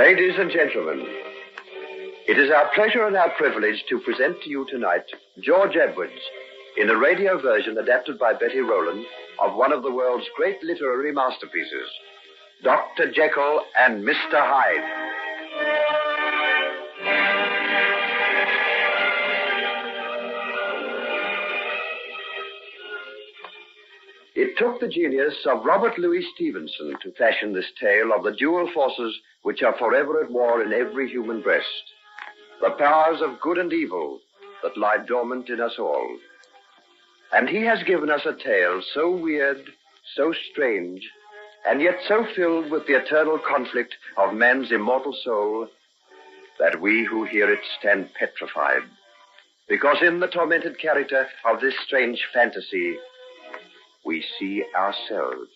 Ladies and gentlemen, it is our pleasure and our privilege to present to you tonight George Edwards in a radio version adapted by Betty Rowland of one of the world's great literary masterpieces, Dr. Jekyll and Mr. Hyde. It took the genius of Robert Louis Stevenson to fashion this tale of the dual forces which are forever at war in every human breast. The powers of good and evil that lie dormant in us all. And he has given us a tale so weird, so strange, and yet so filled with the eternal conflict of man's immortal soul that we who hear it stand petrified. Because in the tormented character of this strange fantasy, we see ourselves.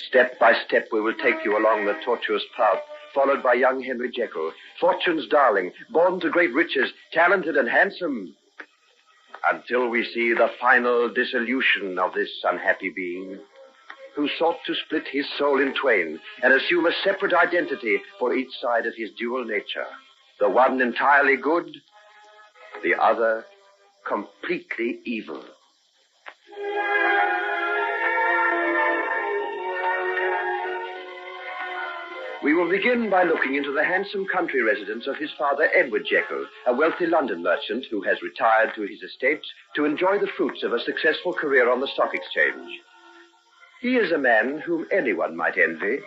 Step by step, we will take you along the tortuous path, followed by young Henry Jekyll, fortune's darling, born to great riches, talented and handsome, until we see the final dissolution of this unhappy being, who sought to split his soul in twain and assume a separate identity for each side of his dual nature, the one entirely good, the other completely evil. We will begin by looking into the handsome country residence of his father, Edward Jekyll, a wealthy London merchant who has retired to his estates to enjoy the fruits of a successful career on the stock exchange. He is a man whom anyone might envy,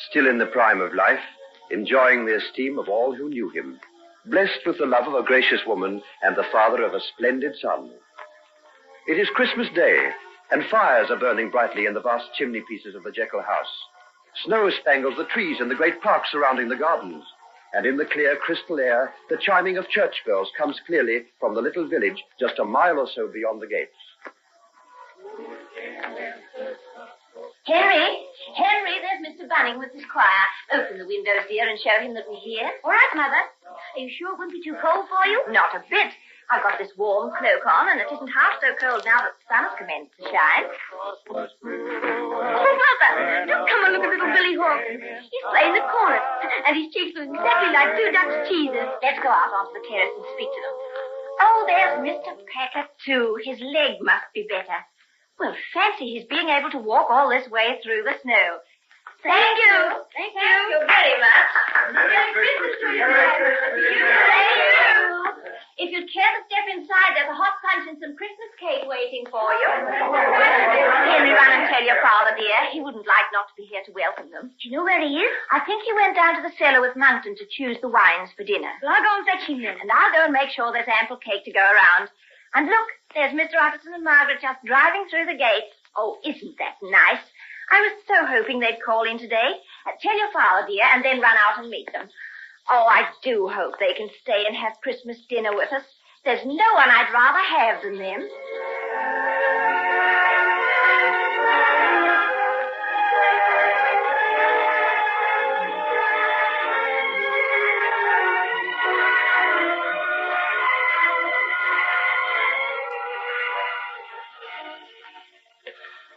still in the prime of life, enjoying the esteem of all who knew him, blessed with the love of a gracious woman and the father of a splendid son. It is Christmas Day, and fires are burning brightly in the vast chimney pieces of the Jekyll house. Snow spangles the trees in the great park surrounding the gardens, and in the clear, crystal air, the chiming of church bells comes clearly from the little village just a mile or so beyond the gates. Henry, there's Mr. Bunning with his choir. Open the windows, dear, and show him that we're here. All right, Mother. Are you sure it wouldn't be too cold for you? Not a bit. I've got this warm cloak on, and it isn't half so cold now that the sun has commenced to shine. Oh, Mother, do come and look at little Billy Hawkins. He's playing the cornet, and his cheeks look exactly like two Dutch cheeses. Let's go out onto the terrace and speak to them. Oh, there's Mr. Packer, too. His leg must be better. Well, fancy his being able to walk all this way through the snow. Thank you. Thank you very much. Merry Christmas to you. Thank you. If you'd care to step inside, there's a hot punch and some Christmas cake waiting for you. Henry, run and tell your father, dear. He wouldn't like not to be here to welcome them. Do you know where he is? I think he went down to the cellar with Monkton to choose the wines for dinner. Well, I'll go and fetch him then. And I'll go and make sure there's ample cake to go around. And look, there's Mr. Utterson and Margaret just driving through the gates. Oh, isn't that nice? I was so hoping they'd call in today. Tell your father, dear, and then run out and meet them. Oh, I do hope they can stay and have Christmas dinner with us. There's no one I'd rather have than them.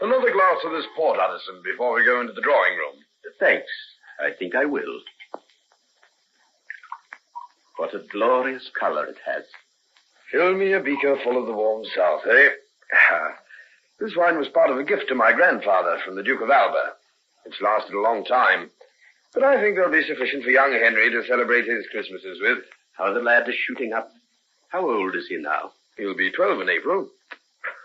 Another glass of this port, Utterson, before we go into the drawing room. Thanks. I think I will. What a glorious color it has. Fill me a beaker full of the warm south, eh? This wine was part of a gift to my grandfather from the Duke of Alba. It's lasted a long time. But I think there'll be sufficient for young Henry to celebrate his Christmases with. How the lad is shooting up. How old is he now? He'll be 12 in April.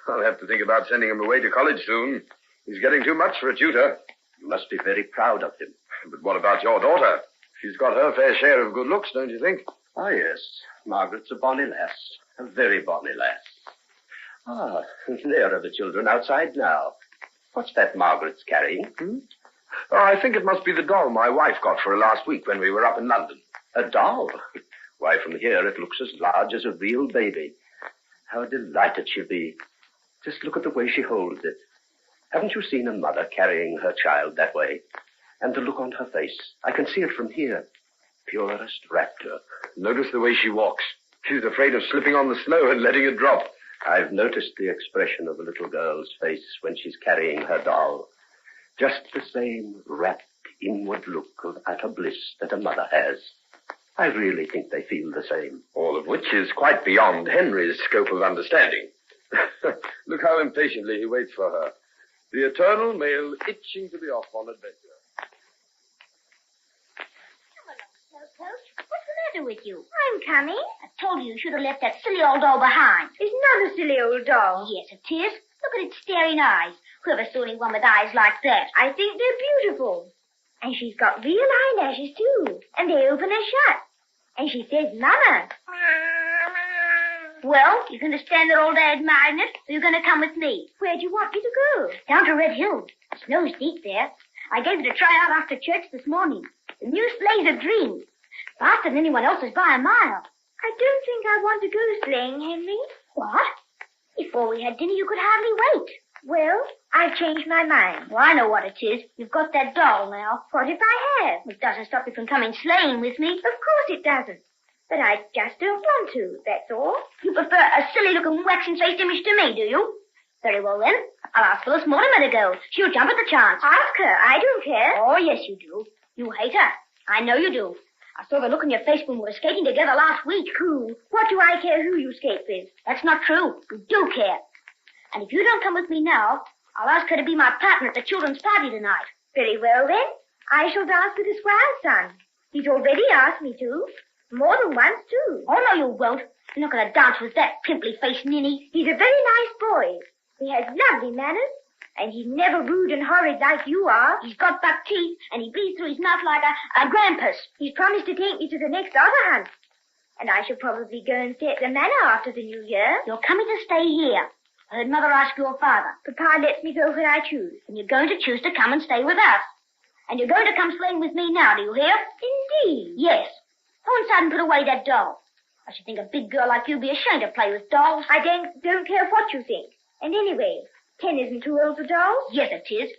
I'll have to think about sending him away to college soon. He's getting too much for a tutor. You must be very proud of him. But what about your daughter? She's got her fair share of good looks, don't you think? Ah, yes. Margaret's a bonny lass. A very bonny lass. Ah, there are the children outside now. What's that Margaret's carrying? Oh, I think it must be the doll my wife got for her last week when we were up in London. A doll? Why, from here it looks as large as a real baby. How delighted she'll be. Just look at the way she holds it. Haven't you seen a mother carrying her child that way? And the look on her face. I can see it from here. Purest rapture. Notice the way she walks. She's afraid of slipping on the snow and letting it drop. I've noticed the expression of the little girl's face when she's carrying her doll. Just the same rapt, inward look of utter bliss that a mother has. I really think they feel the same. All of which is quite beyond Henry's scope of understanding. Look how impatiently he waits for her. The eternal male itching to be off on adventure. Come along, Snowcoat. What's the matter with you? I'm coming. I told you should have left that silly old doll behind. It's not a silly old doll. Yes, it is. Look at its staring eyes. Whoever saw anyone with eyes like that? I think they're beautiful. And she's got real eyelashes, too. And they open and shut. And she says, Mama. Well, you're going to stand there all day admiring it, or you're going to come with me? Where do you want me to go? Down to Red Hill. The snow's deep there. I gave it a try out after church this morning. The new sleigh's a dream. Faster than anyone else's by a mile. I don't think I want to go sleighing, Henry. What? Before we had dinner, you could hardly wait. Well, I've changed my mind. Well, I know what it is. You've got that doll now. What if I have? It doesn't stop you from coming sleighing with me. Of course it doesn't. But I just don't want to, that's all. You prefer a silly-looking waxen-faced image to me, do you? Very well, then. I'll ask Phyllis Mortimer to go. She'll jump at the chance. Ask her. I don't care. Oh, yes, you do. You hate her. I know you do. I saw the look on your face when we were skating together last week. Who? What do I care who you skate with? That's not true. You do care. And if you don't come with me now, I'll ask her to be my partner at the children's party tonight. Very well, then. I shall dance with the squire's son. He's already asked me to. More than once, too. Oh, no, you won't. You're not going to dance with that pimply-faced ninny. He's a very nice boy. He has lovely manners, and he's never rude and horrid like you are. He's got buck teeth, and he breathes through his mouth like a grampus. He's promised to take me to the next otter hunt. And I shall probably go and stay at the manor after the new year. You're coming to stay here. I heard Mother ask your father. Papa lets me go where I choose. And you're going to choose to come and stay with us. And you're going to come sleighing with me now, do you hear? Indeed. Yes. Go inside and put away that doll. I should think a big girl like you'd be ashamed to play with dolls. I don't care what you think. And anyway, 10 isn't too old for dolls? Yes, it is.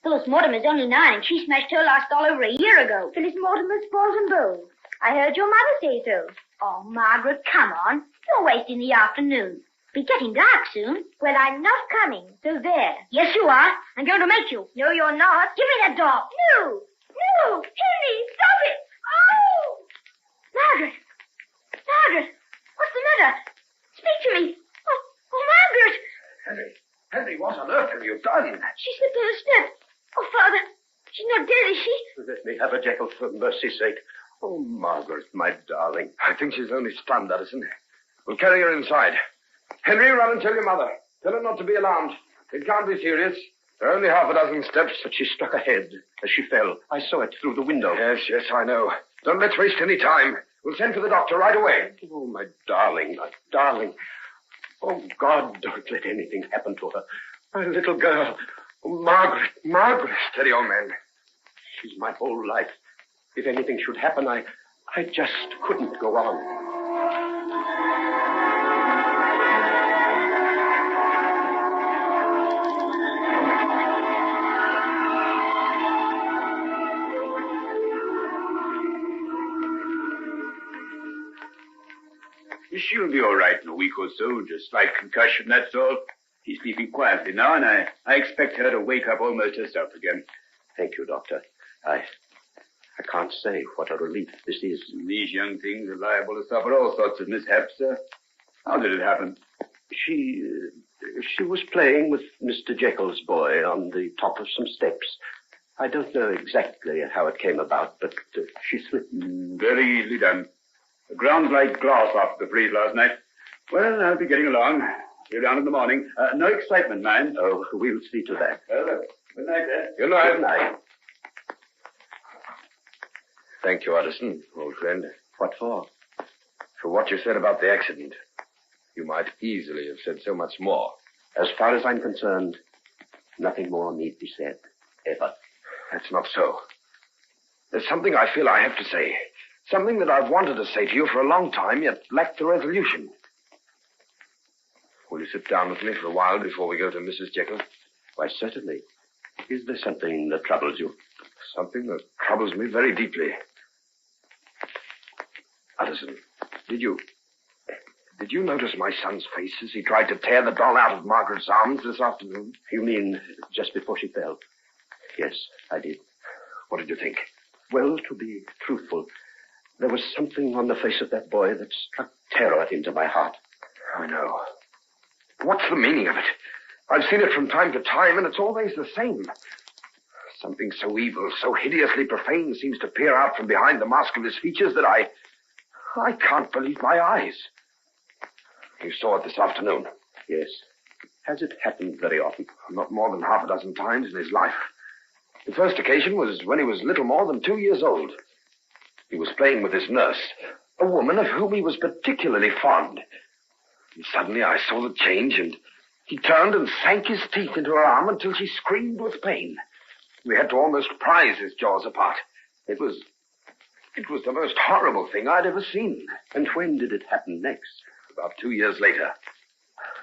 Phyllis Mortimer's only 9, and she smashed her last doll over a year ago. Phyllis Mortimer's spoiled and bold. I heard your mother say so. Oh, Margaret, come on. You're wasting the afternoon. Be getting dark soon. Well, I'm not coming, so there. Yes, you are. I'm going to make you. No, you're not. Give me that doll. No. No. Henry, stop it. Oh! Margaret. Margaret. What's the matter? Speak to me. Oh, Margaret. Henry, what on earth have you done? She slipped on a step. Oh, Father. She's not dead, is she? Let me have her, Jekyll, for mercy's sake. Oh, Margaret, my darling. I think she's only stunned, Addison. We'll carry her inside. Henry, run and tell your mother. Tell her not to be alarmed. It can't be serious. There are only half a dozen steps. But she struck her head as she fell. I saw it through the window. Yes, I know. Don't let's waste any time. We'll send for the doctor right away. Oh, my darling, my darling. Oh, God, don't let anything happen to her. My little girl. Oh, Margaret. Steady, old man. She's my whole life. If anything should happen, I just couldn't go on. She'll be all right in a week or so, just like concussion, that's all. She's sleeping quietly now, and I expect her to wake up almost herself again. Thank you, Doctor. I can't say what a relief this is. These young things are liable to suffer all sorts of mishaps, sir. How did it happen? She was playing with Mr. Jekyll's boy on the top of some steps. I don't know exactly how it came about, but she slipped. Very easily done. The ground's like glass after the freeze last night. Well, I'll be getting along. See you down in the morning. No excitement, mind. Oh, we'll see to that. Well, good night, then. Good night. Good night. Thank you, Addison, old friend. What for? For what you said about the accident. You might easily have said so much more. As far as I'm concerned, nothing more need be said, ever. That's not so. There's something I feel I have to say. Something that I've wanted to say to you for a long time, yet lacked the resolution. Will you sit down with me for a while before we go to Mrs. Jekyll? Why, certainly. Is there something that troubles you? Something that troubles me very deeply. Addison, did you notice my son's face as he tried to tear the doll out of Margaret's arms this afternoon? You mean just before she fell? Yes, I did. What did you think? Well, to be truthful, there was something on the face of that boy that struck terror into my heart. I know. What's the meaning of it? I've seen it from time to time, and it's always the same. Something so evil, so hideously profane seems to peer out from behind the mask of his features that I can't believe my eyes. You saw it this afternoon? Yes. Has it happened very often? Not more than half a dozen times in his life. The first occasion was when he was little more than 2 years old. He was playing with his nurse, a woman of whom he was particularly fond. And suddenly I saw the change, and he turned and sank his teeth into her arm until she screamed with pain. We had to almost prise his jaws apart. It was the most horrible thing I'd ever seen. And when did it happen next? About 2 years later.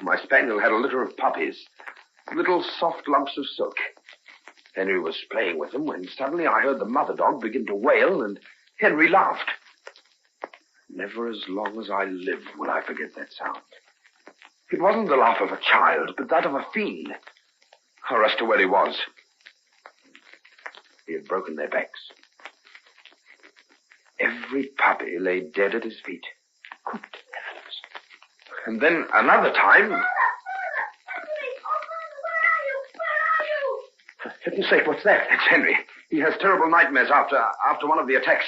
My spaniel had a litter of puppies, little soft lumps of silk. Henry was playing with them when suddenly I heard the mother dog begin to wail, and Henry laughed. Never as long as I live will I forget that sound. It wasn't the laugh of a child, but that of a fiend. Or as to where he was. He had broken their backs. Every puppy lay dead at his feet. Good heavens. And then another time... Mother! For heaven's sake, what's that? It's Henry. He has terrible nightmares after one of the attacks.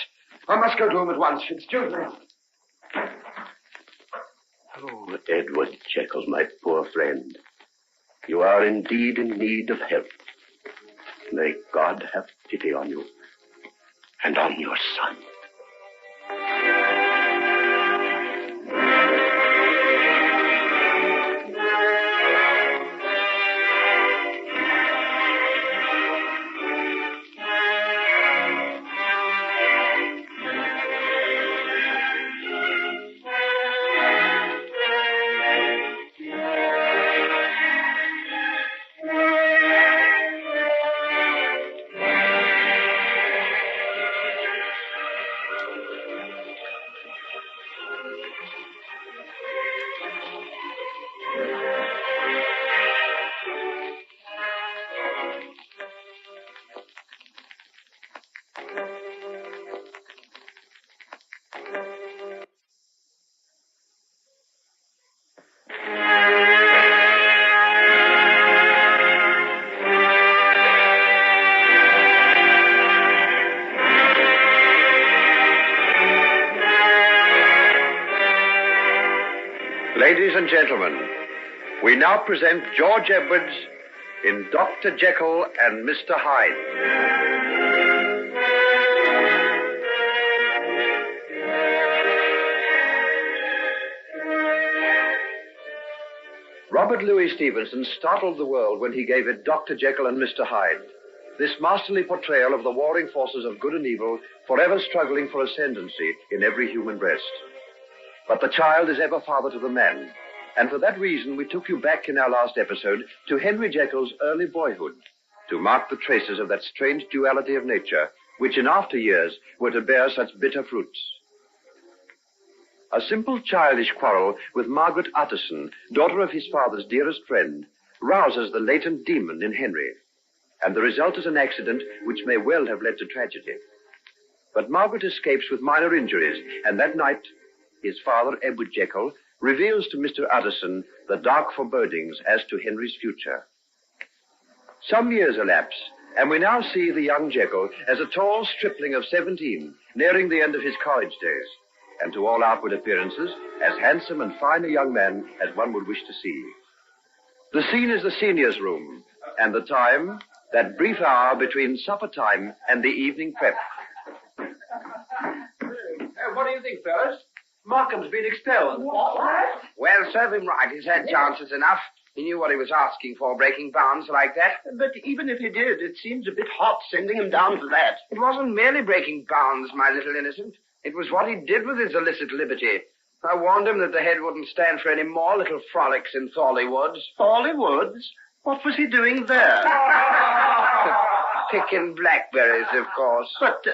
I must go to him at once. It's June. Oh, Edward Jekyll, my poor friend. You are indeed in need of help. May God have pity on you and on your son. Ladies and gentlemen, we now present George Edwards in Dr. Jekyll and Mr. Hyde. Robert Louis Stevenson startled the world when he gave it Dr. Jekyll and Mr. Hyde, this masterly portrayal of the warring forces of good and evil forever struggling for ascendancy in every human breast. But the child is ever father to the man, and for that reason we took you back in our last episode to Henry Jekyll's early boyhood, to mark the traces of that strange duality of nature, which in after years were to bear such bitter fruits. A simple childish quarrel with Margaret Utterson, daughter of his father's dearest friend, rouses the latent demon in Henry, and the result is an accident which may well have led to tragedy. But Margaret escapes with minor injuries, and that night his father, Edward Jekyll, reveals to Mr. Utterson the dark forebodings as to Henry's future. Some years elapse, and we now see the young Jekyll as a tall stripling of 17, nearing the end of his college days, and to all outward appearances, as handsome and fine a young man as one would wish to see. The scene is the seniors' room, and the time, that brief hour between supper time and the evening prep. What do you think, fellas? Markham's been expelled. Well, serve him right. He's had chances enough. He knew what he was asking for, breaking bounds like that. But even if he did, it seems a bit hot sending him down to that. It wasn't merely breaking bounds, my little innocent. It was what he did with his illicit liberty. I warned him that the head wouldn't stand for any more little frolics in Thorley Woods. Thorley Woods? What was he doing there? Picking blackberries, of course. But,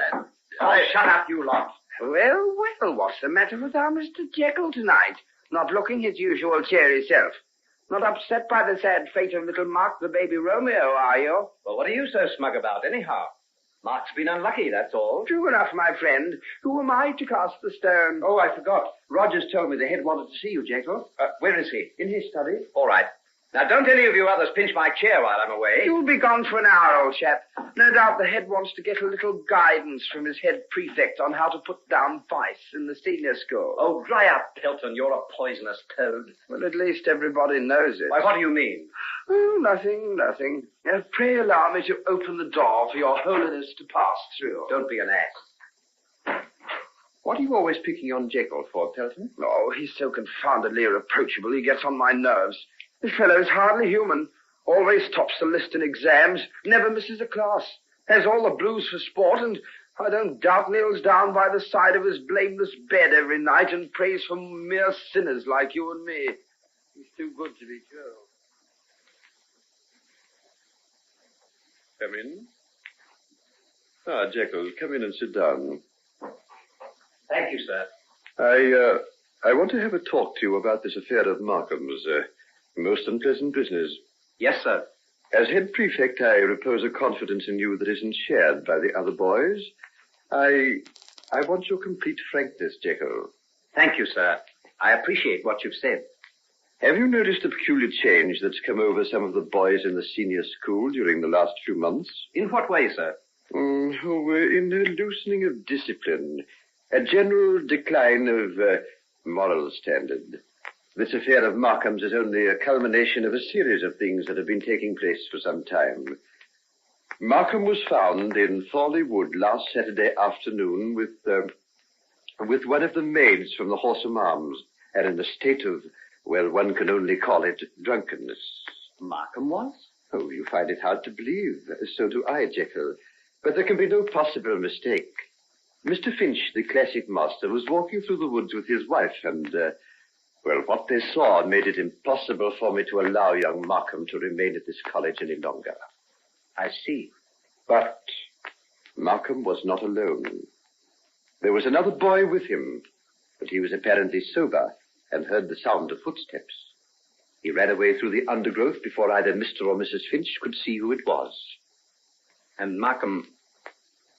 shut up, you lot. Well, what's the matter with our Mr. Jekyll tonight? Not looking his usual cheery self. Not upset by the sad fate of little Mark, the baby Romeo, are you? Well, what are you so smug about, anyhow? Mark's been unlucky, that's all. True enough, my friend. Who am I to cast the stone? Oh, I forgot. Rogers told me the head wanted to see you, Jekyll. Where is he? In his study. All right. Now, don't any of you others pinch my chair while I'm away. You'll be gone for an hour, old chap. No doubt the head wants to get a little guidance from his head prefect on how to put down vice in the senior school. Oh, dry up, Pelton. You're a poisonous toad. Well, at least everybody knows it. Why, what do you mean? Oh, nothing. Pray allow me to open the door for your holiness to pass through. Don't be an ass. What are you always picking on Jekyll for, Pelton? Oh, he's so confoundedly irreproachable, he gets on my nerves. This fellow's hardly human. Always tops the list in exams, never misses a class. Has all the blues for sport, and I don't doubt kneels down by the side of his blameless bed every night and prays for mere sinners like you and me. He's too good to be true. Come in. Ah, Jekyll, come in and sit down. Thank you, sir. I want to have a talk to you about this affair of Markham's. Most unpleasant business. Yes, sir. As head prefect, I repose a confidence in you that isn't shared by the other boys. I want your complete frankness, Jekyll. Thank you, sir. I appreciate what you've said. Have you noticed a peculiar change that's come over some of the boys in the senior school during the last few months? In what way, sir? In the loosening of discipline. A general decline of moral standard. This affair of Markham's is only a culmination of a series of things that have been taking place for some time. Markham was found in Thorley Wood last Saturday afternoon with one of the maids from the Horsham Arms, and in a state of, well, one can only call it drunkenness. Markham was? Oh, you find it hard to believe. So do I, Jekyll. But there can be no possible mistake. Mr. Finch, the classic master, was walking through the woods with his wife, and, well, what they saw made it impossible for me to allow young Markham to remain at this college any longer. I see. But Markham was not alone. There was another boy with him, but he was apparently sober and heard the sound of footsteps. He ran away through the undergrowth before either Mr. or Mrs. Finch could see who it was. And Markham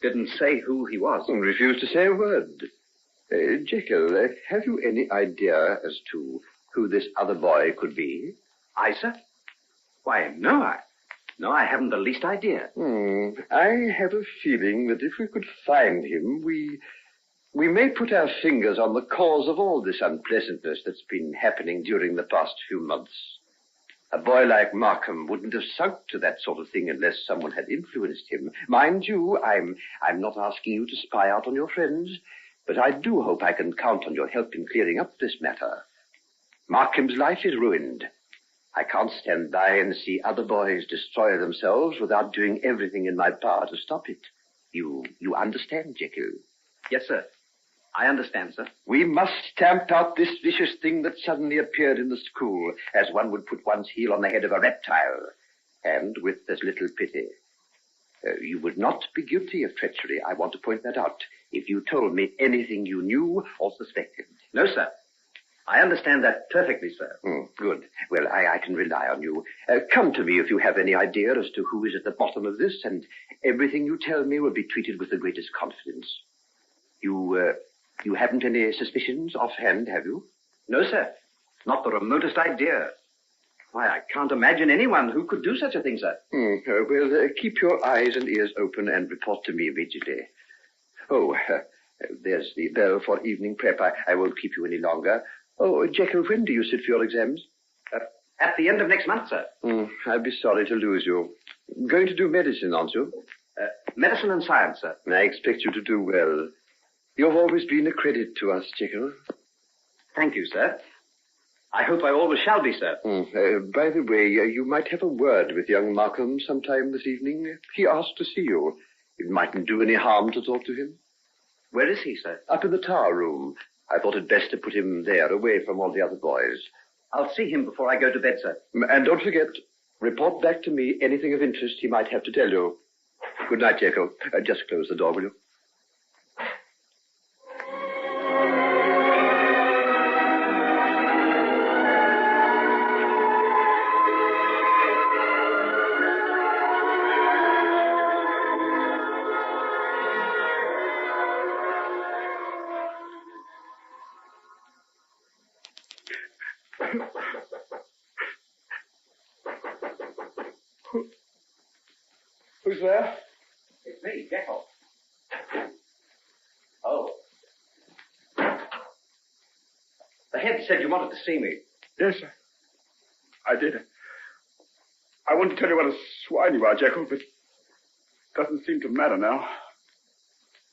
didn't say who he was? And refused to say a word. Jekyll, have you any idea as to who this other boy could be? I, sir? Why, no, I haven't the least idea. I have a feeling that if we could find him, we may put our fingers on the cause of all this unpleasantness that's been happening during the past few months. A boy like Markham wouldn't have sunk to that sort of thing unless someone had influenced him. Mind you, I'm not asking you to spy out on your friends, but I do hope I can count on your help in clearing up this matter. Markham's life is ruined. I can't stand by and see other boys destroy themselves without doing everything in my power to stop it. You understand, Jekyll? Yes, sir. I understand, sir. We must stamp out this vicious thing that suddenly appeared in the school, as one would put one's heel on the head of a reptile. And with as little pity. You would not be guilty of treachery. I want to point that out. If you told me anything you knew or suspected. No, sir. I understand that perfectly, sir. Good. Well, I can rely on you. Come to me if you have any idea as to who is at the bottom of this, and everything you tell me will be treated with the greatest confidence. You haven't any suspicions offhand, have you? No, sir. Not the remotest idea. Why, I can't imagine anyone who could do such a thing, sir. Well, keep your eyes and ears open and report to me immediately. Oh, there's the bell for evening prep. I won't keep you any longer. Oh, Jekyll, when do you sit for your exams? At the end of next month, sir. I'd be sorry to lose you. Going to do medicine, aren't you? Medicine and science, sir. I expect you to do well. You've always been a credit to us, Jekyll. Thank you, sir. I hope I always shall be, sir. By the way, you might have a word with young Markham sometime this evening. He asked to see you. It mightn't do any harm to talk to him. Where is he, sir? Up in the tower room. I thought it best to put him there, away from all the other boys. I'll see him before I go to bed, sir. And don't forget, report back to me anything of interest he might have to tell you. Good night, Jekyll. Just close the door, will you? Who's there? It's me, Jekyll. Oh. The head said you wanted to see me. Yes, I did. I want to tell you what a swine you are, Jekyll, but it doesn't seem to matter now.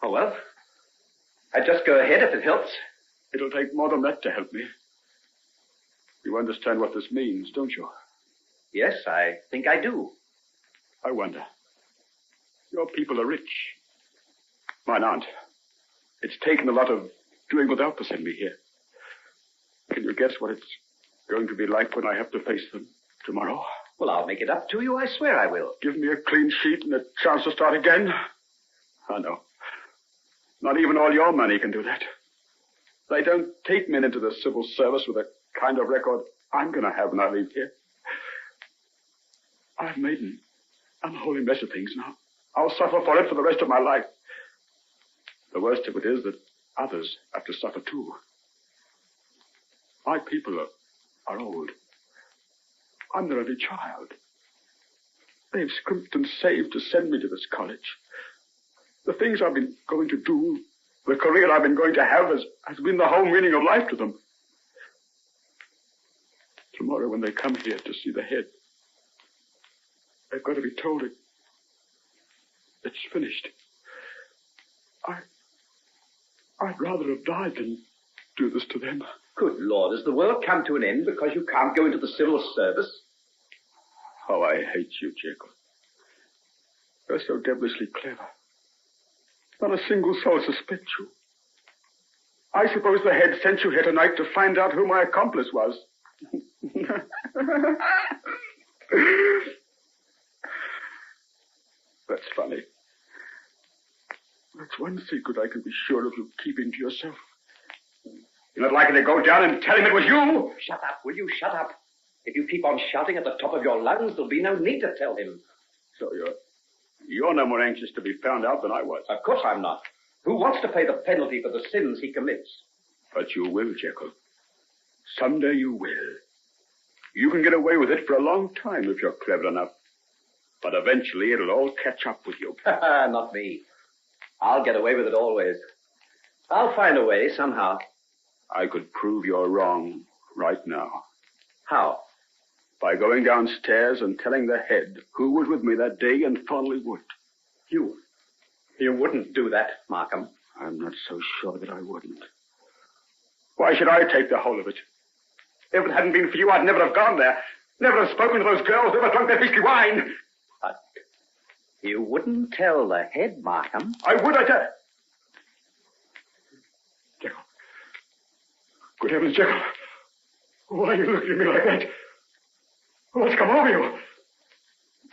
Oh, well. I'd just go ahead if it helps. It'll take more than that to help me. You understand what this means, don't you? Yes, I think I do. I wonder. Your people are rich. Mine aren't. It's taken a lot of doing without to send me here. Can you guess what it's going to be like when I have to face them tomorrow? Well, I'll make it up to you. I swear I will. Give me a clean sheet and a chance to start again? Oh, no. Not even all your money can do that. They don't take men into the civil service with a kind of record I'm going to have when I leave here. I've made an unholy mess of things now. I'll suffer for it for the rest of my life. The worst of it is that others have to suffer too. My people are old. I'm their only child. They've scrimped and saved to send me to this college. The things I've been going to do, the career I've been going to have has been the whole meaning of life to them. Tomorrow when they come here to see the head, they've got to be told it's finished. I'd rather have died than do this to them. Good Lord, has the world come to an end because you can't go into the civil service? Oh, I hate you, Jekyll. You're so devilishly clever. Not a single soul suspects you. I suppose the head sent you here tonight to find out who my accomplice was. That's funny. That's one secret I can be sure of you keeping to yourself. You're not likely to go down and tell him it was you? Shut up, will you? Shut up. If you keep on shouting at the top of your lungs, there'll be no need to tell him. So you're no more anxious to be found out than I was. Of course I'm not. Who wants to pay the penalty for the sins he commits? But you will, Jekyll. Someday you will. You can get away with it for a long time if you're clever enough. But eventually it'll all catch up with you. Not me. I'll get away with it always. I'll find a way somehow. I could prove you're wrong right now. How? By going downstairs and telling the head who was with me that day in Thornley Wood. You wouldn't do that, Markham. I'm not so sure that I wouldn't. Why should I take the whole of it? If it hadn't been for you, I'd never have gone there. Never have spoken to those girls, never drunk their beastly wine. But you wouldn't tell the head, Markham. I would, I tell... Jekyll. Good heavens, Jekyll. Why are you looking at me like that? What's come over you?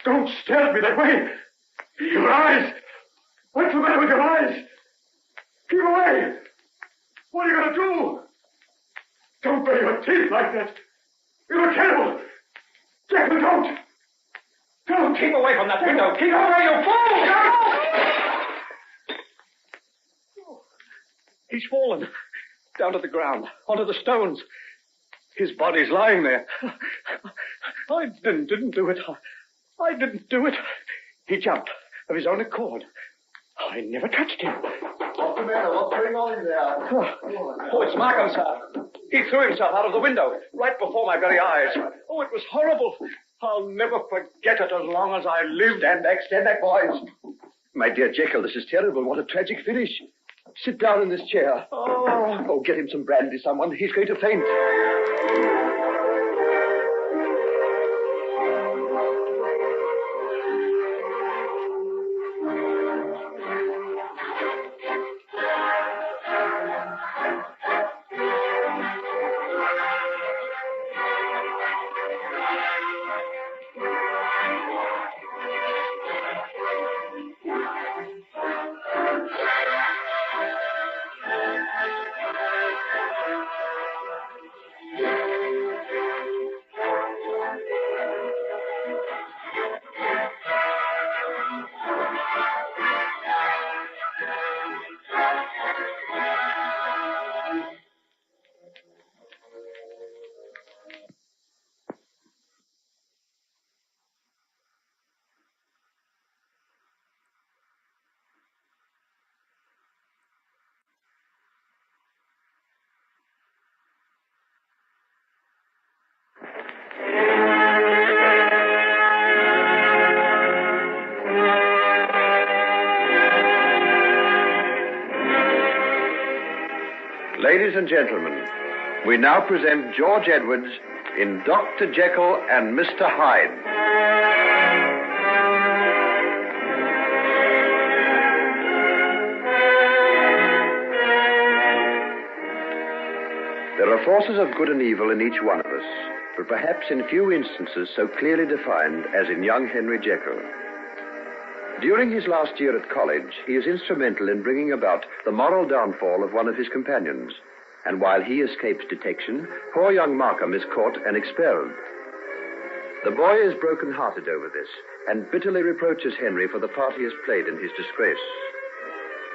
Don't stare at me that way. Your eyes. What's the matter with your eyes? Keep away. What are you going to do? Don't bare your teeth like that. You're a cannibal. Jekyll, don't. Don't. Keep away from that window. Keep away, you fool! No! He's fallen. Down to the ground. Onto the stones. His body's lying there. I didn't do it. I didn't do it. He jumped of his own accord. I never touched him. What's the matter? What's going on in there? Oh, it's Markham, sir. He threw himself out of the window, right before my very eyes. Oh, it was horrible. I'll never forget it as long as I live. Stand back, boys. My dear Jekyll, this is terrible. What a tragic finish. Sit down in this chair. Oh, get him some brandy, someone. He's going to faint. Ladies and gentlemen, we now present George Edwards in Dr. Jekyll and Mr. Hyde. There are forces of good and evil in each one of us, but perhaps in few instances so clearly defined as in young Henry Jekyll. During his last year at college, he is instrumental in bringing about the moral downfall of one of his companions. And while he escapes detection, poor young Markham is caught and expelled. The boy is broken-hearted over this and bitterly reproaches Henry for the part he has played in his disgrace.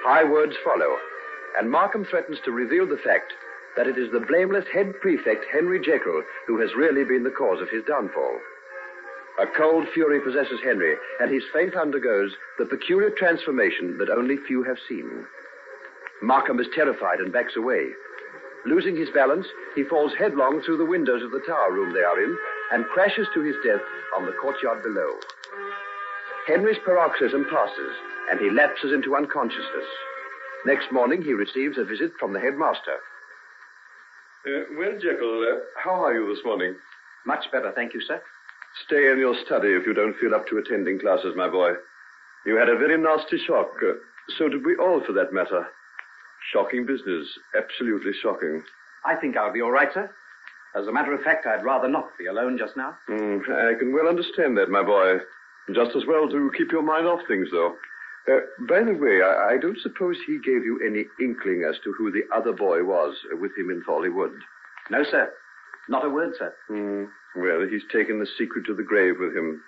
High words follow, and Markham threatens to reveal the fact that it is the blameless head prefect, Henry Jekyll, who has really been the cause of his downfall. A cold fury possesses Henry, and his faith undergoes the peculiar transformation that only few have seen. Markham is terrified and backs away. Losing his balance, he falls headlong through the windows of the tower room they are in and crashes to his death on the courtyard below. Henry's paroxysm passes, and he lapses into unconsciousness. Next morning, he receives a visit from the headmaster. Well, Jekyll, how are you this morning? Much better, thank you, sir. Stay in your study if you don't feel up to attending classes, my boy. You had a very nasty shock. So did we all, for that matter. Shocking business. Absolutely shocking. I think I'll be all right, sir. As a matter of fact, I'd rather not be alone just now. I can well understand that, my boy. Just as well to keep your mind off things, though. By the way, I don't suppose he gave you any inkling as to who the other boy was with him in Thorley Wood? No, sir. Not a word, sir. Well, he's taken the secret to the grave with him.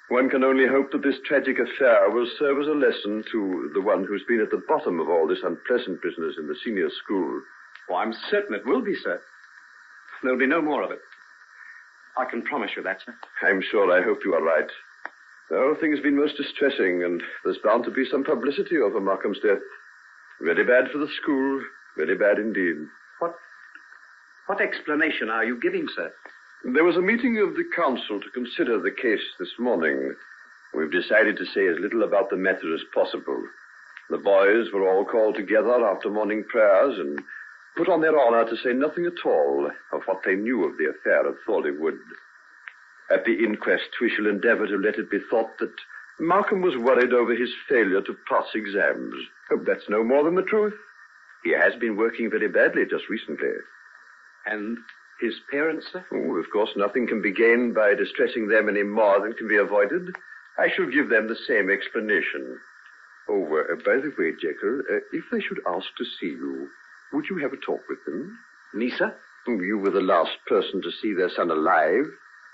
One can only hope that this tragic affair will serve as a lesson to the one who's been at the bottom of all this unpleasant business in the senior school. Oh, I'm certain it will be, sir. There'll be no more of it. I can promise you that, sir. I'm sure I hope you are right. The whole thing has been most distressing, and there's bound to be some publicity over Markham's death. Very bad for the school. Very bad indeed. What explanation are you giving, sir? There was a meeting of the council to consider the case this morning. We've decided to say as little about the matter as possible. The boys were all called together after morning prayers and put on their honor to say nothing at all of what they knew of the affair at Thorley Wood. At the inquest, we shall endeavor to let it be thought that Markham was worried over his failure to pass exams. That's no more than the truth. He has been working very badly just recently. And his parents, sir? Oh, of course, nothing can be gained by distressing them any more than can be avoided. I shall give them the same explanation. Oh, by the way, Jekyll, if they should ask to see you, would you have a talk with them? Me, sir? You were the last person to see their son alive.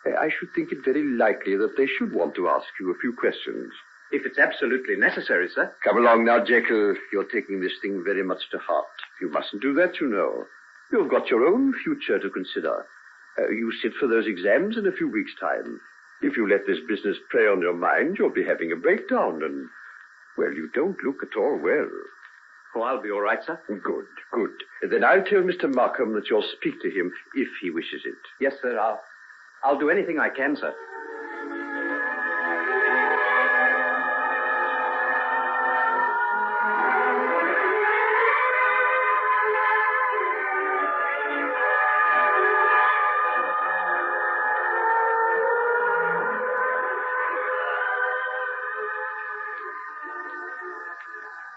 I should think it very likely that they should want to ask you a few questions. If it's absolutely necessary, sir. Come along now, Jekyll. You're taking this thing very much to heart. You mustn't do that, you know. You've got your own future to consider. You sit for those exams in a few weeks' time. If you let this business prey on your mind, you'll be having a breakdown and, well, you don't look at all well. Oh, I'll be all right, sir. Good, good. Then I'll tell Mr. Markham that you'll speak to him if he wishes it. Yes, sir. I'll do anything I can, sir.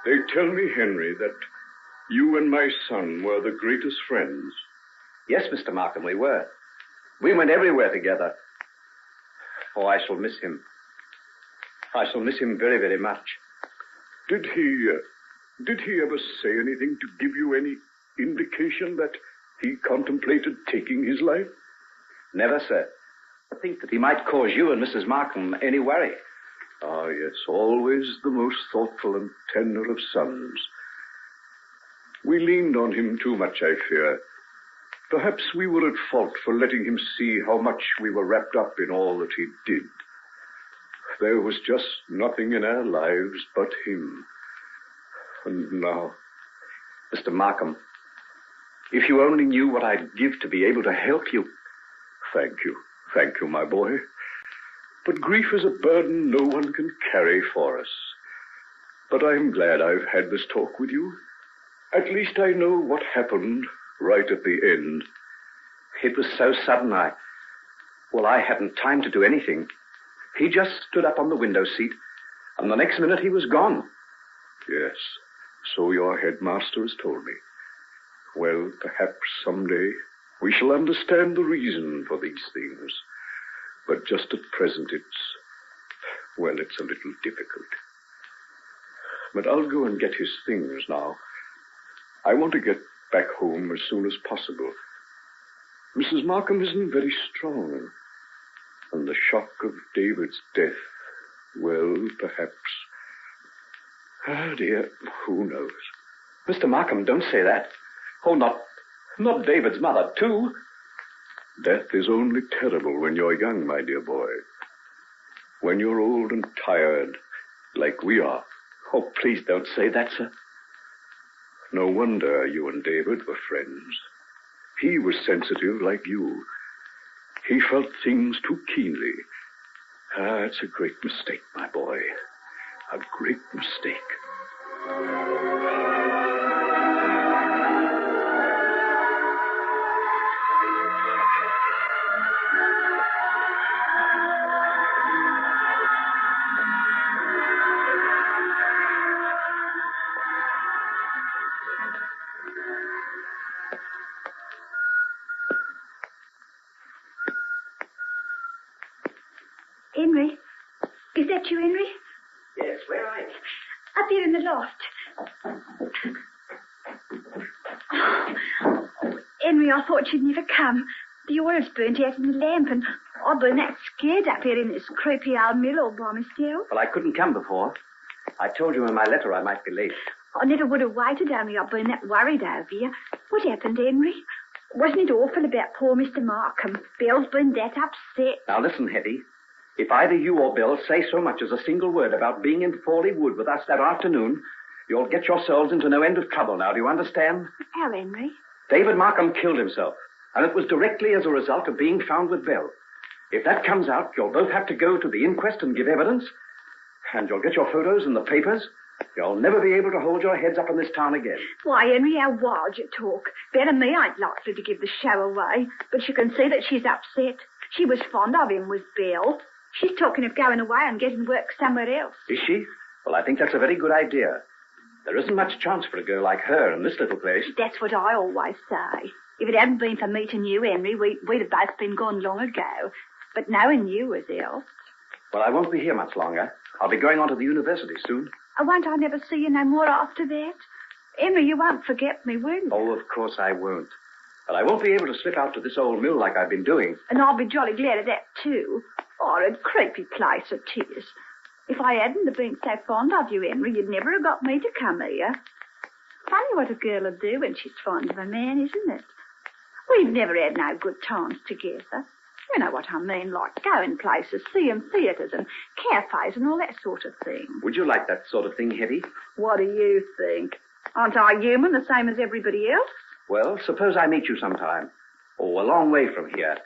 They tell me, Henry, that you and my son were the greatest friends. Yes, Mr. Markham, we were. We went everywhere together. Oh, I shall miss him. I shall miss him very, very much. Did he ever say anything to give you any indication that he contemplated taking his life? Never, sir. I think that he might cause you and Mrs. Markham any worry. Ah, yes, always the most thoughtful and tender of sons. We leaned on him too much, I fear. Perhaps we were at fault for letting him see how much we were wrapped up in all that he did. There was just nothing in our lives but him. And now... Mr. Markham, if you only knew what I'd give to be able to help you. Thank you, my boy. But grief is a burden no one can carry for us. But I'm glad I've had this talk with you. At least I know what happened right at the end. It was so sudden, I hadn't time to do anything. He just stood up on the window seat, and the next minute he was gone. Yes, so your headmaster has told me. Well, perhaps someday we shall understand the reason for these things. But just at present it's a little difficult. But I'll go and get his things now. I want to get back home as soon as possible. Mrs. Markham isn't very strong. And the shock of David's death, well, perhaps... Oh, dear, who knows? Mr. Markham, don't say that. Oh, not David's mother, too. Death is only terrible when you're young, my dear boy. When you're old and tired, like we are. Oh, please don't say that, sir. No wonder you and David were friends. He was sensitive like you. He felt things too keenly. It's a great mistake, my boy. A great mistake. Henry? Is that you, Henry? Yes, where are you? Up here in the loft. Oh, Henry, I thought you'd never come. The oil's burnt out in the lamp, and I've been that scared up here in this creepy old mill all by myself. Well, I couldn't come before. I told you in my letter I might be late. I never would have waited, only I've been that worried over you. What happened, Henry? Wasn't it awful about poor Mr. Markham? Bill's been that upset. Now, listen, Hetty. If either you or Bill say so much as a single word about being in Fawley Wood with us that afternoon, you'll get yourselves into no end of trouble now. Do you understand? How, Henry? David Markham killed himself, and it was directly as a result of being found with Bill. If that comes out, you'll both have to go to the inquest and give evidence, and you'll get your photos in the papers. You'll never be able to hold your heads up in this town again. Why, Henry, how wild you talk. Better me ain't likely to give the show away, but you can see that she's upset. She was fond of him with Bill. She's talking of going away and getting work somewhere else. Is she? Well, I think that's a very good idea. There isn't much chance for a girl like her in this little place. That's what I always say. If it hadn't been for meeting you, Henry, we'd have both been gone long ago. But knowing you was ill. Well, I won't be here much longer. I'll be going on to the university soon. Won't I never see you no more after that? Henry, you won't forget me, will you? Oh, of course I won't. But I won't be able to slip out to this old mill like I've been doing. And I'll be jolly glad of that, too. Horrid, creepy place it is. If I hadn't have been so fond of you, Henry, you'd never have got me to come here. Funny what a girl will do when she's fond of a man, isn't it? We've never had no good times together. You know what I mean, like going places, seeing theatres and cafes and all that sort of thing. Would you like that sort of thing, Hetty? What do you think? Aren't I human, the same as everybody else? Well, suppose I meet you sometime. Oh, a long way from here.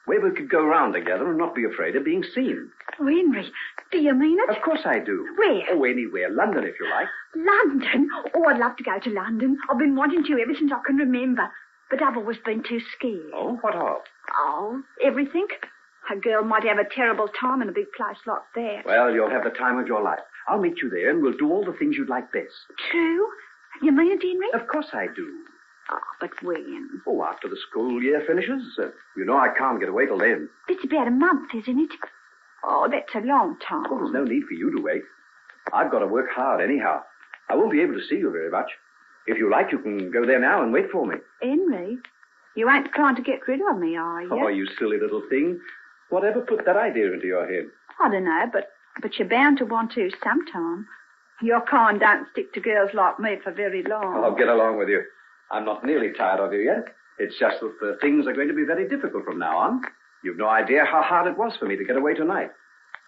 Where we could go round together and not be afraid of being seen. Oh, Henry, do you mean it? Of course I do. Where? Oh, anywhere. London, if you like. London? Oh, I'd love to go to London. I've been wanting to ever since I can remember. But I've always been too scared. Oh, what of? Oh, everything. A girl might have a terrible time in a big place like that. Well, you'll have the time of your life. I'll meet you there and we'll do all the things you'd like best. True? You mean it, Henry? Of course I do. Oh, but when? Oh, after the school year finishes. You know I can't get away till then. It's about a month, isn't it? Oh, that's a long time. Oh, there's no need for you to wait. I've got to work hard anyhow. I won't be able to see you very much. If you like, you can go there now and wait for me. Henry, you ain't trying to get rid of me, are you? Oh, you silly little thing. Whatever put that idea into your head? I don't know, but you're bound to want to sometime. Your kind don't stick to girls like me for very long. I'll get along with you. I'm not nearly tired of you yet. It's just that things are going to be very difficult from now on. You've no idea how hard it was for me to get away tonight.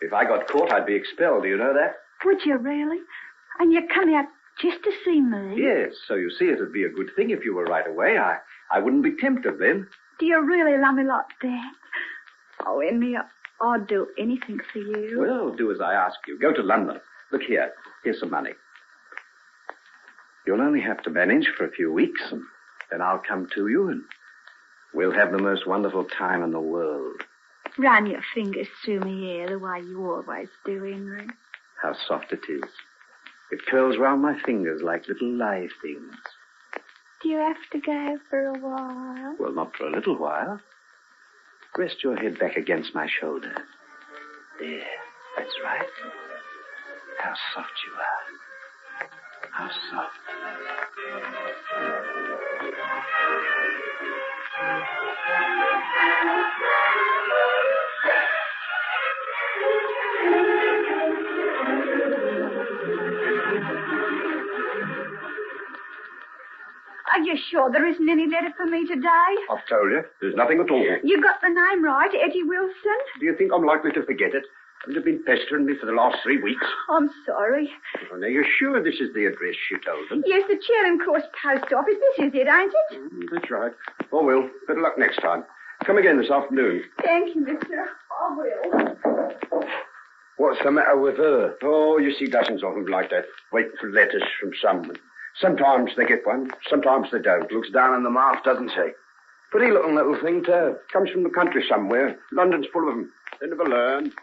If I got caught, I'd be expelled. Do you know that? Would you really? And you come out just to see me? Yes, so you see it'd be a good thing if you were right away. I wouldn't be tempted then. Do you really love me like that? Oh, Henry, I'd do anything for you. Well, do as I ask you. Go to London. Look here. Here's some money. You'll only have to manage for a few weeks, and Then I'll come to you and we'll have the most wonderful time in the world. Run your fingers through my hair the way you always do, Henry. How soft it is. It curls round my fingers like little live things. Do you have to go for a while? Well, not for a little while. Rest your head back against my shoulder. There, that's right. How soft you are. How soft. Are you sure there isn't any letter for me today? I've told you, there's nothing at all. You got the name right, Eddie Wilson? Do you think I'm likely to forget it? You've been pestering me for the last 3 weeks. I'm sorry. And are you sure this is the address you told them? Yes, the Charing Cross post office. This is it, ain't it? That's right. Oh, well, better luck next time. Come again this afternoon. Thank you, mister. I will. What's the matter with her? Oh, you see dozens of them like that, waiting for letters from someone. Sometimes they get one, sometimes they don't. Looks down in the mouth, doesn't she? Pretty looking little thing, too. Comes from the country somewhere. London's full of them. They never learn.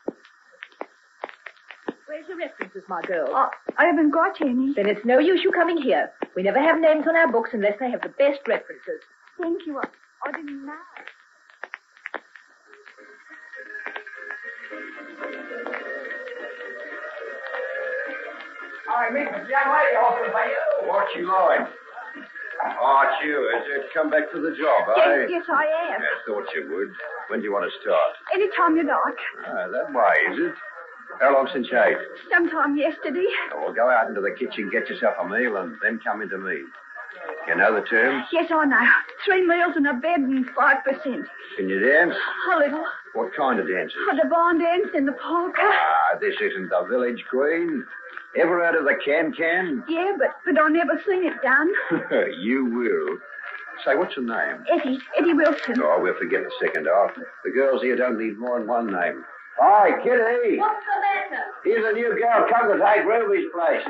Where's your references, my girl? I haven't got any. Then it's no use you coming here. We never have names on our books unless they have the best references. Thank you. I didn't know. I meet the young lady offered by you. What you like? Oh, it's you, is it? Come back to the job, eh? Yes, I am. I thought you would. When do you want to start? Any time you like. Ah, that way, is it? How long since you ate? Sometime yesterday. Oh, well, go out into the kitchen, get yourself a meal, and then come into me. You know the terms? Yes, I know. 3 meals and a bed and 5%. Can you dance? A little. What kind of dances? For the barn dance and the polka. Ah, this isn't the village queen. Ever heard of the can-can? Yeah, but I never seen it done. You will. Say, what's your name? Eddie Wilson. Oh, we'll forget the second half. The girls here don't need more than one name. Hi, Kitty. What's the matter? Here's a new girl come to take Ruby's place.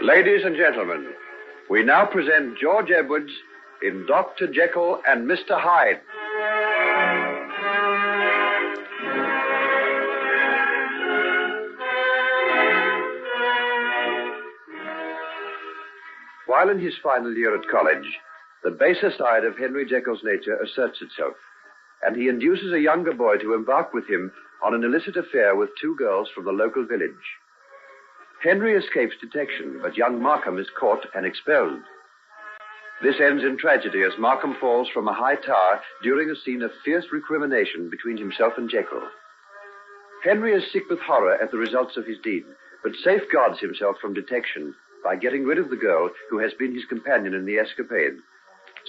Ladies and gentlemen, we now present George Edwards in Dr. Jekyll and Mr. Hyde. While in his final year at college, the baser side of Henry Jekyll's nature asserts itself, and he induces a younger boy to embark with him on an illicit affair with 2 girls from the local village. Henry escapes detection, but young Markham is caught and expelled. This ends in tragedy as Markham falls from a high tower during a scene of fierce recrimination between himself and Jekyll. Henry is sick with horror at the results of his deed, but safeguards himself from detection by getting rid of the girl who has been his companion in the escapade,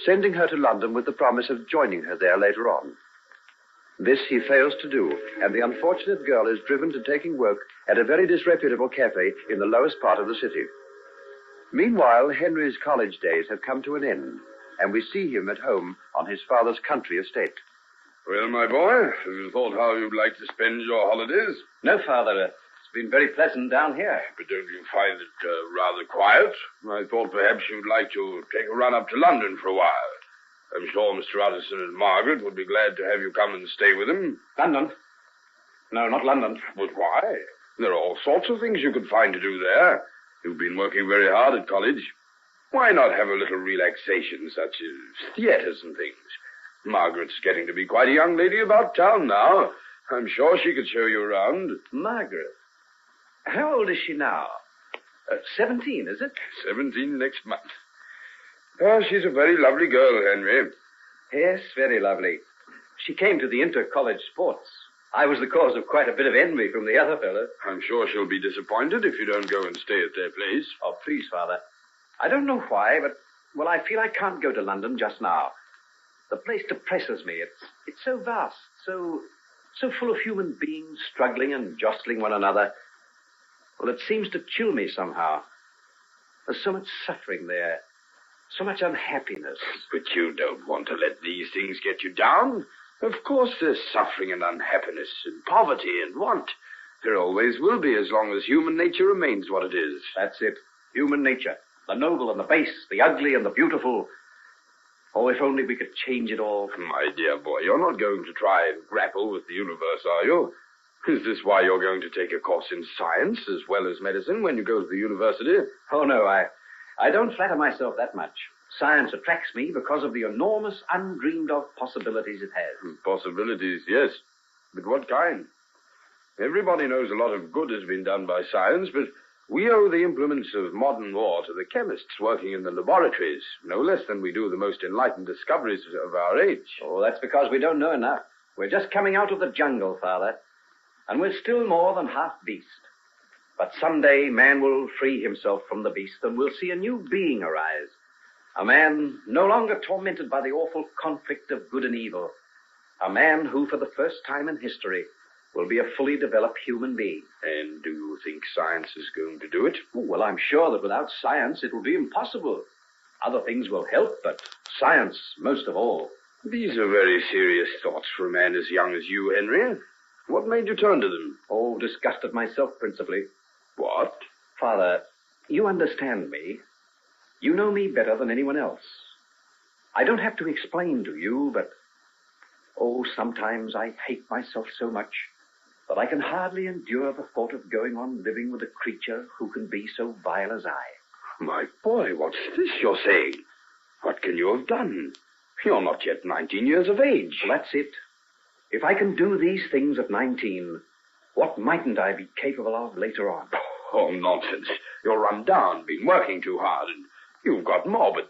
sending her to London with the promise of joining her there later on. This he fails to do, and the unfortunate girl is driven to taking work at a very disreputable cafe in the lowest part of the city. Meanwhile, Henry's college days have come to an end, and we see him at home on his father's country estate. Well, my boy, have you thought how you'd like to spend your holidays? No, Father. It's been very pleasant down here. But don't you find it rather quiet? I thought perhaps you'd like to take a run up to London for a while. I'm sure Mr. Utterson and Margaret would be glad to have you come and stay with them. London? No, not London. But why? There are all sorts of things you could find to do there. You've been working very hard at college. Why not have a little relaxation, such as theaters and things? Margaret's getting to be quite a young lady about town now. I'm sure she could show you around. Margaret? How old is she now? 17, is it? 17 next month. Oh, she's a very lovely girl, Henry. Yes, very lovely. She came to the inter-college sports. I was the cause of quite a bit of envy from the other fellows. I'm sure she'll be disappointed if you don't go and stay at their place. Oh, please, Father. I don't know why, but, well, I feel I can't go to London just now. The place depresses me. It's so vast, so full of human beings struggling and jostling one another. Well, it seems to chill me somehow. There's so much suffering there, so much unhappiness. But you don't want to let these things get you down. Of course there's suffering and unhappiness and poverty and want. There always will be as long as human nature remains what it is. That's it. Human nature. The noble and the base, the ugly and the beautiful. Oh, if only we could change it all. My dear boy, you're not going to try and grapple with the universe, are you? Is this why you're going to take a course in science as well as medicine when you go to the university? Oh, no, I don't flatter myself that much. Science attracts me because of the enormous, undreamed-of possibilities it has. Possibilities, yes. But what kind? Everybody knows a lot of good has been done by science, but we owe the implements of modern war to the chemists working in the laboratories, no less than we do the most enlightened discoveries of our age. Oh, that's because we don't know enough. We're just coming out of the jungle, Father, and we're still more than half beast. But someday man will free himself from the beast, and we'll see a new being arise. A man no longer tormented by the awful conflict of good and evil. A man who, for the first time in history, will be a fully developed human being. And do you think science is going to do it? Oh, well, I'm sure that without science it will be impossible. Other things will help, but science most of all. These are very serious thoughts for a man as young as you, Henry. What made you turn to them? Oh, disgust at myself, principally. What? Father, you understand me. You know me better than anyone else. I don't have to explain to you, but... oh, sometimes I hate myself so much that I can hardly endure the thought of going on living with a creature who can be so vile as I. My boy, what's this you're saying? What can you have done? You're not yet 19 years of age. Well, that's it. If I can do these things at 19, what mightn't I be capable of later on? Oh, nonsense. You're run down, been working too hard, and you've got morbid.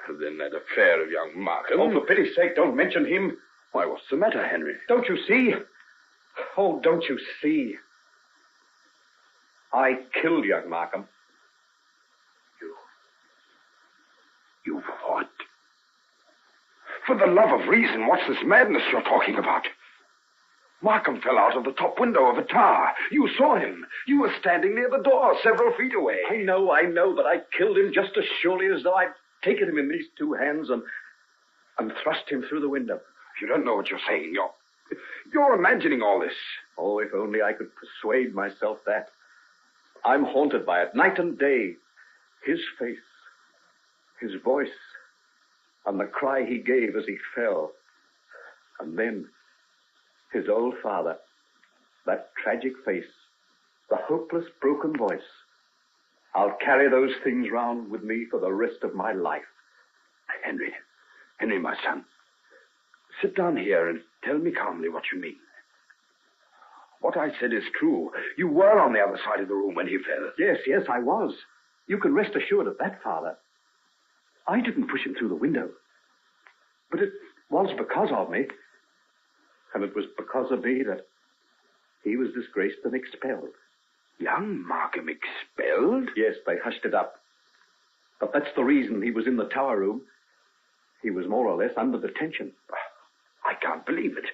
Then that affair of young Markham... Oh, for pity's sake, don't mention him. Why, what's the matter, Henry? Don't you see? Oh, don't you see? I killed young Markham. You what? For the love of reason, what's this madness you're talking about? Markham fell out of the top window of a tower. You saw him. You were standing near the door, several feet away. I know, but I killed him just as surely as though I'd taken him in these two hands and thrust him through the window. You don't know what you're saying. You're imagining all this. Oh, if only I could persuade myself that. I'm haunted by it night and day. His face, his voice, and the cry he gave as he fell. And then his old father, that tragic face, the hopeless, broken voice. I'll carry those things round with me for the rest of my life. Henry, my son, sit down here and tell me calmly what you mean. What I said is true. You were on the other side of the room when he fell. Yes, I was. You can rest assured of that, Father. I didn't push him through the window. But it was because of me. And it was because of me that he was disgraced and expelled. Young Markham expelled? Yes, they hushed it up. But that's the reason he was in the tower room. He was more or less under detention. I can't believe it.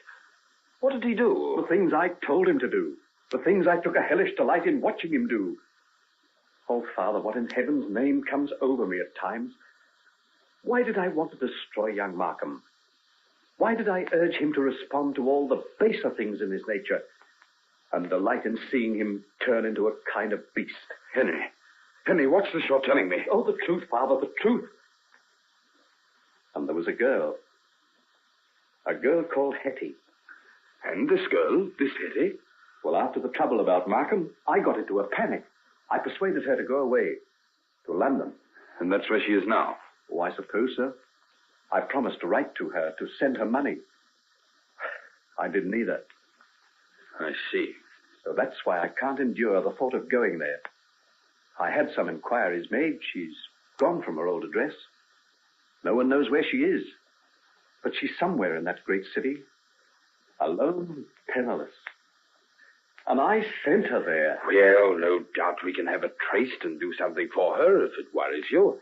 What did he do? The things I told him to do. The things I took a hellish delight in watching him do. Oh, Father, what in heaven's name comes over me at times? Why did I want to destroy young Markham? Why did I urge him to respond to all the baser things in his nature and delight in seeing him turn into a kind of beast? Henry, what's this you're telling me? Oh, the truth, Father, the truth. And there was a girl called Hetty. And this girl, this Hetty? Well, after the trouble about Markham, I got into a panic. I persuaded her to go away to London. And that's where she is now? Oh, I suppose so. I promised to write to her, to send her money. I didn't either. I see. So that's why I can't endure the thought of going there. I had some inquiries made. She's gone from her old address. No one knows where she is. But she's somewhere in that great city, alone, penniless. And I sent her there. Well, no doubt we can have her traced and do something for her if it worries you.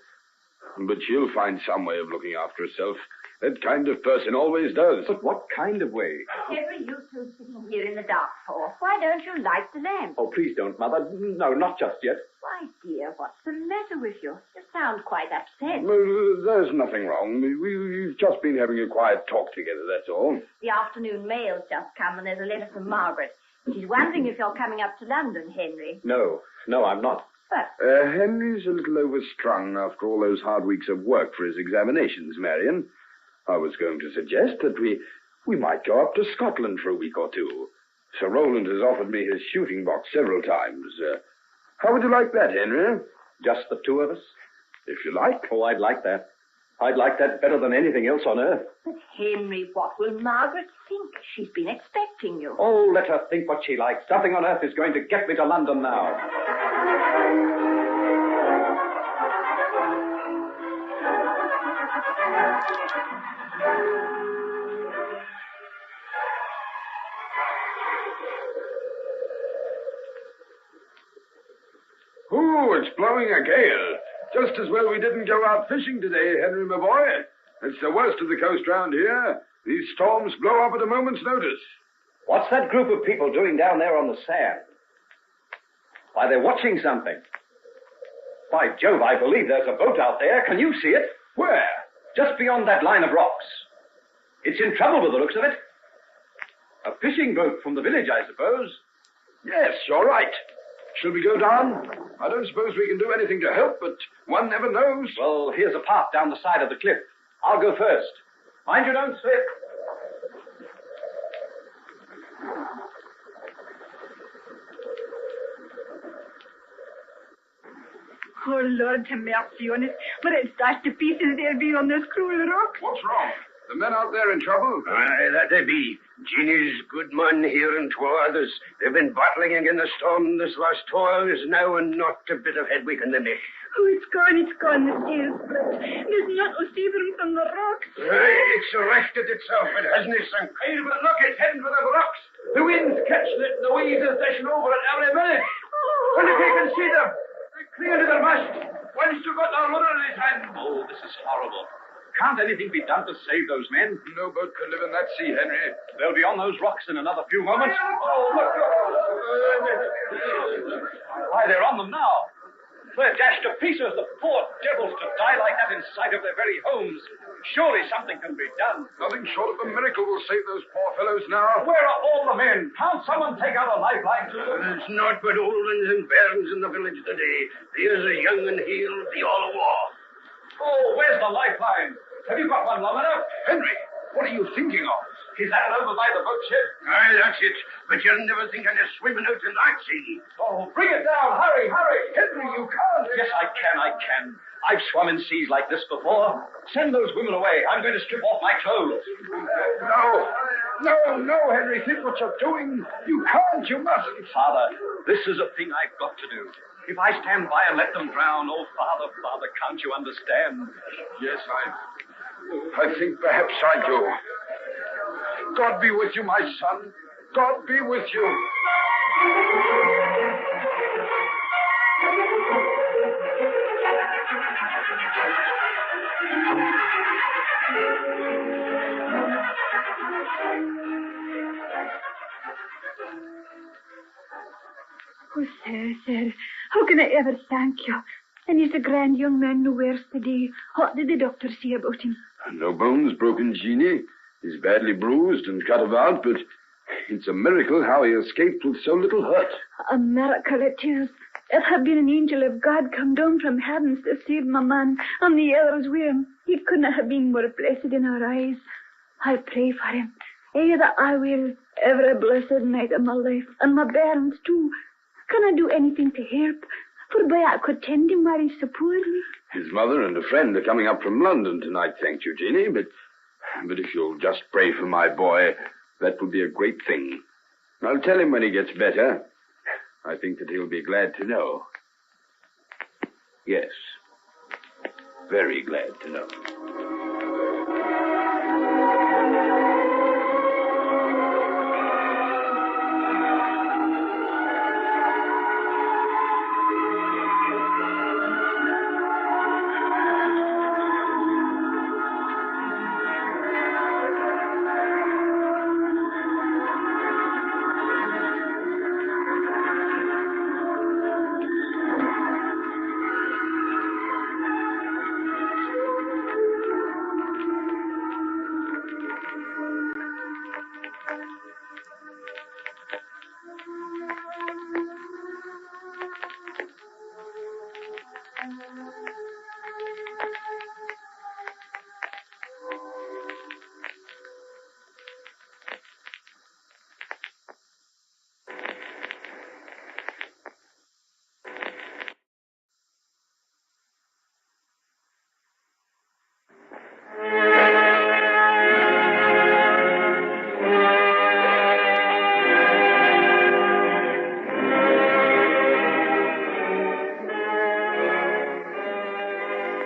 But she'll find some way of looking after herself. That kind of person always does. But what kind of way? Whatever you two sitting here in the dark for? Why don't you light the lamp? Oh, please don't, Mother. No, not just yet. Why, dear, what's the matter with you? You sound quite upset. Well, there's nothing wrong. We've just been having a quiet talk together, that's all. The afternoon mail's just come and there's a letter from Margaret. She's wondering if you're coming up to London, Henry. No, I'm not. But Henry's a little overstrung after all those hard weeks of work for his examinations, Marion. I was going to suggest that we might go up to Scotland for a week or two. Sir Roland has offered me his shooting box several times. How would you like that, Henry? Just the two of us? If you like. Oh, I'd like that. I'd like that better than anything else on earth. But, Henry, what will Margaret think? She's been expecting you. Oh, let her think what she likes. Nothing on earth is going to get me to London now. Oh, it's blowing a gale. Just as well we didn't go out fishing today, Henry, my boy. It's the worst of the coast round here. These storms blow up at a moment's notice. What's that group of people doing down there on the sand? Why, they're watching something. By Jove, I believe there's a boat out there. Can you see it? Where? Just beyond that line of rocks. It's in trouble with the looks of it. A fishing boat from the village, I suppose. Yes, you're right. Shall we go down? I don't suppose we can do anything to help, but one never knows. Well, here's a path down the side of the cliff. I'll go first. Mind you don't slip. Oh, Lord, have mercy on us. But it's dashed to pieces they'll be on those cruel rocks. What's wrong? The men out there in trouble? Aye, that they be. Jeannie's good man here and 2 others. They've been battling against the storm this last 2 hours now, and not a bit of headway can they make. Oh, it's gone, the sail's split. There's not a see them from the rocks. Aye, it's arrested itself. It hasn't sunk. Hey, but look, it's heading for the rocks. The wind's catching it, and the waves are dashing over it every minute. Oh. And if you can see them, they're clear to the mast. One's still got the rudder in his hand. Oh, this is horrible. Can't anything be done to save those men? No boat could live in that sea, Henry. They'll be on those rocks in another few moments. Oh, look. Why, they're on them now. They're dashed to pieces, the poor devils, to die like that in sight of their very homes. Surely something can be done. Nothing short of a miracle will save those poor fellows now. Where are all the men? Can't someone take out a lifeline to them? There's naught but old ones and bairns in the village today. There's a young and he'll be all a war. Oh, where's the lifeline? Have you got one long enough? Henry, what are you thinking of? Is that over by the boat shed? Aye, that's it. But you'll never think of swimming out in that sea. Oh, bring it down. Hurry. Henry, you can't. Yes, I can. I've swum in seas like this before. Send those women away. I'm going to strip off my clothes. No, Henry. Think what you're doing. You can't. You mustn't. Father, this is a thing I've got to do. If I stand by and let them drown, oh, Father, can't you understand? Yes, I think perhaps I do. God be with you, my son. God be with you. Oh, sir, how can I ever thank you? And he's a grand young man nowhere today. What did the doctor say about him? No bones broken, Jeannie. He's badly bruised and cut about, but it's a miracle how he escaped with so little hurt. A miracle it is. It had been an angel of God come down from heavens to save my man, and the others with him. He couldn't have been more blessed in our eyes. I pray for him. That I will every blessed night of my life, and my bairns too. Can I do anything to help? For boy, I could tend him while he's so poorly. His mother and a friend are coming up from London tonight, thank you, Jeannie, but if you'll just pray for my boy, that will be a great thing. I'll tell him when he gets better. I think that he'll be glad to know. Yes, very glad to know.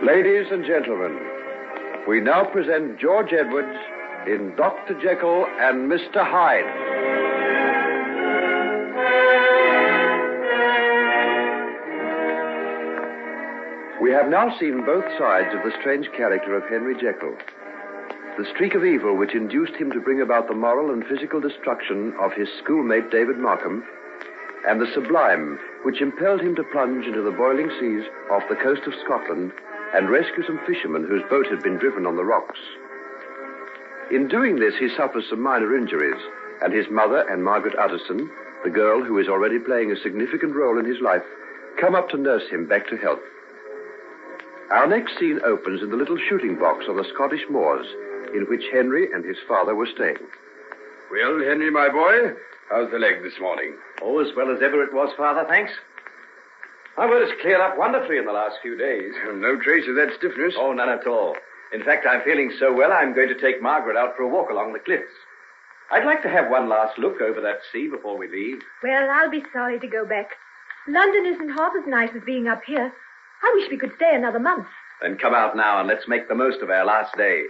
Ladies and gentlemen, we now present George Edwards in Dr. Jekyll and Mr. Hyde. We have now seen both sides of the strange character of Henry Jekyll. The streak of evil which induced him to bring about the moral and physical destruction of his schoolmate David Markham, and the sublime which impelled him to plunge into the boiling seas off the coast of Scotland and rescue some fishermen whose boat had been driven on the rocks. In doing this, he suffers some minor injuries, and his mother and Margaret Utterson, the girl who is already playing a significant role in his life, come up to nurse him back to health. Our next scene opens in the little shooting box on the Scottish moors, in which Henry and his father were staying. Well, Henry, my boy, how's the leg this morning? Oh, as well as ever it was, Father, thanks. My word has cleared up wonderfully in the last few days. No trace of that stiffness. Oh, none at all. In fact, I'm feeling so well, I'm going to take Margaret out for a walk along the cliffs. I'd like to have one last look over that sea before we leave. Well, I'll be sorry to go back. London isn't half as nice as being up here. I wish we could stay another month. Then come out now and let's make the most of our last day.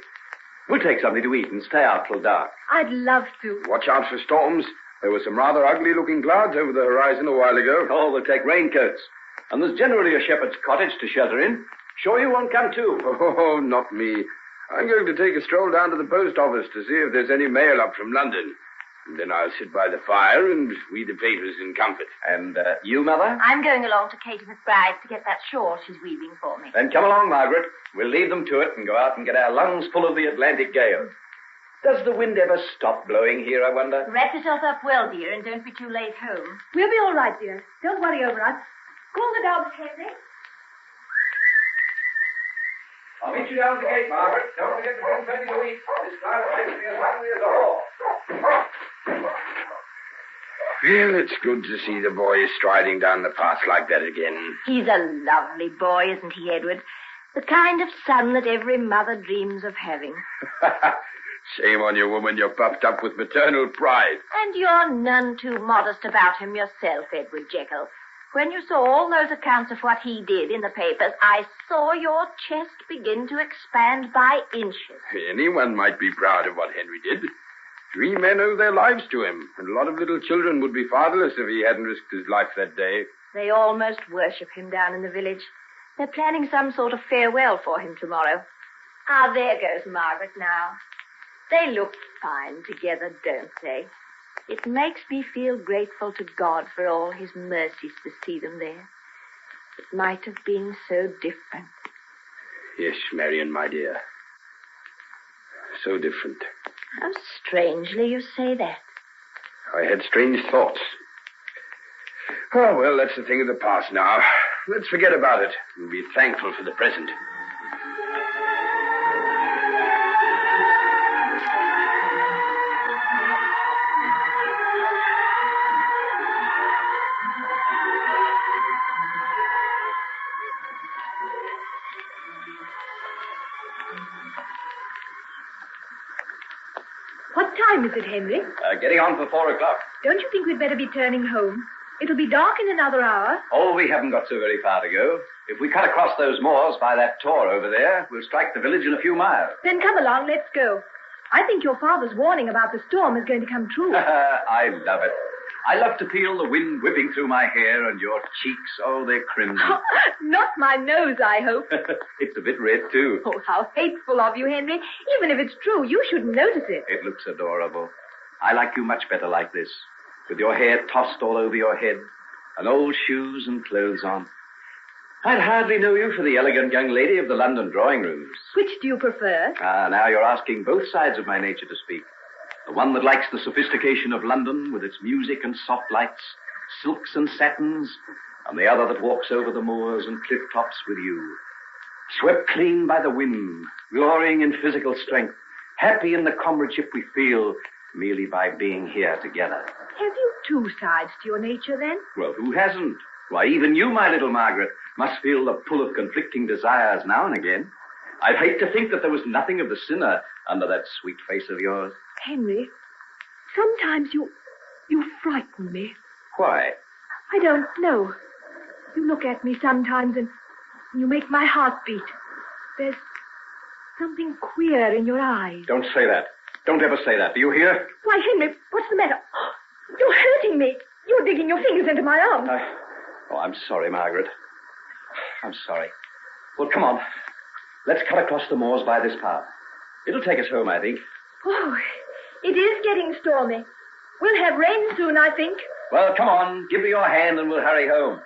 We'll take something to eat and stay out till dark. I'd love to. Watch out for storms. There were some rather ugly-looking clouds over the horizon a while ago. Oh, we'll take raincoats. And there's generally a shepherd's cottage to shelter in. Sure you won't come too? Oh, not me. I'm going to take a stroll down to the post office to see if there's any mail up from London. And then I'll sit by the fire and read the papers in comfort. And you, Mother? I'm going along to Katie McBride's to get that shawl she's weaving for me. Then come along, Margaret. We'll leave them to it and go out and get our lungs full of the Atlantic gale. Does the wind ever stop blowing here, I wonder? Wrap yourself up well, dear, and don't be too late home. We'll be all right, dear. Don't worry over us. Call the dogs, Henry. I'll meet you down at the gate, Margaret. Don't forget to bring plenty to eat. This time it makes me as hungry as a hawk. Well, it's good to see the boy striding down the path like that again. He's a lovely boy, isn't he, Edward? The kind of son that every mother dreams of having. Shame on you, woman. You're puffed up with maternal pride. And you're none too modest about him yourself, Edward Jekyll. When you saw all those accounts of what he did in the papers, I saw your chest begin to expand by inches. Anyone might be proud of what Henry did. 3 men owe their lives to him, and a lot of little children would be fatherless if he hadn't risked his life that day. They almost worship him down in the village. They're planning some sort of farewell for him tomorrow. Ah, there goes Margaret now. They look fine together, don't they? It makes me feel grateful to God for all his mercies to see them there. It might have been so different. Yes, Marion, my dear. So different. How strangely you say that. I had strange thoughts. Oh, well, that's the thing of the past now. Let's forget about it and be thankful for the present. What time is it, Henry? Getting on for 4 o'clock. Don't you think we'd better be turning home? It'll be dark in another hour. Oh, we haven't got so very far to go. If we cut across those moors by that tor over there, we'll strike the village in a few miles. Then come along, let's go. I think your father's warning about the storm is going to come true. I love it. I love to feel the wind whipping through my hair and your cheeks, oh, they're crimson. Not my nose, I hope. It's a bit red, too. Oh, how hateful of you, Henry. Even if it's true, you shouldn't notice it. It looks adorable. I like you much better like this, with your hair tossed all over your head, and old shoes and clothes on. I'd hardly know you for the elegant young lady of the London drawing rooms. Which do you prefer? Now you're asking both sides of my nature to speak. The one that likes the sophistication of London with its music and soft lights, silks and satins, and the other that walks over the moors and cliff tops with you. Swept clean by the wind, glorying in physical strength, happy in the comradeship we feel merely by being here together. Have you 2 sides to your nature, then? Well, who hasn't? Why, even you, my little Margaret, must feel the pull of conflicting desires now and again. I'd hate to think that there was nothing of the sinner under that sweet face of yours. Henry, sometimes you frighten me. Why? I don't know. You look at me sometimes and you make my heart beat. There's something queer in your eyes. Don't say that. Don't ever say that. Do you hear? Why, Henry, what's the matter? You're hurting me. You're digging your fingers into my arm. I'm sorry, Margaret. I'm sorry. Well, come on. Let's cut across the moors by this path. It'll take us home, I think. Oh, it is getting stormy. We'll have rain soon, I think. Well, come on. Give me your hand and we'll hurry home.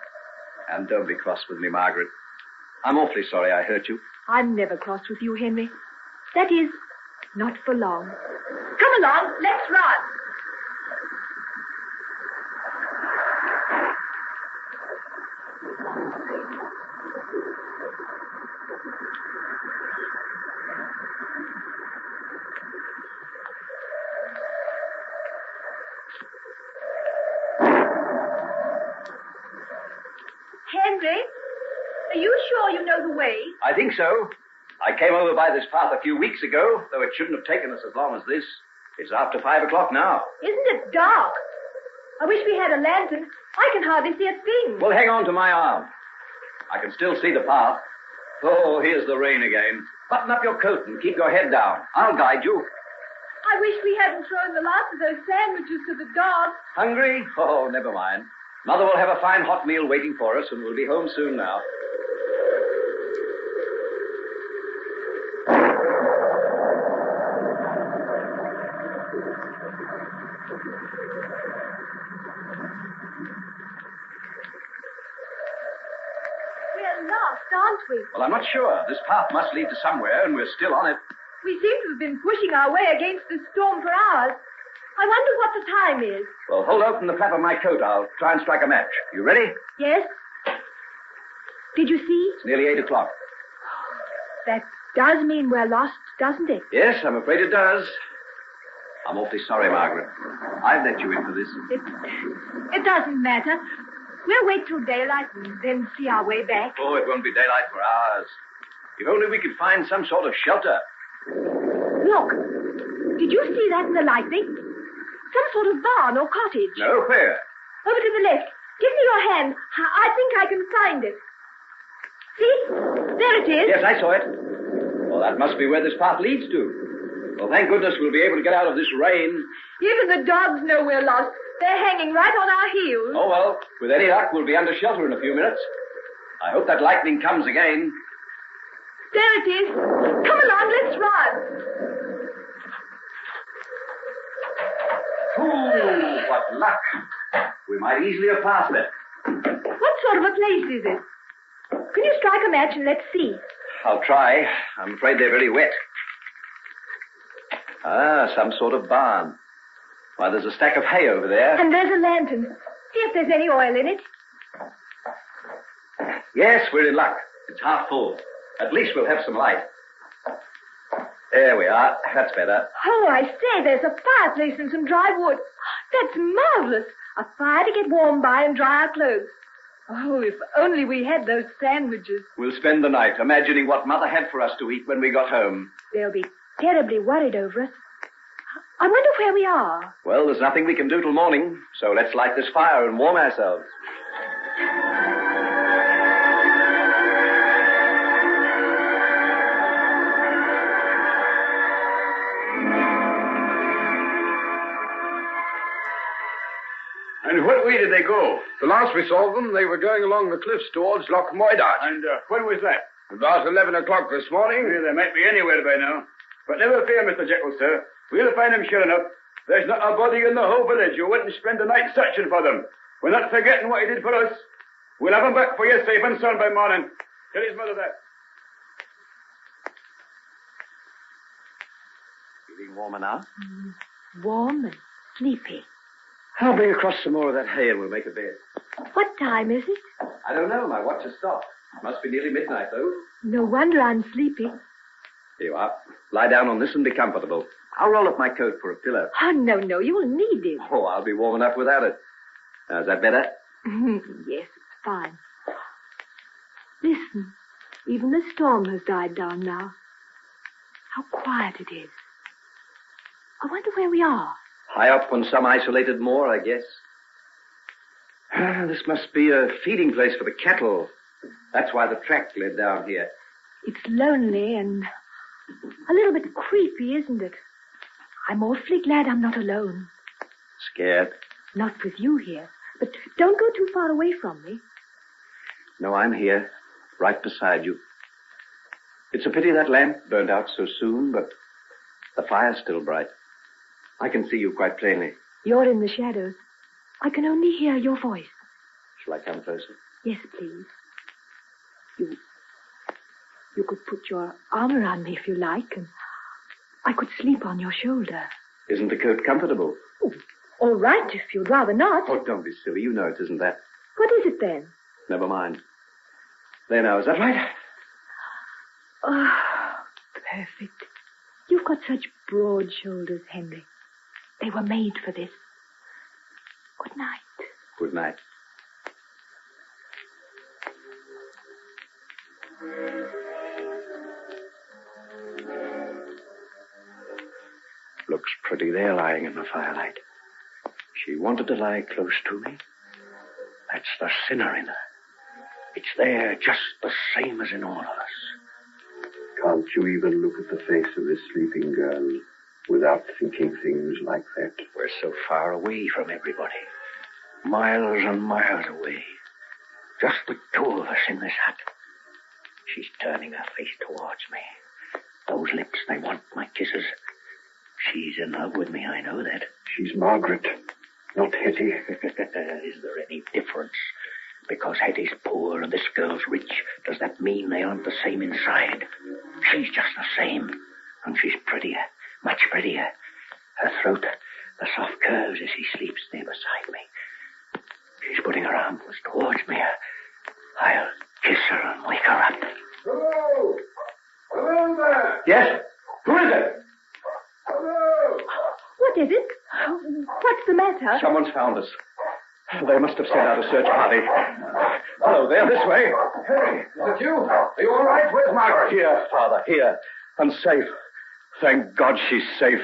And don't be cross with me, Margaret. I'm awfully sorry I hurt you. I'm never cross with you, Henry. That is, not for long. Come along, let's run. Henry, are you sure you know the way? I think so. I came over by this path a few weeks ago, though it shouldn't have taken us as long as this. It's after 5 o'clock now. Isn't it dark? I wish we had a lantern. I can hardly see a thing. Well, hang on to my arm. I can still see the path. Oh, here's the rain again. Button up your coat and keep your head down. I'll guide you. I wish we hadn't thrown the last of those sandwiches to the dogs. Hungry? Oh, never mind. Mother will have a fine hot meal waiting for us, and we'll be home soon now. We're lost, aren't we? Well, I'm not sure. This path must lead to somewhere, and we're still on it. We seem to have been pushing our way against the storm for hours. I wonder what the time is. Well, hold open the flap of my coat. I'll try and strike a match. You ready? Yes? Did you see? It's nearly 8 o'clock. That does mean we're lost, doesn't it? Yes, I'm afraid it does. I'm awfully sorry, Margaret. I've let you in for this. It doesn't matter. We'll wait till daylight and then see our way back. Oh, it won't be daylight for hours. If only we could find some sort of shelter. Look. Did you see that in the lightning? Some sort of barn or cottage. No, where? Over to the left. Give me your hand. I think I can find it. See? There it is. Yes, I saw it. Well, that must be where this path leads to. Well, thank goodness we'll be able to get out of this rain. Even the dogs know we're lost. They're hanging right on our heels. Oh, well, with any luck, we'll be under shelter in a few minutes. I hope that lightning comes again. There it is. Come along, let's run. Oh, what luck. We might easily have passed it. What sort of a place is it? Can you strike a match and let's see? I'll try. I'm afraid they're very wet. Ah, some sort of barn. Why, there's a stack of hay over there. And there's a lantern. See if there's any oil in it. Yes, we're in luck. It's half full. At least we'll have some light. There we are. That's better. Oh, I say, there's a fireplace and some dry wood. That's marvelous. A fire to get warm by and dry our clothes. Oh, if only we had those sandwiches. We'll spend the night imagining what Mother had for us to eat when we got home. They'll be terribly worried over us. I wonder where we are. Well, there's nothing we can do till morning, so let's light this fire and warm ourselves. And what way did they go? The last we saw them, they were going along the cliffs towards Loch Moidart. And when was that? About 11 o'clock this morning. Well, they might be anywhere by now. But never fear, Mr. Jekyll, sir. We'll find them sure enough. There's not a body in the whole village who wouldn't spend the night searching for them. We're not forgetting what he did for us. We'll have him back for you safe and sound by morning. Tell his mother that. Feeling warmer now? Warm and sleepy. I'll bring across some more of that hay and we'll make a bed. What time is it? I don't know. My watch has stopped. Must be nearly midnight, though. No wonder I'm sleepy. Here you are. Lie down on this and be comfortable. I'll roll up my coat for a pillow. Oh, no, you'll need it. Oh, I'll be warm enough without it. Is that better? Yes, it's fine. Listen, even the storm has died down now. How quiet it is. I wonder where we are. High up on some isolated moor, I guess. This must be a feeding place for the cattle. That's why the track led down here. It's lonely and a little bit creepy, isn't it? I'm awfully glad I'm not alone. Scared? Not with you here. But don't go too far away from me. No, I'm here, right beside you. It's a pity that lamp burned out so soon, but the fire's still bright. I can see you quite plainly. You're in the shadows. I can only hear your voice. Shall I come closer? Yes, please. You could put your arm around me if you like, and I could sleep on your shoulder. Isn't the coat comfortable? Oh, all right, if you'd rather not. Oh, don't be silly. You know it isn't that. What is it then? Never mind. There now, is that right? Oh, perfect. You've got such broad shoulders, Henry. They were made for this. Good night. Good night. Looks pretty there, lying in the firelight. She wanted to lie close to me. That's the sinner in her. It's there just the same as in all of us. Can't you even look at the face of this sleeping girl without thinking things like that? We're so far away from everybody. Miles and miles away. Just the two of us in this hut. She's turning her face towards me. Those lips, they want my kisses. She's in love with me, I know that. She's Margaret, not Hetty. Is there any difference? Because Hetty's poor and this girl's rich, does that mean they aren't the same inside? She's just the same. And she's prettier, much prettier. Her throat, the soft curves as she sleeps there beside me. She's putting her arms towards me. I'll kiss her and wake her up. Hello! Hello there! Yes? Who is it? Hello! What is it? What's the matter? Someone's found us. They must have sent out a search party. Hello there, this way. Henry, is it you? Are you all right? Where's Margaret? Here, Father, here. And safe. Thank God she's safe.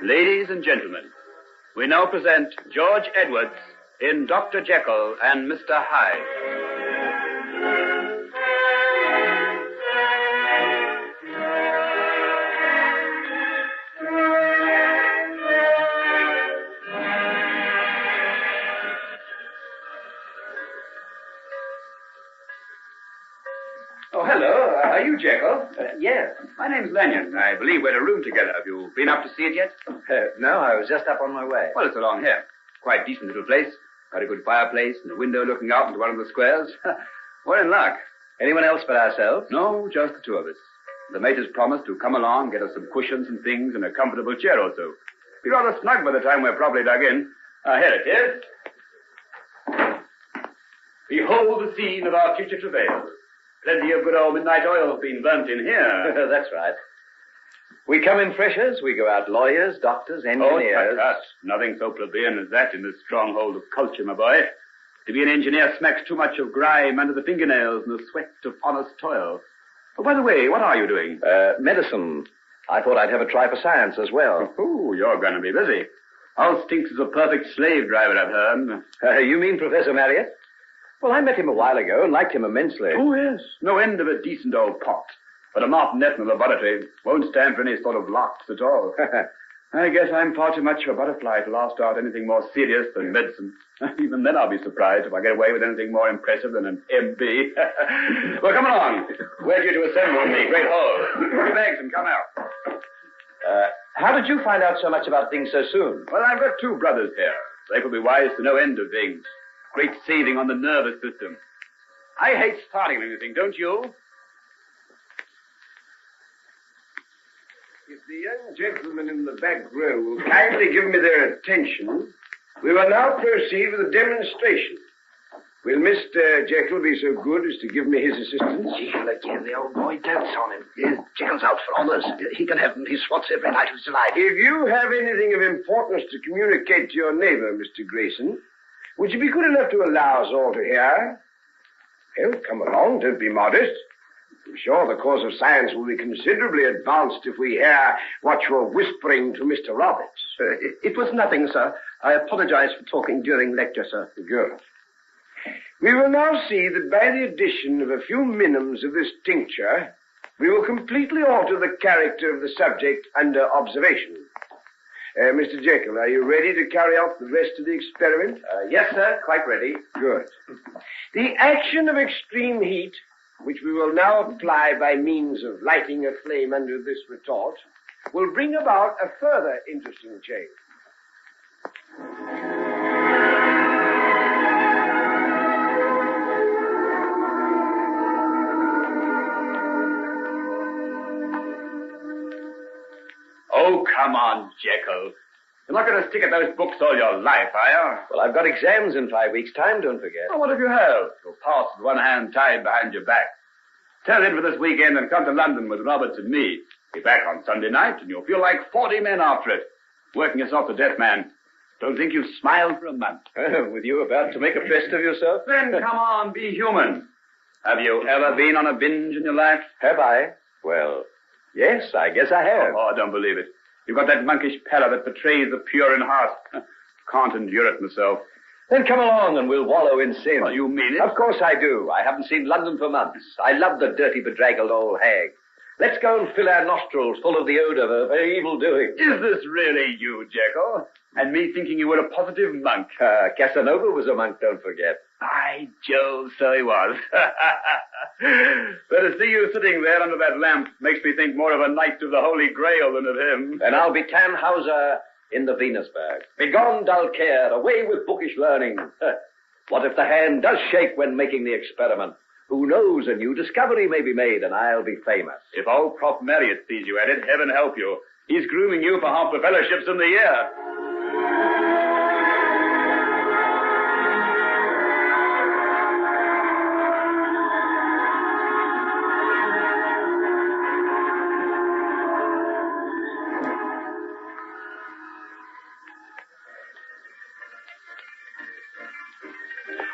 Ladies and gentlemen, we now present George Edwards in Dr. Jekyll and Mr. Hyde. Oh, hello. Are you Jekyll? Yes. My name's Lanyon. I believe we're in a room together. Have you been up to see it yet? No, I was just up on my way. Well, it's along here. Quite decent little place. Got a good fireplace and a window looking out into one of the squares. We're in luck. Anyone else but ourselves? No, just the two of us. The mate has promised to come along, get us some cushions and things and a comfortable chair or so. Be rather snug by the time we're properly dug in. Here it is. Behold the scene of our future travails. Plenty of good old midnight oil's been burnt in here. That's right. We come in freshers, we go out lawyers, doctors, engineers. Oh, nothing so plebeian as that in this stronghold of culture, my boy. To be an engineer smacks too much of grime under the fingernails and the sweat of honest toil. Oh, by the way, what are you doing? Medicine. I thought I'd have a try for science as well. Oh, you're going to be busy. Al Stinks is a perfect slave driver, I've heard. You mean Professor Marriott? Well, I met him a while ago and liked him immensely. Oh, yes. No end of a decent old pot. But a martinet in the laboratory won't stand for any sort of larks at all. I guess I'm far too much of a butterfly to last out anything more serious than medicine. Even then I'll be surprised if I get away with anything more impressive than an M.B. Well, come along. Where'd you to assemble in the great hall? Put your bags and come out. How did you find out so much about things so soon? Well, I've got two brothers here. They could be wise to no end of things. Great saving on the nervous system. I hate starting anything, don't you? If the young gentlemen in the back row will kindly give me their attention, we will now proceed with the demonstration. Will Mr. Jekyll be so good as to give me his assistance? Jekyll again, the old boy dotes on him. Jekyll's out for honours. He can have his swots every night of his life. If you have anything of importance to communicate to your neighbour, Mr. Grayson, would you be good enough to allow us all to hear? Oh, come along, don't be modest. I'm sure the cause of science will be considerably advanced if we hear what you're whispering to Mr. Roberts. It was nothing, sir. I apologize for talking during lecture, sir. Good. We will now see that by the addition of a few minims of this tincture, we will completely alter the character of the subject under observation. Mr. Jekyll, are you ready to carry out the rest of the experiment? Yes, sir, quite ready. Good. The action of extreme heat, which we will now apply by means of lighting a flame under this retort, will bring about a further interesting change. Oh, come on, Jekyll. You're not going to stick at those books all your life, are you? Well, I've got exams in 5 weeks' time, don't forget. Well, what if you have? You'll pass with one hand tied behind your back. Tell in for this weekend and come to London with Roberts and me. Be back on Sunday night, and you'll feel like 40 men after it. Working yourself to death, man. Don't think you've smiled for a month. With you about to make a fest of yourself? Then come on, be human. Have you ever been on a binge in your life? Have I? Well, yes, I guess I have. Oh, I don't believe it. You've got that monkish pallor that betrays the pure in heart. Can't endure it myself. Then come along and we'll wallow in sin. Oh, you mean it? Of course I do. I haven't seen London for months. I love the dirty, bedraggled old hag. Let's go and fill our nostrils full of the odour of her evil doing. Is this really you, Jekyll? And me thinking you were a positive monk? Casanova was a monk, don't forget. By Jove, so he was. But to see you sitting there under that lamp makes me think more of a knight of the Holy Grail than of him. And I'll be Tannhauser in the Venusberg. Begone, dull care, away with bookish learning. What if the hand does shake when making the experiment? Who knows, a new discovery may be made, and I'll be famous. If old Prof. Marriott sees you at it, heaven help you. He's grooming you for half the fellowships in the year.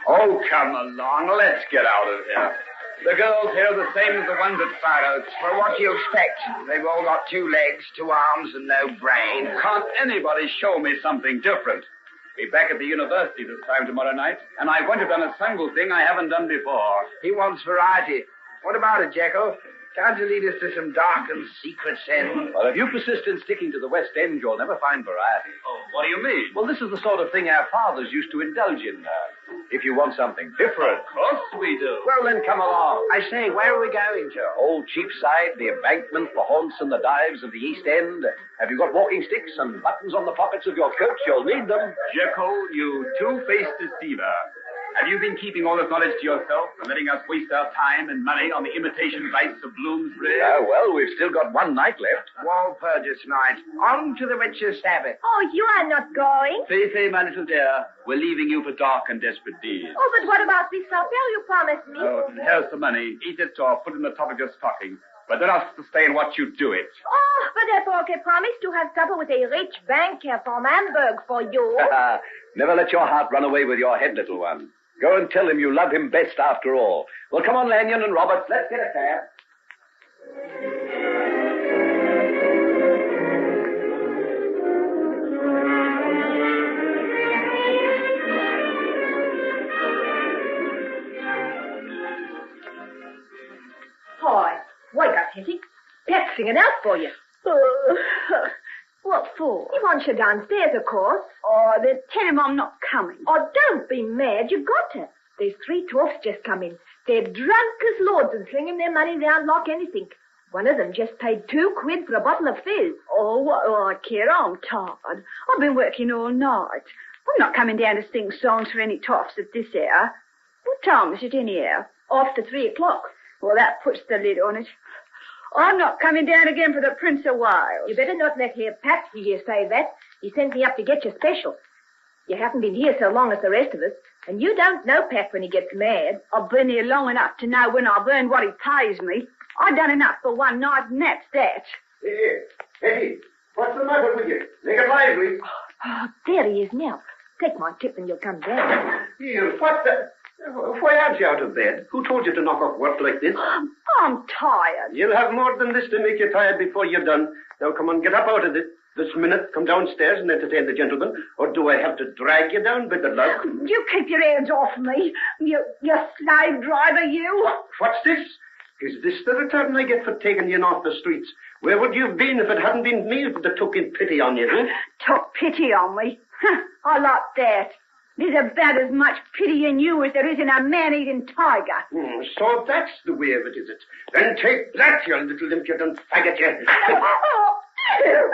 Oh, come along. Let's get out of here. The girls here are the same as the ones at Fireoaks. Well, what do you expect? They've all got 2 legs, 2 arms, and no brain. Can't anybody show me something different? Be back at the university this time tomorrow night, and I won't have done a single thing I haven't done before. He wants variety. What about it, Jekyll? Can't you lead us to some dark and secret sin? Well, if you persist in sticking to the West End, you'll never find variety. Oh, what do you mean? Well, this is the sort of thing our fathers used to indulge in. If you want something different. Of course we do. Well, then come along. I say, where are we going to? Old Cheapside, the Embankment, the haunts and the dives of the East End. Have you got walking sticks and buttons on the pockets of your coat? You'll need them. Jekyll, you two-faced deceiver. Have you been keeping all this knowledge to yourself and letting us waste our time and money on the imitation vice of Bloomsbury? Well, we've still got one night left. Walpurgis night. On to the witches' Sabbath. Oh, you are not going? Fay, my little dear, we're leaving you for dark and desperate deeds. Oh, but what about this supper you promised me? Oh, here's the money. Eat it or put it in the top of your stocking. But don't ask to stay and watch you do it. Oh, but I promised to have supper with a rich banker from Hamburg for you. Never let your heart run away with your head, little one. Go and tell him you love him best after all. Well, come on, Lanyon and Roberts. Let's get a cab. Hi, wake up, Hetty. Pat's singing out for you. What for? He wants you downstairs, of course. Oh, then tell him I'm not coming. Oh, don't be mad. You got to. There's 3 dwarfs just come in. They're drunk as lords and slinging their money round like anything. One of them just paid 2 quid for a bottle of fizz. Oh, what do I care? I'm tired. I've been working all night. I'm not coming down to sing songs for any toffs at this hour. What time is it anyhow? After 3 o'clock. Well, that puts the lid on it. I'm not coming down again for the Prince of Wales. You better not let Pat hear you say that. He sent me up to get you special. You haven't been here so long as the rest of us, and you don't know Pat when he gets mad. I've been here long enough to know when I've earned what he pays me. I've done enough for one night, and that's that. Hey, Hetty, what's the matter with you? Make it lively. Oh, there he is now. Take my tip and you'll come down. Here, what the... Why aren't you out of bed? Who told you to knock off work like this? I'm tired. You'll have more than this to make you tired before you're done. Now, come on, get up out of it. This minute, come downstairs and entertain the gentleman. Or do I have to drag you down with the lug? You keep your hands off me. You slave driver, you. What's this? Is this the return I get for taking you off the streets? Where would you have been if it hadn't been me that took in pity on you, huh? Took pity on me? I like that. There's about as much pity in you as there is in a man-eating tiger. So that's the way of it, is it? Then take that, you little impudent faggot, you.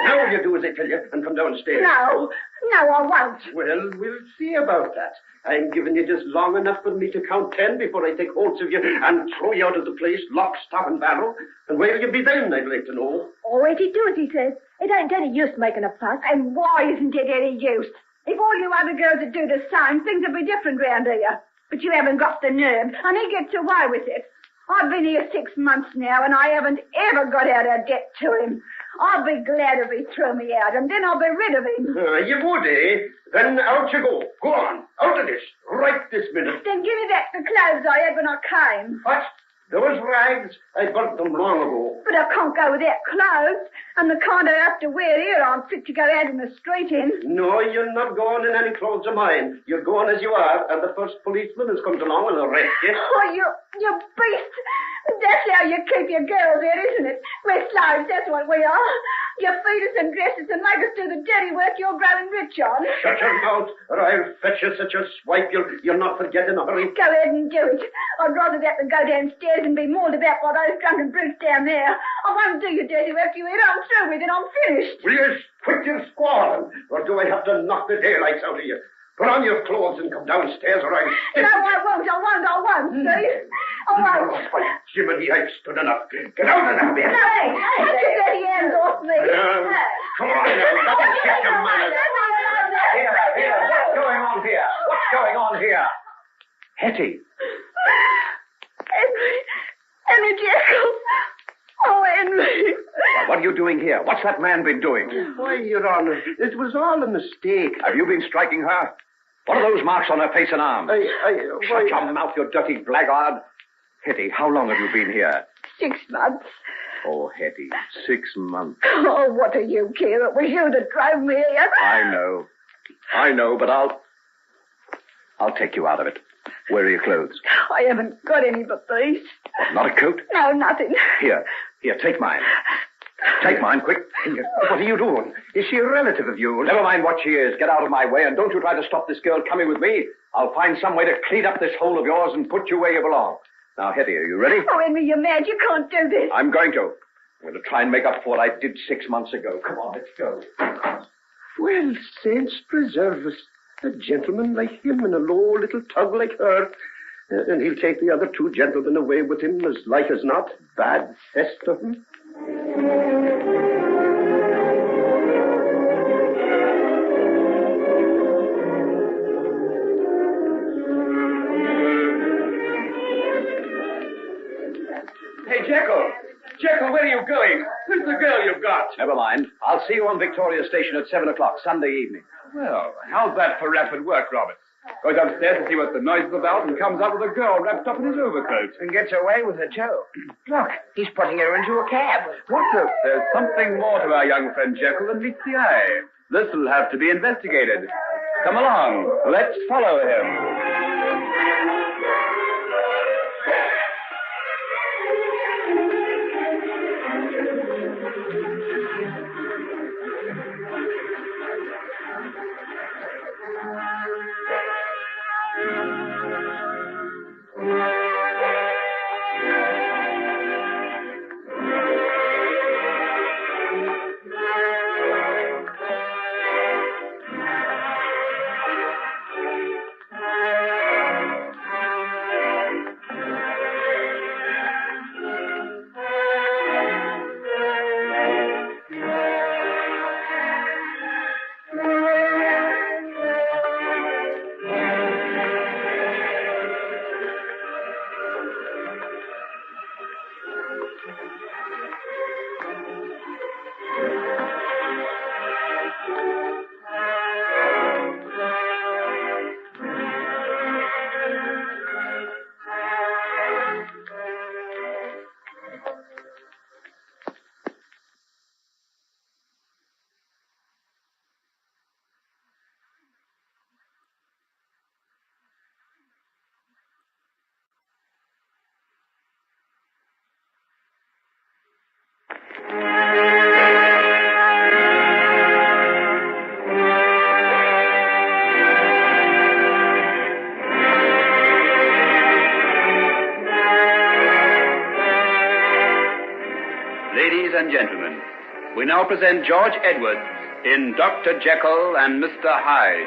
Now you do as I tell you and come downstairs. No, I won't. Well, we'll see about that. I'm giving you just long enough for me to count 10 before I take hold of you and throw you out of the place, lock, stock, and barrel. And where'll you be then, I'd like to know? Always he do as he says. It ain't any use making a fuss. And why isn't it any use? If all you other girls would do the same, things would be different round here. But you haven't got the nerve, and he gets away with it. I've been here 6 months now, and I haven't ever got out of debt to him. I'll be glad if he threw me out, and then I'll be rid of him. You would, eh? Then out you go. Go on, out of this, right this minute. Then give me back the clothes I had when I came. What? Those rags? I burnt them long ago. But I can't go without clothes, and the kind I have to wear here I'm fit to go out in the street in. No, you're not going in any clothes of mine. You're going as you are, and the first policeman who comes along will arrest you. Oh, you beast! That's how you keep your girls here, isn't it? We're slaves, that's what we are. You feed us and dress us and make us do the dirty work you're growing rich on. Shut your mouth, or I'll fetch you such a swipe you'll not forget in a hurry. Go ahead and do it. I'd rather that than go downstairs and be mauled about by those drunken brutes down there. I won't do your dirty work, you idiot. I'm through with it. I'm finished. Will you quit your squalling, or do I have to knock the daylights out of you? Put on your clothes and come downstairs, or I'll... No, I won't, see? I won't. By Jiminy, I've stood enough. Get out of that bed. Hey, get your dirty hands off me. Come on now, don't check your manners. Here, what's going on here? What's going on here? Hetty. Henry Jekyll. Oh, Henry. Well, what are you doing here? What's that man been doing? Why, Your Honor, it was all a mistake. Have you been striking her? What are those marks on her face and arms? Shut your mouth, you dirty blackguard. Hetty, how long have you been here? 6 months. Oh, Hetty, 6 months. Oh, what do you care? It was you that drove me here. I know, but I'll take you out of it. Where are your clothes? I haven't got any but these. What, not a coat? No, nothing. Here, take mine. Take mine, quick. What are you doing? Is she a relative of yours? Never mind what she is. Get out of my way, and don't you try to stop this girl coming with me. I'll find some way to clean up this hole of yours and put you where you belong. Now, Hetty, are you ready? Oh, Henry, you're mad. You can't do this. I'm going to. I'm going to try and make up for what I did 6 months ago. Come on, let's go. Well, saints preserve us. A gentleman like him and a low little tug like her. And he'll take the other 2 gentlemen away with him as like as not. Bad cess to him. Hey, Jekyll, where are you going? Who's the girl you've got? Never mind. I'll see you on Victoria Station at 7 o'clock, Sunday evening. Well, how's that for rapid work, Roberts? Goes upstairs to see what the noise is about and comes out with a girl wrapped up in his overcoat. And gets away with it, too. Look, he's putting her into a cab. What the... There's something more to our young friend Jekyll than meets the eye. This'll have to be investigated. Come along. Let's follow him. and gentlemen, we now present George Edwards in Dr. Jekyll and Mr. Hyde.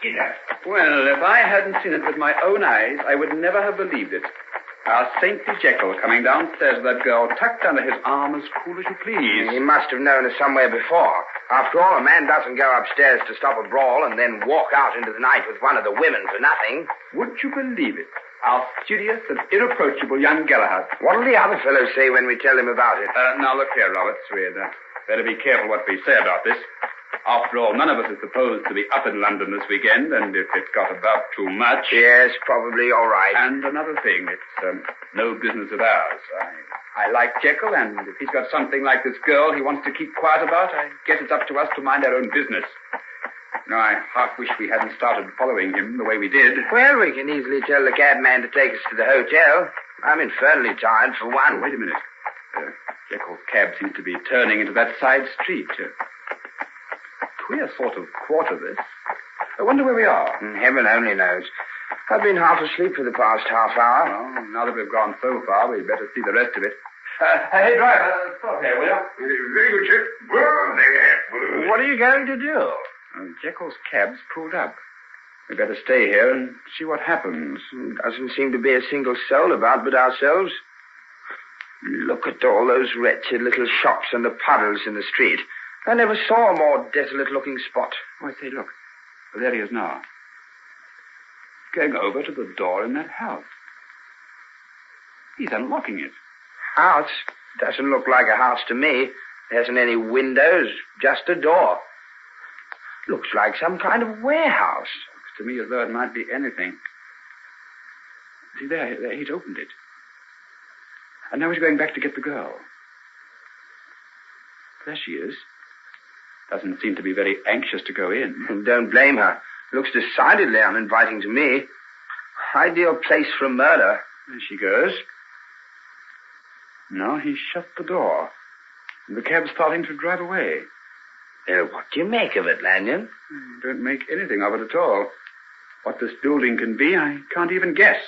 Get up. Well, if I hadn't seen it with my own eyes, I would never have believed it. Our saintly Jekyll coming downstairs with that girl tucked under his arm as cool as you please. He must have known us somewhere before. After all, a man doesn't go upstairs to stop a brawl and then walk out into the night with one of the women for nothing. Would you believe it? Our studious and irreproachable young Galahad. What'll the other fellows say when we tell him about it? Now look here, Roberts. We'd better be careful what we say about this. After all, none of us is supposed to be up in London this weekend, and if it got about too much... Yes, probably all right. And another thing, it's no business of ours. I like Jekyll, and if he's got something like this girl he wants to keep quiet about, I guess it's up to us to mind our own business. Now, I half wish we hadn't started following him the way we did. Well, we can easily tell the cabman to take us to the hotel. I'm infernally tired, for one. Wait a minute. Jekyll's cab seems to be turning into that side street. Queer sort of quarter, this. I wonder where we are. Heaven only knows. I've been half asleep for the past half hour. Well, now that we've gone so far, we'd better see the rest of it. Hey, driver, stop here, will you? Very good, Chick. Whoa there. What are you going to do? Jekyll's cab's pulled up. We'd better stay here and see what happens. Doesn't seem to be a single soul about but ourselves. Look at all those wretched little shops and the puddles in the street. I never saw a more desolate-looking spot. Oh, I say, look. There he is now. Going over to the door in that house. He's unlocking it. House? Doesn't look like a house to me. There hasn't any windows, just a door. Looks like some kind of warehouse. Looks to me as though it might be anything. See, there, he's opened it. And now he's going back to get the girl. There she is. Doesn't seem to be very anxious to go in. Don't blame her. Looks decidedly uninviting to me. Ideal place for a murder. There she goes. No, he shut the door. The cab's starting to drive away. What do you make of it, Lanyon? Don't make anything of it at all. What this building can be, I can't even guess.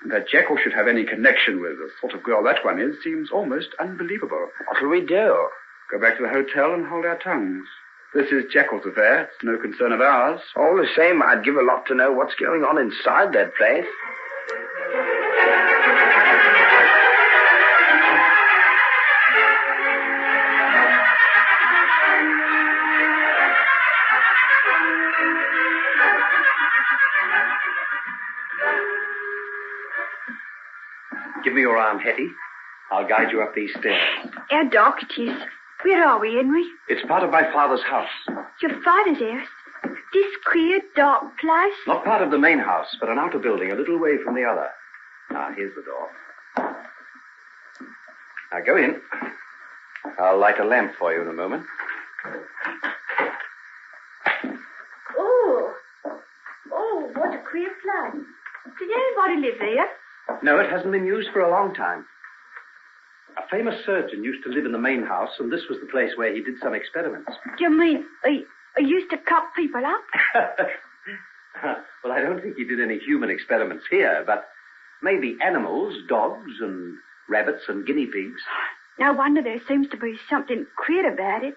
And that Jekyll should have any connection with the sort of girl that one is seems almost unbelievable. What'll we do? Go back to the hotel and hold our tongues. This is Jekyll's affair. It's no concern of ours. All the same, I'd give a lot to know what's going on inside that place. Give me your arm, Hetty. I'll guide you up these stairs. How dark it is. Where are we, Henry? It's part of my father's house. Your father's house? This queer, dark place? Not part of the main house, but an outer building a little way from the other. Ah, here's the door. Now, go in. I'll light a lamp for you in a moment. Oh, what a queer place. Did anybody live there? No, it hasn't been used for a long time. A famous surgeon used to live in the main house, and this was the place where he did some experiments. Do you mean he used to cut people up? Well, I don't think he did any human experiments here, but maybe animals, dogs and rabbits and guinea pigs. No wonder there seems to be something queer about it.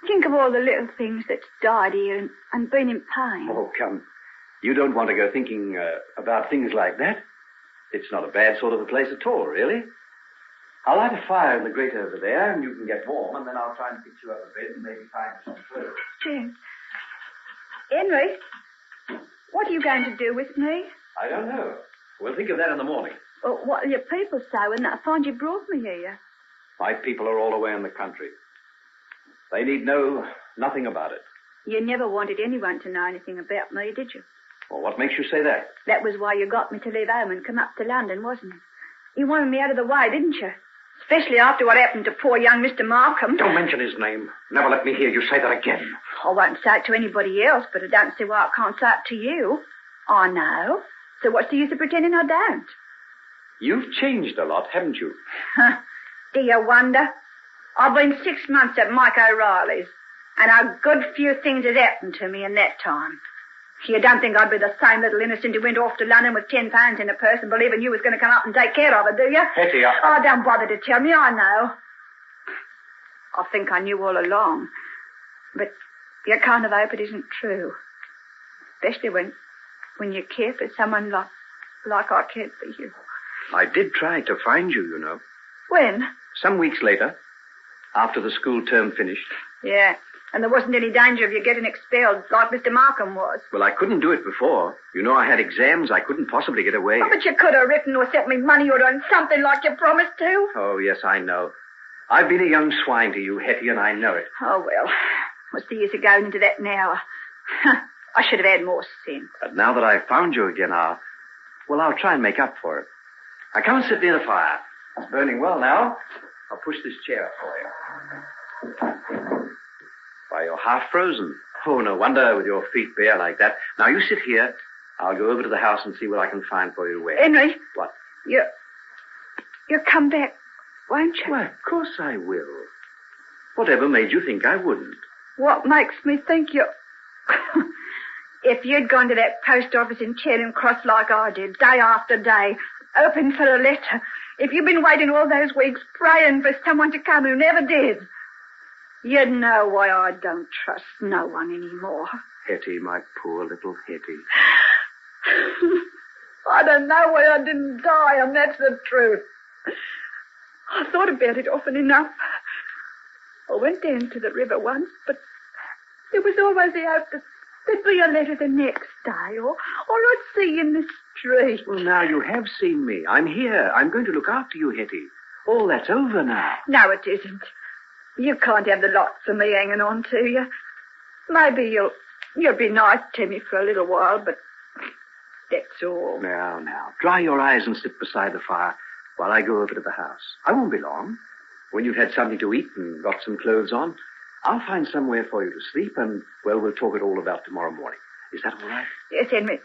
Think of all the little things that's died here and been in pain. Oh, come. You don't want to go thinking about things like that. It's not a bad sort of a place at all, really. I'll light a fire in the grate over there, and you can get warm, and then I'll try and fix you up a bed and maybe find some clothes. James. Henry, what are you going to do with me? I don't know. We'll think of that in the morning. Well, what will your people say when they find you brought me here? My people are all away in the country. They need know nothing about it. You never wanted anyone to know anything about me, did you? Well, what makes you say that? That was why you got me to leave home and come up to London, wasn't it? You wanted me out of the way, didn't you? Especially after what happened to poor young Mr. Markham. Don't mention his name. Never let me hear you say that again. I won't say it to anybody else, but I don't see why I can't say it to you. I know. So what's the use of pretending I don't? You've changed a lot, haven't you? Do you wonder? I've been 6 months at Mike O'Reilly's, and a good few things has happened to me in that time. You don't think I'd be the same little innocent who went off to London with £10 in a purse and believing you was going to come up and take care of it, do you? Hetty, Oh, don't bother to tell me. I know. I think I knew all along. But you kind of hope it isn't true. Especially when you care for someone like I cared for you. I did try to find you, you know. When? Some weeks later, after the school term finished. Yeah, and there wasn't any danger of you getting expelled like Mr. Markham was. Well, I couldn't do it before. You know, I had exams. I couldn't possibly get away. Oh, but you could have written or sent me money or done something like you promised to. Oh, yes, I know. I've been a young swine to you, Hetty, and I know it. Oh, well, what's the use of going into that now? I should have had more sense. But now that I've found you again, I'll try and make up for it. Now, come and sit near the fire. It's burning well now. I'll push this chair up for you. Why, you're half frozen. Oh, no wonder with your feet bare like that. Now, you sit here. I'll go over to the house and see what I can find for you to wear. Henry. What? You'll come back, won't you? Why, of course I will. Whatever made you think I wouldn't? What makes me think you... If you'd gone to that post office in Chatham Cross like I did, day after day, hoping for a letter, if you'd been waiting all those weeks praying for someone to come who never did, you'd know why I don't trust no one anymore. Hetty, my poor little Hetty. I don't know why I didn't die, and that's the truth. I thought about it often enough. I went down to the river once, but there was always the hope that there'd be a letter the next day, or I'd see you in the street. Well, now you have seen me. I'm here. I'm going to look after you, Hetty. All that's over now. No, it isn't. You can't have the lot for me hanging on to you. Maybe you'll be nice to me for a little while, but that's all. Now, dry your eyes and sit beside the fire while I go over to the house. I won't be long. When you've had something to eat and got some clothes on, I'll find somewhere for you to sleep, and, well, we'll talk it all about tomorrow morning. Is that all right? Yes, Henry.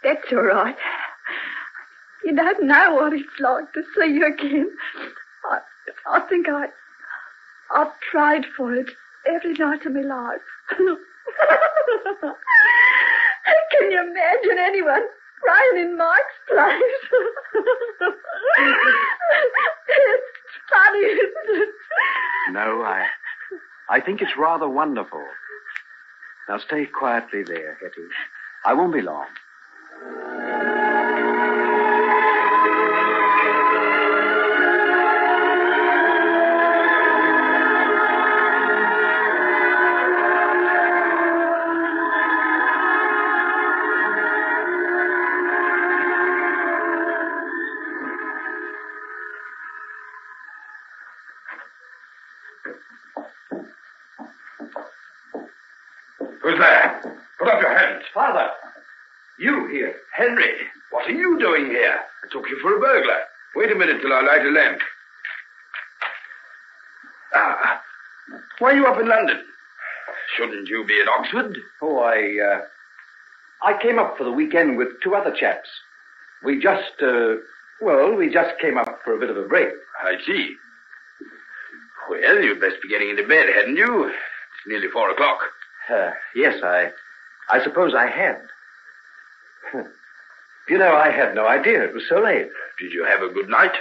That's all right. You don't know what it's like to see you again. I think I've tried for it every night of my life. Can you imagine anyone praying in Mike's place? It's funny, isn't it? No, I think it's rather wonderful. Now stay quietly there, Hetty. I won't be long. Who's there? Put up your hands. Father, you here. Henry, what are you doing here? I took you for a burglar. Wait a minute till I light a lamp. Ah, why are you up in London? Shouldn't you be at Oxford? Oh, I came up for the weekend with 2 other chaps. We just came up for a bit of a break. I see. Well, you'd best be getting into bed, hadn't you? It's nearly 4 o'clock. Yes, I suppose I had. You know, I had no idea it was so late. Did you have a good night?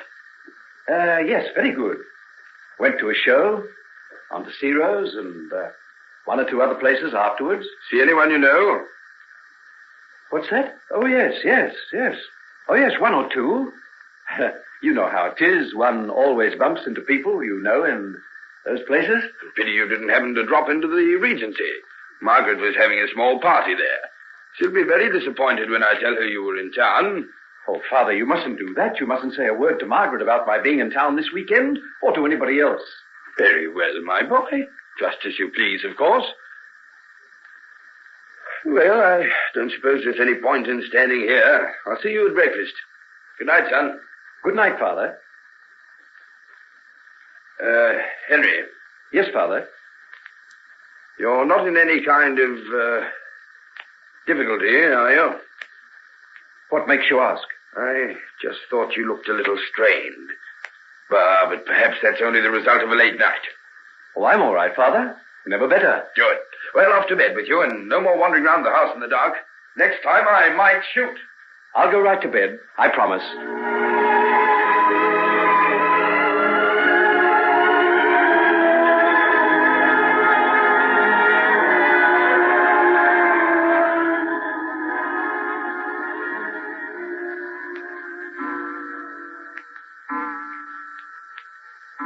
Yes, very good. Went to a show, on to Ciro's, and 1 or 2 other places afterwards. See anyone you know? What's that? Oh, yes. Oh, yes, 1 or 2. You know how it is. One always bumps into people you know in those places. Pity you didn't happen to drop into the Regency. Margaret was having a small party there. She'll be very disappointed when I tell her you were in town. Oh, Father, you mustn't do that. You mustn't say a word to Margaret about my being in town this weekend, or to anybody else. Very well, my boy. Just as you please, of course. Well, I don't suppose there's any point in standing here. I'll see you at breakfast. Good night, son. Good night, Father. Henry. Yes, Father? You're not in any kind of, difficulty, are you? What makes you ask? I just thought you looked a little strained. But perhaps that's only the result of a late night. Oh, I'm all right, Father. Never better. Good. Well, off to bed with you, and no more wandering round the house in the dark. Next time I might shoot. I'll go right to bed. I promise.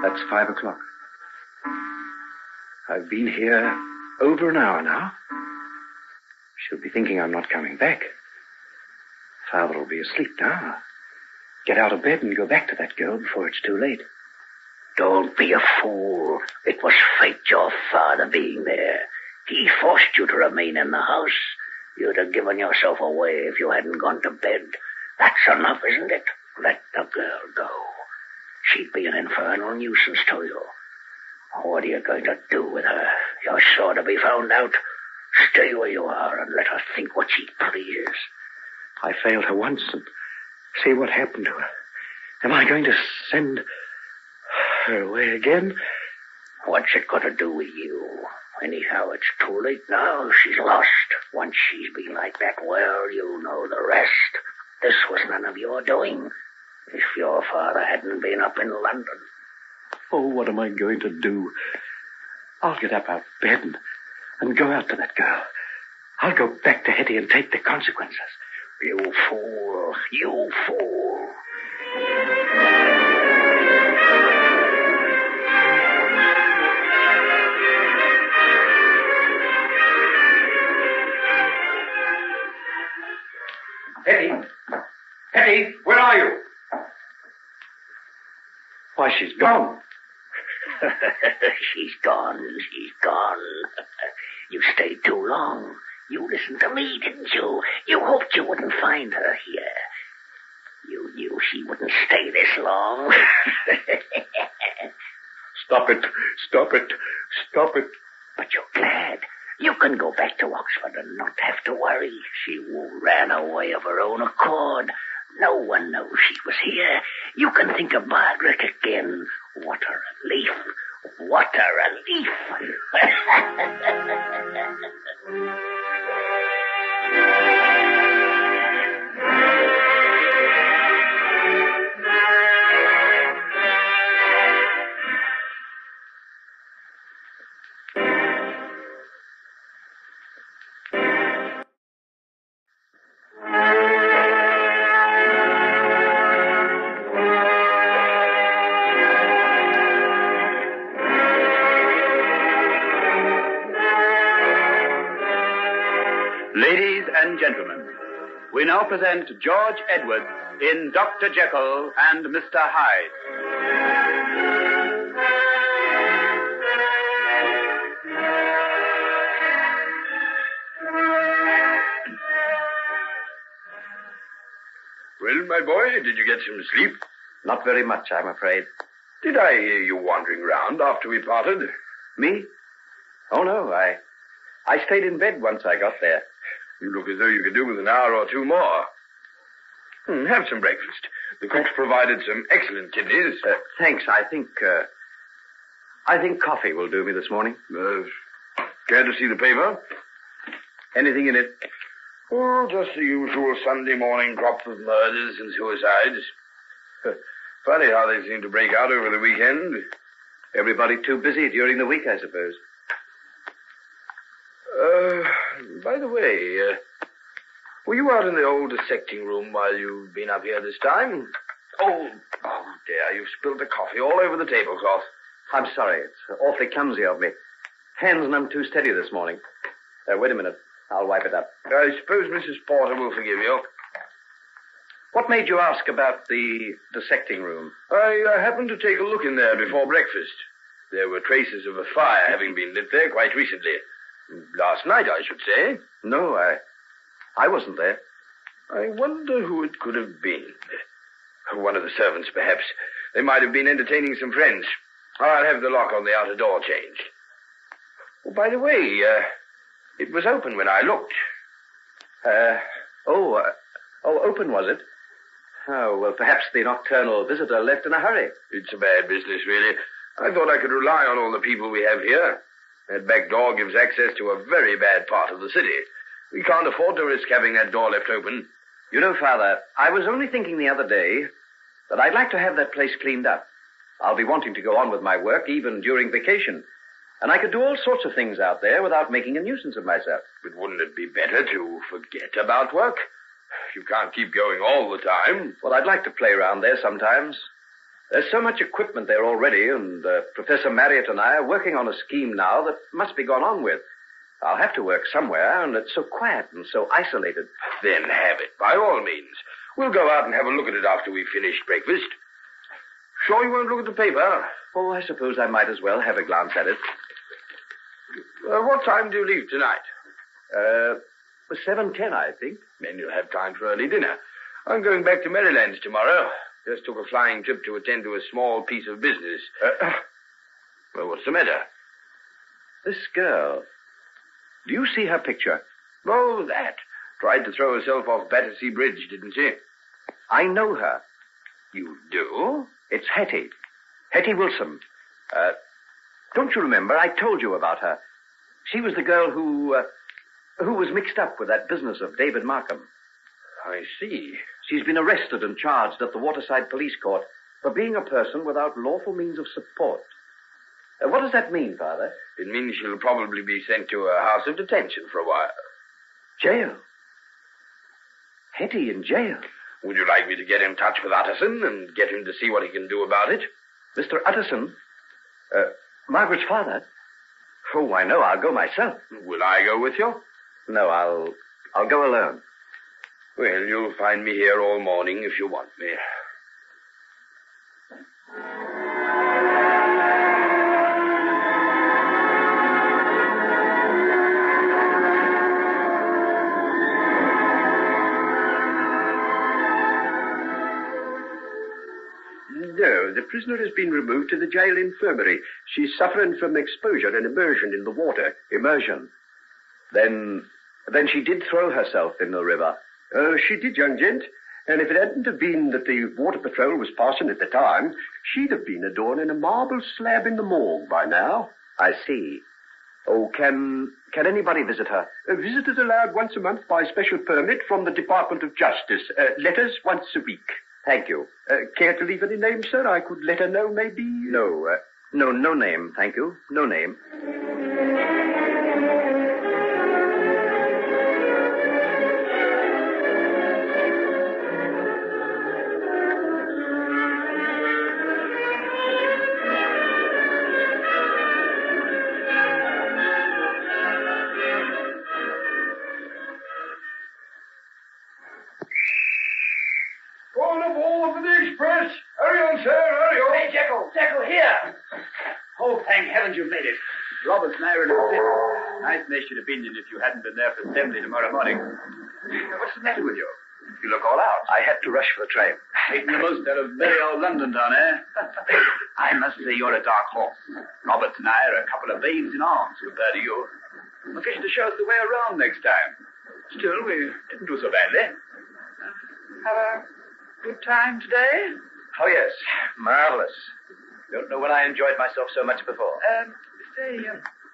That's 5 o'clock. I've been here over an hour now. She'll be thinking I'm not coming back. Father will be asleep now. Get out of bed and go back to that girl before it's too late. Don't be a fool. It was fate, your father being there. He forced you to remain in the house. You'd have given yourself away if you hadn't gone to bed. That's enough, isn't it? Let the girl go. She'd be an infernal nuisance to you. What are you going to do with her? You're sure to be found out. Stay where you are and let her think what she pleases. I failed her once, and see what happened to her. Am I going to send her away again? What's it got to do with you? Anyhow, it's too late now. She's lost. Once she's been like that, well, you know the rest. This was none of your doing. If your father hadn't been up in London. Oh, what am I going to do? I'll get up out of bed and go out to that girl. I'll go back to Hetty and take the consequences. You fool. You fool. Hetty? Hetty, where are you? Why, she's gone. She's gone. She's gone. You stayed too long. You listened to me, didn't you? You hoped you wouldn't find her here. You knew she wouldn't stay this long. Stop it. Stop it. Stop it. But you're glad. You can go back to Oxford and not have to worry. She ran away of her own accord. No one knows she was here. You can think of Margaret again. What a relief. What a relief. Ladies and gentlemen, we now present George Edwards in Dr. Jekyll and Mr. Hyde. Well, my boy, did you get some sleep? Not very much, I'm afraid. Did I hear you wandering round after we parted? Me? Oh, no, I stayed in bed once I got there. You look as though you could do with an hour or two more. Have some breakfast. The cook's provided some excellent kidneys. Thanks, I think coffee will do me this morning. Care to see the paper? Anything in it? Oh, just the usual Sunday morning crop of murders and suicides. Funny how they seem to break out over the weekend. Everybody too busy during the week, I suppose. By the way, were you out in the old dissecting room while you've been up here this time? Oh, dear, you've spilled the coffee all over the tablecloth. I'm sorry. It's awfully clumsy of me. Hands none too steady this morning. Wait a minute. I'll wipe it up. I suppose Mrs. Porter will forgive you. What made you ask about the dissecting room? I happened to take a look in there before breakfast. There were traces of a fire having been lit there quite recently. Last night, I should say. No, I wasn't there. I wonder who it could have been. One of the servants, perhaps. They might have been entertaining some friends. I'll have the lock on the outer door changed. Oh, by the way, it was open when I looked. Open was it? Oh, well, perhaps the nocturnal visitor left in a hurry. It's a bad business, really. I thought I could rely on all the people we have here. That back door gives access to a very bad part of the city. We can't afford to risk having that door left open. You know, Father, I was only thinking the other day that I'd like to have that place cleaned up. I'll be wanting to go on with my work even during vacation. And I could do all sorts of things out there without making a nuisance of myself. But wouldn't it be better to forget about work? You can't keep going all the time. Well, I'd like to play around there sometimes. There's so much equipment there already, and Professor Marriott and I are working on a scheme now that must be gone on with. I'll have to work somewhere, and it's so quiet and so isolated. Then have it, by all means. We'll go out and have a look at it after we've finished breakfast. Sure you won't look at the paper? Oh, I suppose I might as well have a glance at it. What time do you leave tonight? 7:10, I think. Then you'll have time for early dinner. I'm going back to Maryland tomorrow. Just took a flying trip to attend to a small piece of business. Well, what's the matter? This girl. Do you see her picture? Oh, that. Tried to throw herself off Battersea Bridge, didn't she? I know her. You do? It's Hetty. Hetty Wilson. Don't you remember? I told you about her. She was the girl who was mixed up with that business of David Markham. I see. She's been arrested and charged at the Waterside Police Court for being a person without lawful means of support. What does that mean, Father? It means she'll probably be sent to a house of detention for a while. Jail? Hetty in jail? Would you like me to get in touch with Utterson and get him to see what he can do about it? Mr. Utterson? Margaret's father? Oh, I know. I'll go myself. Will I go with you? No, I'll go alone. Well, you'll find me here all morning if you want me. No, the prisoner has been removed to the jail infirmary. She's suffering from exposure and immersion in the water. Immersion? Then she did throw herself in the river. Oh, she did, young gent. And if it hadn't have been that the water patrol was passing at the time, she'd have been adorning a marble slab in the morgue by now. I see. Oh, can anybody visit her? Visitors allowed once a month by special permit from the Department of Justice. Letters once a week. Thank you. Care to leave any name, sir? I could let her know, maybe. No name, thank you. No name. Going aboard for the express. Hurry on, sir, hurry on. Hey, Jekyll, here. Oh, thank heavens you made it. Roberts and I are in a fit. Nice mess you'd have been in if you hadn't been there for assembly tomorrow morning. What's the matter with you? You look all out. I had to rush for the train. Making the most out of merry old London town, eh? I must say you're a dark horse. Roberts and I are a couple of babes in arms compared to you. I'm fishing to show us the way around next time. Still, we didn't do so badly. Have a good time today? Oh, yes. Marvelous. Don't know when I enjoyed myself so much before.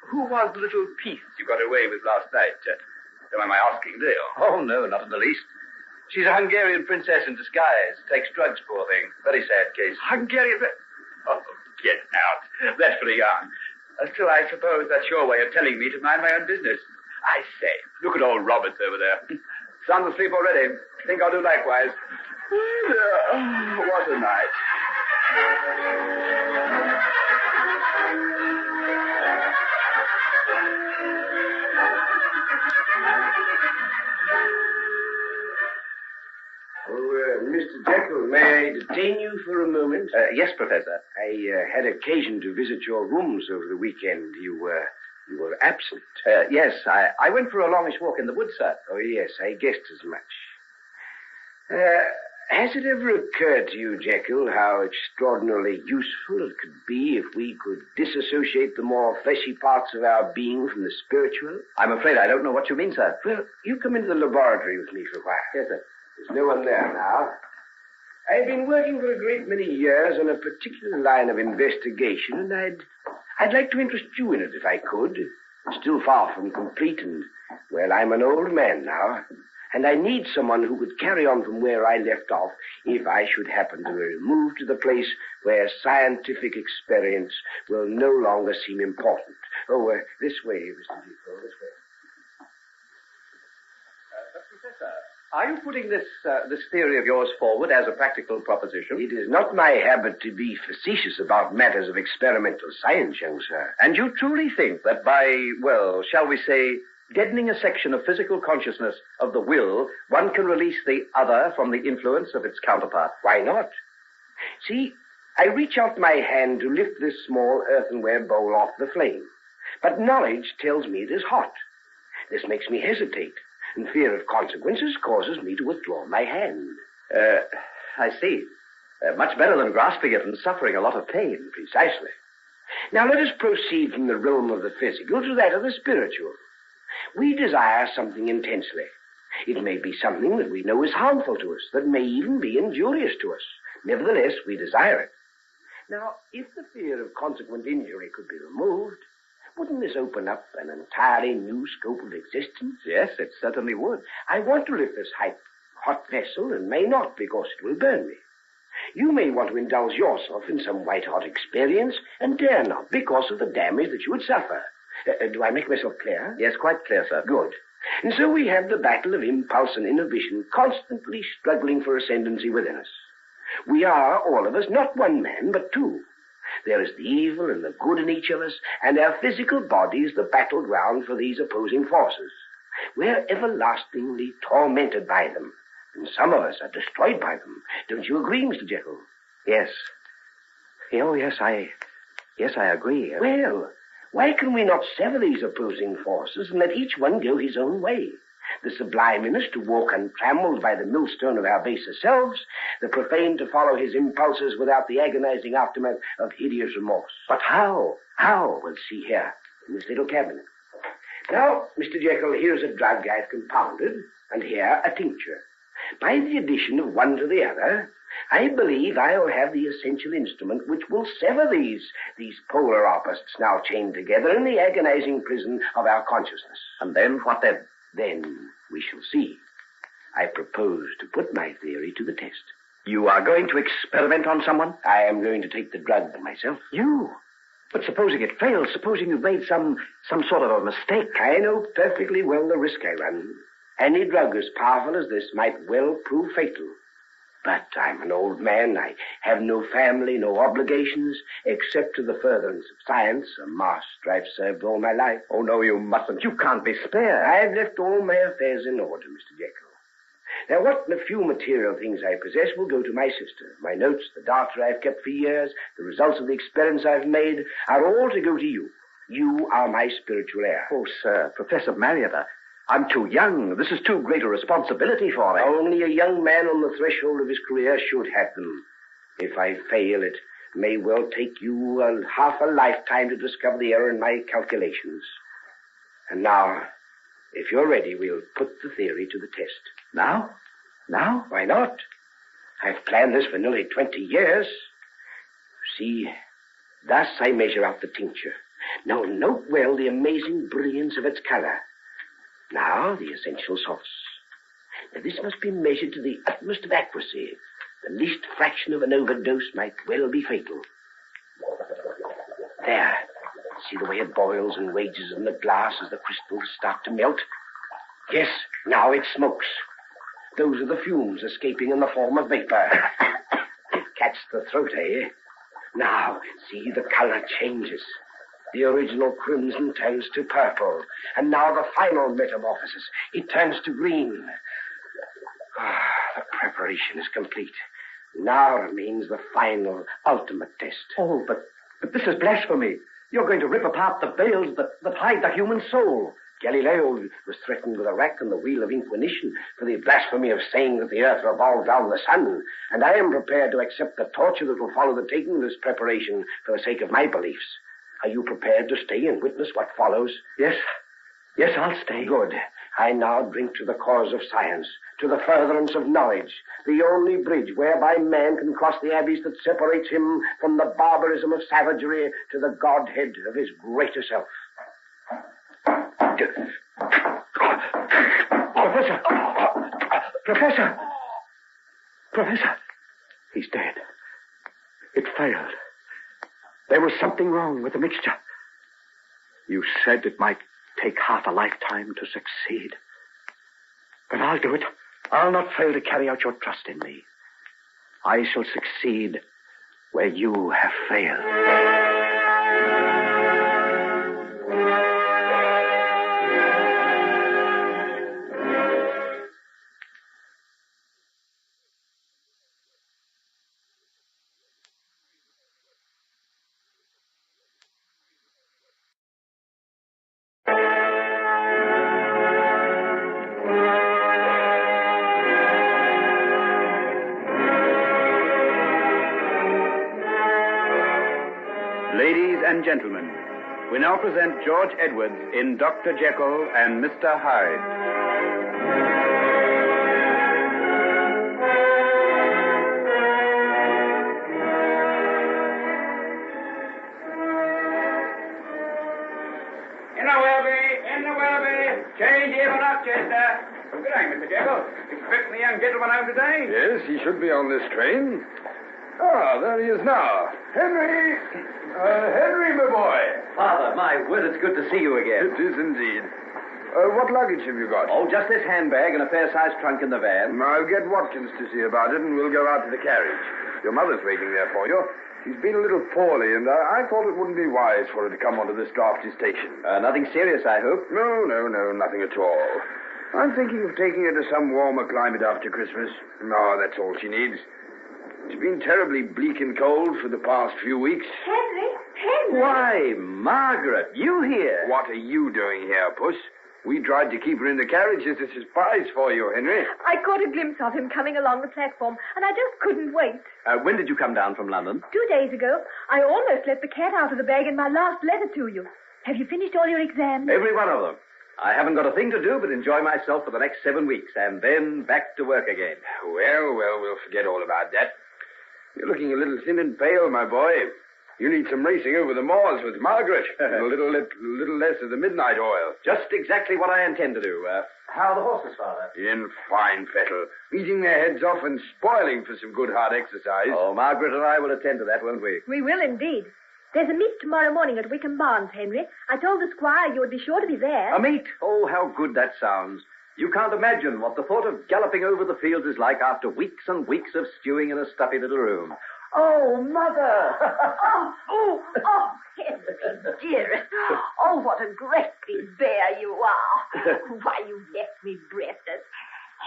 Who was the little piece you got away with last night? Don't mind my asking, do you? Oh, no, not in the least. She's a Hungarian princess in disguise. Takes drugs, poor thing. Very sad case. Hungarian? Oh, get out. That's pretty young. Still, I suppose that's your way of telling me to mind my own business. I say, look at old Roberts over there. Sound asleep already. Think I'll do likewise. What a night. Mr. Jekyll, may I detain you for a moment? Yes, Professor. I had occasion to visit your rooms over the weekend. You were absent. Yes, I went for a longish walk in the woods, sir. Oh, yes, I guessed as much. Has it ever occurred to you, Jekyll, how extraordinarily useful it could be if we could disassociate the more fleshy parts of our being from the spiritual? I'm afraid I don't know what you mean, sir. Well, you come into the laboratory with me for a while. Yes, sir. There's no one there now. I've been working for a great many years on a particular line of investigation, and I'd like to interest you in it if I could. Still far from complete, and, well, I'm an old man now, and I need someone who could carry on from where I left off if I should happen to move to the place where scientific experience will no longer seem important. Oh, this way, Mr. Jekyll, this way. Professor, are you putting this theory of yours forward as a practical proposition? It is not my habit to be facetious about matters of experimental science, young sir. And you truly think that by, well, shall we say, deadening a section of physical consciousness of the will, one can release the other from the influence of its counterpart? Why not? See, I reach out my hand to lift this small earthenware bowl off the flame, but knowledge tells me it is hot. This makes me hesitate, and fear of consequences causes me to withdraw my hand. I see. Much better than grasping it and suffering a lot of pain. Precisely. Now let us proceed from the realm of the physical to that of the spiritual. We desire something intensely. It may be something that we know is harmful to us, that may even be injurious to us. Nevertheless, we desire it. Now, if the fear of consequent injury could be removed, wouldn't this open up an entirely new scope of existence? Yes, it certainly would. I want to lift this hot vessel and may not because it will burn me. You may want to indulge yourself in some white-hot experience and dare not because of the damage that you would suffer. Do I make myself clear? Yes, quite clear, sir. Good. And so we have the battle of impulse and inhibition constantly struggling for ascendancy within us. We are, all of us, not one man, but two. There is the evil and the good in each of us, and our physical body is the battleground for these opposing forces. We're everlastingly tormented by them, and some of us are destroyed by them. Don't you agree, Mr. Jekyll? Yes. Oh, yes, I agree. Well, why can we not sever these opposing forces and let each one go his own way? The sublime in us to walk untrammeled by the millstone of our baser selves, the profane to follow his impulses without the agonizing aftermath of hideous remorse. But how? How? We'll see here, in this little cabinet. Now, Mr. Jekyll, here's a drug I've compounded, and here a tincture. By the addition of one to the other, I believe I'll have the essential instrument which will sever these polar opposites now chained together in the agonizing prison of our consciousness. And then, what then? Then we shall see. I propose to put my theory to the test. You are going to experiment on someone? I am going to take the drug myself. You? But supposing it fails, supposing you've made some sort of a mistake. I know perfectly well the risk I run. Any drug as powerful as this might well prove fatal. But I'm an old man. I have no family, no obligations, except to the furtherance of science, a master I've served all my life. Oh, no, you mustn't. You can't be spared. I've left all my affairs in order, Mr. Jekyll. Now, what the few material things I possess will go to my sister. My notes, the data I've kept for years, the results of the experiments I've made, are all to go to you. You are my spiritual heir. Oh, sir, Professor Marietta, I'm too young. This is too great a responsibility for me. Only a young man on the threshold of his career should have them. If I fail, it may well take you half a lifetime to discover the error in my calculations. And now, if you're ready, we'll put the theory to the test. Now? Now? Why not? I've planned this for nearly 20 years. See, thus I measure out the tincture. Now note well the amazing brilliance of its color. Now, the essential source. Now, this must be measured to the utmost of accuracy. The least fraction of an overdose might well be fatal. There. See the way it boils and rages in the glass as the crystals start to melt? Yes, now it smokes. Those are the fumes escaping in the form of vapor. It catches the throat, eh? Now, see the color changes. The original crimson turns to purple, and now the final metamorphosis. It turns to green. The preparation is complete. Now remains the final, ultimate test. Oh, but this is blasphemy. You're going to rip apart the veils that hide the human soul. Galileo was threatened with a rack on the wheel of inquisition for the blasphemy of saying that the earth revolved round the sun, and I am prepared to accept the torture that will follow the taking of this preparation for the sake of my beliefs. Are you prepared to stay and witness what follows? Yes, I'll stay. Good. I now drink to the cause of science, to the furtherance of knowledge, the only bridge whereby man can cross the abyss that separates him from the barbarism of savagery to the godhead of his greater self. Professor! Professor! Professor! He's dead. It failed. There was something wrong with the mixture. You said it might take half a lifetime to succeed. But I'll do it. I'll not fail to carry out your trust in me. I shall succeed where you have failed. Ladies and gentlemen, we now present George Edwards in Dr. Jekyll and Mr. Hyde. In the Welby, change here for Rochester. Good day, Mr. Jekyll. Expecting the young gentleman home today? Yes, he should be on this train. Ah, there he is now. Henry! Henry, my boy. Father, my word, it's good to see you again. It is indeed. What luggage have you got? Oh, just this handbag and a fair-sized trunk in the van. I'll get Watkins to see about it, and we'll go out to the carriage. Your mother's waiting there for you. She's been a little poorly, and I thought it wouldn't be wise for her to come onto this drafty station. Nothing serious, I hope? No, nothing at all. I'm thinking of taking her to some warmer climate after Christmas. No, that's all she needs. It's been terribly bleak and cold for the past few weeks. Henry! Why, Margaret, you here? What are you doing here, Puss? We tried to keep her in the carriage as a surprise for you, Henry. I caught a glimpse of him coming along the platform, and I just couldn't wait. When did you come down from London? 2 days ago, I almost let the cat out of the bag in my last letter to you. Have you finished all your exams? Every one of them. I haven't got a thing to do but enjoy myself for the next 7 weeks, and then back to work again. Well, we'll forget all about that. You're looking a little thin and pale, my boy. You need some racing over the moors with Margaret. And a little less of the midnight oil. Just exactly what I intend to do. How are the horses, Father? In fine fettle. Eating their heads off and spoiling for some good hard exercise. Oh, Margaret and I will attend to that, won't we? We will indeed. There's a meet tomorrow morning at Wickham Barns, Henry. I told the squire you would be sure to be there. A meet? Oh, how good that sounds. You can't imagine what the thought of galloping over the fields is like after weeks and weeks of stewing in a stuffy little room. Oh, Mother! Oh, Henry, dearest. Oh, what a great big bear you are. Why, you left me breathless.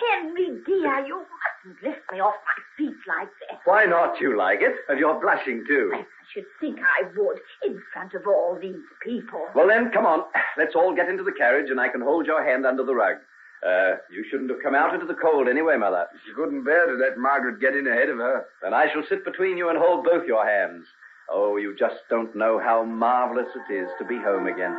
Henry, dear, you mustn't lift me off my feet like that. Why not? You like it? And you're blushing, too. I should think I would, in front of all these people. Well, then, come on. Let's all get into the carriage, and I can hold your hand under the rug. You shouldn't have come out into the cold anyway, Mother. She couldn't bear to let Margaret get in ahead of her. Then I shall sit between you and hold both your hands. Oh, you just don't know how marvelous it is to be home again.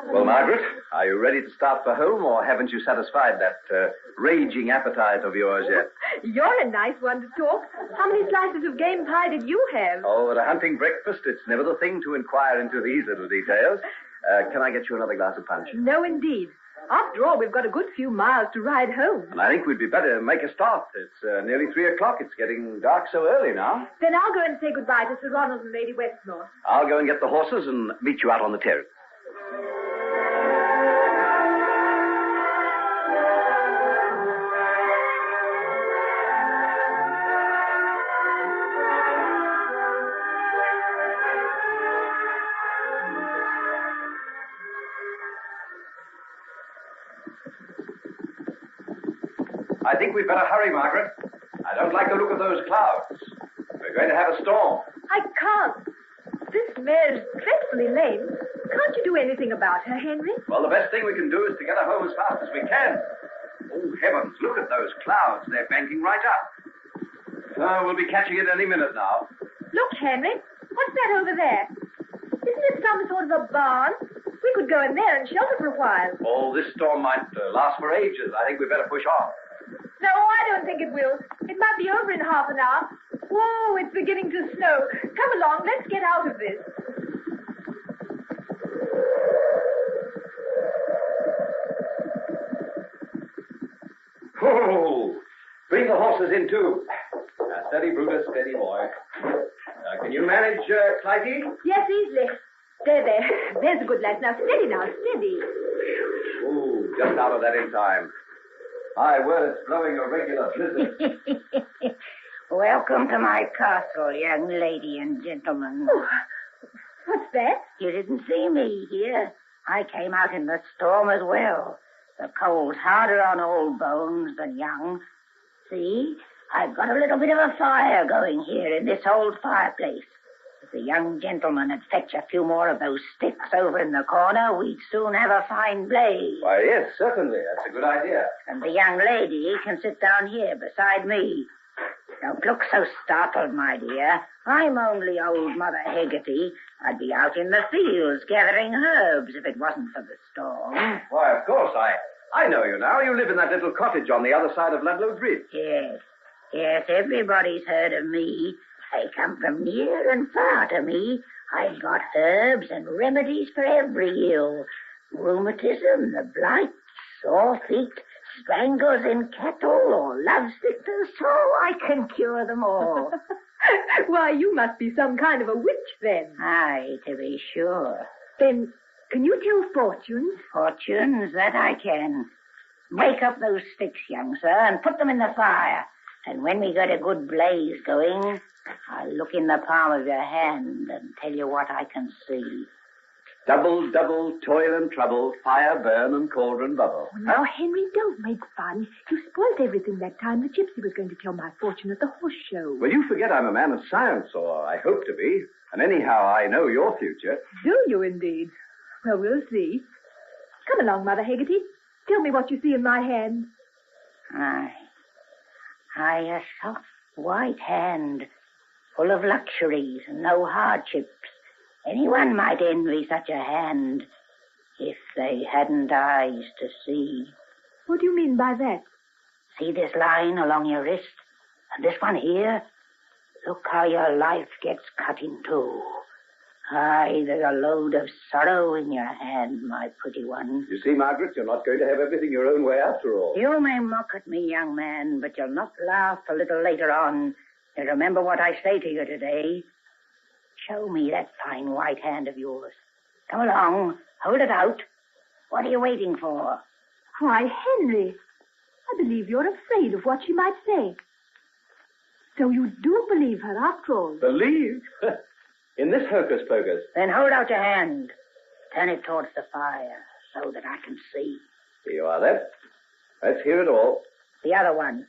Well, Margaret, are you ready to start for home, or haven't you satisfied that raging appetite of yours yet? You're a nice one to talk. How many slices of game pie did you have? Oh, at a hunting breakfast, it's never the thing to inquire into these little details. Can I get you another glass of punch? No, indeed. After all, we've got a good few miles to ride home. And I think we'd be better make a start. It's nearly 3 o'clock. It's getting dark so early now. Then I'll go and say goodbye to Sir Ronald and Lady Westmore. I'll go and get the horses and meet you out on the terrace. I think we'd better hurry, Margaret. I don't like the look of those clouds. We're going to have a storm. I can't. This mare's dreadfully lame. Can't you do anything about her, Henry? Well, the best thing we can do is to get her home as fast as we can. Oh, heavens, look at those clouds. They're banking right up. We'll be catching it any minute now. Look, Henry, what's that over there? Isn't it some sort of a barn? We could go in there and shelter for a while. Oh, this storm might last for ages. I think we'd better push on. No, I don't think it will. It might be over in half an hour. Whoa, it's beginning to snow. Come along, let's get out of this. Oh, bring the horses in, too. Steady, Brutus, steady, boy. Can you manage, Clytie? Yes, easily. There. There's a good lad. Now, steady now, steady. Ooh, just out of that in time. My word, it's blowing a regular blizzard. Welcome to my castle, young lady and gentlemen. Oh, what's that? You didn't see me here. I came out in the storm as well. The cold's harder on old bones than young. See, I've got a little bit of a fire going here in this old fireplace. If the young gentleman had fetched a few more of those sticks over in the corner, we'd soon have a fine blaze. Why, yes, certainly. That's a good idea. And the young lady can sit down here beside me. Don't look so startled, my dear. I'm only old Mother Hegarty. I'd be out in the fields gathering herbs if it wasn't for the storm. Why, of course, I know you now. You live in that little cottage on the other side of Ludlow Bridge. Yes, everybody's heard of me. They come from near and far to me. I've got herbs and remedies for every ill. Rheumatism, the blight, sore feet, strangles in cattle, or love sickness, so I can cure them all. Why, you must be some kind of a witch, then. Aye, to be sure. Then, can you tell fortunes? Fortunes, that I can. Break up those sticks, young sir, and put them in the fire. And when we got a good blaze going, I'll look in the palm of your hand and tell you what I can see. Double, toil and trouble, fire burn and cauldron bubble. Oh, now, Henry, don't make fun. You spoiled everything that time the gypsy was going to tell my fortune at the horse show. Well, you forget I'm a man of science, or I hope to be. And anyhow, I know your future. Do you indeed? Well, we'll see. Come along, Mother Hegarty. Tell me what you see in my hand. A soft white hand, full of luxuries and no hardships. Anyone might envy such a hand if they hadn't eyes to see. What do you mean by that? See this line along your wrist? And this one here? Look how your life gets cut in two. Aye, there's a load of sorrow in your hand, my pretty one. You see, Margaret, you're not going to have everything your own way after all. You may mock at me, young man, but you'll not laugh a little later on. And remember what I say to you today. Show me that fine white hand of yours. Come along, hold it out. What are you waiting for? Why, Henry, I believe you're afraid of what she might say. So you do believe her after all? Believe? In this hocus-pocus? Then hold out your hand. Turn it towards the fire so that I can see. Here you are, then. Let's hear it all. The other one.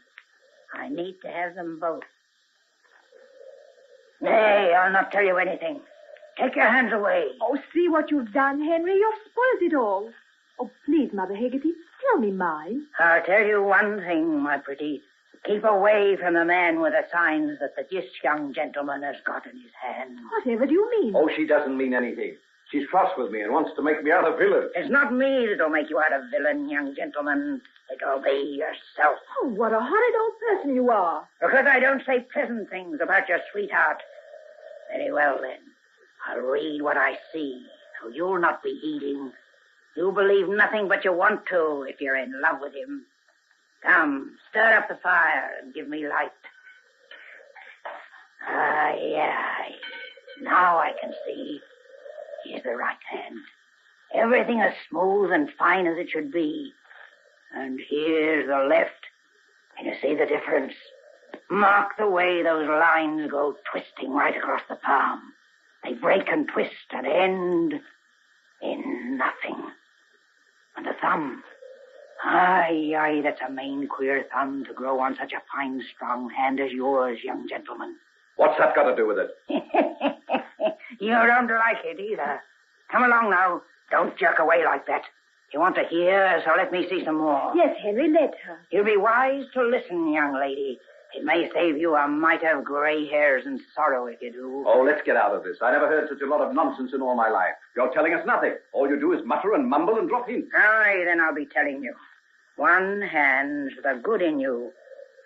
I need to have them both. Nay, I'll not tell you anything. Take your hands away. Oh, see what you've done, Henry. You've spoiled it all. Oh, please, Mother Hegarty, tell me mine. I'll tell you one thing, my pretty. Keep away from the man with the signs that this young gentleman has got in his hand. Whatever do you mean? Oh, she doesn't mean anything. She's cross with me and wants to make me out a villain. It's not me that'll make you out a villain, young gentleman. It'll be yourself. Oh, what a horrid old person you are. Because I don't say pleasant things about your sweetheart. Very well, then. I'll read what I see, so you'll not be heeding. You'll believe nothing but you want to if you're in love with him. Come, stir up the fire and give me light. Aye. Now I can see. Here's the right hand. Everything as smooth and fine as it should be. And here's the left. Can you see the difference? Mark the way those lines go twisting right across the palm. They break and twist and end in nothing. And the thumb. Aye, that's a main queer thumb to grow on such a fine, strong hand as yours, young gentleman. What's that got to do with it? You don't like it either. Come along now. Don't jerk away like that. You want to hear, so let me see some more. Yes, Henry, let her. You'll be wise to listen, young lady. It may save you a mite of gray hairs and sorrow if you do. Oh, let's get out of this. I never heard such a lot of nonsense in all my life. You're telling us nothing. All you do is mutter and mumble and drop hints. Aye, then I'll be telling you. One hand's the good in you,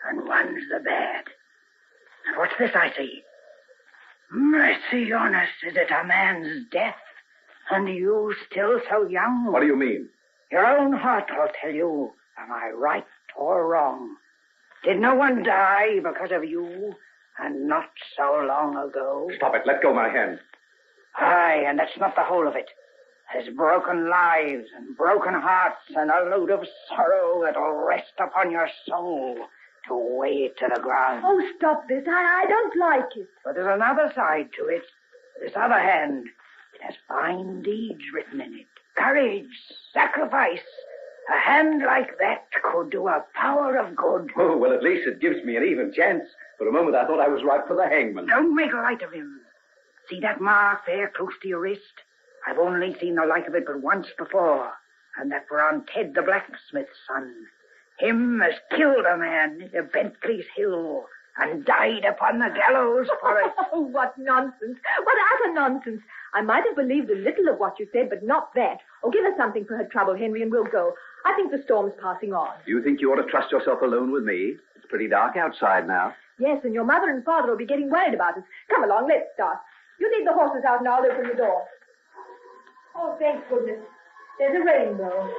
and one's the bad. And what's this I see? Mercy on us, is it a man's death? And you still so young? What do you mean? Your own heart will tell you, am I right or wrong? Did no one die because of you, and not so long ago? Stop it. Let go my hand. Aye, and that's not the whole of it. There's broken lives and broken hearts and a load of sorrow that'll rest upon your soul to weigh it to the ground. Oh, stop this. I don't like it. But there's another side to it. This other hand, it has fine deeds written in it. Courage, sacrifice. A hand like that could do a power of good. Oh, well, at least it gives me an even chance. For a moment I thought I was ripe for the hangman. Don't make light of him. See that mark there close to your wrist? I've only seen the like of it but once before, and that were on Ted the blacksmith's son. Him has killed a man at Bentley's Hill and died upon the gallows for it. Oh, what nonsense. What utter nonsense. I might have believed a little of what you said, but not that. Oh, give us something for her trouble, Henry, and we'll go. I think the storm's passing on. You think you ought to trust yourself alone with me? It's pretty dark outside now. Yes, and your mother and father will be getting worried about us. Come along, let's start. You lead the horses out and I'll open the door. Oh, thank goodness. There's a rainbow.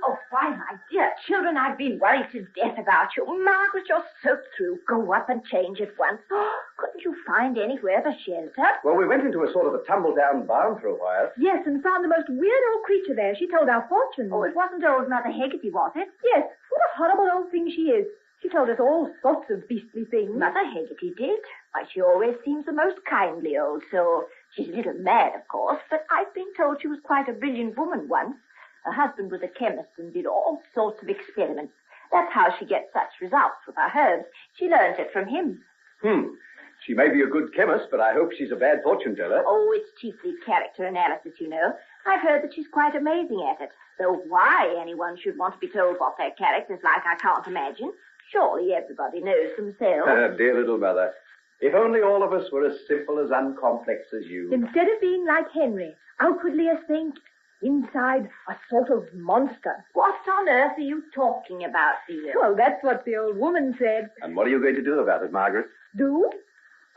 Oh, why, my dear children, I've been worried to death about you. Margaret, you're soaked through. Go up and change at once. Oh, couldn't you find anywhere for shelter? Well, we went into a sort of a tumble-down barn for a while. Yes, and found the most weird old creature there. She told our fortunes. Oh, it wasn't old Mother Heggetty, was it? Yes, what a horrible old thing she is. She told us all sorts of beastly things. Mother Heggetty did. Why, she always seems the most kindly old soul. She's a little mad, of course, but I've been told she was quite a brilliant woman once. Her husband was a chemist and did all sorts of experiments. That's how she gets such results with her herbs. She learned it from him. She may be a good chemist, but I hope she's a bad fortune teller. Oh, it's chiefly character analysis, you know. I've heard that she's quite amazing at it. Though why anyone should want to be told what their character's like, I can't imagine. Surely everybody knows themselves. Dear little mother. If only all of us were as simple, as uncomplex as you. Instead of being like Henry, outwardly a saint, inside a sort of monster. What on earth are you talking about, dear? Well, that's what the old woman said. And what are you going to do about it, Margaret? Do?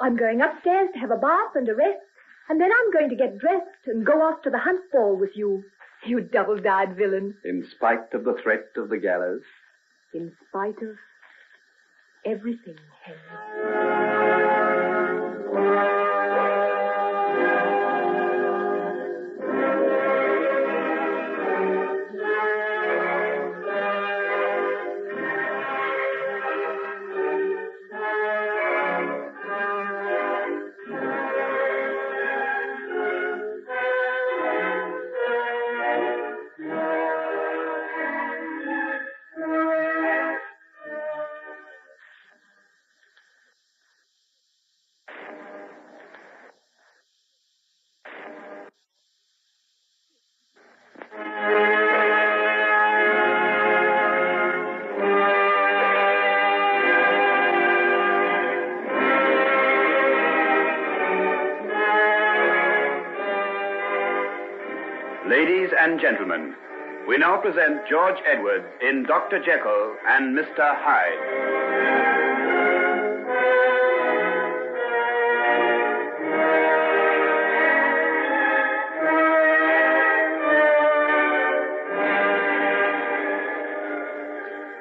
I'm going upstairs to have a bath and a rest, and then I'm going to get dressed and go off to the hunt ball with you. You double-dyed villain. In spite of the threat of the gallows? In spite of everything, Henry. Ladies and gentlemen, we now present George Edwards in Dr. Jekyll and Mr. Hyde.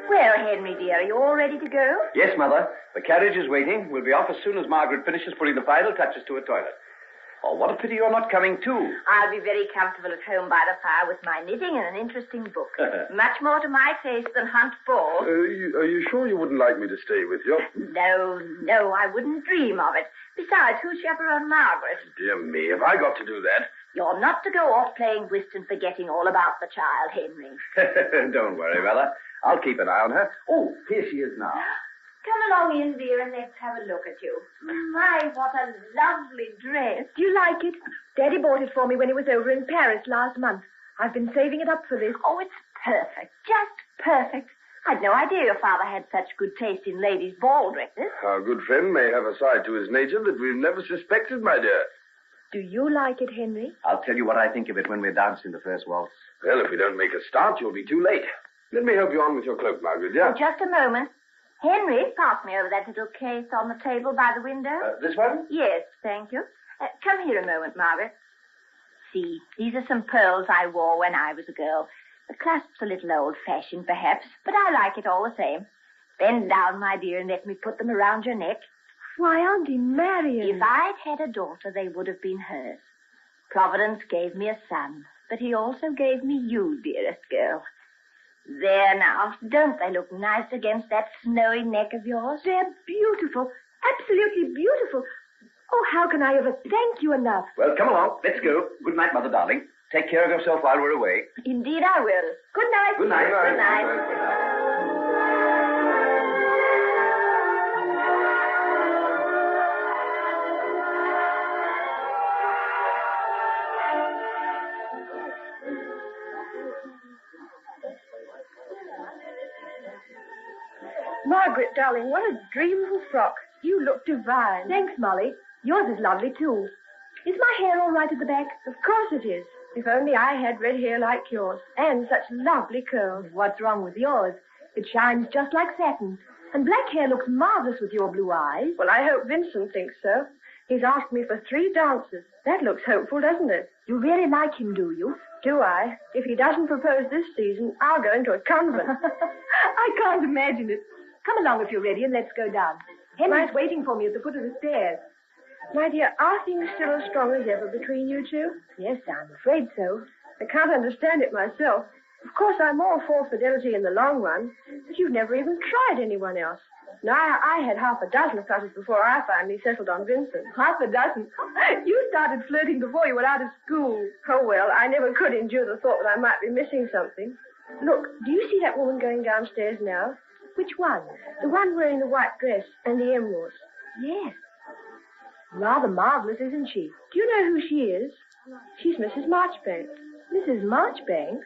Well, Henry, dear, are you all ready to go? Yes, Mother. The carriage is waiting. We'll be off as soon as Margaret finishes putting the final touches to her toilet. Oh, what a pity you're not coming too. I'll be very comfortable at home by the fire with my knitting and an interesting book. Much more to my taste than hunt ball. Are you sure you wouldn't like me to stay with you? No, I wouldn't dream of it. Besides, who'll chaperone Margaret? Dear me, have I got to do that? You're not to go off playing whist and forgetting all about the child, Henry. Don't worry, Mother. I'll keep an eye on her. Oh, here she is now. Come along in, dear, and let's have a look at you. My, what a lovely dress. Do you like it? Daddy bought it for me when he was over in Paris last month. I've been saving it up for this. Oh, it's perfect. Just perfect. I'd no idea your father had such good taste in ladies' ball dresses. Our good friend may have a side to his nature that we've never suspected, my dear. Do you like it, Henry? I'll tell you what I think of it when we're dancing the first waltz. Well, if we don't make a start, you'll be too late. Let me help you on with your cloak, Margaret, dear. Oh, just a moment. Henry, pass me over that little case on the table by the window. This one? Yes, thank you. Come here a moment, Margaret. See, these are some pearls I wore when I was a girl. The clasp's a little old-fashioned, perhaps, but I like it all the same. Bend down, my dear, and let me put them around your neck. Why, Auntie Marion. If I'd had a daughter, they would have been hers. Providence gave me a son, but he also gave me you, dearest girl. There now, don't they look nice against that snowy neck of yours? They're beautiful, absolutely beautiful. Oh, how can I ever thank you enough? Well, come along. Let's go. Good night, Mother darling. Take care of yourself while we're away. Indeed I will. Good night. Good night. Good night. Margaret, darling, what a dream of a frock. You look divine. Thanks, Molly. Yours is lovely, too. Is my hair all right at the back? Of course it is. If only I had red hair like yours. And such lovely curls. What's wrong with yours? It shines just like satin. And black hair looks marvelous with your blue eyes. Well, I hope Vincent thinks so. He's asked me for 3 dances. That looks hopeful, doesn't it? You really like him, do you? Do I? If he doesn't propose this season, I'll go into a convent. I can't imagine it. Come along if you're ready and let's go down. Henry's waiting for me at the foot of the stairs. My dear, are things still as strong as ever between you two? Yes, I'm afraid so. I can't understand it myself. Of course, I'm all for fidelity in the long run, but you've never even tried anyone else. Now, I had half a dozen flutters before I finally settled on Vincent. Half a dozen? You started flirting before you went out of school. Oh, well, I never could endure the thought that I might be missing something. Look, do you see that woman going downstairs now? Which one? The one wearing the white dress and the emeralds. Yes. Rather marvelous, isn't she? Do you know who she is? She's Mrs. Marchbanks. Mrs. Marchbanks?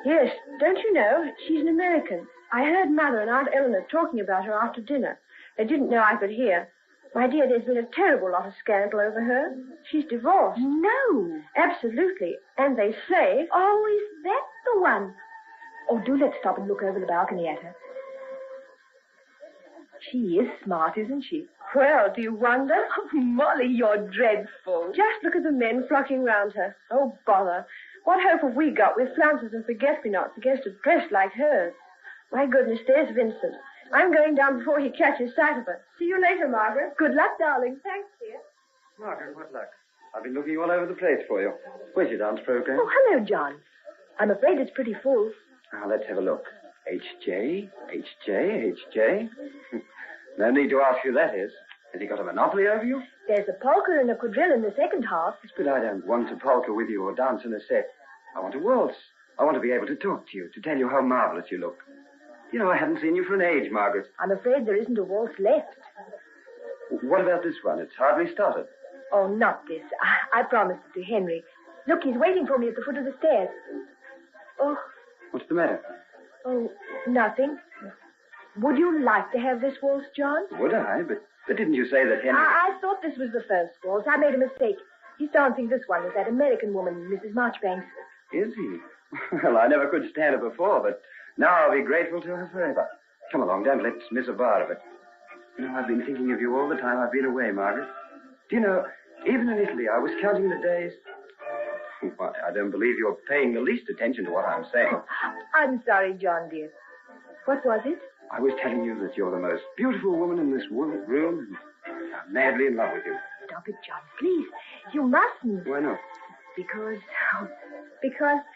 Yes, don't you know? She's an American. I heard Mother and Aunt Eleanor talking about her after dinner. They didn't know I could hear. My dear, there's been a terrible lot of scandal over her. She's divorced. No. Absolutely. And they say... Oh, is that the one? Oh, do let's stop and look over the balcony at her. She is smart, isn't she? Well, do you wonder? Oh, Molly, you're dreadful. Just look at the men flocking round her. Oh, bother. What hope have we got with flounces and forget-me-nots against a dress like hers? My goodness, there's Vincent. I'm going down before he catches sight of her. See you later, Margaret. Good luck, darling. Thanks, dear. Margaret, what luck? I've been looking all over the place for you. Where's your dance program? Oh, hello, John. I'm afraid it's pretty full. Now, let's have a look. H.J., H.J., H.J. No need to ask who that is. Has he got a monopoly over you? There's a polka and a quadrille in the second half. Yes, but I don't want to polka with you or dance in a set. I want to waltz. I want to be able to talk to you, to tell you how marvelous you look. You know, I haven't seen you for an age, Margaret. I'm afraid there isn't a waltz left. What about this one? It's hardly started. Oh, not this. I promised it to Henry. Look, he's waiting for me at the foot of the stairs. Oh. What's the matter? Oh, nothing. Would you like to have this waltz, John? Would I? But didn't you say that Henry... I thought this was the first waltz. I made a mistake. He's dancing this one with that American woman, Mrs. Marchbanks. Is he? Well, I never could stand her before, but now I'll be grateful to her forever. Come along, don't let's miss a bar of it. You know, I've been thinking of you all the time I've been away, Margaret. Do you know, even in Italy, I was counting the days... Why, I don't believe you're paying the least attention to what I'm saying. I'm sorry, John, dear. What was it? I was telling you that you're the most beautiful woman in this room, and I'm madly in love with you. Stop it, John, please. You mustn't. Why not? Because...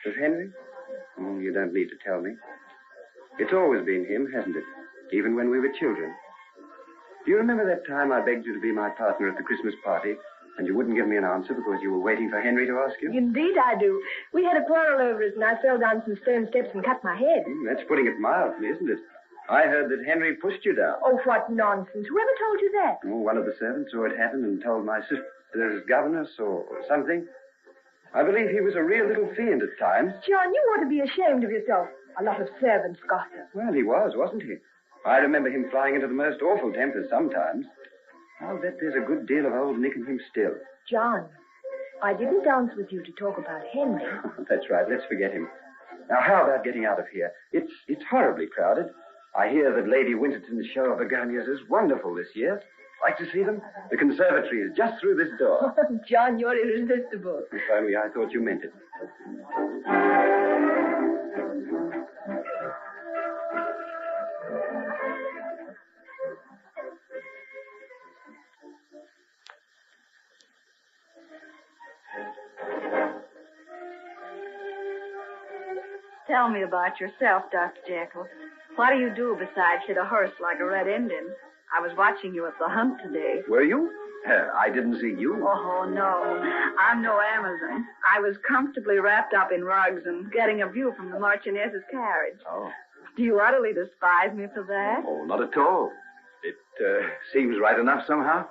Of Henry? Oh, you don't need to tell me. It's always been him, hasn't it? Even when we were children. Do you remember that time I begged you to be my partner at the Christmas party And you wouldn't give me an answer because you were waiting for Henry to ask you? Indeed I do. We had a quarrel over it, and I fell down some stone steps and cut my head. That's putting it mildly, isn't it? I heard that Henry pushed you down. Oh, what nonsense. Whoever told you that? Oh, one of the servants saw it happen and told my sister's governess or something. I believe he was a real little fiend at times. John, you ought to be ashamed of yourself. A lot of servants gossip. Well, he was, wasn't he? I remember him flying into the most awful tempers sometimes. I'll bet there's a good deal of old Nick in him still. John, I didn't dance with you to talk about Henry. That's right. Let's forget him. Now, how about getting out of here? It's horribly crowded. I hear that Lady Winterton's show of begonias is wonderful this year. Like to see them? The conservatory is just through this door. John, you're irresistible. If only I thought you meant it. Tell me about yourself, Dr. Jekyll. What do you do besides hit a horse like a red Indian? I was watching you at the hunt today. Were you? I didn't see you. Oh, no. I'm no Amazon. I was comfortably wrapped up in rugs and getting a view from the Marchioness's carriage. Oh. Do you utterly despise me for that? Oh, not at all. It seems right enough somehow.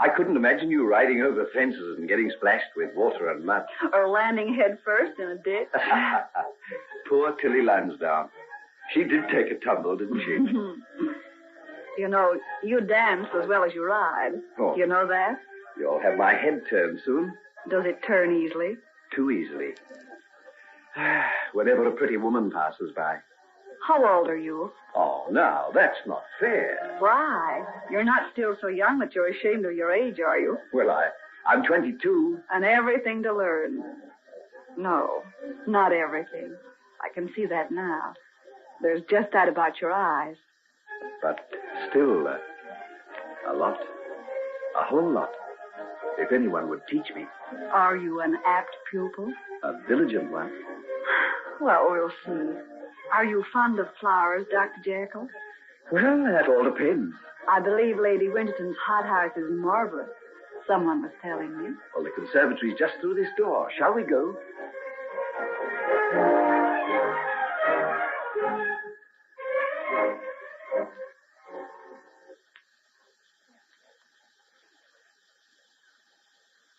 I couldn't imagine you riding over fences and getting splashed with water and mud. Or landing head first in a ditch. Poor Tilly Lansdowne. She did take a tumble, didn't she? You know, you dance as well as you ride. Oh. You know that? You'll have my head turned soon. Does it turn easily? Too easily. Whenever a pretty woman passes by. How old are you? Oh, now, that's not fair. Why? You're not still so young that you're ashamed of your age, are you? Well, I'm 22. And everything to learn. No, not everything. I can see that now. There's just that about your eyes. But still, a lot. A whole lot. If anyone would teach me. Are you an apt pupil? A diligent one. Well, we'll see. Are you fond of flowers, Dr. Jekyll? Well, that all depends. I believe Lady Winterton's hothouse is marvelous. Someone was telling me. Well, the conservatory's just through this door. Shall we go?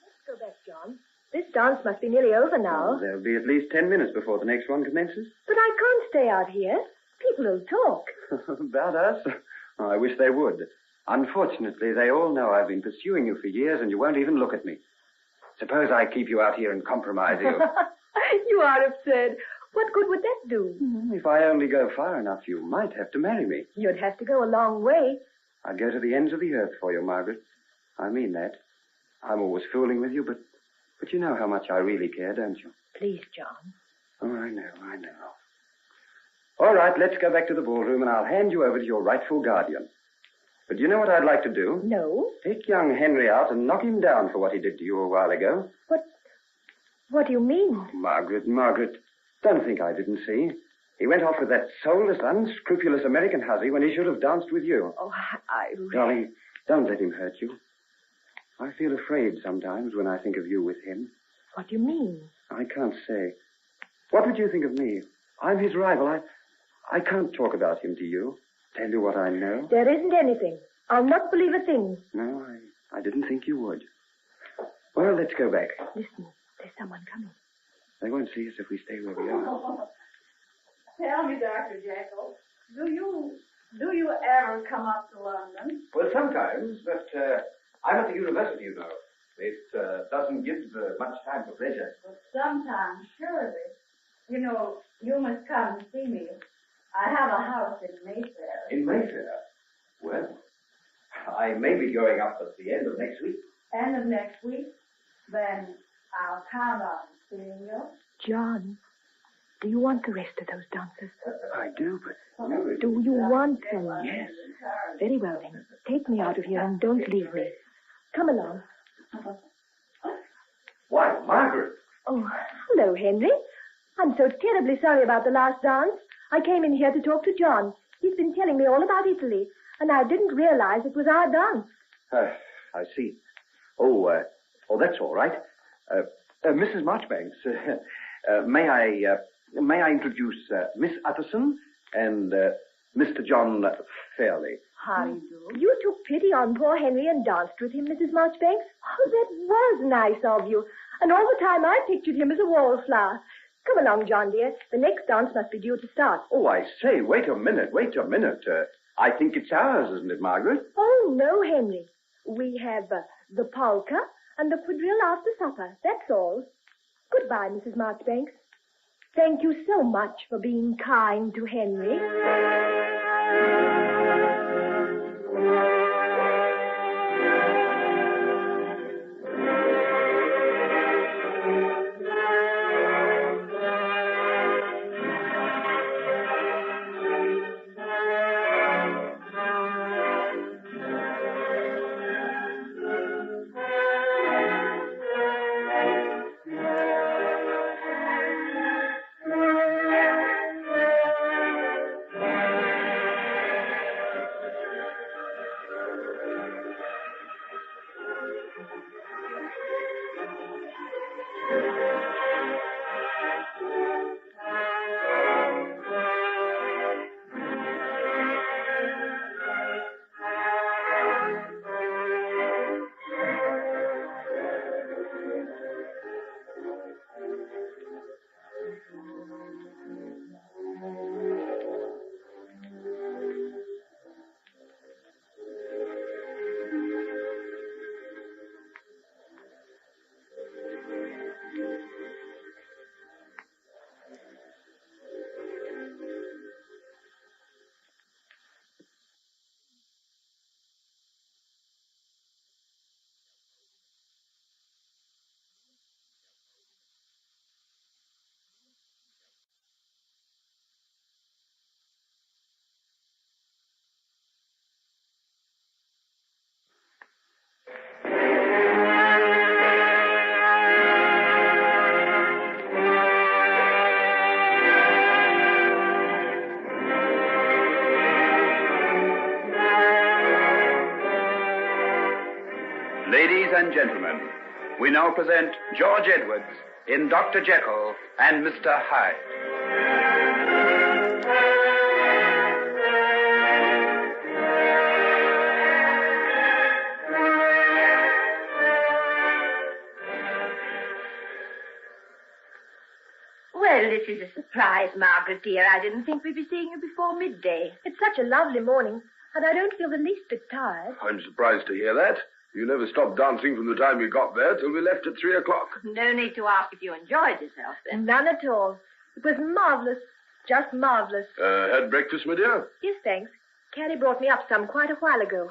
Let's go back, John. This dance must be nearly over now. Oh, there'll be at least 10 minutes before the next one commences. But I can't stay out here. People will talk. About us? Oh, I wish they would. Unfortunately, they all know I've been pursuing you for years and you won't even look at me. Suppose I keep you out here and compromise you. You are absurd. What good would that do? If I only go far enough, you might have to marry me. You'd have to go a long way. I'd go to the ends of the earth for you, Margaret. I mean that. I'm always fooling with you, but you know how much I really care, don't you? Please, John. Oh, I know. All right, let's go back to the ballroom and I'll hand you over to your rightful guardian. But you know what I'd like to do? No. Take young Henry out and knock him down for what he did to you a while ago. What do you mean? Margaret, don't think I didn't see. He went off with that soulless, unscrupulous American hussy when he should have danced with you. Oh, Darling, don't let him hurt you. I feel afraid sometimes when I think of you with him. What do you mean? I can't say. What would you think of me? I'm his rival. I can't talk about him to you. Tell you what I know. There isn't anything. I'll not believe a thing. No, I didn't think you would. Well, let's go back. Listen, there's someone coming. They won't see us if we stay where we are. Tell me, Dr. Jekyll, do you ever come up to London? Well, sometimes, but I'm at the university, you know. It doesn't give much time for pleasure. But sometimes, surely. You know, you must come and see me. I have a house in Mayfair. In Mayfair? Well, I may be going up at the end of next week. End of next week? Then I'll count on seeing you. John, do you want the rest of those dances? I do, but... Do you want them? Yes. Very well, then. Take me out of here and don't leave me. Come along. Why, Margaret! Oh, hello, Henry. I'm so terribly sorry about the last dance. I came in here to talk to John. He's been telling me all about Italy, and I didn't realize it was our dance. I see. Oh, that's all right. Mrs. Marchbanks, may I introduce Miss Utterson and Mr. John Fairley? How do you do? You took pity on poor Henry and danced with him, Mrs. Marchbanks. Oh, that was nice of you. And all the time I pictured him as a wallflower. Come along, John, dear. The next dance must be due to start. Oh, I say, wait a minute. I think it's ours, isn't it, Margaret? Oh, no, Henry. We have the polka and the quadrille after supper. That's all. Goodbye, Mrs. Marchbanks. Thank you so much for being kind to Henry. Ladies and gentlemen, we now present George Edwards in Dr. Jekyll and Mr. Hyde. Well, this is a surprise, Margaret, dear. I didn't think we'd be seeing you before midday. It's such a lovely morning, and I don't feel the least bit tired. I'm surprised to hear that. You never stopped dancing from the time we got there till we left at 3 o'clock. No need to ask if you enjoyed yourself, then. None at all. It was marvelous. Just marvelous. Had breakfast, my dear? Yes, thanks. Carrie brought me up some quite a while ago.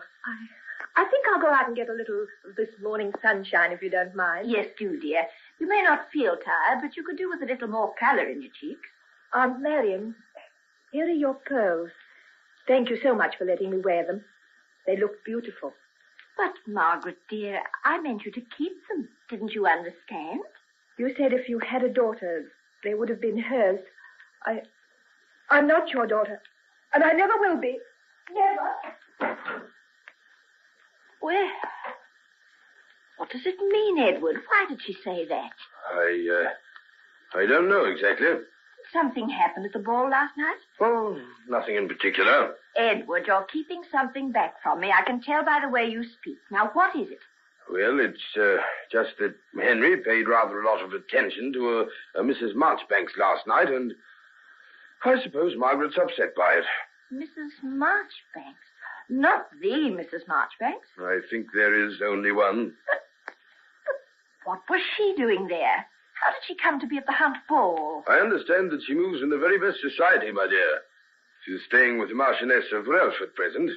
I think I'll go out and get a little of this morning sunshine, if you don't mind. Yes, do, dear. You may not feel tired, but you could do with a little more colour in your cheeks. Aunt Marion, here are your pearls. Thank you so much for letting me wear them. They look beautiful. But, Margaret, dear, I meant you to keep them. Didn't you understand? You said if you had a daughter, they would have been hers. I'm not your daughter, and I never will be. Never. Well, what does it mean, Edward? Why did she say that? I don't know exactly. Something happened at the ball last night? Oh, nothing in particular. Edward, you're keeping something back from me. I can tell by the way you speak. Now, what is it? Well, it's just that Henry paid rather a lot of attention to a Mrs. Marchbanks last night, and I suppose Margaret's upset by it. Mrs. Marchbanks? Not the Mrs. Marchbanks? I think there is only one. But what was she doing there? How did she come to be at the Hunt Ball? I understand that she moves in the very best society, my dear. She's staying with the Marchioness of Welsh at present.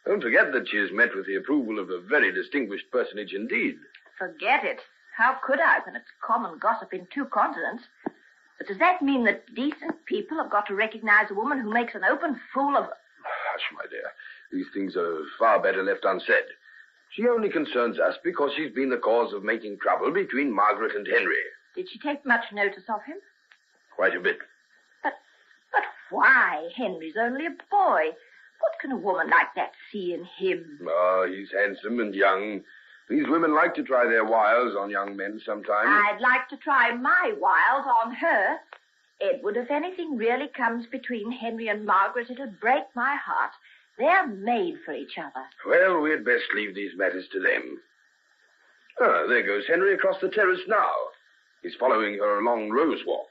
Don't forget that she has met with the approval of a very distinguished personage indeed. Forget it. How could I when it's common gossip in 2 continents? But does that mean that decent people have got to recognize a woman who makes an open fool of... Hush, my dear. These things are far better left unsaid. She only concerns us because she's been the cause of making trouble between Margaret and Henry. Did she take much notice of him? Quite a bit. But why? Henry's only a boy. What can a woman like that see in him? Oh, he's handsome and young. These women like to try their wiles on young men sometimes. I'd like to try my wiles on her. Edward, if anything really comes between Henry and Margaret, it'll break my heart. They're made for each other. Well, we'd best leave these matters to them. Ah, there goes Henry across the terrace now. He's following her along Rose Walk.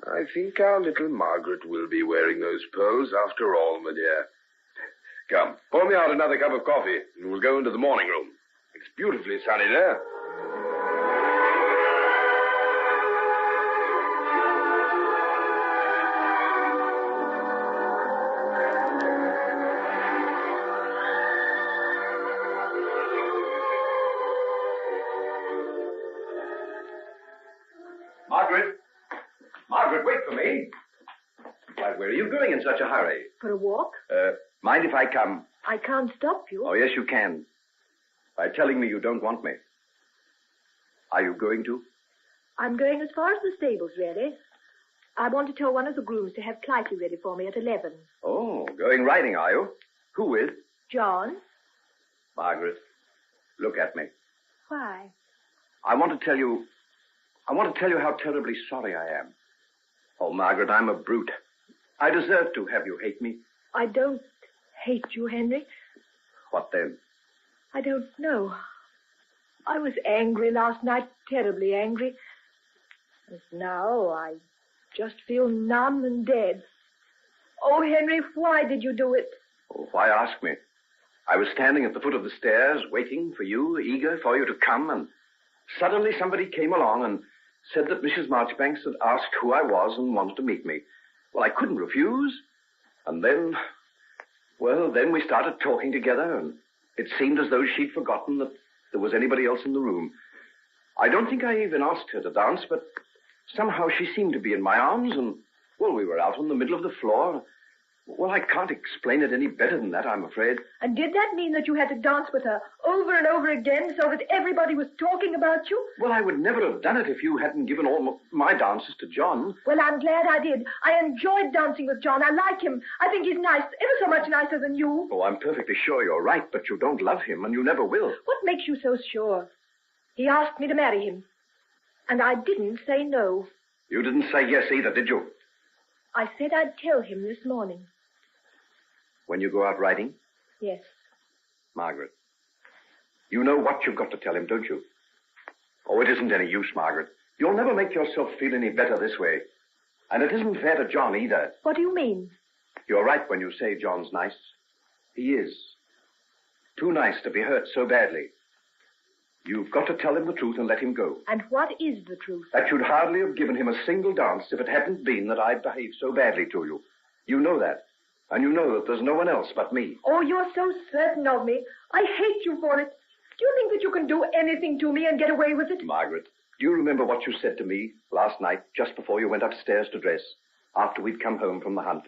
I think our little Margaret will be wearing those pearls after all, my dear. Come, pour me out another cup of coffee, and we'll go into the morning room. It's beautifully sunny there. Margaret, wait for me. Why, where are you going in such a hurry? For a walk? Mind if I come? I can't stop you. Oh, yes, you can. By telling me you don't want me. Are you going to? I'm going as far as the stables, really. I want to tell one of the grooms to have Clytie ready for me at 11. Oh, going riding, are you? Who with? John? Margaret, look at me. Why? I want to tell you how terribly sorry I am. Oh, Margaret, I'm a brute. I deserve to have you hate me. I don't hate you, Henry. What then? I don't know. I was angry last night, terribly angry. And now I just feel numb and dead. Oh, Henry, why did you do it? Oh, why ask me? I was standing at the foot of the stairs, waiting for you, eager for you to come, and suddenly somebody came along and said that Mrs. Marchbanks had asked who I was and wanted to meet me. Well, I couldn't refuse. And then we started talking together, and it seemed as though she'd forgotten that there was anybody else in the room. I don't think I even asked her to dance, but somehow she seemed to be in my arms, and, well, we were out on the middle of the floor. Well, I can't explain it any better than that, I'm afraid. And did that mean that you had to dance with her over and over again so that everybody was talking about you? Well, I would never have done it if you hadn't given all my dances to John. Well, I'm glad I did. I enjoyed dancing with John. I like him. I think he's nice, ever so much nicer than you. Oh, I'm perfectly sure you're right, but you don't love him, and you never will. What makes you so sure? He asked me to marry him, and I didn't say no. You didn't say yes either, did you? I said I'd tell him this morning. When you go out riding? Yes. Margaret, you know what you've got to tell him, don't you? Oh, it isn't any use, Margaret. You'll never make yourself feel any better this way. And it isn't fair to John either. What do you mean? You're right when you say John's nice. He is. Too nice to be hurt so badly. You've got to tell him the truth and let him go. And what is the truth? That you'd hardly have given him a single dance if it hadn't been that I'd behaved so badly to you. You know that. And you know that there's no one else but me. Oh, you're so certain of me. I hate you for it. Do you think that you can do anything to me and get away with it? Margaret, do you remember what you said to me last night, just before you went upstairs to dress, after we'd come home from the hunt?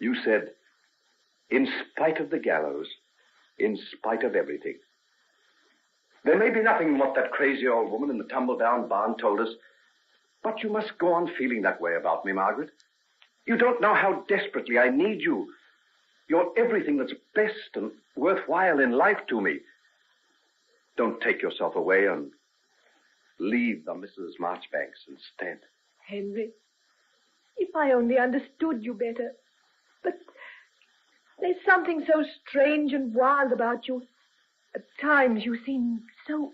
You said, in spite of the gallows, in spite of everything. There may be nothing in what that crazy old woman in the tumble-down barn told us, but you must go on feeling that way about me, Margaret. You don't know how desperately I need you. You're everything that's best and worthwhile in life to me. Don't take yourself away and leave the Mrs. Marchbanks instead. Henry, if I only understood you better. But there's something so strange and wild about you. At times you seem so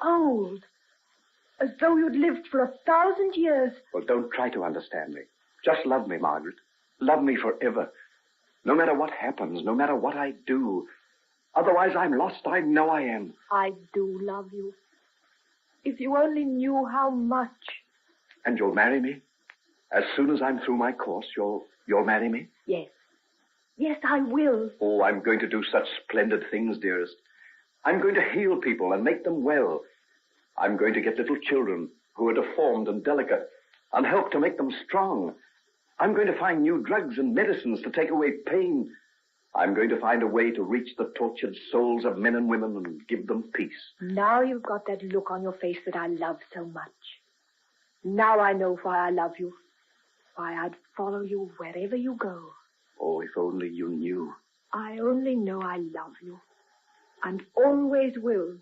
old. As though you'd lived for 1,000 years. Well, don't try to understand me. Just love me, Margaret. Love me forever. No matter what happens, no matter what I do. Otherwise, I'm lost. I know I am. I do love you. If you only knew how much. And you'll marry me? As soon as I'm through my course, you'll marry me? Yes. Yes, I will. Oh, I'm going to do such splendid things, dearest. I'm going to heal people and make them well. I'm going to get little children who are deformed and delicate and help to make them strong. I'm going to find new drugs and medicines to take away pain. I'm going to find a way to reach the tortured souls of men and women and give them peace. Now you've got that look on your face that I love so much. Now I know why I love you. Why I'd follow you wherever you go. Oh, if only you knew. I only know I love you. and always will.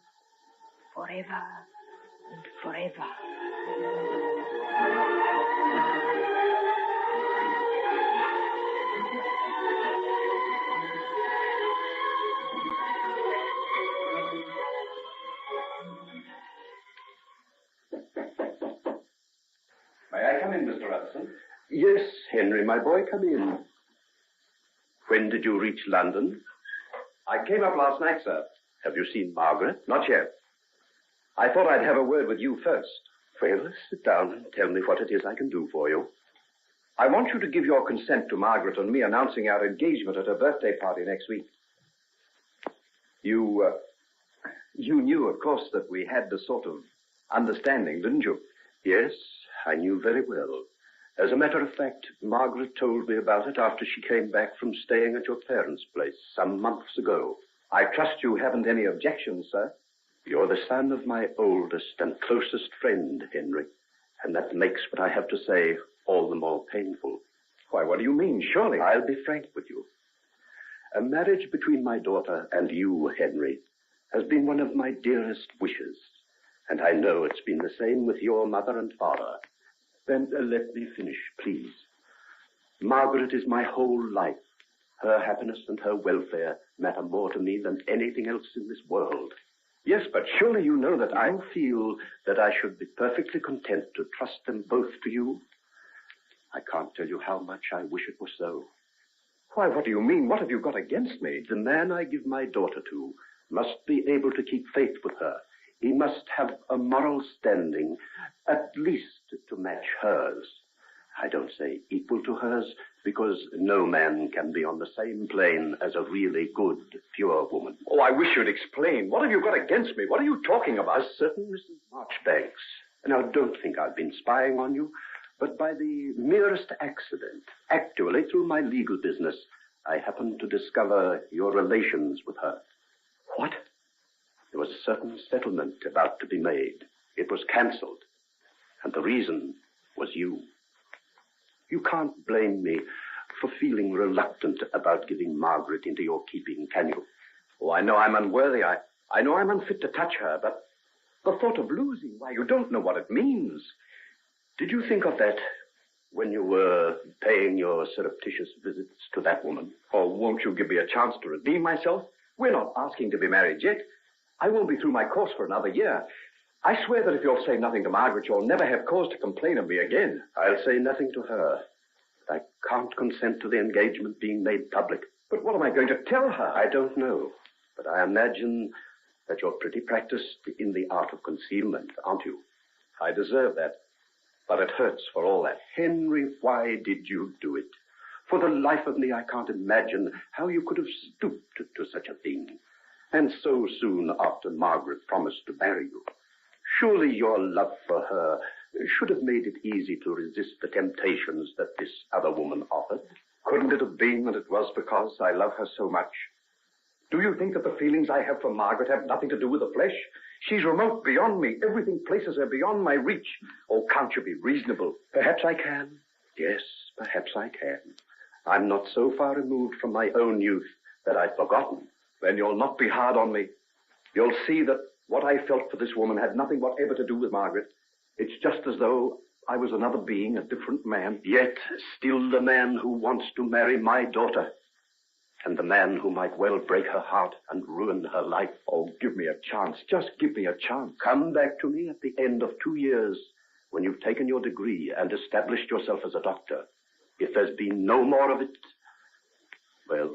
Forever and forever. May I come in, Mr. Rutherford? Yes, Henry, my boy, come in. When did you reach London? I came up last night, sir. Have you seen Margaret? Not yet. I thought I'd have a word with you first. Well, sit down and tell me what it is I can do for you. I want you to give your consent to Margaret and me announcing our engagement at her birthday party next week. You knew, of course, that we had the sort of understanding, didn't you? Yes, I knew very well. As a matter of fact, Margaret told me about it after she came back from staying at your parents' place some months ago. I trust you haven't any objections, sir. You're the son of my oldest and closest friend, Henry, and that makes what I have to say all the more painful. Why, what do you mean? Surely. I'll be frank with you. A marriage between my daughter and you, Henry, has been one of my dearest wishes, and I know it's been the same with your mother and father. Then let me finish, please. Margaret is my whole life. Her happiness and her welfare matter more to me than anything else in this world. Yes, but surely you know that I feel that I should be perfectly content to trust them both to you. I can't tell you how much I wish it were so. Why, what do you mean? What have you got against me? The man I give my daughter to must be able to keep faith with her. He must have a moral standing, at least to match hers. I don't say equal to hers, because no man can be on the same plane as a really good, pure woman. Oh, I wish you'd explain. What have you got against me? What are you talking about? A certain Mrs. Marchbanks. Now, don't think I've been spying on you, but by the merest accident, actually through my legal business, I happened to discover your relations with her. What? There was a certain settlement about to be made. It was cancelled. And the reason was you. You can't blame me for feeling reluctant about giving Margaret into your keeping, can you? Oh, I know I'm unworthy. I know I'm unfit to touch her, but the thought of losing, why, you don't know what it means. Did you think of that when you were paying your surreptitious visits to that woman? Oh, won't you give me a chance to redeem myself? We're not asking to be married yet. I won't be through my course for another year. I swear that if you'll say nothing to Margaret, you'll never have cause to complain of me again. I'll say nothing to her. I can't consent to the engagement being made public. But what am I going to tell her? I don't know. But I imagine that you're pretty practiced in the art of concealment, aren't you? I deserve that. But it hurts for all that. Henry, why did you do it? For the life of me, I can't imagine how you could have stooped to such a thing. And so soon after Margaret promised to marry you. Surely your love for her should have made it easy to resist the temptations that this other woman offered. Couldn't it have been that it was because I love her so much? Do you think that the feelings I have for Margaret have nothing to do with the flesh? She's remote beyond me. Everything places her beyond my reach. Oh, can't you be reasonable? Perhaps I can. Yes, perhaps I can. I'm not so far removed from my own youth that I've forgotten. Then you'll not be hard on me. You'll see that what I felt for this woman had nothing whatever to do with Margaret. It's just as though I was another being, a different man. Yet still the man who wants to marry my daughter. And the man who might well break her heart and ruin her life. Oh, give me a chance. Just give me a chance. Come back to me at the end of 2 years when you've taken your degree and established yourself as a doctor. If there's been no more of it, well,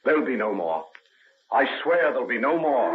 there'll be no more. I swear there'll be no more.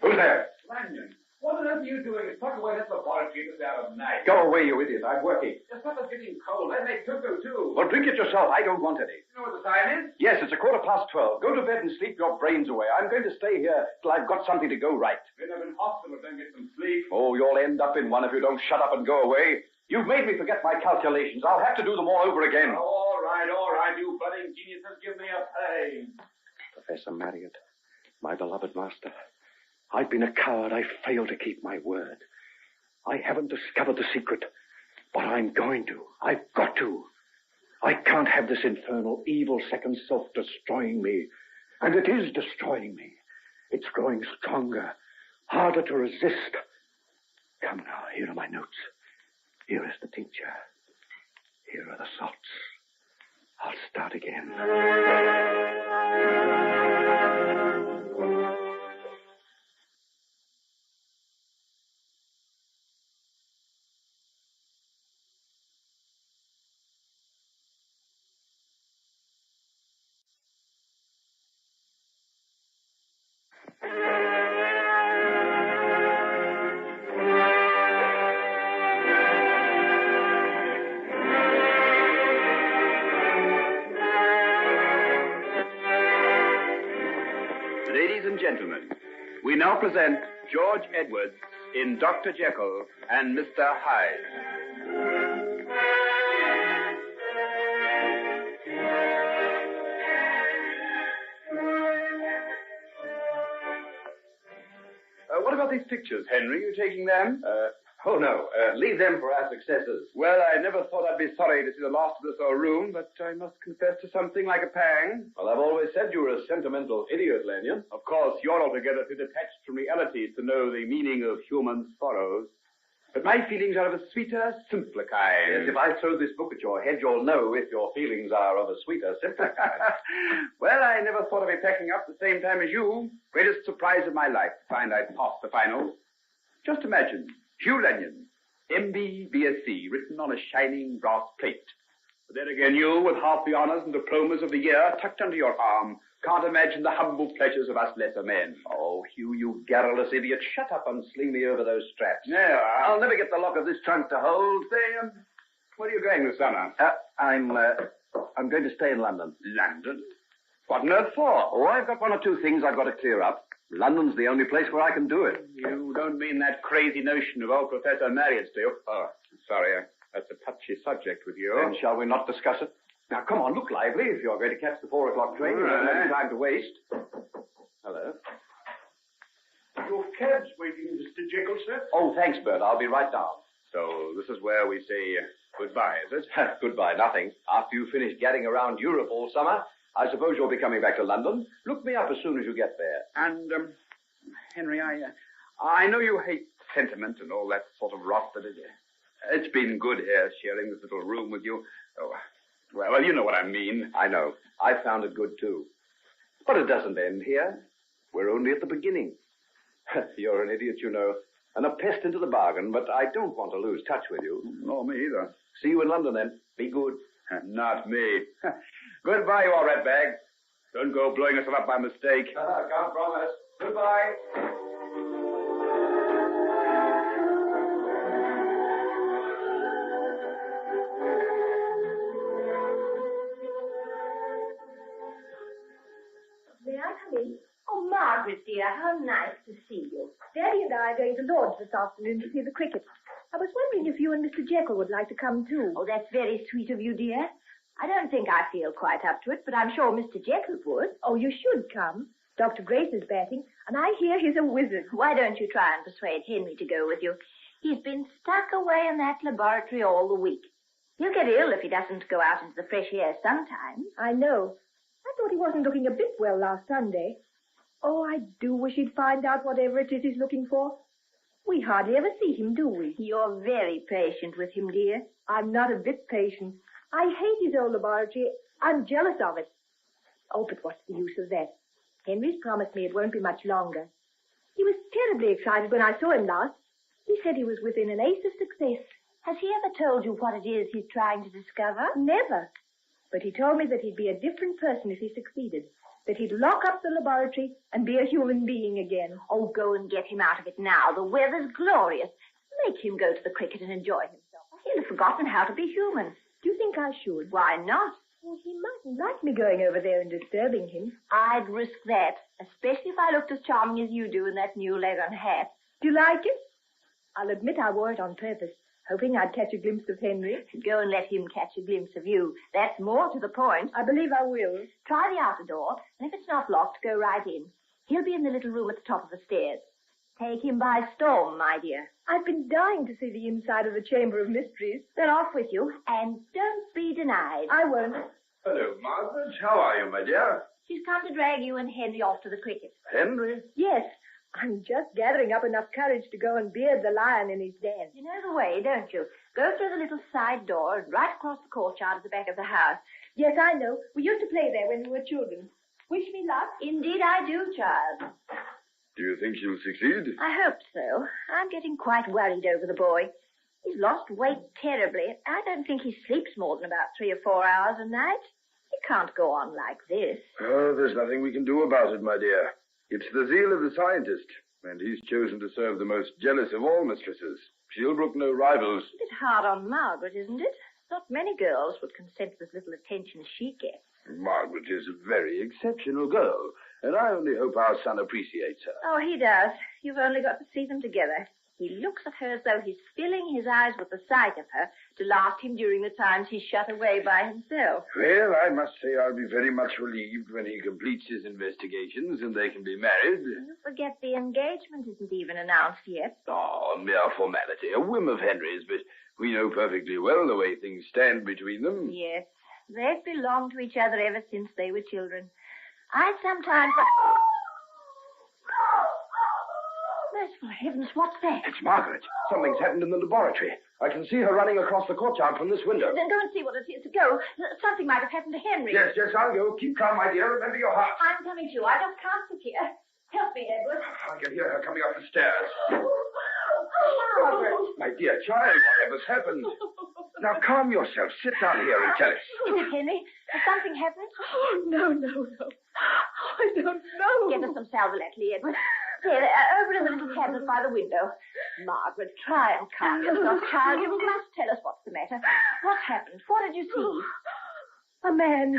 Who's there? Lanyon, what on earth are you doing? It's tucked away in this laboratory this hour of night. Go away, you idiot. I'm working. The stuff is getting cold. I make cocoa, too. Well, drink it yourself. I don't want any. You know what the time is? Yes, it's 12:15. Go to bed and sleep your brains away. I'm going to stay here till I've got something to go right. Been up in hospital, don't get some sleep. Oh, you'll end up in one if you don't shut up and go away. You've made me forget my calculations. I'll have to do them all over again. Oh, all right. You budding geniuses, give me a pain. Professor Marriott, my beloved master, I've been a coward. I failed to keep my word. I haven't discovered the secret, but I'm going to. I've got to. I can't have this infernal, evil second self destroying me. And it is destroying me. It's growing stronger, harder to resist. Come now, here are my notes. Here is the tincture. Here are the salts. I'll start again. Ladies and gentlemen, we now present George Edwards in Dr. Jekyll and Mr. Hyde. What about these pictures, Henry? You taking them? Oh, no. Leave them for our successors. Well, I never thought I'd be sorry to see the last of this old room, but I must confess to something like a pang. Well, I've always said you were a sentimental idiot, Lanyon. Of course, you're altogether too detached from reality to know the meaning of human sorrows. But my feelings are of a sweeter, simpler kind. Yes, if I throw this book at your head, you'll know if your feelings are of a sweeter, simpler kind. Well, I never thought of be packing up the same time as you. Greatest surprise of my life to find I'd passed the finals. Just imagine, Hugh Lanyon, M.B. B.Sc., written on a shining brass plate. But then again, you, with half the honors and diplomas of the year tucked under your arm, can't imagine the humble pleasures of us lesser men. Oh, Hugh, you garrulous idiot. Shut up and sling me over those straps. Yeah, I'll never get the lock of this trunk to hold. Say, where are you going this summer? I'm going to stay in London. London? What on earth for? Oh, I've got one or two things I've got to clear up. London's the only place where I can do it. You don't mean that crazy notion of old Professor Marriott's, do you? Oh, sorry. That's a touchy subject with you. Then shall we not discuss it? Now, come on, look lively. If you're going to catch the 4 o'clock train, you don't have any time to waste. Hello. Your cab's waiting, Mr. Jekyll, sir. Oh, thanks, Bert. I'll be right down. So this is where we say goodbye, is it? Goodbye, nothing. After you finish gadding around Europe all summer, I suppose you'll be coming back to London. Look me up as soon as you get there. And, Henry, I know you hate sentiment and all that sort of rot, but it's been good here sharing this little room with you. Oh, well, you know what I mean. I know. I found it good, too. But it doesn't end here. We're only at the beginning. You're an idiot, you know, and a pest into the bargain, but I don't want to lose touch with you. No, me either. See you in London, then. Be good. Not me. Goodbye, you old ratbag. Don't go blowing yourself up by mistake. Can't promise. Goodbye. May I come in? Oh, Margaret, dear, how nice to see you. Daddy and I are going to Lord's this afternoon to see the cricket. I was wondering if you and Mr. Jekyll would like to come, too. Oh, that's very sweet of you, dear. I don't think I feel quite up to it, but I'm sure Mr. Jekyll would. Oh, you should come. Dr. Grace is batting, and I hear he's a wizard. Why don't you try and persuade Henry to go with you? He's been stuck away in that laboratory all the week. He'll get ill if he doesn't go out into the fresh air sometimes. I know. I thought he wasn't looking a bit well last Sunday. Oh, I do wish he'd find out whatever it is he's looking for. We hardly ever see him, do we? You're very patient with him, dear. I'm not a bit patient. I hate his old laboratory. I'm jealous of it. Oh, but what's the use of that? Henry's promised me it won't be much longer. He was terribly excited when I saw him last. He said he was within an ace of success. Has he ever told you what it is he's trying to discover? Never. But he told me that he'd be a different person if he succeeded. That he'd lock up the laboratory and be a human being again. Oh, go and get him out of it now. The weather's glorious. Make him go to the cricket and enjoy himself. He'll have forgotten how to be human. Do you think I should? Why not? Well, he mightn't like me going over there and disturbing him. I'd risk that, especially if I looked as charming as you do in that new leathern hat. Do you like it? I'll admit I wore it on purpose, hoping I'd catch a glimpse of Henry. Go and let him catch a glimpse of you. That's more to the point. I believe I will. Try the outer door, and if it's not locked, go right in. He'll be in the little room at the top of the stairs. Take him by storm, my dear. I've been dying to see the inside of the Chamber of Mysteries. Then off with you, and don't be denied. I won't. Hello, Margaret. How are you, my dear? She's come to drag you and Henry off to the cricket. Henry? Yes, I'm just gathering up enough courage to go and beard the lion in his den. You know the way, don't you? Go through the little side door and right across the courtyard at the back of the house. Yes, I know. We used to play there when we were children. Wish me luck? Indeed I do, child. Do you think she'll succeed? I hope so. I'm getting quite worried over the boy. He's lost weight terribly. I don't think he sleeps more than about 3 or 4 hours a night. He can't go on like this. Oh, there's nothing we can do about it, my dear. It's the zeal of the scientist, and he's chosen to serve the most jealous of all mistresses. She'll brook no rivals. A bit hard on Margaret, isn't it? Not many girls would consent to as little attention as she gets. Margaret is a very exceptional girl, and I only hope our son appreciates her. Oh, he does. You've only got to see them together. He looks at her as though he's filling his eyes with the sight of her to last him during the times he's shut away by himself. Well, I must say I'll be very much relieved when he completes his investigations and they can be married. You forget the engagement isn't even announced yet. Oh, a mere formality, a whim of Henry's, but we know perfectly well the way things stand between them. Yes, they've belonged to each other ever since they were children. I sometimes... Merciful heavens, what's that? It's Margaret. Something's happened in the laboratory. I can see her running across the courtyard from this window. Then go and see what it is. Go. Something might have happened to Henry. Yes, I'll go. Keep calm, my dear. Remember your heart. I'm coming too. I just can't sit here. Help me, Edward. I can hear her coming up the stairs. Margaret. My dear child, whatever's happened? Now, calm yourself. Sit down here and tell us. Is it Henry? Has something happened? Oh, no. I don't know. Get us some sal volatile, Edward. Here, over in the little cabinet by the window. Margaret, try and calm yourself, child. You must tell us what's the matter. What happened? What did you see? A man.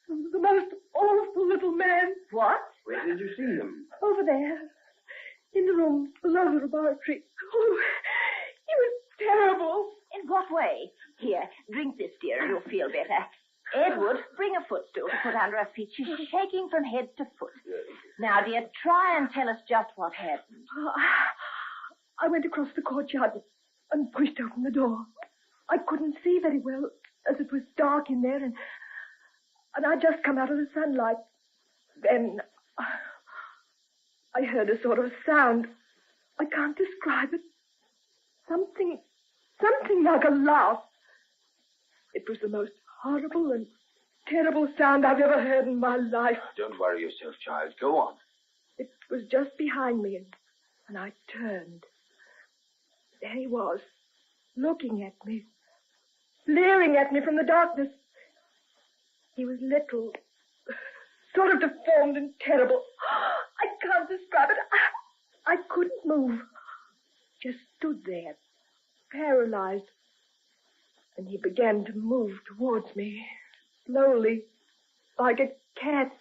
The most awful little man. What? Where did you see him? Over there. In the room below the laboratory. Oh, he was terrible. In what way? Here, drink this, dear, and you'll feel better. Edward, bring a footstool to put under her feet. She's shaking from head to foot. Now, dear, try and tell us just what happened. I went across the courtyard and pushed open the door. I couldn't see very well, as it was dark in there, and I'd just come out of the sunlight. Then I heard a sort of sound. I can't describe it. Something like a laugh. It was the most horrible and terrible sound I've ever heard in my life. Don't worry yourself, child. Go on. It was just behind me, and I turned. There he was, looking at me, leering at me from the darkness. He was little, sort of deformed and terrible. I can't describe it. I couldn't move. Just stood there, paralyzed. And he began to move towards me, slowly, like a cat.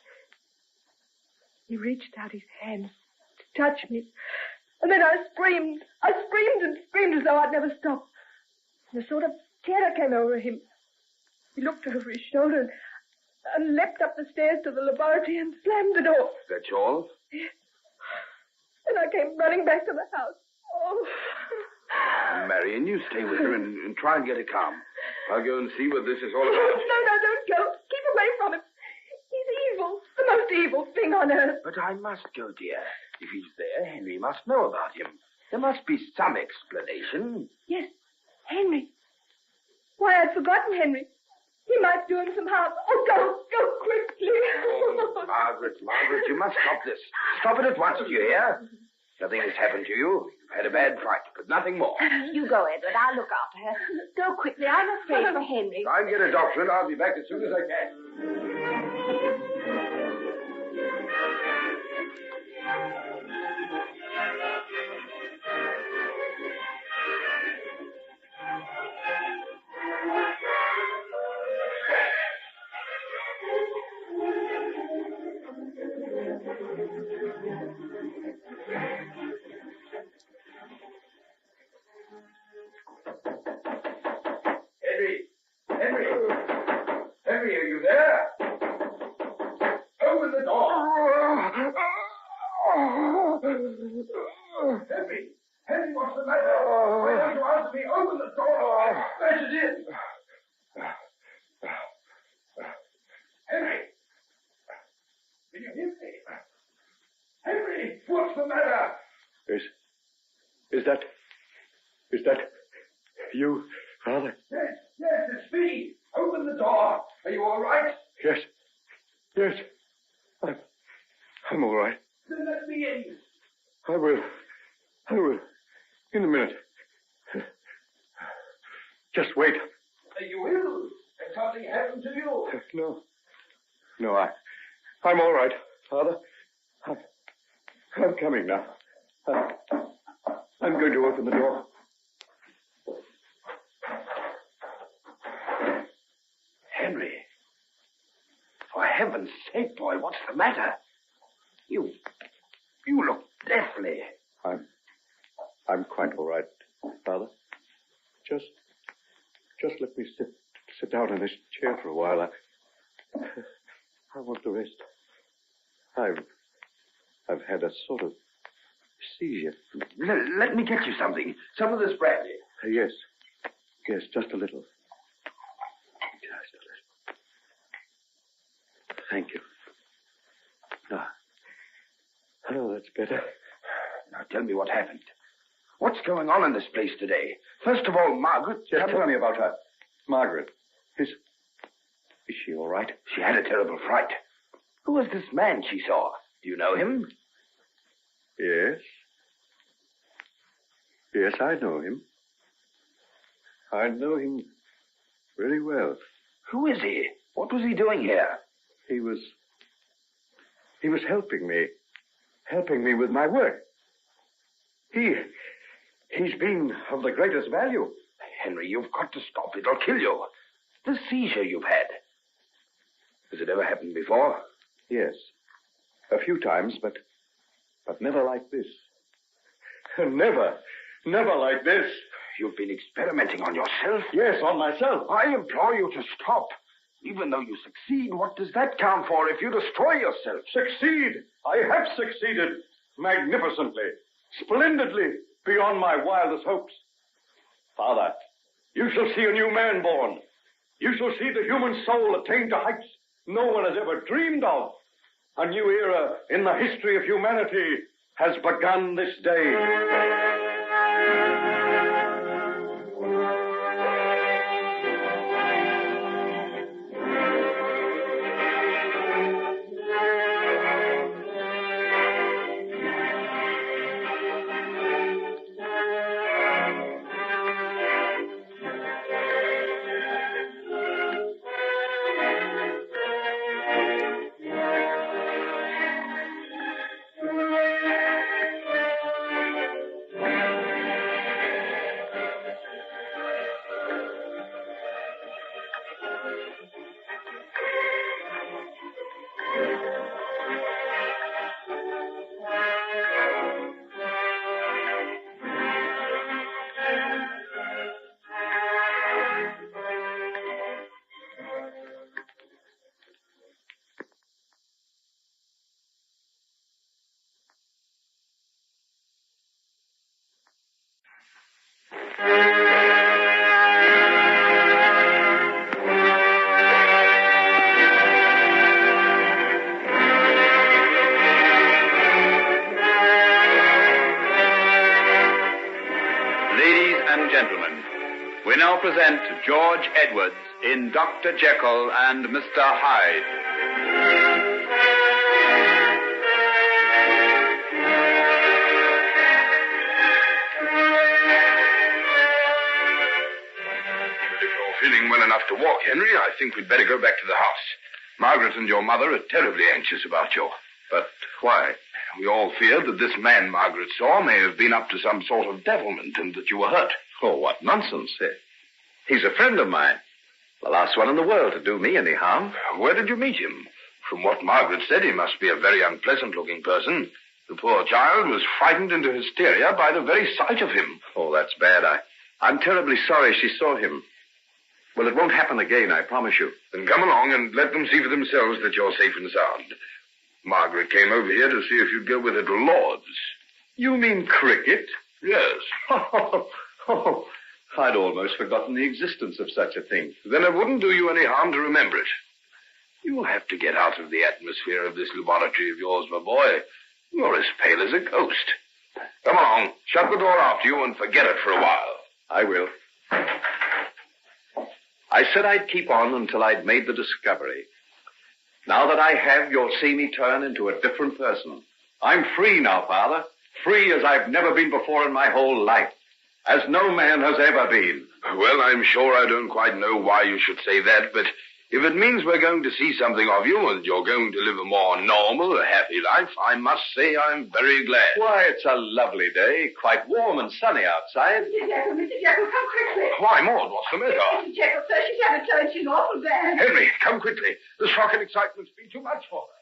He reached out his hands to touch me. And then I screamed. I screamed as though I'd never stop. And a sort of terror came over him. He looked over his shoulder and leapt up the stairs to the laboratory and slammed the door. That's all? Yes. And I came running back to the house. Oh. Marion, you stay with her and try and get her calm. I'll go and see what this is all about. No, don't go. Keep away from him. He's evil. The most evil thing on earth. But I must go, dear. If he's there, Henry must know about him. There must be some explanation. Yes, Henry. Why, I'd forgotten Henry. He might do him some harm. Oh, go quickly. Oh, Margaret, you must stop this. Stop it at once, do you hear? Nothing has happened to you. You've had a bad fright, but nothing more. You go, Edward. I'll look after her. Go quickly. I'm afraid for Henry. Try and get a doctor, and I'll be back as soon as I can. Henry, are you there? Open the door. Are you all right? Yes. Yes. I'm all right. Then let me in. I will. In a minute. Just wait. You will. Has something happened to you? No, I'm all right, Father. I'm coming now. I'm going to open the door. Henry. For heaven's sake, boy, what's the matter? You look deathly. I'm quite all right, Father. Just let me sit down in this chair for a while. I want to rest. I've had a sort of seizure. Let me get you something. Some of this brandy. Yes, just a little. Thank you. Oh, that's better. Now tell me what happened. What's going on in this place today? First of all, Margaret... Just tell me about her. Margaret. Is she all right? She had a terrible fright. Who was this man she saw? Do you know him? Yes. Yes, I know him. I know him very well. Who is he? What was he doing here? He was helping me with my work. He's been of the greatest value. Henry, you've got to stop. It'll kill you. The seizure you've had. Has it ever happened before? Yes. A few times, but never like this. Never like this. You've been experimenting on yourself? Yes, on myself. I implore you to stop. Even though you succeed, what does that count for if you destroy yourself? Succeed? I have succeeded. Magnificently. Splendidly. Beyond my wildest hopes. Father, you shall see a new man born. You shall see the human soul attain to heights no one has ever dreamed of. A new era in the history of humanity has begun this day. We now present George Edwards in Dr. Jekyll and Mr. Hyde. If you're feeling well enough to walk, Henry, I think we'd better go back to the house. Margaret and your mother are terribly anxious about you. But why? We all feared that this man Margaret saw may have been up to some sort of devilment and that you were hurt. Oh, what nonsense. He's a friend of mine. The last one in the world to do me any harm. Where did you meet him? From what Margaret said, he must be a very unpleasant-looking person. The poor child was frightened into hysteria by the very sight of him. Oh, that's bad. I'm terribly sorry she saw him. Well, it won't happen again, I promise you. Then come along and let them see for themselves that you're safe and sound. Margaret came over here to see if you'd go with her to Lord's. You mean cricket? Yes. Oh, I'd almost forgotten the existence of such a thing. Then it wouldn't do you any harm to remember it. You'll have to get out of the atmosphere of this laboratory of yours, my boy. You're as pale as a ghost. Come along, shut the door after you and forget it for a while. I will. I said I'd keep on until I'd made the discovery. Now that I have, you'll see me turn into a different person. I'm free now, Father. Free as I've never been before in my whole life. As no man has ever been. Well, I'm sure I don't quite know why you should say that, but if it means we're going to see something of you and you're going to live a more normal, a happy life, I must say I'm very glad. Why, it's a lovely day. Quite warm and sunny outside. Mr. Jekyll, come quickly. Why, Maud, what's the matter? Mr. Jekyll, sir, she's had a turn. She's awful bad. Henry, come quickly. The shock and excitement's been too much for her.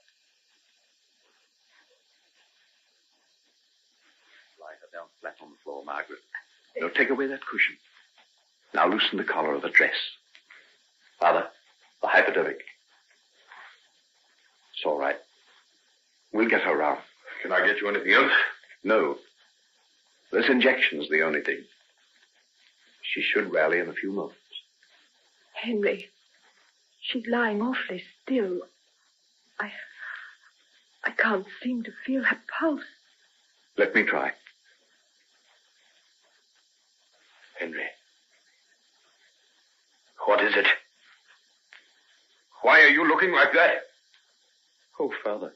Lie her down flat on the floor, Margaret. Now take away that cushion. Now loosen the collar of the dress. Father, the hypodermic. It's all right. We'll get her round. Can I get you anything else? No. This injection's the only thing. She should rally in a few moments. Henry, she's lying awfully still. I can't seem to feel her pulse. Let me try. Henry. What is it? Why are you looking like that? Oh, Father.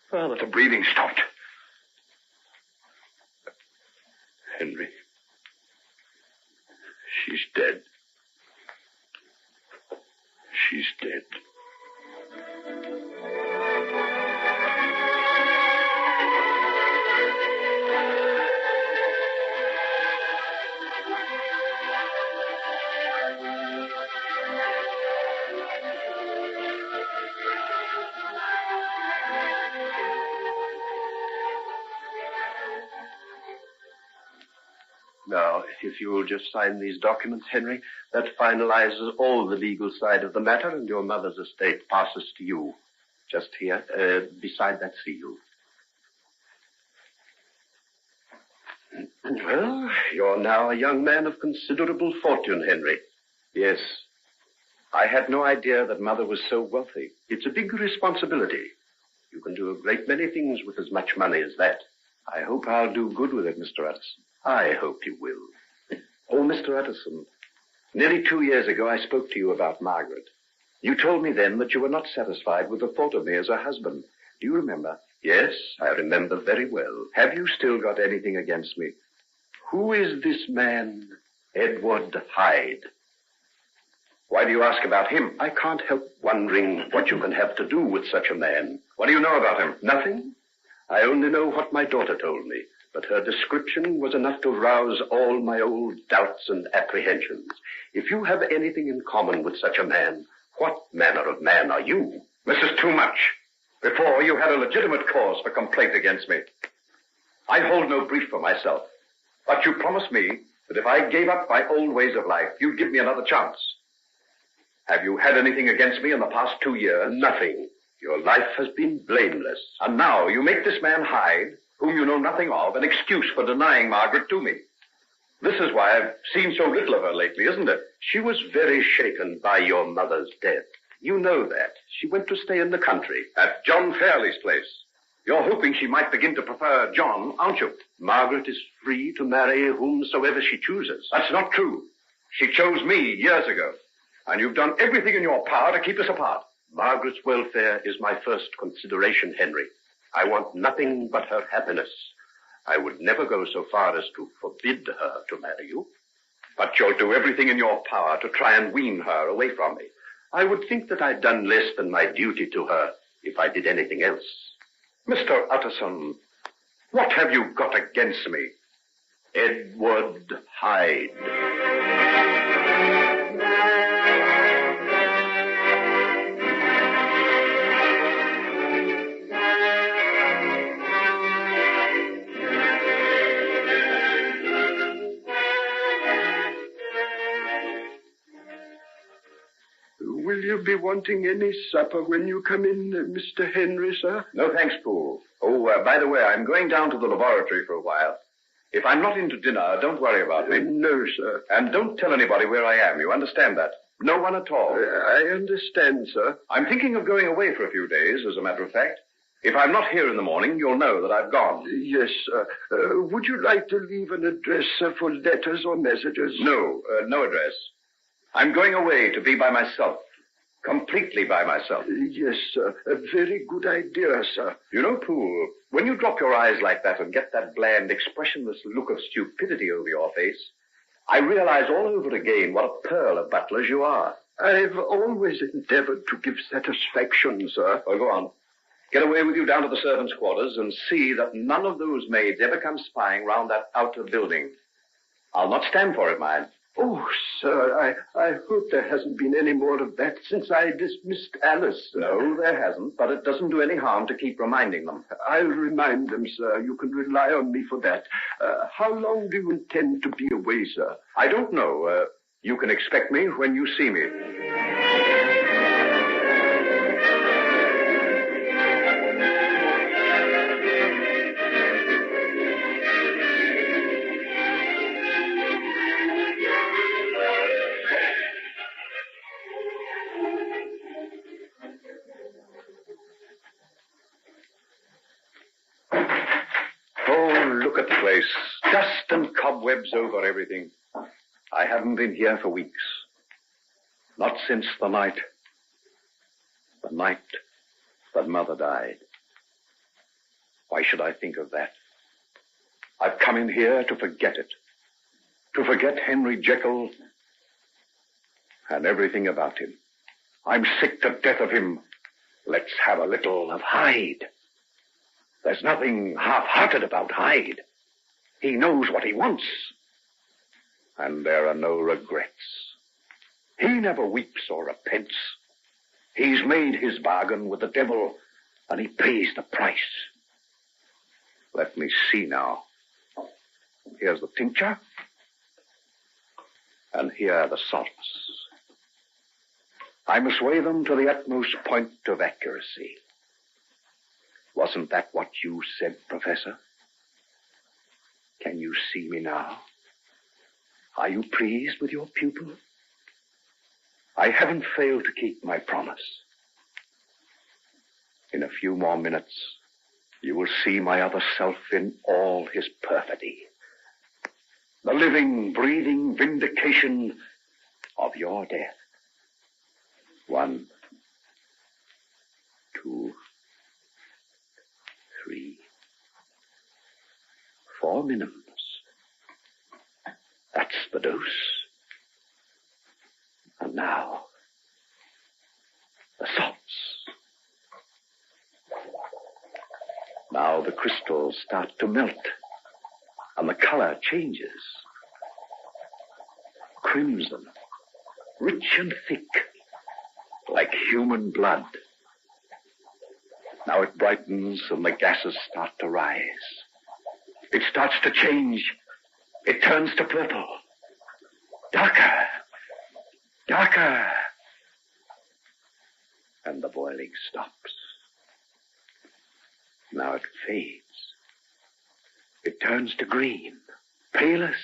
Father. The breathing stopped. Henry. She's dead. She's dead. Now, if you will just sign these documents, Henry, that finalizes all the legal side of the matter, and your mother's estate passes to you. Just here, beside that seal. Well, you're now a young man of considerable fortune, Henry. Yes. I had no idea that Mother was so wealthy. It's a big responsibility. You can do a great many things with as much money as that. I hope I'll do good with it, Mr. Utterson. I hope you will. Oh, Mr. Utterson, nearly 2 years ago I spoke to you about Margaret. You told me then that you were not satisfied with the thought of me as her husband. Do you remember? Yes, I remember very well. Have you still got anything against me? Who is this man, Edward Hyde? Why do you ask about him? I can't help wondering what you can have to do with such a man. What do you know about him? Nothing. I only know what my daughter told me, but her description was enough to rouse all my old doubts and apprehensions. If you have anything in common with such a man, what manner of man are you? This is too much. Before, you had a legitimate cause for complaint against me. I hold no brief for myself, but you promised me that if I gave up my old ways of life, you'd give me another chance. Have you had anything against me in the past 2 years? Nothing. Your life has been blameless. And now you make this man Hyde, whom you know nothing of, an excuse for denying Margaret to me. This is why I've seen so little of her lately, isn't it? She was very shaken by your mother's death. You know that. She went to stay in the country. At John Fairley's place. You're hoping she might begin to prefer John, aren't you? Margaret is free to marry whomsoever she chooses. That's not true. She chose me years ago. And you've done everything in your power to keep us apart. Margaret's welfare is my first consideration, Henry. I want nothing but her happiness. I would never go so far as to forbid her to marry you. But you'll do everything in your power to try and wean her away from me. I would think that I'd done less than my duty to her if I did anything else. Mr. Utterson, what have you got against me? Edward Hyde. Will you be wanting any supper when you come in, Mr. Henry, sir? No, thanks, Poole. Oh, by the way, I'm going down to the laboratory for a while. If I'm not into dinner, don't worry about me. No, sir. And don't tell anybody where I am. You understand that? No one at all. I understand, sir. I'm thinking of going away for a few days, as a matter of fact. If I'm not here in the morning, you'll know that I've gone. Yes, sir. Would you like to leave an address, sir, for letters or messages? No, no address. I'm going away to be by myself. Completely by myself. Yes, sir. A very good idea, sir. You know, Poole, when you drop your eyes like that and get that bland, expressionless look of stupidity over your face, I realize all over again what a pearl of butlers you are. I've always endeavored to give satisfaction, sir. Well, go on. Get away with you down to the servants' quarters and see that none of those maids ever come spying round that outer building. I'll not stand for it, mind. Oh, sir, I hope there hasn't been any more of that since I dismissed Alice. No, there hasn't, but it doesn't do any harm to keep reminding them. I'll remind them, sir. You can rely on me for that. How long do you intend to be away, sir? I don't know. You can expect me when you see me. Dust and cobwebs over everything. I haven't been here for weeks. Not since the night that Mother died. Why should I think of that? I've come in here to forget it. To forget Henry Jekyll and everything about him. I'm sick to death of him. Let's have a little of Hyde. There's nothing half-hearted about Hyde. He knows what he wants. And there are no regrets. He never weeps or repents. He's made his bargain with the devil, and he pays the price. Let me see now. Here's the tincture. And here are the salts. I must weigh them to the utmost point of accuracy. Wasn't that what you said, Professor? Can you see me now? Are you pleased with your pupil? I haven't failed to keep my promise. In a few more minutes, you will see my other self in all his perfidy. The living, breathing vindication of your death. 1, 2, 3, 4 minims. That's the dose. And now, the salts. Now the crystals start to melt, and the color changes. Crimson, rich and thick, like human blood. Now it brightens, and the gases start to rise. It starts to change. It turns to purple. Darker. Darker. And the boiling stops. Now it fades. It turns to green. Palest,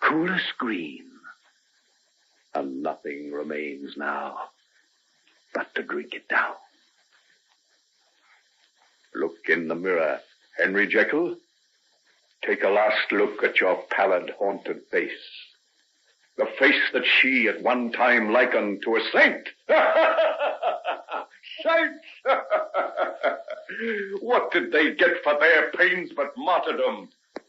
coolest green. And nothing remains now but to drink it down. Look in the mirror, Henry Jekyll. Take a last look at your pallid, haunted face. The face that she at one time likened to a saint. Saints! What did they get for their pains but martyrdom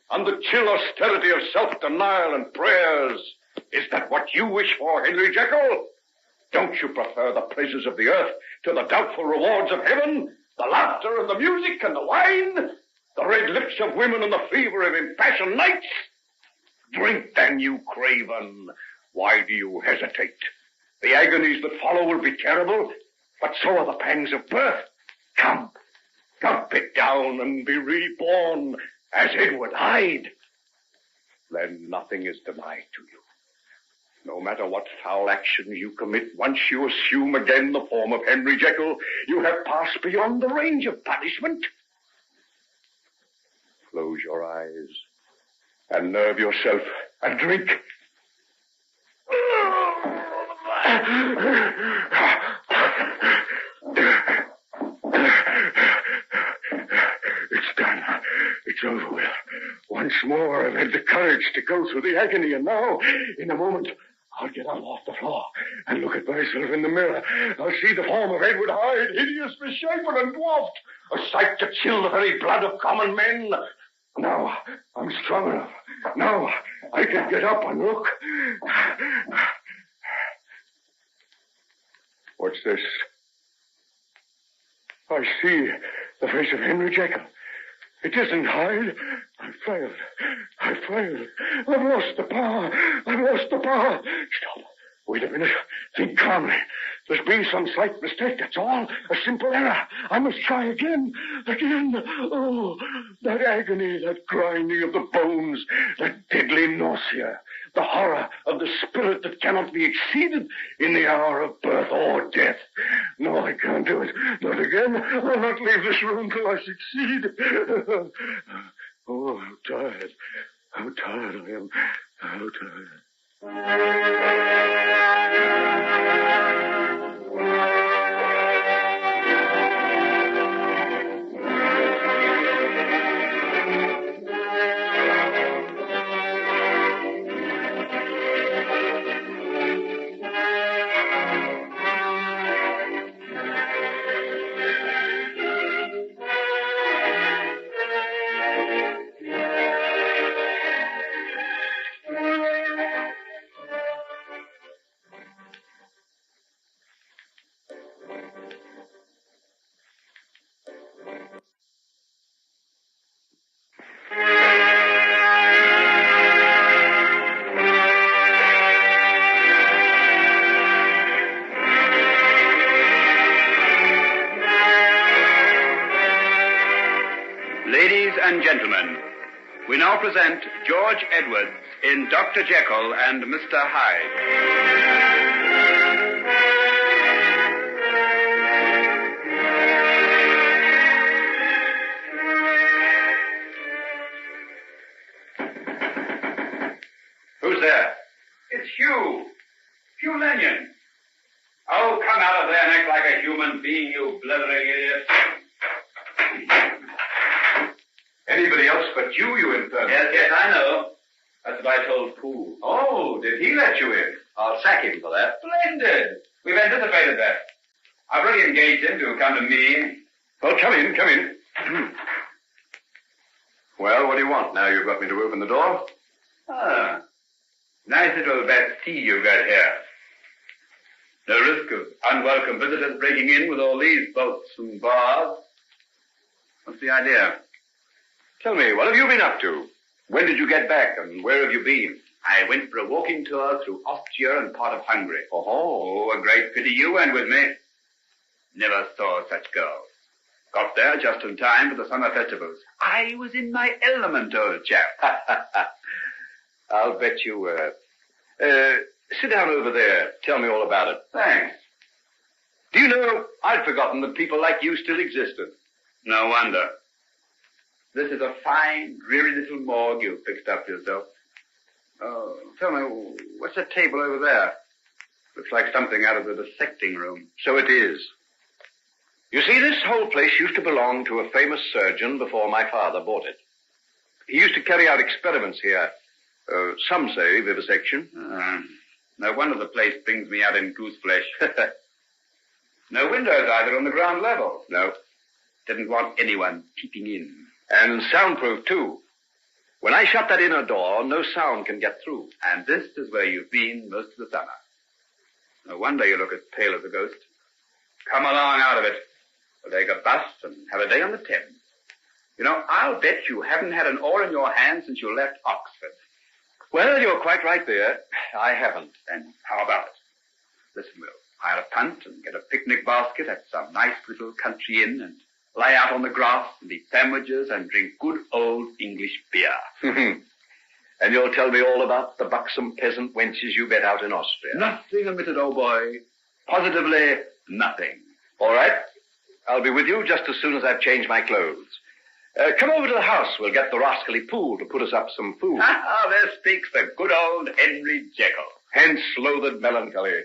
and the chill austerity of self-denial and prayers? Is that what you wish for, Henry Jekyll? Don't you prefer the pleasures of the earth to the doubtful rewards of heaven? The laughter and the music and the wine? The red lips of women and the fever of impassioned nights? Drink then, you craven. Why do you hesitate? The agonies that follow will be terrible, but so are the pangs of birth. Come, gulp it down and be reborn as Edward Hyde. Then nothing is denied to you. No matter what foul actions you commit, once you assume again the form of Henry Jekyll, you have passed beyond the range of punishment. Close your eyes and nerve yourself and drink. It's done. It's over with. Once more, I've had the courage to go through the agony, and now, in a moment, I'll get up off myself in the mirror, I'll see the form of Edward Hyde, hideous, misshapen, and dwarfed. A sight to chill the very blood of common men. Now, I'm strong enough. Now, I can get up and look. What's this? I see the face of Henry Jekyll. It isn't Hyde. I failed. I've lost the power. Stop. Wait a minute. Think calmly. There's been some slight mistake, that's all. A simple error. I must try again. Oh, that agony, that grinding of the bones, that deadly nausea, the horror of the spirit that cannot be exceeded in the hour of birth or death. No, I can't do it. Not again. I'll not leave this room till I succeed. Oh, how tired. How tired I am. How tired. Ladies and gentlemen, we now present George Edwards in Dr. Jekyll and Mr. Hyde. Who's there? It's Hugh Lanyon. Oh, come out of there and act like a human being, you blithering idiot. Anybody else but you infernal. Yes, I know. That's what I told Pooh. Oh, did he let you in? I'll sack him for that. Splendid. We've anticipated that. I've already engaged him to come to me. Well, come in. Well, what do you want now you've got me to open the door? Ah, nice little Bastille you've got here. No risk of unwelcome visitors breaking in with all these bolts and bars. What's the idea? Tell me, what have you been up to? When did you get back, and where have you been? I went for a walking tour through Austria and part of Hungary. Oh, a great pity you went with me. Never saw such girls. Got there just in time for the summer festivals. I was in my element, old chap. I'll bet you were. Sit down over there. Tell me all about it. Thanks. Do you know, I'd forgotten that people like you still existed. No wonder. This is a fine, dreary little morgue you've fixed up yourself. Oh, tell me, what's that table over there? Looks like something out of the dissecting room. So it is. You see, this whole place used to belong to a famous surgeon before my father bought it. He used to carry out experiments here. Some say vivisection. No wonder the place brings me out in goose flesh. No windows either on the ground level. No. Didn't want anyone peeping in. And soundproof, too. When I shut that inner door, no sound can get through. And this is where you've been most of the summer. No wonder you look as pale as a ghost. Come along out of it. We'll take a bus and have a day on the Thames. You know, I'll bet you haven't had an oar in your hand since you left Oxford. Well, you're quite right there. I haven't. Then how about it? Listen, we'll hire a punt and get a picnic basket at some nice little country inn and lie out on the grass and eat sandwiches and drink good old English beer. And you'll tell me all about the buxom peasant wenches you met out in Austria. Nothing omitted, old boy. Positively nothing. All right. I'll be with you just as soon as I've changed my clothes. Come over to the house. We'll get the rascally Poole to put us up some food. There speaks the good old Henry Jekyll. Hence loathed melancholy.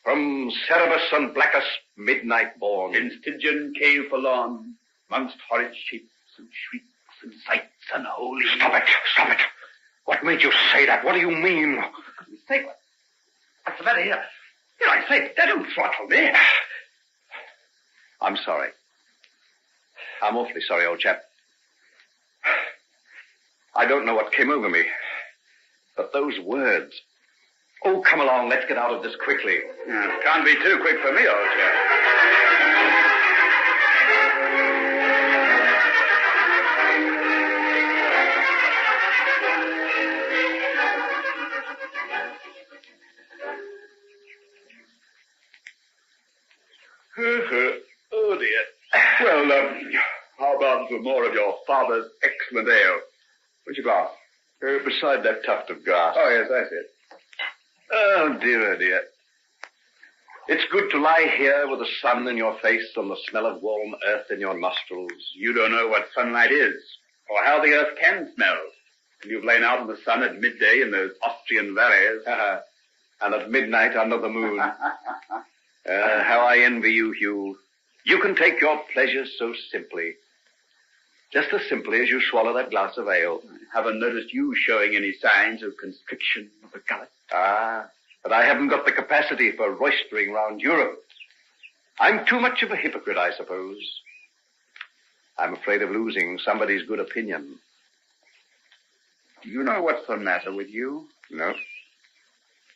From Cerberus and Blackus, midnight born. In Stygian cave forlorn, amongst horrid shapes and shrieks and sights unholy. Stop it. What made you say that? What do you mean? Say what? What's the matter here? Here, I say, don't throttle me. I'm sorry. I'm awfully sorry, old chap. I don't know what came over me. But those words. Oh, come along. Let's get out of this quickly. Can't be too quick for me, old chap. Oh, dear. Well, how about some more of your father's excellent ale? Which glass? Beside that tuft of grass. Oh, yes, I see it. Oh, dear, oh, dear. It's good to lie here with the sun in your face and the smell of warm earth in your nostrils. You don't know what sunlight is, or how the earth can smell. And you've lain out in the sun at midday in those Austrian valleys. And at midnight under the moon. How I envy you, Hugh. You can take your pleasures so simply. Just as simply as you swallow that glass of ale. I haven't noticed you showing any signs of constriction of the gullet. But I haven't got the capacity for roistering round Europe. I'm too much of a hypocrite, I suppose. I'm afraid of losing somebody's good opinion. Do you know what's the matter with you? No.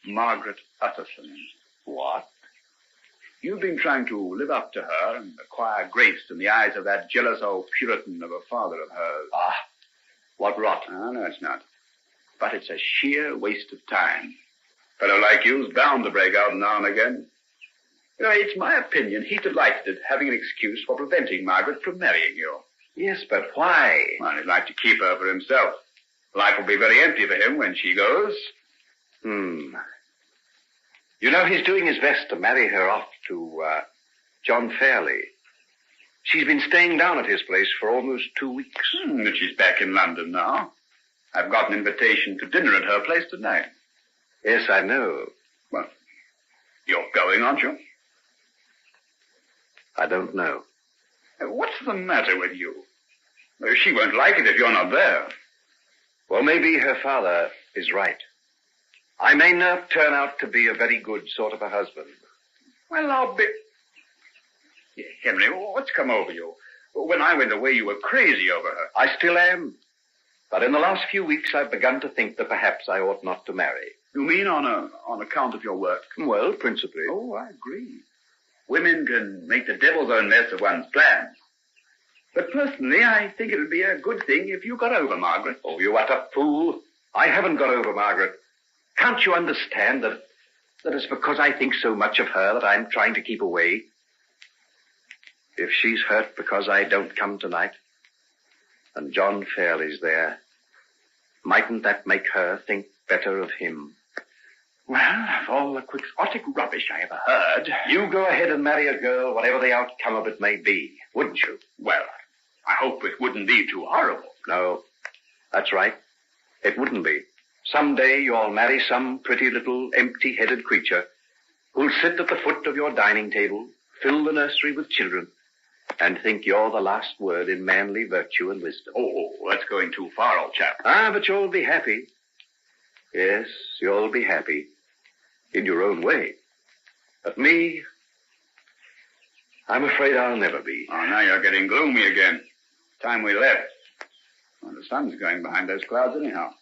Margaret Utterson. What? You've been trying to live up to her and acquire grace in the eyes of that jealous old Puritan of a father of hers. What rot. No, it's not. But it's a sheer waste of time. A fellow like you's bound to break out now and again. You know, it's my opinion he's delighted at having an excuse for preventing Margaret from marrying you. Yes, but why? Well, he'd like to keep her for himself. Life will be very empty for him when she goes. You know, he's doing his best to marry her off to, John Fairley. She's been staying down at his place for almost 2 weeks. But she's back in London now. I've got an invitation to dinner at her place tonight. Yes, I know. Well, you're going, aren't you? I don't know. What's the matter with you? She won't like it if you're not there. Well, maybe her father is right. I may not turn out to be a very good sort of a husband. Well, I'll be... Henry, what's come over you? When I went away, you were crazy over her. I still am. But in the last few weeks, I've begun to think that perhaps I ought not to marry. You mean on account of your work? Well, principally. Oh, I agree. Women can make the devil's own mess of one's plans. But personally, I think it would be a good thing if you got over Margaret. Oh, you utter fool. I haven't got over Margaret. Can't you understand that it's because I think so much of her that I'm trying to keep away? If she's hurt because I don't come tonight, and John Fairley's there, mightn't that make her think better of him? Well, of all the quixotic rubbish I ever heard... You go ahead and marry a girl, whatever the outcome of it may be, wouldn't you? Well, I hope it wouldn't be too horrible. No, that's right. It wouldn't be. Someday you'll marry some pretty little empty-headed creature who'll sit at the foot of your dining table, fill the nursery with children, and think you're the last word in manly virtue and wisdom. Oh, that's going too far, old chap. But you'll be happy. Yes, you'll be happy. In your own way. But me, I'm afraid I'll never be. Oh, now you're getting gloomy again. Time we left. Well, the sun's going behind those clouds anyhow.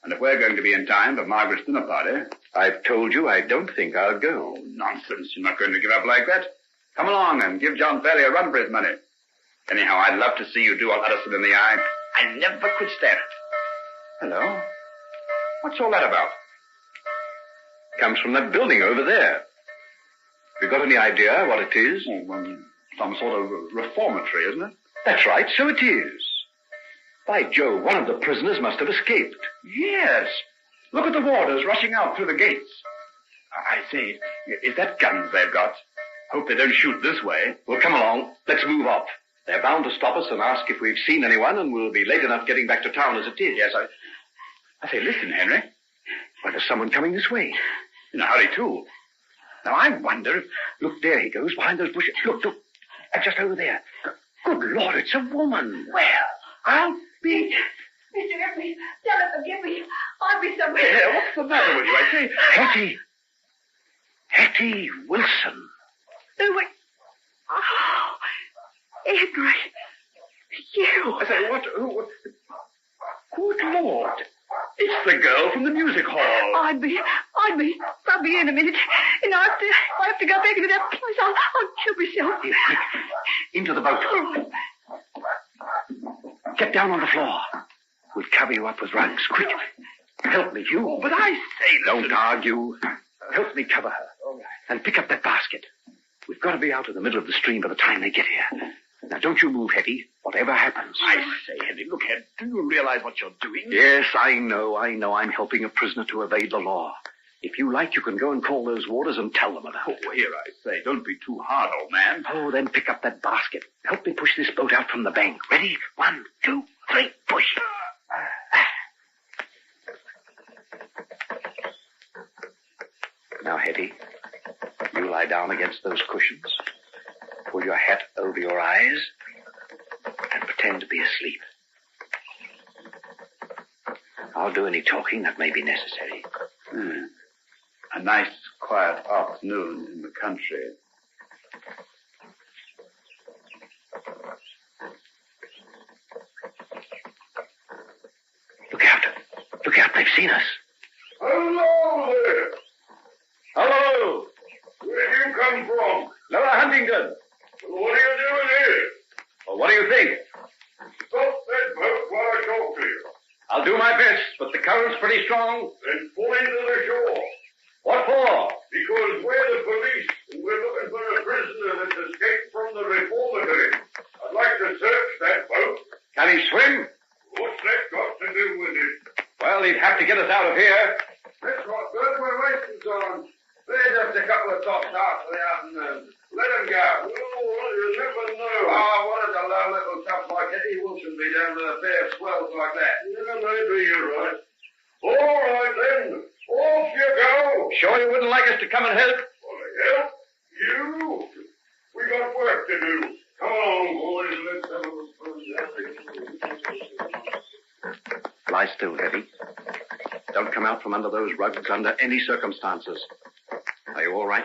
And if we're going to be in time for Margaret's dinner party... I've told you I don't think I'll go. Oh, nonsense. You're not going to give up like that. Come along and give John Fairley a run for his money. Anyhow, I'd love to see you do old Utterson in the eye. I never could stand it. Hello? What's all that about? Comes from that building over there. You got any idea what it is? Oh, some sort of reformatory, isn't it? That's right, so it is. By Jove, one of the prisoners must have escaped. Yes. Look at the warders rushing out through the gates. I say, is that guns they've got? Hope they don't shoot this way. Well, come along. Let's move off. They're bound to stop us and ask if we've seen anyone, and we'll be late enough getting back to town as it is. Yes, I say, listen, Henry. Why, there's someone coming this way. In a hurry, too. Now, I wonder if... Look, there he goes, behind those bushes. Look. And just over there. Good Lord, it's a woman. Well, I'll be... Mr. Ripley, tell her forgive me. I'll be somewhere. Yeah, what's the matter with you, I say? Hetty. Hetty Wilson. Oh, wait. Oh, Edward. You. I say, what? Good Lord. It's the girl from the music hall. I'll be in a minute. And I have to go back into that place. I'll kill myself. Here, quick. Into the boat. Get down on the floor. We'll cover you up with rugs. Quick. Help me, Hugh. Oh, but I say, Don't argue. Help me cover her. All right. And pick up that basket. We've got to be out in the middle of the stream by the time they get here. Now, don't you move, Hetty, whatever happens. I say, Henry, look here. Do you realize what you're doing? Yes, I know. I'm helping a prisoner to evade the law. If you like, you can go and call those warders and tell them about it. Oh, here, I say, don't be too hard, old man. Oh, then pick up that basket. Help me push this boat out from the bank. Ready? 1, 2, 3, push. Now, Hetty, you lie down against those cushions. Pull your hat over your eyes and pretend to be asleep. I'll do any talking that may be necessary. A nice, quiet afternoon in the country. Look out. Look out. They've seen us. Hello there. Hello. Where do you come from? Lower Huntingdon. What are you doing here? Well, what do you think? Stop that boat while I talk to you. I'll do my best, but the current's pretty strong. Then pull into the shore. What for? Because we're the police, and we're looking for a prisoner that's escaped from the reformatory. I'd like to search that boat. Can he swim? What's that got to do with it? Well, he'd have to get us out of here. That's what good we're wasting on. They're just a couple of tops after the afternoon. Let them go. Oh, you never know. What does a low little tough like Eddie Wilson be down with a pair of swells like that? Yeah, maybe you're right. All right, then. Off you go. Sure you wouldn't like us to come and help? Help? You? We got work to do. Come on, boys. Let's have a little fun. Lie still, Hetty. Don't come out from under those rugs under any circumstances. Are you all right?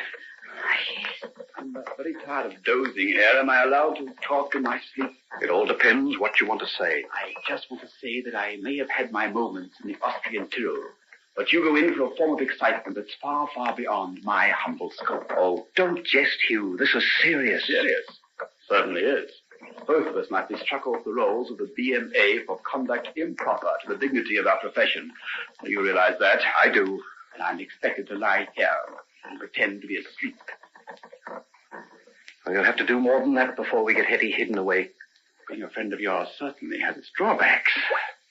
I'm very tired of dozing here. Am I allowed to talk in my sleep? It all depends what you want to say. I just want to say that I may have had my moments in the Austrian Tyrol, but you go in for a form of excitement that's far, far beyond my humble scope. Oh, don't jest, Hugh. This is serious. Serious? Certainly is. Both of us might be struck off the rolls of the BMA for conduct improper to the dignity of our profession. You realize that? I do. And I'm expected to lie here and pretend to be asleep. Well, you'll have to do more than that before we get Hetty hidden away. Being a friend of yours certainly has its drawbacks.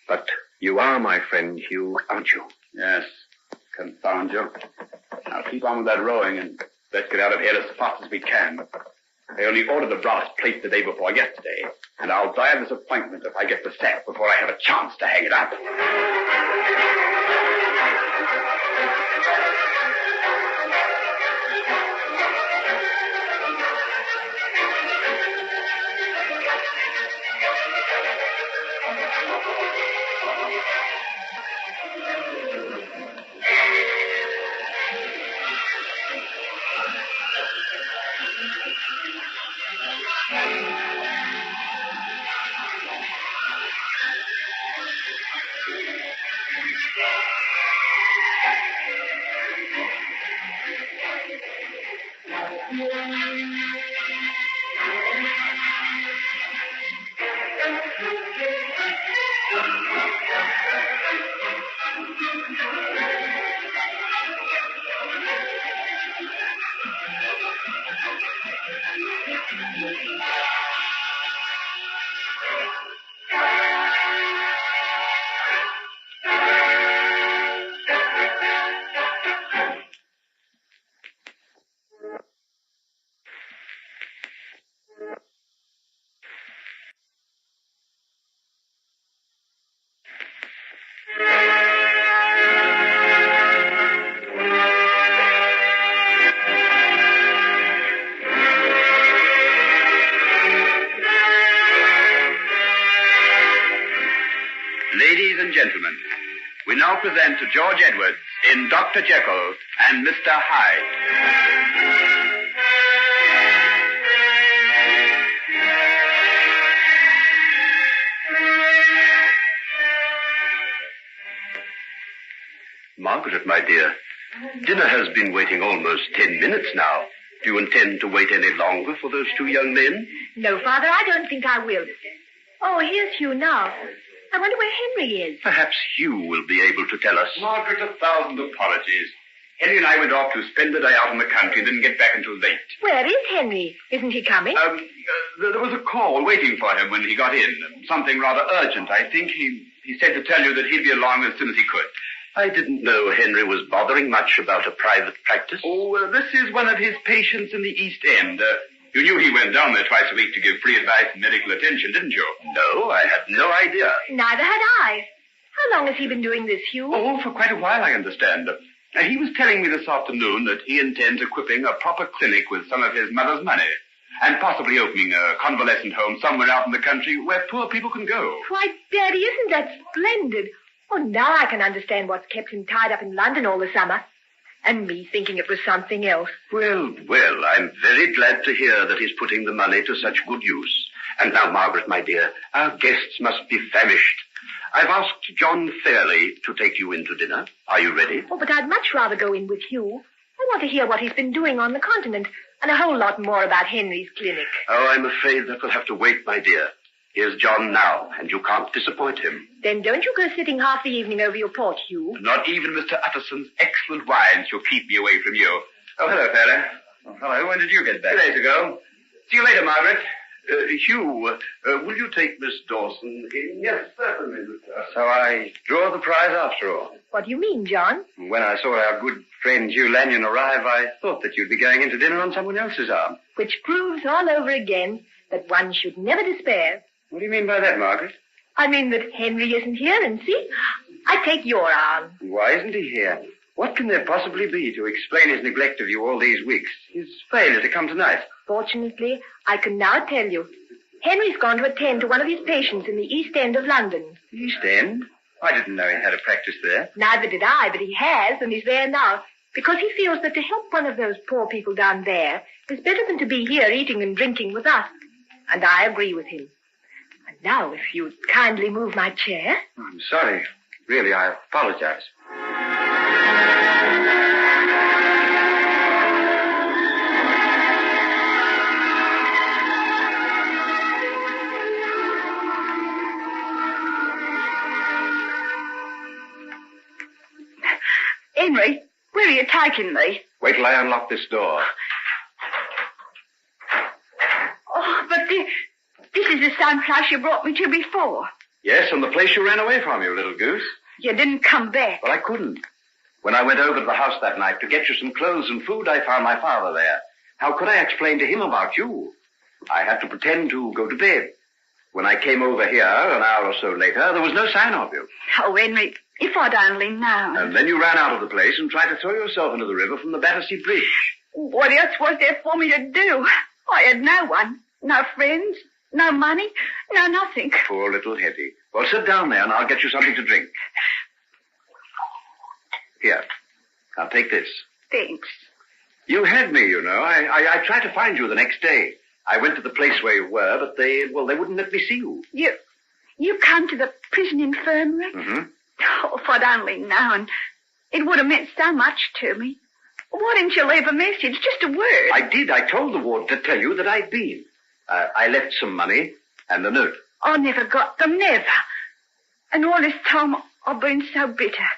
But you are my friend, Hugh, aren't you? Yes. Confound you. Now keep on with that rowing and let's get out of here as fast as we can. I only ordered the brass plate the day before yesterday, and I'll die of disappointment if I get the sack before I have a chance to hang it up. Ladies and gentlemen, we now present George Edwards in Dr. Jekyll and Mr. Hyde. Margaret, my dear, dinner has been waiting almost 10 minutes now. Do you intend to wait any longer for those two young men? No, Father, I don't think I will. Oh, here's Hugh now. I wonder where Henry is. Perhaps Hugh will be able to tell us. Margaret, 1,000 apologies. Henry and I went off to spend the day out in the country and didn't get back until late. Where is Henry? Isn't he coming? There was a call waiting for him when he got in. Something rather urgent, I think. He said to tell you that he'd be along as soon as he could. I didn't know Henry was bothering much about a private practice. Oh, this is one of his patients in the East End. You knew he went down there twice a week to give free advice and medical attention, didn't you? No, I had no idea. Neither had I. How long has he been doing this, Hugh? Oh, for quite a while, I understand. He was telling me this afternoon that he intends equipping a proper clinic with some of his mother's money and possibly opening a convalescent home somewhere out in the country where poor people can go. Why, Daddy, isn't that splendid? Oh, now I can understand what's kept him tied up in London all the summer. And me thinking it was something else. Well, I'm very glad to hear that he's putting the money to such good use. And now, Margaret, my dear, our guests must be famished. I've asked John Fairley to take you in to dinner. Are you ready? Oh, but I'd much rather go in with Hugh. I want to hear what he's been doing on the continent and a whole lot more about Henry's clinic. Oh, I'm afraid that will have to wait, my dear. Here's John now, and you can't disappoint him. Then don't you go sitting half the evening over your port, Hugh. Not even Mr. Utterson's excellent wine shall keep me away from you. Oh, hello, Fairley. Oh, hello. When did you get back? 2 days ago. See you later, Margaret. Hugh, will you take Miss Dawson in? Yes, certainly, Mr. So I draw the prize after all. What do you mean, John? When I saw our good friend Hugh Lanyon arrive, I thought that you'd be going into dinner on someone else's arm. Which proves all over again that one should never despair. What do you mean by that, Margaret? I mean that Henry isn't here, and see, I take your arm. Why isn't he here? What can there possibly be to explain his neglect of you all these weeks? His failure to come tonight? Fortunately, I can now tell you. Henry's gone to attend to one of his patients in the East End of London. East End? I didn't know he had a practice there. Neither did I, but he has, and he's there now, because he feels that to help one of those poor people down there is better than to be here eating and drinking with us. And I agree with him. And now, if you'd kindly move my chair. I'm sorry. Really, I apologize. Henry, where are you taking me? Wait till I unlock this door. Oh, but this is the same place you brought me to before. Yes, and the place you ran away from, you little goose. You didn't come back. Well, I couldn't. When I went over to the house that night to get you some clothes and food, I found my father there. How could I explain to him about you? I had to pretend to go to bed. When I came over here an hour or so later, there was no sign of you. Oh, Henry, if I'd only known. And then you ran out of the place and tried to throw yourself into the river from the Battersea Bridge. What else was there for me to do? I had no one. No friends. No money. No nothing. Poor little Hetty. Well, sit down there and I'll get you something to drink. Here. Now take this. Thanks. You had me, you know. I tried to find you the next day. I went to the place where you were, but they wouldn't let me see you. You come to the prison infirmary? Mm-hmm. Oh, if I'd only known. It would have meant so much to me. Why didn't you leave a message? Just a word. I did. I told the ward to tell you that I'd been. I left some money and a note. I never got them, never. And all this time, I've been so bitter.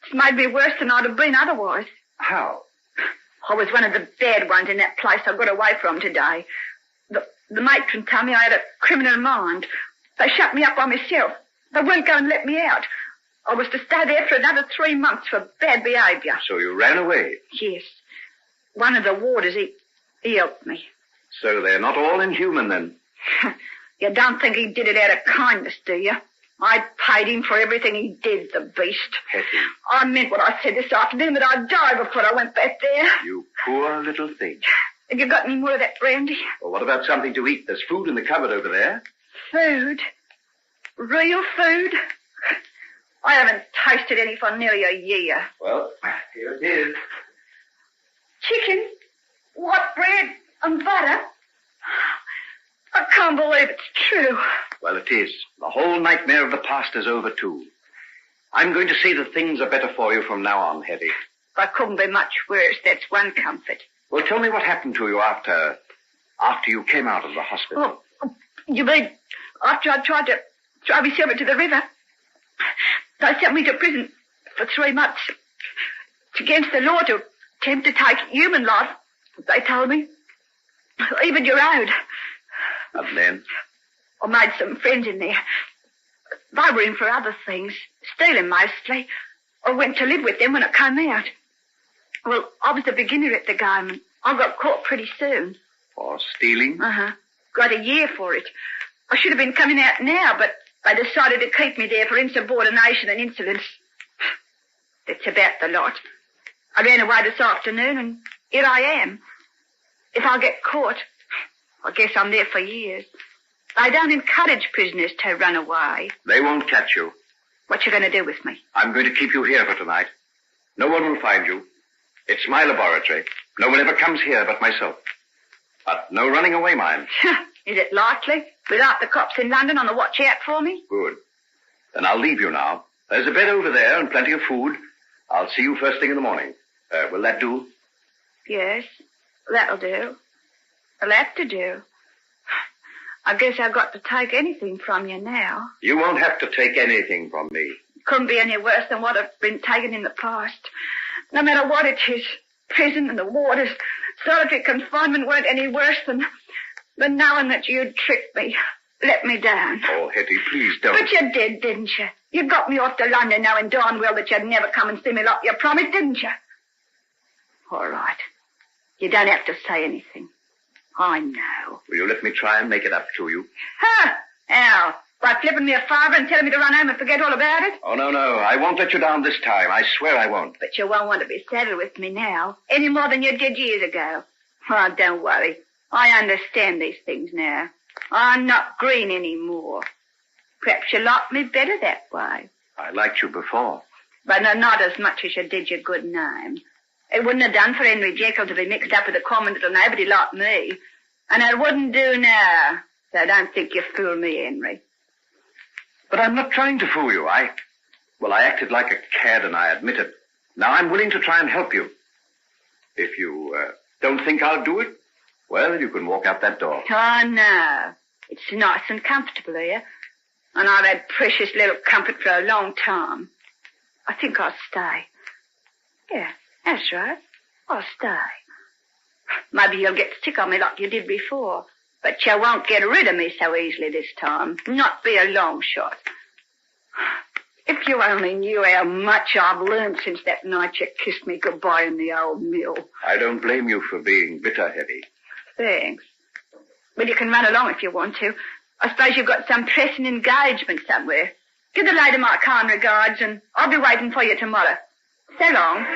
It's made me worse than I'd have been otherwise. How? I was one of the bad ones in that place I got away from today. The matron told me I had a criminal mind. They shut me up by myself. They wouldn't go and let me out. I was to stay there for another 3 months for bad behaviour. So you ran away? Yes. One of the warders, he helped me. So they're not all inhuman, then? You don't think he did it out of kindness, do you? I paid him for everything he did, the beast. Hetty. I meant what I said this afternoon, that I'd die before I went back there. You poor little thing. Have you got any more of that brandy? Well, what about something to eat? There's food in the cupboard over there. Food? Real food? I haven't tasted any for nearly a year. Well, here it is. Chicken? What, bread and butter? I can't believe it's true. Well, it is. The whole nightmare of the past is over, too. I'm going to say that things are better for you from now on, Hetty. I couldn't be much worse, that's one comfort. Well, tell me what happened to you after you came out of the hospital. Oh, you mean after I tried to drive myself into the river? They sent me to prison for 3 months. It's against the law to attempt to take human life, they told me. Even your own. And then? I made some friends in there. They were in for other things, stealing mostly. I went to live with them when it came out. Well, I was a beginner at the game, and I got caught pretty soon. For stealing? Uh-huh. Got a year for it. I should have been coming out now, but they decided to keep me there for insubordination and insolence. That's about the lot. I ran away this afternoon, and here I am. If I get caught, I guess I'm there for years. They don't encourage prisoners to run away. They won't catch you. What you going to do with me? I'm going to keep you here for tonight. No one will find you. It's my laboratory. No one ever comes here but myself. But no running away, mind. Is it likely? Without the cops in London on the watch out for me? Good. Then I'll leave you now. There's a bed over there and plenty of food. I'll see you first thing in the morning. Will that do? Yes, that'll do. I'll have to do. I guess I've got to take anything from you now. You won't have to take anything from me. Couldn't be any worse than what I've been taken in the past. No matter what it is, prison and the warders, solitary confinement weren't any worse than knowing that you'd tricked me, let me down. Oh, Hetty, please don't. But you did, didn't you? You got me off to London knowing darn well that you'd never come and see me like you promised, didn't you? All right. You don't have to say anything. I know. Will you let me try and make it up to you? Huh? How? By flipping me a fiver and telling me to run home and forget all about it? Oh, no. I won't let you down this time. I swear I won't. But you won't want to be saddled with me now, any more than you did years ago. Oh, don't worry. I understand these things now. I'm not green anymore. Perhaps you like me better that way. I liked you before. But not as much as you did your good name. It wouldn't have done for Henry Jekyll to be mixed up with a common little nobody like me. And it wouldn't do now. So don't think you fool me, Henry. But I'm not trying to fool you. I acted like a cad, and I admit it. Now I'm willing to try and help you. If you don't think I'll do it, well, you can walk out that door. Oh, no. It's nice and comfortable here. And I've had precious little comfort for a long time. I think I'll stay. Yeah, that's right. I'll stay. Maybe you'll get sick of me like you did before. But you won't get rid of me so easily this time. Not be a long shot. If you only knew how much I've learned since that night you kissed me goodbye in the old mill. I don't blame you for being bitter, Hetty. Thanks. Well, you can run along if you want to. I suppose you've got some pressing engagement somewhere. Give the lady my kind regards, and I'll be waiting for you tomorrow. So long.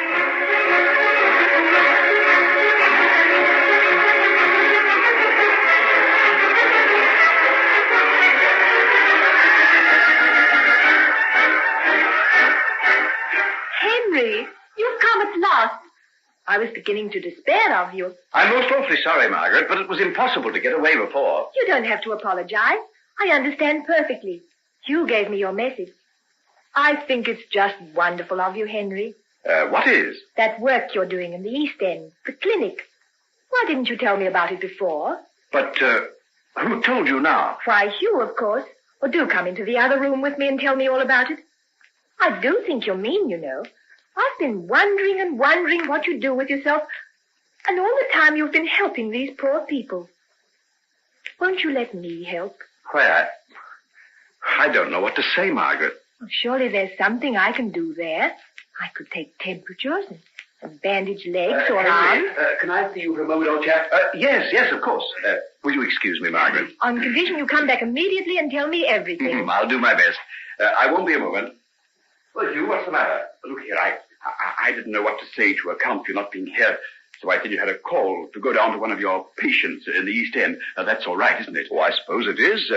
Henry, you've come at last. I was beginning to despair of you. I'm most awfully sorry, Margaret, but it was impossible to get away before. You don't have to apologize. I understand perfectly. Hugh gave me your message. I think it's just wonderful of you, Henry. What is? That work you're doing in the East End, the clinic. Why didn't you tell me about it before? But, who told you now? Why, Hugh, of course. Well, do come into the other room with me and tell me all about it. I do think you're mean, you know. I've been wondering and wondering what you'd do with yourself, and all the time you've been helping these poor people. Won't you let me help? Why, I don't know what to say, Margaret. Well, surely there's something I can do there. I could take temperatures and bandage legs or arms. Can I see you for a moment, old chap? Yes, of course. Will you excuse me, Margaret? On condition you come back immediately and tell me everything. I'll do my best. I won't be a moment. Well, Hugh, what's the matter? Look here, I didn't know what to say to account for you not being here, so I said you had a call to go down to one of your patients in the East End. That's all right, isn't it? Oh, I suppose it is.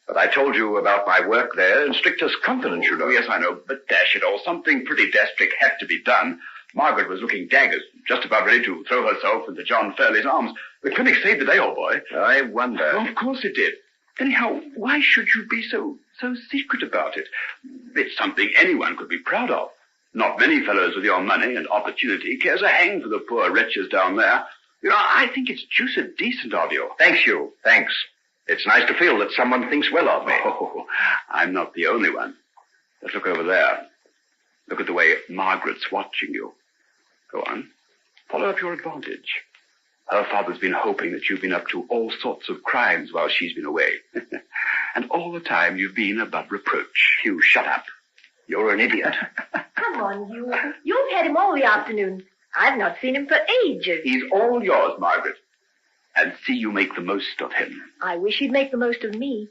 But I told you about my work there in strictest confidence, you know. Oh, yes, I know, but dash it all, something pretty desperate had to be done. Margaret was looking daggers, just about ready to throw herself into John Fairley's arms. The clinic saved the day, old boy. I wonder. Oh, of course it did. Anyhow, why should you be so secret about it? It's something anyone could be proud of. Not many fellows with your money and opportunity cares a hang for the poor wretches down there. You know, I think it's juiced decent of you. Thanks, Hugh. Thanks. It's nice to feel that someone thinks well of me. Oh, I'm not the only one. But look over there. Look at the way Margaret's watching you. Go on. Follow up your advantage. Her father's been hoping that you've been up to all sorts of crimes while she's been away. And all the time you've been above reproach. Hugh, shut up. You're an idiot. Come on, Hugh. You've had him all the afternoon. I've not seen him for ages. He's all yours, Margaret. And see you make the most of him. I wish he'd make the most of me.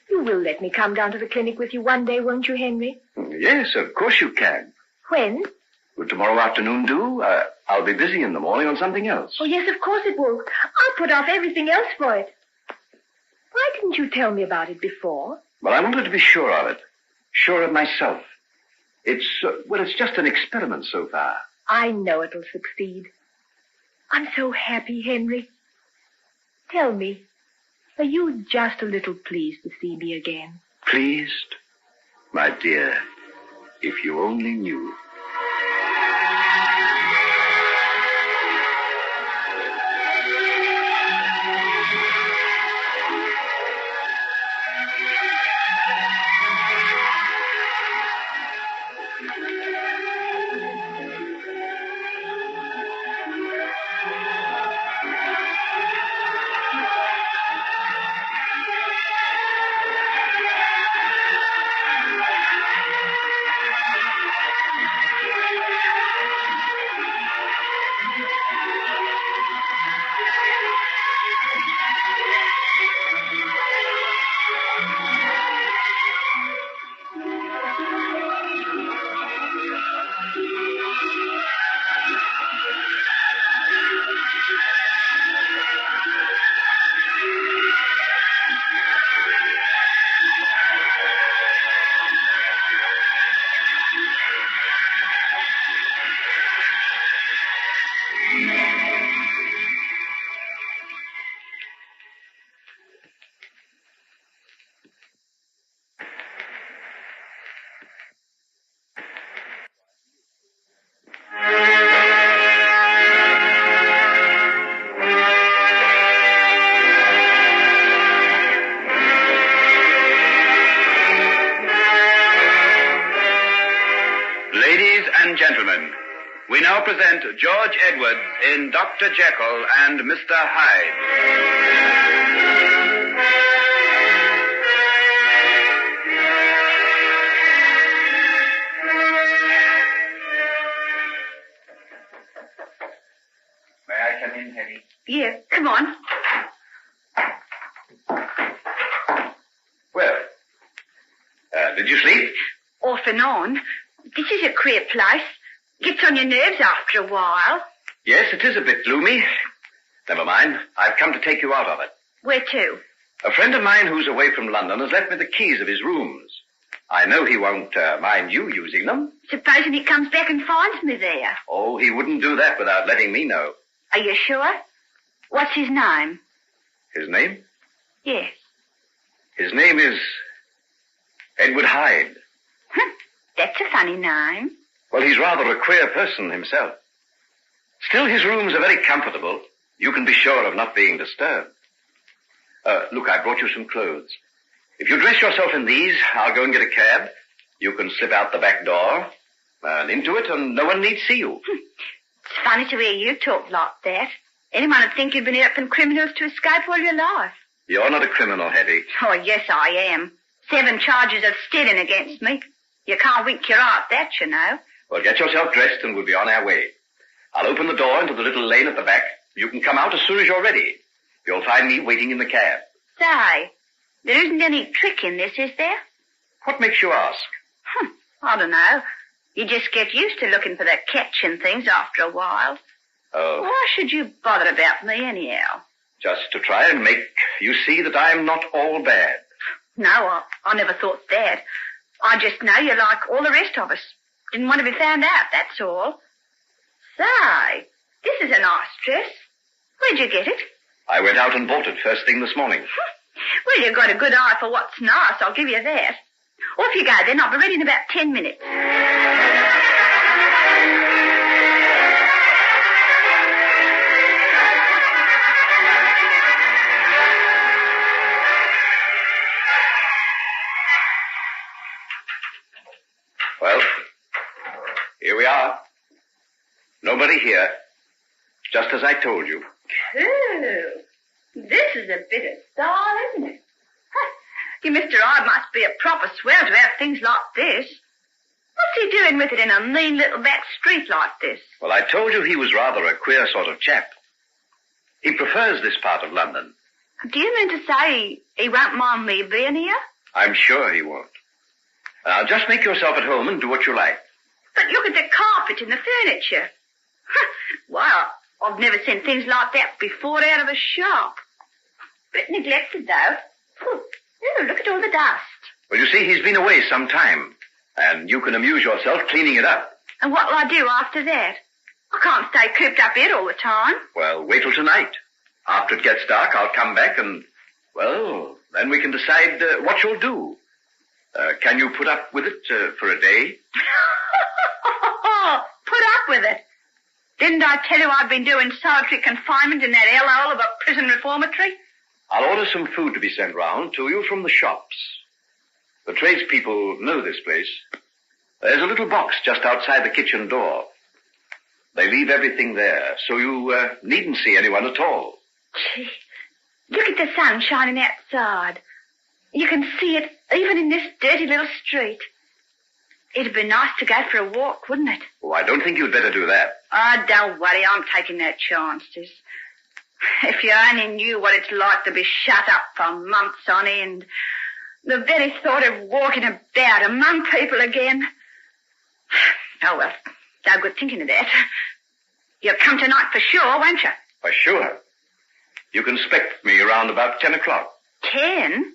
You will let me come down to the clinic with you one day, won't you, Henry? Yes, of course you can. When? Will tomorrow afternoon do? I'll be busy in the morning on something else. Oh, yes, of course it will. I'll put off everything else for it. Why didn't you tell me about it before? Well, I wanted to be sure of it. Sure of myself. It's just an experiment so far. I know it'll succeed. I'm so happy, Henry. Tell me, are you just a little pleased to see me again? Pleased? My dear, if you only knew. Gentlemen, we now present George Edwards in Dr. Jekyll and Mr. Hyde. May I come in, Hetty? Yeah, come on. Well, did you sleep? Off and on. This is a queer place. Gets on your nerves after a while. Yes, it is a bit gloomy. Never mind. I've come to take you out of it. Where to? A friend of mine who's away from London has left me the keys of his rooms. I know he won't mind you using them. Supposing he comes back and finds me there? Oh, he wouldn't do that without letting me know. Are you sure? What's his name? His name? Yes. His name is Edward Hyde. That's a funny name. Well, he's rather a queer person himself. Still, his rooms are very comfortable. You can be sure of not being disturbed. Look, I brought you some clothes. If you dress yourself in these, I'll go and get a cab. You can slip out the back door and into it, and no one need see you. It's funny to hear you talk like that. Anyone would think you'd been helping criminals to escape all your life. You're not a criminal, Hetty. Oh, yes, I am. 7 charges of stealing against me. You can't wink your eye at that, you know. Well, get yourself dressed and we'll be on our way. I'll open the door into the little lane at the back. You can come out as soon as you're ready. You'll find me waiting in the cab. Say, there isn't any trick in this, is there? What makes you ask? I don't know. You just get used to looking for the catch in things after a while. Oh. Why should you bother about me anyhow? Just to try and make you see that I'm not all bad. No, I never thought that. I just know you're like all the rest of us. Didn't want to be found out, that's all. Say, this is a nice dress. Where'd you get it? I went out and bought it first thing this morning. Well, you've got a good eye for what's nice, I'll give you that. Off you go then, I'll be ready in about 10 minutes. Well, here we are. Nobody here. Just as I told you. Cool. This is a bit of style, isn't it? You Mr. Hyde must be a proper swell to have things like this. What's he doing with it in a mean little back street like this? Well, I told you he was rather a queer sort of chap. He prefers this part of London. Do you mean to say he won't mind me being here? I'm sure he won't. Now, just make yourself at home and do what you like. But look at the carpet and the furniture. Well, I've never seen things like that before out of a shop. Bit neglected, though. Oh, look at all the dust. Well, you see, he's been away some time, and you can amuse yourself cleaning it up. And what'll I do after that? I can't stay cooped up here all the time. Well, wait till tonight. After it gets dark, I'll come back and, well, then we can decide what you'll do. Can you put up with it for a day? Put up with it? Didn't I tell you I'd been doing solitary confinement in that hellhole of a prison reformatory? I'll order some food to be sent round to you from the shops. The tradespeople know this place. There's a little box just outside the kitchen door. They leave everything there, so you needn't see anyone at all. Gee, look at the sun shining outside. You can see it even in this dirty little street. It'd be nice to go for a walk, wouldn't it? Oh, I don't think you'd better do that. Oh, don't worry, I'm taking no chances. If you only knew what it's like to be shut up for months on end. The very thought of walking about among people again. Oh, well, no good thinking of that. You'll come tonight for sure, won't you? For sure. You can expect me around about 10 o'clock. 10?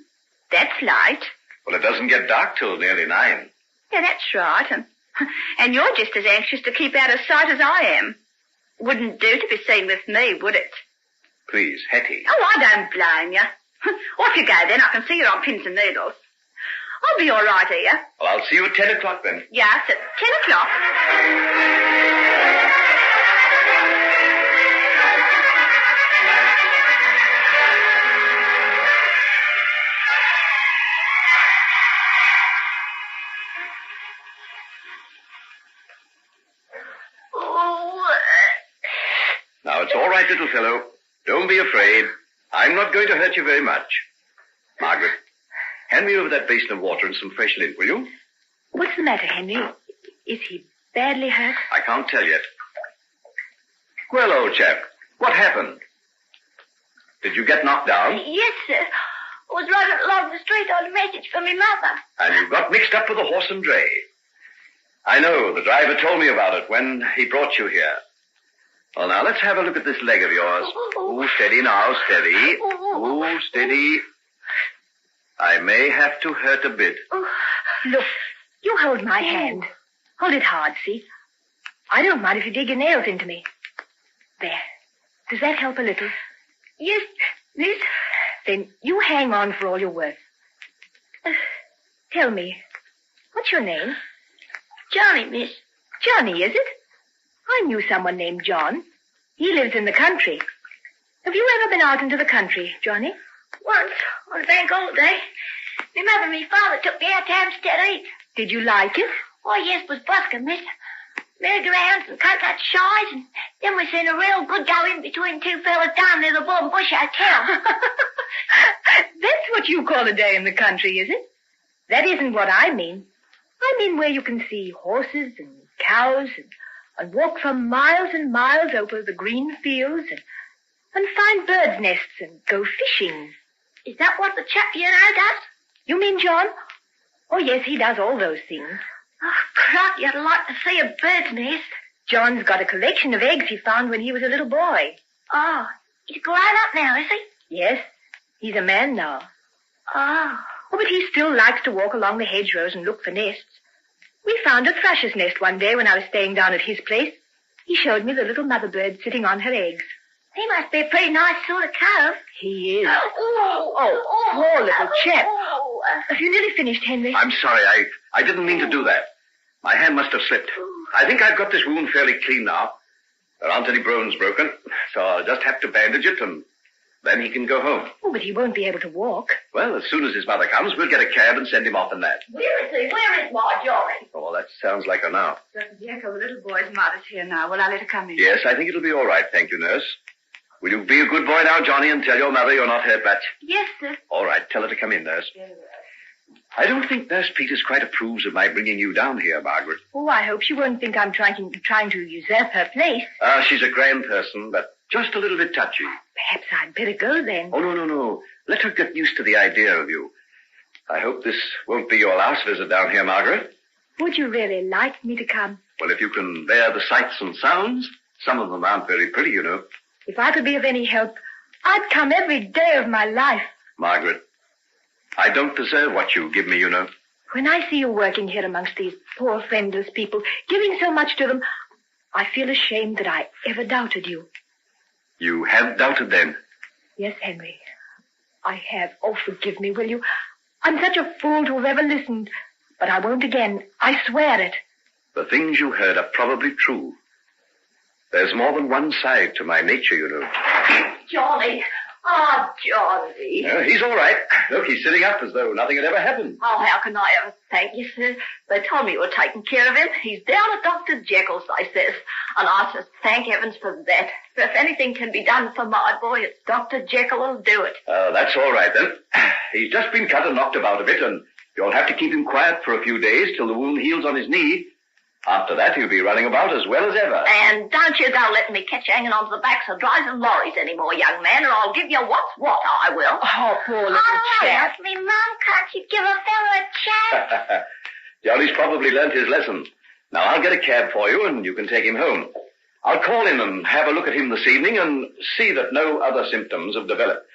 That's late. Well, it doesn't get dark till nearly 9. Yeah, that's right. And you're just as anxious to keep out of sight as I am. Wouldn't do to be seen with me, would it? Please, Hetty. Oh, I don't blame you. Off you go, then. I can see you're on pins and needles. I'll be all right here. Well, I'll see you at 10 o'clock, then. Yes, at 10 o'clock. Now, it's all right, little fellow. Don't be afraid. I'm not going to hurt you very much. Margaret, hand me over that basin of water and some fresh lint, will you? What's the matter, Henry? Is he badly hurt? I can't tell yet. Well, old chap, what happened? Did you get knocked down? Yes, sir. I was riding along the street on a message from my mother. And you got mixed up with a horse and dray. I know. The driver told me about it when he brought you here. Well, now, let's have a look at this leg of yours. Oh, steady now, steady. Oh, steady. I may have to hurt a bit. Look, you hold my hand. Hold it hard, see? I don't mind if you dig your nails into me. There. Does that help a little? Yes, miss. Then you hang on for all you're worth. Tell me, what's your name? Johnny, miss. Johnny, is it? I knew someone named John. He lives in the country. Have you ever been out into the country, Johnny? Once, on bank holiday. My mother and my father took me out to Hampstead Heath. Did you like it? Oh, yes, it was busking, miss. Merry-go-rounds and coconut shies, and then we seen a real good go in between two fellas down near the Bull and Bush Hotel. That's what you call a day in the country, is it? That isn't what I mean. I mean where you can see horses and cows and walk for miles and miles over the green fields and find birds' nests and go fishing. Is that what the chap you know does? You mean John? Oh, yes, he does all those things. Oh, crikey, I'd like to see a bird's nest. John's got a collection of eggs he found when he was a little boy. Oh, he's grown up now, is he? Yes, he's a man now. Oh, Oh, but he still likes to walk along the hedgerows and look for nests. We found a thrush's nest one day when I was staying down at his place. He showed me the little mother bird sitting on her eggs. He must be a pretty nice sort of cove. He is. Oh, poor little chap. Have you nearly finished, Henry? I'm sorry. I didn't mean to do that. My hand must have slipped. I think I've got this wound fairly clean now. There aren't any bones broken, so I'll just have to bandage it, and then he can go home. Oh, but he won't be able to walk. Well, as soon as his mother comes, we'll get a cab and send him off in that. Where is he? Where is my Johnny? Oh, that sounds like her now. Dr. Jekyll, the little boy's mother's here now. Will I let her come in? Yes, I think it'll be all right, thank you, nurse. Will you be a good boy now, Johnny, and tell your mother you're not hurt much? Yes, sir. All right, tell her to come in, nurse. I don't think Nurse Peters quite approves of my bringing you down here, Margaret. Oh, I hope she won't think I'm trying to usurp her place. She's a grand person, but just a little bit touchy. Perhaps I'd better go then. Oh, no. Let her get used to the idea of you. I hope this won't be your last visit down here, Margaret. Would you really like me to come? Well, if you can bear the sights and sounds, some of them aren't very pretty, you know. If I could be of any help, I'd come every day of my life. Margaret, I don't deserve what you give me, you know. When I see you working here amongst these poor friendless people, giving so much to them, I feel ashamed that I ever doubted you. You have doubted then? Yes, Henry. I have. Oh, forgive me, will you? I'm such a fool to have ever listened. But I won't again. I swear it. The things you heard are probably true. There's more than one side to my nature, you know. Johnny. Oh, Johnny. He's all right. Look, he's sitting up as though nothing had ever happened. Oh, how can I ever thank you, sir? They told me you were taking care of him. He's down at Dr. Jekyll's, they says. And I just thank heavens for that. If anything can be done for my boy, it's Dr. Jekyll will do it. That's all right, then. He's just been cut and knocked about a bit, and you'll have to keep him quiet for a few days till the wound heals on his knee. After that, he'll be running about as well as ever. And don't you go letting me catch you hanging onto the backs of driving lorries anymore, young man, or I'll give you what's what, I will. Oh, poor little chap. Me, Mum, can't you give a fellow a chance? Johnny's probably learnt his lesson. Now, I'll get a cab for you, and you can take him home. I'll call in and have a look at him this evening and see that no other symptoms have developed.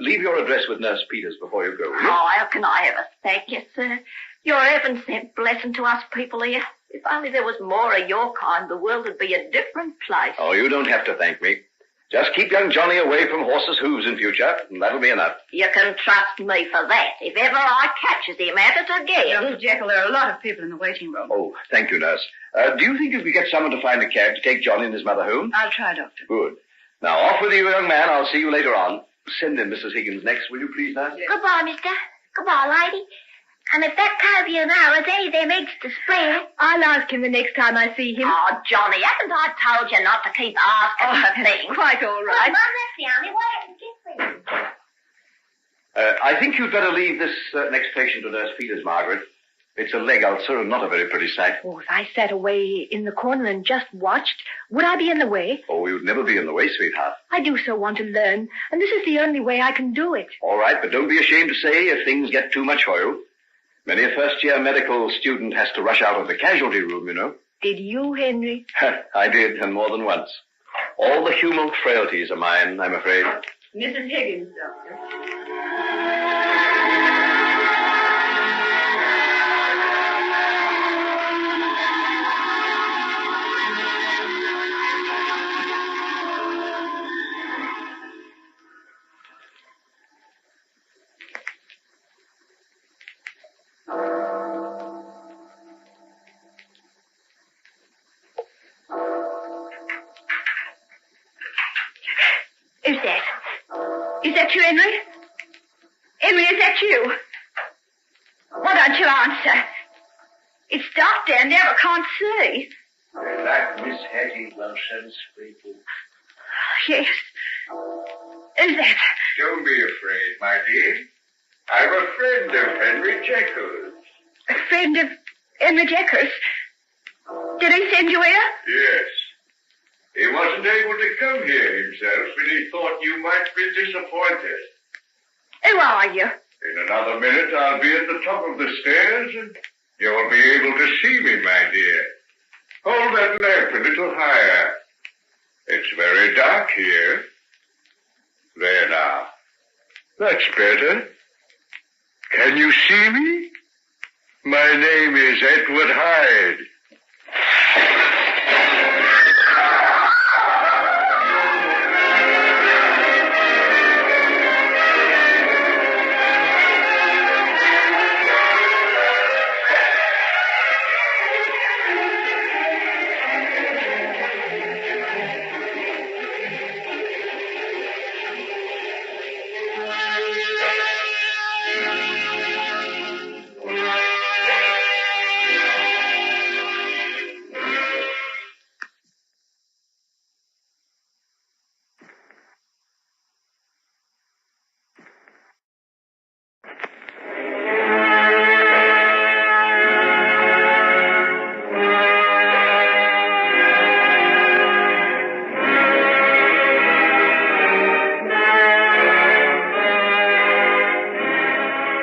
Leave your address with Nurse Peters before you go. Oh, how can I ever thank you, sir? You're a heaven-sent blessing to us people here. If only there was more of your kind, the world would be a different place. Oh, you don't have to thank me. Just keep young Johnny away from horses' hooves in future, and that'll be enough. You can trust me for that. If ever I catches him at it again. Dr. Jekyll, there are a lot of people in the waiting room. Oh, thank you, nurse. Do you think you could get someone to find a cab to take Johnny and his mother home? I'll try, Doctor. Good. Now, off with you, young man. I'll see you later on. Send in Mrs. Higgins next, will you please, nurse? Yes. Goodbye, mister. Goodbye, lady. And if that cove you know has any of them eggs to spare... I'll ask him the next time I see him. Oh, Johnny, haven't I told you not to keep asking for things? Quite all right. Mum, that's the only way I can get things. I think you'd better leave this next patient to Nurse Peters, Margaret. It's a leg ulcer and not a very pretty sight. Oh, if I sat away in the corner and just watched, would I be in the way? Oh, you'd never be in the way, sweetheart. I do so want to learn, and this is the only way I can do it. All right, but don't be ashamed to say if things get too much for you. Many a first-year medical student has to rush out of the casualty room, you know. Did you, Henry? I did, and more than once. All the human frailties are mine, I'm afraid. Mrs. Higgins, Doctor. Is that you, Henry? Henry, is that you? Why don't you answer? It's dark down there, I can't see. Is that Miss Hattie Wilson's people? Yes. Is that? Don't be afraid, my dear. I'm a friend of Henry Jekyll's. A friend of Henry Jekyll's? Did he send you here? Yes. He wasn't able to come here himself, and he thought you might be disappointed. Who are you? In another minute, I'll be at the top of the stairs, and you'll be able to see me, my dear. Hold that lamp a little higher. It's very dark here. There now. That's better. Can you see me? My name is Edward Hyde.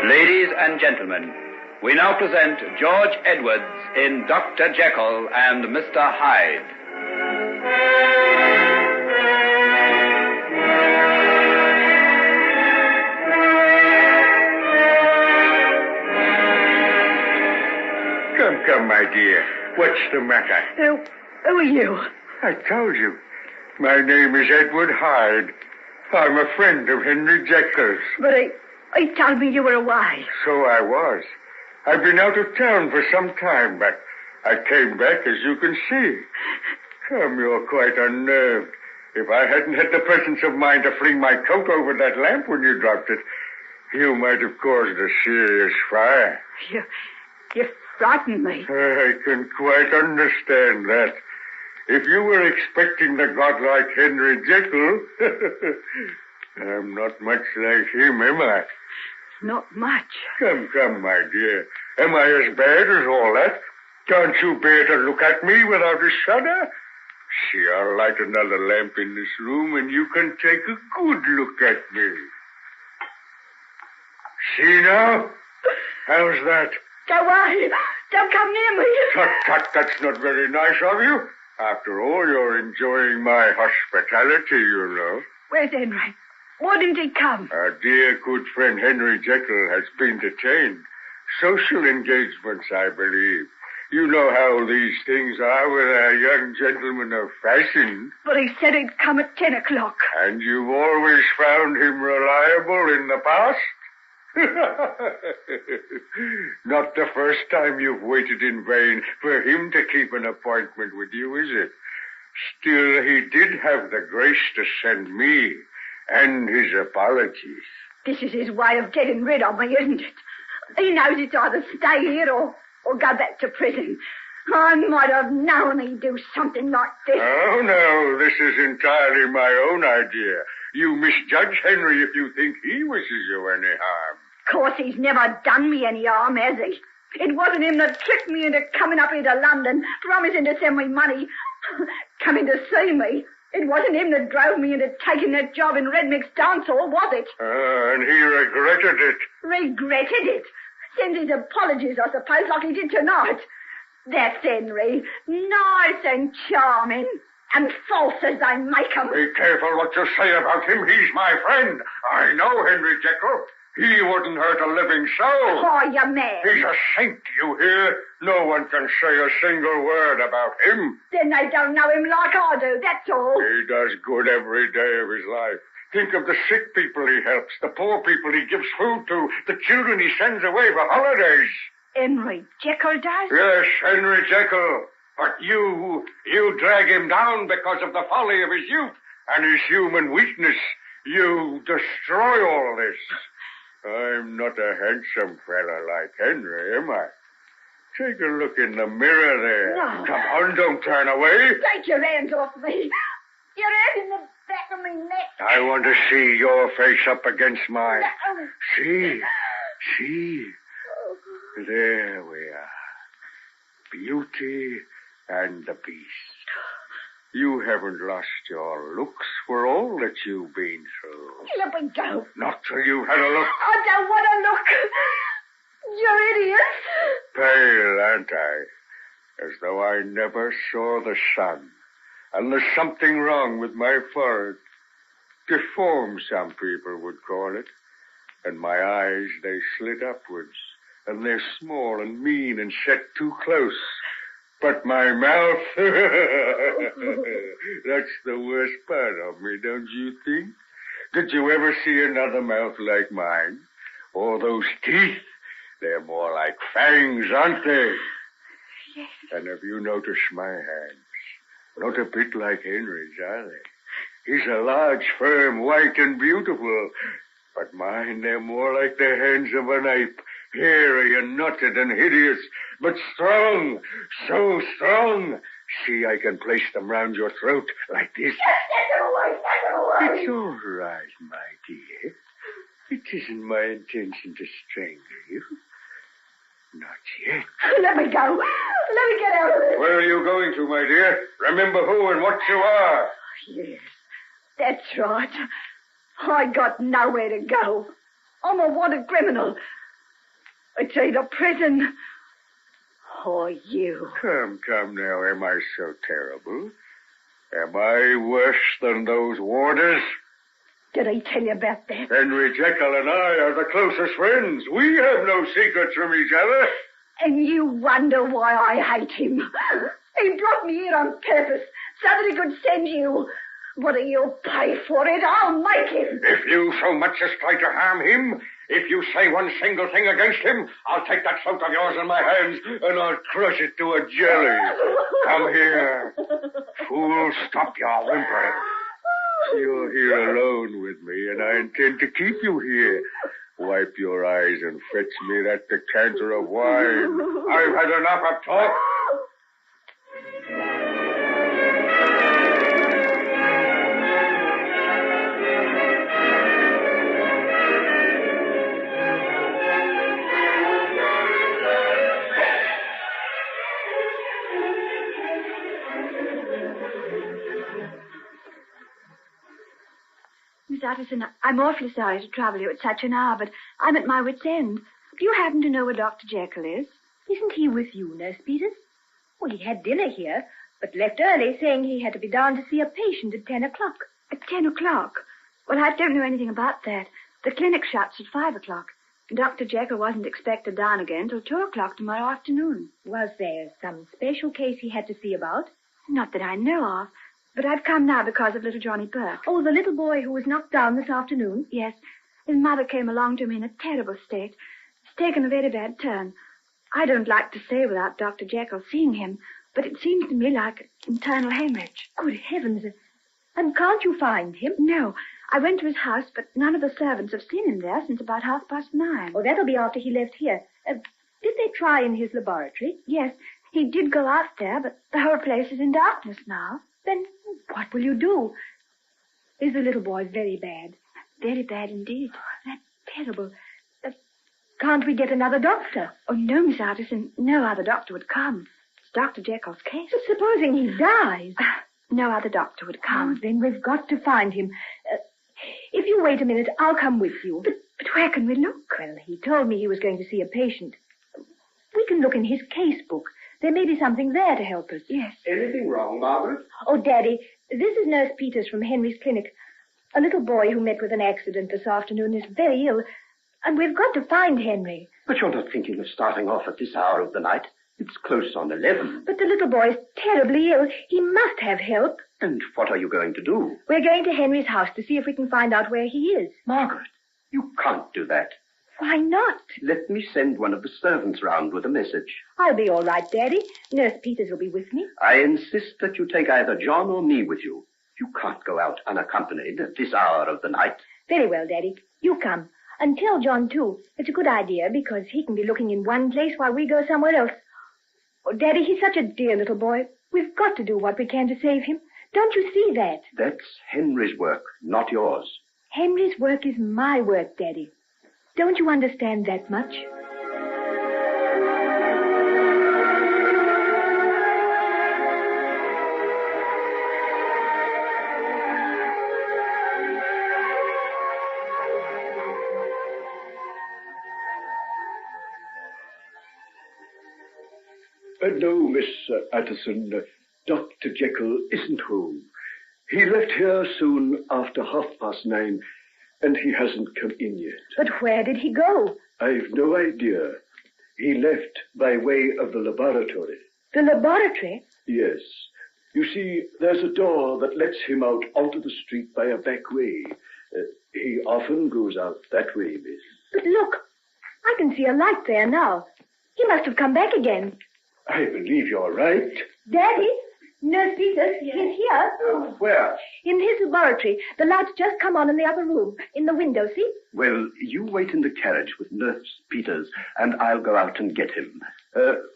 Ladies and gentlemen, we now present George Edwards in Dr. Jekyll and Mr. Hyde. Come, my dear. What's the matter? Who are you? I told you. My name is Edward Hyde. I'm a friend of Henry Jekyll's. But he told me you were away. So I was. I've been out of town for some time, but I came back, as you can see. Come, you're quite unnerved. If I hadn't had the presence of mind to fling my coat over that lamp when you dropped it, you might have caused a serious fire. You frightened me. I can quite understand that. If you were expecting the godlike Henry Jekyll, I'm not much like him, am I? Not much. Come, my dear. Am I as bad as all that? Can't you bear to look at me without a shudder? See, I'll light another lamp in this room and you can take a good look at me. See now? How's that? Go away. Don't come near me. Tut, that's not very nice of you. After all, you're enjoying my hospitality, you know. Where's Henry? Why didn't he come? Our dear good friend Henry Jekyll has been detained. Social engagements, I believe. You know how these things are with our young gentlemen of fashion. But he said he'd come at 10 o'clock. And you've always found him reliable in the past? Not the first time you've waited in vain for him to keep an appointment with you, is it? Still, he did have the grace to send me and his apologies. This is his way of getting rid of me, isn't it? He knows it's either stay here or go back to prison. I might have known he'd do something like this. Oh, no, this is entirely my own idea. You misjudge Henry if you think he wishes you any harm. Of course, he's never done me any harm, has he? It wasn't him that tricked me into coming up here to London, promising to send me money, coming to see me. It wasn't him that drove me into taking that job in Red Mix Dance Hall, was it? And he regretted it. Regretted it? Sends his apologies, I suppose, like he did tonight. That's Henry. Nice and charming. And false as they make 'em. Be careful what you say about him. He's my friend. I know Henry Jekyll. He wouldn't hurt a living soul. Oh, you man. He's a saint, you hear? No one can say a single word about him. Then they don't know him like I do, that's all. He does good every day of his life. Think of the sick people he helps, the poor people he gives food to, the children he sends away for holidays. Henry Jekyll does? Yes, Henry Jekyll. But you drag him down because of the folly of his youth and his human weakness. You destroy all this. I'm not a handsome fella like Henry, am I? Take a look in the mirror there. No. Come on, don't turn away. Take your hands off me. Your head in the back of my neck. I want to see your face up against mine. No. See. There we are. Beauty and the Beast. You haven't lost your looks for all that you've been through. Let me go. Not till you've had a look. I don't want to look. You're idiots. Pale, aren't I? As though I never saw the sun. And there's something wrong with my forehead. Deformed, some people would call it. And my eyes, they slit upwards, and they're small and mean and set too close. But my mouth, that's the worst part of me, don't you think? Did you ever see another mouth like mine? Or those teeth? They're more like fangs, aren't they? Yes. And have you noticed my hands? Not a bit like Henry's, are they? He's a large, firm, white, and beautiful. But mine, they're more like the hands of an ape. Hairy and knotted and hideous, but strong, so strong. See, I can place them round your throat like this. It's all right, my dear. It isn't my intention to strangle you. Not yet. Let me go. Let me get out of this. Where are you going to, my dear? Remember who and what you are. Yes, that's right. I got nowhere to go. I'm a wanted criminal. It's either prison or you. Come now, am I so terrible? Am I worse than those warders? Did I tell you about that? Henry Jekyll and I are the closest friends. We have no secrets from each other. And you wonder why I hate him. He brought me here on purpose so that he could send you. What do you pay for it? I'll make him. If you so much as try to harm him, if you say one single thing against him, I'll take that throat of yours in my hands and I'll crush it to a jelly. Come here. Fool, stop your whimpering. You're here alone with me, and I intend to keep you here. Wipe your eyes and fetch me that decanter of wine. I've had enough of talk. Miss Utterson, I'm awfully sorry to trouble you at such an hour, but I'm at my wit's end. Do you happen to know where Dr. Jekyll is? Isn't he with you, Nurse Peters? Well, he had dinner here, but left early, saying he had to be down to see a patient at 10 o'clock. At 10 o'clock? Well, I don't know anything about that. The clinic shuts at 5 o'clock. And Dr. Jekyll wasn't expected down again till 2 o'clock tomorrow afternoon. Was there some special case he had to see about? Not that I know of. But I've come now because of little Johnny Burke. Oh, the little boy who was knocked down this afternoon? Yes. His mother came along to him in a terrible state. It's taken a very bad turn. I don't like to say without Dr. Jekyll seeing him, but it seems to me like internal hemorrhage. Good heavens. And can't you find him? No. I went to his house, but none of the servants have seen him there since about 9:30. Oh, that'll be after he left here. Did they try in his laboratory? Yes. He did go out there, but the whole place is in darkness now. Then what will you do? Is the little boy very bad? Very bad indeed. Oh, that's terrible. Can't we get another doctor? Oh, no, Miss Artisan. No other doctor would come. It's Dr. Jekyll's case. So supposing he dies? No other doctor would come. Oh, then we've got to find him. If you wait a minute, I'll come with you. But where can we look? Well, he told me he was going to see a patient. We can look in his case book. There may be something there to help us. Yes. Anything wrong, Margaret? Oh, Daddy, this is Nurse Peters from Henry's clinic. A little boy who met with an accident this afternoon is very ill, and we've got to find Henry. But you're not thinking of starting off at this hour of the night. It's close on 11. But the little boy's terribly ill. He must have help. And what are you going to do? We're going to Henry's house to see if we can find out where he is. Margaret, you can't do that. Why not? Let me send one of the servants round with a message. I'll be all right, Daddy. Nurse Peters will be with me. I insist that you take either John or me with you. You can't go out unaccompanied at this hour of the night. Very well, Daddy. You come. And tell John, too. It's a good idea, because he can be looking in one place while we go somewhere else. Oh, Daddy, he's such a dear little boy. We've got to do what we can to save him. Don't you see that? That's Henry's work, not yours. Henry's work is my work, Daddy. Don't you understand that much? No, Miss Addison. Dr. Jekyll isn't home. He left here soon after 9:30. and he hasn't come in yet. But where did he go? I've no idea. He left by way of the laboratory. The laboratory? Yes. You see, there's a door that lets him out onto the street by a back way. He often goes out that way, miss. But look, I can see a light there now. He must have come back again. I believe you're right. Daddy, Nurse Peters, he's here. Where? In his laboratory. The light's just come on in the upper room. In the window, see? Well, you wait in the carriage with Nurse Peters, and I'll go out and get him.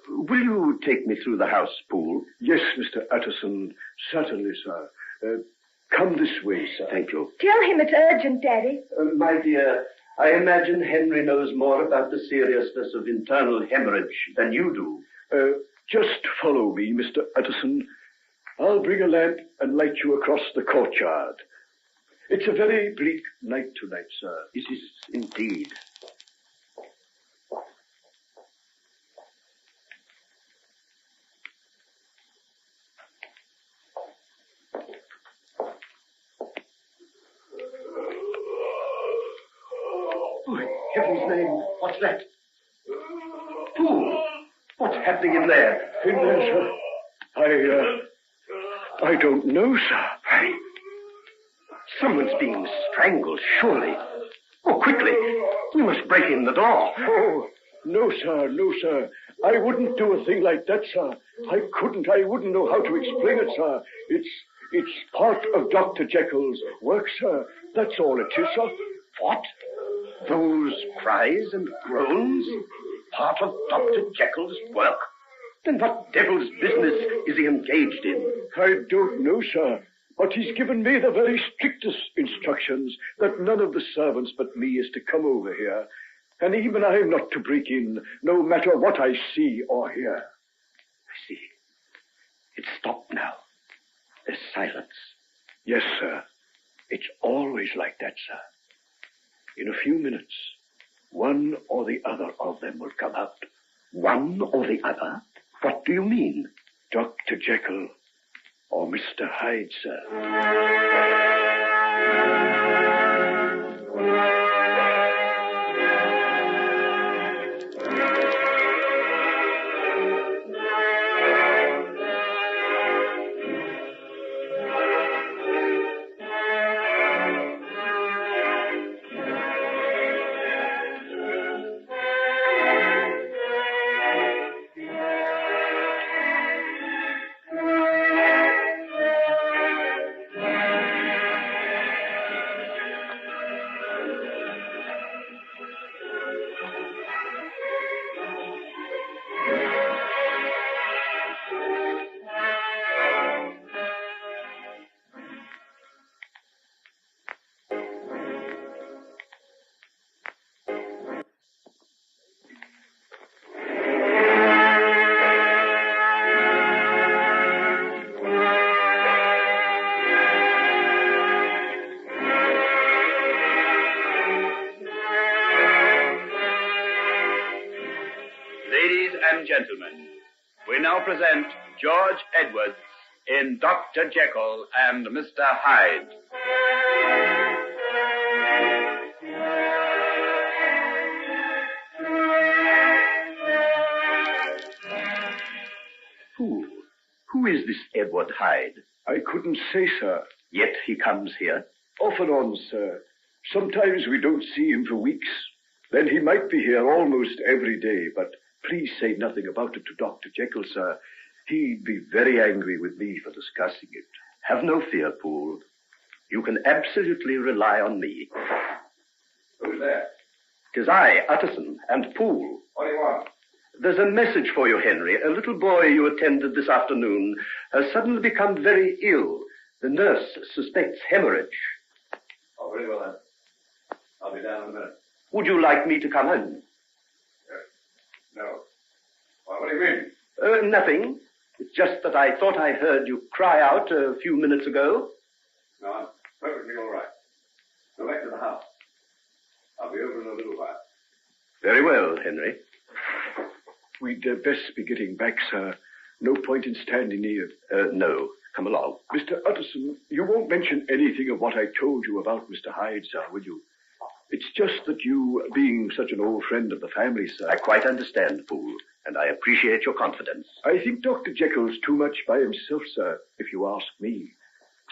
Will you take me through the house, Poole? Yes, Mr. Utterson. Certainly, sir. Come this way, sir. Thank you. Tell him it's urgent, Daddy. My dear, I imagine Henry knows more about the seriousness of internal hemorrhage than you do. Just follow me, Mr. Utterson. I'll bring a lamp and light you across the courtyard. It's a very bleak night tonight, sir. It is indeed. Oh, in heaven's name, what's that? Poole, what's happening in there? In there, sir? I don't know, sir. Someone's being strangled, surely. Oh, quickly. We must break in the door. Oh, no, sir, no, sir. I wouldn't do a thing like that, sir. I wouldn't know how to explain it, sir. It's part of Dr. Jekyll's work, sir. That's all it is, sir. What? Those cries and groans? Part of Dr. Jekyll's work? Then what devil's business is he engaged in? I don't know, sir. But he's given me the very strictest instructions that none of the servants but me is to come over here. And even I'm not to break in, no matter what I see or hear. I see. It's stopped now. There's silence. Yes, sir. It's always like that, sir. In a few minutes, one or the other of them will come out. One or the other? What do you mean? Dr. Jekyll or Mr. Hyde, sir. Gentlemen, we now present George Edwards in Dr. Jekyll and Mr. Hyde. Who is this Edward Hyde? I couldn't say, sir. Yet he comes here? Off and on, sir. Sometimes we don't see him for weeks. Then he might be here almost every day, but please say nothing about it to Dr. Jekyll, sir. He'd be very angry with me for discussing it. Have no fear, Poole. You can absolutely rely on me. Who's there? 'Tis I, Utterson, and Poole. What do you want? There's a message for you, Henry. A little boy you attended this afternoon has suddenly become very ill. The nurse suspects hemorrhage. Oh, very well, then. I'll be down in a minute. Would you like me to come in? No. Well, what do you mean? Nothing. It's just that I thought I heard you cry out a few minutes ago. No, I'm perfectly all right. Go back to the house. I'll be over in a little while. Very well, Henry. We'd best be getting back, sir. No point in standing here. No. Come along. Mr. Utterson, you won't mention anything of what I told you about Mr. Hyde, sir, will you? It's just that you, being such an old friend of the family, sir... I quite understand, Poole, and I appreciate your confidence. I think Dr. Jekyll's too much by himself, sir, if you ask me.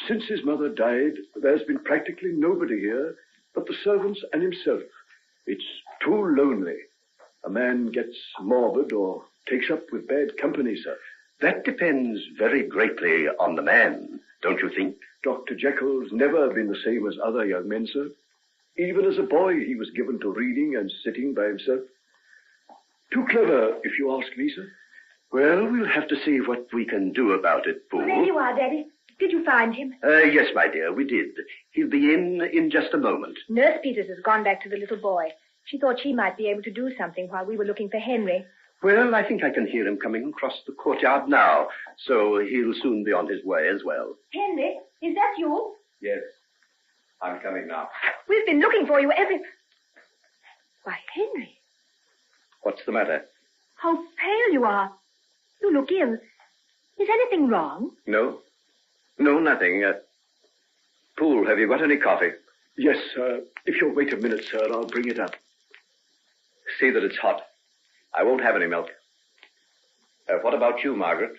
Since his mother died, there's been practically nobody here but the servants and himself. It's too lonely. A man gets morbid or takes up with bad company, sir. That depends very greatly on the man, don't you think? Dr. Jekyll's never been the same as other young men, sir. Even as a boy, he was given to reading and sitting by himself. Too clever, if you ask me, sir. Well, we'll have to see what we can do about it, Poole. There you are, Daddy. Did you find him? Yes, my dear, we did. He'll be in just a moment. Nurse Peters has gone back to the little boy. She thought she might be able to do something while we were looking for Henry. Well, I think I can hear him coming across the courtyard now, so he'll soon be on his way as well. Henry, is that you? Yes, I'm coming now. We've been looking for you every... Why, Henry, What's the matter? how pale you are. You look ill. Is anything wrong? No, nothing. Poole, have you got any coffee? Yes, sir. If you'll wait a minute, sir, I'll bring it up. See that it's hot. I won't have any milk. What about you, Margaret?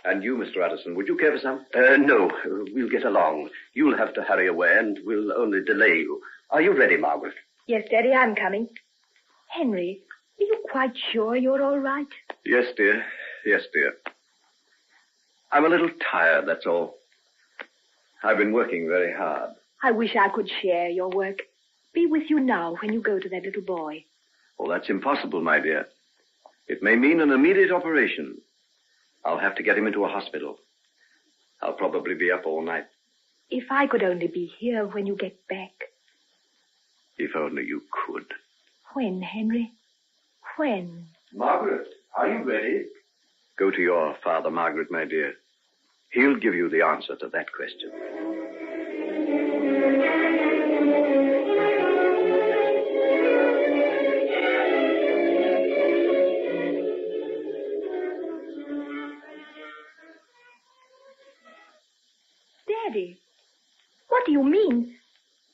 And you, Mr. Addison, would you care for some? No, we'll get along. You'll have to hurry away, and we'll only delay you. Are you ready, Margaret? Yes, Daddy, I'm coming. Henry, are you quite sure you're all right? Yes, dear. Yes, dear. I'm a little tired, that's all. I've been working very hard. I wish I could share your work. Be with you now when you go to that little boy. Oh, that's impossible, my dear. It may mean an immediate operation. I'll have to get him into a hospital. I'll probably be up all night. If I could only be here when you get back. If only you could. When, Henry? When? Margaret, are you ready? Go to your father, Margaret, my dear. He'll give you the answer to that question. Daddy, what do you mean?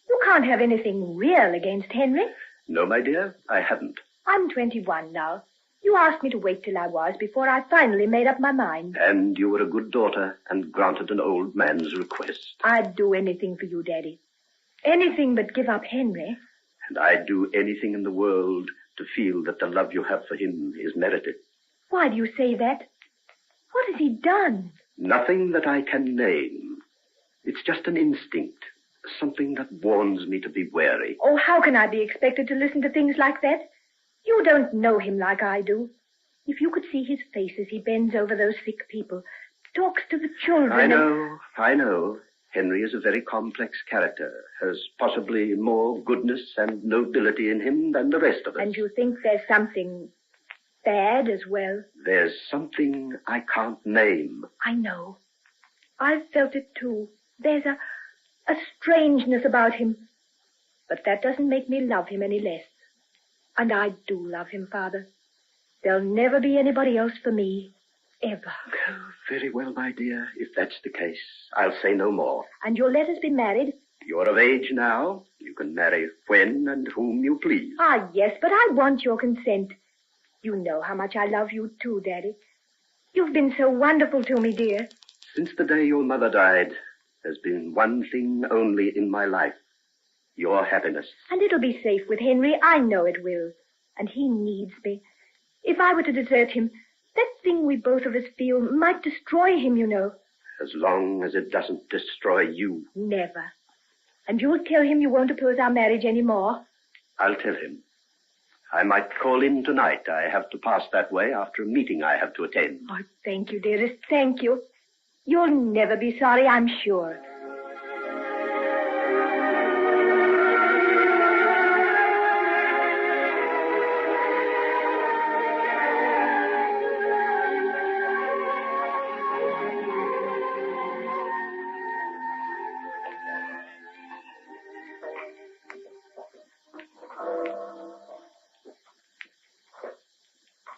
You can't have anything real against Henry. No, my dear, I haven't. I'm 21 now. You asked me to wait till I was before I finally made up my mind. And you were a good daughter and granted an old man's request. I'd do anything for you, Daddy. Anything but give up Henry. And I'd do anything in the world to feel that the love you have for him is merited. Why do you say that? What has he done? Nothing that I can name. It's just an instinct, something that warns me to be wary. Oh, how can I be expected to listen to things like that? You don't know him like I do. If you could see his face as he bends over those sick people, talks to the children... I know. Henry is a very complex character, has possibly more goodness and nobility in him than the rest of us. And you think there's something bad as well? There's something I can't name. I know. I've felt it too. There's a strangeness about him. But that doesn't make me love him any less. And I do love him, Father. There'll never be anybody else for me, ever. Oh, very well, my dear. If that's the case, I'll say no more. And you'll let us be married? You're of age now. You can marry when and whom you please. Ah, yes, but I want your consent. You know how much I love you, too, Daddy. You've been so wonderful to me, dear. Since the day your mother died, there's been one thing only in my life. Your happiness. And it'll be safe with Henry. I know it will. And he needs me. If I were to desert him, that thing we both of us feel might destroy him, you know. As long as it doesn't destroy you. Never. And you'll tell him you won't oppose our marriage anymore? I'll tell him. I might call in tonight. I have to pass that way after a meeting I have to attend. Oh, thank you, dearest. Thank you. You'll never be sorry, I'm sure.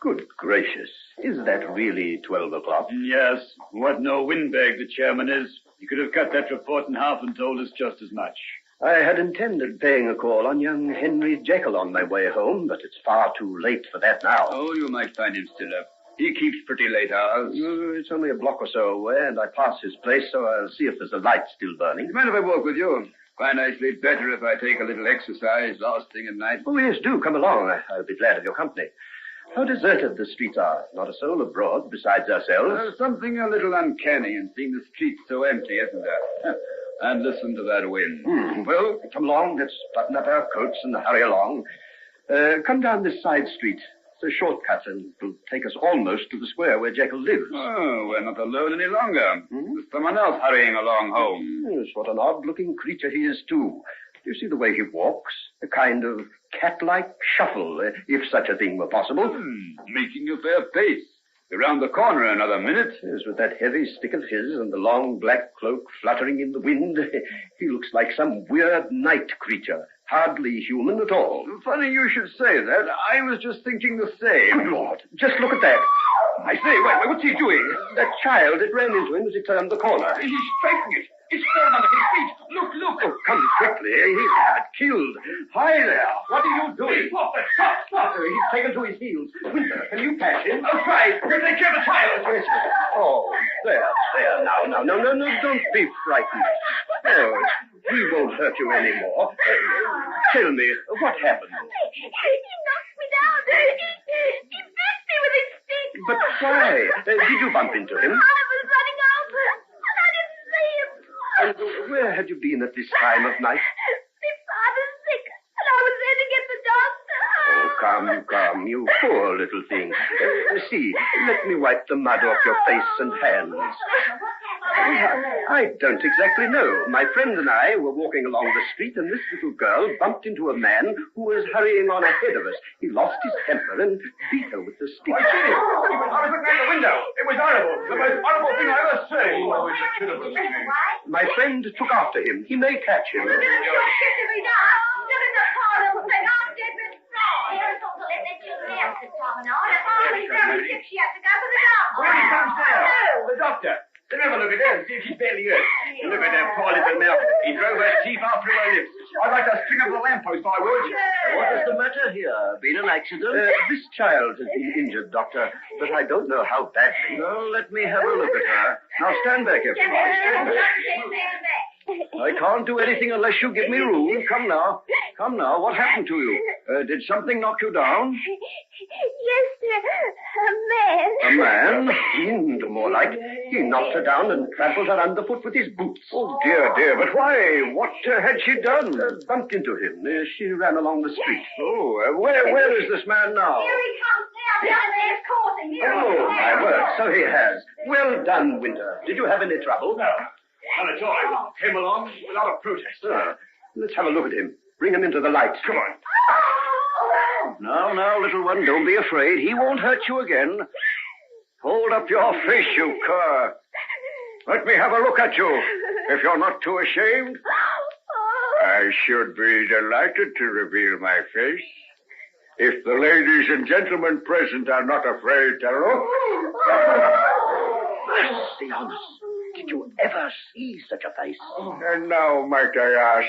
Good gracious. Is that really 12 o'clock? Yes. What no windbag the chairman is. He could have cut that report in half and told us just as much. I had intended paying a call on young Henry Jekyll on my way home, but it's far too late for that now. Oh, you might find him still up. He keeps pretty late hours. It's only a block or so away, and I pass his place, so I'll see if there's a light still burning. Do you mind if I walk with you? Find I sleep better if I take a little exercise last thing at night. Oh, yes, do come along. I'll be glad of your company. How deserted the streets are. Not a soul abroad besides ourselves. There's something a little uncanny in seeing the streets so empty, isn't there? And listen to that wind. Well, come along. Let's button up our coats and hurry along. Come down this side street. It's a shortcut, and it'll take us almost to the square where Jekyll lives. Oh, we're not alone any longer. There's someone else hurrying along home. Yes, what an odd-looking creature he is, too. Do you see the way he walks? A kind of cat-like shuffle, if such a thing were possible. Making a fair pace. Around the corner another minute. Yes, with that heavy stick of his and the long black cloak fluttering in the wind, he looks like some weird night creature. Hardly human at all. Funny you should say that. I was just thinking the same. Good Lord, just look at that. I say, wait, what's he doing? That child, it ran into him as he turned the corner. He's striking it. It's fallen under his feet. Look. Oh, come quickly. He's not killed. Hi there. What are you doing? Stop. He's taken to his heels. Winter, can you catch him? I'll try. Take care of the child. Yes. Oh, there. Now. No. Don't be frightened. Oh, he won't hurt you anymore. Tell me, what happened? He knocked me down. He beat me with his stick. But why? Did you bump into him? I was running out, and I didn't see him. And where had you been at this time of night? My father's sick, and I was there to get the doctor. Oh, come, you poor little thing. See, let me wipe the mud off your face and hands. I don't exactly know. My friend and I were walking along the street, and this little girl bumped into a man who was hurrying on ahead of us. He lost his temper and beat her with the stick. I was looking out the window. It was horrible. The most horrible thing I ever saw. Oh, it's a pitiful thing. My friend took after him. He may catch him. Look at him, you're kissing me now. Look at the poor little thing. I'm dead with fright. Here's all to let that children else is coming on. Oh, he's very sick. She has to go for the doctor. Where he comes now? The doctor. Then have a look at her and see if she's barely hurt. Look at that poor little mouth. He drove her teeth out through her lips. I'd like to string her to the lamppost, I would. What is the matter here? Been an accident? This child has been injured, Doctor, but I don't know how badly. No, let me have a look at her. Now stand back, everybody. Stand back. I can't do anything unless you give me room. Come now. What happened to you? Did something knock you down? Yes, sir. A man. A man? Fiend, more like. He knocked her down and trampled her underfoot with his boots. Oh, dear. But why? What had she done? Bumped into him. She ran along the street. Oh, where is this man now? Here he comes now. Down there, coursing. Oh, my word. So he has. Well done, Winter. Did you have any trouble? No. Not at all. Came along without a protest. Let's have a look at him. Bring him into the light. Come on. Now, little one, don't be afraid. He won't hurt you again. Hold up your face, you cur. Let me have a look at you, if you're not too ashamed. I should be delighted to reveal my face. If the ladies and gentlemen present are not afraid to look. Mercy on us. Did you ever see such a face? And now, might I ask,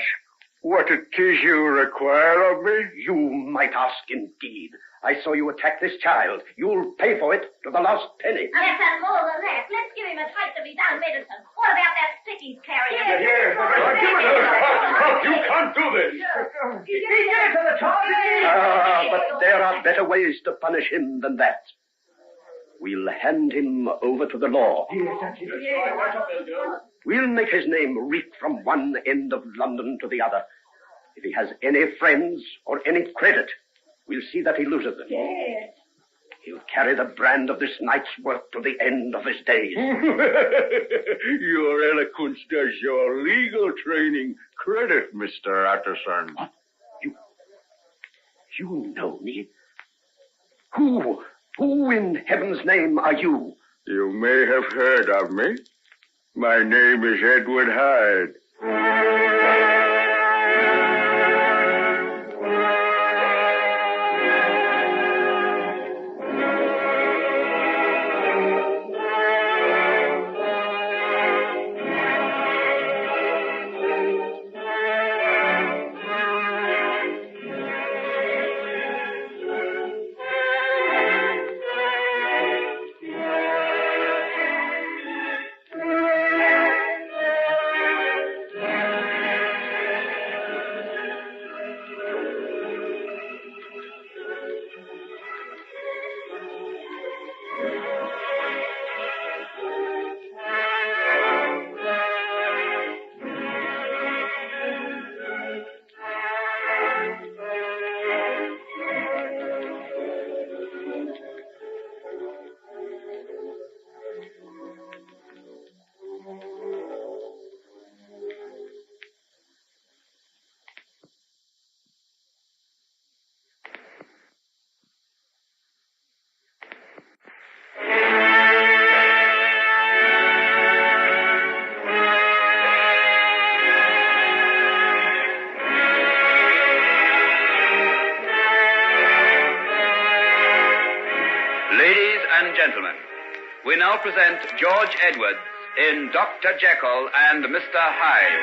what it is you require of me? You might ask indeed. I saw you attack this child. You'll pay for it to the last penny. Yes, and more than that. Let's give him a tight-to-be-done medicine. What about that stick he's carrying? You can't do this. He did it to the Ah, but there are better ways to punish him than that. We'll hand him over to the law. We'll make his name reek from one end of London to the other. If he has any friends or any credit, we'll see that he loses them. Yes. He'll carry the brand of this night's work to the end of his days. Your eloquence does your legal training credit, Mr. Utterson. What? You know me? Who in heaven's name are you? You may have heard of me. My name is Edward Hyde. gentlemen, we now present George Edwards in Dr. Jekyll and Mr. Hyde.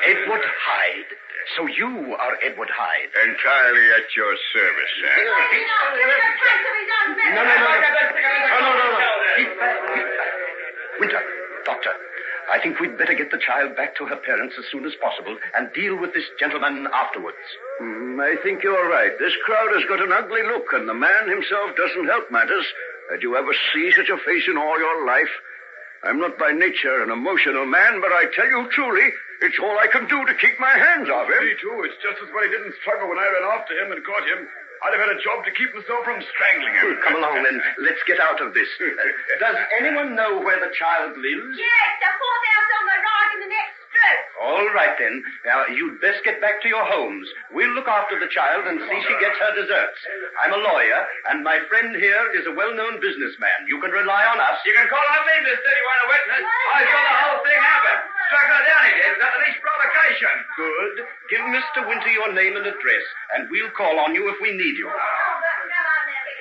Edward Hyde. So you are Edward Hyde. Entirely at your service, sir. No. Winter, Doctor, I think we'd better get the child back to her parents as soon as possible and deal with this gentleman afterwards. I think you're right. This crowd has got an ugly look, and the man himself doesn't help matters. Did you ever see such a face in all your life? I'm not by nature an emotional man, but I tell you truly, it's all I can do to keep my hands off him. Me too. It's just as well he didn't struggle when I ran after him and caught him. I'd have had a job to keep myself from strangling him. Come along, then. Let's get out of this. Does anyone know where the child lives? Yes, the fourth house on the right in the next stroke. All right, then. Now, you'd best get back to your homes. We'll look after the child and see she gets her desserts. I'm a lawyer, and my friend here is a well-known businessman. You can rely on us. You can call on me, mister. You want a witness? I saw the whole thing happen. Struck her down, he did, without the least provocation. Good. Give Mr. Winter your name and address, and we'll call on you if we need you.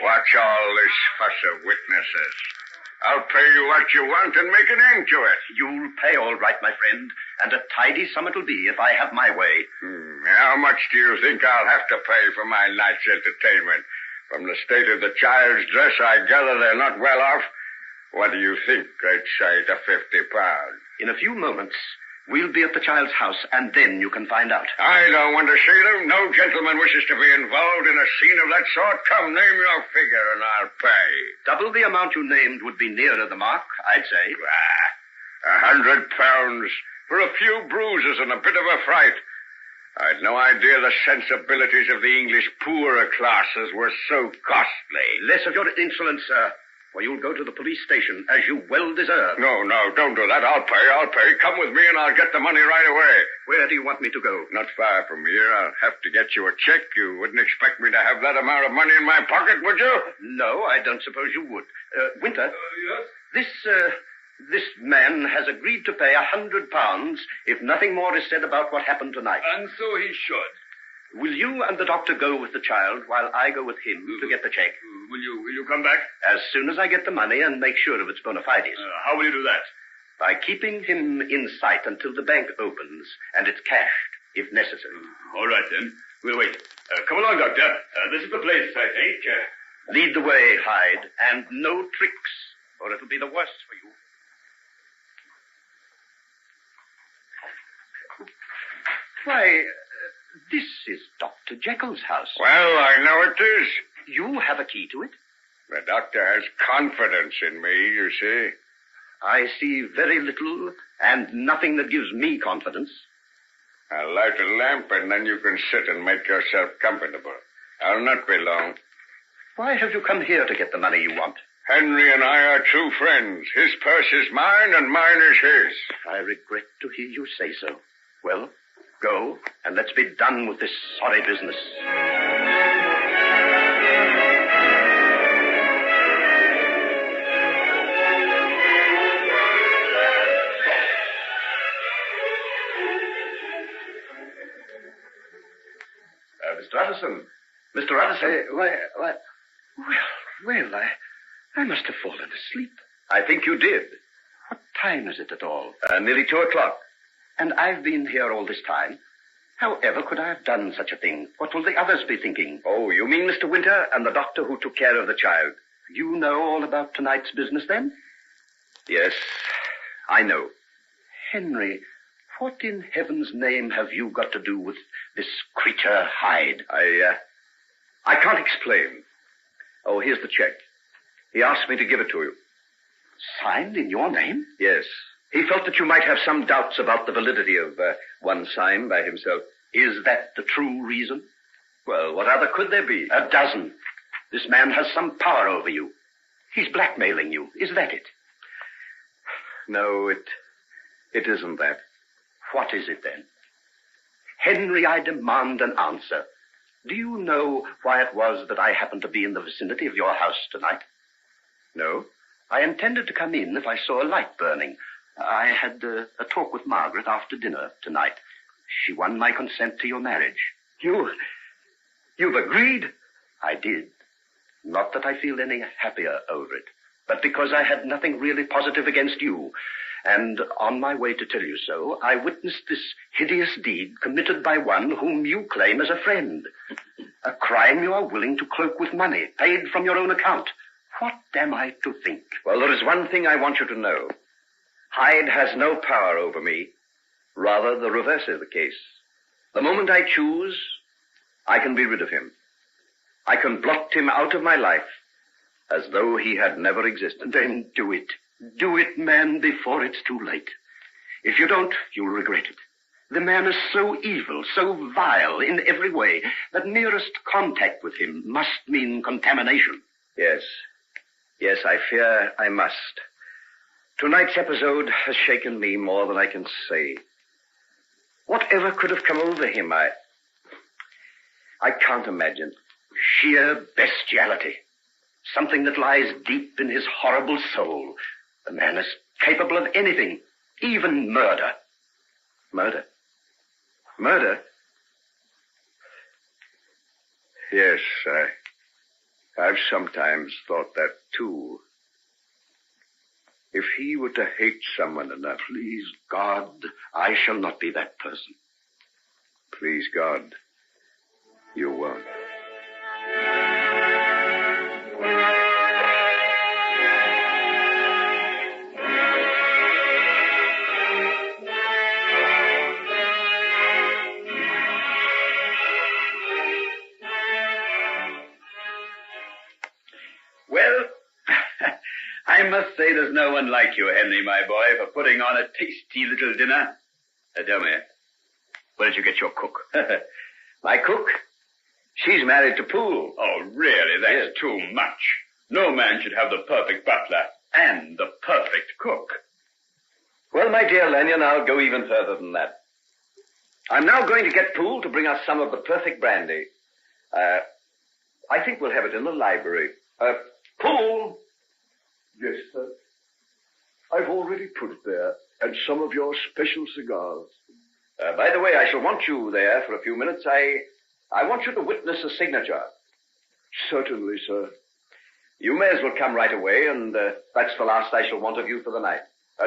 What's all this fuss of witnesses? I'll pay you what you want and make an end to it. You'll pay all right, my friend, and a tidy sum it'll be if I have my way. How much do you think I'll have to pay for my night's entertainment? From the state of the child's dress, I gather they're not well off. What do you think? I'd say to £50. In a few moments, we'll be at the child's house, and then you can find out. I don't want to see them. No gentleman wishes to be involved in a scene of that sort. Come, name your figure, and I'll pay. Double the amount you named would be nearer the mark, I'd say. £100 for a few bruises and a bit of a fright. I'd no idea the sensibilities of the English poorer classes were so costly. Less of your insolence, sir, or you'll go to the police station, as you well deserve. No, don't do that. I'll pay. Come with me and I'll get the money right away. Where do you want me to go? Not far from here. I'll have to get you a check. You wouldn't expect me to have that amount of money in my pocket, would you? No, I don't suppose you would. Winter? Yes? This man has agreed to pay £100 if nothing more is said about what happened tonight. And so he should. Will you and the doctor go with the child while I go with him to get the check? Will you come back? As soon as I get the money and make sure of its bona fides. How will you do that? By keeping him in sight until the bank opens and it's cashed, if necessary. All right, then. We'll wait. Come along, Doctor. This is the place, I think. Lead the way, Hyde, and no tricks, or it'll be the worse for you. Why, this is Dr. Jekyll's house. Well, I know it is. You have a key to it? The doctor has confidence in me, you see. I see very little and nothing that gives me confidence. I'll light a lamp and then you can sit and make yourself comfortable. I'll not be long. Why have you come here to get the money you want? Henry and I are true friends. His purse is mine and mine is his. I regret to hear you say so. Well, go, and let's be done with this sorry business. Mr. Utterson. Mr. Utterson? Well, I must have fallen asleep. I think you did. What time is it at all? Nearly 2:00. And I've been here all this time. However could I have done such a thing? What will the others be thinking? Oh, you mean Mr. Winter and the doctor who took care of the child? You know all about tonight's business, then? Yes, I know. Henry, what in heaven's name have you got to do with this creature, Hyde? I can't explain. Oh, here's the check. He asked me to give it to you. Signed in your name? Yes. He felt that you might have some doubts about the validity of one signed by himself. Is that the true reason? Well, what other could there be? A dozen. This man has some power over you. He's blackmailing you. Is that it? No, it isn't that. What is it, then? Henry, I demand an answer. Do you know why it was that I happened to be in the vicinity of your house tonight? No. I intended to come in if I saw a light burning. I had a talk with Margaret after dinner tonight. She won my consent to your marriage. You've agreed? I did. Not that I feel any happier over it, but because I had nothing really positive against you. And on my way to tell you so, I witnessed this hideous deed committed by one whom you claim as a friend. A crime you are willing to cloak with money, paid from your own account. What am I to think? Well, there is one thing I want you to know. Hyde has no power over me. Rather, the reverse is the case. The moment I choose, I can be rid of him. I can blot him out of my life as though he had never existed. Then do it. Do it, man, before it's too late. If you don't, you'll regret it. The man is so evil, so vile in every way, that merest contact with him must mean contamination. Yes. Yes, I fear I must. Tonight's episode has shaken me more than I can say. Whatever could have come over him, I can't imagine. Sheer bestiality. Something that lies deep in his horrible soul. The man is capable of anything, even murder. Murder? Murder? Yes, I've sometimes thought that, too. If he were to hate someone enough... Please, God, I shall not be that person. Please, God, you won't. Well, I must say there's no one like you, Henry, my boy, for putting on a tasty little dinner. Tell me, where did you get your cook? My cook? She's married to Poole. Oh, really? That's too much. No man should have the perfect butler and the perfect cook. Well, my dear Lanyon, I'll go even further than that. I'm now going to get Poole to bring us some of the perfect brandy. I think we'll have it in the library. Poole! Yes, sir. I've already put it there, and some of your special cigars. By the way, I shall want you there for a few minutes. I want you to witness a signature. Certainly, sir. You may as well come right away, and that's the last I shall want of you for the night.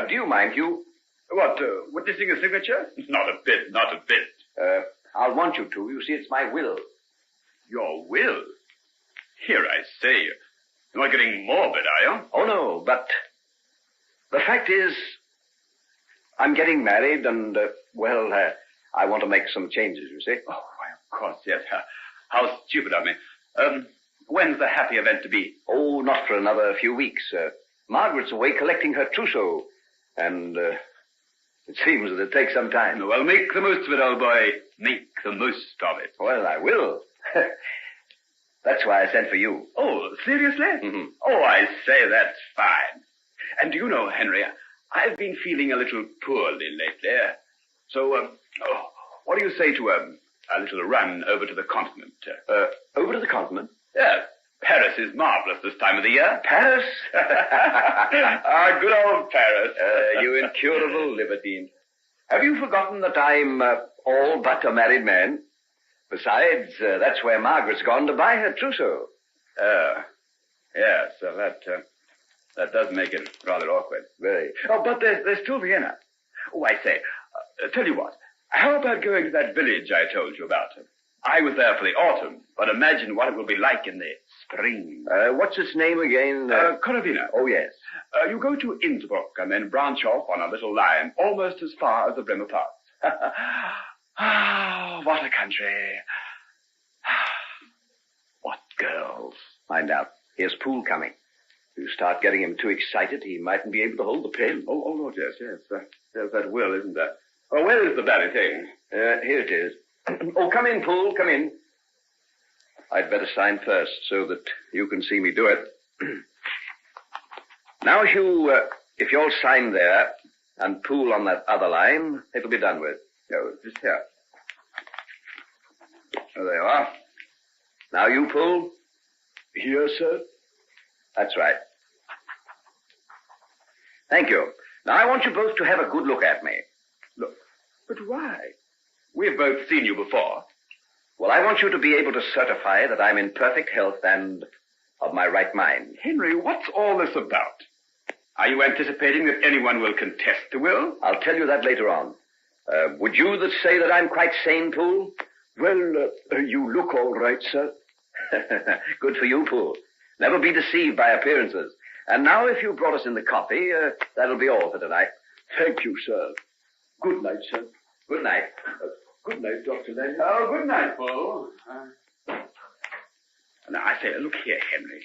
Do you mind, Hugh? What, witnessing a signature? Not a bit, not a bit. I'll want you to. You see, it's my will. Your will? Here, I say, you're not getting morbid, are you? Oh, no, but the fact is, I'm getting married, and, I want to make some changes, you see. Oh, why, of course, yes. How stupid of me. When's the happy event to be? Oh, not for another few weeks. Margaret's away collecting her trousseau, and it seems that it takes some time. Well, make the most of it, old boy. Make the most of it. Well, I will. That's why I sent for you. Oh, seriously? Mm-hmm. Oh, I say, that's fine. And do you know, Henry, I've been feeling a little poorly lately. So, what do you say to a little run over to the continent? Over to the continent? Yes. Paris is marvelous this time of the year. Paris? Good old Paris. You incurable libertine. Have you forgotten that I'm all but a married man? Besides, that's where Margaret's gone to buy her trousseau. Yes, that does make it rather awkward. Very. Oh, but there's still Vienna. Oh, I say, tell you what, how about going to that village I told you about? I was there for the autumn, but imagine what it will be like in the spring. What's its name again? Corvina. Oh, yes. You go to Innsbruck and then branch off on a little line almost as far as the Bremer Pass. Ah, what a country. What girls. Find out. Here's Poole coming. If you start getting him too excited, he mightn't be able to hold the pen. Oh, Lord, yes. There's that will, isn't there? Oh, where is the bally thing? Here it is. Oh, come in, Poole, come in. I'd better sign first so that you can see me do it. Now, Hugh, if you'll sign there and Poole on that other line, it'll be done with. No, just here. Oh, there you are. Now you, Poole. Here, sir. That's right. Thank you. Now, I want you both to have a good look at me. Look, but why? We've both seen you before. Well, I want you to be able to certify that I'm in perfect health and of my right mind. Henry, what's all this about? Are you anticipating that anyone will contest the will? I'll tell you that later on. Would you say that I'm quite sane, Poole? Well, you look all right, sir. Good for you, Poole. Never be deceived by appearances. And now, if you brought us in the coffee, that'll be all for tonight. Thank you, sir. Good night, sir. Good night. Good night, Dr. Lanyon. Oh, good night, Paul. Now, I say, look here, Henry.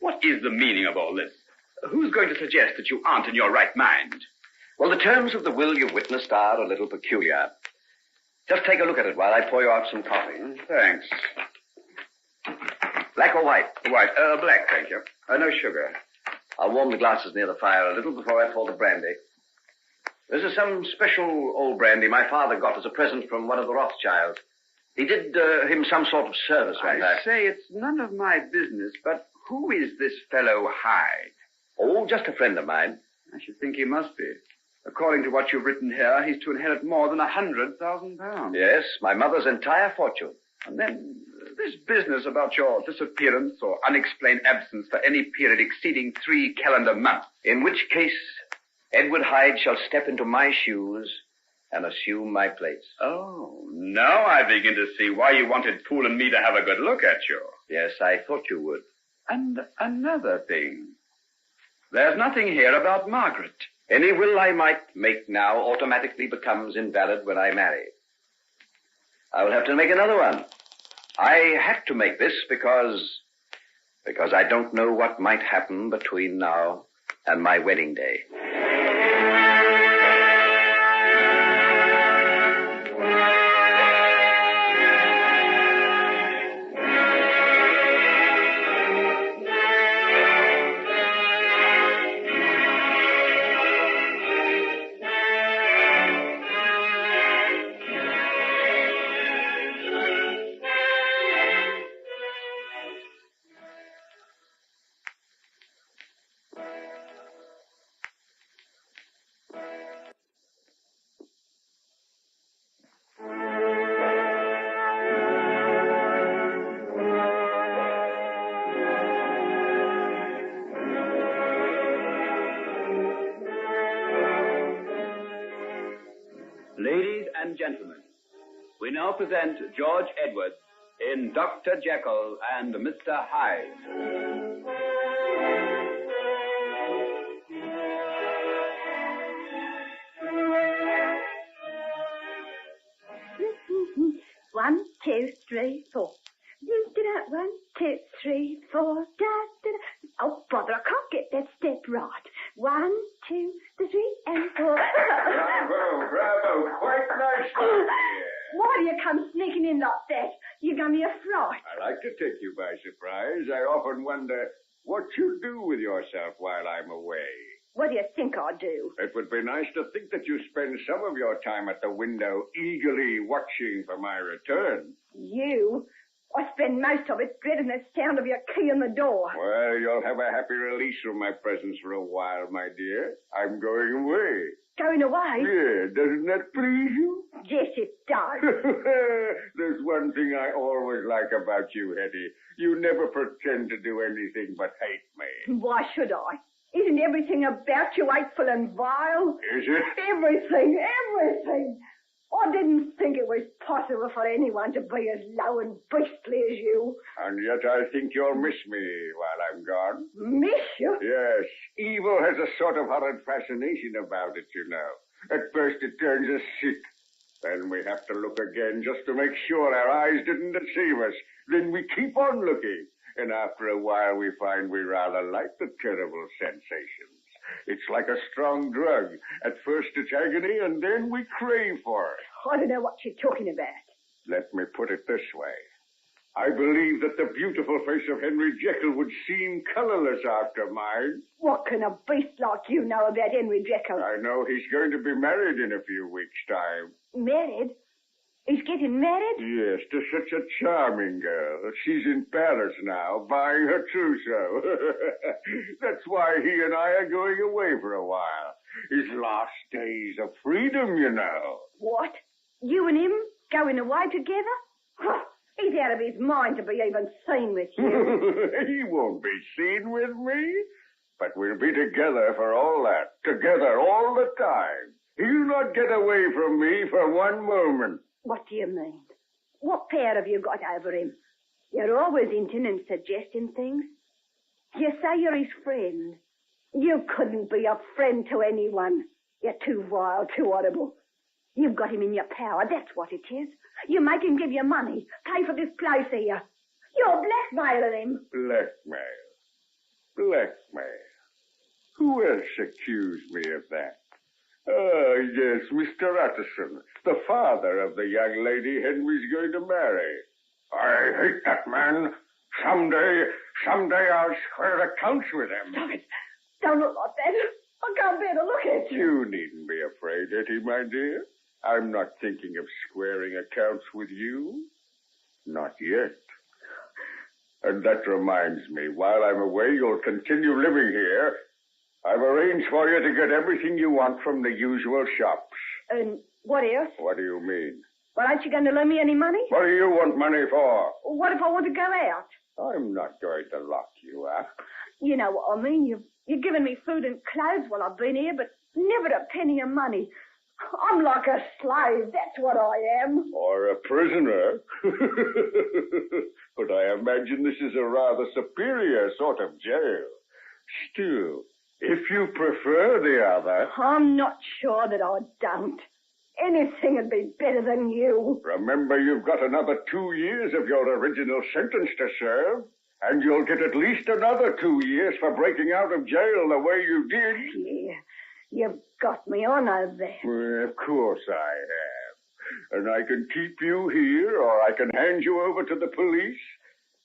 What is the meaning of all this? Who's going to suggest that you aren't in your right mind? Well, the terms of the will you've witnessed are a little peculiar. Just take a look at it while I pour you out some coffee. Thanks. Black or white? White. Black, thank you. No sugar. I'll warm the glasses near the fire a little before I pour the brandy. This is some special old brandy my father got as a present from one of the Rothschilds. He did him some sort of service right there. I say, it's none of my business, but who is this fellow Hyde? Oh, just a friend of mine. I should think he must be. According to what you've written here, he's to inherit more than £100,000. Yes, my mother's entire fortune. And then this business about your disappearance or unexplained absence for any period exceeding 3 calendar months. In which case, Edward Hyde shall step into my shoes and assume my place. Oh, now I begin to see why you wanted Poole and me to have a good look at you. Yes, I thought you would. And another thing. There's nothing here about Margaret. Any will I might make now automatically becomes invalid when I marry. I will have to make another one. I had to make this because I don't know what might happen between now and my wedding day. Ladies and gentlemen, we now present George Edwards in Dr. Jekyll and Mr. Hyde. One, two, three, four. One, two, three, four. Da, da, da. Oh, bother, I can't get that step right. 1, 2, 3, and 4. Bravo. Quite nice, my dear. Why do you come sneaking in like that? You got me a fright. I like to take you by surprise. I often wonder what you do with yourself while I'm away. What do you think I do? It would be nice to think that you spend some of your time at the window eagerly watching for my return. You? I spend most of it dreading the sound of your key in the door. Well, you'll have a happy release from my presence for a while, my dear. I'm going away. Going away? Yeah, doesn't that please you? Yes, it does. There's one thing I always like about you, Hetty. You never pretend to do anything but hate me. Why should I? Isn't everything about you hateful and vile? Is it? Everything. I didn't think it was possible for anyone to be as low and beastly as you. And yet I think you'll miss me while I'm gone. Miss you? Yes. Evil has a sort of horrid fascination about it, you know. At first it turns us sick. Then we have to look again just to make sure our eyes didn't deceive us. Then we keep on looking. And after a while we find we rather like the terrible sensations. It's like a strong drug. At first it's agony, and then we crave for it. I don't know what you're talking about. Let me put it this way. I believe that the beautiful face of Henry Jekyll would seem colorless after mine. What can a beast like you know about Henry Jekyll? I know he's going to be married in a few weeks' time. Married? He's getting married? Yes, to such a charming girl. She's in Paris now, buying her trousseau. That's why he and I are going away for a while. His last days of freedom, you know. What? You and him going away together? He's out of his mind to be even seen with you. He won't be seen with me, but we'll be together for all that. Together all the time. He'll not get away from me for one moment. What do you mean? What power have you got over him? You're always hinting and suggesting things. You say you're his friend. You couldn't be a friend to anyone. You're too vile, too horrible. You've got him in your power, that's what it is. You make him give you money, pay for this place here. You're blackmailing him. Blackmail. Blackmail. Who else accused me of that? Yes, Mr. Utterson, the father of the young lady Henry's going to marry. I hate that man. Someday I'll square accounts with him. Stop it. Don't look like that. I can't bear to look at you. You needn't be afraid, Etty, my dear. I'm not thinking of squaring accounts with you. Not yet. And that reminds me, while I'm away, you'll continue living here. I've arranged for you to get everything you want from the usual shops. And what else? What do you mean? Well, aren't you going to loan me any money? What do you want money for? What if I want to go out? I'm not going to lock you up. You know what I mean. You've given me food and clothes while I've been here, but never a penny of money. I'm like a slave, that's what I am. Or a prisoner. But I imagine this is a rather superior sort of jail. Still, if you prefer the other... I'm not sure that I don't. Anything would be better than you. Remember, you've got another 2 years of your original sentence to serve. And you'll get at least another 2 years for breaking out of jail the way you did. Yeah, you've got me on over there. Well, of course I have. And I can keep you here, or I can hand you over to the police.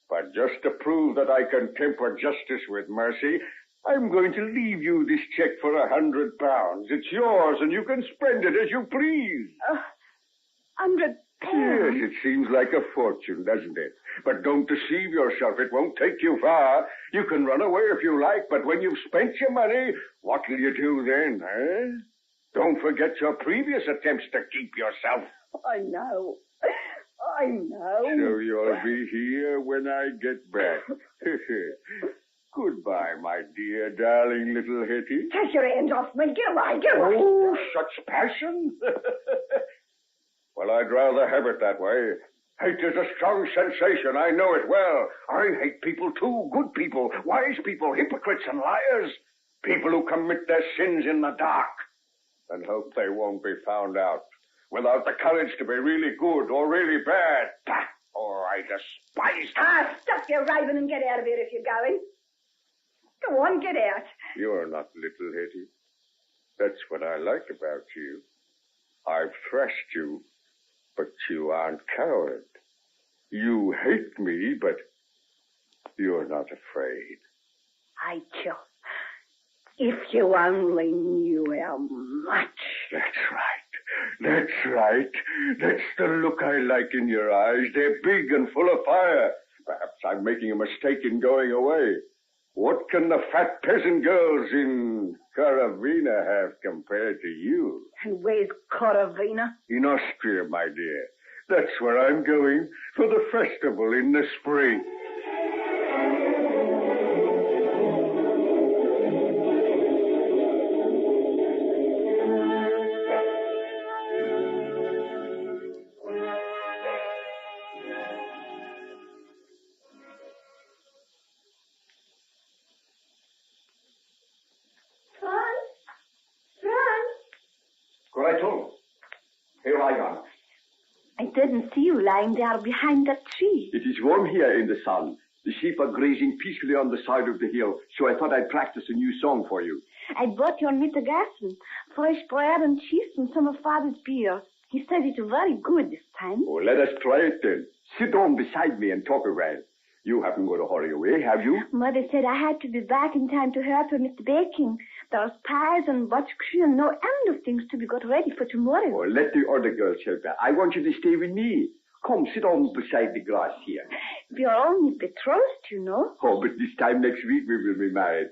But just to prove that I can temper justice with mercy, I'm going to leave you this check for £100. It's yours, and you can spend it as you please. £100? Yes, it seems like a fortune, doesn't it? But don't deceive yourself. It won't take you far. You can run away if you like, but when you've spent your money, what will you do then, eh? Don't forget your previous attempts to keep yourself. I know. So you'll be here when I get back. Goodbye, my dear, darling little Hetty. Take your hands off me. Get away, get away. Oh, such passion. Well, I'd rather have it that way. Hate is a strong sensation. I know it well. I hate people too. Good people, wise people, hypocrites and liars. People who commit their sins in the dark and hope they won't be found out. Without the courage to be really good or really bad. Oh, I despise them. Stop your raving and get out of here if you're going. Go on, get out. You're not little Hetty. That's what I like about you. I've thrashed you, but you aren't coward. You hate me, but you're not afraid. Hate you. If you only knew how much. That's right. That's the look I like in your eyes. They're big and full of fire. Perhaps I'm making a mistake in going away. What can the fat peasant girls in Caravina have compared to you? And where's Caravina? In Austria, my dear. That's where I'm going for the festival in the spring. Here I am. I didn't see you lying there behind that tree. It is warm here in the sun. The sheep are grazing peacefully on the side of the hill, so I thought I'd practice a new song for you. I bought your mittagessen, fresh bread and cheese and some of Father's beer. He said it's very good this time. Oh, let us try it then. Sit down beside me and talk a while. You haven't got to hurry away, have you? Mother said I had to be back in time to help her with the baking. There's pies and butchkry and no end of things to be got ready for tomorrow. Oh, let the other girls help her. I want you to stay with me. Come, sit down beside the grass here. We are only betrothed, you know. Oh, but this time next week we will be married.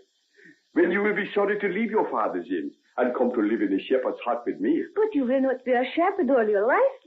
When you will be sorry to leave your father's inn and come to live in a shepherd's hut with me. But you will not be a shepherd all your life.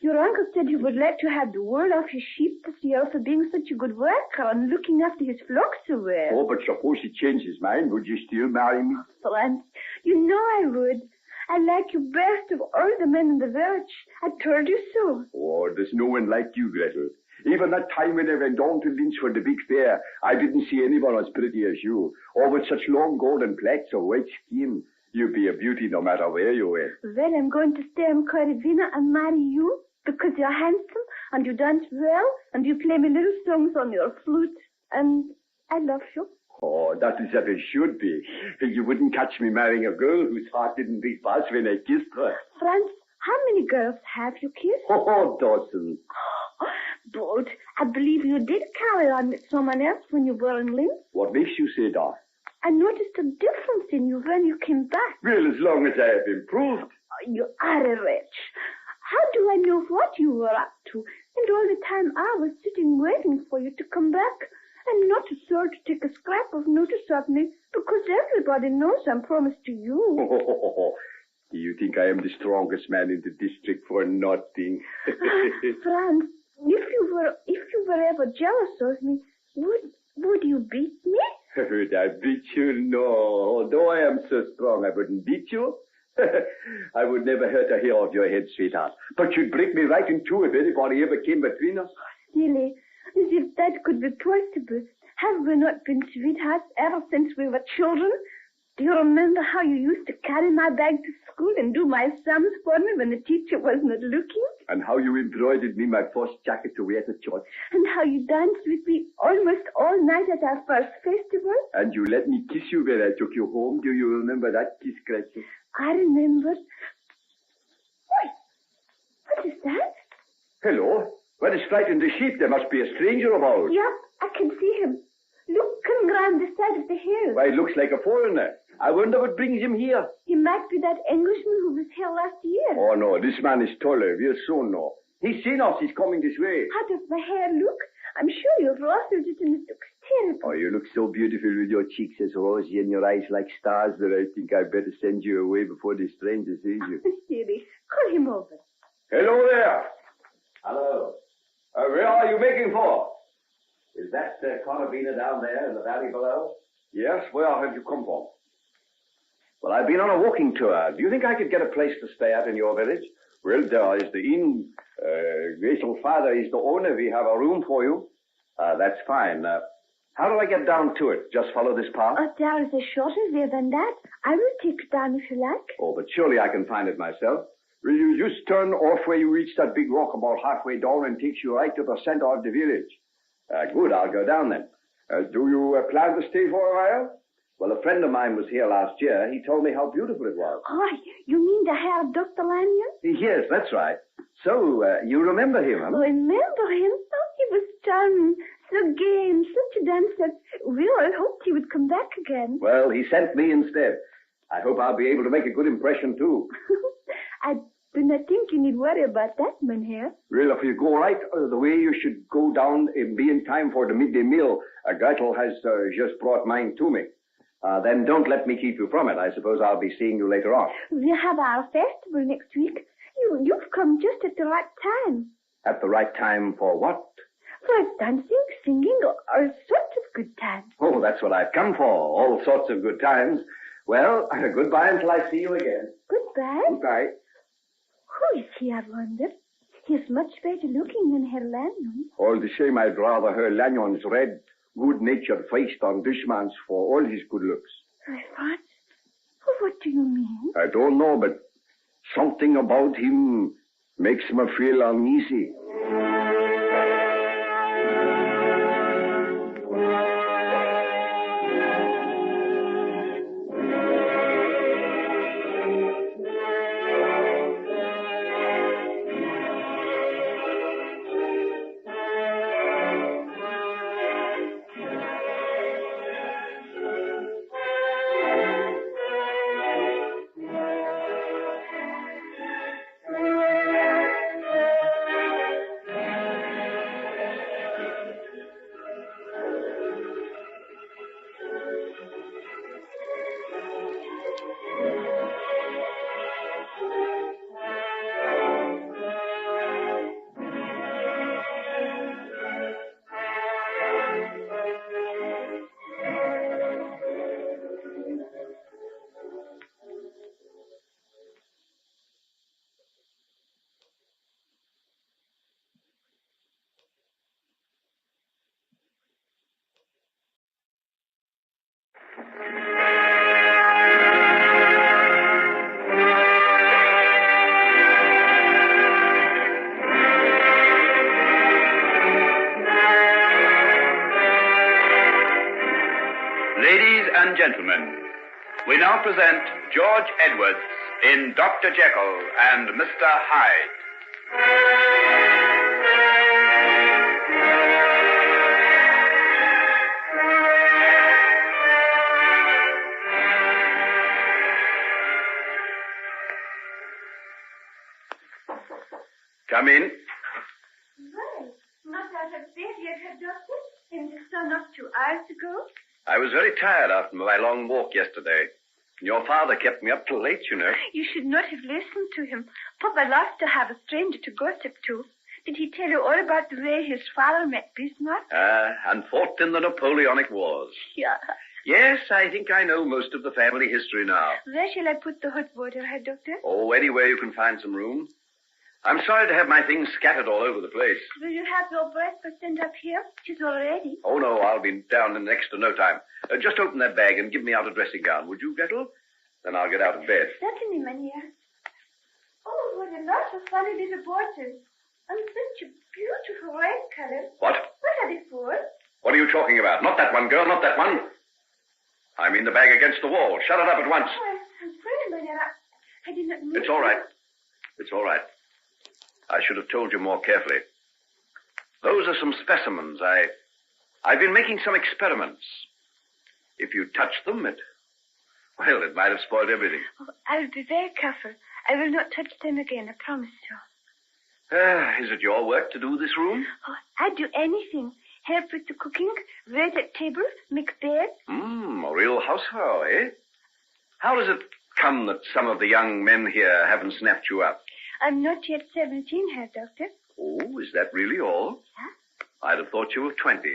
Your uncle said he would like to have the wool off his sheep this year for being such a good worker and looking after his flock so well. Oh, but suppose he changed his mind, would you still marry me? Franz, you know I would. I like you best of all the men in the village. I told you so. Oh, there's no one like you, Gretel. Even that time when I went down to Lynch for the big fair, I didn't see anyone as pretty as you, or with such long golden plaits of white skin. You'd be a beauty no matter where you went. Well, I'm going to stay in Corvina and marry you because you're handsome and you dance well and you play me little songs on your flute. And I love you. Oh, that is as it should be. You wouldn't catch me marrying a girl whose heart didn't beat fast when I kissed her. Franz, how many girls have you kissed? Oh, dozens. But I believe you did carry on with someone else when you were in Linz. What makes you say that? I noticed a difference in you when you came back. Well, as long as I have improved. Oh, you are a wretch. How do I know what you were up to? And all the time I was sitting waiting for you to come back. And not a soul to take a scrap of notice of me, because everybody knows I'm promised to you. Do you think I am the strongest man in the district for nothing? Franz, if you were ever jealous of me, would you beat me? Would I beat you? No. Although I am so strong, I wouldn't beat you. I would never hurt a hair of your head, sweetheart. But you'd break me right in two if anybody ever came between us. Silly. As if that could be possible. Have we not been sweethearts ever since we were children? Do you remember how you used to carry my bag to school and do my sums for me when the teacher was not looking? And how you embroidered me my first jacket to wear to church. And how you danced with me almost all night at our first festival? And you let me kiss you when I took you home. Do you remember that kiss, Gretchen? I remember. Wait, what is that? Hello. What has frightened the sheep? There must be a stranger about. Yep, I can see him. Look, coming round the side of the hill. Why, he looks like a foreigner. I wonder what brings him here. He might be that Englishman who was here last year. Oh, no, this man is taller. We'll soon know. He's seen us. He's coming this way. How does my hair look? I'm sure you've rustled it and it looks terrible. Oh, you look so beautiful with your cheeks as rosy and your eyes like stars that I think I'd better send you away before the stranger sees you. Silly. Call him over. Hello there. Hello. Where are you making for? Is that Corvina down there in the valley below? Yes, where have you come from? Well, I've been on a walking tour. Do you think I could get a place to stay at in your village? Well, there is the inn. Jekyll's father is the owner. We have a room for you. That's fine. How do I get down to it? Just follow this path? Oh, there is a shorter way than that. I will take you down if you like. Oh, but surely I can find it myself. Will you just turn off where you reach that big rock about halfway down and takes you right to the center of the village? Good, I'll go down then. Do you plan to stay for a while? Well, a friend of mine was here last year. He told me how beautiful it was. Oh, you mean the hair of Dr. Lanyon? Yes, that's right. So, you remember him, huh? Oh, remember him? Oh, he was charming, so gay and such a dancer. We all hoped he would come back again. Well, he sent me instead. I hope I'll be able to make a good impression, too. I do not think you need worry about that, Mynheer. Well, if you go right the way, you should go down and be in time for the midday meal. Jekyll has just brought mine to me. Then don't let me keep you from it. I suppose I'll be seeing you later on. We have our festival next week. You've come just at the right time. At the right time for what? For dancing, singing, all sorts of good times. Oh, that's what I've come for. All sorts of good times. Well, goodbye until I see you again. Goodbye. Goodbye. Who is he, I wonder? He's much better looking than Herr Lanyon. All the same, I'd rather Herr Lanyon's red, good-natured face than this man's for all his good looks. What? What do you mean? I don't know, but something about him makes me feel uneasy. gentlemen, we now present George Edwards in Dr. Jekyll and Mr. Hyde. Come in. Well, not out of bed yet, Herr Doctor? And the sun up 2 hours ago? I was very tired after my long walk yesterday. Your father kept me up till late, you know. You should not have listened to him. Papa loves to have a stranger to gossip to. Did he tell you all about the way his father met Bismarck? And fought in the Napoleonic Wars. Yeah. Yes, I think I know most of the family history now. Where shall I put the hot water, Herr Doctor? Oh, anywhere you can find some room. I'm sorry to have my things scattered all over the place. Will you have your breakfast sent up here? It is all ready. Oh, no, I'll be down in next to no time. Just open that bag and give me out a dressing gown, would you, Gretel? Then I'll get out of bed. Certainly, Mynheer. Oh, what a lot of funny little bottles. And such a beautiful red color. What? What are they for? What are you talking about? Not that one, girl, not that one. I mean the bag against the wall. Shut it up at once. Oh, I'm sorry, Mynheer. I did not mean It's all right. It's all right. I should have told you more carefully. Those are some specimens. I've been making some experiments. If you touch them, it might have spoiled everything. Oh, I'll be very careful. I will not touch them again, I promise you. Is it your work to do this room? Oh, I'd do anything. Help with the cooking, wait at table, make bed. A real housefrau, eh? How does it come that some of the young men here haven't snapped you up? I'm not yet 17, Herr Doctor. Oh, is that really all? Yeah. I'd have thought you were 20.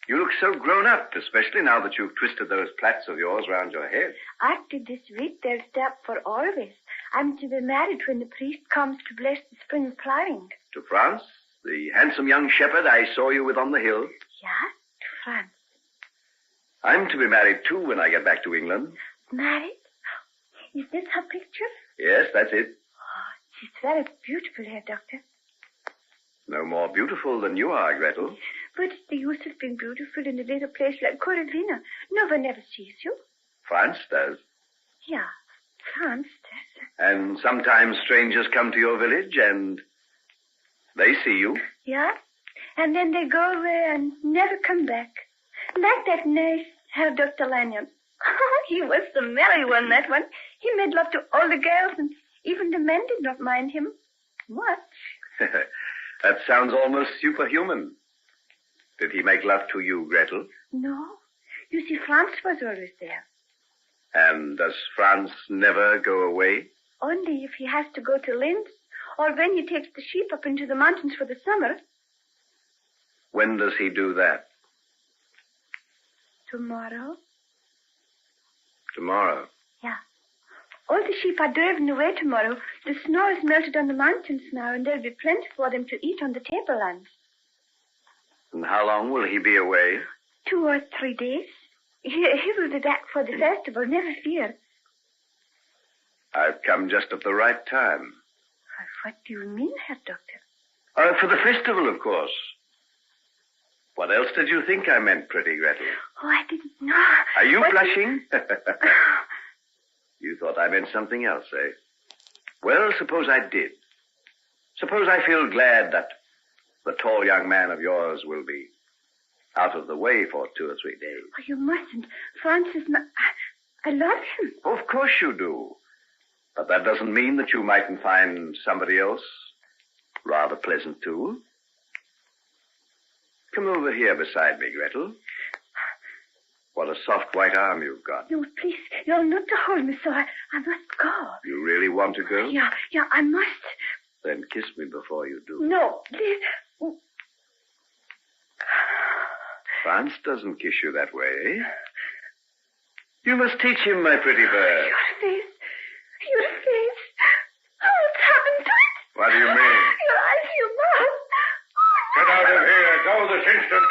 You look so grown up, especially now that you've twisted those plaits of yours round your head. After this week, they'll stop for always. I'm to be married when the priest comes to bless the spring plowing. To France? The handsome young shepherd I saw you with on the hill? Yeah, to France. I'm to be married, too, when I get back to England. Married? Is this her picture? Yes, that's it. She's very beautiful, Herr Doctor. No more beautiful than you are, Gretel. But it's the use of being beautiful in a little place like Coralina. No one ever sees you. France does. Yeah, France does. And sometimes strangers come to your village and they see you. Yeah, and then they go away and never come back. Like that nice Herr Dr. Lanyon. He was the merry one, that one. He made love to all the girls and even the men did not mind him much. That sounds almost superhuman. Did he make love to you, Gretel? No. You see, Franz was always there. And does Franz never go away? Only if he has to go to Linz, or when he takes the sheep up into the mountains for the summer. When does he do that? Tomorrow. Tomorrow? Yeah. All the sheep are driven away tomorrow. The snow is melted on the mountains now, and there'll be plenty for them to eat on the tablelands. And how long will he be away? 2 or 3 days. He will be back for the festival, never fear. I've come just at the right time. What do you mean, Herr Doctor? For the festival, of course. What else did you think I meant, pretty Gretel? Oh, I didn't know. Are you blushing? You thought I meant something else, eh? Well, suppose I did. Suppose I feel glad that the tall young man of yours will be out of the way for 2 or 3 days. Oh, you mustn't. Franz is not... I love him. Of course you do. But that doesn't mean that you mightn't find somebody else rather pleasant, too. Come over here beside me, Gretel. What a soft white arm you've got. No, please, you're not to hold me, so I must go. You really want to go? Yeah, I must. Then kiss me before you do. No, please. Franz doesn't kiss you that way, eh? You must teach him, my pretty bird. Your face. Oh, what's happened to it? What do you mean? Your eyes, your mouth. Get out of here. Go this instant.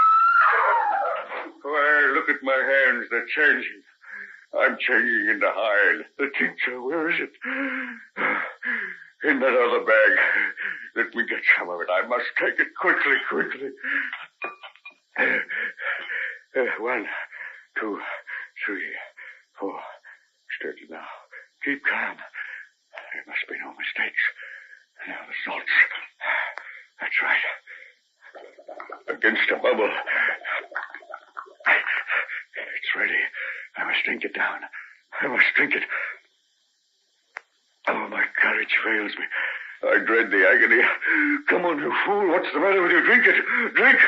Why, look at my hands. They're changing. I'm changing into Hyde. The tincture, where is it? In that other bag. Let me get some of it. I must take it quickly. 1, 2, 3. steaks. Now the salts. That's right. Against a bubble. It's ready. I must drink it down. I must drink it. Oh, my courage fails me. I dread the agony. Come on, you fool. What's the matter with you? Drink it. Drink.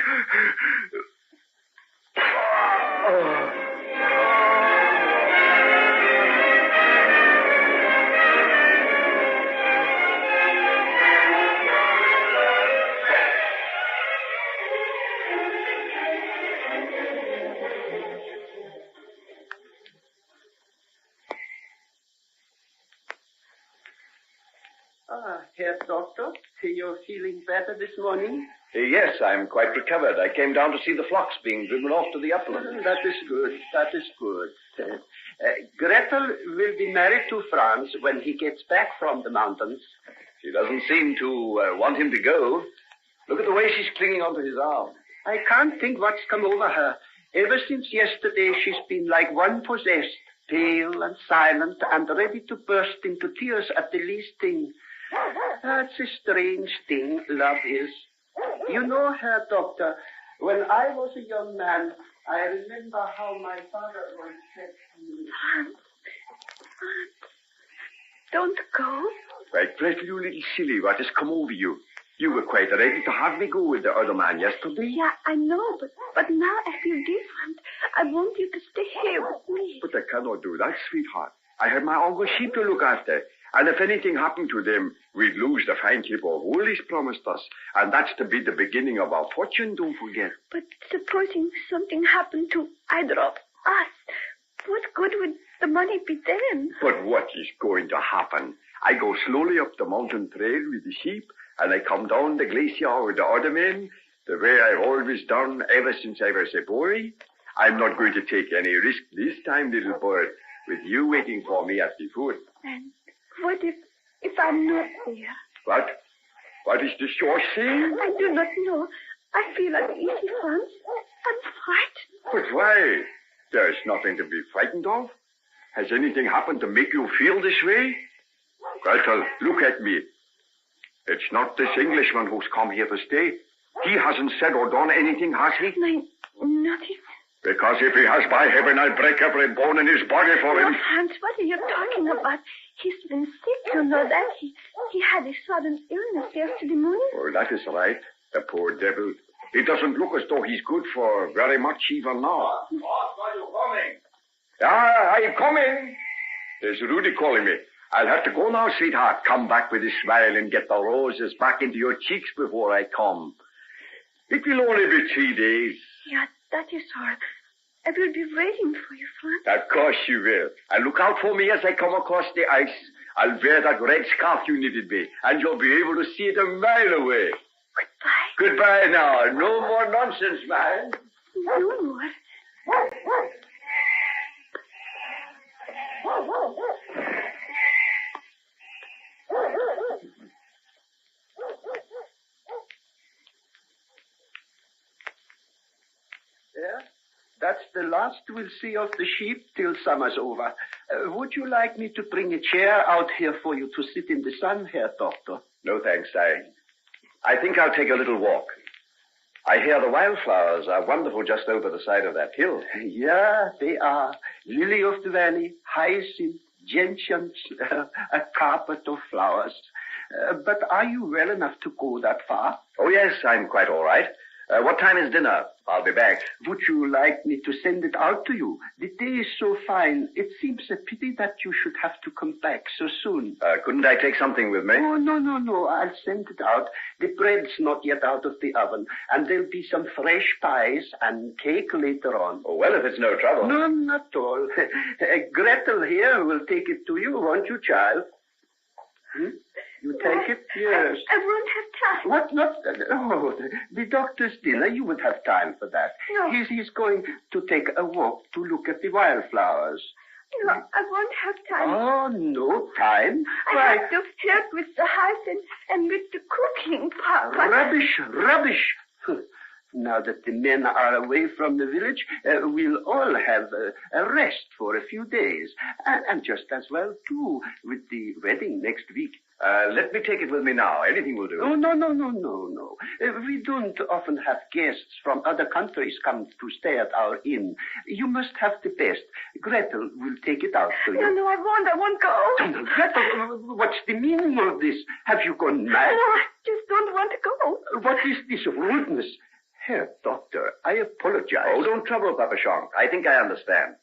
Herr Doctor, you're feeling better this morning? Yes, I'm quite recovered. I came down to see the flocks being driven off to the uplands. That is good. That is good. Gretel will be married to Franz when he gets back from the mountains. She doesn't seem to want him to go. Look at the way she's clinging onto his arm. I can't think what's come over her. Ever since yesterday, she's been like one possessed, pale and silent and ready to burst into tears at the least thing. That's a strange thing, love is. You know, Herr Doctor, when I was a young man, I remember how my father once said to me... Franz, don't go. Why, Gretel, you little silly, what has come over you? You were quite ready to have me go with the other man yesterday. Yeah, I know, but now I feel different. I want you to stay here with me. But I cannot do that, sweetheart. I have my own sheep to look after. And if anything happened to them, we'd lose the fine keeper of wool he's promised us. And that's to be the beginning of our fortune, don't forget. But supposing something happened to either of us, what good would the money be then? But what is going to happen? I go slowly up the mountain trail with the sheep, and I come down the glacier with the other men, the way I've always done ever since I was a boy. I'm not going to take any risk this time, little bird, with you waiting for me at the foot. And what if I'm not there? What? What is the shore saying? I do not know. I feel uneasy, Franz. I'm frightened. But why? There's nothing to be frightened of. Has anything happened to make you feel this way? Gretel, look at me. It's not this Englishman who's come here to stay. He hasn't said or done anything, has he? No, nothing. Because if he has, by heaven, I'll break every bone in his body for him. Franz, what are you talking about? He's been sick, you know that. He had a sudden illness yesterday morning. Oh, that is right. The poor devil. He doesn't look as though he's good for very much even now. Boss, are you coming? Ah, I'm coming. There's Rudy calling me. I'll have to go now, sweetheart. Come back with a smile and get the roses back into your cheeks before I come. It will only be 3 days. Yeah, that is all. I will be waiting for you, Franz. Of course you will. And look out for me as I come across the ice. I'll wear that red scarf you knitted me, and you'll be able to see it a mile away. Goodbye. Goodbye now. No more nonsense, man. No more. Yeah, that's the last we'll see of the sheep till summer's over. Would you like me to bring a chair out here for you to sit in the sun, Herr Doctor? No, thanks. I think I'll take a little walk. I hear the wildflowers are wonderful just over the side of that hill. Yeah, they are. Lily of the valley, hyacinth, gentians, a carpet of flowers. But are you well enough to go that far? Oh, yes, I'm quite all right. What time is dinner? I'll be back. Would you like me to send it out to you? The day is so fine. It seems a pity that you should have to come back so soon. Couldn't I take something with me? Oh, no. I'll send it out. The bread's not yet out of the oven, and there'll be some fresh pies and cake later on. Oh, well, if it's no trouble. No, not at all. Gretel here will take it to you, won't you, child? You take it? Yes. I won't have time. What? Not? Oh, the doctor's dinner. You would have time for that. No. He's going to take a walk to look at the wildflowers. No, I won't have time. Oh, no time? I have to help with the house and with the cooking, Papa. Rubbish. Now that the men are away from the village, we'll all have a rest for a few days. And just as well, too, with the wedding next week. Let me take it with me now. Anything will do. Oh, no. We don't often have guests from other countries come to stay at our inn. You must have the best. Gretel will take it out to you. No, I won't go. Oh, Gretel, what's the meaning of this? Have you gone mad? No, I just don't want to go. What is this rudeness? Herr Doctor, I apologize. Oh, don't trouble Papa Shank. I think I understand.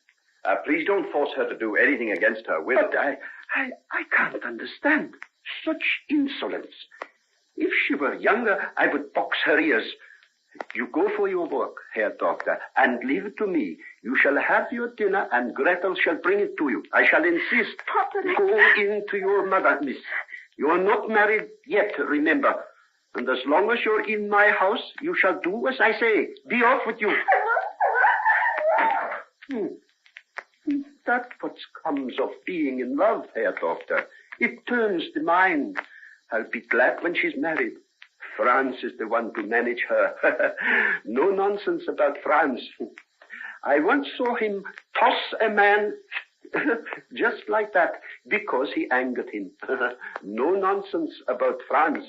Please don't force her to do anything against her will. But I can't understand. Such insolence. If she were younger, I would box her ears. You go for your work, Herr Doctor, and leave it to me. You shall have your dinner, and Gretel shall bring it to you. I shall insist. Papa, go into your mother, miss. You're not married yet, remember. And as long as you're in my house, you shall do as I say. Be off with you. That's what comes of being in love, Herr Doctor. It turns the mind. I'll be glad when she's married. Franz is the one to manage her. No nonsense about Franz. I once saw him toss a man just like that because he angered him. No nonsense about Franz.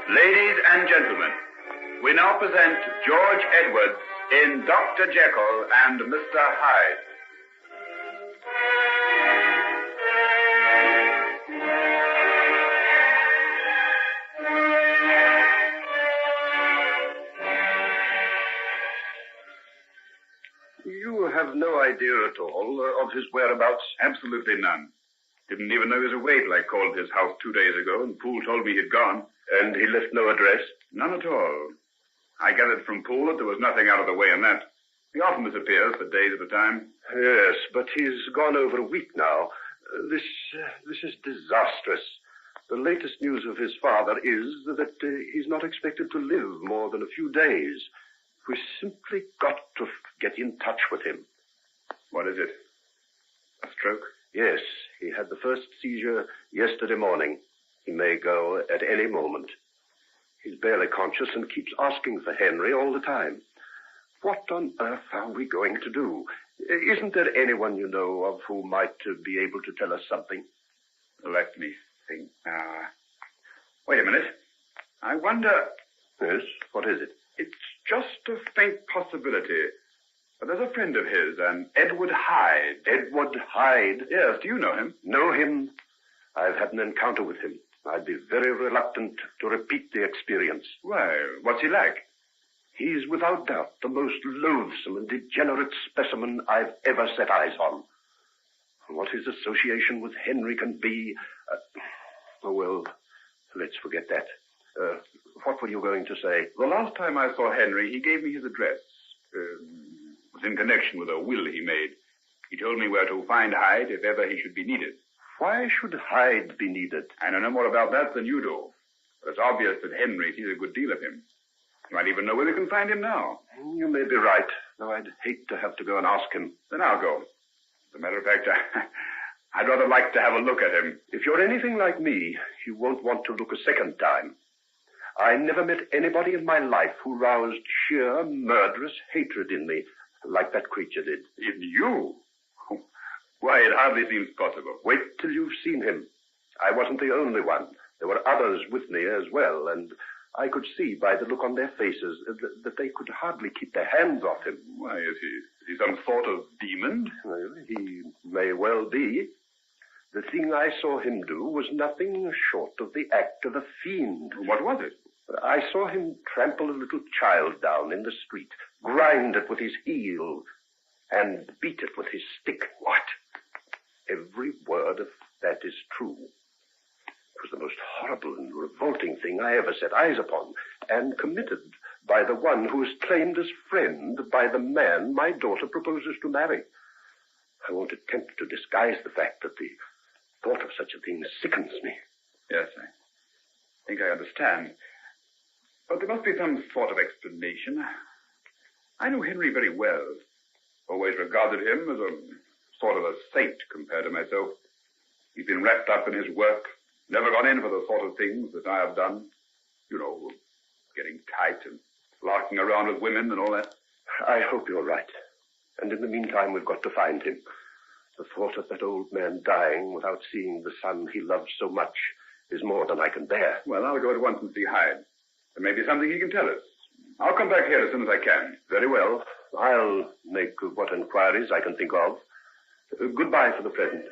Ladies and gentlemen, we now present George Edwards in Dr. Jekyll and Mr. Hyde. You have no idea at all of his whereabouts? Absolutely none. Didn't even know he was away till I called at his house 2 days ago, and Poole told me he'd gone. And he left no address? None at all. I gathered from Poole that there was nothing out of the way in that. He often disappears for days at a time. Yes, but he's gone over a week now. This is disastrous. The latest news of his father is that he's not expected to live more than a few days. We simply got to get in touch with him. What is it? A stroke? Yes, he had the first seizure yesterday morning. He may go at any moment. He's barely conscious and keeps asking for Henry all the time. What on earth are we going to do? Isn't there anyone you know of who might be able to tell us something? Let me think. Wait a minute. I wonder... Yes, what is it? It's just a faint possibility. But there's a friend of his, an Edward Hyde. Edward Hyde? Yes, do you know him? Know him? I've had an encounter with him. I'd be very reluctant to repeat the experience. Well, what's he like? He's without doubt the most loathsome and degenerate specimen I've ever set eyes on. What his association with Henry can be... well, let's forget that. What were you going to say? The last time I saw Henry, he gave me his address. It was in connection with a will he made. He told me where to find Hyde if ever he should be needed. Why should Hyde be needed? I know no more about that than you do. But it's obvious that Henry sees a good deal of him. You might even know where we can find him now. You may be right, though I'd hate to have to go and ask him. Then I'll go. As a matter of fact, I'd rather like to have a look at him. If you're anything like me, you won't want to look a second time. I never met anybody in my life who roused sheer murderous hatred in me like that creature did. In you? Why, it hardly seems possible. Wait till you've seen him. I wasn't the only one. There were others with me as well, and I could see by the look on their faces that they could hardly keep their hands off him. Why, is he some sort of demon? Well, he may well be. The thing I saw him do was nothing short of the act of a fiend. What was it? I saw him trample a little child down in the street, grind it with his heel, and beat it with his stick. What? Every word of that is true. It was the most horrible and revolting thing I ever set eyes upon, and committed by the one who is claimed as friend by the man my daughter proposes to marry. I won't attempt to disguise the fact that the thought of such a thing sickens me. Yes, I think I understand. But there must be some sort of explanation. I knew Henry very well. Always regarded him as a sort of a saint compared to myself. He's been wrapped up in his work, never gone in for the sort of things that I have done. You know, getting tight and larking around with women and all that. I hope you're right. And in the meantime, we've got to find him. The thought of that old man dying without seeing the son he loved so much is more than I can bear. Well, I'll go at once and see Hyde. There may be something he can tell us. I'll come back here as soon as I can. Very well. I'll make what inquiries I can think of. Goodbye for the present.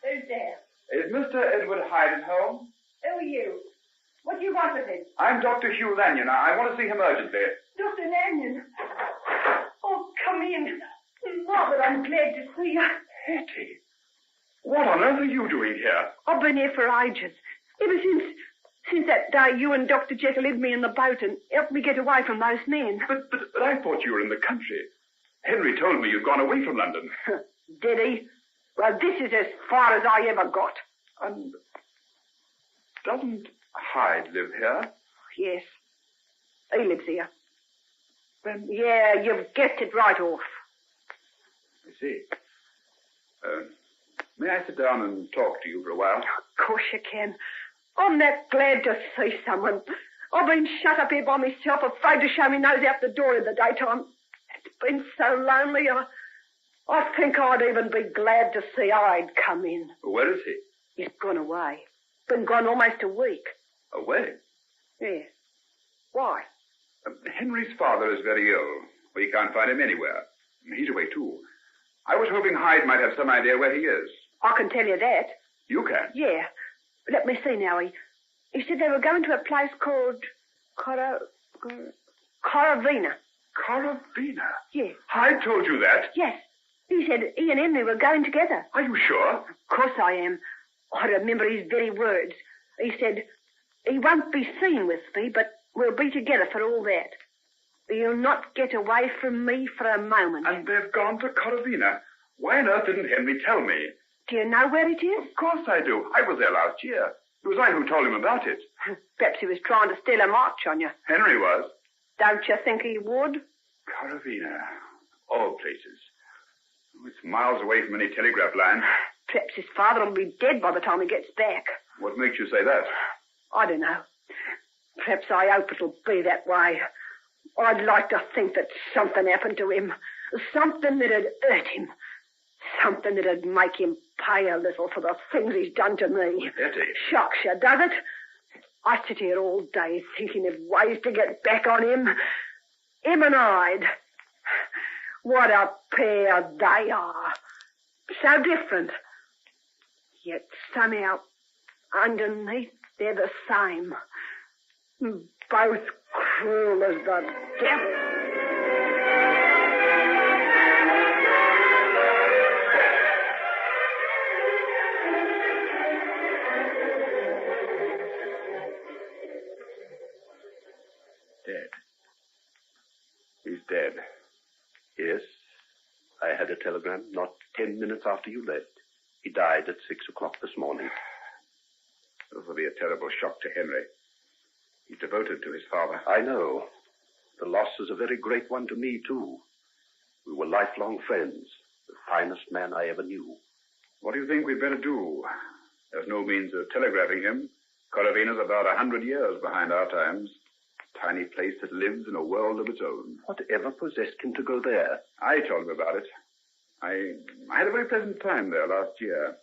Who's there? Is Mr. Edward Hyde at home? Who are you? What do you want with him? I'm Dr. Hugh Lanyon. I want to see him urgently. Dr. Lanyon. Oh, come in. Margaret, I'm glad to see you. Hetty, what on earth are you doing here? I've been here for ages. Ever since that day you and Dr. Jekyll hid me in the boat and helped me get away from those men. But I thought you were in the country. Henry told me you'd gone away from London. Did he? Well, this is as far as I ever got. And doesn't Hyde live here? Yes. He lives here. Then... Yeah, you've guessed it right off. I see. May I sit down and talk to you for a while? Of course you can. I'm that glad to see someone. I've been shut up here by myself, afraid to show me nose out the door in the daytime. It's been so lonely, I think I'd even be glad to see Hyde come in. Where is he? He's gone away. Been gone almost a week. Away? Yeah. Why? Henry's father is very ill. We can't find him anywhere. He's away, too. I was hoping Hyde might have some idea where he is. I can tell you that. You can? Yeah. Let me see now. He said they were going to a place called Coravina. Coravina? Yes. Hyde told you that? Yes. He said he and Henry were going together. Are you sure? Of course I am. I remember his very words. He said, he won't be seen with me, but we'll be together for all that. He'll not get away from me for a moment. And they've gone to Coravina. Why on earth didn't Henry tell me? Do you know where it is? Of course I do. I was there last year. It was I who told him about it. Perhaps he was trying to steal a march on you. Henry was. Don't you think he would? Coravina. All places. It's miles away from any telegraph line. Perhaps his father will be dead by the time he gets back. What makes you say that? I don't know. Perhaps I hope it'll be that way. I'd like to think that something happened to him. Something that'd hurt him. Something that'd make him pay a little for the things he's done to me. Hetty. Shocks you, does it? I sit here all day thinking of ways to get back on him. Him and Hyde. What a pair they are. So different. Yet somehow, underneath, they're the same. Both cruel as the devil. Dead. He's dead. Yes, I had a telegram not 10 minutes after you left. He died at 6 o'clock this morning. This will be a terrible shock to Henry. He's devoted to his father. I know. The loss is a very great one to me, too. We were lifelong friends. The finest man I ever knew. What do you think we'd better do? There's no means of telegraphing him. Coravina's about 100 years behind our times. Tiny place that lives in a world of its own. Whatever possessed him to go there? I told him about it. I had a very pleasant time there last year.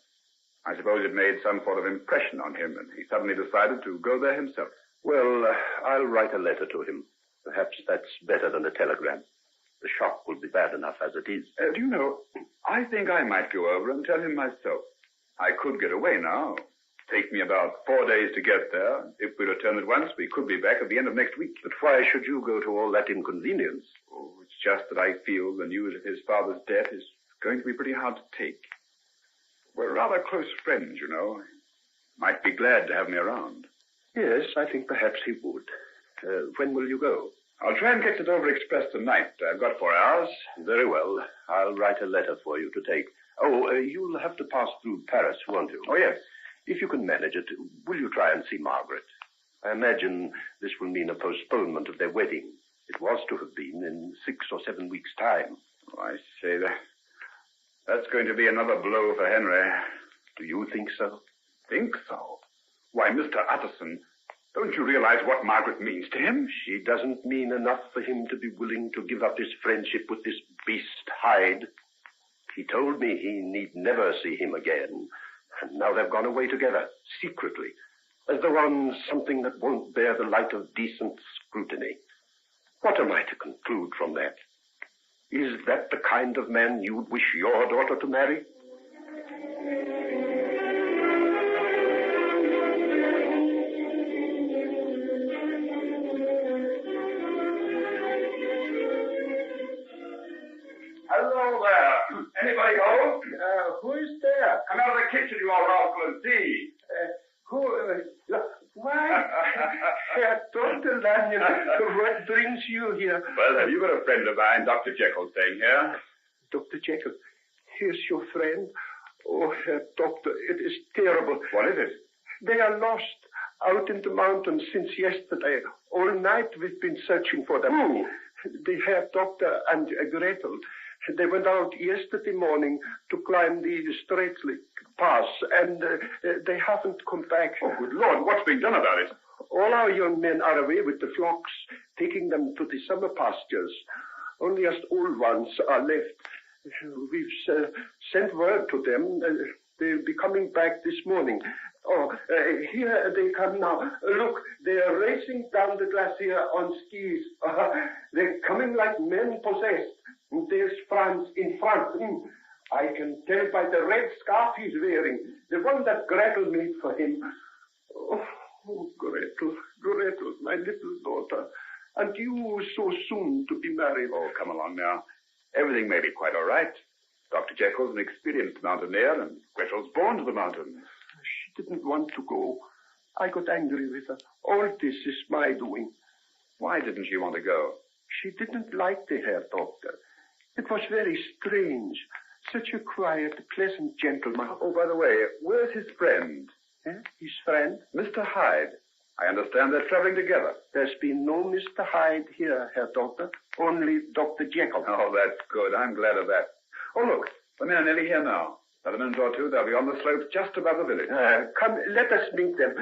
I suppose it made some sort of impression on him, and he suddenly decided to go there himself. Well, I'll write a letter to him. Perhaps that's better than a telegram. The shock will be bad enough as it is. Do you know, I think I might go over and tell him myself. I could get away now. Take me about 4 days to get there. If we return at once, we could be back at the end of next week. But why should you go to all that inconvenience? Oh, it's just that I feel the news of his father's death is going to be pretty hard to take. We're rather close friends, you know. Might be glad to have me around. Yes, I think perhaps he would. When will you go? I'll try and catch the Dover Express tonight. I've got 4 hours. Very well. I'll write a letter for you to take. Oh, you'll have to pass through Paris, won't you? Oh, yes. If you can manage it, will you try and see Margaret? I imagine this will mean a postponement of their wedding. It was to have been in 6 or 7 weeks' time. Oh, I say that's going to be another blow for Henry. Do you think so? Think so? Why, Mr. Utterson, don't you realize what Margaret means to him? She doesn't mean enough for him to be willing to give up his friendship with this beast, Hyde. He told me he need never see him again. And now they've gone away together, secretly, as though on something that won't bear the light of decent scrutiny. What am I to conclude from that? Is that the kind of man you'd wish your daughter to marry? Hello there. Anybody home? Who is there? Come out of the kitchen, you old rascal, and see. Why, Herr Dr. Lanyon, what brings you here? Well, have you got a friend of mine, Dr. Jekyll, staying here? Dr. Jekyll, here's your friend. Oh, Herr Doctor, it is terrible. What is it? They are lost out in the mountains since yesterday. All night we've been searching for them. Who? The Herr Doctor and Gretel. They went out yesterday morning to climb the Straitlich Pass, and they haven't come back. Oh, good Lord, what's being done about it? All our young men are away with the flocks, taking them to the summer pastures. Only us old ones are left. We've sent word to them. They'll be coming back this morning. Oh, here they come now. Look, they're racing down the glacier on skis. They're coming like men possessed. There's Franz in front. I can tell by the red scarf he's wearing, the one that Gretel made for him. Oh, Gretel, my little daughter. And you so soon to be married. Oh, come along now. Everything may be quite all right. Dr. Jekyll's an experienced mountaineer, and Gretel's born to the mountains. She didn't want to go. I got angry with her. All this is my doing. Why didn't she want to go? She didn't like the Herr Doctor. It was very strange. Such a quiet, pleasant gentleman. Oh, by the way, where's his friend? His friend? Mr. Hyde. I understand they're traveling together. There's been no Mr. Hyde here, Herr Doctor. Only Dr. Jekyll. Oh, that's good. I'm glad of that. Oh, look. The men are nearly here now. Another minute or two, they'll be on the slopes just above the village. Come, let us meet them.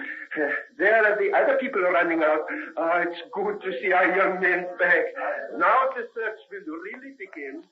There are the other people running out. It's good to see our young men back. Now the search will really begin.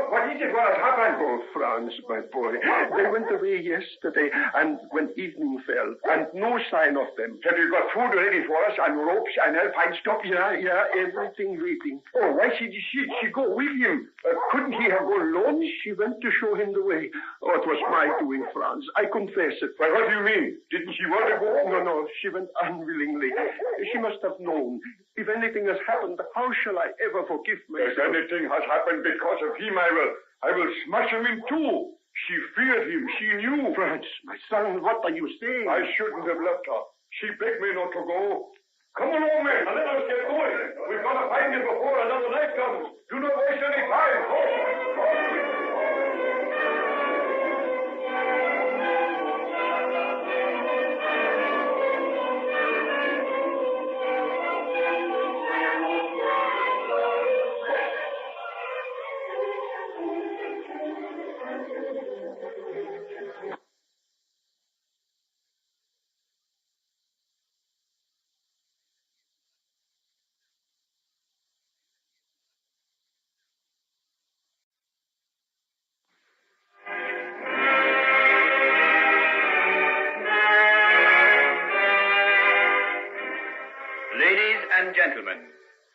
What is it? What has happened? Oh, Franz, my boy. They went away yesterday, and when evening fell, and no sign of them. Have you got food ready for us, and ropes, and alpine stuff? Yeah, everything waiting. Oh, why should she go with him? Couldn't he have gone alone? She went to show him the way. Oh, it was my doing, Franz. I confess it. Well, what do you mean? Didn't she want to go? No, she went unwillingly. She must have known. If anything has happened, how shall I ever forgive myself? If anything has happened because of him, I will smash him in two. She feared him. She knew. Franz, my son, what are you saying? I shouldn't have left her. She begged me not to go. Come along, men, and let us get going. We've got to find him before another night comes. Do not waste any time. Ladies and gentlemen,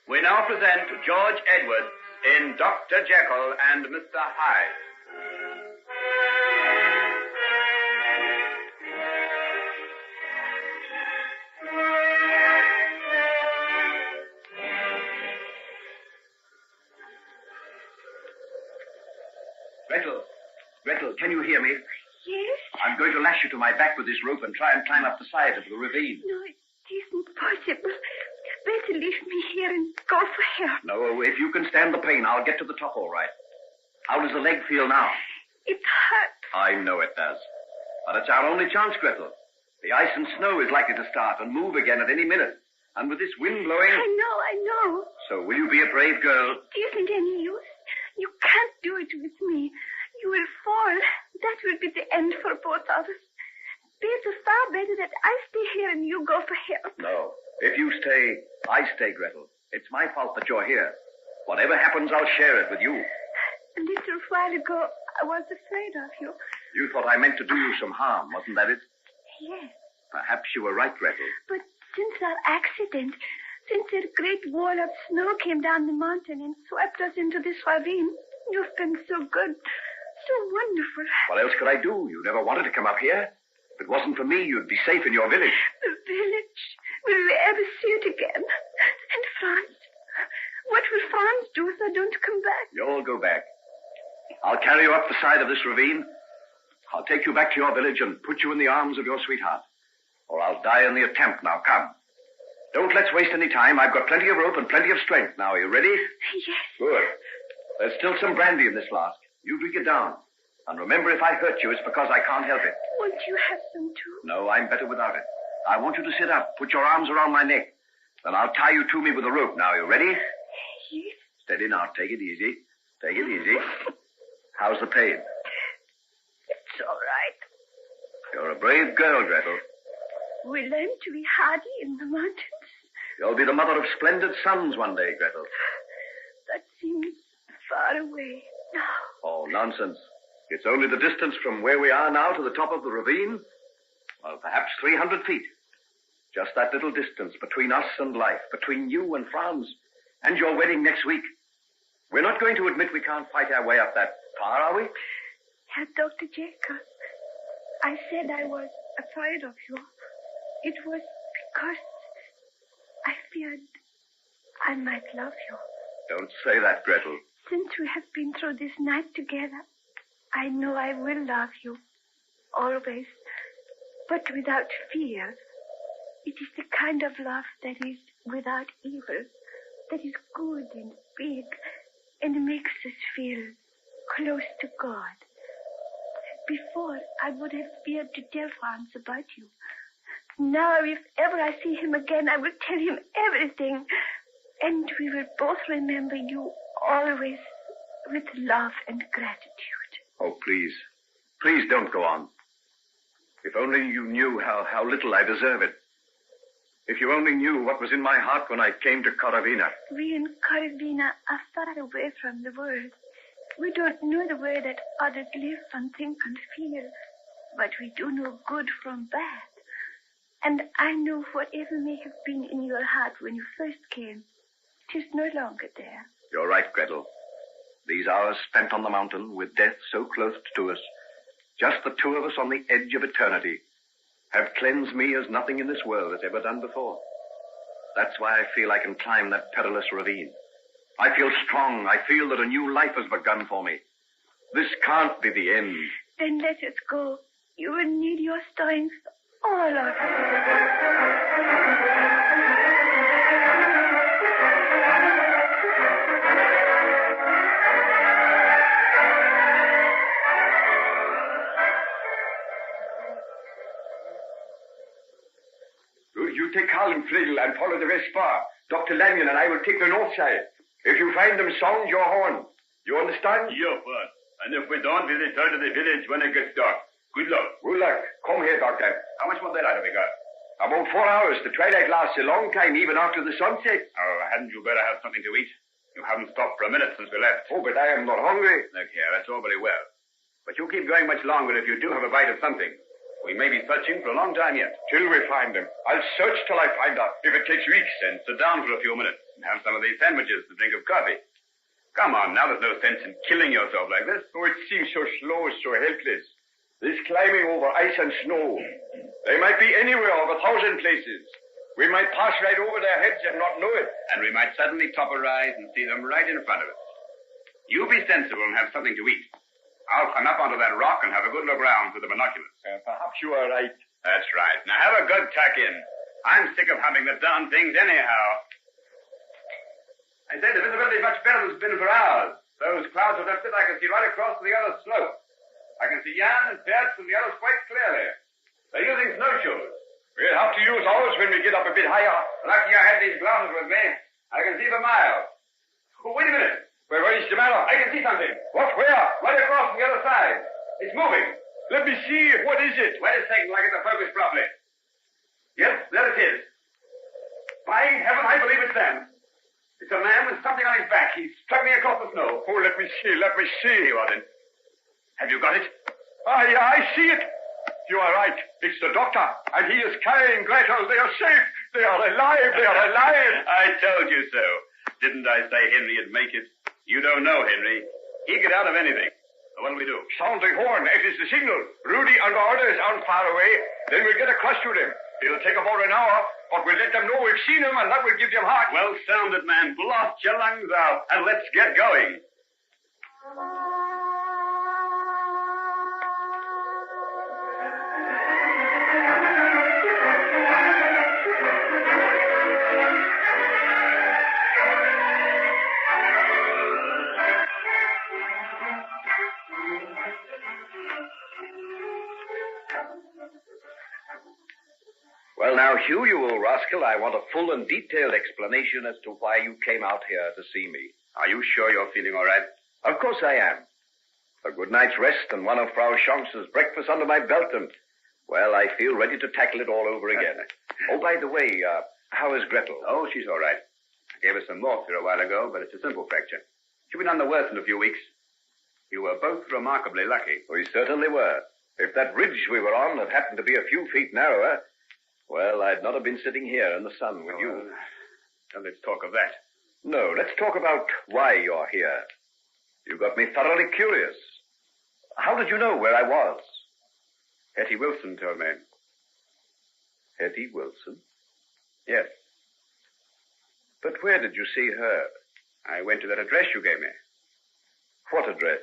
we now present George Edwards in Dr. Jekyll and Mr. Hyde. Gretel, can you hear me? Yes? I'm going to lash you to my back with this rope and try and climb up the side of the ravine. No, it isn't possible. Better leave me here and go for help. No, if you can stand the pain, I'll get to the top all right. How does the leg feel now? It hurts. I know it does. But it's our only chance, Gretel. The ice and snow is likely to start and move again at any minute. And with this wind blowing... I know. So will you be a brave girl? It isn't any use. You can't do it with me. You will fall. That will be the end for both of us. Better, far better that I stay here and you go for help. No. If you stay, I stay, Gretel. It's my fault that you're here. Whatever happens, I'll share it with you. A little while ago, I was afraid of you. You thought I meant to do you some harm, wasn't that it? Yes. Perhaps you were right, Gretel. But since our accident, since that great wall of snow came down the mountain and swept us into this ravine, you've been so good, so wonderful. What else could I do? You never wanted to come up here. If it wasn't for me, you'd be safe in your village. The village? Will we ever see it again? And Franz? What will Franz do if I don't come back? You'll go back. I'll carry you up the side of this ravine. I'll take you back to your village and put you in the arms of your sweetheart. Or I'll die in the attempt. Now, come. Don't let's waste any time. I've got plenty of rope and plenty of strength. Now, are you ready? Yes. Good. There's still some brandy in this flask. You drink it down. And remember, if I hurt you, it's because I can't help it. Won't you have some, too? No, I'm better without it. I want you to sit up. Put your arms around my neck. Then I'll tie you to me with a rope. Now, you ready? Yes. Steady now. Take it easy. Take it easy. How's the pain? It's all right. You're a brave girl, Gretel. We learn to be hardy in the mountains. You'll be the mother of splendid sons one day, Gretel. That seems far away now. Oh, nonsense. It's only the distance from where we are now to the top of the ravine. Well, perhaps 300 feet. Just that little distance between us and life, between you and Franz, and your wedding next week. We're not going to admit we can't fight our way up that far, are we? Herr Dr. Jekyll, I said I was afraid of you. It was because I feared I might love you. Don't say that, Gretel. Since we have been through this night together, I know I will love you. Always. But without fear. It is the kind of love that is without evil. That is good and big. And makes us feel close to God. Before, I would have feared to tell Franz about you. Now, if ever I see him again, I will tell him everything. And we will both remember you always with love and gratitude. Oh, please. Please don't go on. If only you knew how little I deserve it. If you only knew what was in my heart when I came to Korovina. We in Korovina are far away from the world. We don't know the way that others live and think and feel. But we do know good from bad. And I know whatever may have been in your heart when you first came, it is no longer there. You're right, Gretel. These hours spent on the mountain with death so close to us, just the two of us on the edge of eternity, have cleansed me as nothing in this world has ever done before. That's why I feel I can climb that perilous ravine. I feel strong. I feel that a new life has begun for me. This can't be the end. Then let us go. You will need your strength Oh, I love You take Carl and Fligel and follow the west bar. Dr. Lanyon and I will take the north side. If you find them, sound your horn. You understand? Yes, boss. And if we don't, we'll return to the village when it gets dark. Good luck. Good luck. Come here, Doctor. How much more daylight have we got? About 4 hours. The twilight lasts a long time, even after the sun sets. Oh, hadn't you better have something to eat? You haven't stopped for a minute since we left. Oh, but I am not hungry. Look here, that's all very well. But you keep going much longer if you do have a bite of something. We may be searching for a long time yet. Till we find them. I'll search till I find her. If it takes weeks. Then sit down for a few minutes and have some of these sandwiches and a drink of coffee. Come on, now there's no sense in killing yourself like this. Oh, it seems so slow, so helpless. This climbing over ice and snow. They might be anywhere of 1,000 places. We might pass right over their heads and not know it. And we might suddenly top a rise and see them right in front of us. You be sensible and have something to eat. I'll climb up onto that rock and have a good look round through the binoculars. Perhaps you are right. That's right. Now have a good tuck in. I'm sick of having the darn things anyhow. I say the visibility is much better than it's been for hours. Those clouds are lifted, I can see right across to the other slope. I can see Jan and Bert and the others quite clearly. They're using snowshoes. We'll have to use ours when we get up a bit higher. Lucky I had these glasses with me. I can see for miles. Oh, wait a minute. What is the matter? I can see something. What? Where? Right across from the other side. It's moving. Let me see. What is it? Wait a second, like it's a focus properly. Yes, there it is. By heaven, I believe it's them. It's a man with something on his back. He's struggling across the snow. Oh, let me see. Let me see. Here you are, then. Have you got it? I see it. You are right. It's the doctor. And he is carrying Gretel. They are safe. They are alive. They are alive. I told you so. Didn't I say Henry'd make it? You don't know Henry. He'd get out of anything. So what'll we do? Sound the horn. It is the signal. Rudy and orders aren't far away. Then we'll get across to them. It'll take about an hour, but we'll let them know we've seen them, and that will give them heart. Well sounded, man. Blast your lungs out, and let's get going. Well, now, Hugh, you old rascal, I want a full and detailed explanation as to why you came out here to see me. Are you sure you're feeling all right? Of course I am. A good night's rest and one of Frau Schanz's breakfast under my belt, and, well, I feel ready to tackle it all over again. Oh, by the way, how is Gretel? Oh, she's all right. I gave her some morphia a while ago, but it's a simple fracture. She'll be none the worse in a few weeks. You were both remarkably lucky. We certainly were. If that ridge we were on had happened to be a few feet narrower, well, I'd not have been sitting here in the sun with you. Now let's talk of that. No, let's talk about why you're here. You got me thoroughly curious. How did you know where I was? Hetty Wilson told me. Hetty Wilson? Yes. But where did you see her? I went to that address you gave me. What address?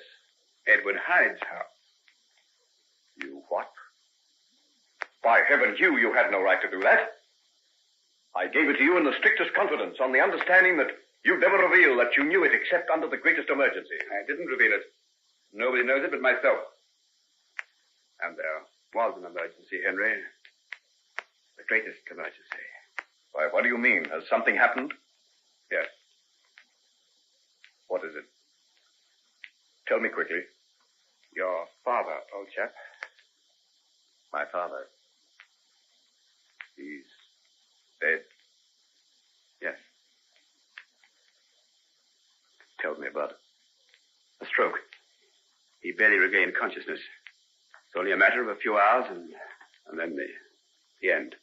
Edward Hyde's house. You what? By heaven, Hugh, you had no right to do that. I gave it to you in the strictest confidence, on the understanding that you'd never reveal that you knew it except under the greatest emergency. I didn't reveal it. Nobody knows it but myself. And there was an emergency, Henry. The greatest emergency. Why, what do you mean? Has something happened? Yes. What is it? Tell me quickly. Your father, old chap. My father. He's dead. Yes. Tell me about it. A stroke. He barely regained consciousness. It's only a matter of a few hours, and then the end.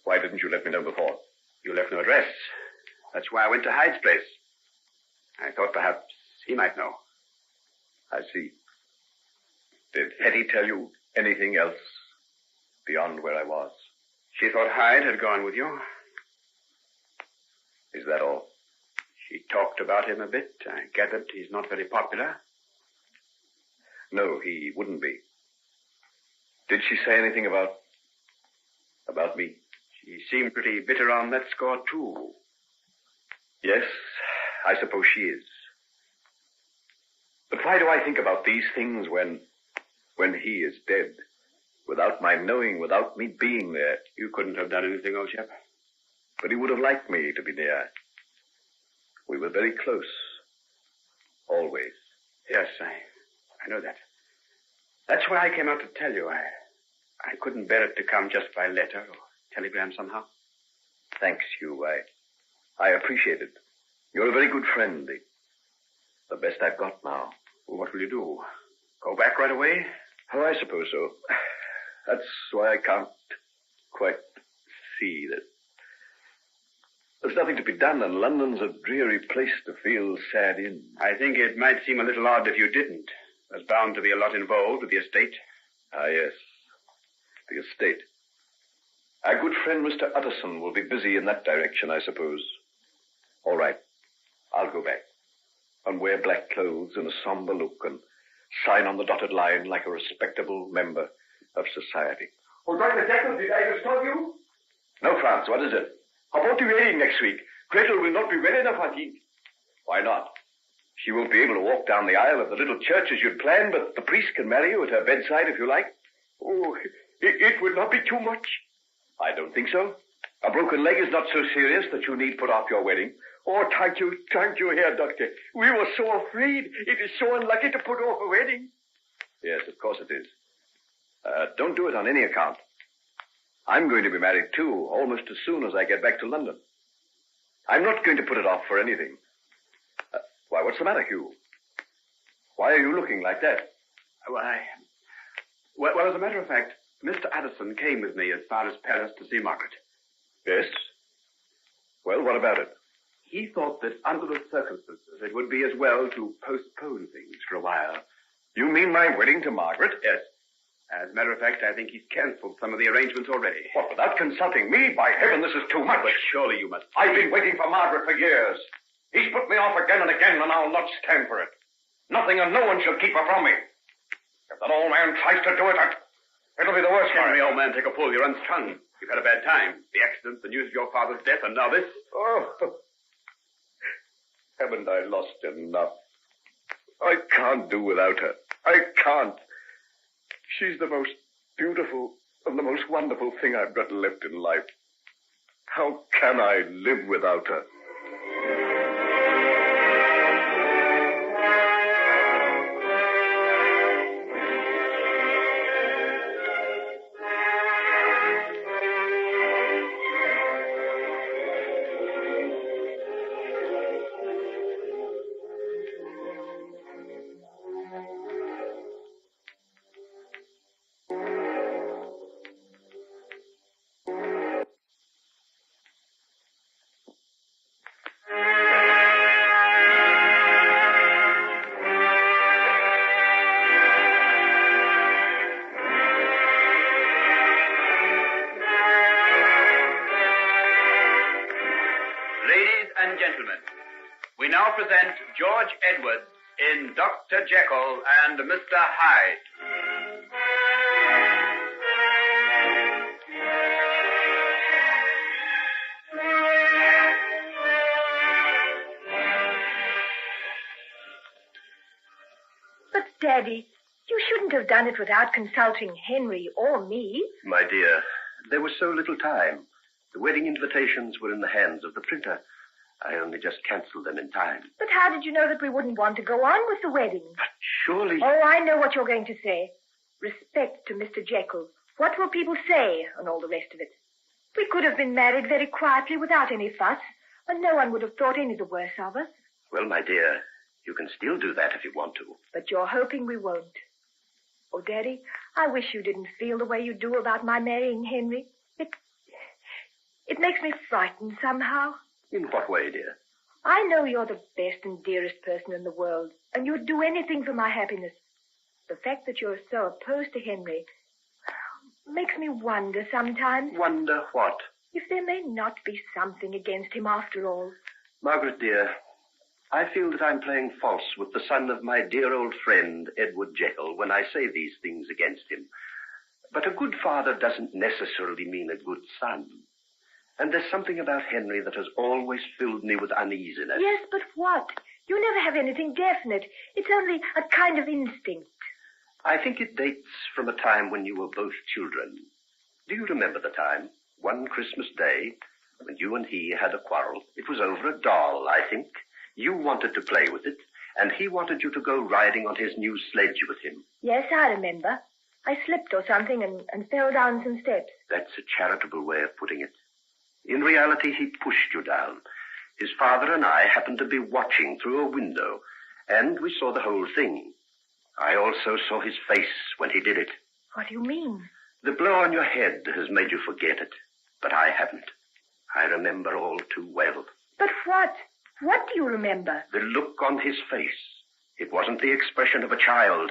Why didn't you let me know before? You left no address. That's why I went to Hyde's place. I thought perhaps he might know. I see. Did Hetty tell you anything else beyond where I was? She thought Hyde had gone with you. Is that all? She talked about him a bit. I gathered he's not very popular. No, he wouldn't be. Did she say anything about me? She seemed pretty bitter on that score, too. Yes, I suppose she is. But why do I think about these things when he is dead? Without my knowing, without me being there. You couldn't have done anything, old chap. But he would have liked me to be near. We were very close. Always. Yes, I know that. That's why I came out to tell you. I couldn't bear it to come just by letter or telegram somehow. Thanks, Hugh. I appreciate it. You're a very good friend. The best I've got now. Well, what will you do? Go back right away? Oh, I suppose so. That's why I can't quite see that there's nothing to be done, and London's a dreary place to feel sad in. I think it might seem a little odd if you didn't. There's bound to be a lot involved with the estate. Ah, yes. The estate. Our good friend Mr. Utterson will be busy in that direction, I suppose. All right. I'll go back and wear black clothes and a somber look and sign on the dotted line like a respectable member of society. Oh, Dr. Jekyll, did I disturb you? No, Franz, what is it? How about the wedding next week? Gretel will not be well enough, I think. Why not? She won't be able to walk down the aisle of the little church as you'd planned, but the priest can marry you at her bedside if you like. Oh, it would not be too much. I don't think so. A broken leg is not so serious that you need put off your wedding. Oh, thank you, Herr Doctor. We were so afraid. It is so unlucky to put off a wedding. Yes, of course it is. Don't do it on any account. I'm going to be married, too, almost as soon as I get back to London. I'm not going to put it off for anything. Why, what's the matter, Hugh? Why are you looking like that? Well, as a matter of fact, Mr. Addison came with me as far as Paris to see Margaret. Yes? Well, what about it? He thought that under the circumstances it would be as well to postpone things for a while. You mean my wedding to Margaret? Yes. As a matter of fact, I think he's cancelled some of the arrangements already. What, without consulting me? By heaven, this is too much. But surely you must... I've been waiting for Margaret for years. He's put me off again and again, and I'll not stand for it. Nothing and no one shall keep her from me. If that old man tries to do it, it'll be the worse for Henry, him. old man, take a pull. You're unstrung. You've had a bad time. The accident, the news of your father's death, and now this. Oh, haven't I lost enough? I can't do without her. I can't. She's the most beautiful and the most wonderful thing I've got left in life. How can I live without her? We now present George Edwards in Dr. Jekyll and Mr. Hyde. But, Daddy, you shouldn't have done it without consulting Henry or me. My dear, there was so little time. The wedding invitations were in the hands of the printer. I only just cancelled them in time. But how did you know that we wouldn't want to go on with the wedding? But surely... Oh, I know what you're going to say. Respect to Mr. Jekyll. What will people say, and all the rest of it. We could have been married very quietly without any fuss, and no one would have thought any the worse of us. Well, my dear, you can still do that if you want to. But you're hoping we won't. Oh, Daddy, I wish you didn't feel the way you do about my marrying Henry. It makes me frightened somehow. In what way, dear? I know you're the best and dearest person in the world, and you'd do anything for my happiness. The fact that you're so opposed to Henry makes me wonder sometimes. Wonder what? If there may not be something against him after all. Margaret, dear, I feel that I'm playing false with the son of my dear old friend, Edward Jekyll, when I say these things against him. But a good father doesn't necessarily mean a good son. And there's something about Henry that has always filled me with uneasiness. Yes, but what? You never have anything definite. It's only a kind of instinct. I think it dates from a time when you were both children. Do you remember the time? One Christmas day, when you and he had a quarrel. It was over a doll, I think. You wanted to play with it, and he wanted you to go riding on his new sledge with him. Yes, I remember. I slipped or something and fell down some steps. That's a charitable way of putting it. In reality, he pushed you down. His father and I happened to be watching through a window, and we saw the whole thing. I also saw his face when he did it. What do you mean? The blow on your head has made you forget it, but I haven't. I remember all too well. But what? What do you remember? The look on his face. It wasn't the expression of a child.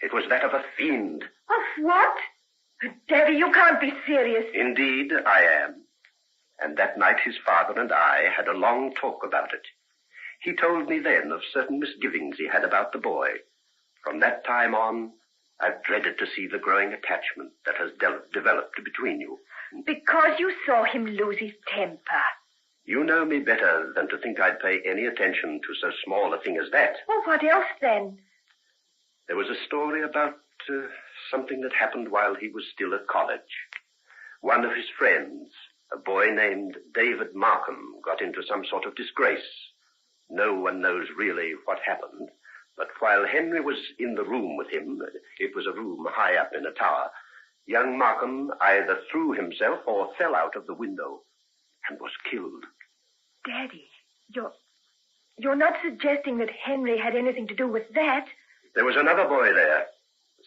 It was that of a fiend. Of what? Daddy, you can't be serious. Indeed, I am. And that night his father and I had a long talk about it. He told me then of certain misgivings he had about the boy. From that time on, I've dreaded to see the growing attachment that has developed between you. Because you saw him lose his temper. You know me better than to think I'd pay any attention to so small a thing as that. Well, what else then? There was a story about something that happened while he was still at college. One of his friends, a boy named David Markham, got into some sort of disgrace. No one knows really what happened, but while Henry was in the room with him, it was a room high up in a tower, young Markham either threw himself or fell out of the window and was killed. Daddy, you're not suggesting that Henry had anything to do with that? There was another boy there,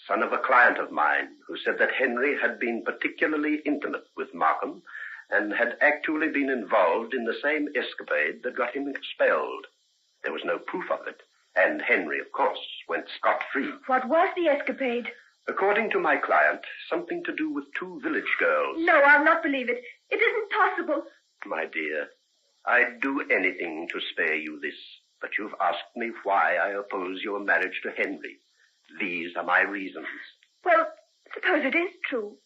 son of a client of mine, who said that Henry had been particularly intimate with Markham and had actually been involved in the same escapade that got him expelled. There was no proof of it, and Henry, of course, went scot-free. What was the escapade? According to my client, something to do with two village girls. No, I'll not believe it. It isn't possible. My dear, I'd do anything to spare you this, but you've asked me why I oppose your marriage to Henry. These are my reasons. Well, suppose it is true.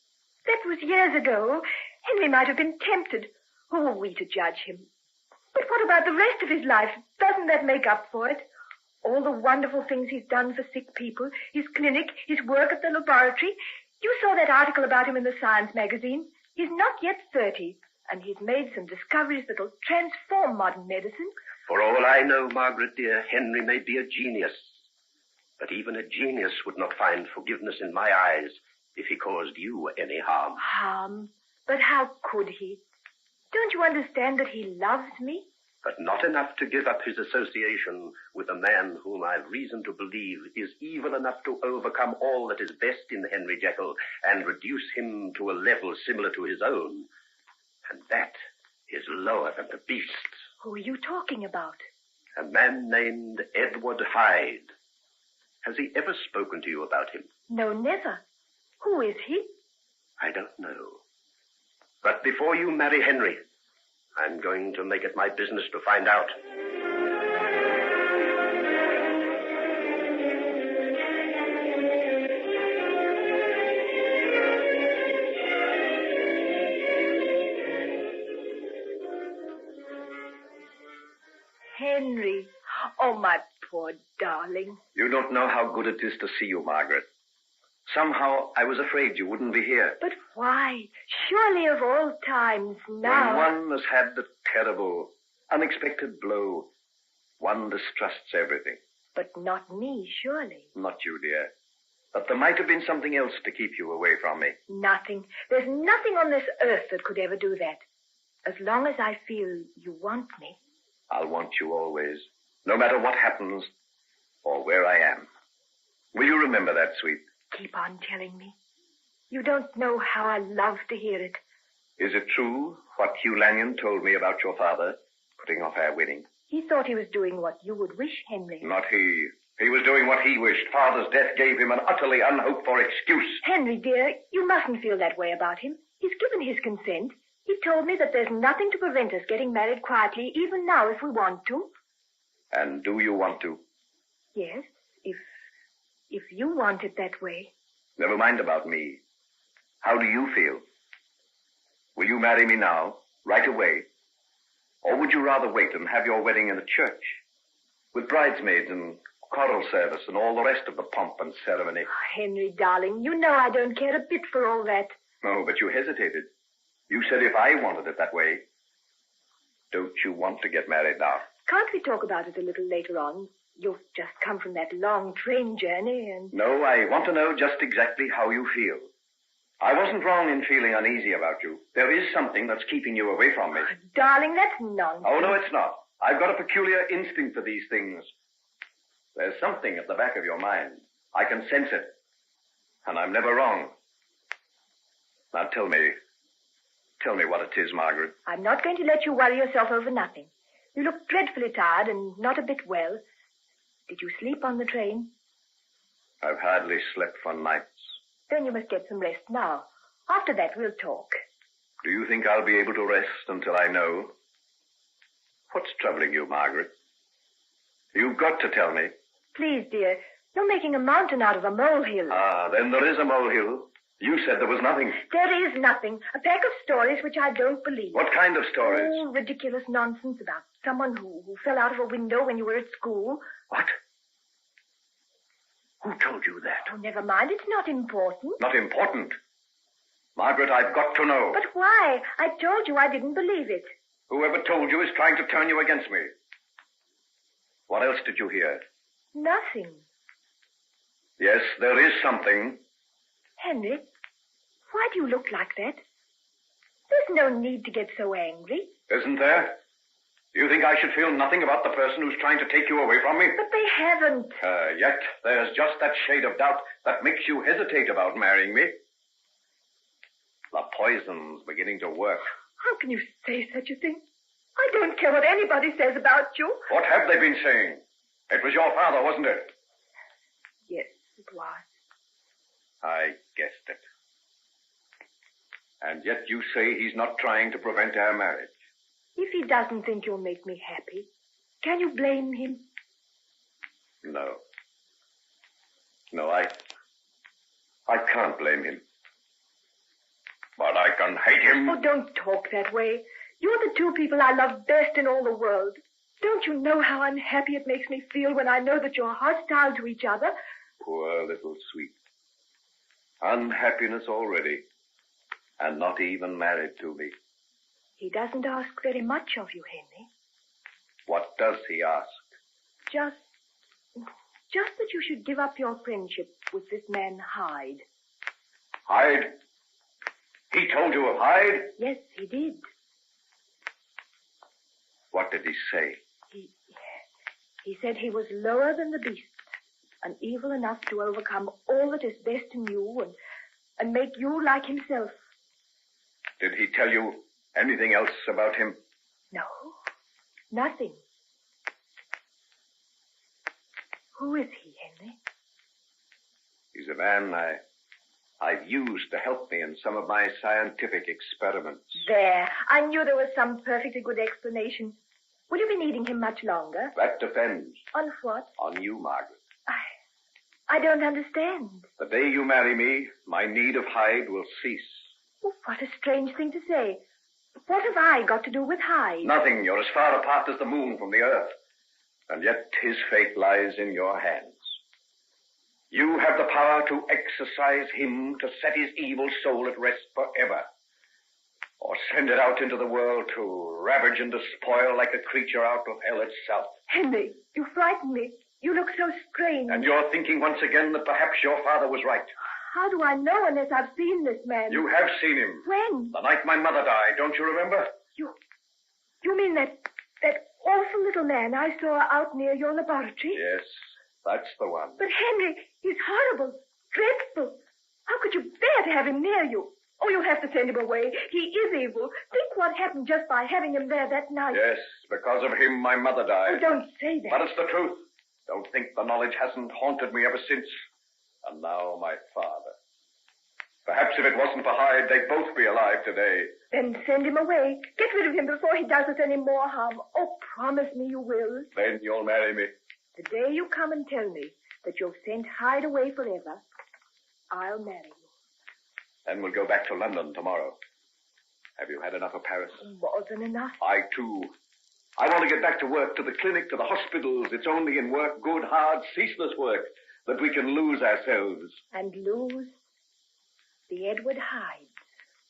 That was years ago. Henry might have been tempted. Who are we to judge him? But what about the rest of his life? Doesn't that make up for it? All the wonderful things he's done for sick people, his clinic, his work at the laboratory. You saw that article about him in the Science magazine. He's not yet 30, and he's made some discoveries that'll transform modern medicine. For all I know, Margaret, dear, Henry may be a genius. But even a genius would not find forgiveness in my eyes if he caused you any harm. Harm? But how could he? Don't you understand that he loves me? But not enough to give up his association with a man whom I've reason to believe is evil enough to overcome all that is best in Henry Jekyll and reduce him to a level similar to his own. And that is lower than the beast. Who are you talking about? A man named Edward Hyde. Has he ever spoken to you about him? No, never. Who is he? I don't know. But before you marry Henry, I'm going to make it my business to find out. Henry. Oh, my poor darling. You don't know how good it is to see you, Margaret. Somehow I was afraid you wouldn't be here. But why? Surely of all times now. When one has had the terrible, unexpected blow, one distrusts everything. But not me, surely. Not you, dear. But there might have been something else to keep you away from me. Nothing. There's nothing on this earth that could ever do that. As long as I feel you want me. I'll want you always, no matter what happens or where I am. Will you remember that, sweet? Keep on telling me. You don't know how I love to hear it. Is it true what Hugh Lanyon told me about your father putting off our wedding? He thought he was doing what you would wish, Henry. Not he. He was doing what he wished. Father's death gave him an utterly unhoped-for excuse. Henry, dear, you mustn't feel that way about him. He's given his consent. He told me that there's nothing to prevent us getting married quietly, even now, if we want to. And do you want to? Yes, if you want it that way. Never mind about me. How do you feel? Will you marry me now, right away? Or would you rather wait and have your wedding in a church, with bridesmaids and choral service and all the rest of the pomp and ceremony? Oh, Henry, darling, you know I don't care a bit for all that. Oh, but you hesitated. You said if I wanted it that way. Don't you want to get married now? Can't we talk about it a little later on? You've just come from that long train journey and... No, I want to know just exactly how you feel. I wasn't wrong in feeling uneasy about you. There is something that's keeping you away from me. Darling, that's nonsense. Oh, no, it's not. I've got a peculiar instinct for these things. There's something at the back of your mind. I can sense it. And I'm never wrong. Now tell me what it is, Margaret. I'm not going to let you worry yourself over nothing. You look dreadfully tired and not a bit well. Did you sleep on the train? I've hardly slept for nights. Then you must get some rest now. After that, we'll talk. Do you think I'll be able to rest until I know? What's troubling you, Margaret? You've got to tell me. Please, dear. You're making a mountain out of a molehill. Ah, then there is a molehill. You said there was nothing. There is nothing. A pack of stories which I don't believe. What kind of stories? Oh, ridiculous nonsense about someone who fell out of a window when you were at school. What? Who told you that? Oh, never mind. It's not important. Not important? Margaret, I've got to know. But why? I told you I didn't believe it. Whoever told you is trying to turn you against me. What else did you hear? Nothing. Yes, there is something. Henry, why do you look like that? There's no need to get so angry. Isn't there? You think I should feel nothing about the person who's trying to take you away from me? But they haven't. Yet there's just that shade of doubt that makes you hesitate about marrying me. The poison's beginning to work. How can you say such a thing? I don't care what anybody says about you. What have they been saying? It was your father, wasn't it? Yes, it was. I guessed it. And yet you say he's not trying to prevent our marriage. If he doesn't think you'll make me happy, can you blame him? No. No, I can't blame him. But I can hate him. Oh, don't talk that way. You're the two people I love best in all the world. Don't you know how unhappy it makes me feel when I know that you're hostile to each other? Poor little sweet. Unhappiness already. And not even married to me. He doesn't ask very much of you, Henry. What does he ask? Just that you should give up your friendship with this man Hyde. Hyde? He told you of Hyde? Yes, he did. What did he say? He said he was lower than the beasts, and evil enough to overcome all that is best in you and make you like himself. Did he tell you anything else about him? No, nothing. Who is he, Henry? He's a man I've used to help me in some of my scientific experiments. There. I knew there was some perfectly good explanation. Will you be needing him much longer? That depends. On what? On you, Margaret. I don't understand. The day you marry me, my need of Hyde will cease. Oh, what a strange thing to say. What have I got to do with Hyde? Nothing. You're as far apart as the moon from the earth. And yet his fate lies in your hands. You have the power to exorcise him, to set his evil soul at rest forever. Or send it out into the world to ravage and despoil like a creature out of hell itself. Henry, you frighten me. You look so strange. And you're thinking once again that perhaps your father was right. How do I know unless I've seen this man? You have seen him. When? The night my mother died, don't you remember? You mean that awful little man I saw out near your laboratory? Yes, that's the one. But Henry, he's horrible, dreadful. How could you bear to have him near you? Oh, you'll have to send him away. He is evil. Think what happened just by having him there that night. Yes, because of him my mother died. Oh, don't say that. But it's the truth. Don't think the knowledge hasn't haunted me ever since. And now my father. Perhaps if it wasn't for Hyde, they'd both be alive today. Then send him away. Get rid of him before he does us any more harm. Oh, promise me you will. Then you'll marry me. The day you come and tell me that you've sent Hyde away forever, I'll marry you. Then we'll go back to London tomorrow. Have you had enough of Paris? More than enough. I, too. I want to get back to work, to the clinic, to the hospitals. It's only in work, good, hard, ceaseless work, that we can lose ourselves. And lose the Edward Hyde.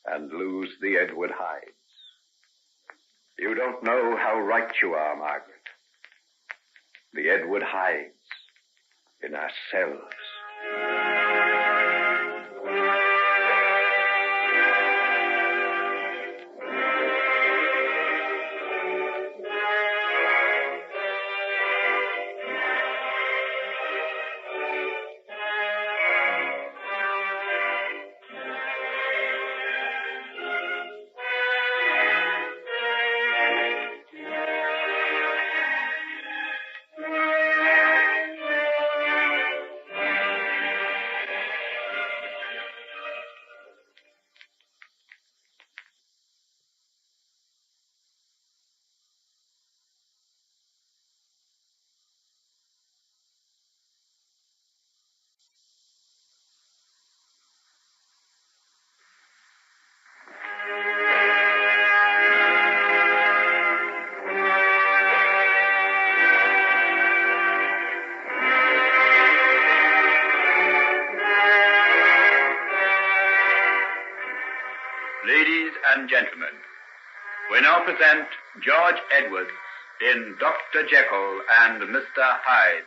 And lose the Edward Hydes. You don't know how right you are, Margaret. The Edward Hydes in ourselves. Ladies and gentlemen, we now present George Edwards in Dr. Jekyll and Mr. Hyde.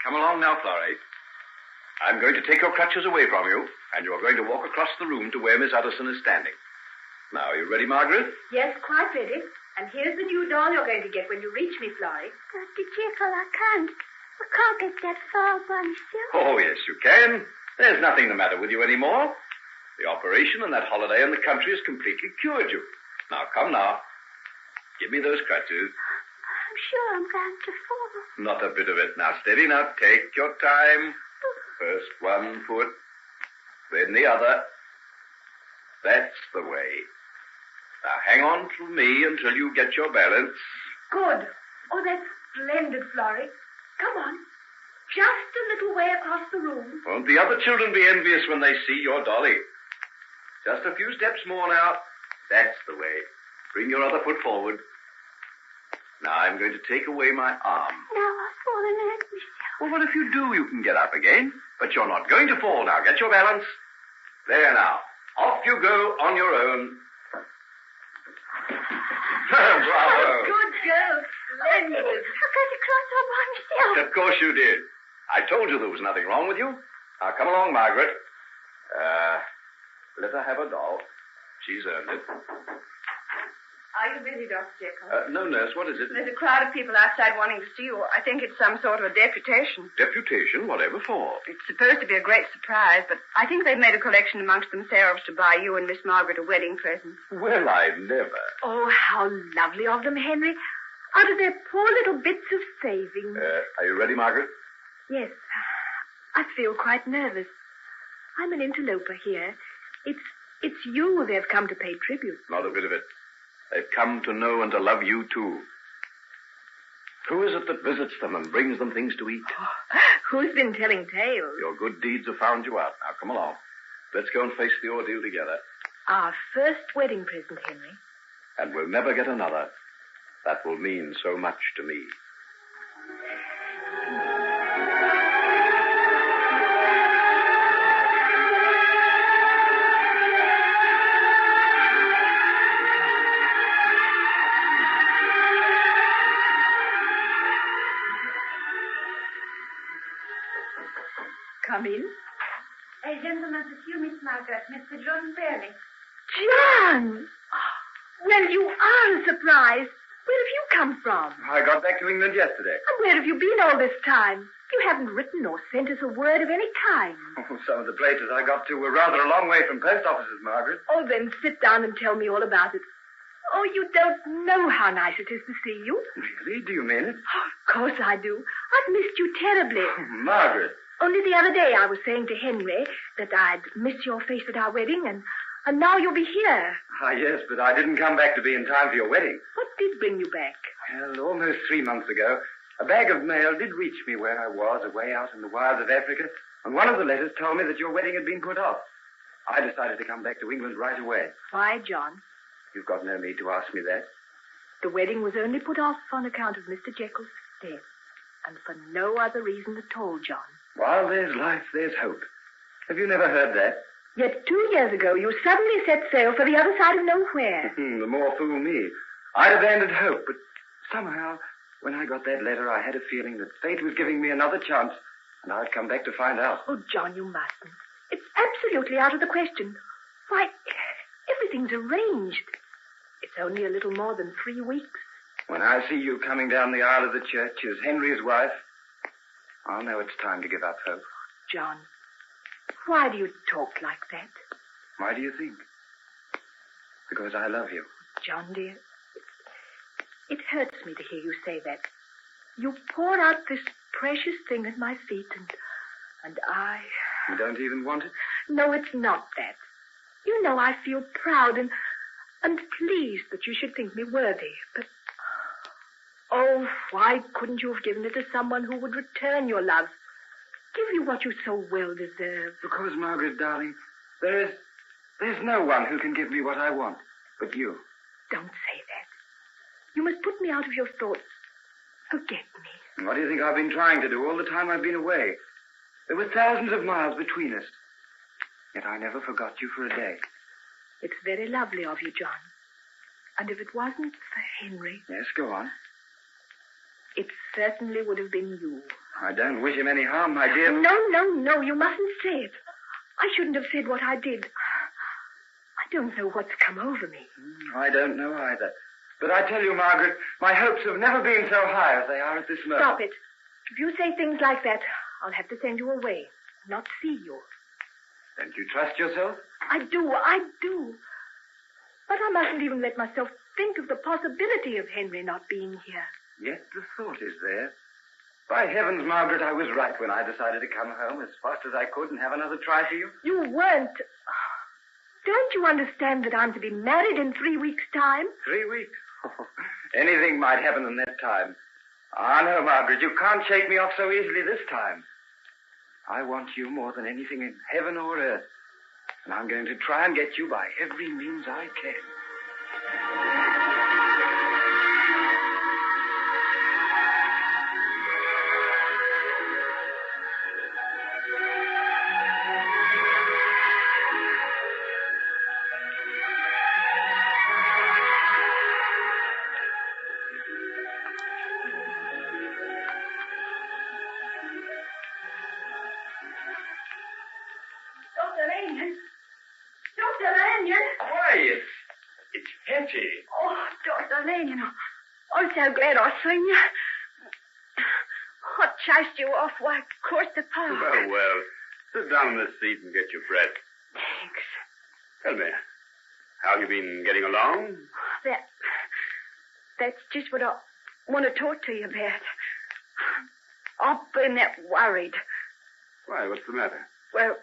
Come along now, Florrie. I'm going to take your crutches away from you, and you're going to walk across the room to where Miss Utterson is standing. Now, are you ready, Margaret? Yes, quite ready. And here's the new doll you're going to get when you reach me, Florrie. Dr. Jekyll, I can't get that far by myself. Oh, yes, you can. There's nothing the matter with you anymore. The operation and that holiday in the country has completely cured you. Now, come now. Give me those crutches. I'm sure I'm going to fall. Not a bit of it. Now, steady now. Take your time. First one foot, then the other. That's the way. Now, hang on to me until you get your balance. Good. Oh, that's splendid, Florrie. Come on. Just a little way across the room. Won't the other children be envious when they see your dolly? Just a few steps more now. That's the way. Bring your other foot forward. Now, I'm going to take away my arm. Now I've fallen and hurt myself. Well, what if you do? You can get up again. But you're not going to fall now. Get your balance. There now. Off you go on your own. Bravo. Good girl. Splendid. I got across all by myself. Of course you did. I told you there was nothing wrong with you. Now, come along, Margaret. Let her have a doll. She's earned it. Are you busy, Dr. Jekyll? No, nurse, what is it? There's a crowd of people outside wanting to see you. I think it's some sort of a deputation. Deputation? Whatever for? It's supposed to be a great surprise, but I think they've made a collection amongst themselves to buy you and Miss Margaret a wedding present. Well, I've never. Oh, how lovely of them, Henry. Out of their poor little bits of savings. Are you ready, Margaret? Yes. I feel quite nervous. I'm an interloper here. It's you they've come to pay tribute. Not a bit of it. They've come to know and to love you, too. Who is it that visits them and brings them things to eat? Oh, who's been telling tales? Your good deeds have found you out. Now, come along. Let's go and face the ordeal together. Our first wedding present, Henry. And we'll never get another. That will mean so much to me. Come in. A gentleman to see you, Miss Margaret. Mr. John Bailey. John! Well, you are a surprise. Where have you come from? I got back to England yesterday. And where have you been all this time? You haven't written or sent us a word of any kind. Oh, some of the places I got to were rather a long way from post offices, Margaret. Oh, then sit down and tell me all about it. Oh, you don't know how nice it is to see you. Really? Do you mean it? Oh, of course I do. I've missed you terribly. Oh, Margaret. Only the other day I was saying to Henry that I'd miss your face at our wedding, and And now you'll be here. Ah, yes, but I didn't come back to be in time for your wedding. What did bring you back? Well, almost 3 months ago, a bag of mail did reach me where I was, away out in the wilds of Africa, and one of the letters told me that your wedding had been put off. I decided to come back to England right away. Why, John? You've got no need to ask me that. The wedding was only put off on account of Mr. Jekyll's death, and for no other reason at all, John. While there's life, there's hope. Have you never heard that? Yet 2 years ago, you suddenly set sail for the other side of nowhere. The more fool me. I'd abandoned hope, but somehow, when I got that letter, I had a feeling that fate was giving me another chance, and I'd come back to find out. Oh, John, you mustn't. It's absolutely out of the question. Why, everything's arranged. It's only a little more than 3 weeks. When I see you coming down the aisle of the church as Henry's wife, I'll know it's time to give up hope. John, why do you talk like that? Why do you think? Because I love you. John, dear, it hurts me to hear you say that. You pour out this precious thing at my feet, and I... You don't even want it? No, it's not that. You know I feel proud and pleased that you should think me worthy, but... Oh, why couldn't you have given it to someone who would return your love? Give you what you so well deserve. Because, Margaret, darling, there's no one who can give me what I want but you. Don't say that. You must put me out of your thoughts. Forget me. And what do you think I've been trying to do all the time I've been away? There were thousands of miles between us. Yet I never forgot you for a day. It's very lovely of you, John. And if it wasn't for Henry... Yes, go on. It certainly would have been you. I don't wish him any harm, my dear. No, you mustn't say it. I shouldn't have said what I did. I don't know what's come over me. I don't know either. But I tell you, Margaret, my hopes have never been so high as they are at this moment. Stop it. If you say things like that, I'll have to send you away, not see you. Don't you trust yourself? I do. But I mustn't even let myself think of the possibility of Henry not being here. Yet the thought is there. By heavens, Margaret, I was right when I decided to come home as fast as I could and have another try for you. You weren't. Don't you understand that I'm to be married in 3 weeks' time? 3 weeks? Anything might happen in that time. Ah, no, Margaret, you can't shake me off so easily this time. I want you more than anything in heaven or earth. And I'm going to try and get you by every means I can. Dr. Lanyon. Why, it's Hetty. Oh, Dr. Lanyon, I'm so glad I've seen you. What chased you off? Why, of course, the park. Well, sit down in this seat and get your breath. Thanks. Tell me, how have you been getting along? That's just what I want to talk to you about. I've been that worried. Why, what's the matter? Well,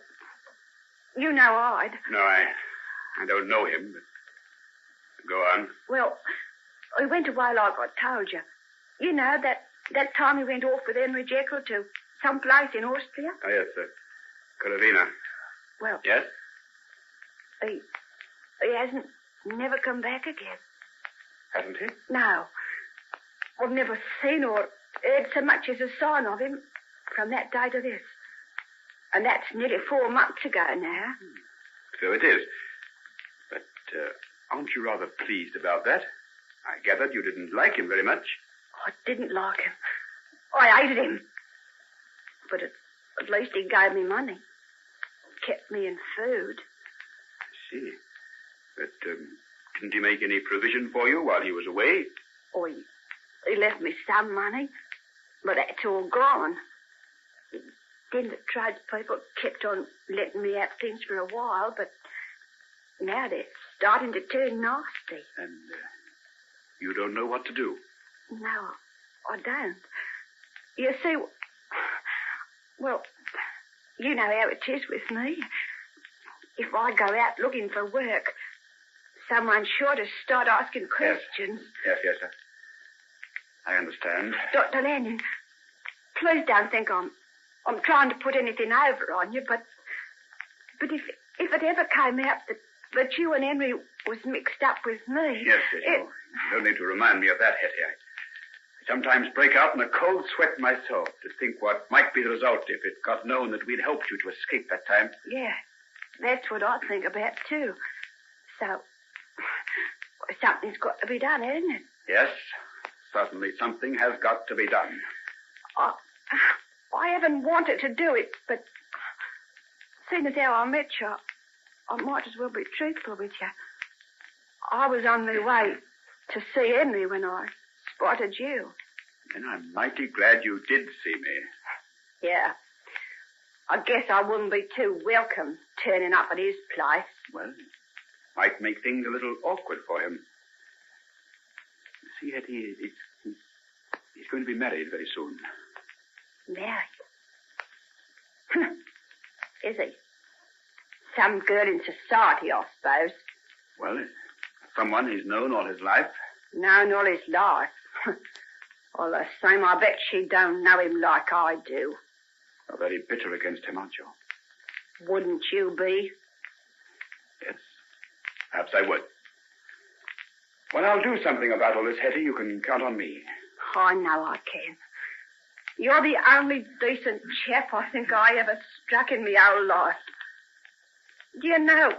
you know Hyde. No, I don't know him, but go on. Well, he went a while like I told you. You know, that time he went off with Henry Jekyll to some place in Austria. Oh, yes, sir. Caravina. Well... Yes? He hasn't never come back again. Hasn't he? No. I've never seen or heard so much as a sign of him from that day to this. And that's nearly 4 months ago now. So it is. But aren't you rather pleased about that? I gathered you didn't like him very much. I didn't like him. I hated him. But at least he gave me money. Kept me in food. I see. But didn't he make any provision for you while he was away? Oh, he left me some money, but that's all gone. Then the tradespeople kept on letting me have things for a while, but now they're starting to turn nasty. And you don't know what to do? No, I don't. You see, well, you know how it is with me. if I go out looking for work, someone's sure to start asking questions. Yes, sir. I understand. Dr. Lanyon, please don't think I'm trying to put anything over on you, but if it ever came out that you and Henry was mixed up with me... Yes, you don't need to remind me of that, Hetty. I sometimes break out in a cold sweat myself to think what might be the result if it got known that we'd helped you to escape that time. Yeah, that's what I think about, too. So, something's got to be done, hasn't it? Yes, certainly something has got to be done. I haven't wanted to do it, but seeing as how I met you, I might as well be truthful with you. I was on my way to see Henry when I spotted you. And I'm mighty glad you did see me. Yeah. I guess I wouldn't be too welcome turning up at his place. Well, might make things a little awkward for him. See, Hetty, he's going to be married very soon. Married? Is he? Some girl in society, I suppose. Well, someone he's known all his life. Known all his life? All the same, I bet she don't know him like I do. You're very bitter against him, aren't you? Wouldn't you be? Yes, perhaps I would. Well, I'll do something about all this, Hetty. You can count on me. I know I can. You're the only decent chap I think I ever struck in my whole life. Do you know,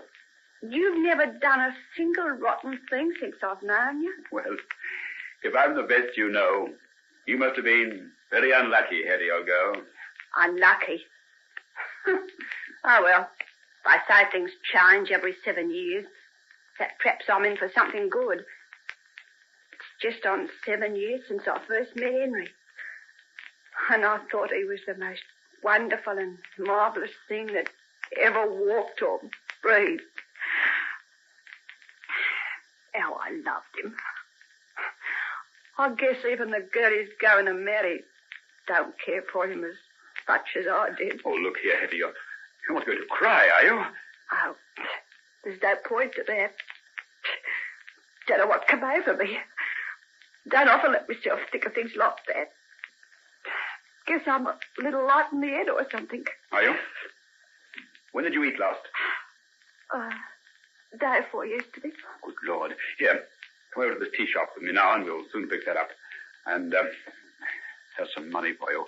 you've never done a single rotten thing since I've known you. Well, if I'm the best you know, you must have been very unlucky, Hetty, old girl. Unlucky? Oh, well, I say things change every 7 years. That perhaps I'm in for something good. It's just on 7 years since I first met Henry. And I thought he was the most wonderful and marvellous thing that ever walked or breathed. How I loved him. I guess even the girl he's going to marry don't care for him as much as I did. Oh, look here, Hetty, you're not going to cry, are you? Oh, there's no point to that. Don't know what come over me. Don't often let myself think of things like that. Guess I'm a little light in the head or something. Are you? When did you eat last? Day before yesterday. Good Lord. Here, come over to this tea shop with me now, and we'll soon pick that up. And, there's some money for you.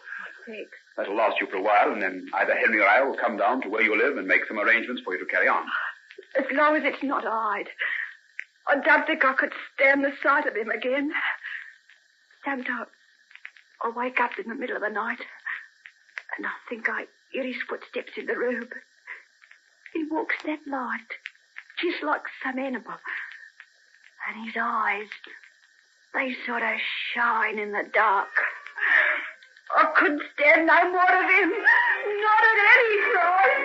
Thanks. That'll last you for a while, and then either Henry or I will come down to where you live and make some arrangements for you to carry on. As long as it's not Hyde. I don't think I could stand the sight of him again. Sometimes I wake up in the middle of the night, and I think I hear his footsteps in the room. He walks that light, just like some animal. And his eyes, they sort of shine in the dark. I couldn't stand no more of him. Not at any price.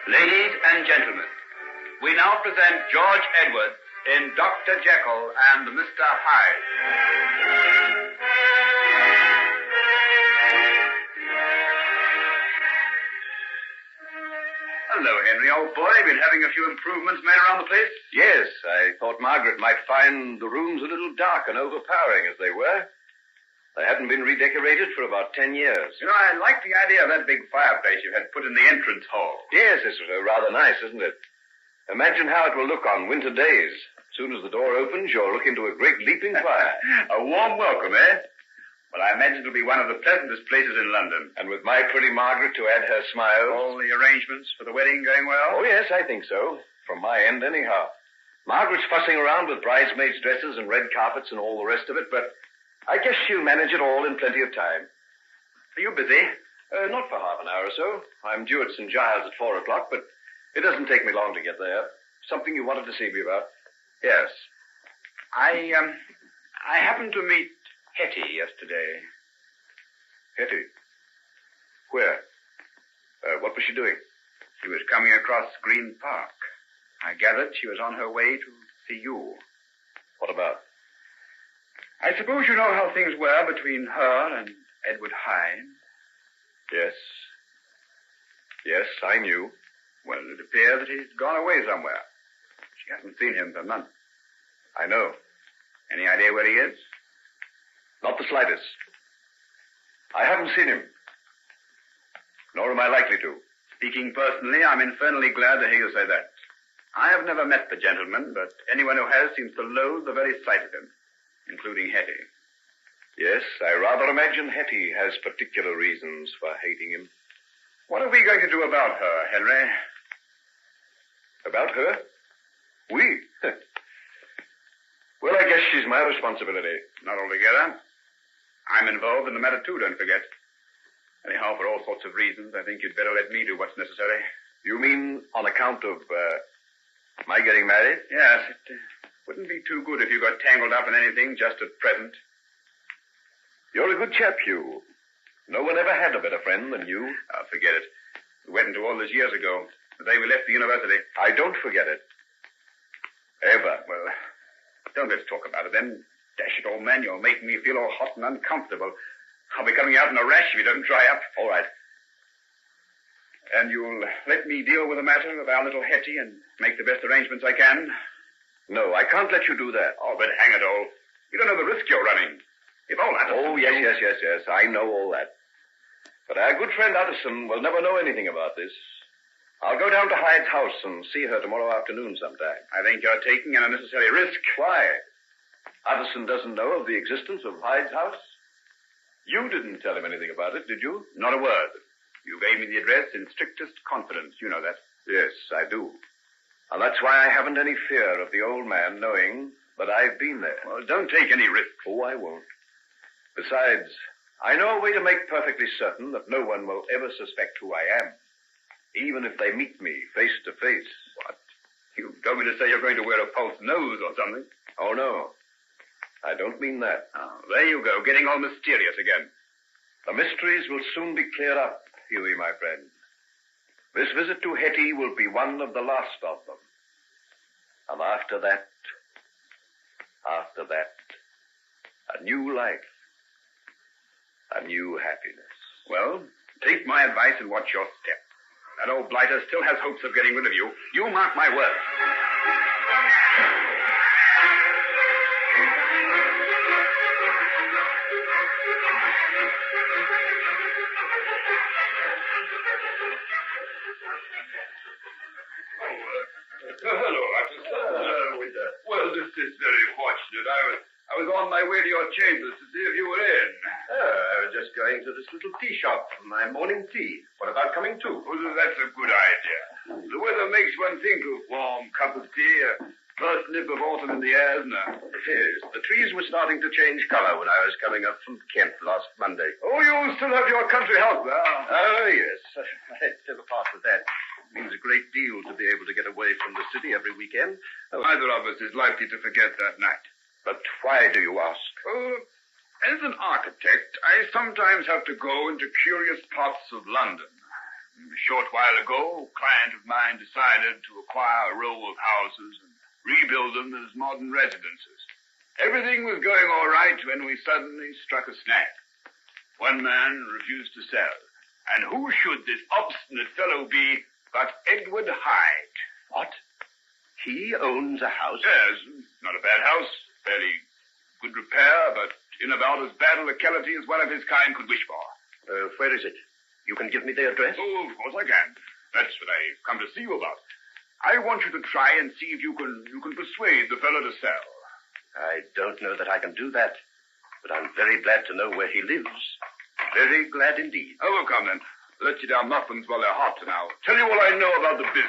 Ladies and gentlemen, we now present George Edwards in Dr. Jekyll and Mr. Hyde. Hello, Henry, old boy. Been having a few improvements made around the place? Yes, I thought Margaret might find the rooms a little dark and overpowering as they were. They hadn't been redecorated for about 10 years. You know, I like the idea of that big fireplace you had put in the entrance hall. Yes, it's rather nice, isn't it? Imagine how it will look on winter days. As soon as the door opens, you'll look into a great leaping fire. A warm welcome, eh? Well, I imagine it'll be one of the pleasantest places in London. And with my pretty Margaret to add her smiles. All the arrangements for the wedding going well? Oh, yes, I think so. From my end, anyhow. Margaret's fussing around with bridesmaids' dresses and red carpets and all the rest of it, but I guess she'll manage it all in plenty of time. Are you busy? Not for half an hour or so. I'm due at St. Giles at 4 o'clock, but it doesn't take me long to get there. Something you wanted to see me about? Yes. I happened to meet Hetty yesterday. Hetty? Where? What was she doing? She was coming across Green Park. I gathered she was on her way to see you. What about? I suppose you know how things were between her and Edward Hyde. Yes. Yes, I knew. Well, it appears that he's gone away somewhere. She hasn't seen him for months. I know. Any idea where he is? Not the slightest. I haven't seen him. Nor am I likely to. Speaking personally, I'm infernally glad to hear you say that. I have never met the gentleman, but anyone who has seems to loathe the very sight of him, including Hetty. Yes, I rather imagine Hetty has particular reasons for hating him. What are we going to do about her, Henry? About her? We? Well, I guess she's my responsibility. Not altogether. I'm involved in the matter, too, don't forget. Anyhow, for all sorts of reasons, I think you'd better let me do what's necessary. You mean on account of, my getting married? Yes, it wouldn't be too good if you got tangled up in anything just at present. You're a good chap, Hugh. No one ever had a better friend than you. Oh, forget it. We went into all this years ago, the day we left the university. I don't forget it. Ever. Well, don't let's talk about it then. Dash it, old man, you're making me feel all hot and uncomfortable. I'll be coming out in a rash if you don't dry up. All right. And you'll let me deal with the matter of our little Hetty and make the best arrangements I can? No, I can't let you do that. Oh, but hang it all. You don't know the risk you're running. If all Addison... Oh, yes. I know all that. But our good friend Addison will never know anything about this. I'll go down to Hyde's house and see her tomorrow afternoon sometime. I think you're taking an unnecessary risk. Why? Addison doesn't know of the existence of Hyde's house? You didn't tell him anything about it, did you? Not a word. You gave me the address in strictest confidence. You know that. Yes, I do. And that's why I haven't any fear of the old man knowing that I've been there. Well, don't take any risk. Oh, I won't. Besides, I know a way to make perfectly certain that no one will ever suspect who I am, even if they meet me face to face. What? You told me to say you're going to wear a false nose or something. Oh, no. I don't mean that. Oh, there you go, getting all mysterious again. The mysteries will soon be cleared up, Huey, my friend. This visit to Hetty will be one of the last of them. And after that, a new life, a new happiness. Well, take my advice and watch your step. That old blighter still has hopes of getting rid of you. You mark my words. Hello, Addison. Well, this is very fortunate. I was on my way to your chambers to see if you were in. I was just going to this little tea shop for my morning tea. What about coming too? Oh, that's a good idea. The weather makes one think of warm cup of tea, first nip of autumn in the air, isn't it? Yes, the trees were starting to change color when I was coming up from Kent last Monday. Oh, you still have your country house there? Oh, yes. I never part with that. It means a great deal to be able to get away from the city every weekend. Neither of us is likely to forget that night. But why do you ask? As an architect, I sometimes have to go into curious parts of London. A short while ago, a client of mine decided to acquire a row of houses and rebuild them as modern residences. Everything was going all right when we suddenly struck a snag. One man refused to sell. And who should this obstinate fellow be but Edward Hyde. What? He owns a house? Yes, not a bad house. Fairly good repair, but in about as bad a locality as one of his kind could wish for. Where is it? You can give me the address? Oh, of course I can. That's what I've come to see you about. I want you to try and see if you can persuade the fellow to sell. I don't know that I can do that, but I'm very glad to know where he lives. Very glad indeed. Oh, well, come then. Let you down muffins while they're hot now. Tell you all I know about the business.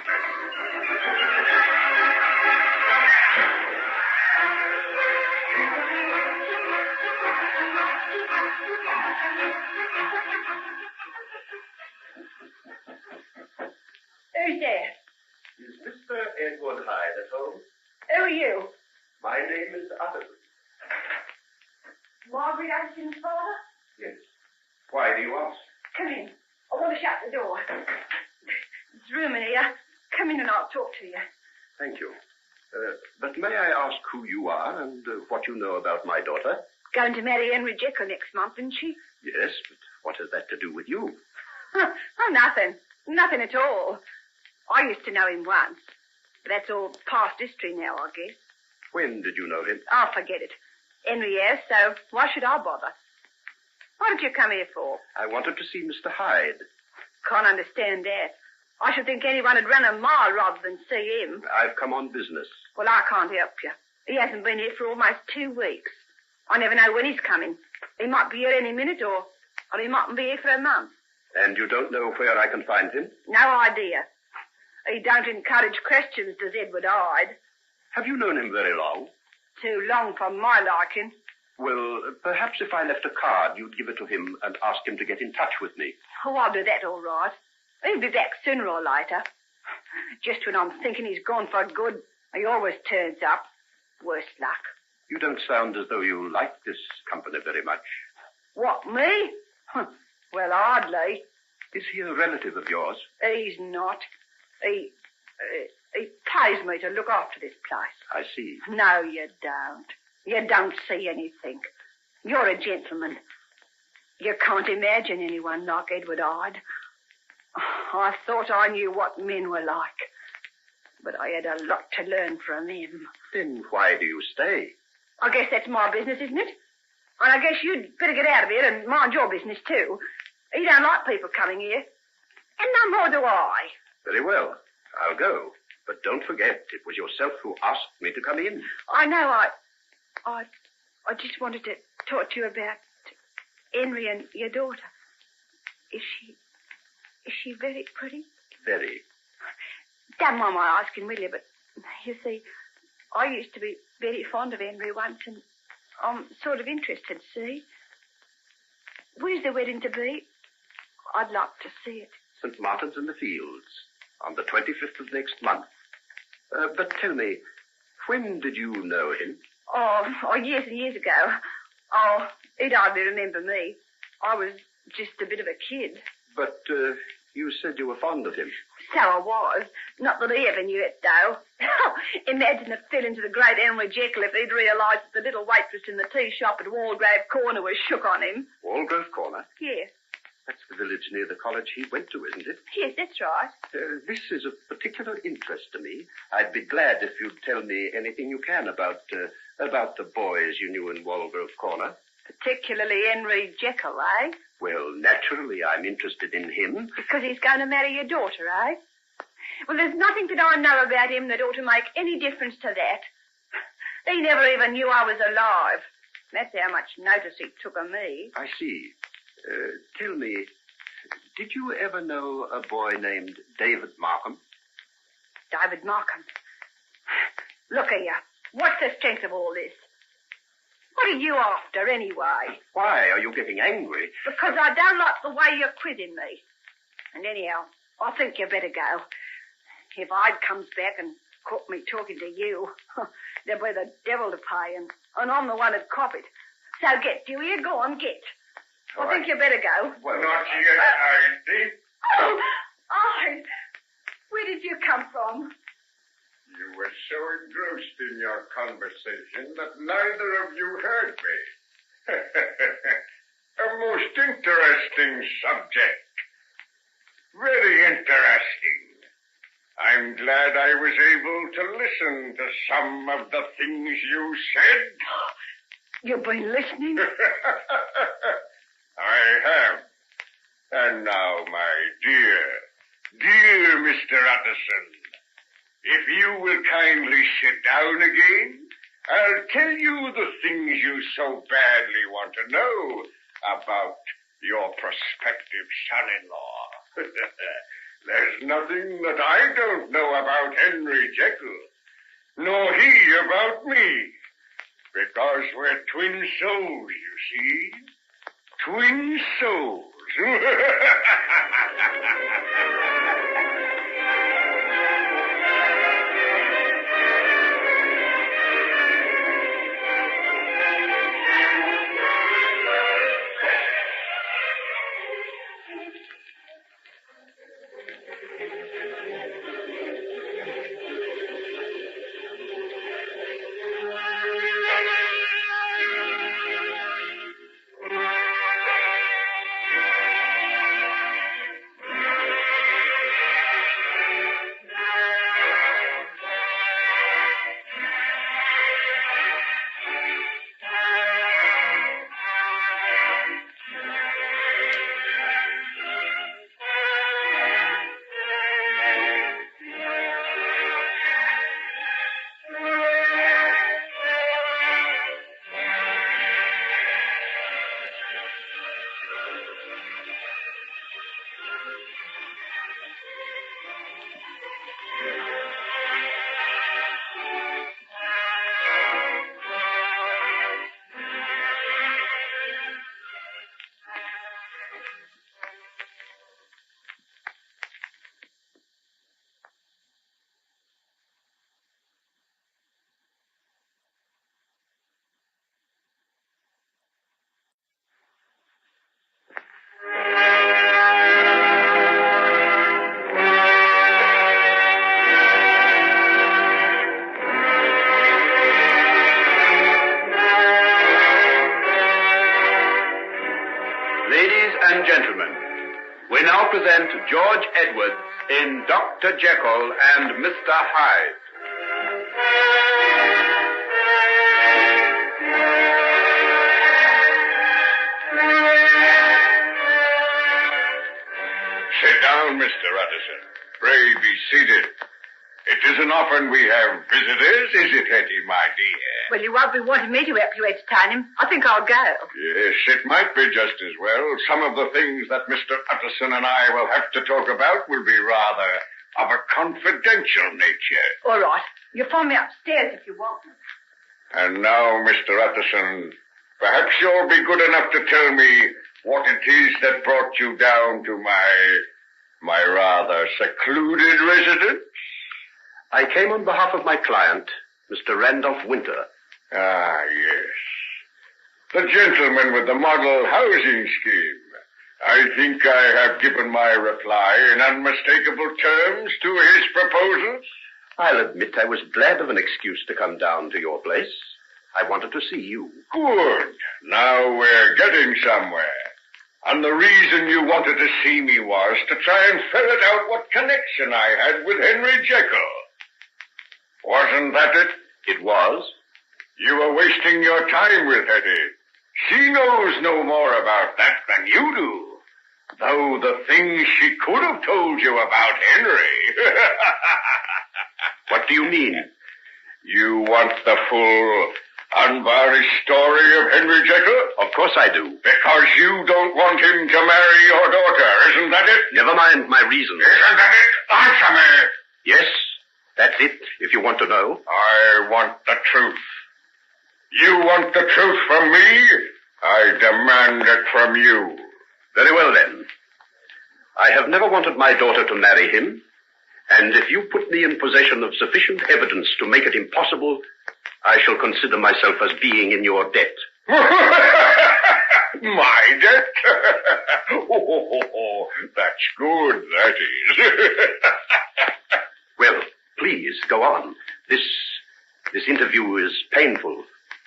Who's there? Is Mr. Edward Hyde at home? Who are you? My name is Utterson. Margaret Anderson's father? Yes. Why do you ask? Come in. I want to shut the door. There's room in here. Come in and I'll talk to you. Thank you. But may I ask who you are and what you know about my daughter? Going to marry Henry Jekyll next month, isn't she? Yes, but what has that to do with you? Oh, nothing. Nothing at all. I used to know him once. But that's all past history now, I guess. When did you know him? Oh, forget it. Henry has, so why should I bother? What did you come here for? I wanted to see Mr. Hyde. Can't understand that. I should think anyone would run a mile rather than see him. I've come on business. Well, I can't help you. He hasn't been here for almost 2 weeks. I never know when he's coming. He might be here any minute, or he mightn't be here for a month. And you don't know where I can find him? No idea. He don't encourage questions, does Edward Hyde. Have you known him very long? Too long for my liking. Well, perhaps if I left a card, you'd give it to him and ask him to get in touch with me. Oh, I'll do that all right. He'll be back sooner or later. Just when I'm thinking he's gone for good, he always turns up. Worse luck. You don't sound as though you like this company very much. What, me? Well, hardly. Is he a relative of yours? He's not. He pays me to look after this place. I see. No, you don't. You don't see anything. You're a gentleman. You can't imagine anyone like Edward Hyde. I thought I knew what men were like. But I had a lot to learn from him. Then why do you stay? I guess that's my business, isn't it? And I guess you'd better get out of here and mind your business, too. You don't like people coming here. And no more do I. Very well. I'll go. But don't forget, it was yourself who asked me to come in. I know. I just wanted to talk to you about Henry and your daughter. Is she very pretty? Very. Don't mind my asking, will you? But, you see, I used to be very fond of Henry once, and I'm sort of interested, see? Where's the wedding to be? I'd like to see it. St. Martin's in the Fields, on the 25th of next month. But tell me, when did you know him? Oh, years and years ago. Oh, he'd hardly remember me. I was just a bit of a kid. But you said you were fond of him. So I was. Not that he ever knew it, though. Imagine it fell into the great Henry Jekyll if he'd realised that the little waitress in the tea shop at Walgrave Corner was shook on him. Walgrave Corner? Yes. That's the village near the college he went to, isn't it? Yes, that's right. This is of particular interest to me. I'd be glad if you'd tell me anything you can about the boys you knew in Walgrove Corner. Particularly Henry Jekyll, eh? Well, naturally, I'm interested in him. Because he's going to marry your daughter, eh? Well, there's nothing that I know about him that ought to make any difference to that. He never even knew I was alive. That's how much notice he took of me. I see. Tell me, did you ever know a boy named David Markham? David Markham? Look here. What's the strength of all this? What are you after, anyway? Why are you getting angry? Because I don't like the way you're quizzing me. And anyhow, I think you better go. If Hyde comes back and caught me talking to you, there'll be the devil to pay, and I'm the one who'd cop it. So get, do you? Go on, get. I think you better go. Well, not yet, Hyde. Oh, Hyde! Where did you come from? You were so engrossed in your conversation that neither of you heard me. A most interesting subject. Very interesting. I'm glad I was able to listen to some of the things you said. You've been listening? I have. And now, my dear Mr. Utterson, if you will kindly sit down again, I'll tell you the things you so badly want to know about your prospective son-in-law. There's nothing that I don't know about Henry Jekyll, nor he about me, because we're twin souls, you see. Twin souls. and gentlemen, we now present George Edwards in Dr. Jekyll and Mr. Hyde. Sit down, Mr. Utterson. Pray be seated. It isn't often we have visitors, is it, Hetty, my dear? Well, you won't be wanting me to help you entertain him. I think I'll go. Yes, it might be just as well. Some of the things that Mr. Utterson and I will have to talk about will be rather of a confidential nature. All right. You'll find me upstairs if you want. And now, Mr. Utterson, perhaps you'll be good enough to tell me what it is that brought you down to my rather secluded residence. I came on behalf of my client, Mr. Randolph Winter. Ah, yes. The gentleman with the model housing scheme. I think I have given my reply in unmistakable terms to his proposals. I'll admit I was glad of an excuse to come down to your place. I wanted to see you. Good. Now we're getting somewhere. And the reason you wanted to see me was to try and ferret out what connection I had with Henry Jekyll. Wasn't that it? It was. You were wasting your time with Hetty. She knows no more about that than you do. Though the things she could have told you about Henry. What do you mean? You want the full, unvarnished story of Henry Jekyll? Of course I do. Because you don't want him to marry your daughter, isn't that it? Never mind my reasons. Isn't that it? Answer me. Yes, that's it, if you want to know. I want the truth. You want the truth from me? I demand it from you. Very well, then. I have never wanted my daughter to marry him, and if you put me in possession of sufficient evidence to make it impossible, I shall consider myself as being in your debt. My debt? Oh, that's good, that is. Well, please, go on. This interview is painful,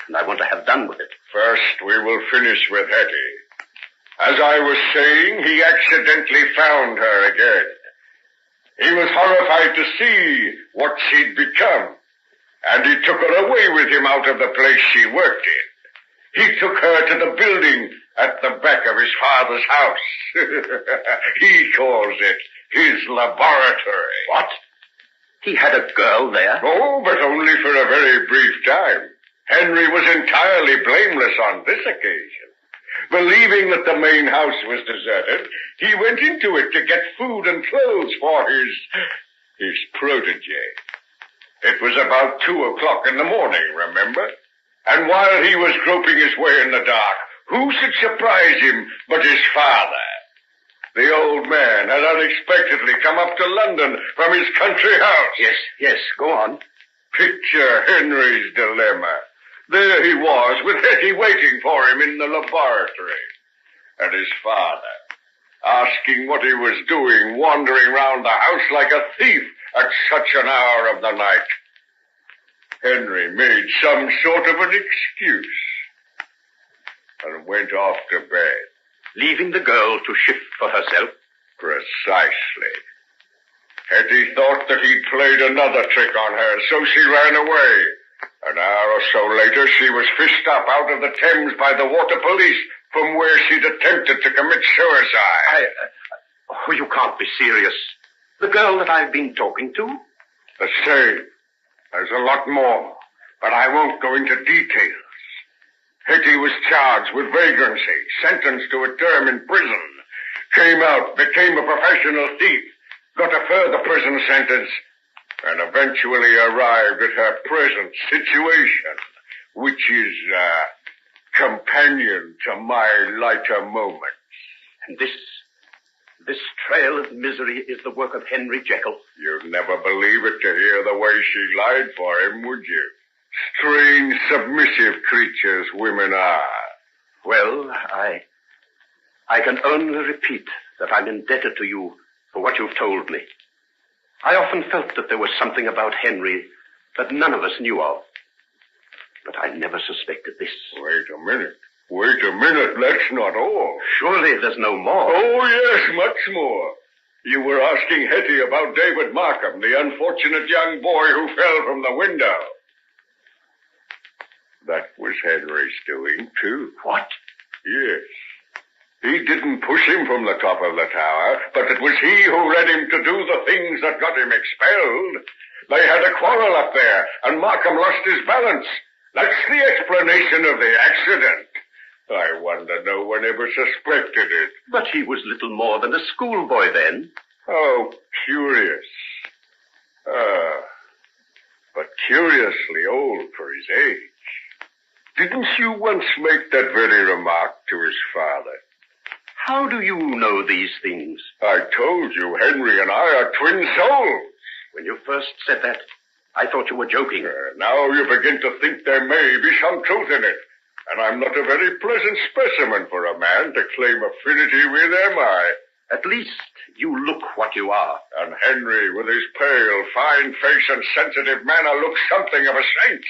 and I want to have done with it. First, we will finish with Hetty. As I was saying, he accidentally found her again. He was horrified to see what she'd become, and he took her away with him out of the place she worked in. He took her to the building at the back of his father's house. He calls it his laboratory. What? He had a girl there? Oh, but only for a very brief time. Henry was entirely blameless on this occasion. Believing that the main house was deserted, he went into it to get food and clothes for his protege. It was about 2:00 in the morning, remember? And while he was groping his way in the dark, who should surprise him but his father? The old man had unexpectedly come up to London from his country house. Yes, go on. Picture Henry's dilemma. There he was, with Hetty waiting for him in the laboratory. And his father, asking what he was doing, wandering round the house like a thief at such an hour of the night. Henry made some sort of an excuse and went off to bed. Leaving the girl to shift for herself? Precisely. Hetty thought that he'd played another trick on her, so she ran away. An hour or so later, she was fished up out of the Thames by the water police from where she'd attempted to commit suicide. Oh, you can't be serious. The girl that I've been talking to? The same. There's a lot more, but I won't go into details. Hetty was charged with vagrancy, sentenced to a term in prison, came out, became a professional thief, got a further prison sentence, and eventually arrived at her present situation, which is companion to my lighter moments. And this trail of misery is the work of Henry Jekyll. You'd never believe it to hear the way she lied for him, would you? Strange, submissive creatures women are. Well, I can only repeat that I'm indebted to you for what you've told me. I often felt that there was something about Henry that none of us knew of. But I never suspected this. Wait a minute. That's not all. Surely there's no more. Oh, yes, much more. You were asking Hetty about David Markham, the unfortunate young boy who fell from the window. That was Henry's doing, too. What? Yes. He didn't push him from the top of the tower, but it was he who led him to do the things that got him expelled. They had a quarrel up there, and Markham lost his balance. That's the explanation of the accident. I wonder no one ever suspected it. But he was little more than a schoolboy then. How curious. But curiously old for his age. Didn't you once make that very remark to his father? How do you know these things? I told you Henry and I are twin souls. When you first said that, I thought you were joking. Now you begin to think there may be some truth in it. And I'm not a very pleasant specimen for a man to claim affinity with, am I? At least you look what you are. And Henry, with his pale, fine face and sensitive manner, looks something of a saint.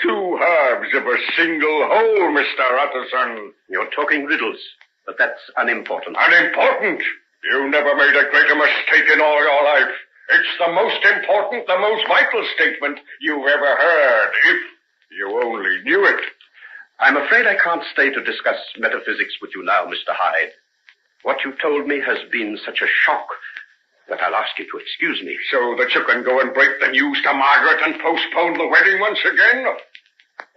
Two halves of a single whole, Mr. Utterson. You're talking riddles, but that's unimportant. Unimportant? You never made a greater mistake in all your life. It's the most important, the most vital statement you've ever heard, if you only knew it. I'm afraid I can't stay to discuss metaphysics with you now, Mr. Hyde. What you told me has been such a shock that I'll ask you to excuse me. So that you can go and break the news to Margaret and postpone the wedding once again?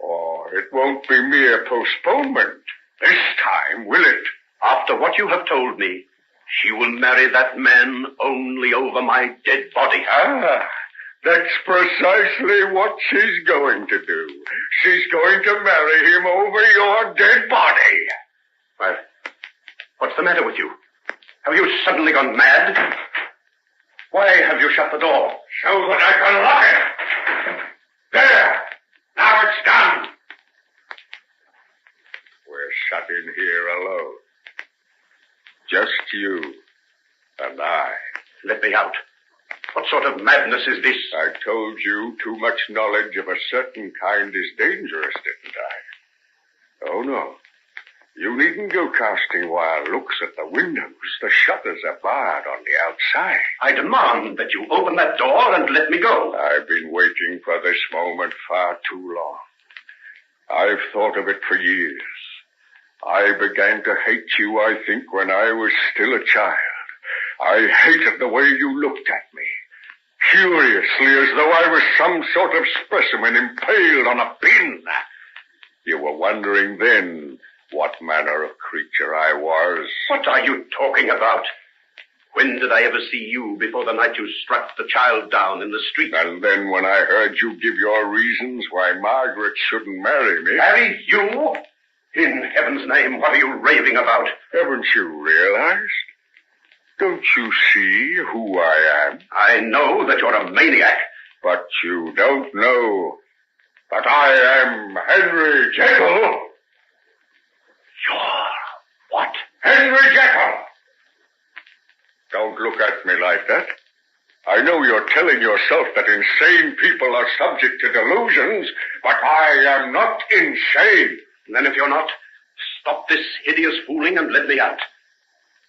Oh, it won't be mere postponement. This time, will it? After what you have told me, she will marry that man only over my dead body. That's precisely what she's going to do. She's going to marry him over your dead body. Well, what's the matter with you? Have you suddenly gone mad? Why have you shut the door? So that I can lock it. There! Now it's done. We're shut in here alone. Just you and I. Let me out. What sort of madness is this? I told you too much knowledge of a certain kind is dangerous, didn't I? Oh, no. You needn't go casting wild looks at the windows. The shutters are barred on the outside. I demand that you open that door and let me go. I've been waiting for this moment far too long. I've thought of it for years. I began to hate you, I think, when I was still a child. I hated the way you looked at me, curiously, as though I was some sort of specimen impaled on a pin. You were wondering then what manner of creature I was. What are you talking about? When did I ever see you before the night you struck the child down in the street? And then when I heard you give your reasons why Margaret shouldn't marry me... Marry you? In heaven's name, what are you raving about? Haven't you realized? Don't you see who I am? I know that you're a maniac. But you don't know that I am Henry Jekyll. You're what? Henry Jekyll! Don't look at me like that. I know you're telling yourself that insane people are subject to delusions, but I am not insane. Then if you're not, stop this hideous fooling and let me out.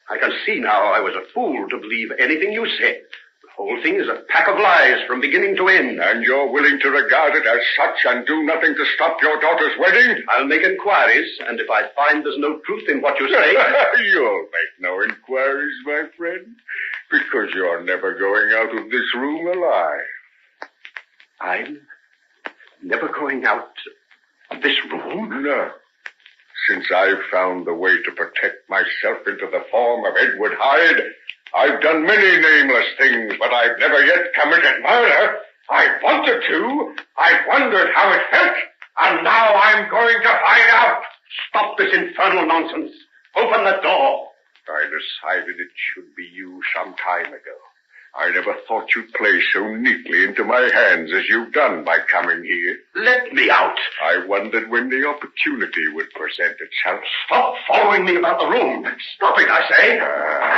I can see now I was a fool to believe anything you said. The whole thing is a pack of lies from beginning to end. And you're willing to regard it as such and do nothing to stop your daughter's wedding? I'll make inquiries, and if I find there's no truth in what you say... You'll make no inquiries, my friend, because you're never going out of this room alive. I'm never going out of this room? No. Since I've found the way to protect myself into the form of Edward Hyde, I've done many nameless things, but I've never yet committed murder. I wanted to. I wondered how it felt, and now I'm going to find out. Stop this infernal nonsense. Open the door. I decided it should be you some time ago. I never thought you'd play so neatly into my hands as you've done by coming here. Let me out. I wondered when the opportunity would present itself. Stop following me about the room. Stop it, I say.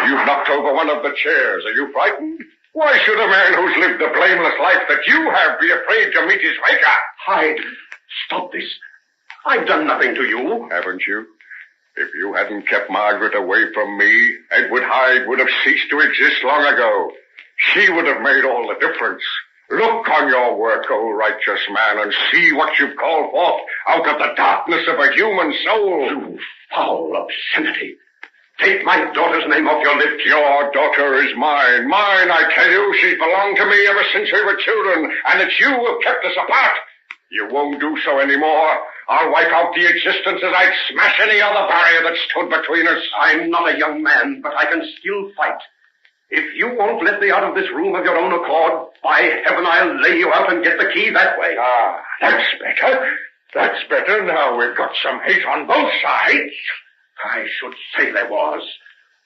You've knocked over one of the chairs. Are you frightened? Why should a man who's lived the blameless life that you have be afraid to meet his maker? Hyde, stop this. I've done nothing to you. Haven't you? If you hadn't kept Margaret away from me, Edward Hyde would have ceased to exist long ago. She would have made all the difference. Look on your work, O righteous man, and see what you've called forth out of the darkness of a human soul. You foul obscenity. Take my daughter's name off your lips. Your daughter is mine. Mine, I tell you. She's belonged to me ever since we were children, and it's you who've kept us apart. You won't do so anymore. I'll wipe out the existence as I'd smash any other barrier that stood between us. I'm not a young man, but I can still fight. If you won't let me out of this room of your own accord, by heaven, I'll lay you out and get the key that way. Ah, that's better. That's better. Now we've got some hate on both sides. I should say there was.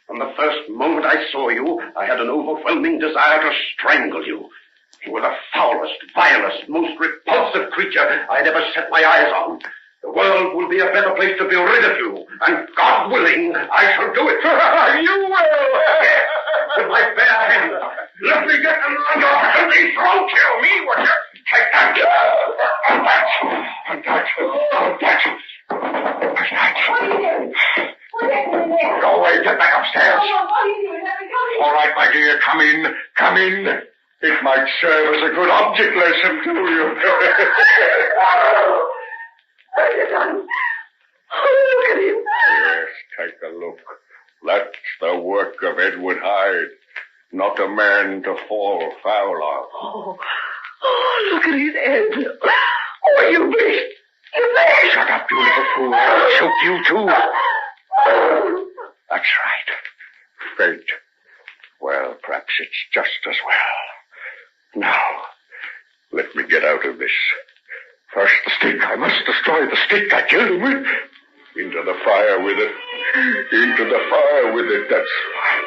From the first moment I saw you, I had an overwhelming desire to strangle you. You were the foulest, vilest, most repulsive creature I'd ever set my eyes on. The world will be a better place to be rid of you, and God willing, I shall do it. You will! With my bare hands. Let me get them on your heavy throat. Kill me, would you? Take that. And that. And that. And that. What are you doing? What's happening there? Go away. Get back upstairs. Oh, what are you doing? Let me come in. All right, my dear. Come in. Come in. It might serve as a good object lesson to you. What have you done? Oh, look at him. Yes, take a look. That's the work of Edward Hyde. Not a man to fall foul of. Oh, look at his head. Oh, you beast. You beast. Shut up, you little fool. I'll choke you, too. That's right. Fate. Well, perhaps it's just as well. Now, let me get out of this. First the stick. I must destroy the stick I killed him with. Into the fire with it. Into the fire with it. That's right.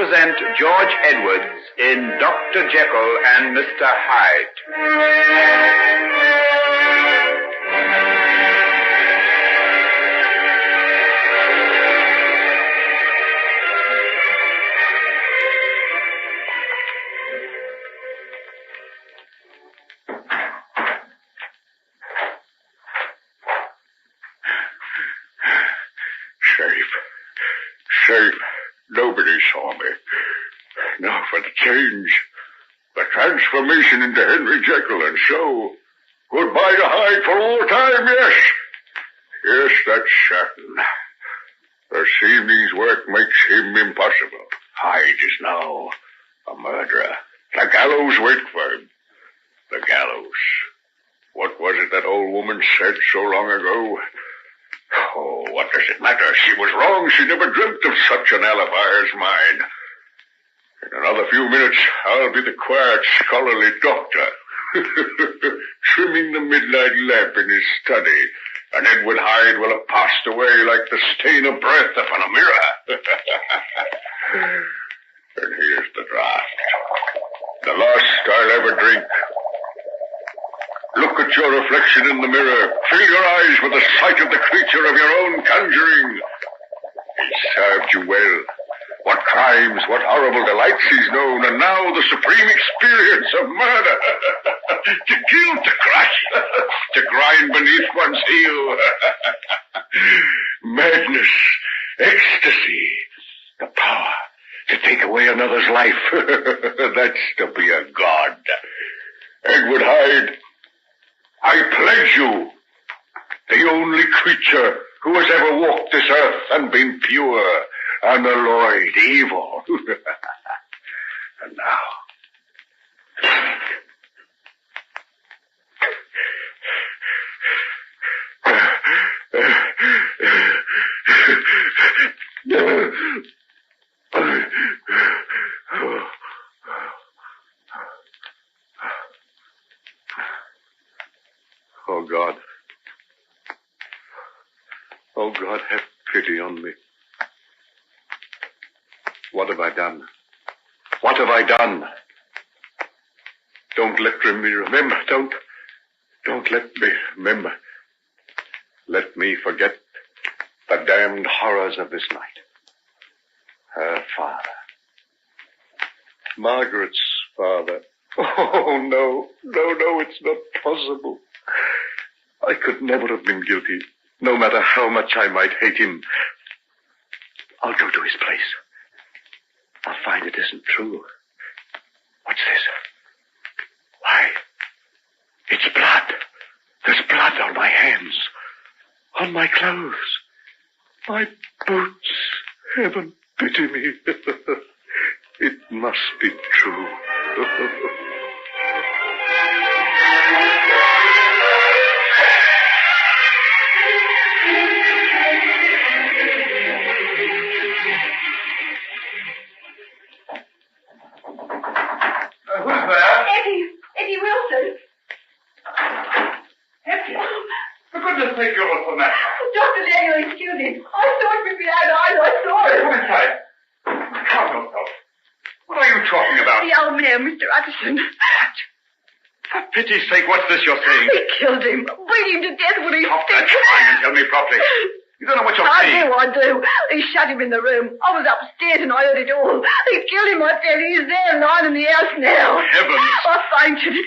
present George Edwards in Dr. Jekyll and Mr. Hyde. Safe. Nobody saw me. Now for the change. The transformation into Henry Jekyll, and so goodbye to Hyde for all time, yes. Yes, that's certain. This evening's work makes him impossible. Hyde is now a murderer. The gallows wait for him. The gallows. What was it that old woman said so long ago? Oh, what does it matter? She was wrong. She never dreamt of such an alibi as mine. In another few minutes, I'll be the quiet, scholarly doctor, trimming the midnight lamp in his study, and Edward Hyde will have passed away like the stain of breath upon a mirror. And here's the draught. The last I'll ever drink. Look at your reflection in the mirror. Fill your eyes with the sight of the creature of your own conjuring. He served you well. What crimes, what horrible delights he's known, and now the supreme experience of murder. To kill, to crush, to grind beneath one's heel. Madness, ecstasy, the power to take away another's life. That's to be a god. Edward Hyde, I pledge you, the only creature who has ever walked this earth and been pure, unalloyed evil. And now, oh God. Oh God, have pity on me. What have I done? What have I done? Don't let me remember. Don't let me remember. Let me forget the damned horrors of this night. Her father. Margaret's father. Oh, no, it's not possible. I could never have been guilty, no matter how much I might hate him. I'll go to his place. I'll find it isn't true. What's this? Why, it's blood. There's blood on my hands, on my clothes, my boots. Heaven pity me. It must be true. Eddie Wilson. Effie, for goodness sake, you're what's the matter? Dr. Daniel, excuse me. I saw it with my own eyes. I saw it. Come inside. Calm yourself. What are you talking about? The old man, Mr. Utterson. For pity's sake, what's this you're saying? They killed him. Beat him to death with his Stop stick. that crying and tell me properly. You don't know what you're saying. I do. He shut him in the room. I was upstairs and I heard it all. He killed him, I tell you. He's there lying in the house now. Heavens. I fainted.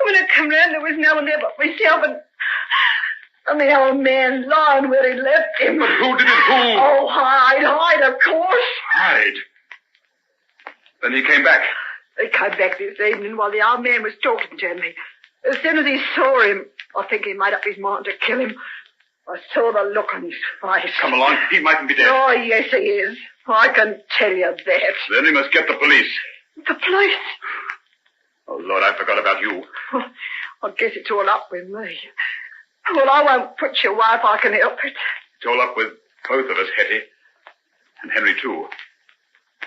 When I come round, there was no one there but myself and the old man lying where he left him. But who did it? Who? Oh, Hyde, of course. Hyde. Then he came back. He came back this evening while the old man was talking to me. As soon as he saw him, I think he made up his mind to kill him. I saw the look on his face. Come along. He mightn't be dead. Oh, yes, he is. I can tell you that. Then we must get the police. The police? Oh, Lord, I forgot about you. Well, I guess it's all up with me. Well, I won't put you away if I can help it. It's all up with both of us, Hetty. And Henry, too.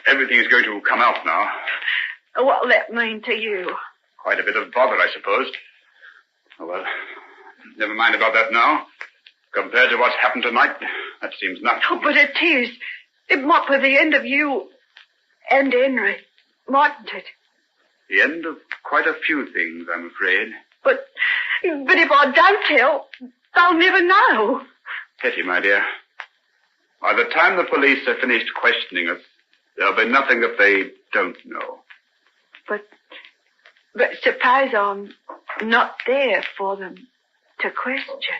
Everything is going to come out now. What'll that mean to you? Quite a bit of bother, I suppose. Oh, well, never mind about that now. Compared to what's happened tonight, that seems nothing. Oh, but it is. It might be the end of you. And Henry, mightn't it? The end of quite a few things, I'm afraid. But if I don't tell, they'll never know. Hetty, my dear, by the time the police have finished questioning us, there'll be nothing that they don't know. But suppose I'm not there for them to question.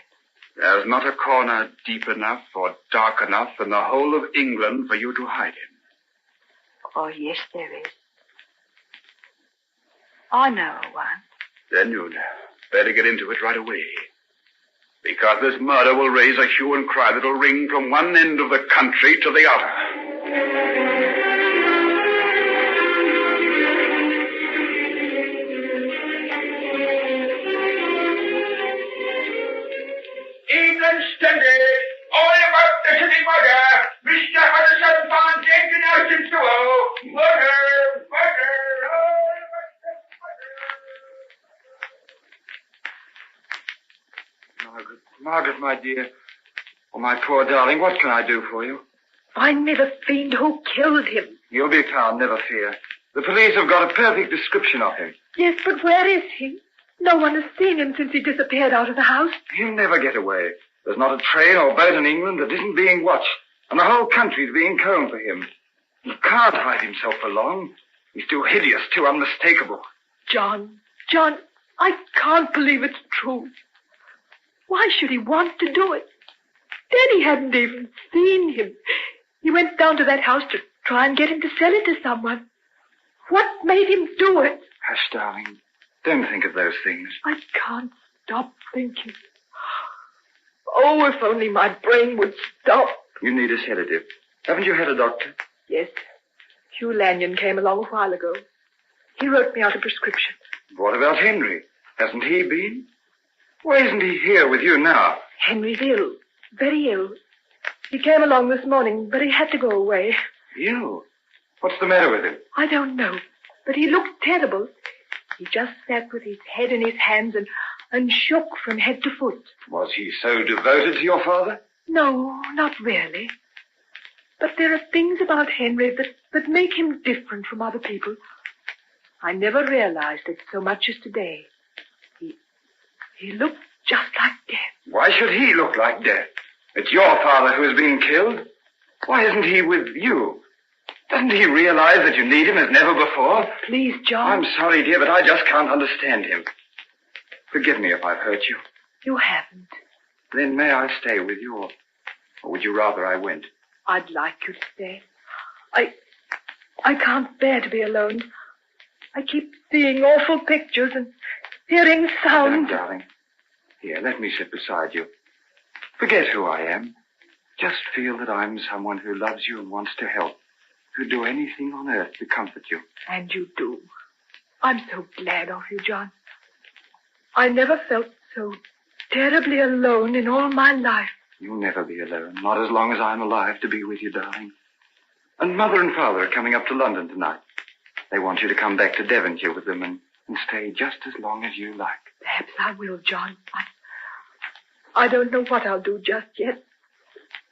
There's not a corner deep enough or dark enough in the whole of England for you to hide in. Oh, yes, there is. I know one. Then you'd better get into it right away. Because this murder will raise a hue and cry that'll ring from one end of the country to the other. England standard, all about the city murder. Mr. Hudson found dead in Elton Sewer. Murder, murder, all about Margaret, my dear. Oh, my poor darling, what can I do for you? Find me the fiend who killed him. You'll be found, never fear. The police have got a perfect description of him. Yes, but where is he? No one has seen him since he disappeared out of the house. He'll never get away. There's not a train or boat in England that isn't being watched, and the whole country's being combed for him. He can't hide himself for long. He's too hideous, too unmistakable. John, I can't believe it's true. Why should he want to do it? Daddy hadn't even seen him. He went down to that house to try and get him to sell it to someone. What made him do it? Hush, darling. Don't think of those things. I can't stop thinking. Oh, if only my brain would stop. You need a sedative. Haven't you had a doctor? Yes. Hugh Lanyon came along a while ago. He wrote me out a prescription. What about Henry? Hasn't he been? Why isn't he here with you now? Henry's ill. Very ill. He came along this morning, but he had to go away. You? What's the matter with him? I don't know, but he looked terrible. He just sat with his head in his hands and shook from head to foot. Was he so devoted to your father? No, not really. But there are things about Henry that make him different from other people. I never realized it so much as today. He looked just like death. Why should he look like death? It's your father who has been killed. Why isn't he with you? Doesn't he realize that you need him as never before? Please, John. I'm sorry, dear, but I just can't understand him. Forgive me if I've hurt you. You haven't. Then may I stay with you, or would you rather I went? I'd like you to stay. I can't bear to be alone. I keep seeing awful pictures and hearing sounds. Don't, darling. Here, let me sit beside you. Forget who I am. Just feel that I'm someone who loves you and wants to help. Who'd do anything on earth to comfort you. And you do. I'm so glad of you, John. I never felt so terribly alone in all my life. You'll never be alone, not as long as I'm alive to be with you, darling. And Mother and Father are coming up to London tonight. They want you to come back to Devonshire with them and stay just as long as you like. Perhaps I will, John. I don't know what I'll do just yet.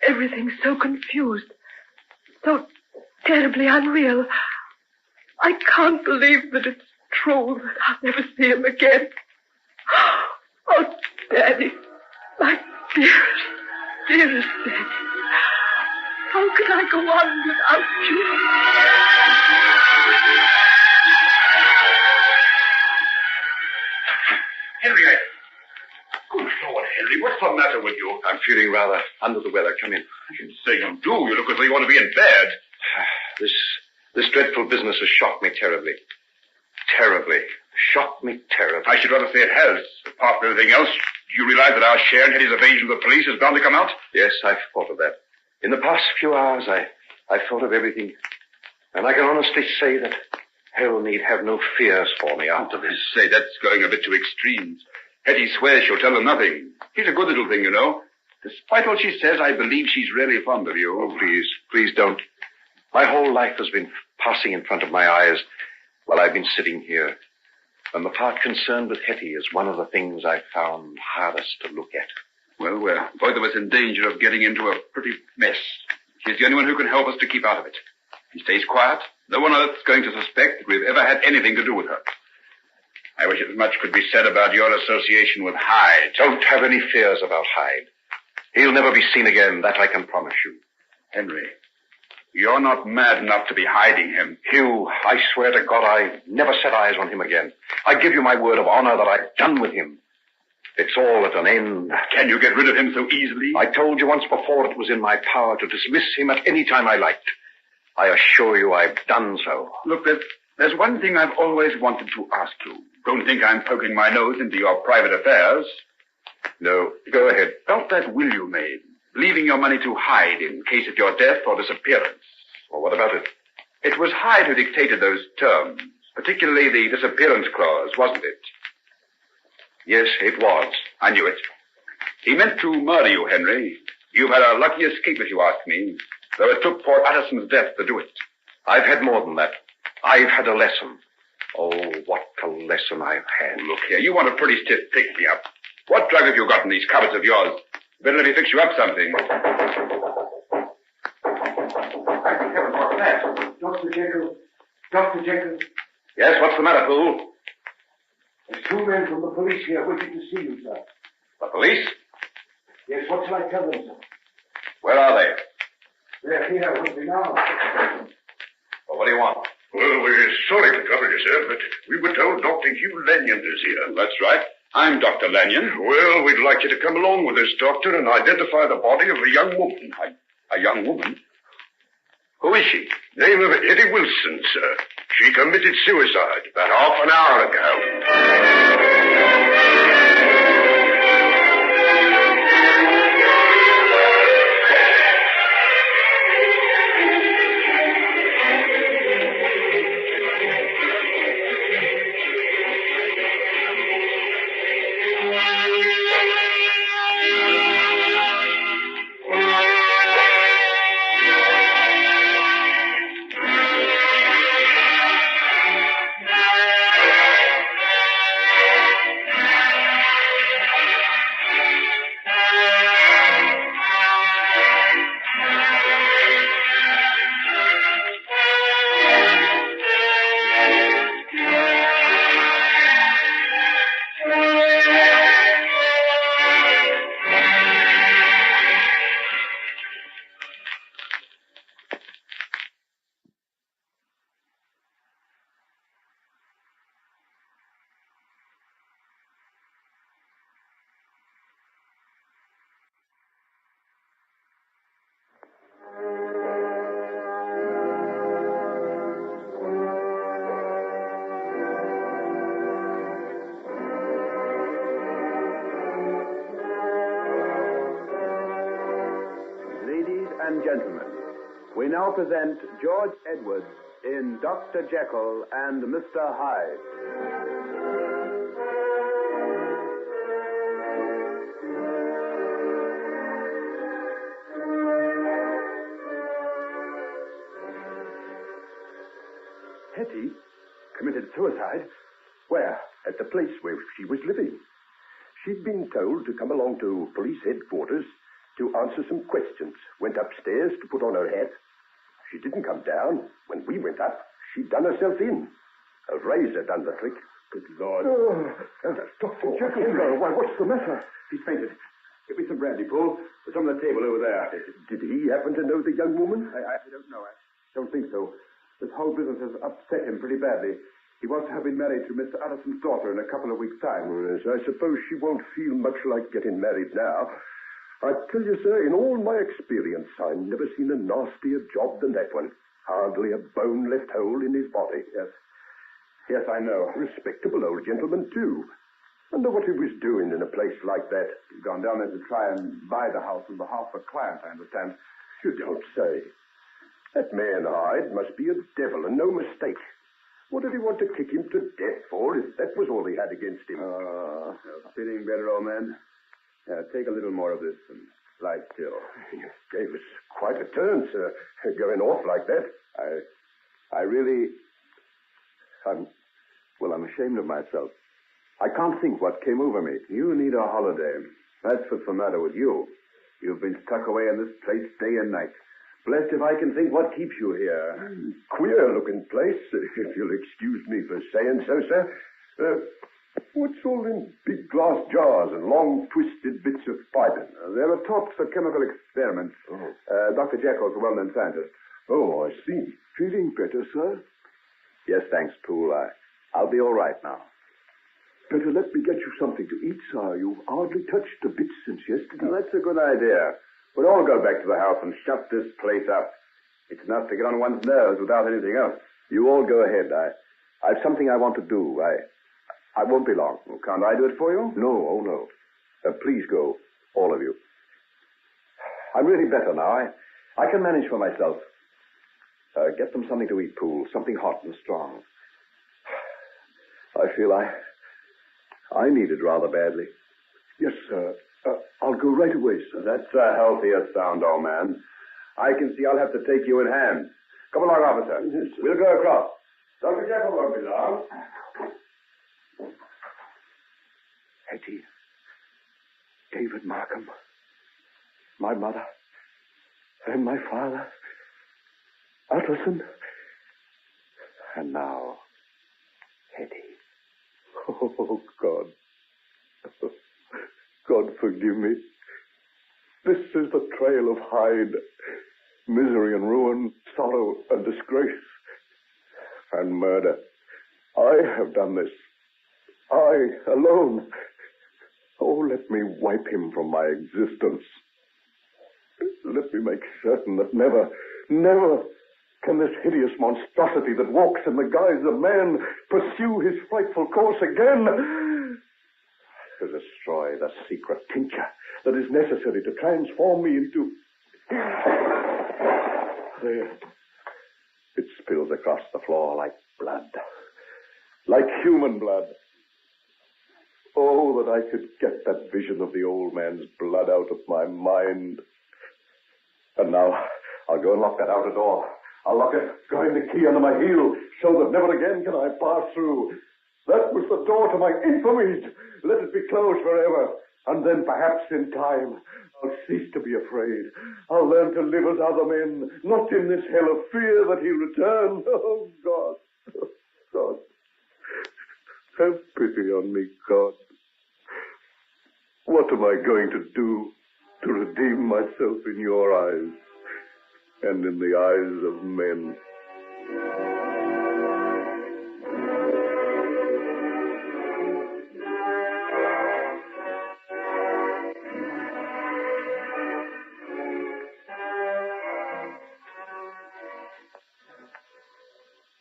Everything's so confused. So terribly unreal. I can't believe that it's true that I'll never see him again. Oh, Daddy. My dearest, dearest Daddy. How can I go on without you? Henry, Good Lord, Henry, what's the matter with you? I'm feeling rather under the weather. Come in. I should say you do. You look as though you want to be in bed. This dreadful business has shocked me terribly. Terribly. Shocked me terribly. I should rather say it has. Apart from everything else, do you realize that our share in Hetty's evasion of the police is bound to come out? Yes, I've thought of that. In the past few hours, I've thought of everything. And I can honestly say that hell need have no fears for me after this. Say, that's going a bit to extremes. Hetty swears she'll tell them nothing. She's a good little thing, you know. Despite all she says, I believe she's really fond of you. Oh, please don't. My whole life has been passing in front of my eyes while I've been sitting here. And the part concerned with Hetty is one of the things I've found hardest to look at. Well, we're both of us in danger of getting into a pretty mess. She's the only one who can help us to keep out of it. He stays quiet, No one on earth's going to suspect that we've ever had anything to do with her. I wish as much could be said about your association with Hyde. Don't have any fears about Hyde. He'll never be seen again, that I can promise you. Henry, you're not mad enough to be hiding him. Hugh, I swear to God I never set eyes on him again. I give you my word of honor that I've done with him. It's all at an end. Can you get rid of him so easily? I told you once before it was in my power to dismiss him at any time I liked. I assure you I've done so. Look, there's one thing I've always wanted to ask you. Don't think I'm poking my nose into your private affairs. No, go ahead. About that will you made, leaving your money to Hyde in case of your death or disappearance. Well, what about it? It was Hyde who dictated those terms, particularly the disappearance clause, wasn't it? Yes, it was. I knew it. He meant to murder you, Henry. You've had a lucky escape, if you ask me, though it took poor Utterson's death to do it. I've had more than that. I've had a lesson. Oh, what a lesson I've had. Look here, you want a pretty stiff pick-me-up. What drug have you got in these cupboards of yours? Better let me fix you up something. What's that? Dr. Jekyll. Dr. Jekyll. Yes, what's the matter, fool? There's 2 men from the police here waiting to see you, sir. The police? Yes, what shall I tell them, sir? Where are they? They're here with me now. Well, what do you want? Well, we're sorry to trouble you, sir, but we were told Dr. Hugh Lanyon is here. That's right. I'm Dr. Lanyon. Well, we'd like you to come along with us, Doctor, and identify the body of a young woman. A young woman? Who is she? Name of Eddie Wilson, sir. She committed suicide about half an hour ago. and gentlemen, we now present George Edwards in Dr. Jekyll and Mr. Hyde. Hetty committed suicide? Where? At the place where she was living. She'd been told to come along to police headquarters to answer some questions. Went upstairs to put on her hat. She didn't come down. When we went up, she'd done herself in. A razor done the trick. Good Lord. Dr. Jekyll. Why, what's the matter? He's fainted. Get me some brandy, Paul. There's some on the table over there. Did he happen to know the young woman? I don't know. I don't think so. This whole business has upset him pretty badly. He was to have been married to Mr. Utterson's daughter in a couple of weeks' time. Yes, I suppose she won't feel much like getting married now. I tell you, sir, in all my experience, I've never seen a nastier job than that one. Hardly a bone left whole in his body. Yes, I know. Respectable old gentleman, too. Wonder what he was doing in a place like that. He's gone down there to try and buy the house on behalf of a client, I understand. You don't say. That man Hyde must be a devil and no mistake. What did he want to kick him to death for if that was all he had against him? Feeling better, old man? Take a little more of this and lie still. You gave us quite a turn, sir, going off like that. I really... I'm ashamed of myself. I can't think what came over me. You need a holiday. That's what's the matter with you. You've been stuck away in this place day and night. Blessed if I can think what keeps you here. Queer-looking place, if you'll excuse me for saying so, sir. What's all in big glass jars and long twisted bits of fibre? They're the tops for chemical experiments. Dr. Jekyll's a well-known scientist. Oh, I see. Feeling better, sir? Yes, thanks, Poole. I'll be all right now. Better let me get you something to eat, sir. You've hardly touched a bit since yesterday. Now, that's a good idea. We'll all go back to the house and shut this place up. It's enough to get on one's nerves without anything else. You all go ahead. I've something I want to do. I won't be long. Well, can't I do it for you? No, oh no. Please go, all of you. I'm really better now. I can manage for myself. Get them something to eat, Poole. Something hot and strong. I feel I need it rather badly. Yes, sir. I'll go right away, sir. That's a healthier sound, old man. I can see I'll have to take you in hand. Come along, officer. Yes, sir. We'll go across. Dr. Jekyll won't be long. Hetty, David Markham, my mother, and my father, Utterson, and now, Hetty. Oh, God. God, forgive me. This is the trail of Hyde. Misery and ruin, sorrow and disgrace, and murder. I have done this. I alone. Oh, let me wipe him from my existence. Let me make certain that never, never can this hideous monstrosity that walks in the guise of man pursue his frightful course again. To destroy the secret tincture that is necessary to transform me into... There. It spills across the floor like blood. Like human blood. Oh, that I could get that vision of the old man's blood out of my mind. And now, I'll go and lock that outer door. I'll lock it, grind the key under my heel, so that never again can I pass through. That was the door to my infamies. Let it be closed forever. And then perhaps in time, I'll cease to be afraid. I'll learn to live as other men, not in this hell of fear that he'll return. Oh, God. Oh, God. Have pity on me, God. What am I going to do to redeem myself in your eyes and in the eyes of men?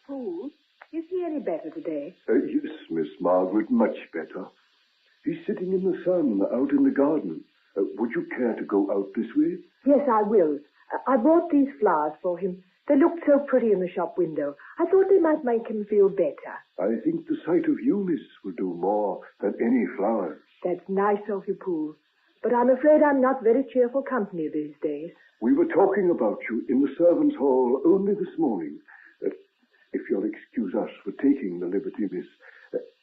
Poole, is he any better today? Yes, Miss Margaret, much better. He's sitting in the sun out in the garden. Would you care to go out this way? Yes, I will. I brought these flowers for him. They looked so pretty in the shop window. I thought they might make him feel better. I think the sight of you, miss, will do more than any flowers. That's nice of you, Poole. But I'm afraid I'm not very cheerful company these days. We were talking about you in the servants' hall only this morning. If you'll excuse us for taking the liberty, miss.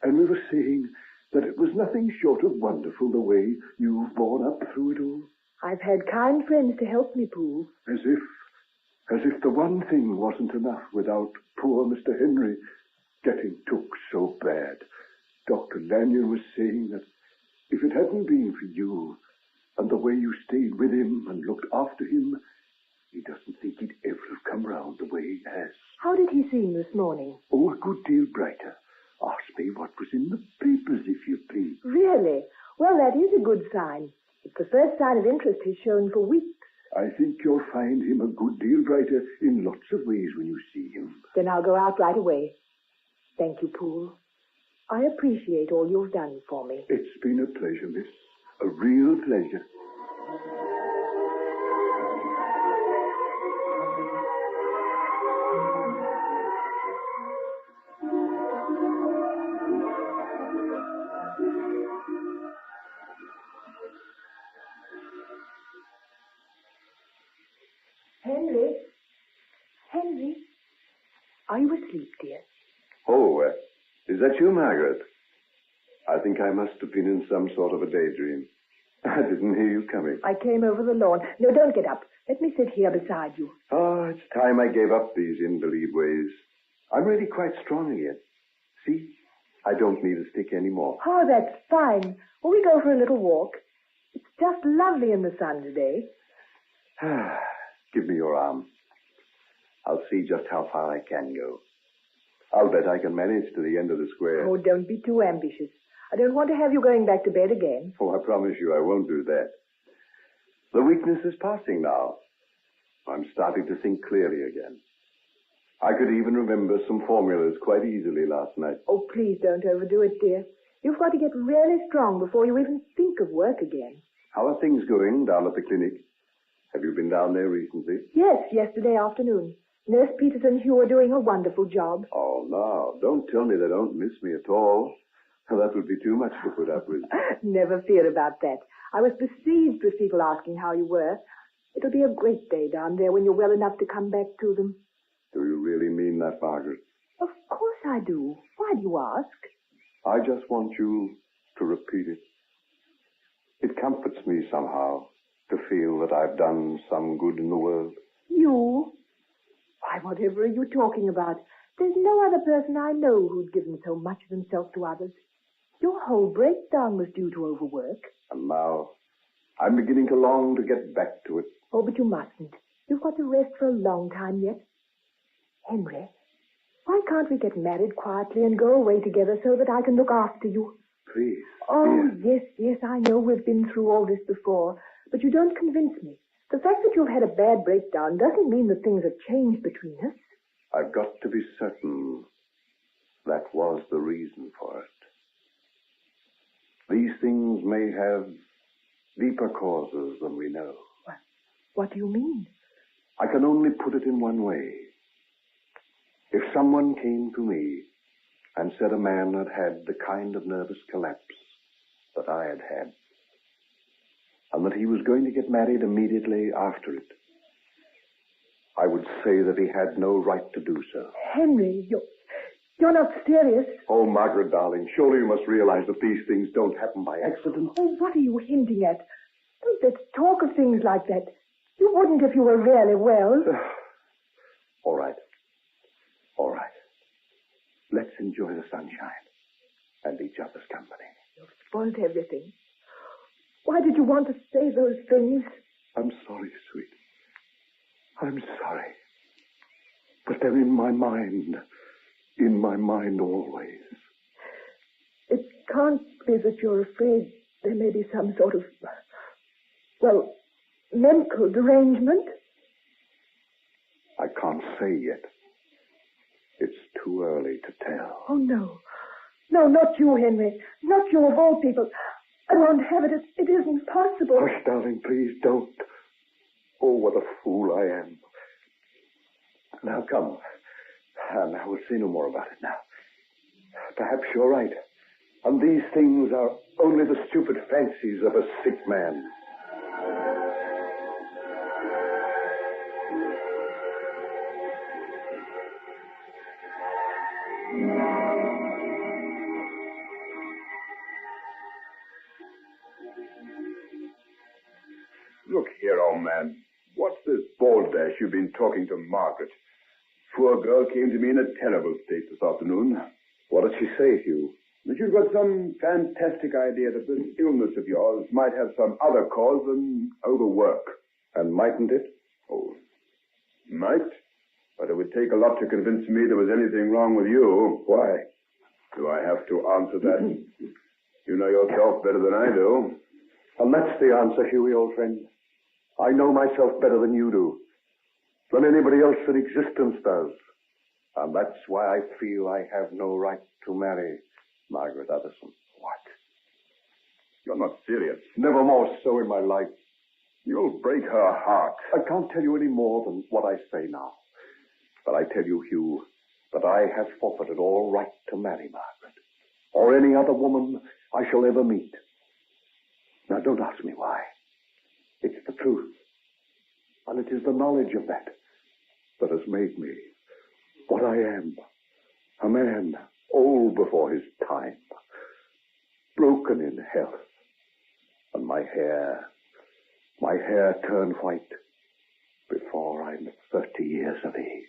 And we were saying that it was nothing short of wonderful the way you've borne up through it all. I've had kind friends to help me, Poole. As if the one thing wasn't enough without poor Mr. Henry getting took so bad. Dr. Lanyon was saying that if it hadn't been for you and the way you stayed with him and looked after him, he doesn't think he'd ever have come round the way he has. How did he seem this morning? Oh, a good deal brighter. Ask me what was in the papers, if you please. Really? Well, that is a good sign. It's the first sign of interest he's shown for weeks. I think you'll find him a good deal brighter in lots of ways when you see him. Then I'll go out right away. Thank you, Poole. I appreciate all you've done for me. It's been a pleasure, miss. A real pleasure. Henry, are you asleep, dear? Oh, is that you, Margaret? I think I must have been in some sort of a daydream. I didn't hear you coming. I came over the lawn. No, don't get up. Let me sit here beside you. Oh, it's time I gave up these invalid ways. I'm really quite strong again. See? I don't need a stick anymore. Oh, that's fine. Will we go for a little walk? It's just lovely in the sun today. Give me your arm. I'll see just how far I can go. I'll bet I can manage to the end of the square. Oh, don't be too ambitious. I don't want to have you going back to bed again. Oh, I promise you I won't do that. The weakness is passing now. I'm starting to think clearly again. I could even remember some formulas quite easily last night. Oh, please don't overdo it, dear. You've got to get really strong before you even think of work again. How are things going down at the clinic? Have you been down there recently? Yes, yesterday afternoon. Nurse Peterson and Hugh are doing a wonderful job. Oh, no. Don't tell me they don't miss me at all. That would be too much to put up with. Never fear about that. I was besieged with people asking how you were. It'll be a great day down there when you're well enough to come back to them. Do you really mean that, Margaret? Of course I do. Why do you ask? I just want you to repeat it. It comforts me somehow to feel that I've done some good in the world. You? Why, whatever are you talking about? There's no other person I know who'd given so much of himself to others. Your whole breakdown was due to overwork. And now I'm beginning to long to get back to it. Oh, but you mustn't. You've got to rest for a long time yet. Henry, why can't we get married quietly and go away together so that I can look after you? Please. Oh, yes, I know we've been through all this before, but you don't convince me. The fact that you've had a bad breakdown doesn't mean that things have changed between us. I've got to be certain that was the reason for it. These things may have deeper causes than we know. What do you mean? I can only put it in one way. If someone came to me and said a man had had the kind of nervous collapse that I had had, and that he was going to get married immediately after it, I would say that he had no right to do so. Henry, you're not serious. Oh, Margaret, darling, surely you must realize that these things don't happen by accident. Oh, what are you hinting at? Don't let's talk of things like that. You wouldn't if you were really well. All right. Let's enjoy the sunshine and each other's company. You've spoiled everything. Why did you want to say those things? I'm sorry, sweet. I'm sorry. But they're in my mind. In my mind always. It can't be that you're afraid there may be some sort of, mental derangement? I can't say yet. It's too early to tell. Oh, no. No, not you, Henry. Not you of all people. I won't have it. It isn't possible. Hush, darling, please don't. Oh, what a fool I am. Now, come. Now, we'll say no more about it now. Perhaps you're right. And these things are only the stupid fancies of a sick man. Look here, old man. What's this balderdash you've been talking to Margaret? Poor girl came to me in a terrible state this afternoon. What did she say, Hugh? That you've got some fantastic idea that this illness of yours might have some other cause than overwork. And mightn't it? Oh, might? But it would take a lot to convince me there was anything wrong with you. Why? Do I have to answer that? You know yourself better than I do. And that's the answer, Hughie, old friend. I know myself better than you do. Than anybody else in existence does. And that's why I feel I have no right to marry Margaret Utterson. What? You're not serious. Never more so in my life. You'll break her heart. I can't tell you any more than what I say now. But I tell you, Hugh, that I have forfeited all right to marry Margaret. Or any other woman I shall ever meet. Now, don't ask me why. It's the truth. And it is the knowledge of that has made me what I am. A man old before his time. Broken in health. and my hair turn white before I'm 30 years of age.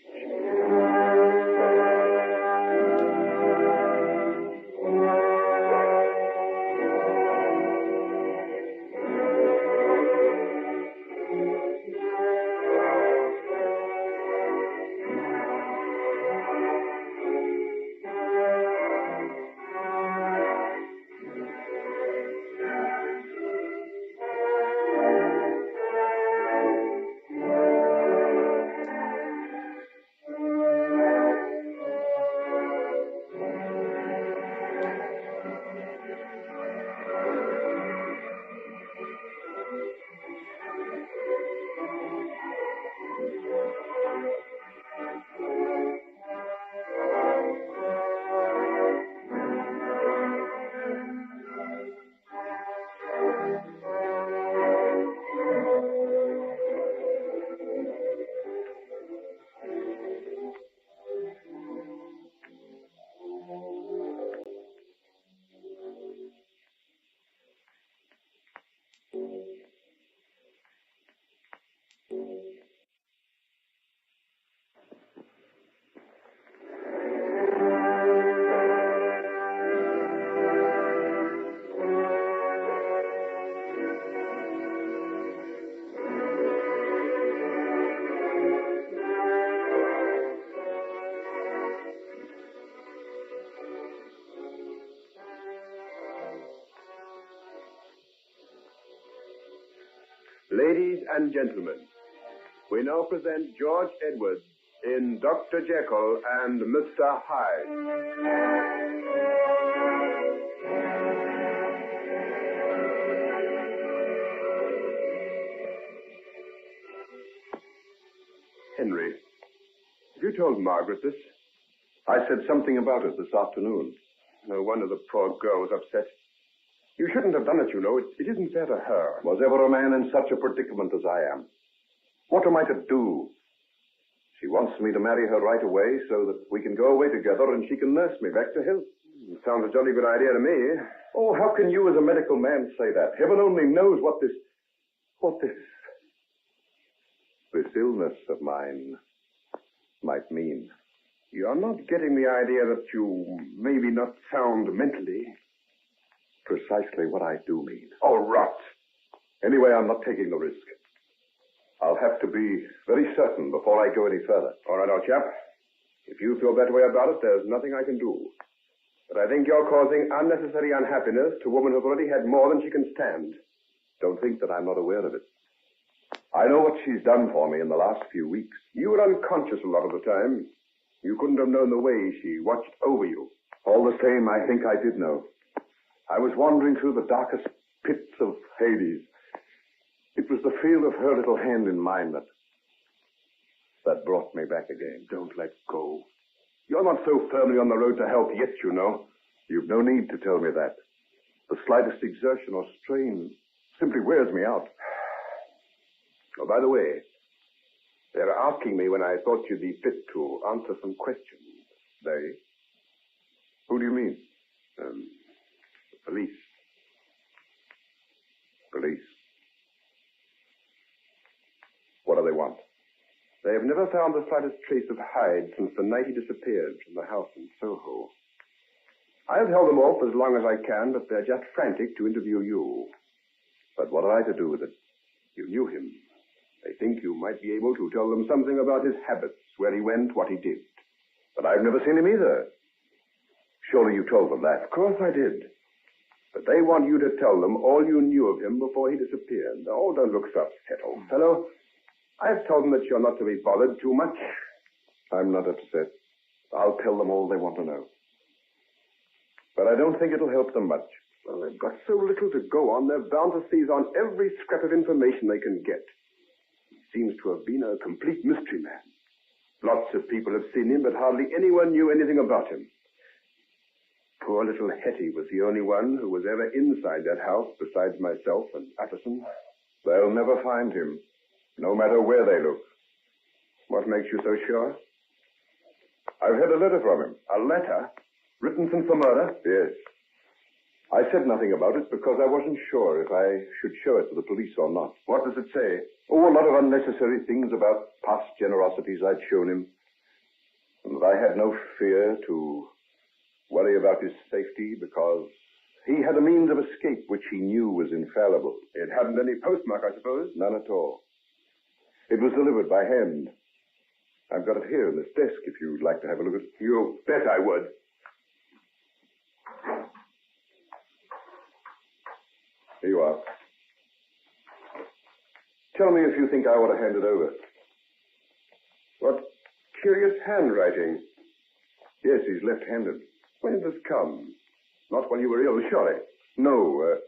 Ladies and gentlemen, we now present George Edwards in Dr. Jekyll and Mr. Hyde. Henry, have you told Margaret this? I said something about it this afternoon. No wonder the poor girl was upset. You shouldn't have done it, you know. It isn't fair to her. Was ever a man in such a predicament as I am? What am I to do? She wants me to marry her right away so that we can go away together and she can nurse me back to health. Sounds a jolly good idea to me. Oh, how can you as a medical man say that? Heaven only knows what this illness of mine might mean. You're not getting the idea that you may be not sound mentally. Precisely what I do mean. Oh, rot. Anyway, I'm not taking the risk. I'll have to be very certain before I go any further. All right, old chap. If you feel that way about it, there's nothing I can do. But I think you're causing unnecessary unhappiness to a woman who's already had more than she can stand. Don't think that I'm not aware of it. I know what she's done for me in the last few weeks. You were unconscious a lot of the time. You couldn't have known the way she watched over you. All the same, I think I did know. I was wandering through the darkest pits of Hades. It was the feel of her little hand in mine that brought me back again. Don't let go. You're not so firmly on the road to health yet, you know. You've no need to tell me that. The slightest exertion or strain simply wears me out. Oh, by the way, they were asking me when I thought you'd be fit to answer some questions. They? Who do you mean? The police. Police? What do they want? They have never found the slightest trace of Hyde since the night he disappeared from the house in Soho. I've held them off as long as I can, but they're just frantic to interview you. But what are I to do with it? You knew him. They think you might be able to tell them something about his habits, where he went, what he did. But I've never seen him either. Surely you told them that. Of course I did. But they want you to tell them all you knew of him before he disappeared. Oh, don't look so upset, old fellow. I've told them that you're not to be bothered too much. I'm not upset. I'll tell them all they want to know. But I don't think it'll help them much. Well, they've got so little to go on, they're bound to seize on every scrap of information they can get. He seems to have been a complete mystery man. Lots of people have seen him, but hardly anyone knew anything about him. Poor little Hetty was the only one who was ever inside that house besides myself and Utterson. They'll never find him, no matter where they look. What makes you so sure? I've had a letter from him. A letter? Written since the murder? Yes. I said nothing about it because I wasn't sure if I should show it to the police or not. What does it say? Oh, a lot of unnecessary things about past generosities I'd shown him. And that I had no fear to worry about his safety because he had a means of escape which he knew was infallible. It hadn't any postmark, I suppose? None at all. It was delivered by hand. I've got it here in this desk if you'd like to have a look at it. You bet I would. Here you are. Tell me if you think I ought to hand it over. What curious handwriting. Yes, he's left-handed. When did this come? Not when you were ill, surely. No,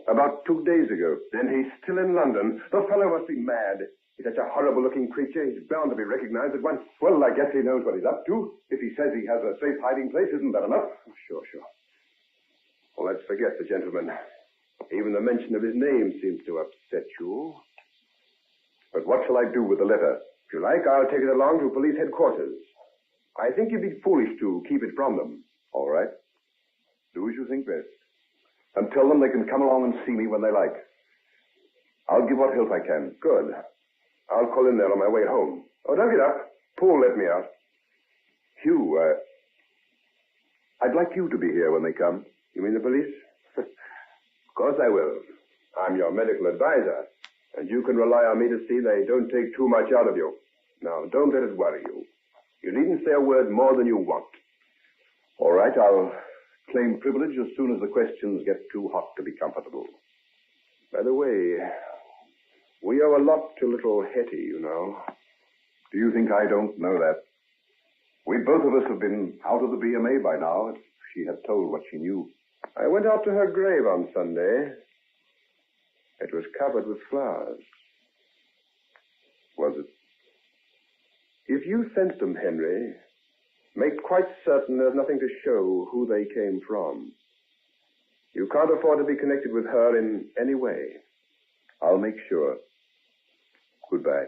about 2 days ago. Then he's still in London. The fellow must be mad. He's such a horrible-looking creature. He's bound to be recognized at once. Well, I guess he knows what he's up to. If he says he has a safe hiding place, isn't that enough? Oh, sure. Well, let's forget the gentleman. Even the mention of his name seems to upset you. But what shall I do with the letter? If you like, I'll take it along to police headquarters. I think you'd be foolish to keep it from them. All right. Do as you think best. And tell them they can come along and see me when they like. I'll give what help I can. Good. I'll call in there on my way home. Oh, don't get up. Paul let me out. Hugh, I'd like you to be here when they come. You mean the police? Of course I will. I'm your medical advisor, and you can rely on me to see they don't take too much out of you. Now, don't let it worry you. You needn't say a word more than you want. All right, I'll claim privilege as soon as the questions get too hot to be comfortable. By the way, we owe a lot to little Hetty, you know. Do you think I don't know that? We both of us have been out of the BMA by now, if she had told what she knew. I went out to her grave on Sunday. It was covered with flowers. Was it? If you sent them, Henry, make quite certain there's nothing to show who they came from. You can't afford to be connected with her in any way. I'll make sure. Goodbye.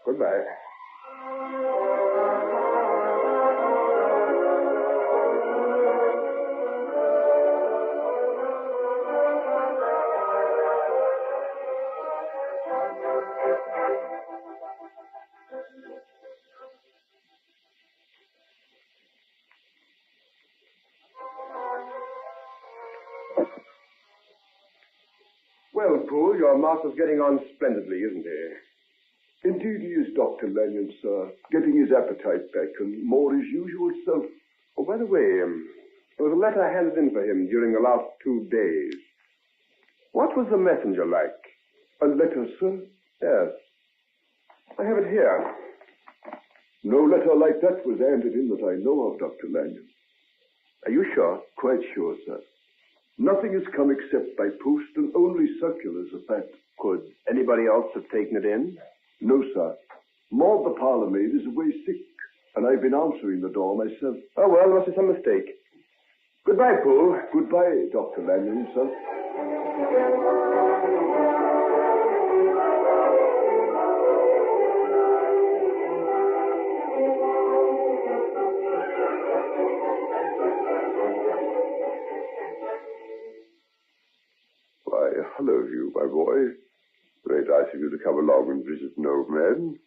Goodbye. Well, Poole, your master's getting on splendidly, isn't he? Indeed he is, Dr. Lanyon, sir. Getting his appetite back and more his usual self. Oh, by the way, there was a letter handed in for him during the last 2 days. What was the messenger like? A letter, sir? Yes. I have it here. No letter like that was handed in that I know of, Dr. Lanyon. Are you sure? Quite sure, sir. Nothing has come except by post and only circulars at that. Could anybody else have taken it in? No, sir. Maud, the parlour maid, is away sick, and I've been answering the door myself. Oh, well, there must be some mistake. Goodbye, Poole. Goodbye, Dr. Lanyon, sir. Why, hello, you, my boy. Very nice of you to come along and visit an old man.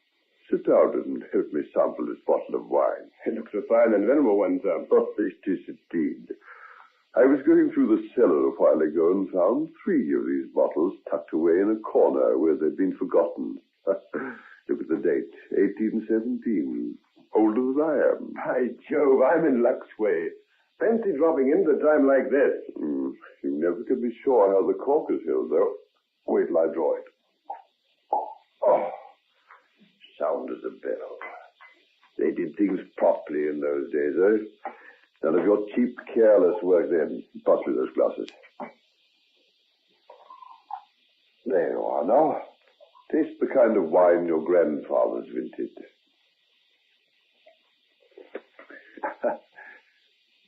Sit down and help me sample this bottle of wine. It looks a fine and venerable one, sir. Oh, it is indeed. I was going through the cellar a while ago and found 3 of these bottles tucked away in a corner where they'd been forgotten. Look at the date, 1817. Older than I am. By Jove, I'm in luck's way. Fancy dropping in at a time like this. You never can be sure how the cork is held, though. Wait till I draw it. Oh, sound as a bell. They did things properly in those days, eh? None of your cheap, careless work then. Pass me those glasses. There you are now. Taste the kind of wine your grandfather's vinted.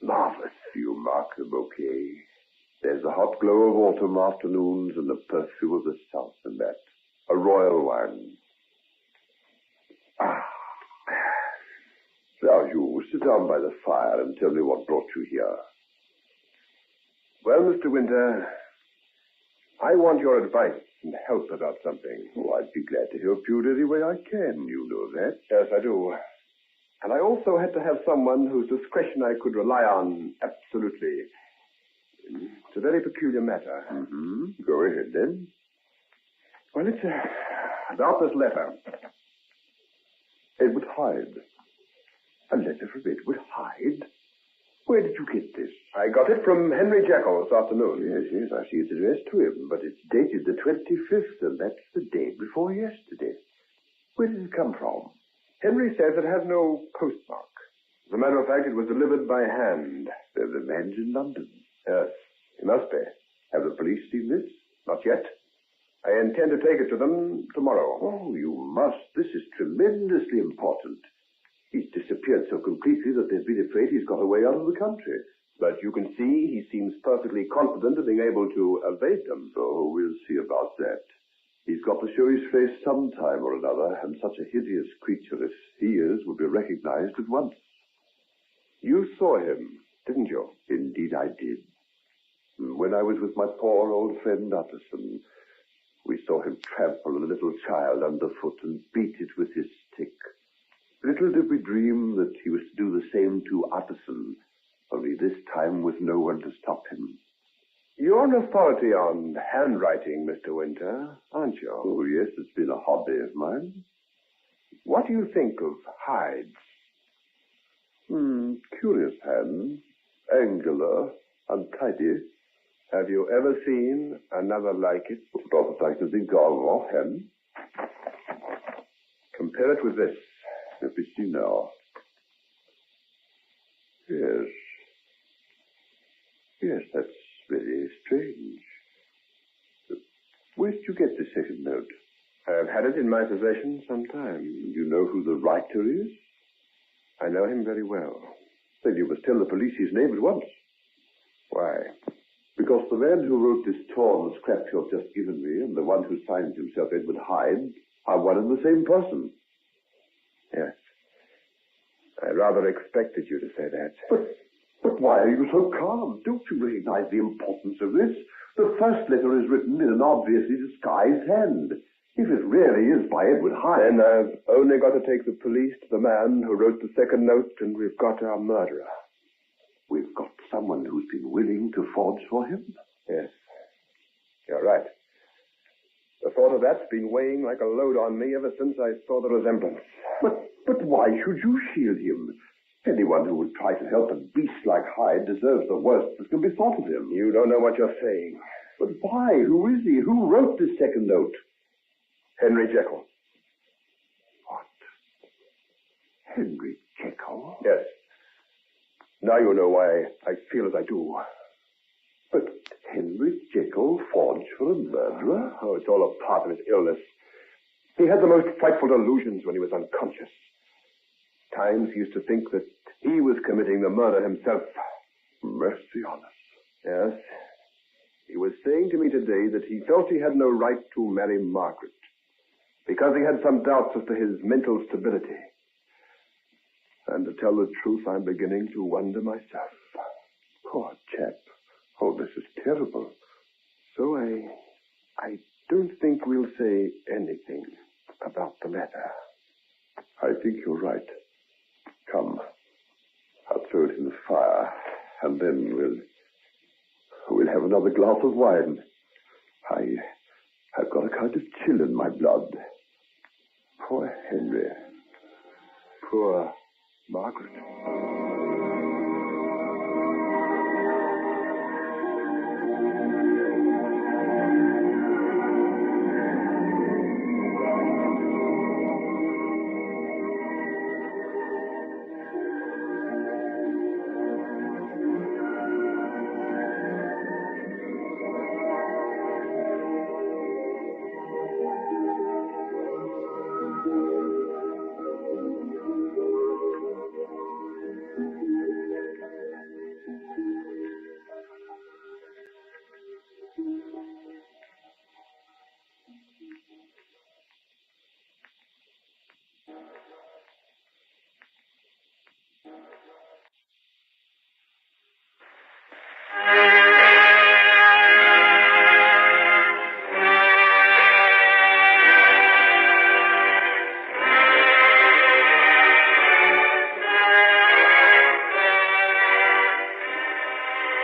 Marvelous view, Mark, the bouquet. There's the hot glow of autumn afternoons and the perfume of the south and that. A royal wine. Now, you sit down by the fire and tell me what brought you here. Well, Mr. Winter, I want your advice and help about something. Oh, I'd be glad to help you in any way I can. You know that. Yes, I do. And I also had to have someone whose discretion I could rely on absolutely. It's a very peculiar matter. Mm-hmm. Go ahead, then. Well, it's about this letter. Edward Hyde. A letter from Edward Hyde? Where did you get this? I got it from Henry Jekyll this afternoon. Yes, I see it's addressed to him, but it's dated the 25th, and that's the day before yesterday. Where did it come from? Henry says it has no postmark. As a matter of fact, it was delivered by hand. The man's in London. Yes, he must be. Have the police seen this? Not yet. I intend to take it to them tomorrow. Oh, you must. This is tremendously important. He's disappeared so completely that they've been afraid he's got away out of the country. But you can see he seems perfectly confident of being able to evade them. Oh, we'll see about that. He's got to show his face sometime or another, and such a hideous creature as he is will be recognized at once. You saw him, didn't you? Indeed I did. When I was with my poor old friend Utterson, we saw him trample a little child underfoot and beat it with his stick. Little did we dream that he was to do the same to Utterson, only this time with no one to stop him. You're an authority on handwriting, Mr. Winter, aren't you? Oh, yes, it's been a hobby of mine. What do you think of Hyde's? Curious hand, angular, untidy. Have you ever seen another like it? Not that I can think of offhand. Compare it with this. Let me see now. Yes. Yes, that's very strange. Where did you get the second note? I've had it in my possession some time. Do you know who the writer is? I know him very well. Then you must tell the police his name at once. Why? Because the man who wrote this torn scrap you've just given me and the one who signs himself Edward Hyde are one and the same person. Yes. I rather expected you to say that. But why are you so calm? Don't you recognize the importance of this? The first letter is written in an obviously disguised hand. If it really is by Edward Hyde... Then I've only got to take the police to the man who wrote the second note, and we've got our murderer. We've got someone who's been willing to forge for him? Yes. You're right. The thought of that's been weighing like a load on me ever since I saw the resemblance. But why should you shield him? Anyone who would try to help a beast like Hyde deserves the worst that can be thought of him. You don't know what you're saying. But why? Who is he? Who wrote this second note? Henry Jekyll. What? Henry Jekyll? Yes. Now you know why I feel as I do. But Henry Jekyll forged for a murderer? Oh, it's all a part of his illness. He had the most frightful delusions when he was unconscious. Times he used to think that he was committing the murder himself. Mercy on us. Yes. He was saying to me today that he felt he had no right to marry Margaret because he had some doubts as to his mental stability. And to tell the truth, I'm beginning to wonder myself. Poor chap. Oh, this is terrible. So I don't think we'll say anything about the matter. I think you're right. Come. I'll throw it in the fire, and then we'll have another glass of wine. I've got a kind of chill in my blood. Poor Henry. Poor Margaret.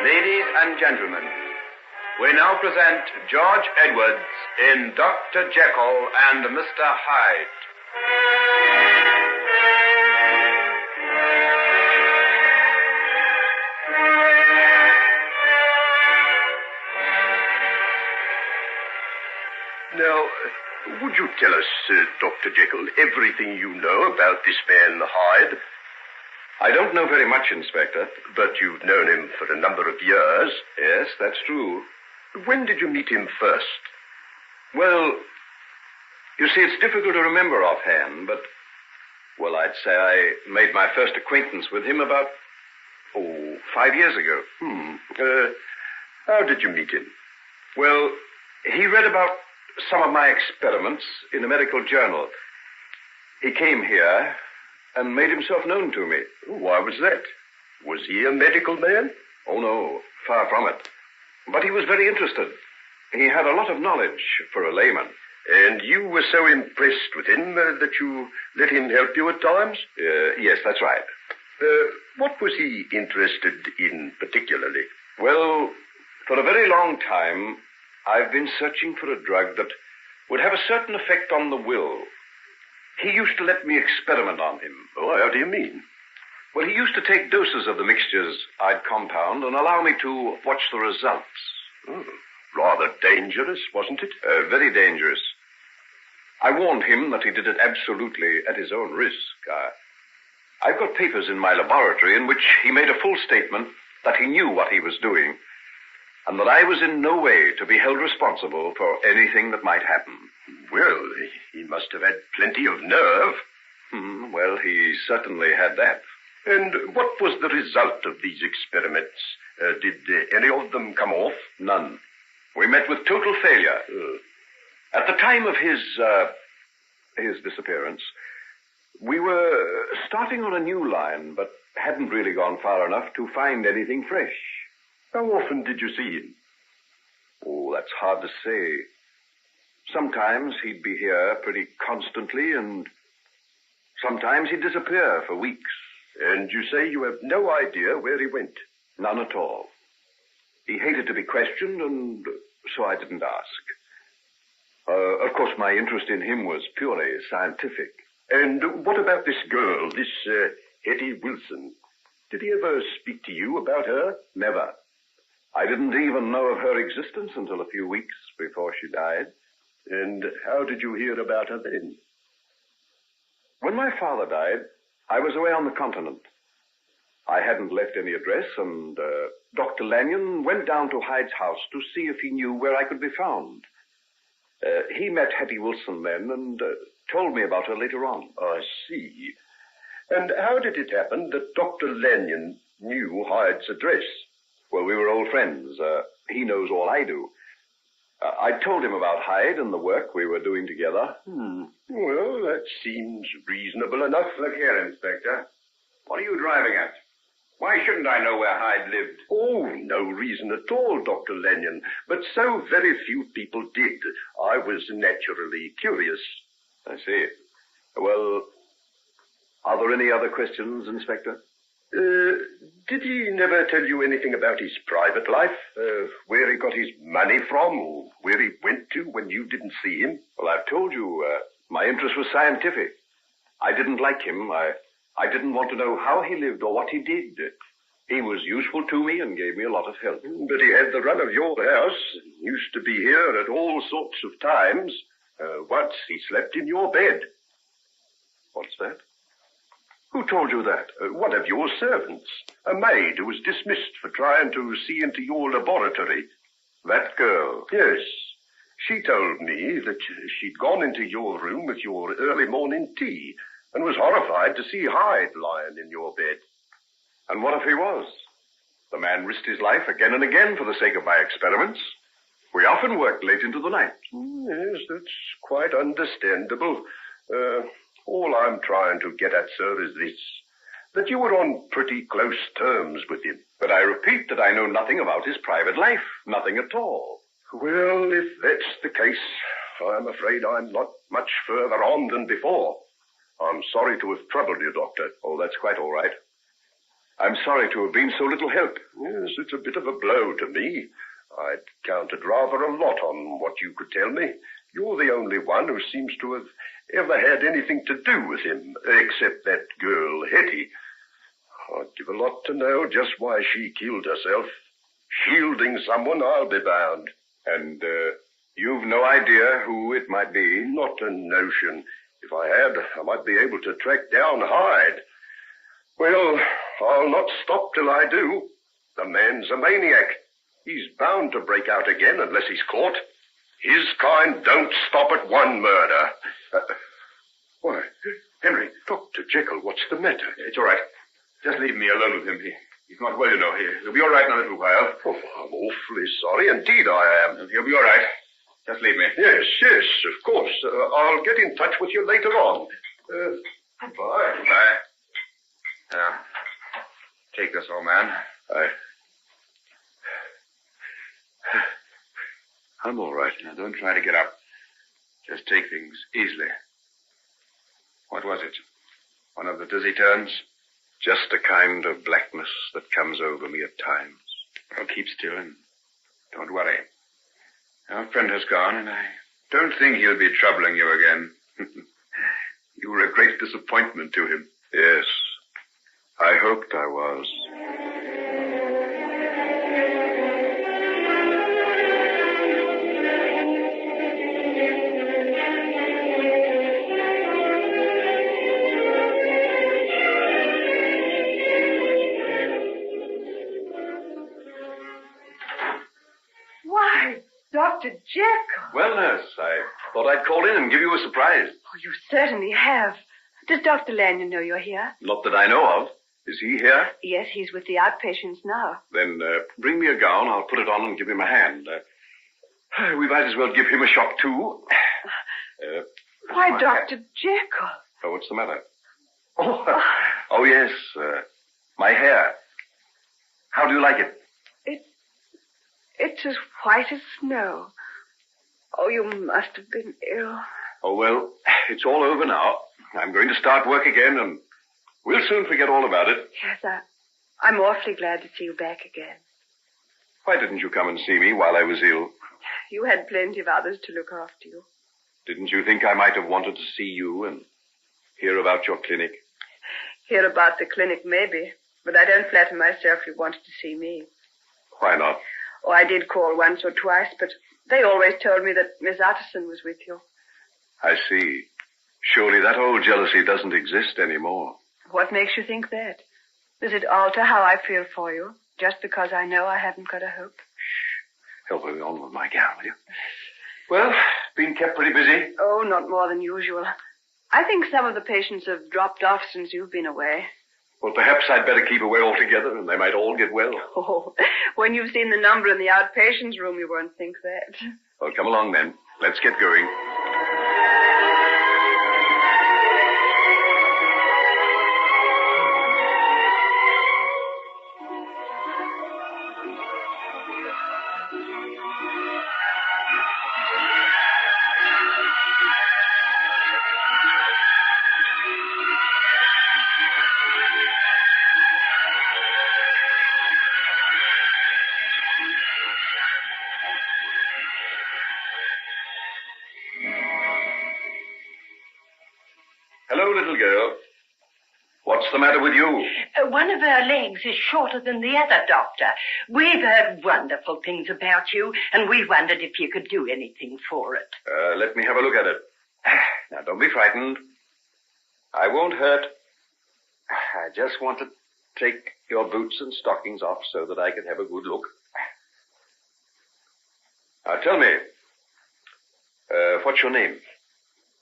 Ladies and gentlemen, we now present George Edwards in Dr. Jekyll and Mr. Hyde. Now, would you tell us, Dr. Jekyll, everything you know about this man Hyde? I don't know very much, Inspector. But you've known him for a number of years. Yes, that's true. When did you meet him first? Well, you see, it's difficult to remember offhand, but, well, I'd say I made my first acquaintance with him about, 5 years ago. How did you meet him? Well, he read about some of my experiments in a medical journal. He came here and made himself known to me. Why was that? Was he a medical man? Oh, no, far from it. But he was very interested. He had a lot of knowledge for a layman. And you were so impressed with him that you let him help you at times? Yes, that's right. What was he interested in particularly? Well, for a very long time, I've been searching for a drug that would have a certain effect on the will. He used to let me experiment on him. Oh, how do you mean? Well, he used to take doses of the mixtures I'd compound and allow me to watch the results. Rather dangerous, wasn't it? Very dangerous. I warned him that he did it absolutely at his own risk. I've got papers in my laboratory in which he made a full statement that he knew what he was doing and that I was in no way to be held responsible for anything that might happen. Well, he must have had plenty of nerve. Well, he certainly had that. And what was the result of these experiments? Did any of them come off? None. We met with total failure. At the time of his disappearance, we were starting on a new line, but hadn't really gone far enough to find anything fresh. How often did you see him? Oh, that's hard to say. Sometimes he'd be here pretty constantly, and sometimes he'd disappear for weeks. And you say you have no idea where he went? None at all. He hated to be questioned, and so I didn't ask. Of course, my interest in him was purely scientific. And what about this girl, this Hetty Wilson? Did he ever speak to you about her? Never. I didn't even know of her existence until a few weeks before she died. And how did you hear about her then? When my father died, I was away on the continent. I hadn't left any address, and Dr. Lanyon went down to Hyde's house to see if he knew where I could be found. He met Hetty Wilson then and told me about her later on. I see. And how did it happen that Dr. Lanyon knew Hyde's address? Well, we were old friends. He knows all I do. I told him about Hyde and the work we were doing together. Well, that seems reasonable enough. Look here, Inspector. What are you driving at? Why shouldn't I know where Hyde lived? Oh, no reason at all, Dr. Lanyon. But so very few people did. I was naturally curious. I see. Well, are there any other questions, Inspector? Did he never tell you anything about his private life? Where he got his money from, or where he went to when you didn't see him? Well, I've told you, my interest was scientific. I didn't like him. I didn't want to know how he lived or what he did. He was useful to me and gave me a lot of help. But he had the run of your house, used to be here at all sorts of times. Once he slept in your bed. What's that? Who told you that? One of your servants. A maid who was dismissed for trying to see into your laboratory. That girl? Yes. She told me that she'd gone into your room with your early morning tea and was horrified to see Hyde lying in your bed. And what if he was? The man risked his life again and again for the sake of my experiments. We often worked late into the night. Yes, that's quite understandable. All I'm trying to get at, sir, is this. That you were on pretty close terms with him. But I repeat that I know nothing about his private life. Nothing at all. Well, if that's the case, I'm afraid I'm not much further on than before. I'm sorry to have troubled you, Doctor. Oh, that's quite all right. I'm sorry to have been so little help. Yes, it's a bit of a blow to me. I'd counted rather a lot on what you could tell me. You're the only one who seems to have ever had anything to do with him, except that girl, Hetty. I'd give a lot to know just why she killed herself. Shielding someone, I'll be bound. And, you've no idea who it might be? Not a notion. If I had, I might be able to track down Hyde. Well, I'll not stop till I do. The man's a maniac. He's bound to break out again unless he's caught. His kind don't stop at one murder. Why, Henry, Dr. Jekyll, what's the matter? It's all right. Just leave me alone with him. He's not well, you know. He'll be all right in a little while. Oh, I'm awfully sorry. Indeed I am. He'll be all right. Just leave me. Yes, of course. I'll get in touch with you later on. Goodbye. Goodbye. Now, take this, old man. I'm all right. Now, don't try to get up. Just take things easily. What was it? One of the dizzy turns? Just a kind of blackness that comes over me at times. Well, keep still and don't worry. Our friend has gone, and I don't think he'll be troubling you again. You were a great disappointment to him. Yes, I hoped I was. Why, Dr. Jekyll. Well, nurse, I thought I'd call in and give you a surprise. Oh, you certainly have. Does Dr. Lanyon know you're here? Not that I know of. Is he here? Yes, he's with the outpatients now. Then bring me a gown. I'll put it on and give him a hand. We might as well give him a shock, too. Why, Dr. Jekyll? Oh, what's the matter? Oh, yes. My hair. How do you like it? It's as white as snow. Oh, you must have been ill. Oh, well, it's all over now. I'm going to start work again, and we'll soon forget all about it. Yes, I'm awfully glad to see you back again. Why didn't you come and see me while I was ill? You had plenty of others to look after you. Didn't you think I might have wanted to see you and hear about your clinic? Hear about the clinic, maybe, but I don't flatter myself you wanted to see me. Why not? Oh, I did call once or twice, but they always told me that Miss Utterson was with you. I see. Surely that old jealousy doesn't exist anymore. What makes you think that? Does it alter how I feel for you, just because I know I haven't got a hope? Shh. Help me on with my gown, will you? Well, been kept pretty busy? Oh, not more than usual. I think some of the patients have dropped off since you've been away. Well, perhaps I'd better keep away altogether, and they might all get well. Oh, when you've seen the number in the outpatients room, you won't think that. Well, come along, then. Let's get going. Hello, little girl. What's the matter with you? One of her legs is shorter than the other, Doctor. We've heard wonderful things about you, and we wondered if you could do anything for it. Let me have a look at it. Now, don't be frightened. I won't hurt. I just want to take your boots and stockings off so that I can have a good look. Now, tell me, what's your name?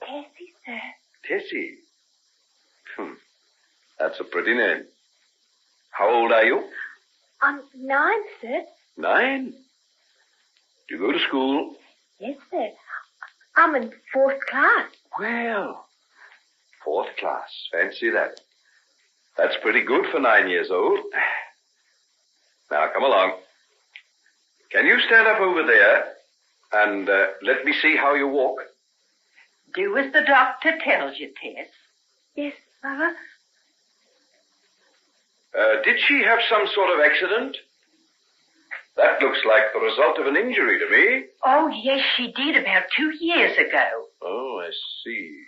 Tessie, sir. Tessie. That's a pretty name. How old are you? I'm 9, sir. 9? Do you go to school? Yes, sir. I'm in 4th class. Well, 4th class. Fancy that. That's pretty good for 9 years old. Now, come along. Can you stand up over there and let me see how you walk? Do as the doctor tells you, Tess. Yes, Mother. Did she have some sort of accident? That looks like the result of an injury to me. Oh, yes, she did about 2 years ago. Oh, I see.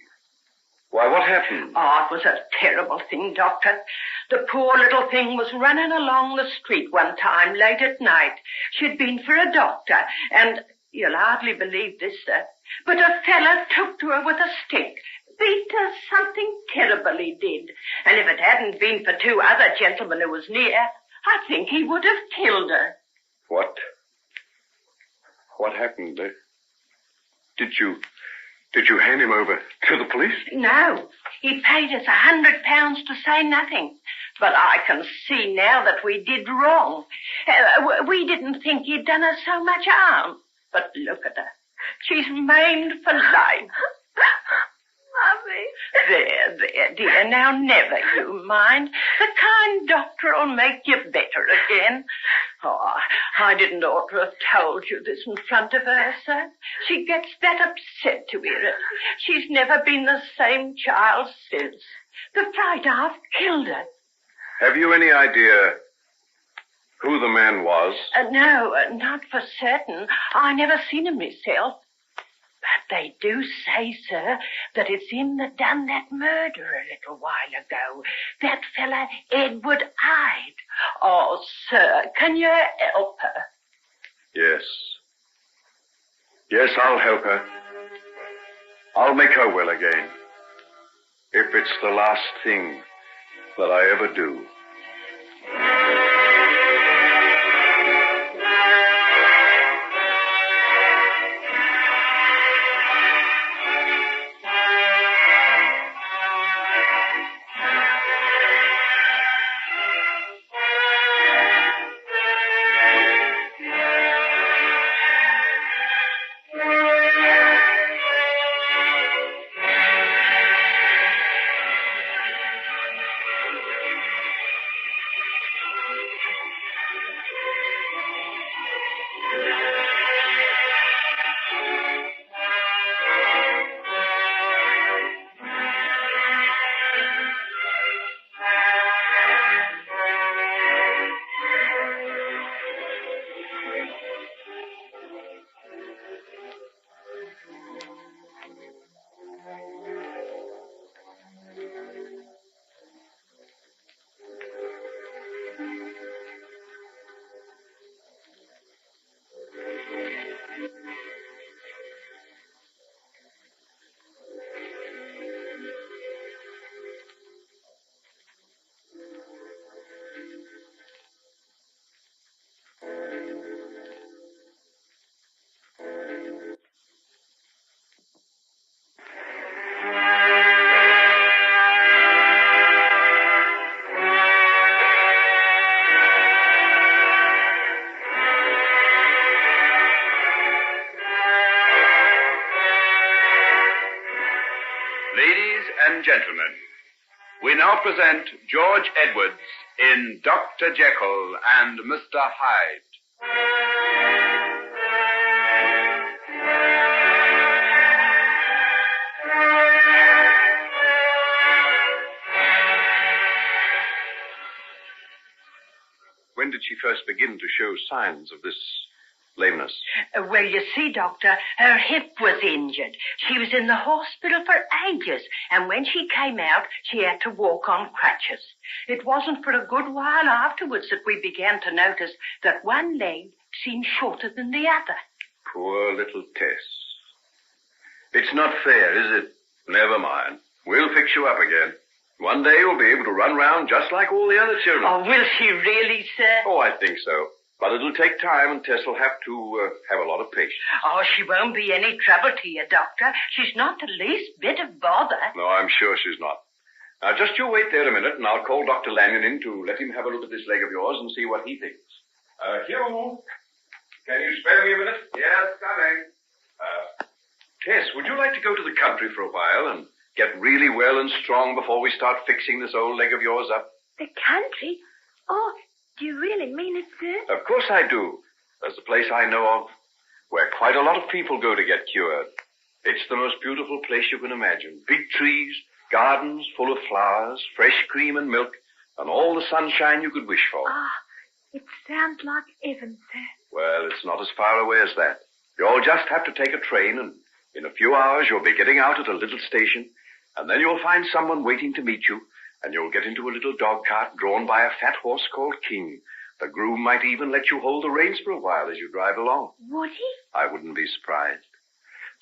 Why, what happened? Oh, it was a terrible thing, Doctor. The poor little thing was running along the street one time late at night. She'd been for a doctor, and you'll hardly believe this, sir, but a fella took to her with a stick. Beat her something terrible, he did. And if it hadn't been for 2 other gentlemen who was near, I think he would have killed her. What happened? Did you hand him over to the police? No, he paid us £100 to say nothing. But I can see now that we did wrong. We didn't think he'd done her so much harm. But look at her. She's maimed for life. Mommy. There, dear. Now, never you mind. The kind doctor will make you better again. Oh, I didn't ought to have told you this in front of her, sir. She gets that upset to hear it. She's never been the same child since. The fright half killed her. Have you any idea who the man was? No, not for certain. I never seen him myself. But they do say, sir, that it's him that done that murder a little while ago. That fella, Edward Hyde. Oh, sir, can you help her? Yes. Yes, I'll help her. I'll make her well again. If it's the last thing that I ever do. Gentlemen, we now present George Edwards in Dr. Jekyll and Mr. Hyde. When did she first begin to show signs of this lameness? Well, you see, Doctor, her hip was injured. She was in the hospital for ages, and when she came out, she had to walk on crutches. It wasn't for a good while afterwards that we began to notice that one leg seemed shorter than the other. Poor little Tess. It's not fair, is it? Never mind. We'll fix you up again. One day you'll be able to run round just like all the other children. Oh, will she really, sir? Oh, I think so. But it'll take time, and Tess will have to have a lot of patience. Oh, she won't be any trouble to you, Doctor. She's not the least bit of bother. No, I'm sure she's not. Now, just you wait there a minute, and I'll call Dr. Lanyon in to let him have a look at this leg of yours and see what he thinks. Hugh, can you spare me a minute? Yes, coming. Tess, would you like to go to the country for a while and get really well and strong before we start fixing this old leg of yours up? The country? Oh, do you really mean it, sir? Of course I do. There's a place I know of where quite a lot of people go to get cured. It's the most beautiful place you can imagine. Big trees, gardens full of flowers, fresh cream and milk, and all the sunshine you could wish for. It sounds like heaven, sir. Well, it's not as far away as that. You'll just have to take a train, and in a few hours you'll be getting out at a little station, and then you'll find someone waiting to meet you, and you'll get into a little dog cart drawn by a fat horse called King. The groom might even let you hold the reins for a while as you drive along. Would he? I wouldn't be surprised.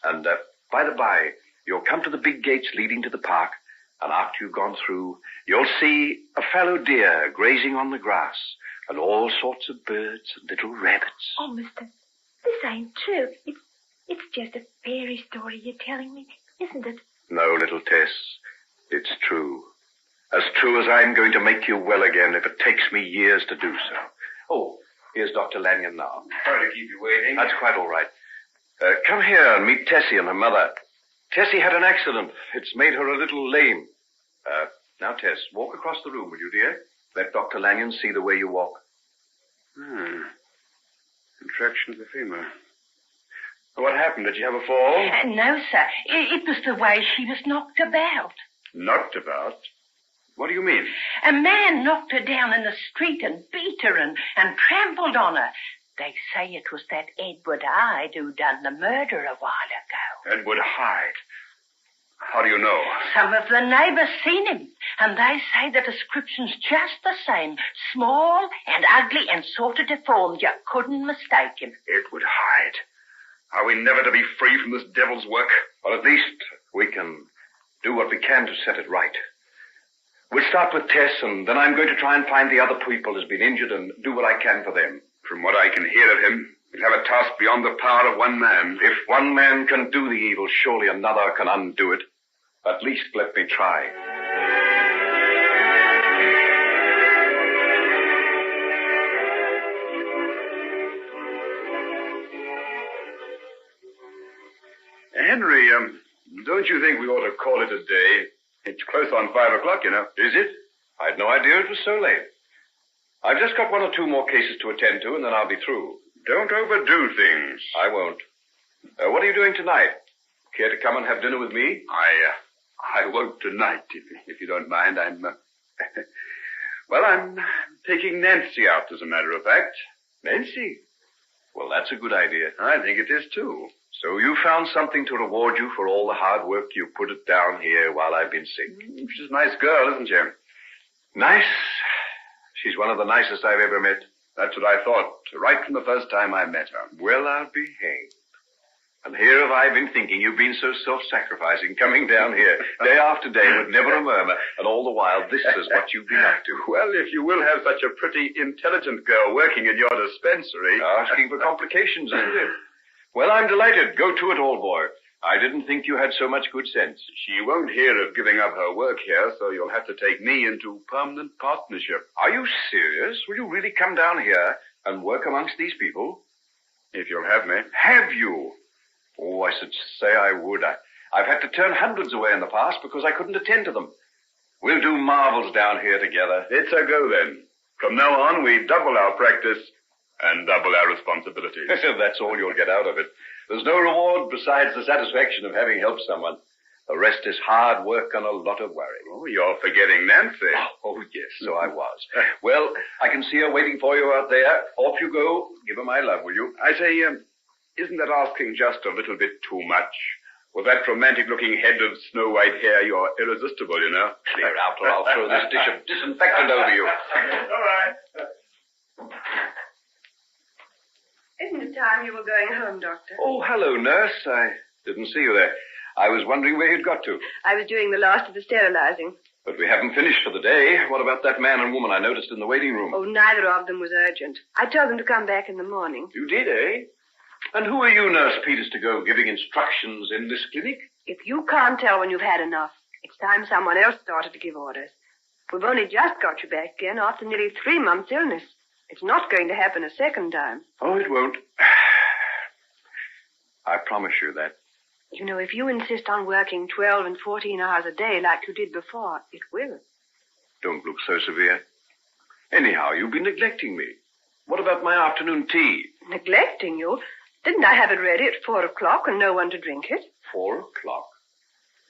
And, by the by, you'll come to the big gates leading to the park, and after you've gone through, you'll see a fallow deer grazing on the grass, and all sorts of birds and little rabbits. Oh, mister, this ain't true. It's just a fairy story you're telling me, isn't it? No, little Tess, it's true. As true as I'm going to make you well again if it takes me years to do so. Oh, here's Dr. Lanyon now. Sorry to keep you waiting. That's quite all right. Come here and meet Tessie and her mother. Tessie had an accident. It's made her a little lame. Now, Tess, walk across the room, will you, dear? Let Dr. Lanyon see the way you walk. Contraction of the femur. What happened? Did you have a fall? No, sir. It was the way she was knocked about. Knocked about? What do you mean? A man knocked her down in the street and beat her and trampled on her. They say it was that Edward Hyde who done the murder a while ago. Edward Hyde? How do you know? Some of the neighbors seen him, and they say the description's just the same. Small and ugly and sort of deformed. You couldn't mistake him. Edward Hyde. Are we never to be free from this devil's work? Well, at least we can do what we can to set it right. We'll start with Tess, and then I'm going to try and find the other people who's been injured and do what I can for them. From what I can hear of him, he'll have a task beyond the power of one man. If one man can do the evil, surely another can undo it. At least let me try. Henry, don't you think we ought to call it a day? It's close on 5 o'clock, you know. Is it? I had no idea it was so late. I've just got 1 or 2 more cases to attend to, and then I'll be through. Don't overdo things. I won't. What are you doing tonight? Care to come and have dinner with me? I won't tonight, if you don't mind. Well, I'm taking Nancy out, as a matter of fact. Nancy? Well, that's a good idea. I think it is, too. So you found something to reward you for all the hard work you put it down here while I've been sick. She's a nice girl, isn't she? Nice? She's one of the nicest I've ever met. That's what I thought, right from the first time I met her. Well, I'll be hanged. And here have I been thinking you've been so self-sacrificing, coming down here day after day with never a murmur, and all the while this is what you've been up to. Well, if you will have such a pretty, intelligent girl working in your dispensary... Asking for complications, isn't it? Well, I'm delighted. Go to it, old boy. I didn't think you had so much good sense. She won't hear of giving up her work here, so you'll have to take me into permanent partnership. Are you serious? Will you really come down here and work amongst these people? If you'll have me. Have you? Oh, I should say I would. I've had to turn hundreds away in the past because I couldn't attend to them. We'll do marvels down here together. It's a go, then. From now on, we double our practice and double our responsibilities. That's all you'll get out of it. There's no reward besides the satisfaction of having helped someone. The rest is hard work and a lot of worry. Oh, you're forgetting Nancy. Oh, yes, so I was. Well, I can see her waiting for you out there. Off you go. Give her my love, will you? I say, isn't that asking just a little bit too much? With that romantic-looking head of snow-white hair, you're irresistible, you know. Clear out or I'll throw this dish of disinfectant over you. All right. Isn't it time you were going home, Doctor? Oh, hello, nurse. I didn't see you there. I was wondering where you'd got to. I was doing the last of the sterilizing. But we haven't finished for the day. What about that man and woman I noticed in the waiting room? Oh, neither of them was urgent. I told them to come back in the morning. You did, eh? And who are you, Nurse Peters, to go giving instructions in this clinic? If you can't tell when you've had enough, it's time someone else started to give orders. We've only just got you back again after nearly 3 months' illness. It's not going to happen a second time. Oh, it won't. I promise you that. You know, if you insist on working 12 and 14 hours a day like you did before, it will. Don't look so severe. Anyhow, you've been neglecting me. What about my afternoon tea? Neglecting you? Didn't I have it ready at 4 o'clock and no one to drink it? 4 o'clock?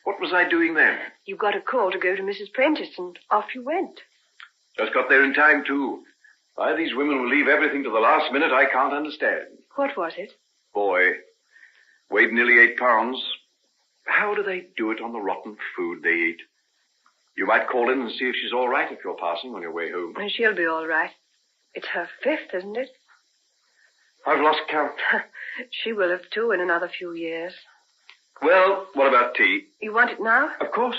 What was I doing then? You got a call to go to Mrs. Prentice and off you went. Just got there in time, too. Why these women will leave everything to the last minute, I can't understand. What was it? Boy, weighed nearly 8 pounds. How do they do it on the rotten food they eat? You might call in and see if she's all right if you're passing on your way home. She'll be all right. It's her 5th, isn't it? I've lost count. She will have, too, in another few years. Well, what about tea? You want it now? Of course.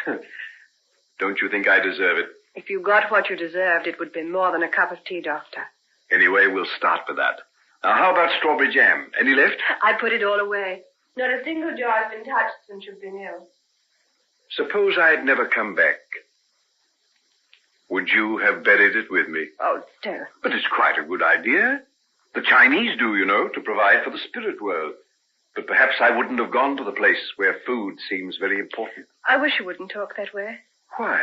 Don't you think I deserve it? If you got what you deserved, it would be more than a cup of tea, Doctor. Anyway, we'll start with that. Now, how about strawberry jam? Any left? I put it all away. Not a single jar has been touched since you've been ill. Suppose I had never come back. Would you have buried it with me? Oh, don't. But it's quite a good idea. The Chinese do, you know, to provide for the spirit world. But perhaps I wouldn't have gone to the place where food seems very important. I wish you wouldn't talk that way. Why?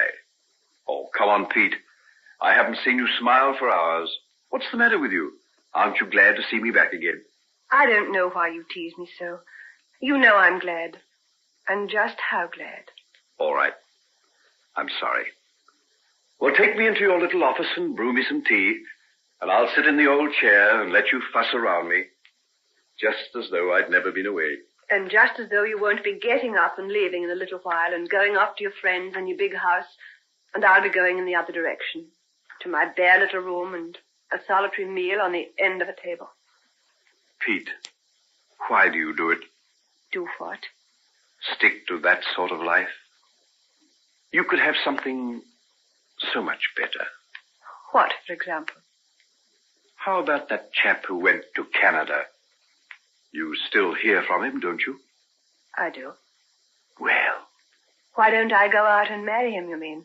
Oh, come on, Pete. I haven't seen you smile for hours. What's the matter with you? Aren't you glad to see me back again? I don't know why you tease me so. You know I'm glad. And just how glad. All right. I'm sorry. Well, take me into your little office and brew me some tea, and I'll sit in the old chair and let you fuss around me, just as though I'd never been away. And just as though you won't be getting up and leaving in a little while and going off to your friends and your big house, and I'll be going in the other direction, to my bare little room and a solitary meal on the end of a table. Pete, why do you do it? Do what? Stick to that sort of life? You could have something so much better. What, for example? How about that chap who went to Canada? You still hear from him, don't you? I do. Well. Why don't I go out and marry him, you mean?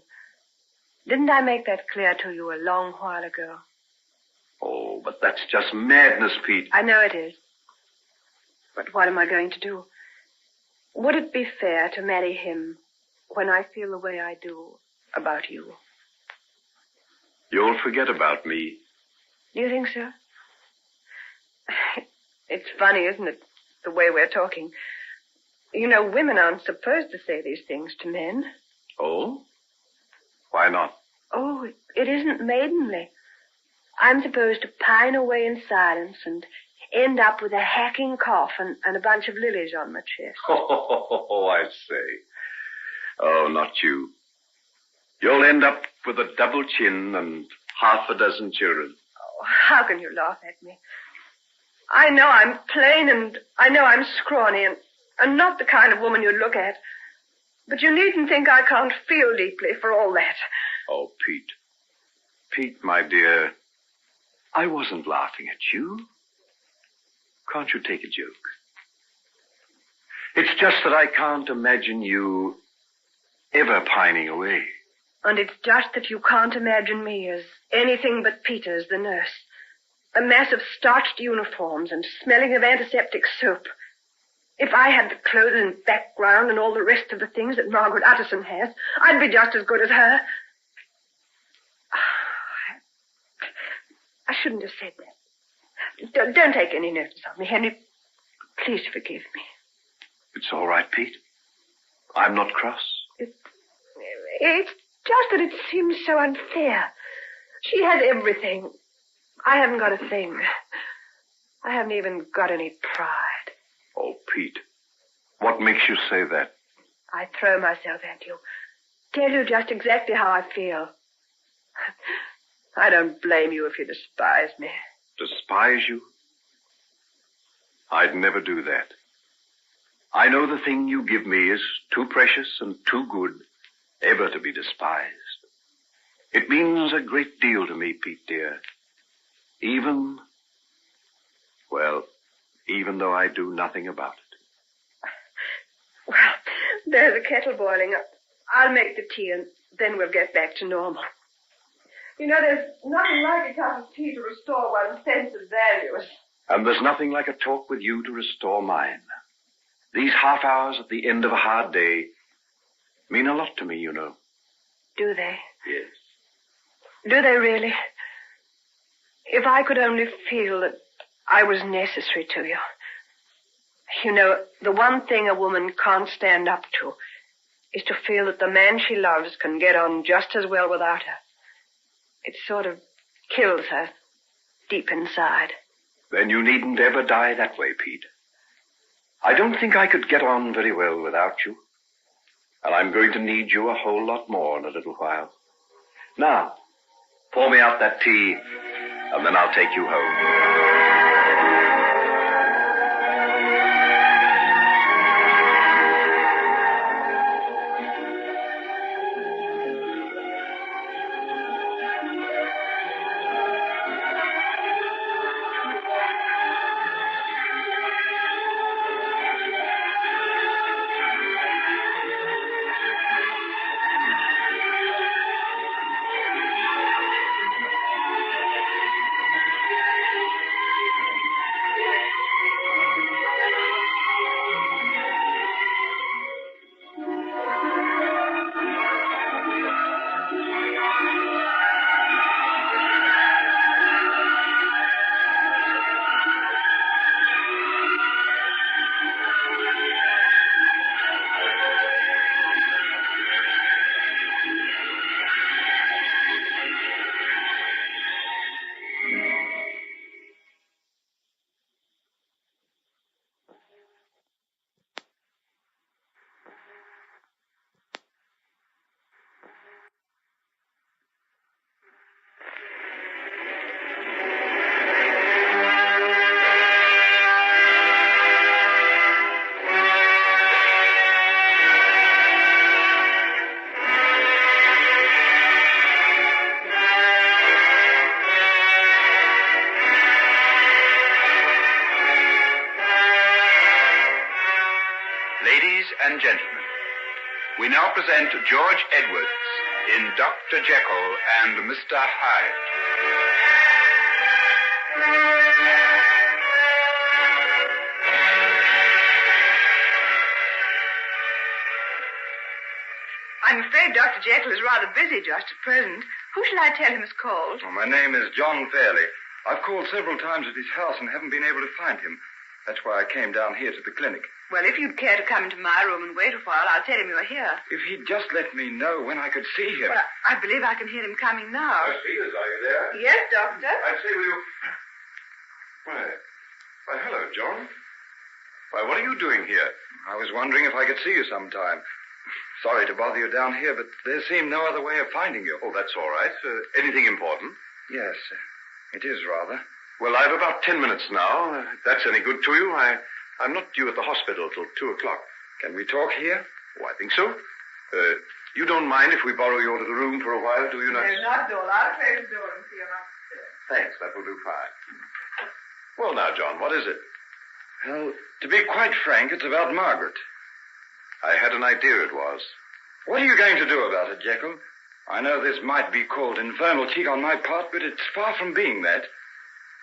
Didn't I make that clear to you a long while ago? Oh, but that's just madness, Pete. I know it is. But what am I going to do? Would it be fair to marry him when I feel the way I do about you? You'll forget about me. Do you think so? It's funny, isn't it, the way we're talking? You know, women aren't supposed to say these things to men. Oh? Why not? Oh, it isn't maidenly. I'm supposed to pine away in silence and end up with a hacking cough and a bunch of lilies on my chest. Oh, I say. Oh, not you. You'll end up with a double chin and half a dozen children. Oh, how can you laugh at me? I know I'm plain and I know I'm scrawny and not the kind of woman you'd look at. But you needn't think I can't feel deeply for all that. Oh, Pete. Pete, my dear, I wasn't laughing at you. Can't you take a joke? It's just that I can't imagine you ever pining away. And it's just that you can't imagine me as anything but Peters, the nurse. A mass of starched uniforms and smelling of antiseptic soap. If I had the clothes and background and all the rest of the things that Margaret Utterson has, I'd be just as good as her. I shouldn't have said that. Don't take any notice of me, Henry. Please forgive me. It's all right, Pete. I'm not cross. It's just that it seems so unfair. She has everything. I haven't got a thing. I haven't even got any pride. Oh, Pete, what makes you say that? I throw myself at you. Tell you just exactly how I feel. I don't blame you if you despise me. Despise you? I'd never do that. I know the thing you give me is too precious and too good ever to be despised. It means a great deal to me, Pete, dear. Even though I do nothing about it. Well, there's a kettle boiling up. I'll make the tea and then we'll get back to normal. You know, there's nothing like a cup of tea to restore one's sense of values. And there's nothing like a talk with you to restore mine. These half hours at the end of a hard day mean a lot to me, you know. Do they? Yes. Do they really? If I could only feel that I was necessary to you. You know, the one thing a woman can't stand up to is to feel that the man she loves can get on just as well without her. It sort of kills her deep inside. Then you needn't ever die that way, Pete. I don't think I could get on very well without you. And I'm going to need you a whole lot more in a little while. Now, pour me out that tea, and then I'll take you home. And gentlemen, we now present George Edwards in Dr. Jekyll and Mr. Hyde. I'm afraid Dr. Jekyll is rather busy just at present. Who shall I tell him is called? Well, my name is John Fairley. I've called several times at his house and haven't been able to find him. That's why I came down here to the clinic. Well, if you'd care to come into my room and wait a while, I'll tell him you're here. If he'd just let me know when I could see him. Well, I believe I can hear him coming now. Peters, are you there? Yes, Doctor. I'd say, will you... Why, hello, John. Why, what are you doing here? I was wondering if I could see you sometime. Sorry to bother you down here, but there seemed no other way of finding you. Oh, that's all right. Anything important? Yes, it is rather. Well, I've about 10 minutes now. If that's any good to you, I'm not due at the hospital till 2 o'clock. Can we talk here? Oh, I think so. You don't mind if we borrow your little room for a while, do you, Nurse? No, not at all. I'll close the door and see you upstairs. Thanks, that will do fine. Well, now, John, what is it? Well, to be quite frank, it's about Margaret. I had an idea it was. What are you going to do about it, Jekyll? I know this might be called infernal cheek on my part, but it's far from being that.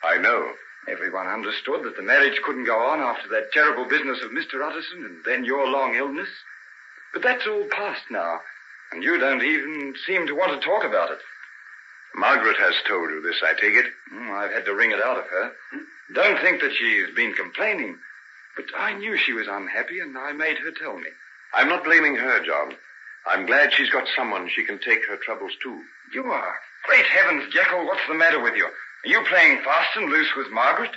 I know. Everyone understood that the marriage couldn't go on after that terrible business of Mr. Utterson and then your long illness. But that's all past now, and you don't even seem to want to talk about it. Margaret has told you this, I take it? I've had to wring it out of her. Don't think that she's been complaining, but I knew she was unhappy, and I made her tell me. I'm not blaming her, John. I'm glad she's got someone she can take her troubles to. You are. Great heavens, Jekyll, what's the matter with you? Are you playing fast and loose with Margaret?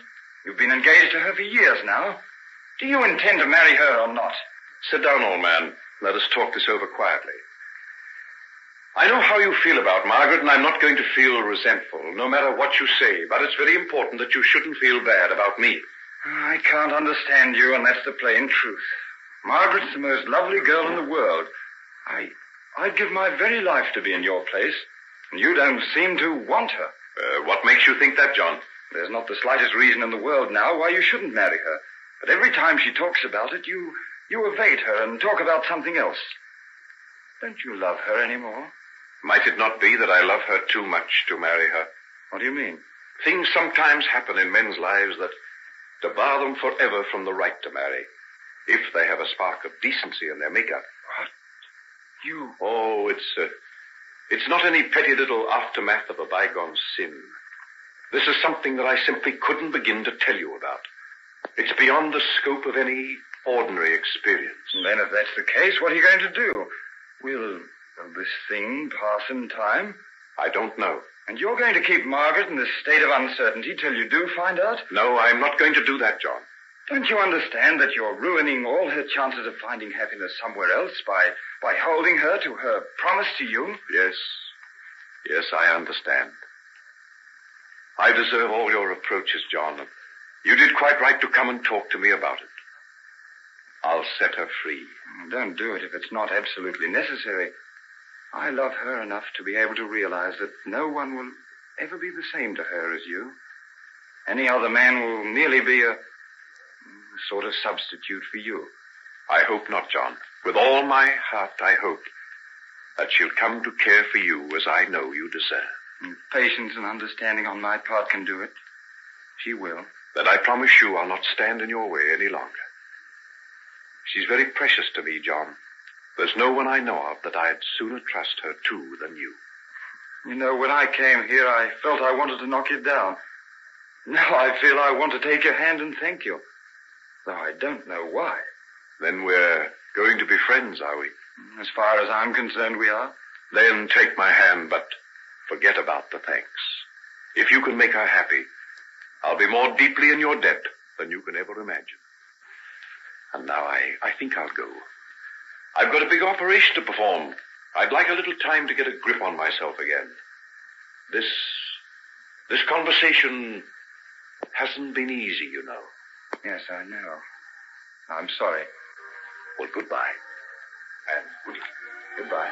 You've been engaged to her for years now. Do you intend to marry her or not? Sit down, old man. Let us talk this over quietly. I know how you feel about Margaret, and I'm not going to feel resentful, no matter what you say, but it's very important that you shouldn't feel bad about me. I can't understand you, and that's the plain truth. Margaret's the most lovely girl in the world. I'd give my very life to be in your place, and you don't seem to want her. What makes you think that, John? There's not the slightest reason in the world now why you shouldn't marry her. But every time she talks about it, you evade her and talk about something else. Don't you love her anymore? Might it not be that I love her too much to marry her? What do you mean? Things sometimes happen in men's lives that debar them forever from the right to marry, if they have a spark of decency in their makeup. What? You... Oh, it's not any petty little aftermath of a bygone sin. This is something that I simply couldn't begin to tell you about. It's beyond the scope of any ordinary experience. Then if that's the case, what are you going to do? Will this thing pass in time? I don't know. And you're going to keep Margaret in this state of uncertainty till you do find out? No, I'm not going to do that, John. Don't you understand that you're ruining all her chances of finding happiness somewhere else by holding her to her promise to you? Yes. Yes, I understand. I deserve all your reproaches, John. You did quite right to come and talk to me about it. I'll set her free. Don't do it if it's not absolutely necessary. I love her enough to be able to realize that no one will ever be the same to her as you. Any other man will merely be a sort of substitute for you. I hope not, John. With all my heart, I hope that she'll come to care for you as I know you deserve. And patience and understanding on my part can do it. She will. Then I promise you I'll not stand in your way any longer. She's very precious to me, John. There's no one I know of that I'd sooner trust her to than you. You know, when I came here, I felt I wanted to knock you down. Now I feel I want to take your hand and thank you. Though I don't know why. Then we're going to be friends, are we? As far as I'm concerned, we are. Then take my hand, but forget about the thanks. If you can make her happy, I'll be more deeply in your debt than you can ever imagine. And now I think I'll go. I've got a big operation to perform. I'd like a little time to get a grip on myself again. This conversation hasn't been easy, you know. Yes, I know. I'm sorry. Well, goodbye. And goodbye.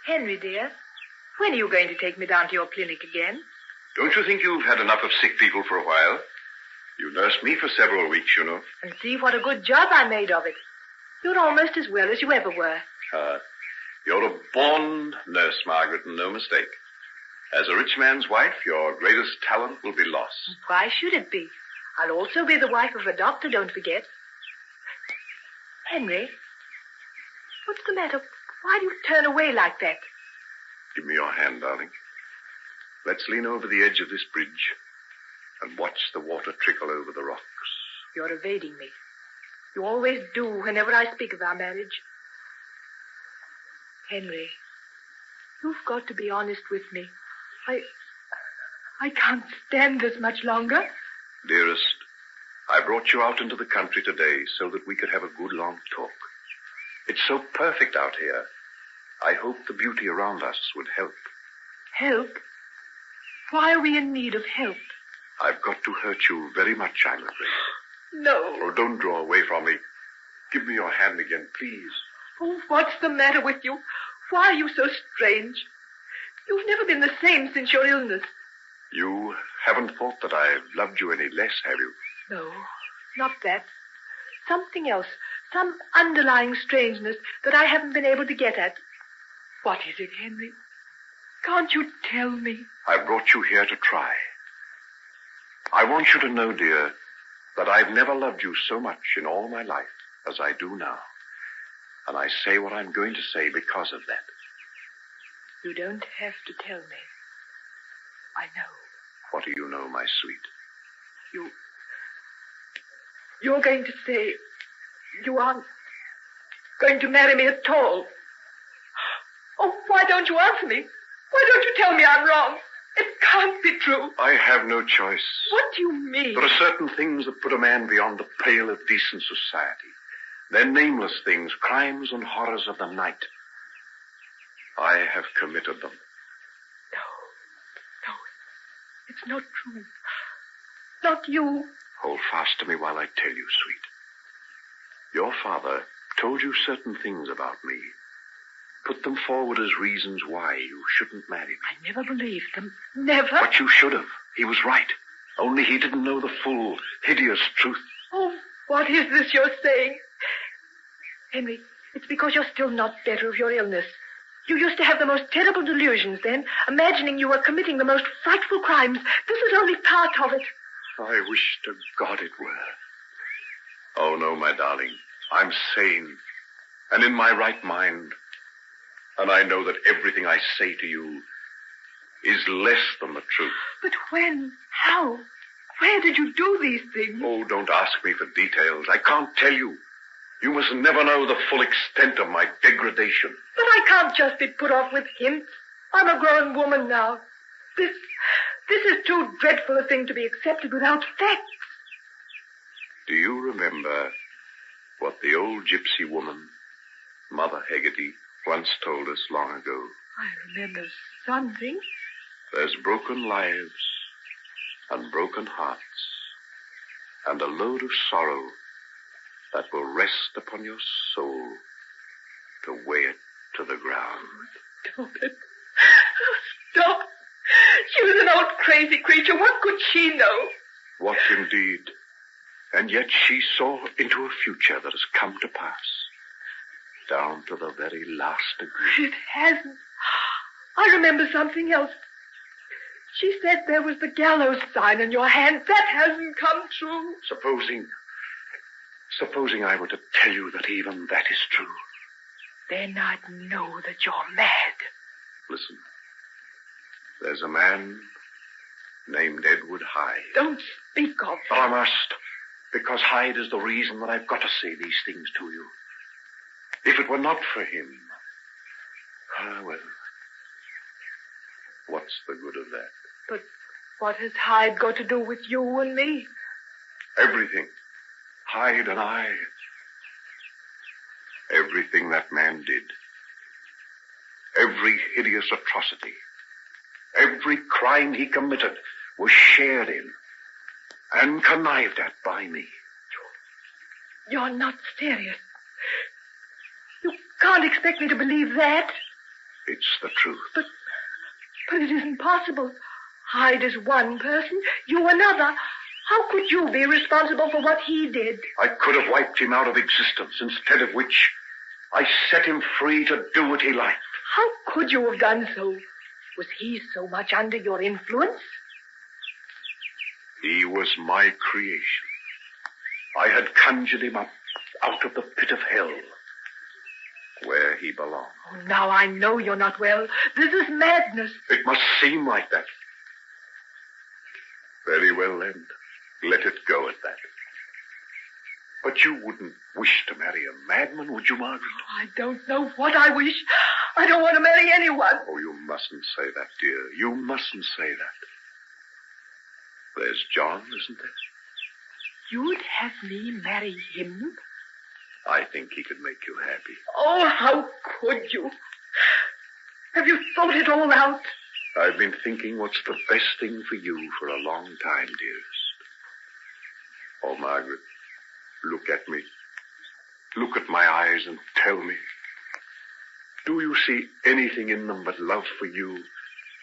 Henry, dear, when are you going to take me down to your clinic again? Don't you think you've had enough of sick people for a while? You nursed me for several weeks, you know. And see what a good job I made of it. You're almost as well as you ever were. You're a born nurse, Margaret, and no mistake. As a rich man's wife, your greatest talent will be lost. Why should it be? I'll also be the wife of a doctor, don't forget. Henry, what's the matter? Why do you turn away like that? Give me your hand, darling. Let's lean over the edge of this bridge and watch the water trickle over the rocks. You're evading me. You always do whenever I speak of our marriage. Henry, you've got to be honest with me. I can't stand this much longer. Dearest, I brought you out into the country today so that we could have a good long talk. It's so perfect out here. I hope the beauty around us would help. Help? Why are we in need of help? I've got to hurt you very much, I'm afraid. No. Oh, don't draw away from me. Give me your hand again, please. Oh, what's the matter with you? Why are you so strange? You've never been the same since your illness. You haven't thought that I've loved you any less, have you? No, not that. Something else. Some underlying strangeness that I haven't been able to get at. What is it, Henry? Can't you tell me? I brought you here to try. I want you to know, dear, that I've never loved you so much in all my life as I do now. And I say what I'm going to say because of that. You don't have to tell me. I know. What do you know, my sweet? You're going to say you aren't going to marry me at all. Oh, why don't you answer me? Why don't you tell me I'm wrong? It can't be true. I have no choice. What do you mean? There are certain things that put a man beyond the pale of decent society. They're nameless things, crimes and horrors of the night. I have committed them. No, it's not true. Not you. Hold fast to me while I tell you, sweet. Your father told you certain things about me. Put them forward as reasons why you shouldn't marry me. I never believed them. Never. But you should have. He was right. Only he didn't know the full, hideous truth. Oh, what is this you're saying? Henry, it's because you're still not better of your illness. You used to have the most terrible delusions then, imagining you were committing the most frightful crimes. This is only part of it. I wish to God it were. Oh, no, my darling. I'm sane and in my right mind. And I know that everything I say to you is less than the truth. But when? How? Where did you do these things? Oh, don't ask me for details. I can't tell you. You must never know the full extent of my degradation. But I can't just be put off with hints. I'm a grown woman now. This is too dreadful a thing to be accepted without facts. Do you remember what the old gypsy woman, Mother Haggerty, once told us long ago? I remember something. There's broken lives and broken hearts and a load of sorrow that will rest upon your soul to weigh it to the ground. Stop it. Stop. She was an old crazy creature. What could she know? What indeed? And yet she saw into a future that has come to pass, down to the very last degree. It hasn't. I remember something else. She said there was the gallows sign in your hand. That hasn't come true. Supposing I were to tell you that even that is true. Then I'd know that you're mad. Listen. There's a man named Edward Hyde. Don't speak of him. But I must, because Hyde is the reason that I've got to say these things to you. If it were not for him, well, what's the good of that? But what has Hyde got to do with you and me? Everything. Hyde and I. Everything that man did. Every hideous atrocity. Every crime he committed was shared in and connived at by me. You're not serious. You can't expect me to believe that. It's the truth. But it isn't possible. Hyde is one person, you another. How could you be responsible for what he did? I could have wiped him out of existence, instead of which I set him free to do what he liked. How could you have done so? Was he so much under your influence? He was my creation. I had conjured him up out of the pit of hell, where he belonged. Oh, now I know you're not well. This is madness. It must seem like that. Very well, then. Let it go at that. But you wouldn't wish to marry a madman, would you, Margaret? Oh, I don't know what I wish. I don't want to marry anyone. Oh, you mustn't say that, dear. You mustn't say that. There's John, isn't there? You'd have me marry him? I think he could make you happy. Oh, how could you? Have you thought it all out? I've been thinking what's the best thing for you for a long time, dearest. Oh, Margaret, look at me. Look at my eyes and tell me. Do you see anything in them but love for you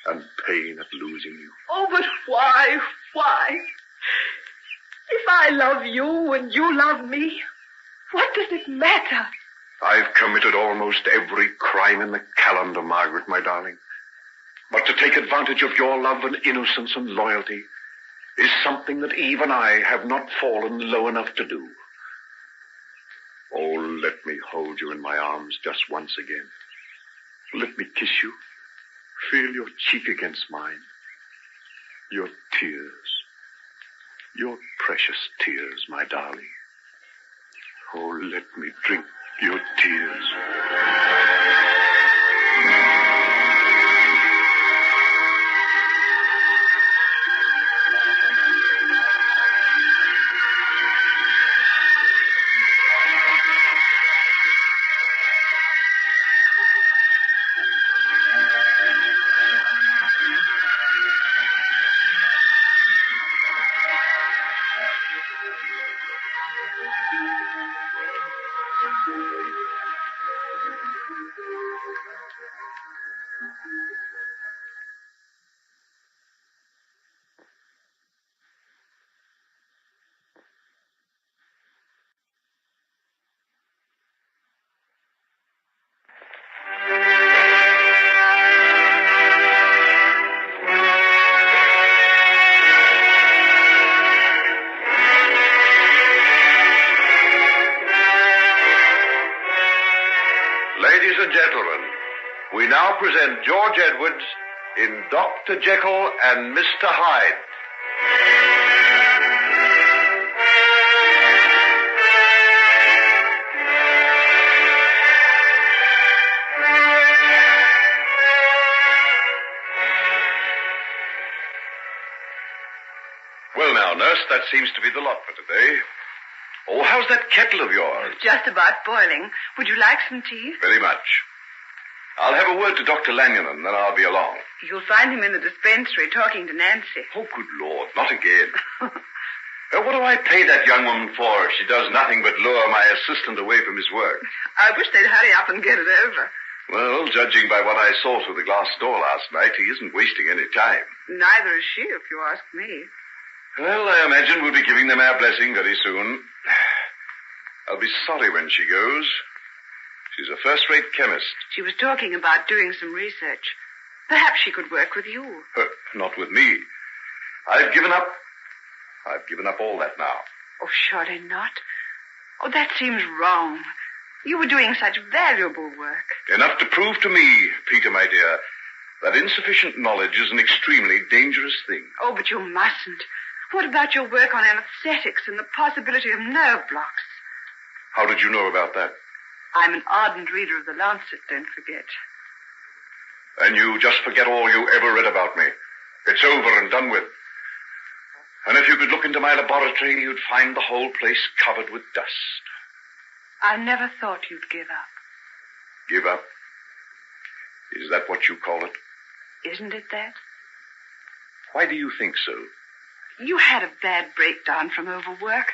and pain at losing you? Oh, but why? Why? If I love you and you love me, what does it matter? I've committed almost every crime in the calendar, Margaret, my darling. But to take advantage of your love and innocence and loyalty is something that even I have not fallen low enough to do. Oh, let me hold you in my arms just once again. Let me kiss you. Feel your cheek against mine. Your tears. Your precious tears, my darling. Oh, let me drink your tears. Ladies and gentlemen, we now present George Edwards in Dr. Jekyll and Mr. Hyde. Well now, nurse, that seems to be the lot for today. Oh, how's that kettle of yours? Just about boiling. Would you like some tea? Very much. I'll have a word to Dr. Lanyon and then I'll be along. You'll find him in the dispensary talking to Nancy. Oh, good Lord, not again. What do I pay that young woman for if she does nothing but lure my assistant away from his work? I wish they'd hurry up and get it over. Well, judging by what I saw through the glass door last night, he isn't wasting any time. Neither is she, if you ask me. Well, I imagine we'll be giving them our blessing very soon. I'll be sorry when she goes. She's a first-rate chemist. She was talking about doing some research. Perhaps she could work with you. Not with me. I've given up. I've given up all that now. Oh, surely not. Oh, that seems wrong. You were doing such valuable work. Enough to prove to me, Peter, my dear, that insufficient knowledge is an extremely dangerous thing. Oh, but you mustn't. What about your work on anesthetics and the possibility of nerve blocks? How did you know about that? I'm an ardent reader of the Lancet, don't forget. And you just forget all you ever read about me. It's over and done with. And if you could look into my laboratory, you'd find the whole place covered with dust. I never thought you'd give up. Give up? Is that what you call it? Isn't it that? Why do you think so? You had a bad breakdown from overwork,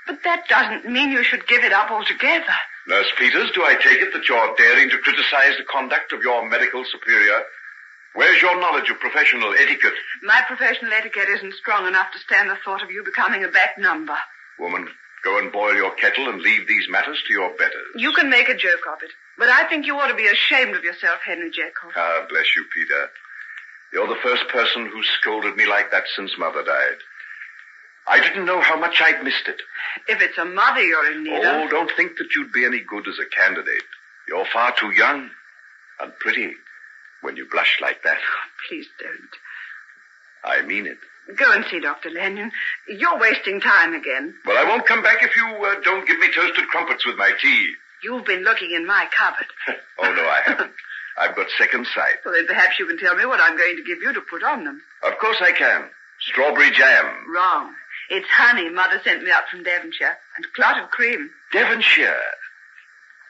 but that doesn't mean you should give it up altogether. Nurse Peters, do I take it that you're daring to criticize the conduct of your medical superior? Where's your knowledge of professional etiquette? My professional etiquette isn't strong enough to stand the thought of you becoming a back number. Woman, go and boil your kettle and leave these matters to your betters. You can make a joke of it, but I think you ought to be ashamed of yourself, Henry Jekyll. Ah, bless you, Peter. You're the first person who scolded me like that since Mother died. I didn't know how much I'd missed it. If it's a mother you're in need of... Oh, don't think that you'd be any good as a candidate. You're far too young and pretty when you blush like that. Oh, please don't. I mean it. Go and see Dr. Lanyon. You're wasting time again. Well, I won't come back if you don't give me toasted crumpets with my tea. You've been looking in my cupboard. Oh, no, I haven't. I've got second sight. Well, then perhaps you can tell me what I'm going to give you to put on them. Of course I can. Strawberry jam. Wrong. It's honey Mother sent me up from Devonshire, and clotted cream. Devonshire?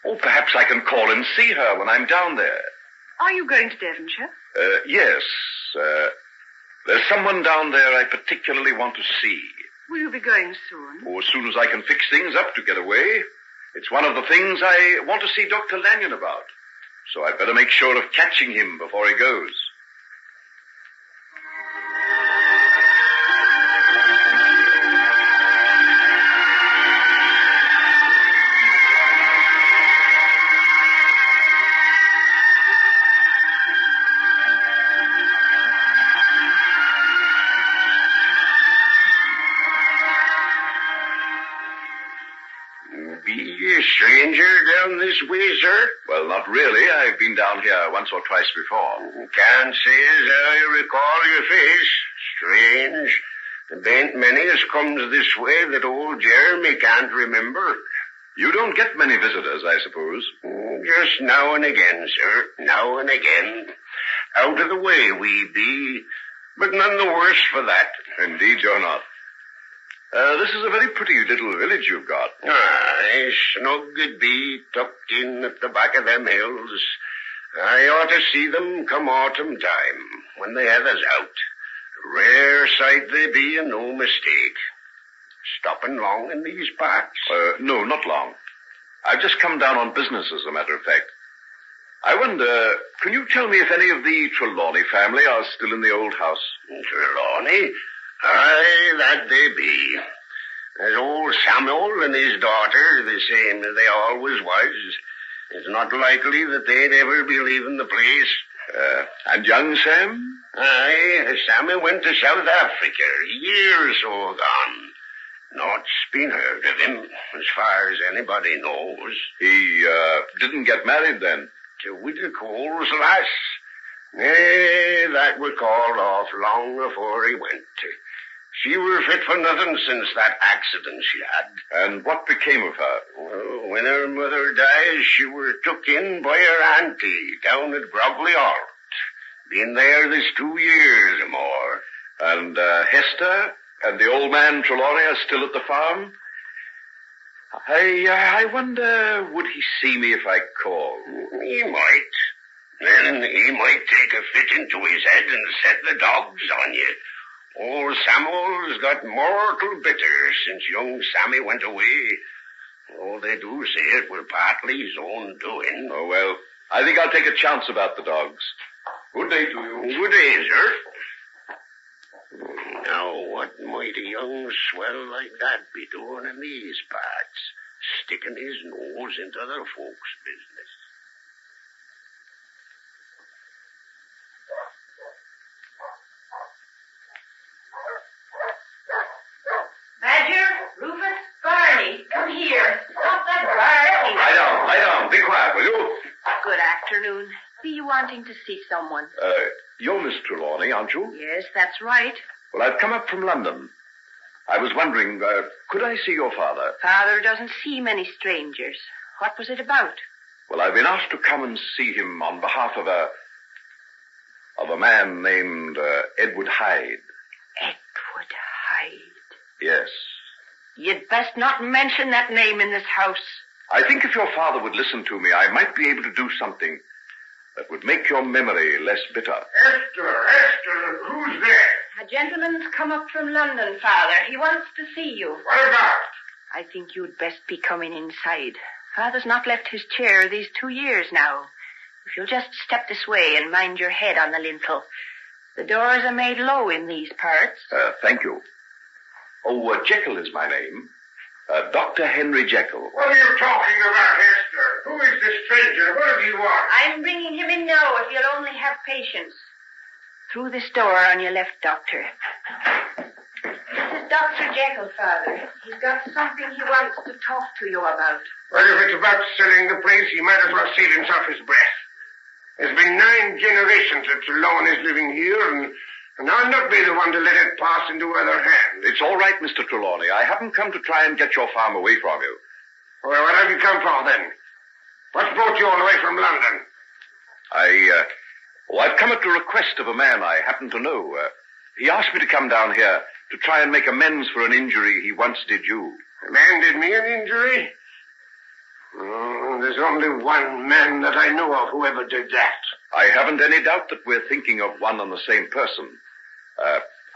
Oh, perhaps I can call and see her when I'm down there. Are you going to Devonshire? Yes. There's someone down there I particularly want to see. Will you be going soon? Oh, as soon as I can fix things up to get away. It's one of the things I want to see Dr. Lanyon about. So I'd better make sure of catching him before he goes. Stranger down this way, sir? Well, not really. I've been down here once or twice before. Can't say as I recall your face. Strange. There ain't many as comes this way that old Jeremy can't remember. You don't get many visitors, I suppose. Just now and again, sir. Now and again. Out of the way we be, but none the worse for that. Indeed you're not. This is a very pretty little village you've got. Aye, snug it be, tucked in at the back of them hills. I ought to see them come autumn time, when they have us out. Rare sight they be, and no mistake. Stopping long in these parts? No, not long. I've just come down on business, as a matter of fact. I wonder, can you tell me if any of the Trelawney family are still in the old house? Trelawney? Aye, that they be. There's old Samuel and his daughter, the same as they always was. It's not likely that they'd ever be leaving the place. And young Sam? Aye, Sammy went to South Africa, years so gone. Naught's been heard of him, as far as anybody knows. He, didn't get married then? To Widow Cole's lass. Nay, that was called off long before he went. She were fit for nothing since that accident she had. And what became of her? Well, when her mother died, she were took in by her auntie down at Grogley Halt. Been there this 2 years or more. And Hester and the old man Trelawney are still at the farm? I wonder, would he see me if I called? He might. Then he might take a fit into his head and set the dogs on you. Old Samuel's got mortal bitter since young Sammy went away. Oh, they do say it was partly his own doing. Oh, well, I think I'll take a chance about the dogs. Good day to you. Good day, sir. Now, what might a young swell like that be doing in these parts? Sticking his nose into other folks' business. Badger, Rufus, Barney, come here. Stop that barking. Lie down. Be quiet, will you? Good afternoon. Be you wanting to see someone? You're Miss Trelawney, aren't you? Yes, that's right. Well, I've come up from London. I was wondering, could I see your father? Father doesn't see many strangers. What was it about? Well, I've been asked to come and see him on behalf of a man named Edward Hyde. Edward Hyde? Yes. You'd best not mention that name in this house. I think if your father would listen to me, I might be able to do something that would make your memory less bitter. Esther, who's there? A gentleman's come up from London, Father. He wants to see you. What about? I think you'd best be coming inside. Father's not left his chair these 2 years now. If you'll just step this way and mind your head on the lintel. The doors are made low in these parts. Thank you. Oh, Jekyll is my name. Dr. Henry Jekyll. What are you talking about, Esther? Who is this stranger? What do you want? I'm bringing him in now, if you'll only have patience. Through this door on your left, Doctor. This is Dr. Jekyll, Father. He's got something he wants to talk to you about. Well, if it's about selling the place, he might as well save himself his breath. There's been 9 generations that Trelawney's living here, and I'll not be the one to let it pass into other hands. It's all right, Mr. Trelawney. I haven't come to try and get your farm away from you. Well, what have you come for, then? What's brought you all the way from London? I've come at the request of a man I happen to know. He asked me to come down here to try and make amends for an injury he once did you. A man did me an injury? Oh, there's only one man that I know of who ever did that. I haven't any doubt that we're thinking of one and the same person.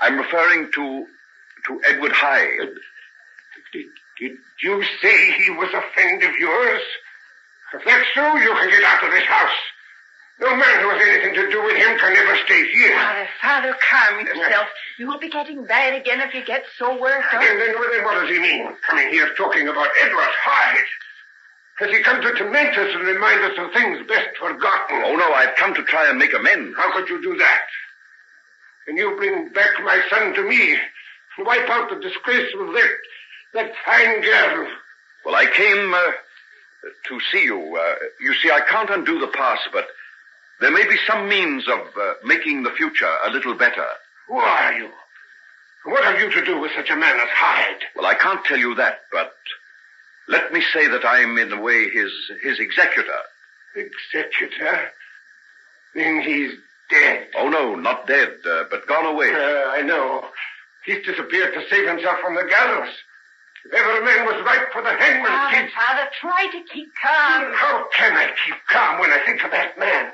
I'm referring to Edward Hyde. Did you say he was a friend of yours? If that's so, you can get out of this house. No man who has anything to do with him can ever stay here. Father, calm yourself. You will be getting bad again if you get so worked up. Then what does he mean? Coming here talking about Edward Hyde. Has he come to torment us and remind us of things best forgotten? Oh, no, I've come to try and make amends. How could you do that? Can you bring back my son to me and wipe out the disgrace of that fine girl? Well, I came to see you. You see, I can't undo the past, but there may be some means of making the future a little better. Who are you? What have you to do with such a man as Hyde? Well, I can't tell you that, but let me say that I'm, in a way, his executor. Executor? Then he's dead. Oh, no, not dead, but gone away. I know. He's disappeared to save himself from the gallows. If ever a man was ripe for the hangman's teeth... Father, try to keep calm. How can I keep calm when I think of that man?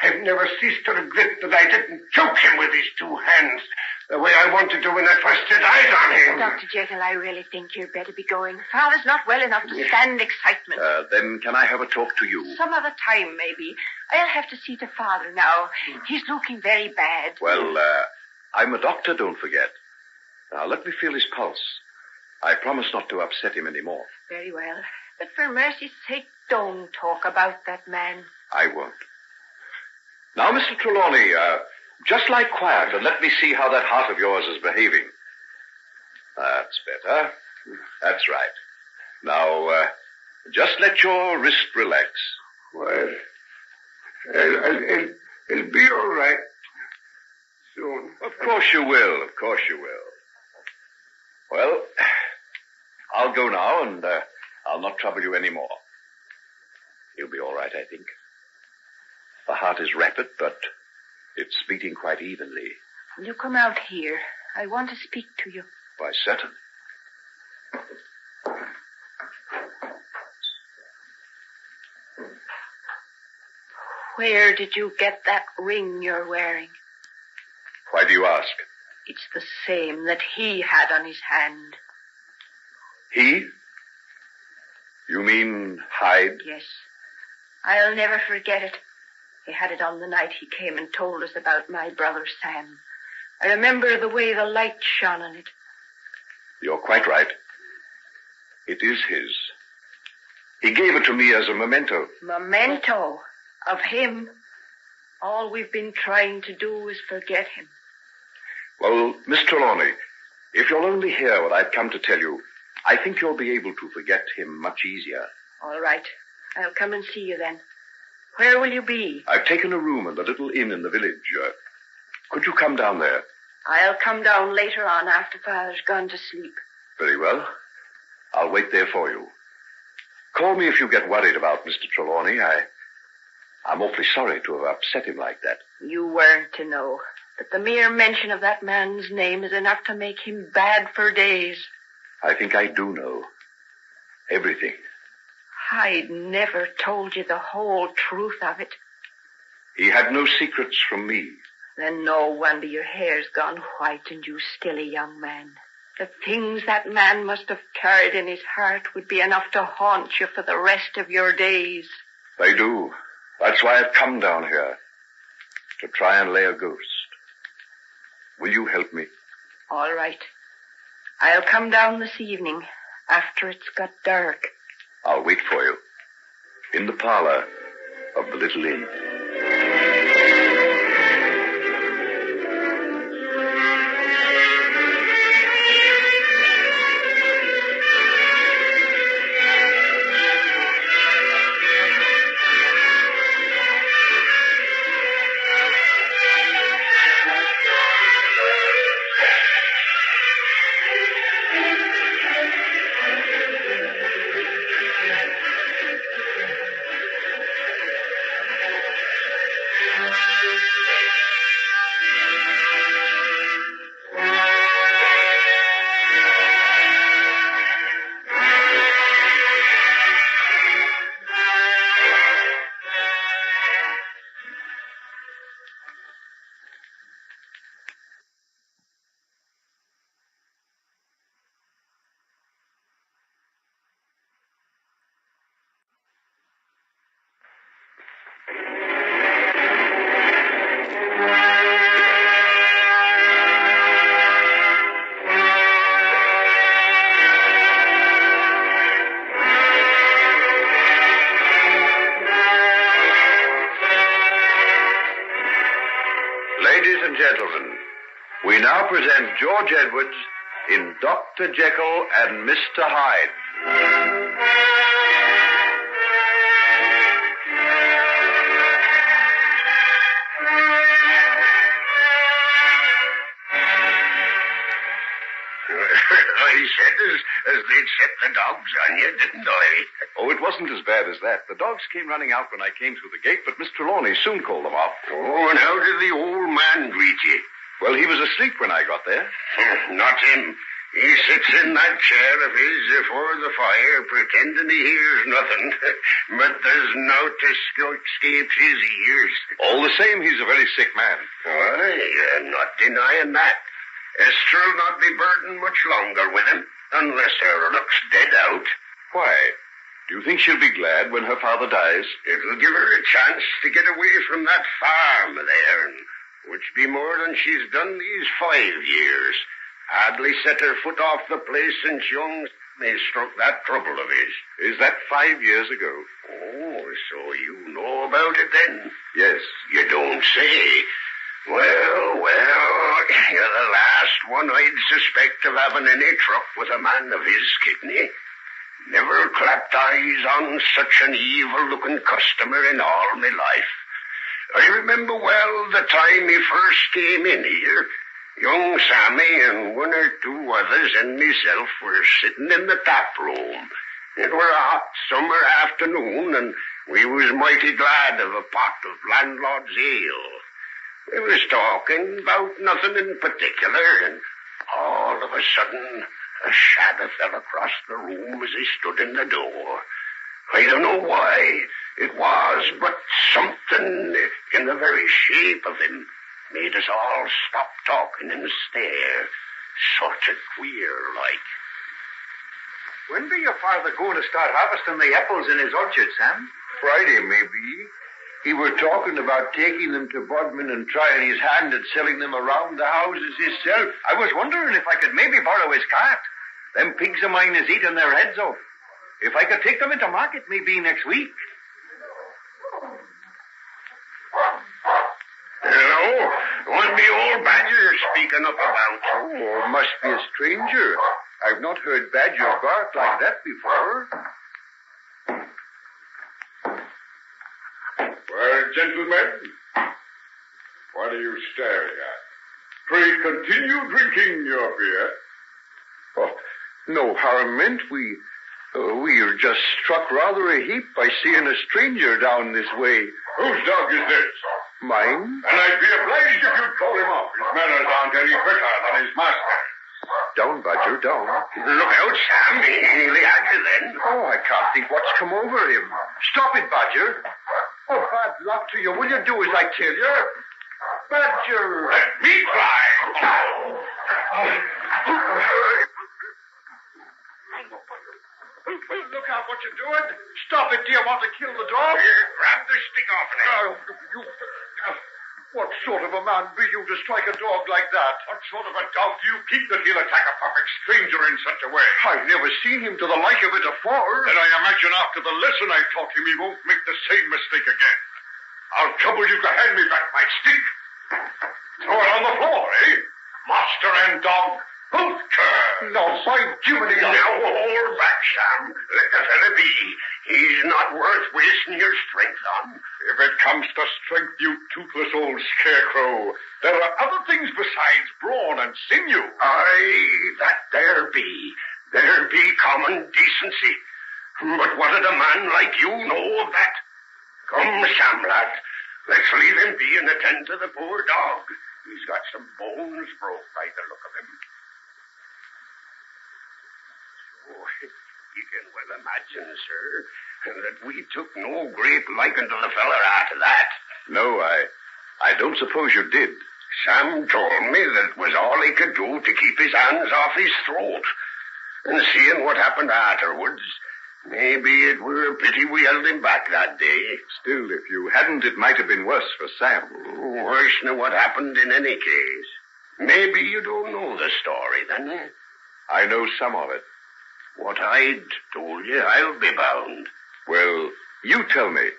I've never ceased to regret that I didn't choke him with these 2 hands, the way I wanted to when I first set eyes on him. Dr. Jekyll, I really think you'd better be going. Father's not well enough to stand excitement. Then can I have a talk to you? Some other time, maybe. I'll have to see to Father now. He's looking very bad. Well, I'm a doctor, don't forget. Now, let me feel his pulse. I promise not to upset him anymore. Very well. But for mercy's sake, don't talk about that man. I won't. Now, Mr. Trelawney, just lie quiet and let me see how that heart of yours is behaving. That's better. That's right. Now, just let your wrist relax. Well, it'll be all right soon. Of course you will. Of course you will. Well, I'll go now, and I'll not trouble you any more. You'll be all right, I think. The heart is rapid, but it's beating quite evenly. Will you come out here? I want to speak to you. Why, certainly. Where did you get that ring you're wearing? Why do you ask? It's the same that he had on his hand. He? You mean Hyde? Yes. I'll never forget it. He had it on the night he came and told us about my brother Sam. I remember the way the light shone on it. You're quite right. It is his. He gave it to me as a memento. Memento of him. All we've been trying to do is forget him. Well, Miss Trelawney, if you'll only hear what I've come to tell you, I think you'll be able to forget him much easier. All right. I'll come and see you then. Where will you be? I've taken a room at the little inn in the village. Could you come down there? I'll come down later on after Father's gone to sleep. Very well. I'll wait there for you. Call me if you get worried about Mr. Trelawney. I'm awfully sorry to have upset him like that. You weren't to know. But the mere mention of that man's name is enough to make him bad for days. I think I do know. Everything. Hyde never told you the whole truth of it. He had no secrets from me. Then no wonder your hair's gone white and you still a young man. The things that man must have carried in his heart would be enough to haunt you for the rest of your days. They do. That's why I've come down here. To try and lay a ghost. Will you help me? All right. I'll come down this evening, after it's got dark. I'll wait for you. In the parlor of the little inn. Ladies and gentlemen, we now present George Edwards in Dr. Jekyll and Mr. Hyde. I said as they'd set the dogs on you, didn't I? Oh, it wasn't as bad as that. The dogs came running out when I came through the gate, but Miss Trelawney soon called them off. Oh, and how did the old man greet you? Well, he was asleep when I got there. Not him. He sits in that chair of his before the fire, pretending he hears nothing. But there's nought escapes his ears. All the same, he's a very sick man. Aye, not denying that. Esther'll not be burdened much longer with him, unless her looks dead out. Why? Do you think she'll be glad when her father dies? It'll give her a chance to get away from that farm there, which be more than she's done these 5 years. Hardly set her foot off the place since young they struck that trouble of his. Is that 5 years ago? Oh, so you know about it then? Yes. You don't say. Well, you're the last one I'd suspect of having any truck with a man of his kidney. Never clapped eyes on such an evil-looking customer in all my life. I remember well the time he first came in here. Young Sammy and one or two others and myself were sitting in the tap room. It were a hot summer afternoon, and we was mighty glad of a pot of landlord's ale. We was talking about nothing in particular, and all of a sudden a shadow fell across the room as he stood in the door. I don't know why it was, but something in the very shape of him made us all stop talking and stare, sort of queer like. When be your father going to start harvesting the apples in his orchard, Sam? Friday, maybe. He were talking about taking them to Bodmin and trying his hand at selling them around the houses himself. I was wondering if I could maybe borrow his cart. Them pigs of mine is eating their heads off. If I could take them into market maybe next week. Hello? One of the old badgers speaking up about. Oh, must be a stranger. I've not heard badger bark like that before. Well, gentlemen, what are you staring at? Pray continue drinking your beer. Oh, no harm meant. We are just struck rather a heap by seeing a stranger down this way. Whose dog is this? Mine. And I'd be obliged if you'd call him off. His manners aren't any better than his master. Down, Badger, down. Look out, Sam. He nearly had you then. Oh, I can't think what's come over him. Stop it, Badger. Oh, bad luck to you. Will you do as I tell you? Badger. Let me try. Look out what you're doing. Stop it. Do you want to kill the dog? Grab the stick off it. What sort of a man be you to strike a dog like that? What sort of a dog do you keep that he'll attack a perfect stranger in such a way? I've never seen him to the like of it afore. Then I imagine after the lesson I taught him, he won't make the same mistake again. I'll trouble you to hand me back my stick. Throw it on the floor, eh? Master and dog, both turn. No, by Jiminy. Now, hold back, Sam. Let the fella be. He's not worth wasting your strength on. If it comes to strength, you toothless old scarecrow, there are other things besides brawn and sinew. Aye, that there be. There be common decency. But what did a man like you know of that? Come, Sam, lad. Let's leave him be and attend to the poor dog. He's got some bones broke by the look of him. Oh, you can well imagine, sir, that we took no great liking to the feller after that. No, I don't suppose you did. Sam told me that it was all he could do to keep his hands off his throat. And seeing what happened afterwards, maybe it were a pity we held him back that day. Still, if you hadn't, it might have been worse for Sam. Worse than what happened in any case. Maybe you don't know the story, then? I know some of it. What Hyde told you, I'll be bound. Well, you tell me.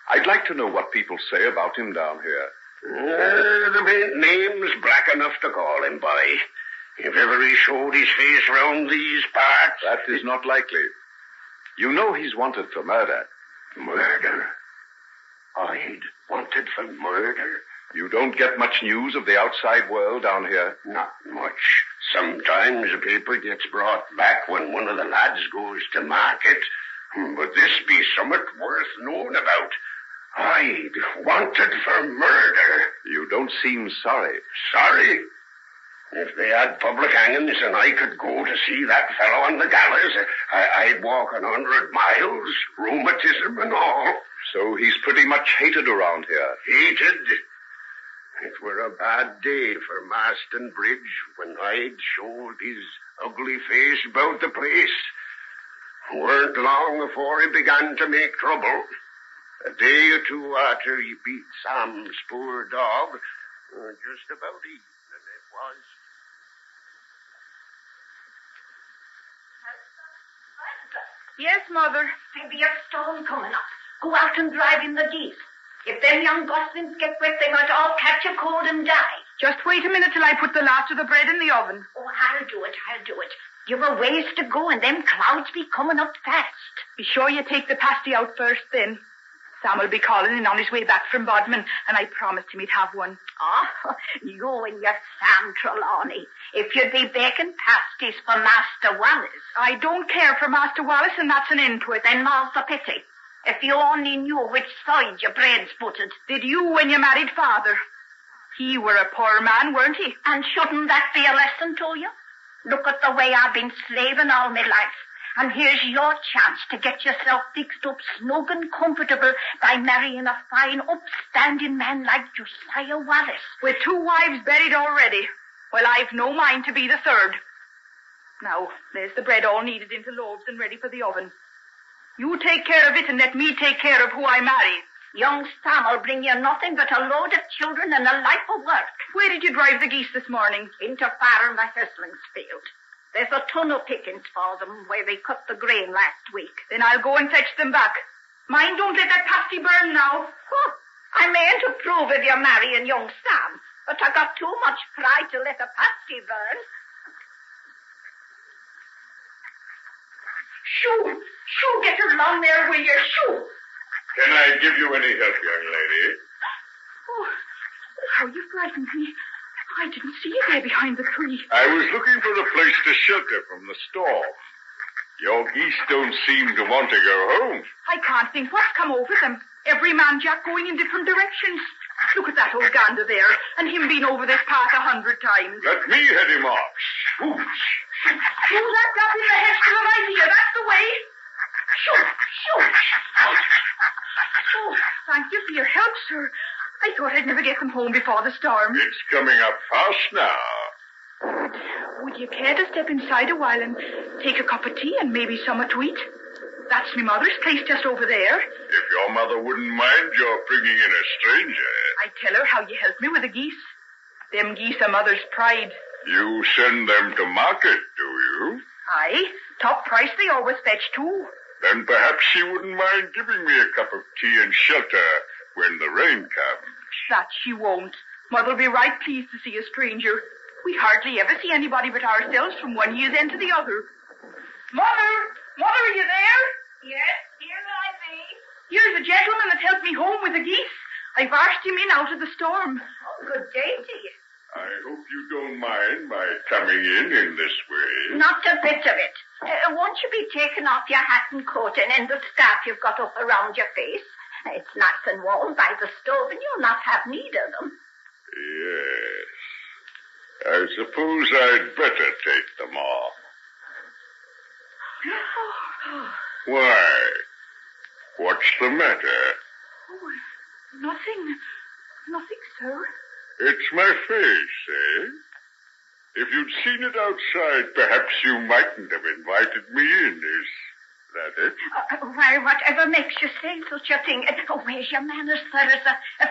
I'd like to know what people say about him down here. There ain't names black enough to call him by. If ever he showed his face round these parts... That is not likely. You know he's wanted for murder. Murder? Hyde wanted for murder? You don't get much news of the outside world down here? Not much. Sometimes a paper gets brought back when one of the lads goes to market. But this be somewhat worth knowing about. Hyde wanted for murder. You don't seem sorry. Sorry? If they had public hangings and I could go to see that fellow on the gallows, I'd walk 100 miles, rheumatism and all. So he's pretty much hated around here. Hated? It were a bad day for Marston Bridge when Hyde showed his ugly face about the place. Weren't long before he began to make trouble. A day or two after he beat Sam's poor dog, just about evening it was. Yes, Mother. There be a storm coming up. Go out and drive in the geese. If them young goslings get wet, they might all catch a cold and die. Just wait a minute till I put the last of the bread in the oven. Oh, I'll do it. You've a ways to go, and them clouds be coming up fast. Be sure you take the pasty out first, then. Sam will be calling in on his way back from Bodmin, and I promised him he'd have one. Oh, you and your Sam Trelawney. If you'd be baking pasties for Master Wallace. I don't care for Master Wallace, and that's an end to it. Then more's the pity. If you only knew which side your bread's buttered. Did you when you married father? He were a poor man, weren't he? And shouldn't that be a lesson to you? Look at the way I've been slaving all my life. And here's your chance to get yourself fixed up snug and comfortable by marrying a fine, upstanding man like Josiah Wallace. With 2 wives buried already. Well, I've no mind to be the third. Now, there's the bread all kneaded into loaves and ready for the oven. You take care of it and let me take care of who I marry. Young Sam will bring you nothing but a load of children and a life of work. Where did you drive the geese this morning? Into Farron the Hesling's field. There's a ton of pickings for them where they cut the grain last week. Then I'll go and fetch them back. Mind, don't let that pasty burn now. Oh, I mayn't approve of your marrying young Sam, but I got too much pride to let a pasty burn. Shoo, get along there with your shoe. Can I give you any help, young lady? Oh, how you frightened me. I didn't see you there behind the tree. I was looking for a place to shelter from the storm. Your geese don't seem to want to go home. I can't think what's come over them. Every man Jack going in different directions. Look at that old gander there, and him been over this path 100 times. Let me head him off. Throw that gap in the hedge to the right here. That's the way. Shoo. Oh, thank you for your help, sir. I thought I'd never get them home before the storm. It's coming up fast now. Would you care to step inside a while and take a cup of tea and maybe something to eat? That's my mother's place just over there. If your mother wouldn't mind your bringing in a stranger. I tell her how you helped me with the geese. Them geese are mother's pride. You send them to market, do you? Aye. Top price they always fetch, too. Then perhaps she wouldn't mind giving me a cup of tea and shelter when the rain comes. That she won't. Mother'll be right pleased to see a stranger. We hardly ever see anybody but ourselves from one year's end to the other. Mother, are you there? Yes, here I be. Here's a gentleman that helped me home with the geese. I've asked him in out of the storm. Oh, good day to you. I hope you don't mind my coming in this way. Not a bit of it. Won't you be taking off your hat and coat and the scarf you've got up around your face? It's nice and warm by the stove, and you'll not have need of them. Yes. I suppose I'd better take them off. Why? What's the matter? Oh, nothing. Nothing, sir. It's my face, eh? If you'd seen it outside, perhaps you mightn't have invited me in. Is that it? Why, whatever makes you say such a thing? Where's your manners, sir?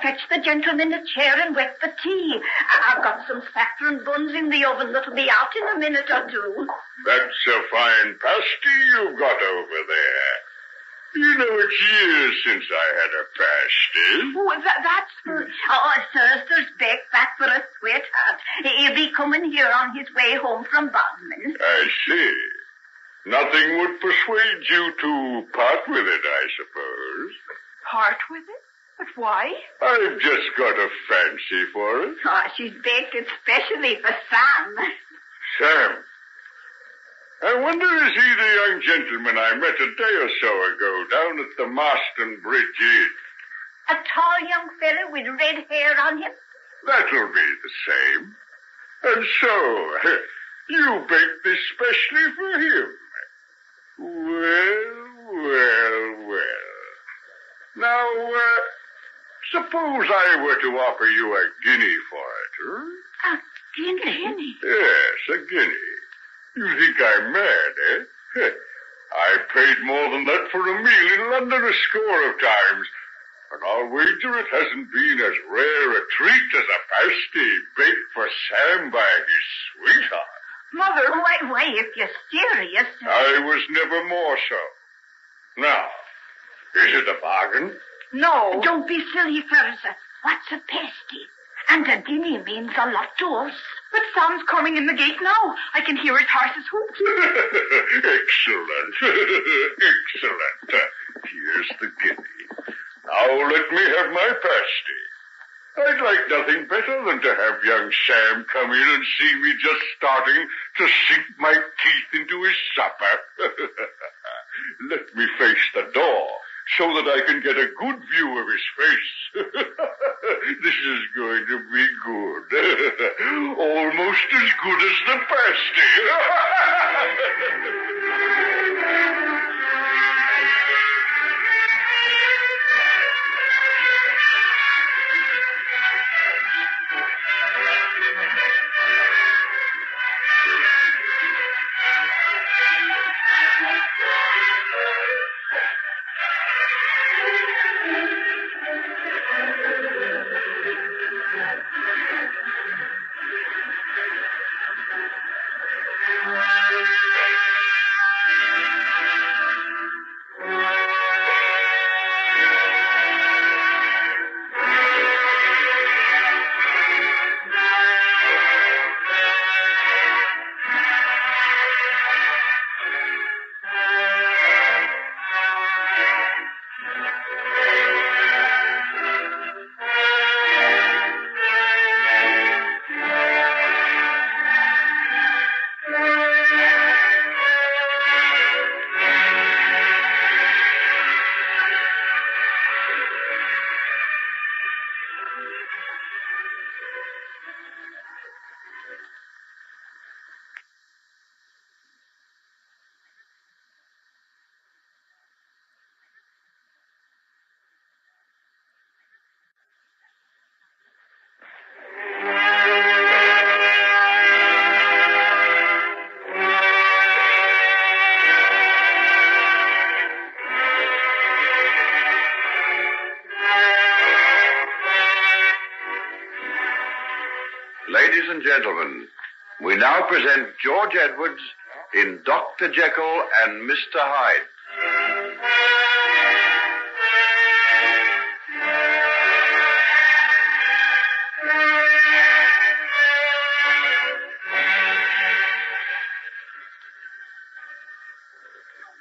Fetch the gentleman a chair and wet the tea. I've got some saffron buns in the oven that'll be out in a minute or two. That's a fine pasty you've got over there. You know, it's years since I had a pasty. Oh, that's for... Oh, sister's baked back for a sweetheart. He'll be coming here on his way home from Bodmin. I see. Nothing would persuade you to part with it, I suppose. Part with it? But why? I've just got a fancy for it. Oh, she's baked it specially for Sam. Sam? I wonder is he the young gentleman I met a day or so ago down at the Marston Bridge Inn? A tall young fellow with red hair on him? That'll be the same. And so, you baked this specially for him. Well. Now, suppose I were to offer you a guinea for it, huh? A guinea? Yes, a guinea. You think I'm mad, eh? I paid more than that for a meal in London a score of times, and I'll wager it hasn't been as rare a treat as a pasty baked for Sam by his sweetheart. Mother, why, if you're serious... I was never more so. Now, is it a bargain? No. Don't be silly, Ferriser. What's a pasty? And a guinea means a lot to us. But Sam's coming in the gate now. I can hear his horse's hoofs. Excellent. Excellent. Here's the guinea. Now let me have my pasty. I'd like nothing better than to have young Sam come in and see me just starting to sink my teeth into his supper. Let me face the door so that I can get a good view of his face. This is going to be good. Almost as good as the pasty. Ladies and gentlemen, we now present George Edwards in Dr. Jekyll and Mr. Hyde.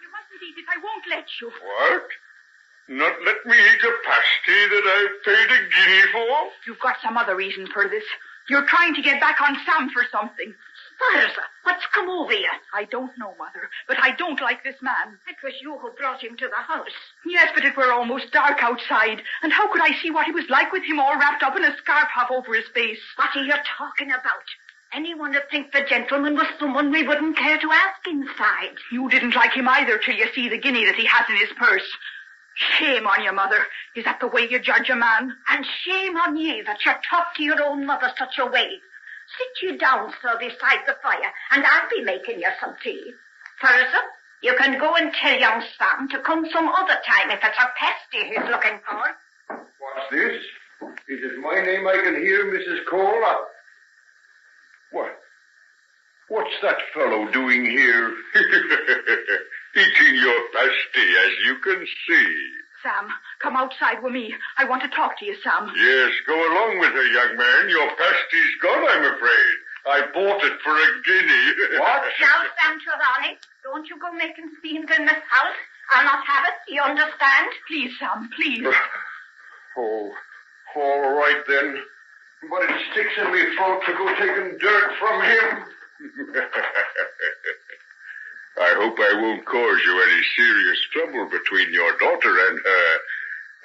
You mustn't eat it. I won't let you. What? Not let me eat a pasty that I've paid a guinea for? You've got some other reason for this. You're trying to get back on Sam for something. Ferriser, what's come over you? I don't know, Mother, but I don't like this man. It was you who brought him to the house. Yes, but it were almost dark outside, and how could I see what he was like with him all wrapped up in a scarf half over his face? What are you talking about? Anyone would think the gentleman was someone we wouldn't care to ask inside. You didn't like him either till you see the guinea that he has in his purse. Shame on you, Mother. Is that the way you judge a man? And shame on ye that you talk to your own mother such a way. Sit you down, sir, beside the fire, and I'll be making you some tea. Ferriser, you can go and tell young Sam to come some other time if it's a pasty he's looking for. What's this? Is it my name I can hear, Mrs. Cole? What? What's that fellow doing here? Eating your pasty, as you can see. Sam, come outside with me. I want to talk to you, Sam. Yes, go along with her, young man. Your pasty's gone, I'm afraid. I bought it for a guinea. What? Now, Sam Trelawney, don't you go making scenes in this house. I'll not have it, you understand? Please, Sam, please. Oh, all right then. But it sticks in me throat to go taking dirt from him. I hope I won't cause you any serious trouble between your daughter and her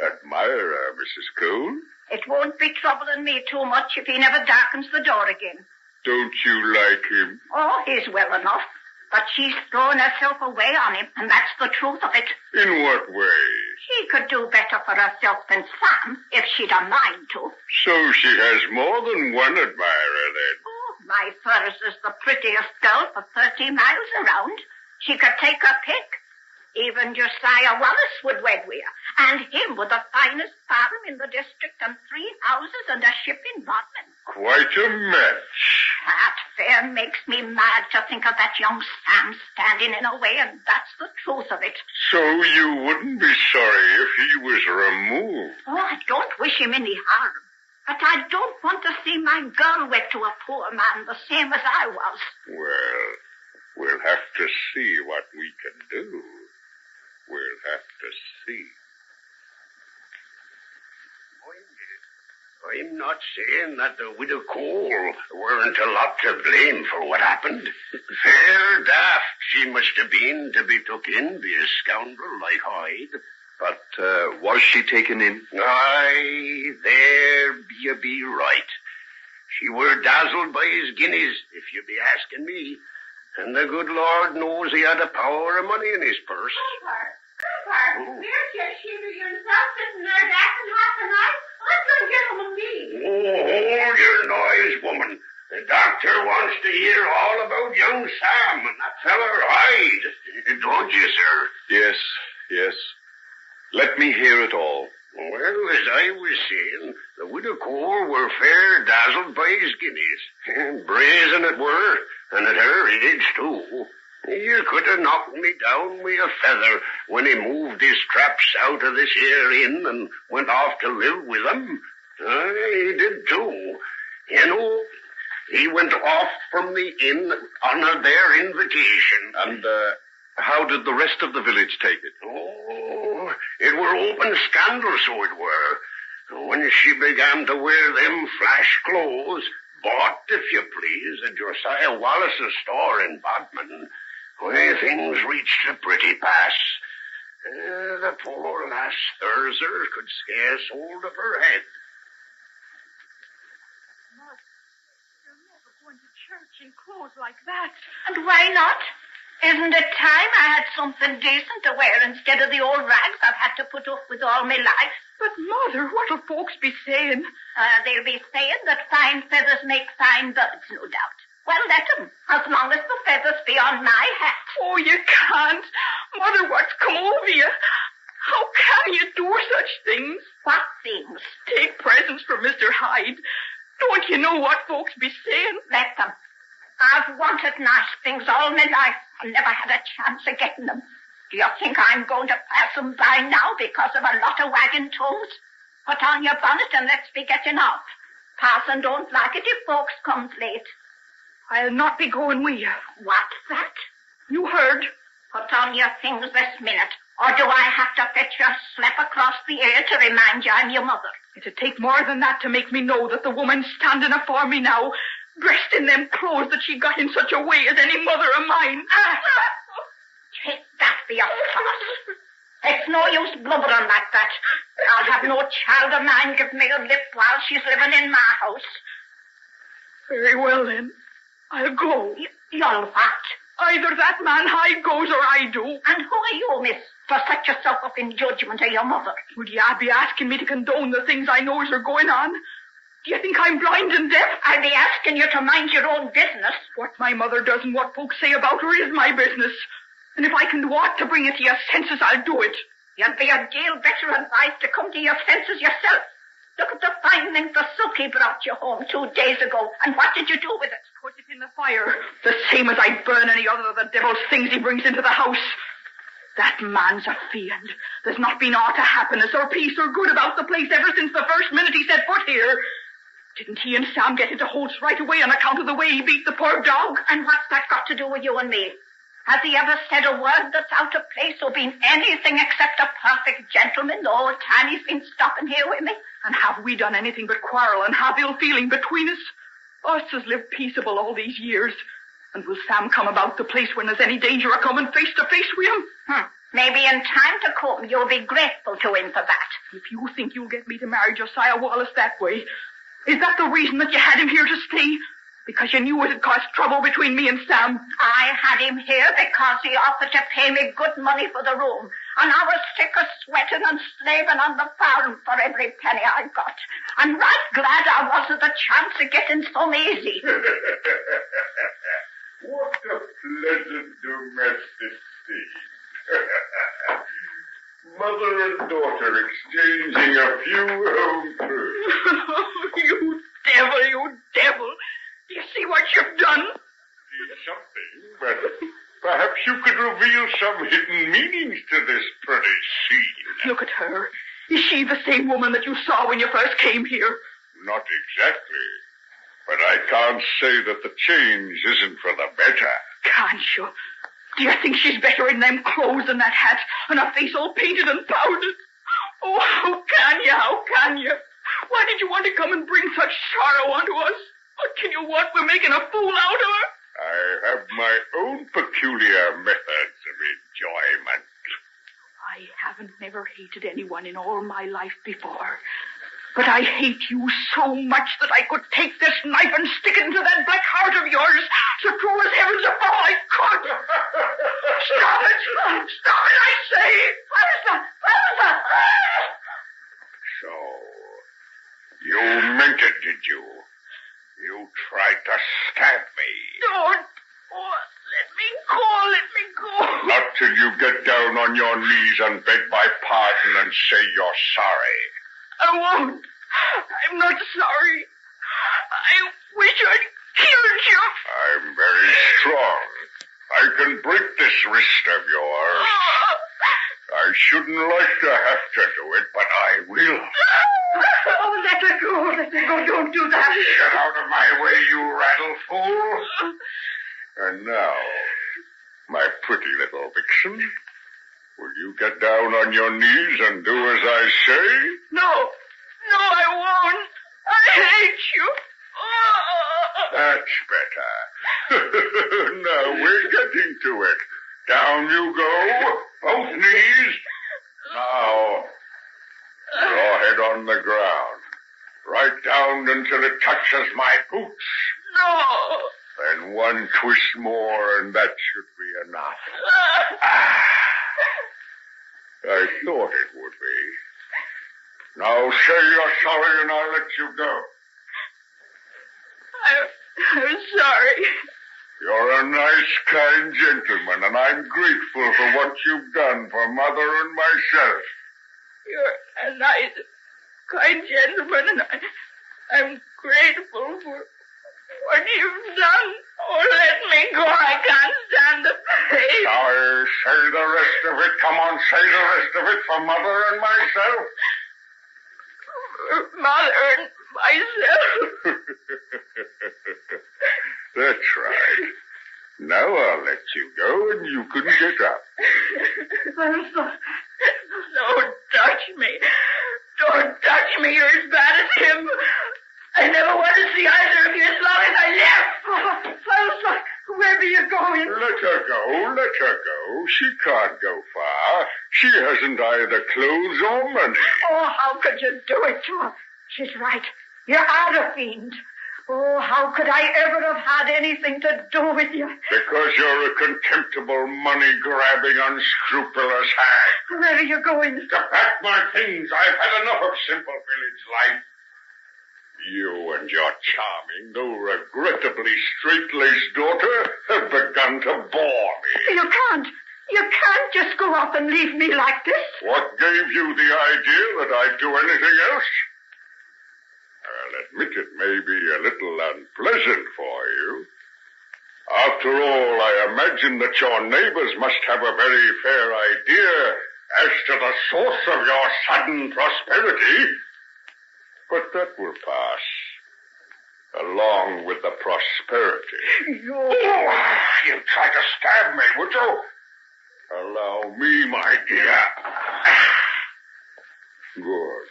admirer, Mrs. Cole. It won't be troubling me too much if he never darkens the door again. Don't you like him? Oh, he's well enough. But she's thrown herself away on him, and that's the truth of it. In what way? She could do better for herself than Sam, if she'd a mind to. So she has more than one admirer, then? Oh, my Ferriser's the prettiest girl for 30 miles around. She could take her pick. Even Josiah Wallace would wed with her, and him with the finest farm in the district and 3 houses and a ship in Bodmin. Quite a match. That fair makes me mad to think of that young Sam standing in a way, and that's the truth of it. So you wouldn't be sorry if he was removed? Oh, I don't wish him any harm. But I don't want to see my girl wed to a poor man the same as I was. Well, we'll have to see what we can do. We'll have to see. I'm not saying that the widow Cole weren't a lot to blame for what happened. Fair daft she must have been to be took in by a scoundrel like Hyde. But was she taken in? Aye, there you be right. She were dazzled by his guineas, if you be asking me. And the good Lord knows he had a power of money in his purse. Where's your shiver yourself sitting there dancing half the night? What's the gentleman mean? Oh, hold your noise, woman. The doctor wants to hear all about young Sam and that feller Hyde. Don't you, sir? Yes. Let me hear it all. Well, as I was saying, the widow Cole were fair dazzled by his guineas. Brazen it were, and at her age, too. You could have knocked me down with a feather when he moved his traps out of this here inn and went off to live with them. He did, too. You know, he went off from the inn on their invitation. And, how did the rest of the village take it? Oh, it were open scandal, so it were. When she began to wear them flash clothes, bought, if you please, at Josiah Wallace's store in Bodmin, where things reached a pretty pass. The poor lass Thurzer could scarce hold up her head. You're never going to church in clothes like that. And why not? Isn't it time I had something decent to wear instead of the old rags I've had to put up with all my life? But, Mother, what'll folks be saying? They'll be saying that fine feathers make fine birds, no doubt. Well, let 'em, as long as the feathers be on my hat. Oh, you can't. Mother, what's come over you? How can you do such things? What things? Take presents from Mr. Hyde. Don't you know what folks be saying? Let them. I've wanted nice things all my life and never had a chance of getting them. Do you think I'm going to pass them by now because of a lot of wagging toes? Put on your bonnet and let's be getting off. Parson don't like it if folks comes late. I'll not be going with you. What's that? You heard. Put on your things this minute, or do I have to fetch you a slap across the ear to remind you I'm your mother? It'd take more than that to make me know that the woman standing afore me now, dressed in them clothes that she got in such a way as any mother of mine. Take that for your farce. It's no use blubbering like that. I'll have no child of mine give me a lip while she's living in my house. Very well, then. I'll go. You'll what? Either that man Hyde goes or I do. And who are you, miss, to set yourself up in judgment of your mother? Would you be asking me to condone the things I knows are going on? Do you think I'm blind and deaf? I'll be asking you to mind your own business. What my mother does and what folks say about her is my business. And if I can do aught to bring you to your senses, I'll do it. You'd be a deal better advised to come to your senses yourself. Look at the fine thing the Silky brought you home 2 days ago. And what did you do with it? Put it in the fire. The same as I'd burn any other of the devil's things he brings into the house. That man's a fiend. There's not been aught of happiness or peace or good about the place ever since the first minute he set foot here. Didn't he and Sam get into Holt's right away on account of the way he beat the poor dog? And what's that got to do with you and me? Has he ever said a word that's out of place or been anything except a perfect gentleman the whole time he's been stopping here with me? And have we done anything but quarrel and have ill feeling between us? Us has lived peaceable all these years. And will Sam come about the place when there's any danger of coming face to face with him? Maybe in time to come you'll be grateful to him for that. If you think you'll get me to marry Josiah Wallace that way, is that the reason that you had him here to stay? Because you knew it'd cause trouble between me and Sam? I had him here because he offered to pay me good money for the room. And I was sick of sweating and slaving on the farm for every penny I got. And right glad I was of the chance of getting some easy. What a pleasant domestic scene. Mother and daughter exchanging a few home truths. You devil, you devil. Do you see what you're reveal some hidden meanings to this pretty scene. Look at her. Is she the same woman that you saw when you first came here? Not exactly. But I can't say that the change isn't for the better. Can't you? Do you think she's better in them clothes and that hat and her face all painted and powdered? Oh, how can you? How can you? Why did you want to come and bring such sorrow onto us? What can you want? We're making a fool out of her. I have my own peculiar methods of enjoyment. I haven't never hated anyone in all my life before. But I hate you so much that I could take this knife and stick it into that black heart of yours. So true as heavens above, I could. Stop it! Stop it, I say! Elsa! So, you meant it, did you? You tried to stab me. Don't. Oh, let me go. Not till you get down on your knees and beg my pardon and say you're sorry. I won't. I'm not sorry. I wish I'd killed you. I'm very strong. I can break this wrist of yours. I shouldn't like to have to do it, but I will. Oh, let her go. Let her go. Don't do that. Get out of my way, you rattle fool. And now, my pretty little vixen, will you get down on your knees and do as I say? No, I won't. I hate you. That's better. Now we're getting to it. Down you go, both knees. Now, your head on the ground. Right down until it touches my boots. No. Then one twist more and that should be enough. I thought it would be. Now say you're sorry and I'll let you go. I'm sorry. You're a nice, kind gentleman, and I'm grateful for what you've done for Mother and myself. You're a nice, kind gentleman, and I'm grateful for what you've done. Oh, let me go. I can't stand the pain. Sorry, say the rest of it. Come on, say the rest of it for Mother and myself. For Mother and myself. That's right. Now I'll let you go and you can get up. Don't touch me. Don't touch me. You're as bad as him. I never want to see either of you as long as I live. Elsa, where are you going? Let her go, let her go. She can't go far. She hasn't either clothes or money. Oh, how could you do it to her? She's right. You are a fiend. Oh, how could I ever have had anything to do with you? Because you're a contemptible, money-grabbing, unscrupulous hag. Where are you going? To pack my things. I've had enough of simple village life. You and your charming, though regrettably straight-laced daughter have begun to bore me. You can't. You can't just go off and leave me like this. What gave you the idea that I'd do anything else? I'll admit it may be a little unpleasant for you. After all, I imagine that your neighbors must have a very fair idea as to the source of your sudden prosperity. But that will pass, along with the prosperity. You... Oh, you'd try to stab me, would you? Allow me, my dear. Good.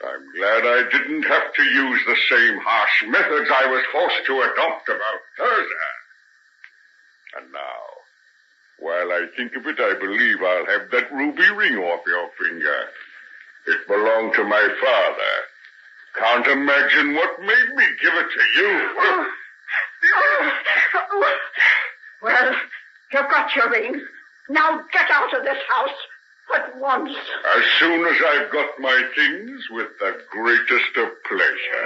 I'm glad I didn't have to use the same harsh methods I was forced to adopt about Thurza. And now, while I think of it, I believe I'll have that ruby ring off your finger. It belonged to my father. Can't imagine what made me give it to you. Well, you've got your ring. Now get out of this house at once. As soon as I've got my things, with the greatest of pleasure.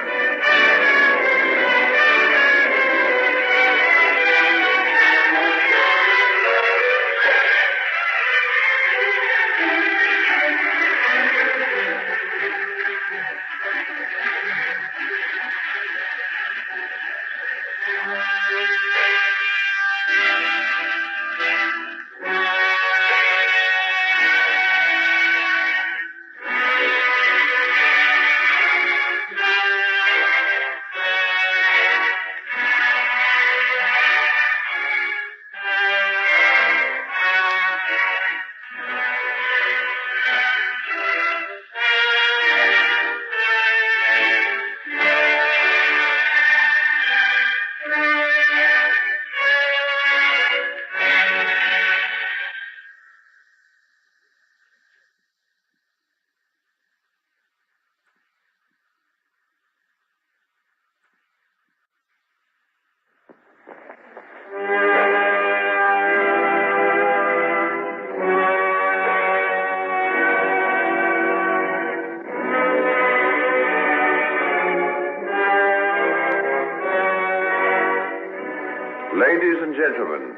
Ladies and gentlemen,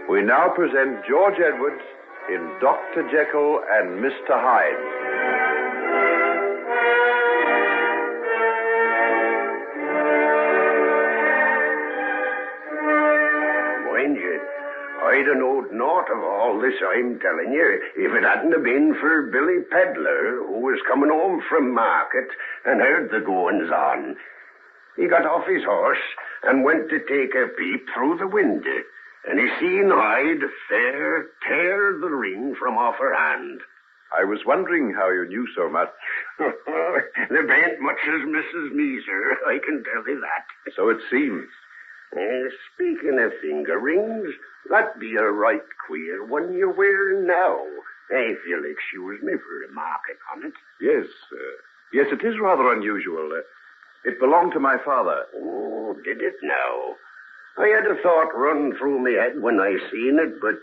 we now present George Edwards in Dr. Jekyll and Mr. Hyde. Mind you, I'd have knowed naught of all this, I'm telling you, if it hadn't have been for Billy Pedlar, who was coming home from market and heard the goings on. He got off his horse and went to take a peep through the window, and he seen Hyde fair tear the ring from off her hand. I was wondering how you knew so much. There ain't much as Mrs. Me, sir, I can tell you that. So it seems. Speaking of finger rings, that be a right queer one you're wearing now. If you'll excuse me for remarking on it. Yes, yes, it is rather unusual. It belonged to my father. Oh, did it now? I had a thought run through my head when I seen it, but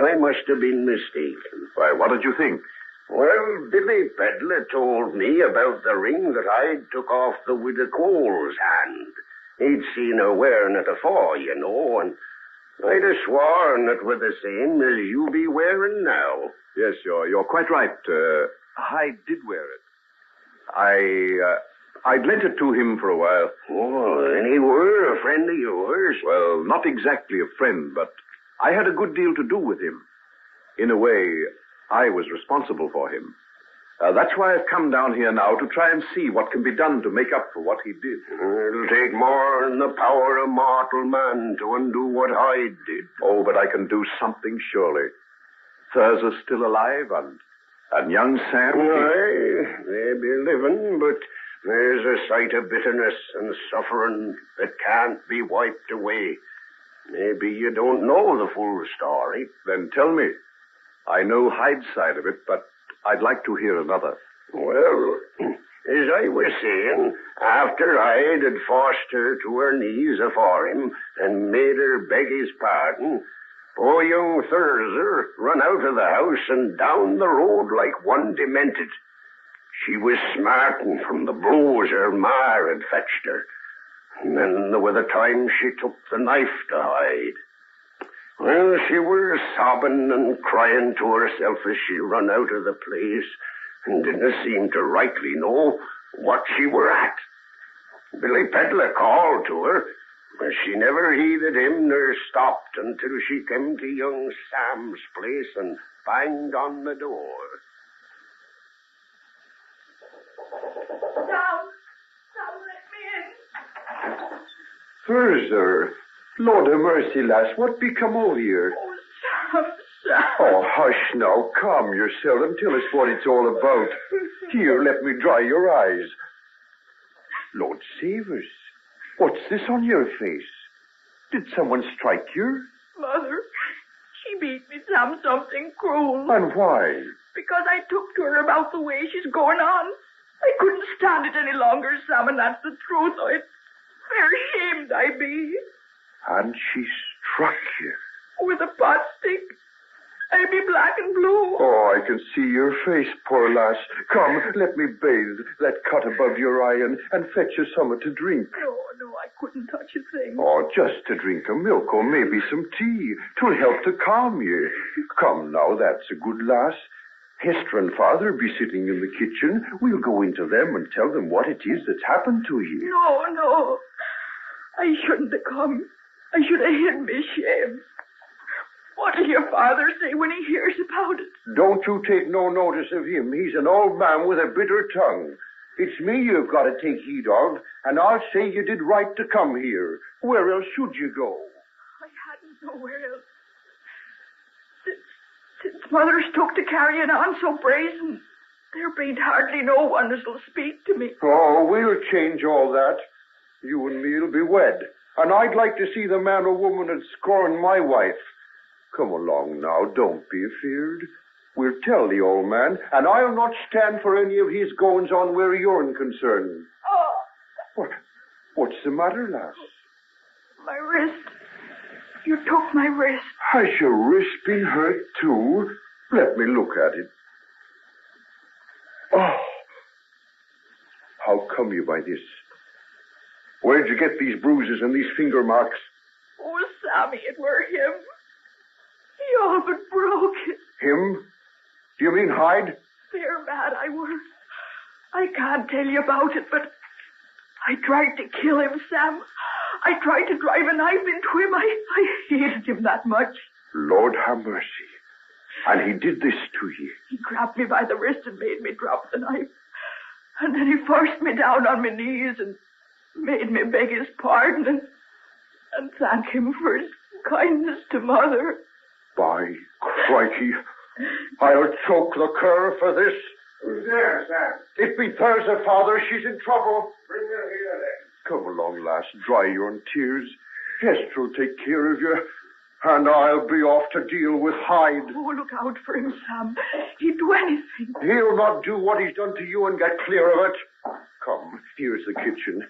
I must have been mistaken. Why, what did you think? Well, Billy Pedlar told me about the ring that I took off the widow Cole's hand. He'd seen her wearing it afore, you know, and I'd have sworn it were the same as you be wearing now. Yes, you're quite right. Hyde did wear it. I'd lent it to him for a while. Oh, and he were a friend of yours? Well, not exactly a friend, but I had a good deal to do with him. In a way, I was responsible for him. That's why I've come down here now to try and see what can be done to make up for what he did. It'll take more than the power of mortal man to undo what Hyde did. Oh, but I can do something, surely. Thurza's still alive, and young Sam... Aye, they be living, but there's a sight of bitterness and suffering that can't be wiped away. Maybe you don't know the full story. Then tell me. I know Hyde's side of it, but I'd like to hear another. Well, as I was saying, after Hyde had forced her to her knees afore him and made her beg his pardon, poor young Thurza run out of the house and down the road like one demented. She was smarting from the blows her ma had fetched her. And then there were the times she took the knife to Hyde. Well, she was sobbing and crying to herself as she run out of the place and didn't seem to rightly know what she were at. Billy Pedlar called to her, but she never heeded him nor stopped until she came to young Sam's place and banged on the door. Sam, let me in. Thurza, Lord have mercy, lass, what become of you? Oh, Sam. Oh, hush now, calm yourself and tell us what it's all about. Here, let me dry your eyes. Lord save us, what's this on your face? Did someone strike you? Mother, she beat me, Sam, something cruel. And why? Because I took to her about the way she's going on. I couldn't stand it any longer, Sam, and that's the truth. I'm very ashamed I be. And she struck you? With a pot stick. I be black and blue. Oh, I can see your face, poor lass. Come, let me bathe that cut above your eye and fetch you something to drink. No, I couldn't touch a thing. Oh, just to drink a milk or maybe some tea. 'Twill help to calm you. Come now, that's a good lass. Hester and Father be sitting in the kitchen. We'll go into them and tell them what it is that's happened to you. No. I shouldn't have come. I should have hid me shame. What'll your father say when he hears about it? Don't you take no notice of him. He's an old man with a bitter tongue. It's me you've got to take heed of, and I'll say you did right to come here. Where else should you go? I hadn't nowhere else. Since Mother's took to carrying on so brazen, there ain't hardly no one as'll speak to me. Oh, we'll change all that. You and me'll be wed. And I'd like to see the man or woman that scorned my wife. Come along now, don't be afeard. We'll tell the old man, and I'll not stand for any of his goings-on where you're concerned. Oh! What's the matter, lass? My wrist. You took my wrist. Has your wrist been hurt, too? Let me look at it. Oh! How come you by this? Where'd you get these bruises and these finger marks? Oh, Sammy, it were him. He all but broke it. Him? Do you mean Hyde? Fair mad I were. I can't tell you about it, but I tried to kill him, Sam. I tried to drive a knife into him. I hated him that much. Lord have mercy. And he did this to you? He grabbed me by the wrist and made me drop the knife. And then he forced me down on my knees and made me beg his pardon and thank him for his kindness to Mother. By crikey, I'll choke the cur for this. Who's there, Sam? It be Thursday, Father. She's in trouble. Bring her here, then. Come along, lass. Dry your tears. Hester'll take care of you. And I'll be off to deal with Hyde. Oh, look out for him, Sam. He'd do anything. He'll not do what he's done to you and get clear of it. Come, here's the kitchen.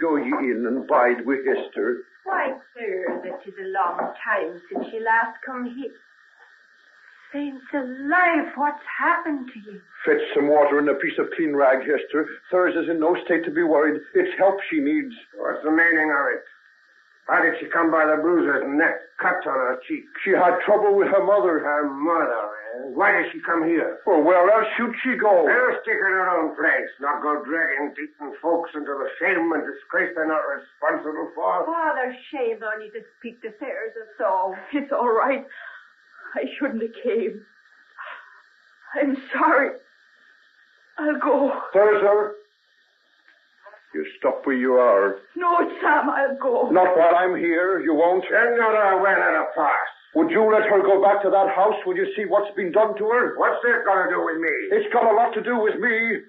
Go ye in and bide with Hester. Why, sir, that is a long time since you last come here. Saints alive, what's happened to you? Fetch some water and a piece of clean rag, Hester. Thursday's in no state to be worried. It's help she needs. What's the meaning of it? How did she come by the bruises and that cut on her cheek? She had trouble with her mother. Her mother, eh? Why did she come here? Well, where else should she go? Well, stick in her own place, not go dragging decent folks into the shame and disgrace they're not responsible for. Father, shame on you to speak to affairs of so. It's all right. I shouldn't have came. I'm sorry. I'll go. Thursday, you stop where you are. No, Sam, I'll go. Not while I'm here. You won't. Then not a well at a pass. Would you let her go back to that house? Will you see what's been done to her? What's that got to do with me? It's got a lot to do with me.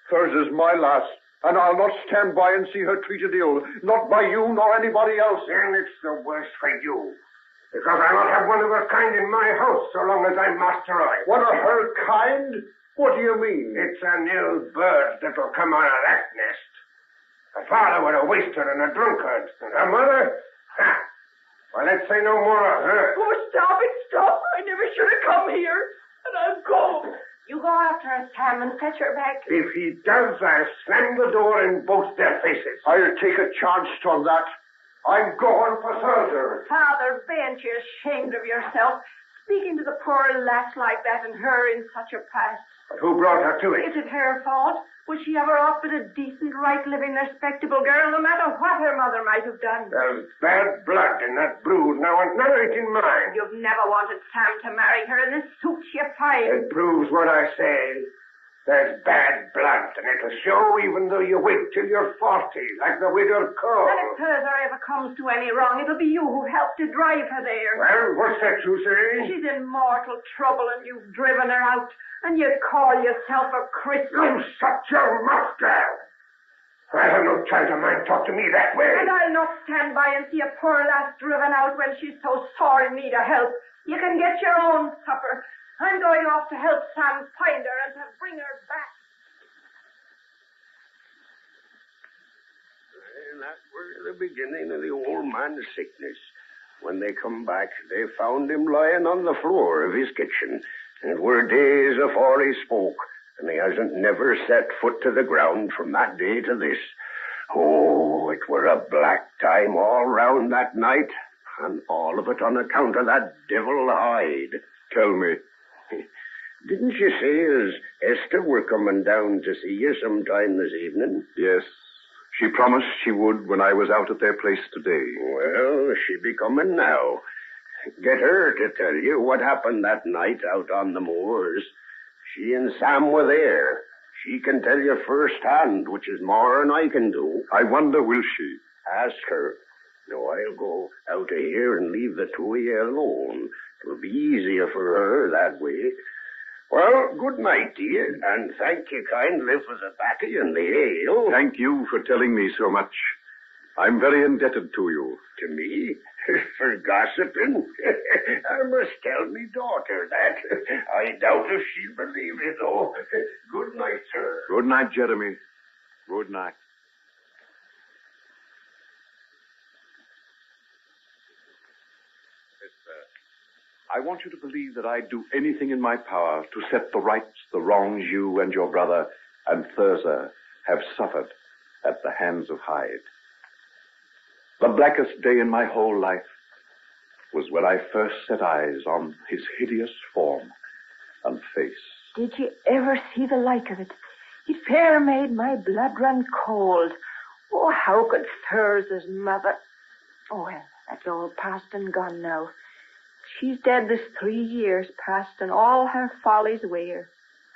Thursday's my lass, and I'll not stand by and see her treated ill. Not by you nor anybody else. Then it's the worse for you. Because I'll not have one of her kind in my house so long as I'm Master Roy. One of her kind? What do you mean? It's an ill bird that'll come out of that nest. Her father was a waster and a drunkard. And her mother? Ha! Well, let's say no more of her. Oh, stop it, stop. I never should have come here. And I'll go. You go after her, Sam, and fetch her back. If he does, I'll slam the door in both their faces. I'll take a charge on that. I'm going for Thursday. Father, ben't you ashamed of yourself? Speaking to the poor lass like that and her in such a pass. But who brought her to it? Is it her fault? Was she ever off with a decent, right-living, respectable girl, no matter what her mother might have done? There's bad blood in that brood now, and none of it in mine. You've never wanted Sam to marry her, and this suits you fine. It proves what I say. There's bad blood, and it'll show even though you wait till you're 40, like the widow Cole. And if Thursday ever comes to any wrong, it'll be you who helped to drive her there. Well, what's that you say? She's in mortal trouble, and you've driven her out, and you call yourself a Christian. You shut your mouth, girl. I have no child of mine talk to me that way. And I'll not stand by and see a poor lass driven out when she's so sore in need of help. You can get your own supper. I'm going off to help Sam find her and to bring her back. And that was the beginning of the old man's sickness. When they come back, they found him lying on the floor of his kitchen. And it were days afore he spoke, and he hasn't never set foot to the ground from that day to this. Oh, it were a black time all round that night, and all of it on account of that devil Hyde. Tell me. Didn't you say as Esther were coming down to see you sometime this evening? Yes. She promised she would when I was out at their place today. Well, she be coming now. Get her to tell you what happened that night out on the moors. She and Sam were there. She can tell you firsthand, which is more than I can do. I wonder, will she? Ask her. No, I'll go out of here and leave the two of you alone. It'll be easier for her that way. Well, good night to you, and thank you kindly for the baccy and the ale. Thank you for telling me so much. I'm very indebted to you. To me? For gossiping? I must tell me daughter that. I doubt if she'll believe it, though. Good night, sir. Good night, Jeremy. Good night. I want you to believe that I'd do anything in my power to set the rights, the wrongs you and your brother and Thurza have suffered at the hands of Hyde. the blackest day in my whole life was when I first set eyes on his hideous form and face. Did you ever see the like of it? It fair made my blood run cold. Oh, how could Thurs's mother... Oh, well, that's all past and gone now. She's dead this 3 years past, and all her follies wear.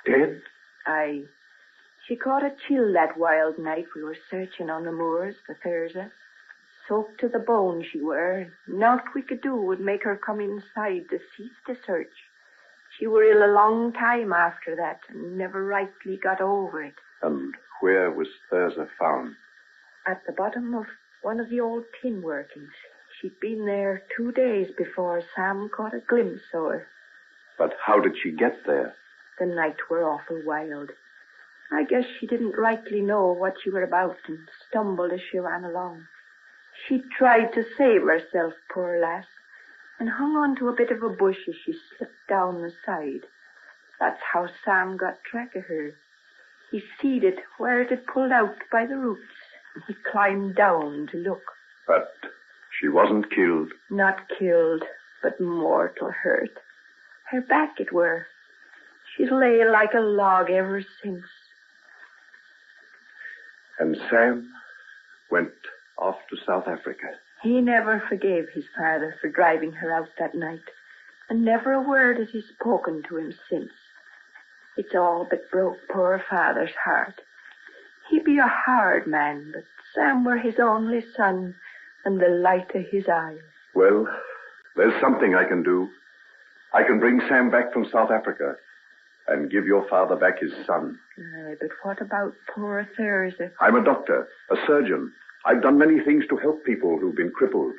Dead? Aye. She caught a chill that wild night we were searching on the moors for Thurza. Soaked to the bone she were. Naught we could do would make her come inside to cease the search. She were ill a long time after that, and never rightly got over it. And where was Thurza found? At the bottom of one of the old tin workings. She'd been there 2 days before Sam caught a glimpse of her. But how did she get there? The night were awful wild. I guess she didn't rightly know what she were about and stumbled as she ran along. She tried to save herself, poor lass, and hung on to a bit of a bush as she slipped down the side. That's how Sam got track of her. He seed it where it had pulled out by the roots, and he climbed down to look. But she wasn't killed. Not killed, but mortal hurt. Her back it were. She's lay like a log ever since. And Sam went off to South Africa. He never forgave his father for driving her out that night, and never a word has he spoken to him since. It's all but broke poor father's heart. He be a hard man, but Sam were his only son, and the light of his eye. Well, there's something I can do. I can bring Sam back from South Africa and give your father back his son. Aye, but what about poor Thursday? I'm a doctor, a surgeon. I've done many things to help people who've been crippled.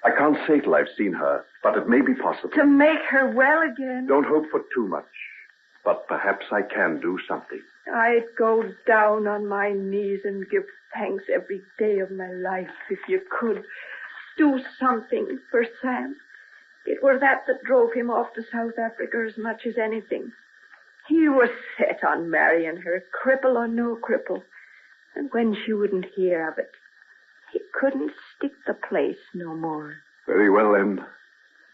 I can't say till I've seen her, but it may be possible. To make her well again? Don't hope for too much, but perhaps I can do something. I'd go down on my knees and give thanks every day of my life if you could do something for Sam. It were that drove him off to South Africa as much as anything. He was set on marrying her, cripple or no cripple. And when she wouldn't hear of it, he couldn't stick the place no more. Very well, then.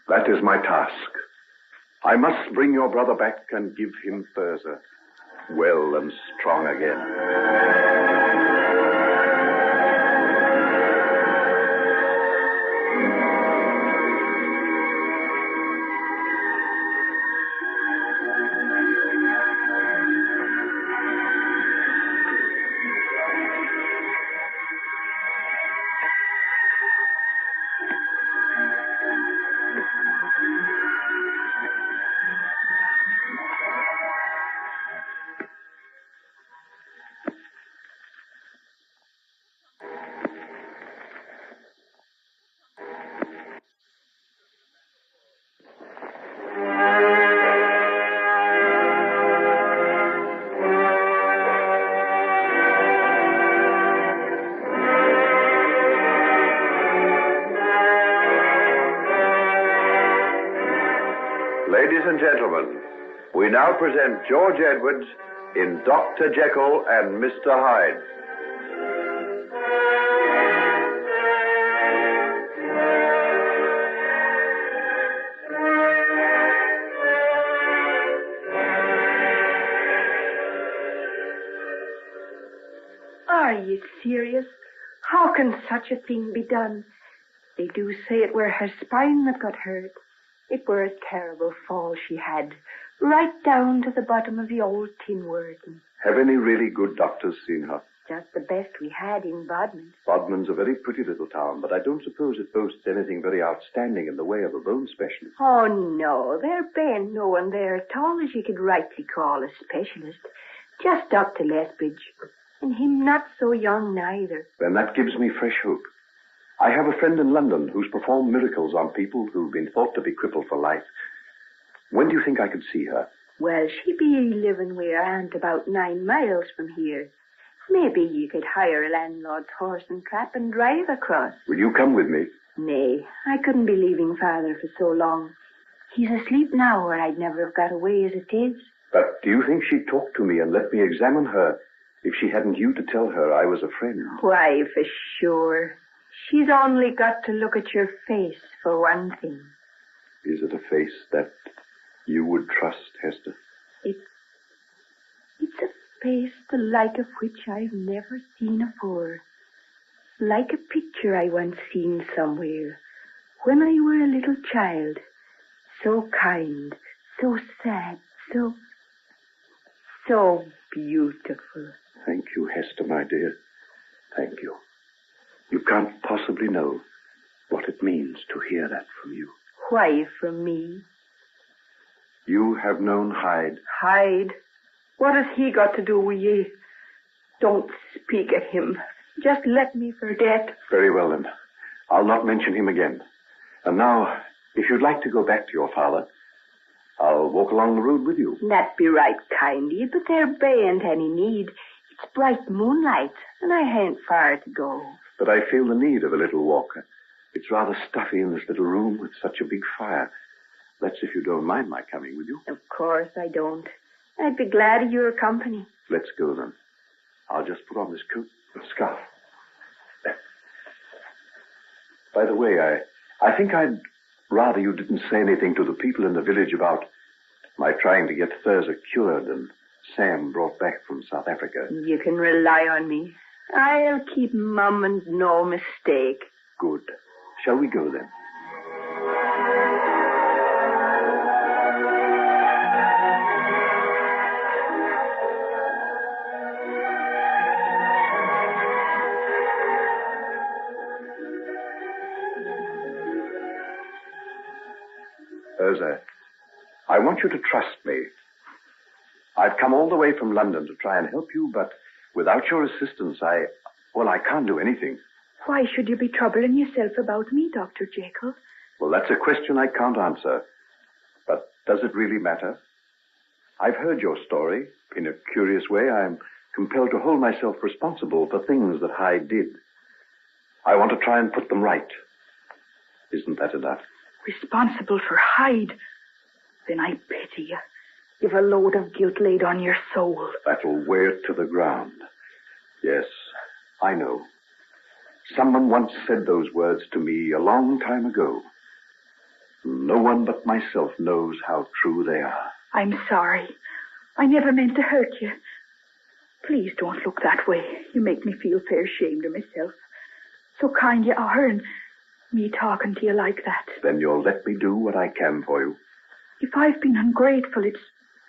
That is my task. I must bring your brother back and give him Thurza, well and strong again. Ladies and gentlemen, we now present George Edwards in Dr. Jekyll and Mr. Hyde. Are you serious? How can such a thing be done? They do say it were her spine that got hurt. It were a terrible fall she had, right down to the bottom of the old tin working. Have any really good doctors seen her? Just the best we had in Bodmin. Bodmin's a very pretty little town, but I don't suppose it boasts anything very outstanding in the way of a bone specialist. Oh, no, there ben't no one there at all as you could rightly call a specialist. Just Dr. Lethbridge. And him not so young neither. Then that gives me fresh hope. I have a friend in London who's performed miracles on people who've been thought to be crippled for life. When do you think I could see her? Well, she be living with her aunt about 9 miles from here. Maybe you could hire a landlord's horse and trap and drive across. Will you come with me? Nay, I couldn't be leaving father for so long. He's asleep now, or I'd never have got away as it is. But do you think she'd talk to me and let me examine her if she hadn't you to tell her I was a friend? Why, for sure. She's only got to look at your face for one thing. Is it a face that you would trust, Hester? It's a face the like of which I've never seen afore. Like a picture I once seen somewhere, when I were a little child. So kind, so sad, so beautiful. Thank you, Hester, my dear. Thank you. You can't possibly know what it means to hear that from you. Why from me? You have known Hyde. Hyde? What has he got to do with ye? Don't speak of him. Just let me forget. Very well, then. I'll not mention him again. And now, if you'd like to go back to your father, I'll walk along the road with you. That be right kind of you, but there bain't any need. It's bright moonlight, and I hain't far to go. But I feel the need of a little walk. It's rather stuffy in this little room with such a big fire. That's if you don't mind my coming with you. Of course I don't. I'd be glad of your company. Let's go, then. I'll just put on this coat and scarf. By the way, I think I'd rather you didn't say anything to the people in the village about my trying to get Thurza cured and Sam brought back from South Africa. You can rely on me. I'll keep mum and no mistake. Good. Shall we go, then? Thurza, I want you to trust me. I've come all the way from London to try and help you, but without your assistance, I can't do anything. Why should you be troubling yourself about me, Dr. Jekyll? Well, that's a question I can't answer. But does it really matter? I've heard your story. In a curious way, I'm compelled to hold myself responsible for things that Hyde did. I want to try and put them right. Isn't that enough? Responsible for Hyde? Then I pity you. You've a load of guilt laid on your soul. That'll wear it to the ground. Yes, I know. Someone once said those words to me a long time ago. No one but myself knows how true they are. I'm sorry. I never meant to hurt you. Please don't look that way. You make me feel fair ashamed of myself. So kind you are, and me talking to you like that. Then you'll let me do what I can for you. If I've been ungrateful, it's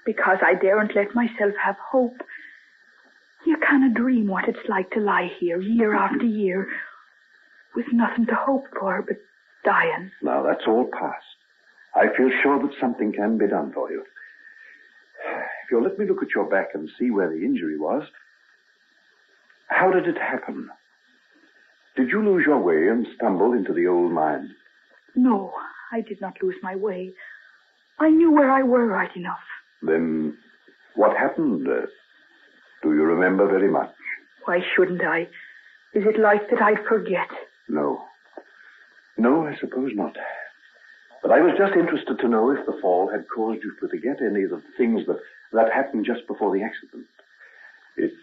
because I daren't let myself have hope. You can't dream what it's like to lie here year after year with nothing to hope for but dying. Now, that's all past. I feel sure that something can be done for you. If you'll let me look at your back and see where the injury was. How did it happen? Did you lose your way and stumble into the old mine? No, I did not lose my way. I knew where I were right enough. Then what happened? Do you remember very much? Why shouldn't I? Is it life that I'd forget? No. No, I suppose not. But I was just interested to know if the fall had caused you to forget any of the things that happened just before the accident. It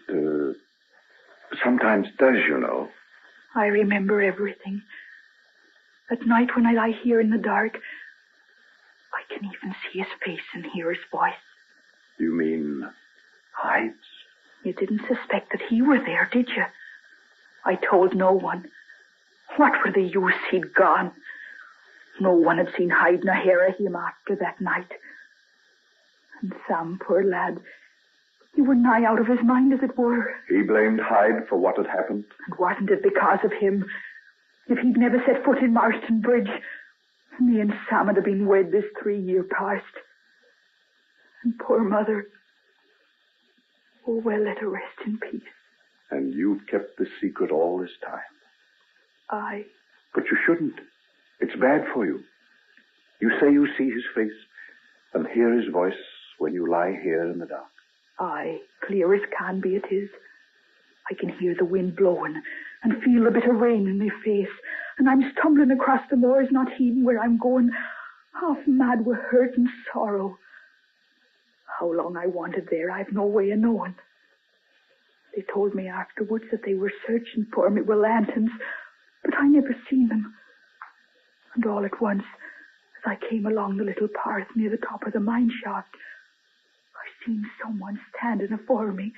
sometimes does, you know. I remember everything. At night when I lie here in the dark, I can even see his face and hear his voice. You mean Hyde's? You didn't suspect that he were there, did you? I told no one. What were the use? He'd gone. No one had seen Hyde nor hear of him after that night. And Sam, poor lad, he were nigh out of his mind, as it were. He blamed Hyde for what had happened? And wasn't it because of him? If he'd never set foot in Marston Bridge, me and Sam would have been wed this 3 year past. And poor mother, oh, well, let her rest in peace. And you've kept this secret all this time? Aye. But you shouldn't. It's bad for you. You say you see his face and hear his voice when you lie here in the dark. Aye, clear as can be it is. I can hear the wind blowing and feel a bit of rain in my face, and I'm stumbling across the moors, not heeding where I'm going, half mad with hurt and sorrow. How long I wandered there, I've no way of knowing. They told me afterwards that they were searching for me with lanterns, but I never seen them. And all at once, as I came along the little path near the top of the mine shaft, I seen someone standing afore me.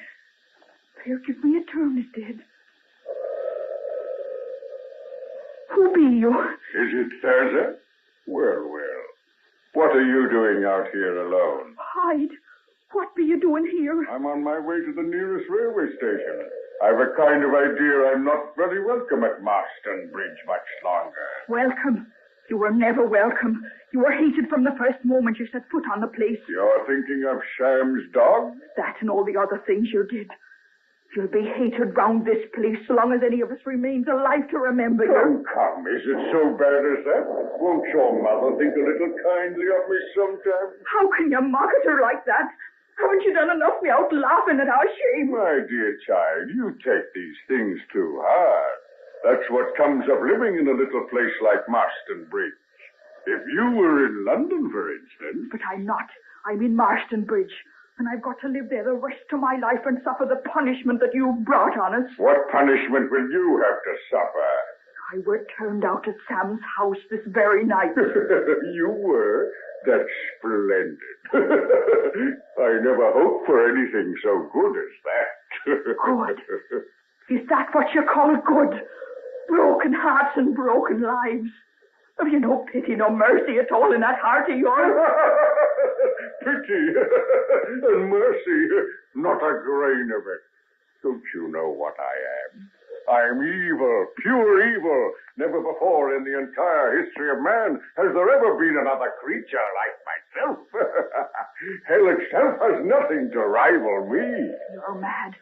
They'll give me a turn, is dead. Who be you? Is it Thurza? Well, well. What are you doing out here alone? Hyde, what be you doing here? I'm on my way to the nearest railway station. I've a kind of idea I'm not very welcome at Marston Bridge much longer. Welcome. You were never welcome. You were hated from the first moment you set foot on the place. You're thinking of Sam's dog? That and all the other things you did. You'll be hated round this place so long as any of us remains alive to remember you. Come, is it so bad as that? Won't your mother think a little kindly of me sometime? How can you mock at her like that? Haven't you done enough without laughing at our shame? My dear child, you take these things too hard. That's what comes of living in a little place like Marston Bridge. If you were in London, for instance... But I'm not. I'm in Marston Bridge. And I've got to live there the rest of my life and suffer the punishment that you brought on us. What punishment will you have to suffer? I were turned out at Sam's house this very night. You were? That's splendid. I never hoped for anything so good as that. Good? Is that what you call good? Broken hearts and broken lives. Have you no pity, no mercy at all in that heart of yours? Pity and mercy, not a grain of it. Don't you know what I am? I'm evil, pure evil. Never before in the entire history of man has there ever been another creature like myself. Hell itself has nothing to rival me. You're mad.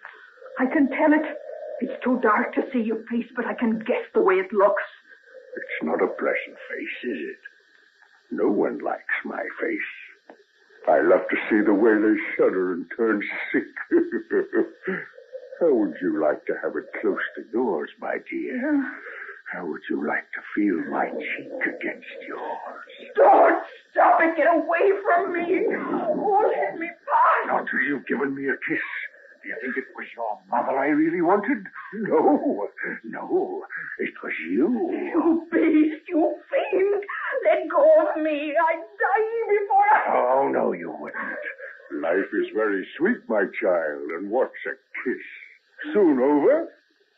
I can tell it. It's too dark to see your face, but I can guess the way it looks. It's not a pleasant face, is it? No one likes my face. I love to see the way they shudder and turn sick. How would you like to have it close to yours, my dear? How would you like to feel my cheek against yours? Don't stop it. Get away from me. Oh, let me pass. Not till you've given me a kiss. Do you think it was your mother I really wanted? No. It was you. You beast, you fiend. Let go of me. I'd die before I... Oh, no, you wouldn't. Life is very sweet, my child, and what's a kiss? Soon over,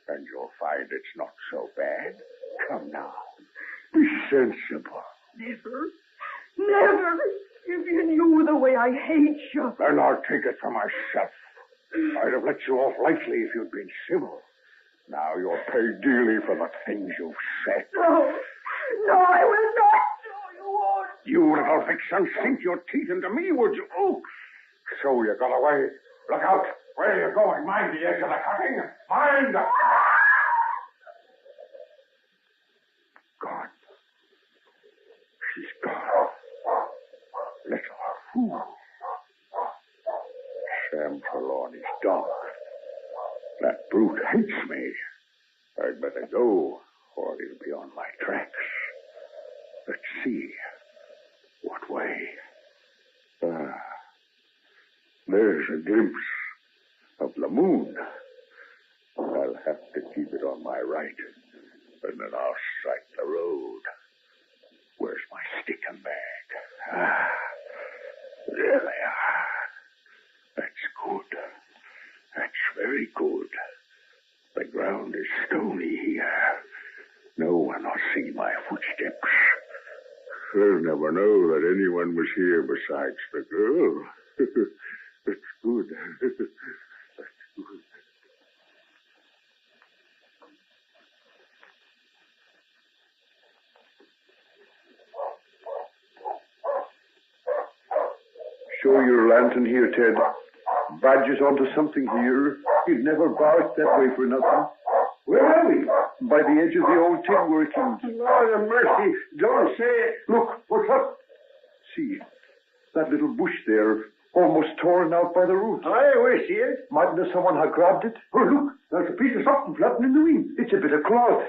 and you'll find it's not so bad. Come now. Be sensible. Never. If you knew the way I hate you. Then I'll take it for myself. I'd have let you off lightly if you'd been civil. Now you'll pay dearly for the things you've said. No, I will not. No, you won't. You little vixen, sink your teeth into me, would you? Oh, so you got away. Look out. Where are you going? Mind the edge of the cutting. Mind. Gone. She's gone. Little fool. Sam Trelawney's dog. That brute hates me. I'd better go, or he'll be on my tracks. Let's see. What way? There's a glimpse of the moon. I'll have to keep it on my right, and then I'll strike the road. Where's my stick and bag? There they are. That's good. That's very good. The ground is stony here. No one will see my footsteps. They'll never know that anyone was here besides the girl. That's good. That's good. Show your lantern here, Ted. Badger's onto something here. He'd never barked that way for nothing. Where are we? By the edge of the old tin working. Lord of mercy, don't say it. Look, what's up? See, that little bush there, almost torn out by the roots. Aye, we see it. Mightn't have someone have grabbed it? Oh, look, there's a piece of something flapping in the wind. It's a bit of cloth.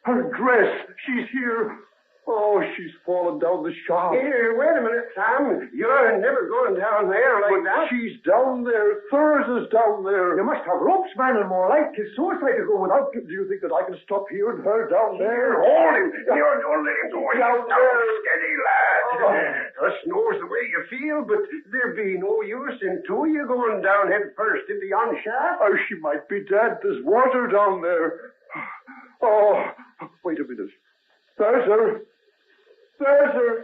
Her dress, she's here. Oh, she's fallen down the shaft. Here, wait a minute, Tom. You're never going down there like that. She's down there. Thursday's down there. You must have ropes, man, and more like. It's suicide to go without. Do you think that I can stop here and her down there? Hold him. Don't let him go. Down there. Steady, lad. Us knows the way you feel, but there'd be no use in two of you going down head first into yon shaft. Oh, she might be dead. There's water down there. Oh, wait a minute. Thursday,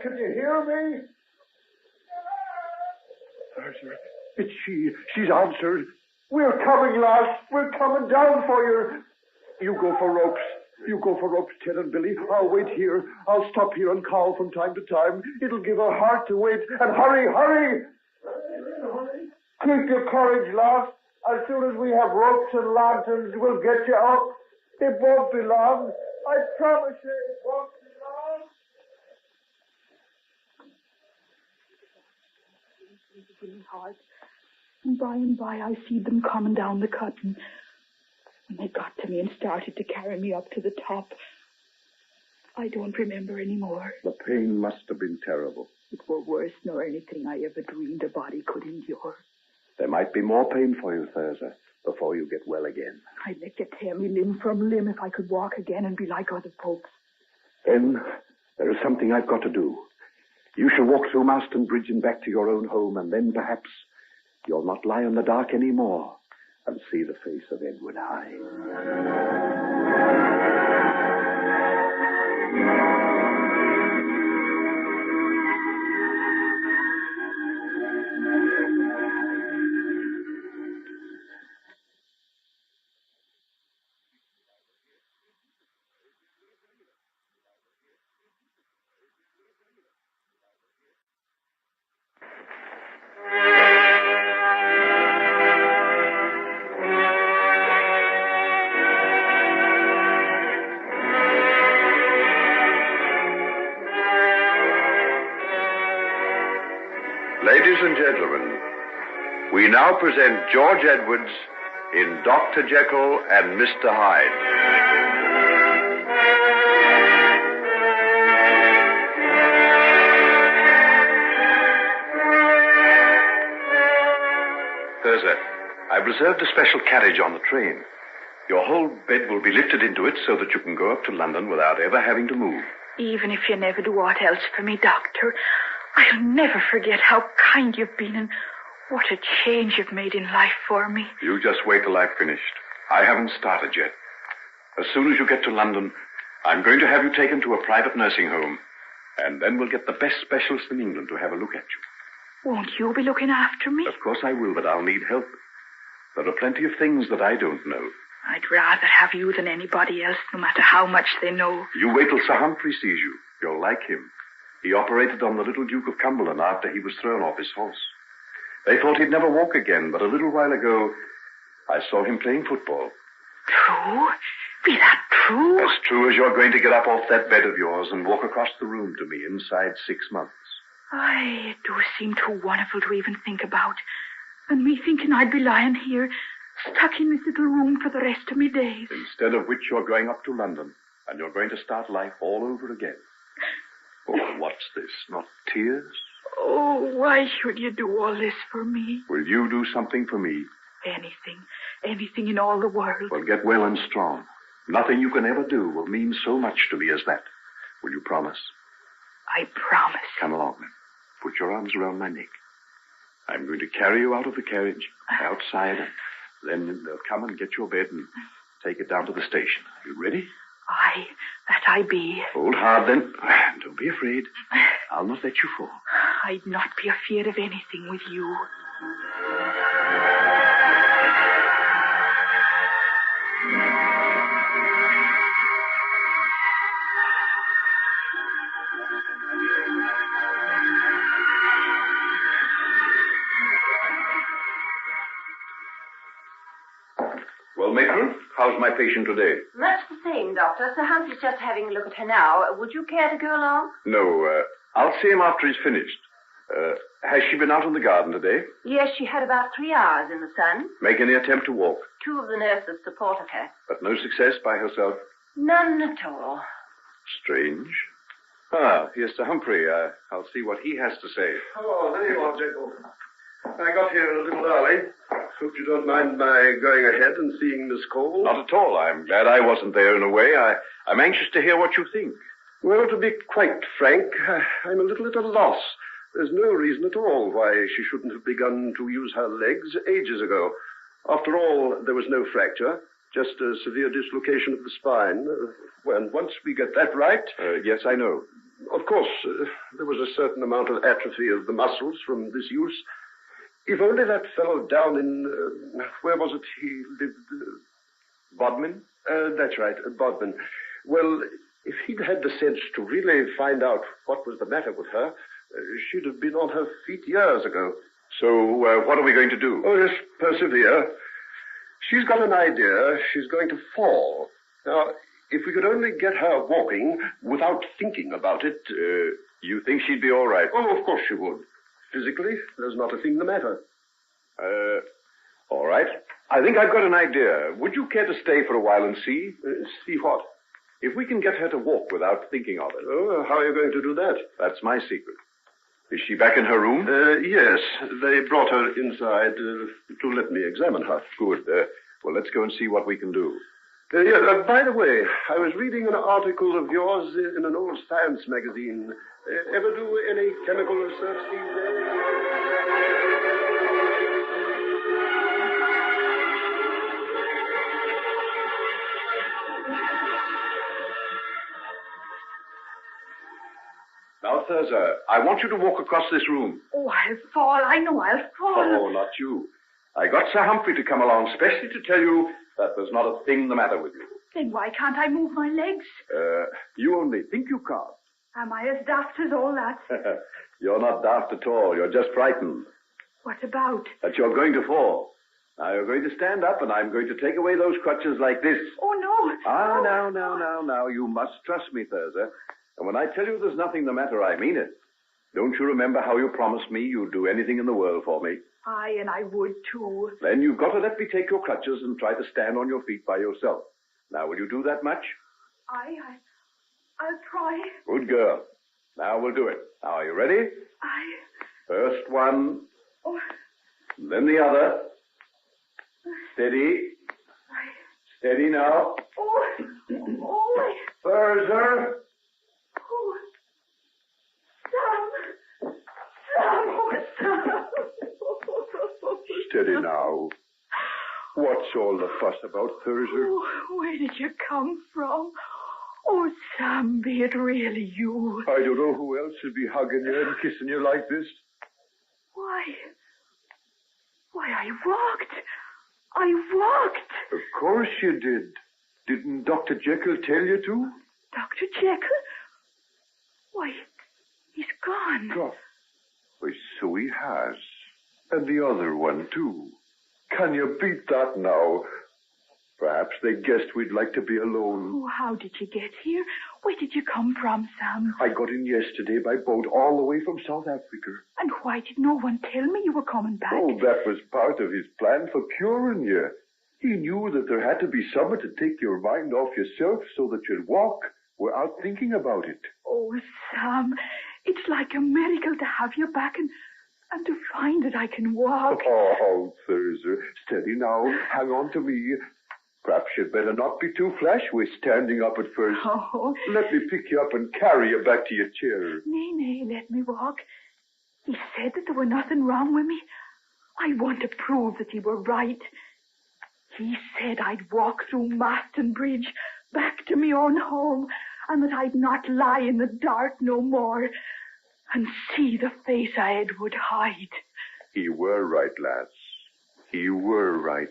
can you hear me? Thursday, it's she. She's answered. We're coming, lass. We're coming down for you. You go for ropes. Ted and Billy. I'll wait here. I'll stop here and call from time to time. It'll give her heart to wait. And hurry. Keep your courage, lass. As soon as we have ropes and lanterns, we'll get you up. It won't be long. I promise you it won't be long. Really hard. And by I see them coming down the cutting. When they got to me and started to carry me up to the top, I don't remember any more. The pain must have been terrible. It were worse nor anything I ever dreamed a body could endure. There might be more pain for you, Thursday, before you get well again. I'd like to tear me limb from limb if I could walk again and be like other folks. Then there is something I've got to do. You shall walk through Marston Bridge and back to your own home, and then perhaps you'll not lie in the dark anymore and see the face of Edward Hyde. Ladies and gentlemen, we now present George Edwards in Dr. Jekyll and Mr. Hyde. Thursday, I've reserved a special carriage on the train. Your whole bed will be lifted into it so that you can go up to London without ever having to move. Even if you never do aught else for me, Doctor, I'll never forget how kind you've been and what a change you've made in life for me. You just wait till I've finished. I haven't started yet. As soon as you get to London, I'm going to have you taken to a private nursing home. And then we'll get the best specialist in England to have a look at you. Won't you be looking after me? Of course I will, but I'll need help. There are plenty of things that I don't know. I'd rather have you than anybody else, no matter how much they know. You wait till Sir Humphrey sees you. You'll like him. He operated on the little Duke of Cumberland after he was thrown off his horse. They thought he'd never walk again, but a little while ago, I saw him playing football. True? Be that true? As true as you're going to get up off that bed of yours and walk across the room to me inside 6 months. It do seem too wonderful to even think about. And me thinking I'd be lying here, stuck in this little room for the rest of me days. Instead of which you're going up to London, and you're going to start life all over again. Oh, what's this? Not tears? Oh, why should you do all this for me? Will you do something for me? Anything in all the world. Well, get well and strong. Nothing you can ever do will mean so much to me as that. Will you promise? I promise. Come along, then. Put your arms around my neck. I'm going to carry you out of the carriage, outside, and then they'll come and get your bed and take it down to the station. Are you ready? Aye, that I be. Hold hard, then. Don't be afraid. I'll not let you fall. I'd not be afeard of anything with you. Well, matron, how's my patient today? Much the same, Doctor. Sir Humphrey's just having a look at her now. Would you care to go along? No, I'll see him after he's finished. Has she been out in the garden today? Yes, she had about 3 hours in the sun. Make any attempt to walk? 2 of the nurses supported her. But no success by herself? None at all. Strange. Ah, here's Sir Humphrey. I'll see what he has to say. Oh, there you are, Jekyll. I got here a little early. Hope you don't mind my going ahead and seeing Miss Cole. Not at all. I'm glad I wasn't there in a way. I'm anxious to hear what you think. Well, to be quite frank, I'm a little at a loss. There's no reason at all why she shouldn't have begun to use her legs ages ago. After all, there was no fracture, just a severe dislocation of the spine. And once we get that right... Yes, I know. Of course, there was a certain amount of atrophy of the muscles from this use. If only that fellow down in... where was it he lived? Bodmin? That's right, Bodmin. Well, if he'd had the sense to really find out what was the matter with her, she'd have been on her feet years ago. So, what are we going to do? Oh, just persevere. She's got an idea. She's going to fall. Now, if we could only get her walking without thinking about it... you think she'd be all right? Oh, of course she would. Physically, there's not a thing the matter. All right. I think I've got an idea. Would you care to stay for a while and see? See what? If we can get her to walk without thinking of it. Oh, how are you going to do that? That's my secret. Is she back in her room? Yes. They brought her inside to let me examine her. Good. Well, let's go and see what we can do. By the way, I was reading an article of yours in an old science magazine. Ever do any chemical research these days? Now, Thurza, I want you to walk across this room. Oh, I'll fall. I know I'll fall. Oh, not you. I got Sir Humphrey to come along specially to tell you that there's not a thing the matter with you. Then why can't I move my legs? You only think you can't. Am I as daft as all that? You're not daft at all. You're just frightened. What about? That you're going to fall. Now, you're going to stand up, and I'm going to take away those crutches like this. Oh, no. Now. You must trust me, Thurza. And when I tell you there's nothing the matter, I mean it. Don't you remember how you promised me you'd do anything in the world for me? Aye, and I would, too. Then you've got to let me take your crutches and try to stand on your feet by yourself. Now, will you do that much? I'll try. Good girl. Now we'll do it. Now, are you ready? Aye. First one. Oh. Then the other. Steady. Aye. Steady now. Oh. Thurza. Oh. Sam. Steady now. What's all the fuss about, Thurza? Oh, where did you come from? Oh, Sam, be it really you? I don't know who else would be hugging you and kissing you like this. Why, I walked. Of course you did. Didn't Dr. Jekyll tell you to? Dr. Jekyll? Why, he's gone. Oh. Why, so he has. And the other one, too. Can you beat that now? Perhaps they guessed we'd like to be alone. Oh, how did you get here? Where did you come from, Sam? I got in yesterday by boat all the way from South Africa. And why did no one tell me you were coming back? Oh, that was part of his plan for curing you. He knew that there had to be someone to take your mind off yourself so that you'd walk without thinking about it. Oh, Sam, it's like a miracle to have you back and to find that I can walk. Oh, Thurza, steady now. Hang on to me. Perhaps you'd better not be too flash with standing up at first. Oh. Let me pick you up and carry you back to your chair. Nay, let me walk. He said that there were nothing wrong with me. I want to prove that he were right. He said I'd walk through Maston Bridge back to me own home, and that I'd not lie in the dark no more and see the face I had would hide. He were right, lads. He were right.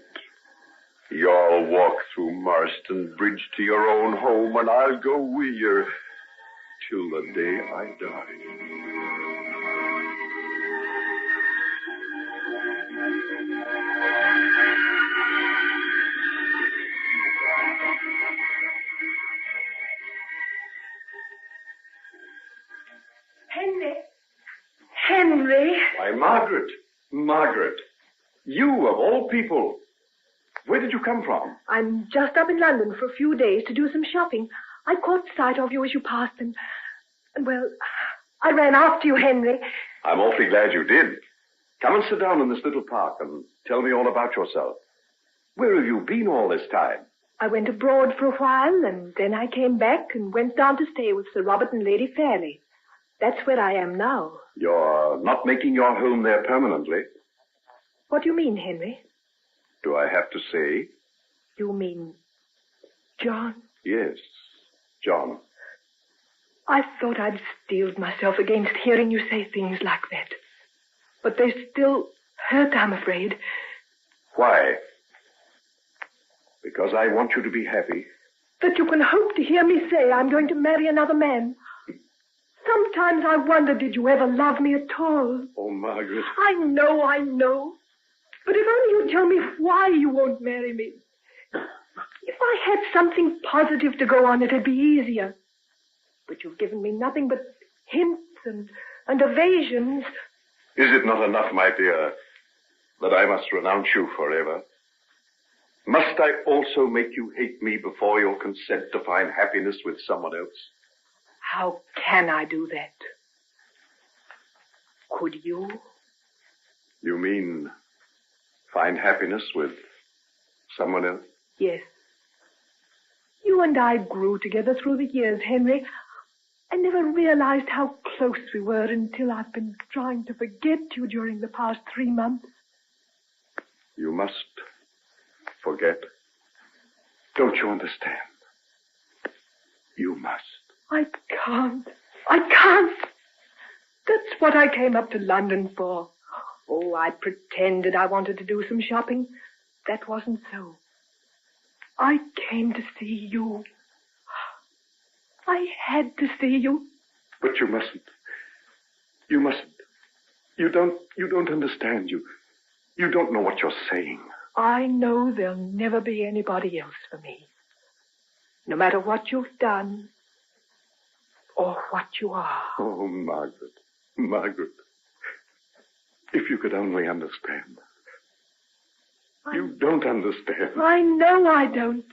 You'll walk through Marston Bridge to your own home, and I'll go with you till the day I die. Henry. Why, Margaret. You, of all people. Where did you come from? I'm just up in London for a few days to do some shopping. I caught sight of you as you passed, and Well, I ran after you, Henry. I'm awfully glad you did. Come and sit down in this little park and tell me all about yourself. Where have you been all this time? I went abroad for a while, and then I came back and went down to stay with Sir Robert and Lady Fairley. That's where I am now. You're not making your home there permanently. What do you mean, Henry? Do I have to say? You mean John? Yes, John. I thought I'd steeled myself against hearing you say things like that. But they still hurt, I'm afraid. Why? Because I want you to be happy. That you can hope to hear me say I'm going to marry another man. Sometimes I wonder, did you ever love me at all? Oh, Margaret. I know. But if only you'd tell me why you won't marry me. If I had something positive to go on, it'd be easier. But you've given me nothing but hints and evasions. Is it not enough, my dear, that I must renounce you forever? Must I also make you hate me before you'll consent to find happiness with someone else? How can I do that? Could you? You mean find happiness with someone else? Yes. You and I grew together through the years, Henry. I never realized how close we were until I've been trying to forget you during the past 3 months. You must forget. Don't you understand? You must. I can't. That's what I came up to London for. Oh, I pretended I wanted to do some shopping. That wasn't so. I came to see you. I had to see you. But you mustn't. You mustn't. You don't understand. You don't know what you're saying. I know there'll never be anybody else for me. No matter what you've done or what you are. Oh, Margaret. If you could only understand. You don't understand. I know I don't.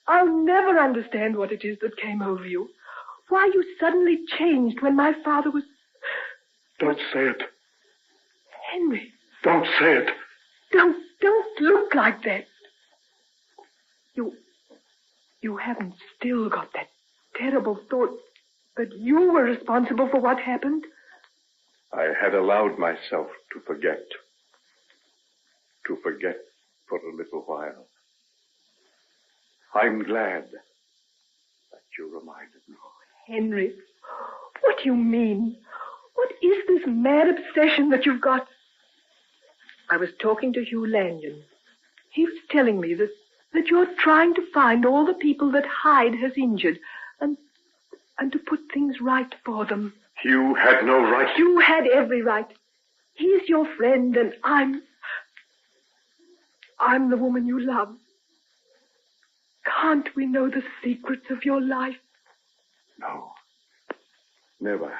I'll never understand what it is that came over you. Why you suddenly changed when my father was... Don't say it. Henry. Don't say it. Don't look like that. You haven't still got that terrible thought that you were responsible for what happened? I had allowed myself to forget. To forget for a little while. I'm glad that you reminded me. Henry, what do you mean? What is this mad obsession that you've got? I was talking to Hugh Lanyon. He was telling me that you're trying to find all the people that Hyde has injured and to put things right for them. You had no right. You had every right. He's your friend and I'm the woman you love. Can't we know the secrets of your life? No. Never.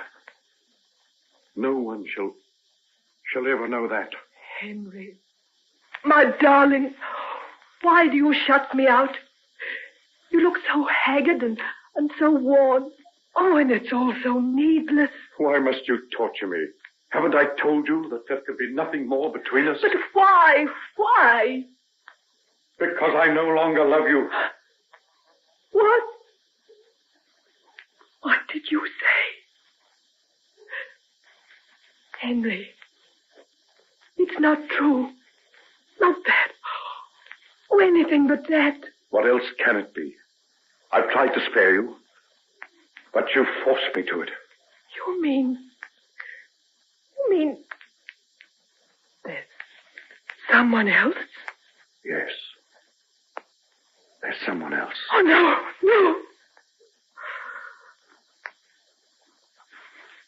No one shall ever know that. Henry, my darling, why do you shut me out? You look so haggard and so worn. Oh, and it's all so needless. Why must you torture me? Haven't I told you that there could be nothing more between us? But why? Why? Because I no longer love you. What? What did you say? Henry, it's not true. Not that. Oh, anything but that. What else can it be? I've tried to spare you, but you forced me to it. You mean there's someone else? Yes. There's someone else. Oh, no.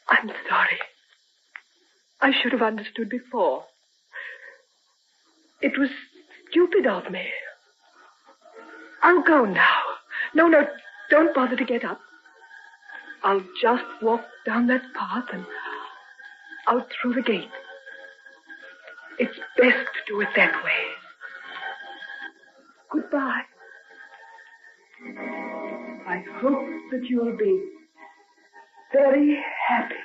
I'm sorry. I should have understood before. It was stupid of me. I'll go now. No, don't bother to get up. I'll just walk down that path and out through the gate. It's best to do it that way. Goodbye. I hope that you'll be very happy.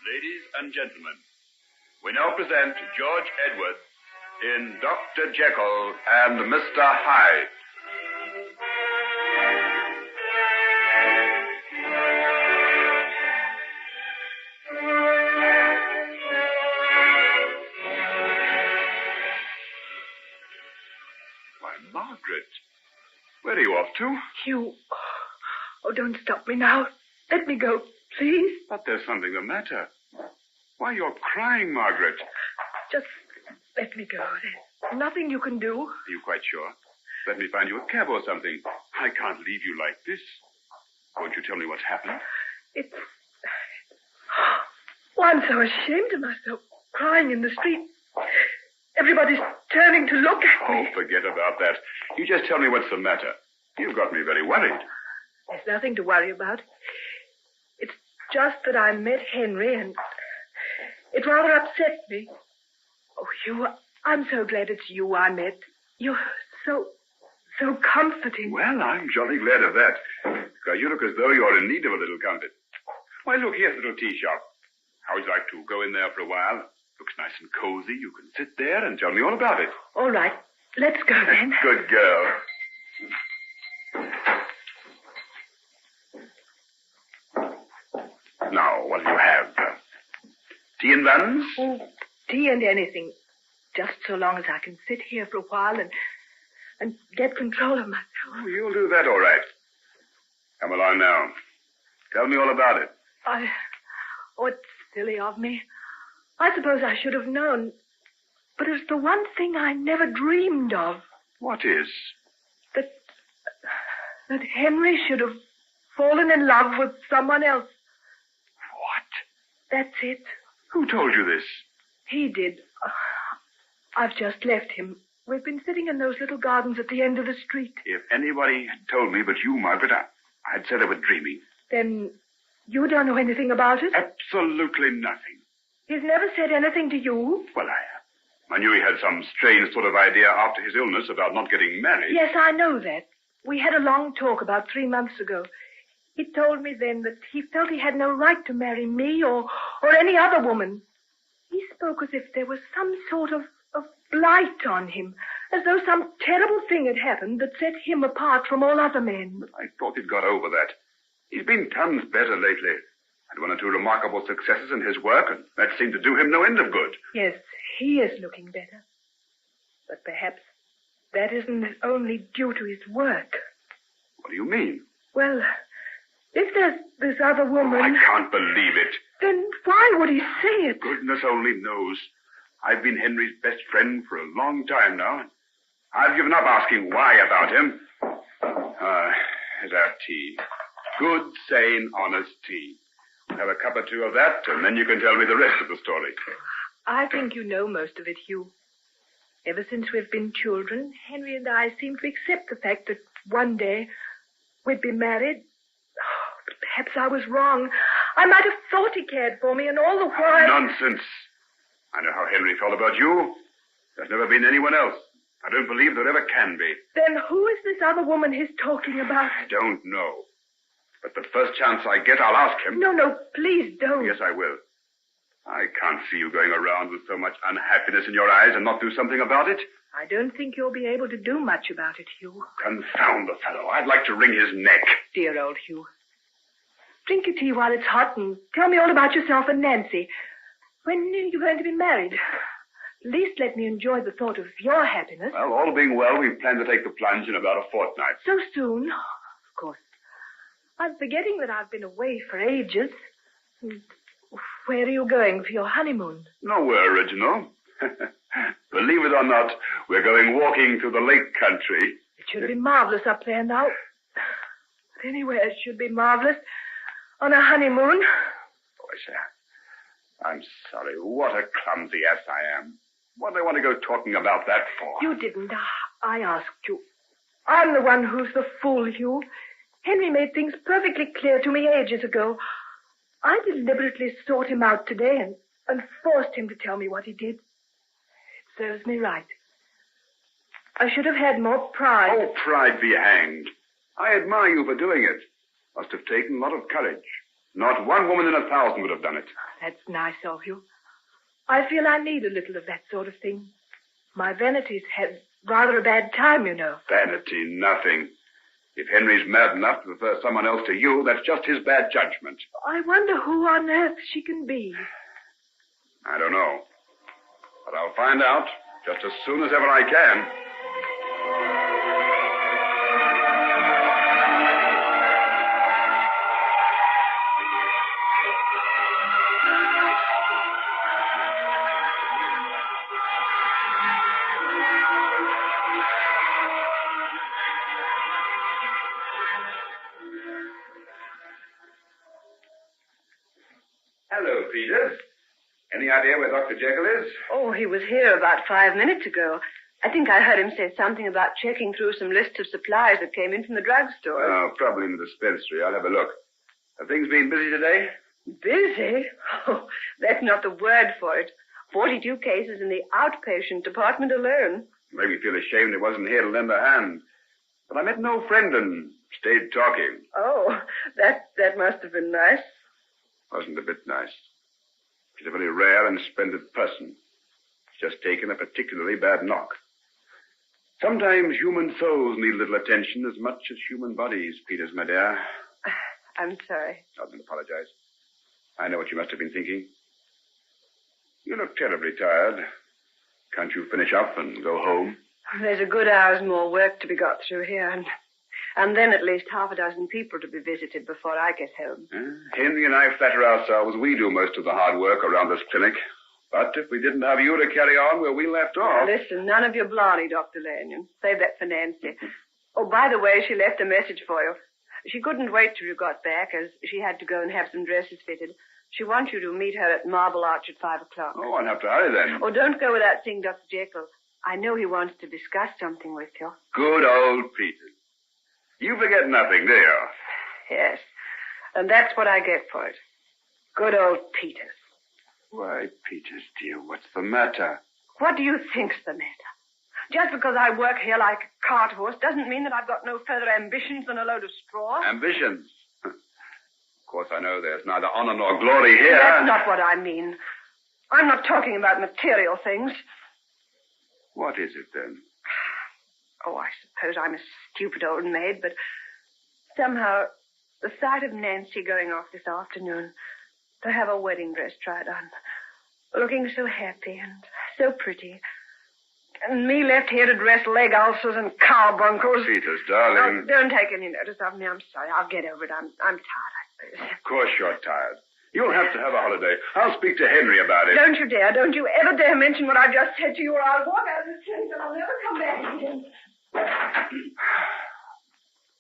Ladies and gentlemen, we now present George Edwards in Dr. Jekyll and Mr. Hyde. Why, Margaret, where are you off to? Hugh. Oh, don't stop me now. Let me go, please. But there's something the matter. Why, you're crying, Margaret. Just let me go. There's nothing you can do. Are you quite sure? Let me find you a cab or something. I can't leave you like this. Won't you tell me what's happened? It's... Oh, I'm so ashamed of myself, crying in the street. Everybody's turning to look at me. Oh, forget about that. You just tell me what's the matter. You've got me very worried. There's nothing to worry about. It's just that I met Henry and it rather upset me. Oh, Hugh, I'm so glad it's you I met. You're so comforting. Well, I'm jolly glad of that. Because you look as though you're in need of a little comfort. Why, look, here's the little tea shop. How would you like to go in there for a while? Looks nice and cozy. You can sit there and tell me all about it. All right. Let's go then. Good girl. Now, what do you have? Tea and buns? Oh, tea and anything. Just so long as I can sit here for a while and get control of myself. Oh, you'll do that all right. Come along now. Tell me all about it. Oh, it's silly of me. I suppose I should have known. But it's the one thing I never dreamed of. What is? That Henry should have fallen in love with someone else. What? That's it. Who told you this? He did. I've just left him. We've been sitting in those little gardens at the end of the street. If anybody had told me but you, Margaret, I'd said I was dreaming. Then you don't know anything about it? Absolutely nothing. He's never said anything to you? Well, I knew he had some strange sort of idea after his illness about not getting married. Yes, I know that. We had a long talk about 3 months ago. He told me then that he felt he had no right to marry me or any other woman. He spoke as if there was some sort of blight on him, as though some terrible thing had happened that set him apart from all other men. But I thought he'd got over that. He's been tons better lately. Had 1 or 2 remarkable successes in his work, and that seemed to do him no end of good. Yes, he is looking better. But perhaps that isn't only due to his work. What do you mean? Well, if there's this other woman... I can't believe it. Then why would he say it? Goodness only knows. I've been Henry's best friend for a long time now. I've given up asking why about him. Here's our tea. Good, sane, honest tea. We'll have a cup or two of that, and then you can tell me the rest of the story. I think you know most of it, Hugh. Ever since we've been children, Henry and I seem to accept the fact that one day we'd be married. Oh, but perhaps I was wrong. I might have thought he cared for me, and all the while... Nonsense. I know how Henry felt about you. There's never been anyone else. I don't believe there ever can be. Then who is this other woman he's talking about? I don't know. But the first chance I get, I'll ask him. No, please don't. Yes, I will. I can't see you going around with so much unhappiness in your eyes and not do something about it. I don't think you'll be able to do much about it, Hugh. Confound the fellow. I'd like to wring his neck. Dear old Hugh. Drink your tea while it's hot and tell me all about yourself and Nancy. When are you going to be married? At least let me enjoy the thought of your happiness. Well, all being well, we plan to take the plunge in about a fortnight. So soon? Of course. I'm forgetting that I've been away for ages. Where are you going for your honeymoon? Nowhere original. Believe it or not, we're going walking through the lake country. It should be marvelous up there now. But anywhere it should be marvelous. On a honeymoon. Oh, sir. I'm sorry. What a clumsy ass I am. What do I want to go talking about that for? You didn't. I asked you. I'm the one who's the fool, Hugh. Henry made things perfectly clear to me ages ago. I deliberately sought him out today and forced him to tell me what he did. It serves me right. I should have had more pride. Oh, pride be hanged. I admire you for doing it. Must have taken a lot of courage. Not one woman in 1,000 would have done it. That's nice of you. I feel I need a little of that sort of thing. My vanity's had rather a bad time, you know. Vanity, nothing. If Henry's mad enough to prefer someone else to you, that's just his bad judgment. I wonder who on earth she can be. I don't know. But I'll find out just as soon as ever I can. Hello, Peter. Any idea where Dr. Jekyll is? Oh, he was here about 5 minutes ago. I think I heard him say something about checking through some lists of supplies that came in from the drugstore. Oh, probably in the dispensary. I'll have a look. Have things been busy today? Busy? Oh, that's not the word for it. 42 cases in the outpatient department alone. Made me feel ashamed he wasn't here to lend a hand. But I met an old friend and stayed talking. Oh, that must have been nice. Wasn't a bit nice. She's a very rare and splendid person. She's just taken a particularly bad knock. Sometimes human souls need little attention as much as human bodies, Peters, my dear. I'm sorry. I don't apologize. I know what you must have been thinking. You look terribly tired. Can't you finish up and go home? There's a good hour's more work to be got through here, and then at least half a dozen people to be visited before I get home. Henry and I flatter ourselves we do most of the hard work around this clinic. But if we didn't have you to carry on where we left off... Now, listen, none of your blarney, Dr. Lanyon. Save that for Nancy. Oh, by the way, she left a message for you. She couldn't wait till you got back, as she had to go and have some dresses fitted. She wants you to meet her at Marble Arch at 5 o'clock. Oh, I'll have to hurry then. Oh, don't go without seeing Dr. Jekyll. I know he wants to discuss something with you. Good old Peters. You forget nothing, do you? Yes, and that's what I get for it. Good old Peters. Why, Peters, dear, what's the matter? What do you think's the matter? Just because I work here like a cart horse doesn't mean that I've got no further ambitions than a load of straw. Ambitions? Of course, I know there's neither honor nor glory here. That's not what I mean. I'm not talking about material things. What is it, then? Oh, I suppose I'm a stupid old maid, but somehow the sight of Nancy going off this afternoon to have her wedding dress tried on, looking so happy and so pretty, and me left here to dress leg ulcers and carbuncles. Peters, darling. Oh, don't take any notice of me. I'm sorry. I'll get over it. I'm tired, I suppose. Of course you're tired. You'll have to have a holiday. I'll speak to Henry about it. Don't you dare. Don't you ever dare mention what I've just said to you, or I'll walk out of this place and I'll never come back again.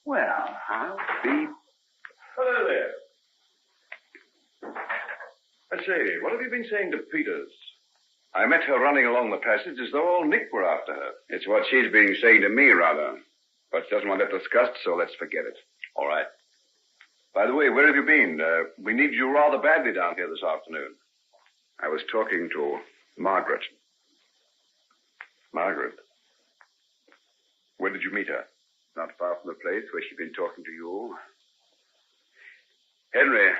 Well, I'll be... Hello there. I say, what have you been saying to Peters? I met her running along the passage as though all Nick were after her. It's what she's been saying to me, rather. But she doesn't want that discussed, so let's forget it. All right. By the way, where have you been? We need you rather badly down here this afternoon. I was talking to Margaret. Margaret? Where did you meet her? Not far from the place where she'd been talking to you. Henry,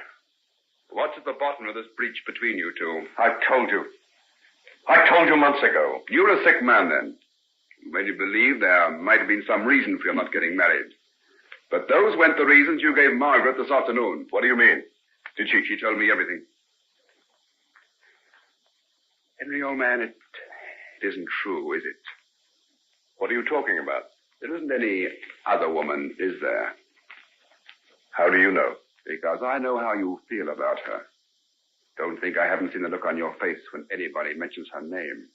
what's at the bottom of this breach between you two? I told you months ago. You're a sick man, then. You made you believe there might have been some reason for your not getting married. But those weren't the reasons you gave Margaret this afternoon. What do you mean? Did she? She told me everything. Henry, old man, it isn't true, is it? What are you talking about? There isn't any other woman, is there? How do you know? Because I know how you feel about her. Don't think I haven't seen the look on your face when anybody mentions her name.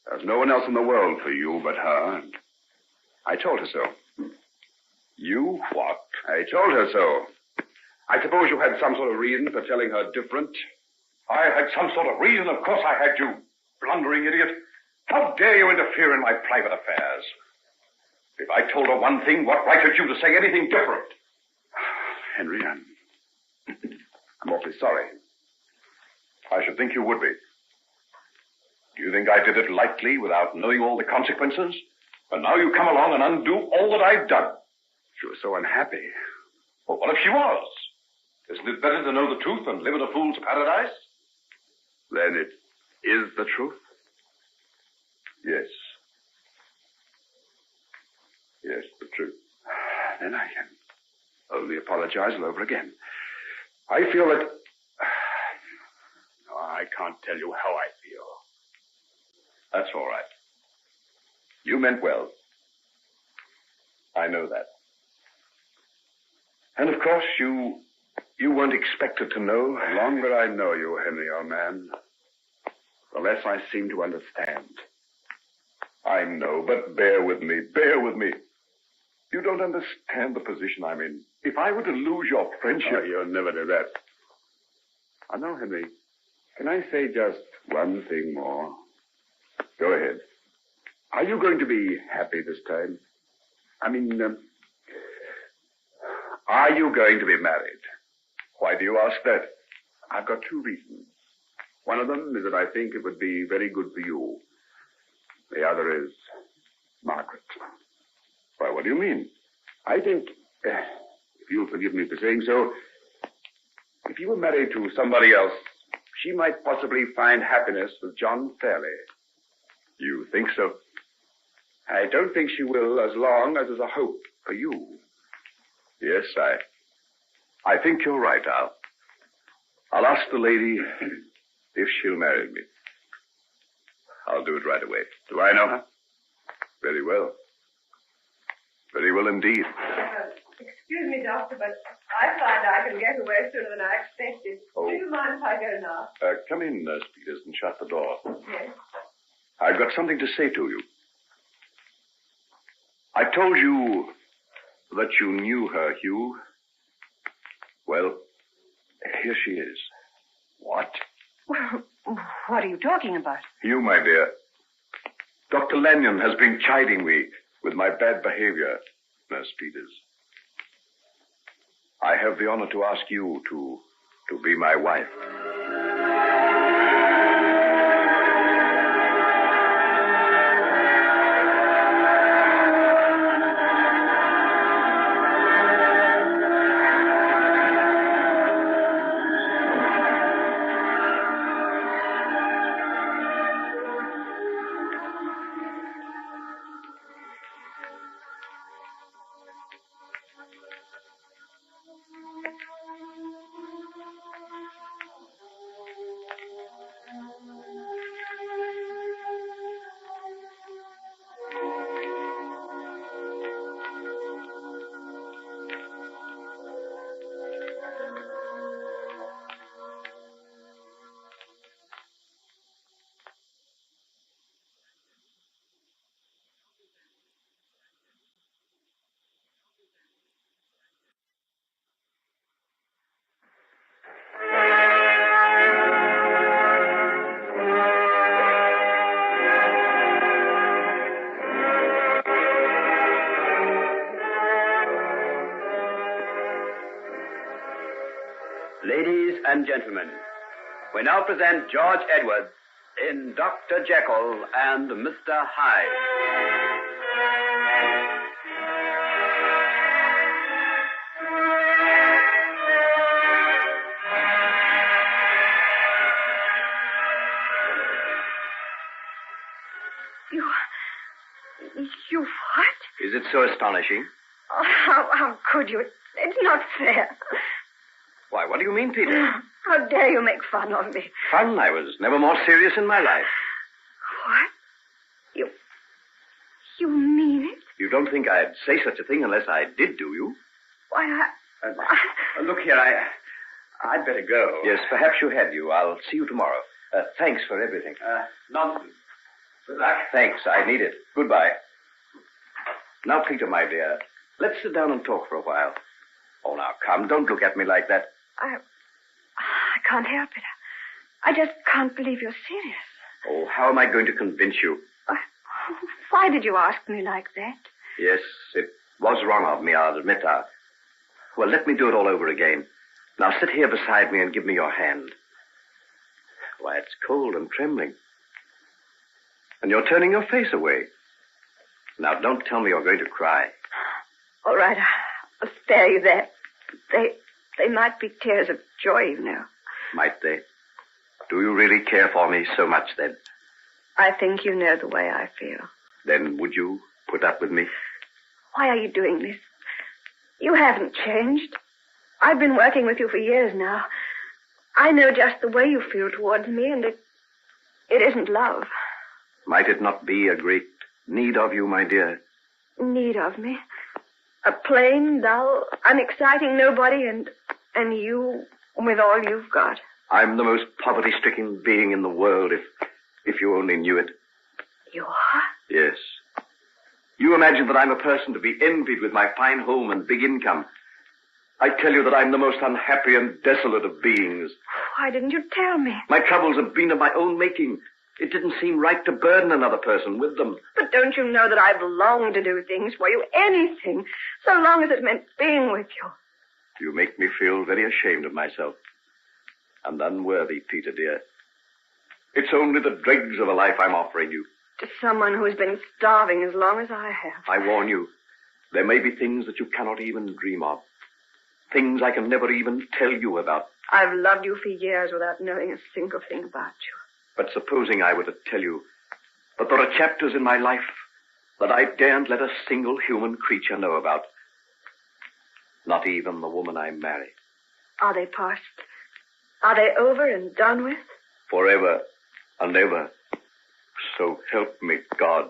There's no one else in the world for you but her. And I told her so. You what? I told her so. I suppose you had some sort of reason for telling her different. I had some sort of reason. Of course I had, you blundering idiot. How dare you interfere in my private affairs? If I told her one thing, what right had you to say anything different? Henry, I'm awfully sorry. I should think you would be. Do you think I did it lightly without knowing all the consequences? And now you come along and undo all that I've done. She was so unhappy. Well, what if she was? Isn't it better to know the truth and live in a fool's paradise? Then it is the truth? Yes. Yes, the truth. Then I can only apologize all over again. I feel that... Oh, I can't tell you how I feel. That's all right. You meant well. I know that. And of course, you weren't expected to know. The longer I know you, Henry, old man, the less I seem to understand. I know, but bear with me. Bear with me. You don't understand the position I'm in. If I were to lose your friendship... Oh, you'll never do that. I know, Henry. Can I say just one thing more? Go ahead. Are you going to be happy this time? I mean, are you going to be married? Why do you ask that? I've got two reasons. One of them is that I think it would be very good for you. The other is Margaret. Why, what do you mean? I think, if you'll forgive me for saying so, if you were married to somebody else, she might possibly find happiness with John Fairley. You think so? I don't think she will as long as there's a hope for you. Yes, I think you're right, I'll ask the lady if she'll marry me. I'll do it right away. Do I know her? Very well. Very well indeed. Excuse me, Doctor, but I find I can get away sooner than I expected. Oh. Do you mind if I go now? Come in, Nurse Peters, and shut the door. Yes. I've got something to say to you. I told you that you knew her, Hugh. Well, here she is. What? Well, what are you talking about? You, my dear. Dr. Lanyon has been chiding me with my bad behavior, Nurse Peters. I have the honor to ask you to be my wife. Ladies and gentlemen, we now present George Edwards in Dr. Jekyll and Mr. Hyde. You what? Is it so astonishing? Oh, how could you? It's not fair. Why, what do you mean, Peter? How dare you make fun of me? Fun? I was never more serious in my life. What? You mean it? You don't think I'd say such a thing unless I did, do you? Why, Look here, I'd better go. Yes, perhaps you had. I'll see you tomorrow. Thanks for everything. Nonsense. Good luck. Thanks. I need it. Goodbye. Now, Peter, my dear, let's sit down and talk for a while. Oh, now, come. Don't look at me like that. I can't help it. I just can't believe you're serious. Oh, how am I going to convince you? Why did you ask me like that? Yes, it was wrong of me, I'll admit that. Well, let me do it all over again. Now, sit here beside me and give me your hand. Why, it's cold and trembling. And you're turning your face away. Now, don't tell me you're going to cry. All right, I'll spare you that. They might be tears of joy, you know. Might they? Do you really care for me so much, then? I think you know the way I feel. Then would you put up with me? Why are you doing this? You haven't changed. I've been working with you for years now. I know just the way you feel towards me, and it isn't love. Might it not be a great need of you, my dear? Need of me? A plain, dull, unexciting nobody, and you with all you've got. I'm the most poverty-stricken being in the world, if you only knew it. You are? Yes. You imagine that I'm a person to be envied with my fine home and big income. I tell you that I'm the most unhappy and desolate of beings. Why didn't you tell me? My troubles have been of my own making. It didn't seem right to burden another person with them. But don't you know that I've longed to do things for you, anything, so long as it meant being with you? You make me feel very ashamed of myself. And unworthy, Peter, dear. It's only the dregs of a life I'm offering you. To someone who's been starving as long as I have. I warn you, there may be things that you cannot even dream of. Things I can never even tell you about. I've loved you for years without knowing a single thing about you. But supposing I were to tell you that there are chapters in my life that I daren't let a single human creature know about. Not even the woman I marry. Are they past? Are they over and done with? Forever and ever. So help me, God.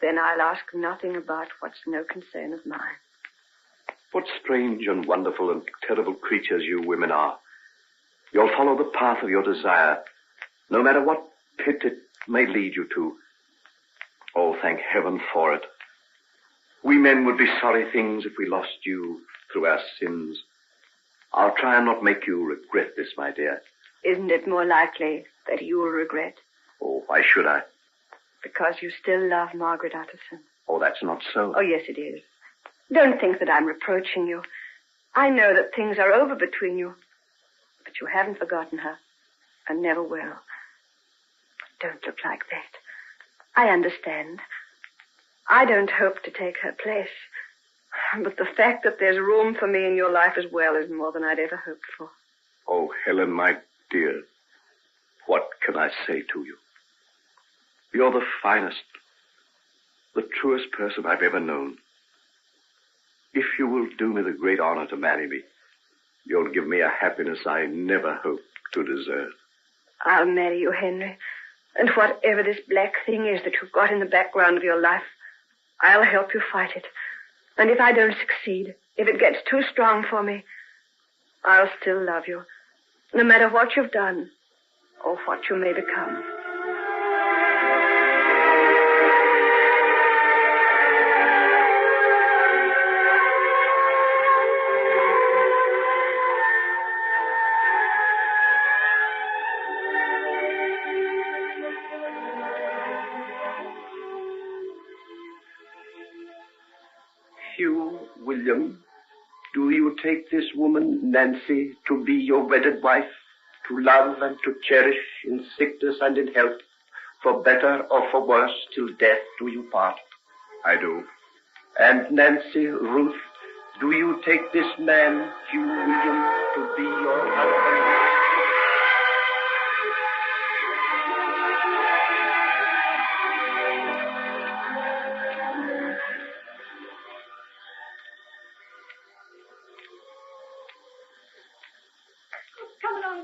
Then I'll ask nothing about what's no concern of mine. What strange and wonderful and terrible creatures you women are. You'll follow the path of your desire, no matter what pit it may lead you to. Oh, thank heaven for it. We men would be sorry things if we lost you through our sins. I'll try and not make you regret this, my dear. Isn't it more likely that you will regret? Oh, why should I? Because you still love Margaret Utterson. Oh, that's not so. Oh, yes, it is. Don't think that I'm reproaching you. I know that things are over between you. But you haven't forgotten her. And never will. Don't look like that. I understand. I don't hope to take her place. But the fact that there's room for me in your life as well is more than I'd ever hoped for. Oh, Helen, my dear, what can I say to you? You're the finest, the truest person I've ever known. If you will do me the great honor to marry me, you'll give me a happiness I never hoped to deserve. I'll marry you, Henry. And whatever this black thing is that you've got in the background of your life, I'll help you fight it. And if I don't succeed, if it gets too strong for me, I'll still love you, no matter what you've done or what you may become. You, William, do you take this woman, Nancy, to be your wedded wife, to love and to cherish in sickness and in health, for better or for worse, till death do you part? I do. And Nancy, Ruth, do you take this man, Hugh William, to be your husband?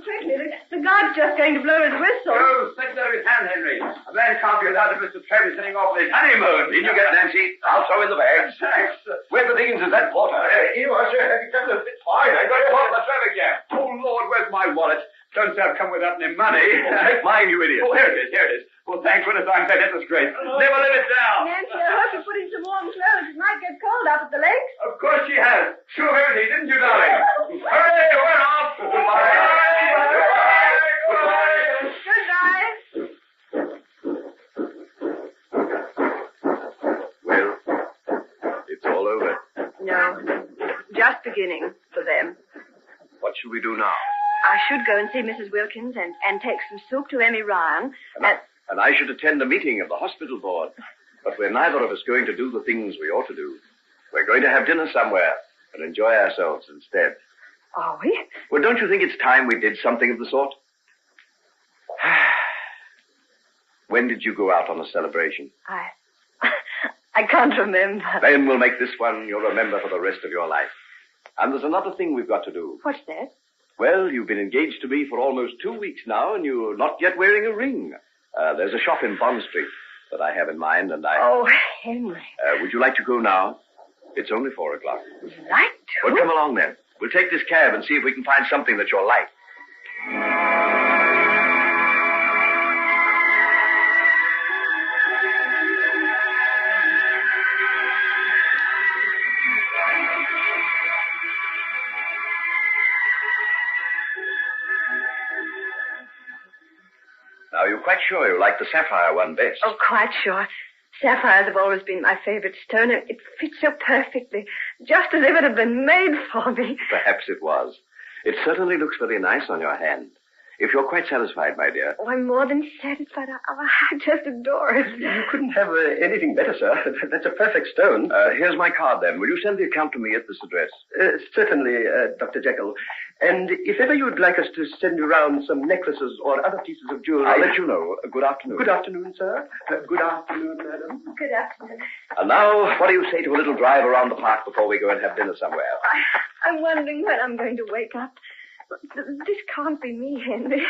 Quickly, the guard's just going to blow his whistle. Oh, signal his hand, Henry. A man can't be allowed to Mr. Trevor sitting off his honeymoon. In you get, Nancy. I'll throw in the bags. Thanks. Where the dickens is that porter? Here you are, sir. Have you come to fit fine? I got it off the traffic jam. Oh, Lord, where's my wallet? Don't say I've come without any money. Well, take mine, you idiot. Oh, here it is, here it is. Well, thanks. Thank goodness I'm fed. That's great. Never live it down. Nancy, I hope you put in some warm clothes. It might get cold up at the lakes. Of course she has. Sure of everything, didn't you, darling? Hooray, we're off. Goodbye. Goodbye. Well, it's all over. No, just beginning for them. What shall we do now? I should go and see Mrs. Wilkins and take some soup to Emmy Ryan. And I should attend a meeting of the hospital board. But we're neither of us going to do the things we ought to do. We're going to have dinner somewhere and enjoy ourselves instead. Are we? Well, don't you think it's time we did something of the sort? When did you go out on a celebration? I can't remember. Then we'll make this one you'll remember for the rest of your life. And there's another thing we've got to do. What's that? Well, you've been engaged to me for almost 2 weeks now, and you're not yet wearing a ring. There's a shop in Bond Street that I have in mind, and Oh, Henry. would you like to go now? It's only 4 o'clock. Like to? Well, come along then. We'll take this cab and see if we can find something that you'll like. Now, you're quite sure you like the sapphire one best? Oh, quite sure. Sapphires have always been my favorite stone, and it fits so perfectly, just as if it had been made for me. Perhaps it was. It certainly looks very nice on your hand. If you're quite satisfied, my dear. Oh, I'm more than satisfied. I just adore it. You couldn't have anything better, sir. That's a perfect stone. Here's my card, then. Will you send the account to me at this address? Certainly, Dr. Jekyll. And if ever you'd like us to send you round some necklaces or other pieces of jewelry... I'll let you know. Good afternoon. Good afternoon, sir. Good afternoon, madam. Good afternoon. And now, what do you say to a little drive around the park before we go and have dinner somewhere? I'm wondering when I'm going to wake up. This can't be me, Henry.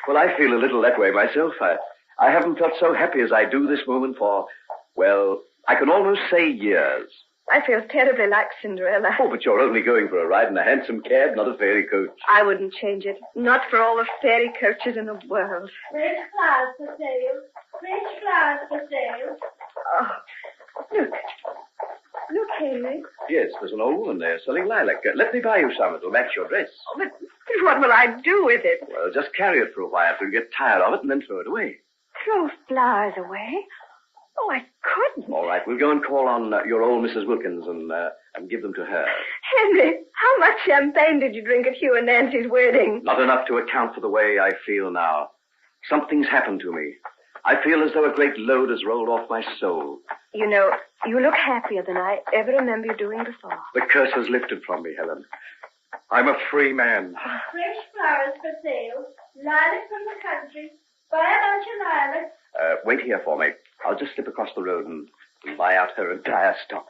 Well, I feel a little that way myself. I haven't felt so happy as I do this moment for, well, I can almost say years. I feel terribly like Cinderella. Oh, but you're only going for a ride in a handsome cab, not a fairy coach. I wouldn't change it. Not for all the fairy coaches in the world. Fresh flowers for sale. Fresh flowers for sale. Oh, look. Look, Henry. Yes, there's an old woman there selling lilac. Let me buy you some. It'll match your dress. Oh, but what will I do with it? Well, just carry it for a while till you get tired of it and then throw it away. Throw flowers away? Oh, I couldn't. All right, we'll go and call on your old Mrs. Wilkins and give them to her. Henry, how much champagne did you drink at Hugh and Nancy's wedding? Not enough to account for the way I feel now. Something's happened to me. I feel as though a great load has rolled off my soul. You know, you look happier than I ever remember you doing before. The curse has lifted from me, Helen. I'm a free man. Fresh flowers for sale. Lilac from the country. Buy a bunch of lilacs. Wait here for me. I'll just slip across the road and buy out her entire stock.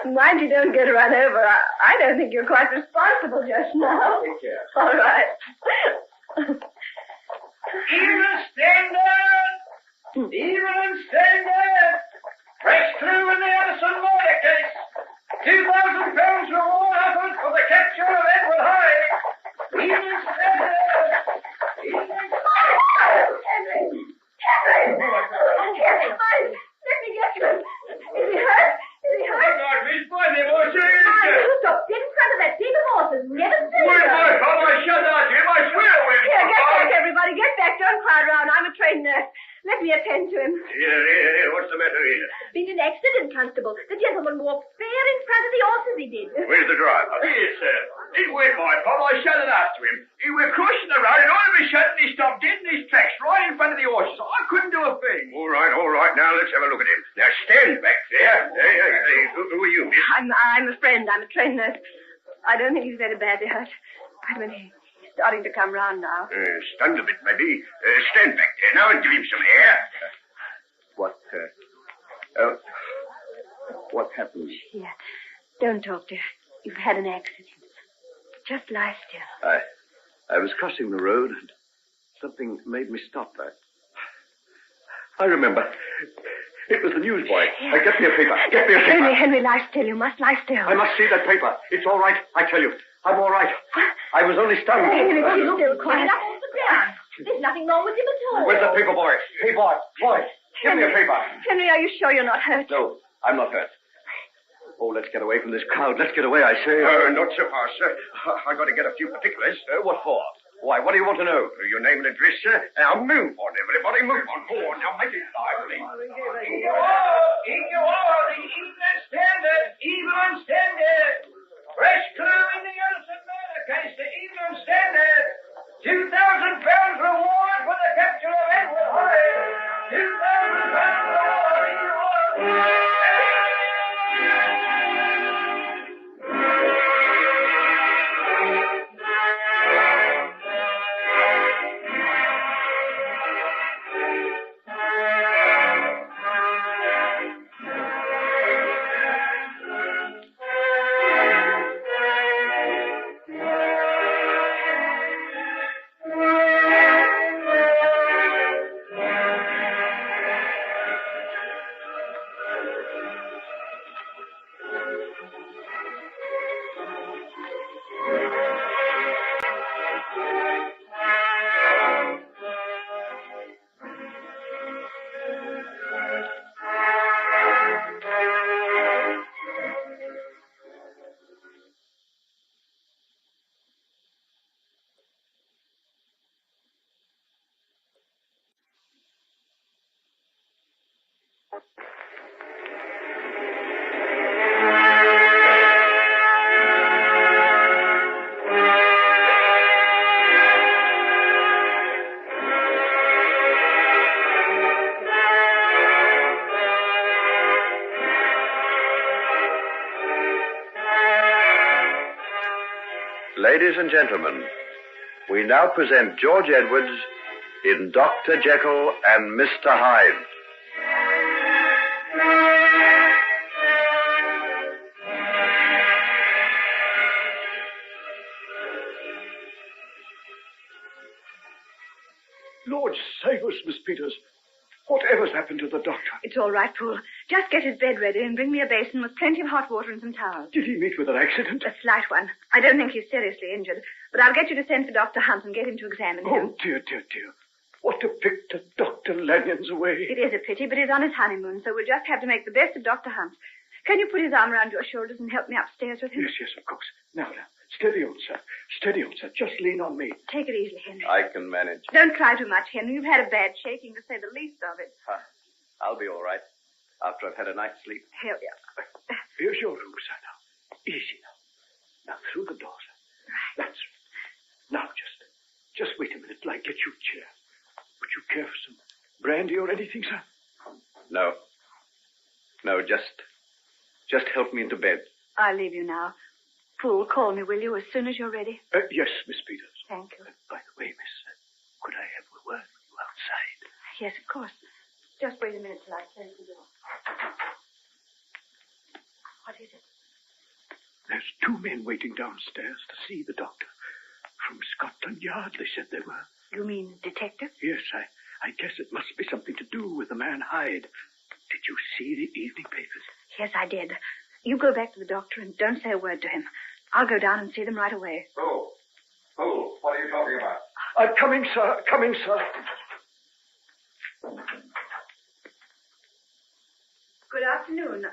Mind you don't get run over. I don't think you're quite responsible just now. Take care. All right. Even standard! Even standard! Press through in the Addison murder case. 2,000 pounds reward offered for the capture of Edward Hyde. Even standard! Even standard! Henry! Henry! Let me get you. Is he hurt? Is he hurt? God, Miss Bunny, what's your You stop dead in front of that team of horses. Never seen Where's my father? I shut out him. I swear with you. Here, get back, everybody. Get back. Don't crowd around. I'm a trained nurse. Let me attend to him. Here. What's the matter here? Been an accident, Constable. The gentleman walked fair in front of the horses, he did. Where's the driver? Here, sir. He went, my father. I shouted after him. He were crossing the road, and all of a sudden he stopped dead in his tracks right in front of the horses. I couldn't do a thing. All right. Now let's have a look at him. Now stand back there. Hey, who are you, miss? I'm a friend. I'm a trained nurse. I don't think he's very badly hurt. I mean, he's starting to come round now. Stunned a bit, maybe. Stand back there now and give him some air. What happened? Here. Don't talk to her. You've had an accident. Just lie still. I was crossing the road and something made me stop there. I remember. It was the newsboy. Get me a paper. Get me a paper. Henry, lie still. You must lie still. I must see that paper. It's all right. I tell you. I'm all right. I was only stunned. Henry, keep still quiet. Get up off the ground. There's nothing wrong with him at all. Where's the paper boy? Hey, boy. Give me a paper. Henry, are you sure you're not hurt? No, I'm not hurt. Oh, let's get away from this crowd. Let's get away, I say. Not so fast, sir. I got to get a few particulars. What for? Why, what do you want to know? Your name and address, sir. Now move on, everybody. Move on. Go on. Now make it lively. You are the Evening Standard. Evening Standard. Fresh clue in the innocent murder case. The Evening Standard. £2,000 reward for the capture of Edward Hyde. £2,000 reward. Ladies and gentlemen, we now present George Edwards in Dr. Jekyll and Mr. Hyde. Lord save us, Miss Peters. Whatever's happened to the doctor? It's all right, Poole. Just get his bed ready and bring me a basin with plenty of hot water and some towels. Did he meet with an accident? A slight one. I don't think he's seriously injured, but I'll get you to send for Dr. Hunt and get him to examine him. Oh, dear, dear, dear. What a picture Dr. Lanyon's away. It is a pity, but he's on his honeymoon, so we'll just have to make the best of Dr. Hunt. Can you put his arm around your shoulders and help me upstairs with him? Yes, yes, of course. Now. Steady on, sir. Steady on, sir. Just lean on me. Take it easily, Henry. I can manage. Don't try too much, Henry. You've had a bad shaking, to say the least of it. I'll be all right after I've had a night's sleep. Here we are. Here's your room, sir, now. Easy now. Now, through the door, sir. Right. That's right. Now, just wait a minute till I get you a chair. Would you care for some brandy or anything, sir? No, just help me into bed. I'll leave you now. Poole, call me, will you, as soon as you're ready? Yes, Miss Peters. Thank you. By the way, miss, could I have a word with you outside? Yes, of course. Just wait a minute till I close the door. What is it? There's 2 men waiting downstairs to see the doctor. From Scotland Yard, they said they were. You mean detective? Yes, I guess it must be something to do with the man Hyde. Did you see the evening papers? Yes, I did. You go back to the doctor and don't say a word to him. I'll go down and see them right away. Oh, what are you talking about? I'm coming, sir. Coming, sir. Good afternoon.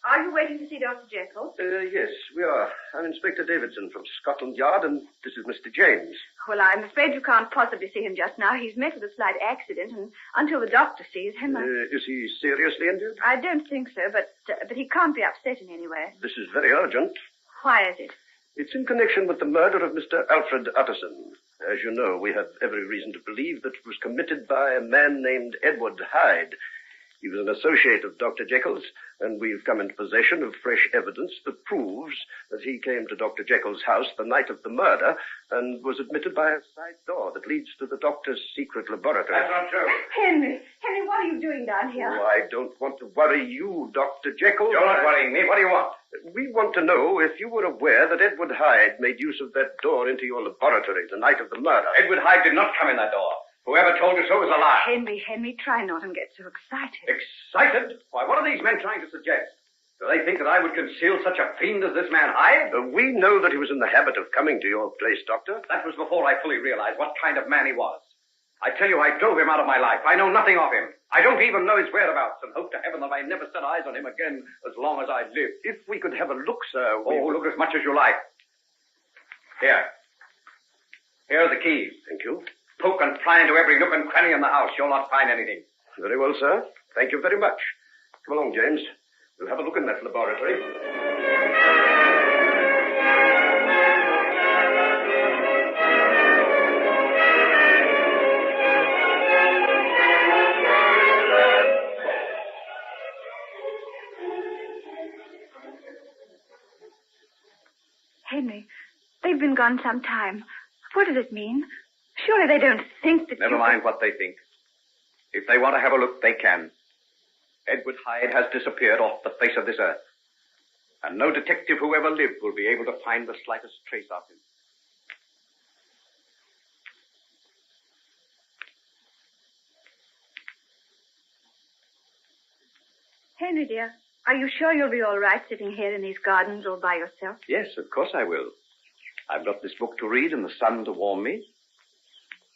Are you waiting to see Dr. Jekyll? Yes, we are. I'm Inspector Davidson from Scotland Yard, and this is Mr. James. Well, I'm afraid you can't possibly see him just now. He's met with a slight accident, and until the doctor sees him... Is he seriously injured? I don't think so, but he can't be upset in any way. This is very urgent. Why is it? It's in connection with the murder of Mr. Alfred Utterson. As you know, we have every reason to believe that it was committed by a man named Edward Hyde. He was an associate of Dr. Jekyll's, and we've come into possession of fresh evidence that proves that he came to Dr. Jekyll's house the night of the murder and was admitted by a side door that leads to the doctor's secret laboratory. That's not true. Henry, what are you doing down here? Oh, I don't want to worry you, Dr. Jekyll. You're not worrying me. What do you want? We want to know if you were aware that Edward Hyde made use of that door into your laboratory the night of the murder. Edward Hyde did not come in that door. Whoever told you so was a lie. Henry, try not and get so excited. Excited? Why, what are these men trying to suggest? Do they think that I would conceal such a fiend as this man Hyde? We know that he was in the habit of coming to your place, Doctor. That was before I fully realized what kind of man he was. I tell you, I drove him out of my life. I know nothing of him. I don't even know his whereabouts, and hope to heaven that I never set eyes on him again as long as I live. If we could have a look, sir. Look as much as you like. Here. Here are the keys. Thank you. Poke and pry into every nook and cranny in the house. You'll not find anything. Very well, sir. Thank you very much. Come along, James. We'll have a look in that laboratory. Henry, they've been gone some time. What does it mean? Surely they don't think that Never mind what they think. If they want to have a look, they can. Edward Hyde has disappeared off the face of this earth. And no detective who ever lived will be able to find the slightest trace of him. Henry, dear, are you sure you'll be all right sitting here in these gardens all by yourself? Yes, of course I will. I've got this book to read and the sun to warm me.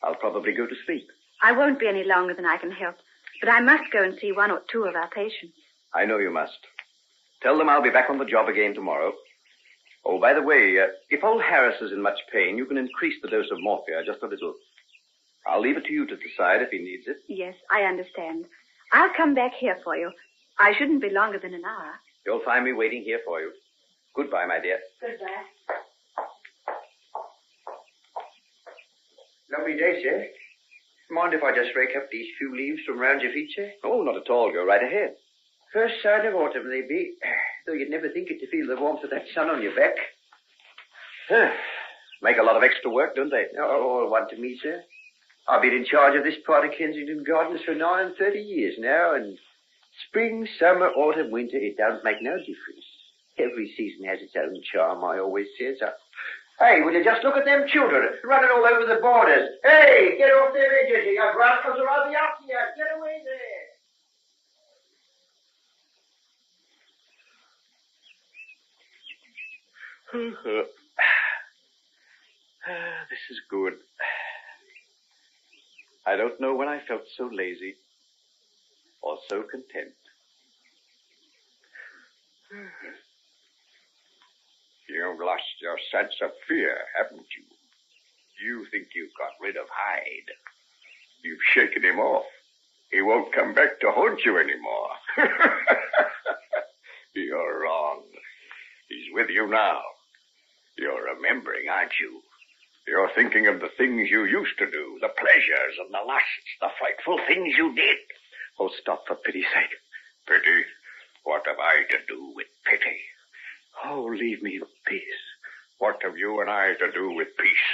I'll probably go to sleep. I won't be any longer than I can help, but I must go and see one or two of our patients. I know you must. Tell them I'll be back on the job again tomorrow. Oh, by the way, if old Harris is in much pain, you can increase the dose of morphia just a little. I'll leave it to you to decide if he needs it. Yes, I understand. I'll come back here for you. I shouldn't be longer than an hour. You'll find me waiting here for you. Goodbye, my dear. Goodbye. Lovely day, sir. Mind if I just rake up these few leaves from round your feet, sir? Oh, not at all. Go right ahead. First sign of autumn, they be. Though you'd never think it to feel the warmth of that sun on your back. Make a lot of extra work, don't they? All one to me, sir. I've been in charge of this part of Kensington Gardens for 39 years now, and spring, summer, autumn, winter, it don't make no difference. Every season has its own charm, I always says. Hey, will you just look at them children running all over the borders? Hey, get off their edges, you young rascals, or I'll be after you. Get away there. This is good. I don't know when I felt so lazy or so content. You've lost your sense of fear, haven't you? You think you've got rid of Hyde. You've shaken him off. He won't come back to haunt you anymore. You're wrong. He's with you now. You're remembering, aren't you? You're thinking of the things you used to do, the pleasures and the lusts, the frightful things you did. Oh, stop, for pity's sake. Pity? What have I to do with pity? Oh, leave me in peace. What have you and I to do with peace?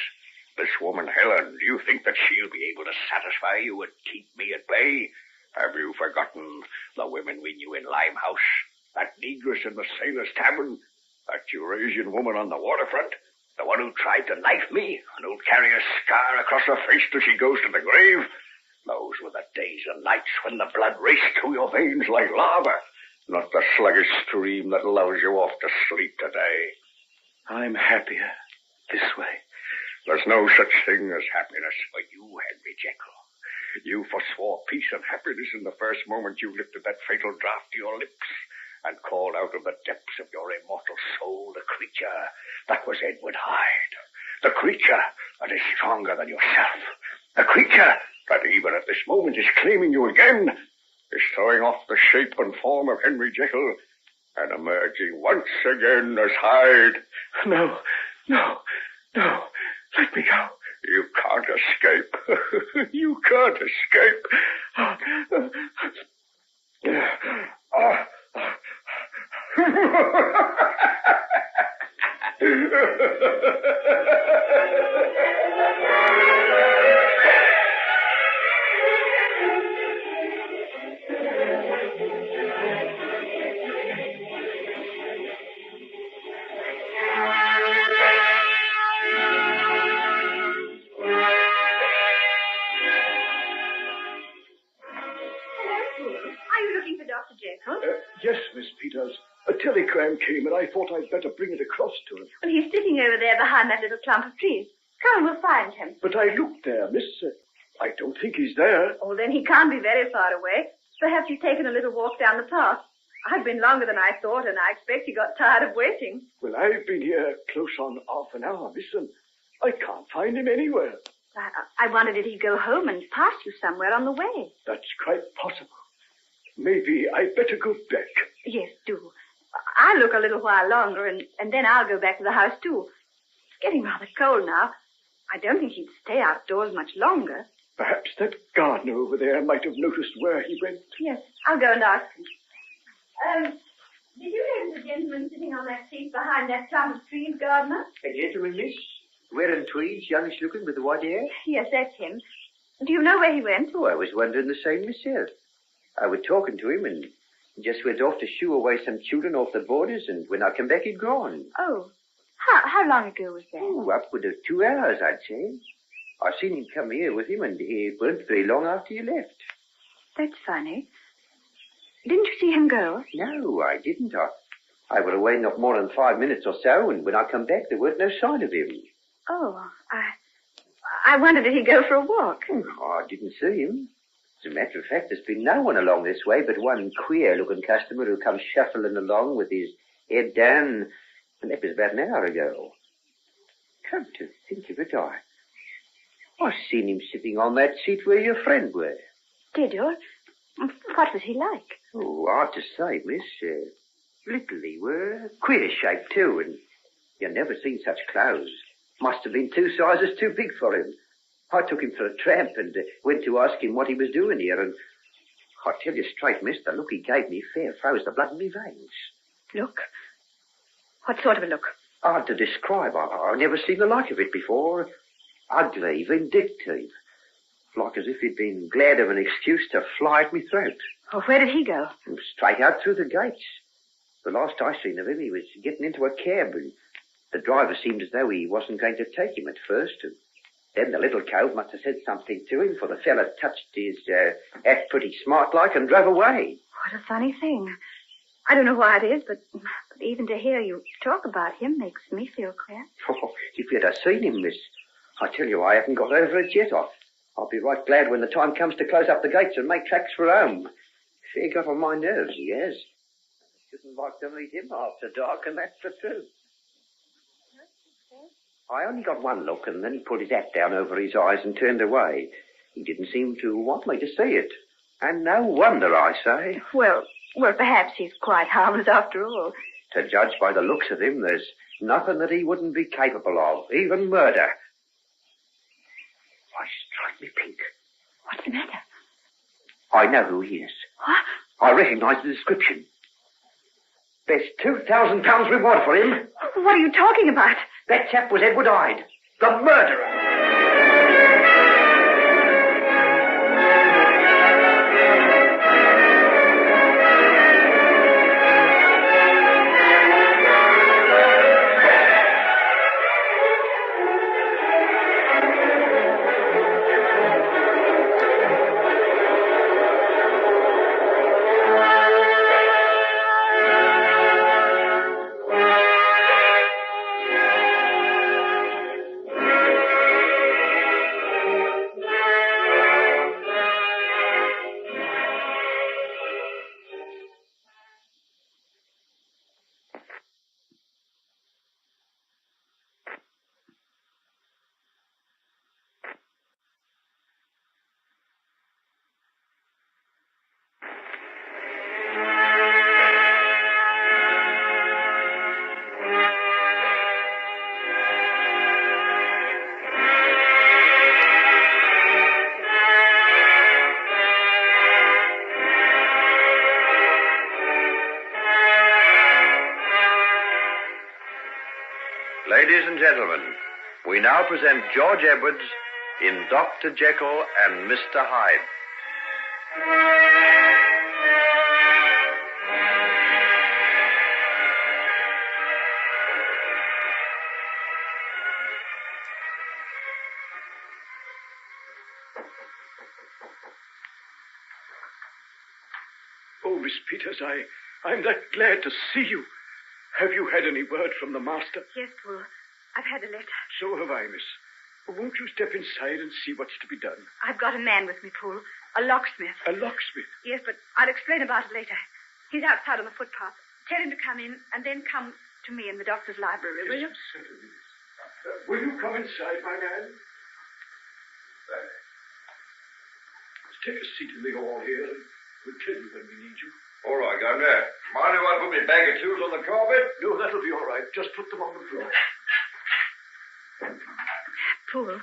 This woman, Helen, do you think that she'll be able to satisfy you and keep me at bay? Have you forgotten the women we knew in Limehouse? That negress in the Sailor's Tavern? That Eurasian woman on the waterfront? The one who tried to knife me and who'll carry a scar across her face till she goes to the grave? Those were the days and nights when the blood raced through your veins like lava. Not the sluggish stream that lulls you off to sleep today. I'm happier this way. There's no such thing as happiness for you, Henry Jekyll. You forswore peace and happiness in the first moment you lifted that fatal draught to your lips and called out of the depths of your immortal soul the creature that was Edward Hyde. The creature that is stronger than yourself. The creature that even at this moment is claiming you again, is throwing off the shape and form of Henry Jekyll and emerging once again as Hyde. No. Let me go. You can't escape. You can't escape. Yes, Miss Peters. A telegram came, and I thought I'd better bring it across to him. Well, he's sitting over there behind that little clump of trees. Come, we'll find him. But I looked there, miss. I don't think he's there. Oh, then he can't be very far away. Perhaps he's taken a little walk down the path. I've been longer than I thought, and I expect he got tired of waiting. Well, I've been here close on half an hour, miss, and I can't find him anywhere. I wondered if he'd go home and pass you somewhere on the way. That's quite possible. Maybe I'd better go back. Yes, do. I'll look a little while longer, and then I'll go back to the house, too. It's getting rather cold now. I don't think he'd stay outdoors much longer. Perhaps that gardener over there might have noticed where he went. Yes, I'll go and ask him. Did you notice the gentleman sitting on that seat behind that clump of trees, Gardener? A gentleman, miss? Wearing tweeds, youngish looking, with the white hair? Yes, that's him. Do you know where he went? Oh, I was wondering the same myself. I was talking to him and just went off to shoo away some children off the borders, and when I come back, he'd gone. Oh. How long ago was that? Oh, upward of 2 hours, I'd say. I seen him come here with him, and it weren't very long after you left. That's funny. Didn't you see him go? No, I didn't. I was away not more than 5 minutes or so, and when I come back, there weren't no sign of him. Oh, I wondered if he'd go for a walk. Oh, I didn't see him. As a matter of fact, there's been no one along this way but one queer-looking customer who comes shuffling along with his head down, and that was about an hour ago. Come to think of it, I seen him sitting on that seat where your friend were. Did you? What was he like? Oh, hard to say, miss. Little he were. Queer shape, too, and you never seen such clothes. Must have been 2 sizes too big for him. I took him for a tramp and went to ask him what he was doing here, and I tell you straight, miss, the look he gave me fair froze the blood in me veins. Look? What sort of a look? Hard to describe. I've never seen the like of it before. Ugly, vindictive. Like as if he'd been glad of an excuse to fly at me throat. Oh, where did he go? Straight out through the gates. The last I seen of him, he was getting into a cab, and the driver seemed as though he wasn't going to take him at first, and then the little cove must have said something to him, for the fella touched his hat pretty smart-like and drove away. What a funny thing. I don't know why it is, but even to hear you talk about him makes me feel queer. Oh, if you'd have seen him, miss, I tell you, I haven't got over it yet. I'll be right glad when the time comes to close up the gates and make tracks for home. Fair got on my nerves, he has. Shouldn't like to meet him after dark, and that's the truth. I only got one look, and then he put his hat down over his eyes and turned away. He didn't seem to want me to see it. And no wonder, I say. Well, perhaps he's quite harmless after all. To judge by the looks of him, there's nothing that he wouldn't be capable of, even murder. Why, strike me pink. What's the matter? I know who he is. What? I recognize the description. There's £2,000 reward for him. What are you talking about? That chap was Edward Hyde, the murderer. Ladies and gentlemen, we now present George Edwards in Dr. Jekyll and Mr. Hyde. Oh, Miss Peters, I'm that glad to see you. Have you had any word from the master? Yes, well, I've had a letter. So have I, miss. Won't you step inside and see what's to be done? I've got a man with me, Poole. A locksmith. A locksmith? Yes, but I'll explain about it later. He's outside on the footpath. Tell him to come in and then come to me in the doctor's library, will you? Certainly. Will you come inside, my man? Let's take a seat in the hall here, and we'll tell you when we need you. All right, Governor. Mind if I put my bag of tools on the carpet? No, that'll be all right. Just put them on the floor. Poole,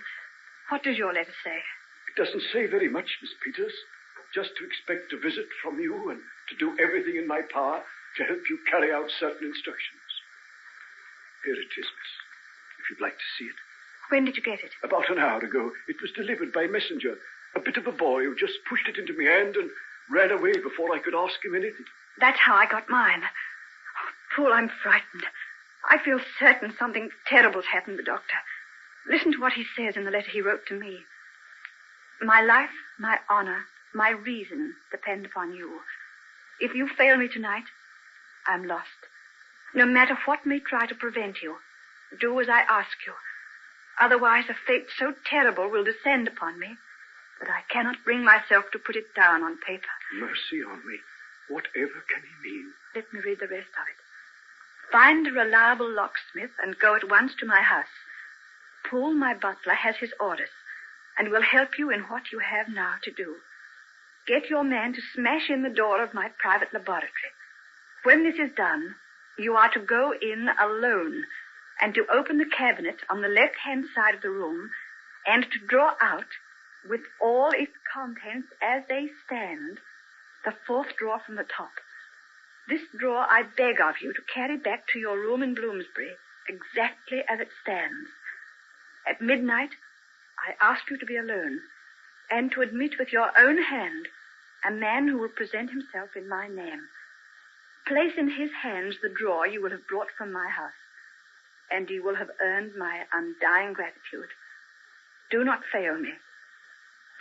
what does your letter say? It doesn't say very much, Miss Peters. Just to expect a visit from you and to do everything in my power to help you carry out certain instructions. Here it is, miss, if you'd like to see it. When did you get it? About an hour ago. It was delivered by messenger. A bit of a boy who just pushed it into my hand and ran away before I could ask him anything. That's how I got mine. Oh, Poole, I'm frightened. I feel certain something terrible's happened to the doctor. Listen to what he says in the letter he wrote to me. My life, my honor, my reason depend upon you. If you fail me tonight, I'm lost. No matter what may try to prevent you, do as I ask you. Otherwise, a fate so terrible will descend upon me that I cannot bring myself to put it down on paper. Mercy on me. Whatever can he mean? Let me read the rest of it. Find a reliable locksmith and go at once to my house. Poole, my butler, has his orders and will help you in what you have now to do. Get your man to smash in the door of my private laboratory. When this is done, you are to go in alone and to open the cabinet on the left-hand side of the room and to draw out, with all its contents as they stand, the fourth drawer from the top. This drawer I beg of you to carry back to your room in Bloomsbury exactly as it stands. At midnight, I ask you to be alone and to admit with your own hand a man who will present himself in my name. Place in his hands the drawer you will have brought from my house, and you will have earned my undying gratitude. Do not fail me.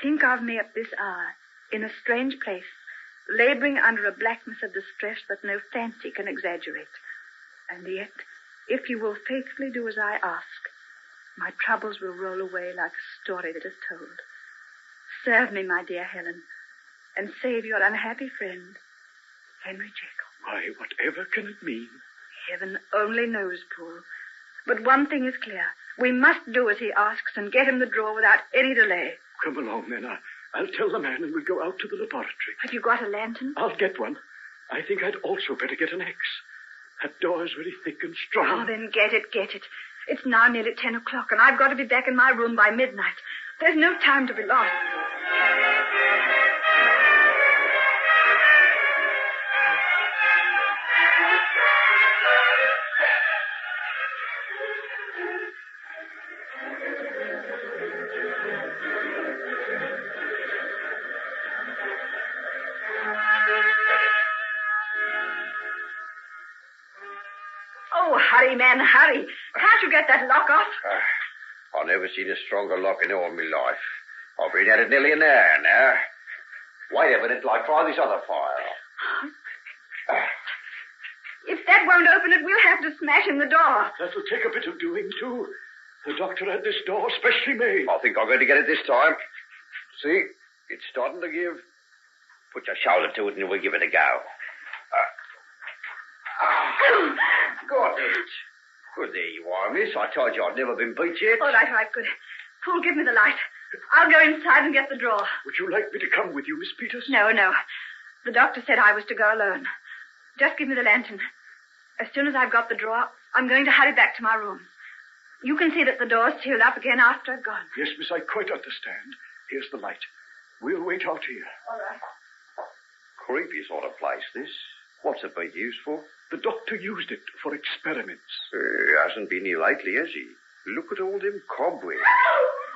Think of me at this hour, in a strange place, laboring under a blackness of distress that no fancy can exaggerate. And yet, if you will faithfully do as I ask, my troubles will roll away like a story that is told. Serve me, my dear Helen, and save your unhappy friend, Henry Jekyll. Why, whatever can it mean? Heaven only knows, Poole. But one thing is clear. We must do as he asks and get him the drawer without any delay. Come along, then. I'll tell the man and we'll go out to the laboratory. Have you got a lantern? I'll get one. I think I'd also better get an axe. That door is very thick and strong. Oh, then get it. It's now nearly 10 o'clock, and I've got to be back in my room by midnight. There's no time to be lost. Oh, hurry, man, hurry. Can't you get that lock off? I've never seen a stronger lock in all my life. I've been at it nearly an hour now. Wait a minute till I try this other file. If that won't open it, we'll have to smash in the door. That'll take a bit of doing, too. The doctor had this door specially made. I think I'm going to get it this time. See, it's starting to give. Put your shoulder to it and we'll give it a go. Got it. Good, there you are, miss. I told you I'd never been beat yet. All right, good. Poole, give me the light. I'll go inside and get the drawer. Would you like me to come with you, Miss Peters? No. The doctor said I was to go alone. Just give me the lantern. As soon as I've got the drawer, I'm going to hurry back to my room. You can see that the door's sealed up again after I've gone. Yes, miss, I quite understand. Here's the light. We'll wait out here. All right. Creepy sort of place, this. What's it been used for? The doctor used it for experiments. He hasn't been here lately, has he? Look at all them cobwebs.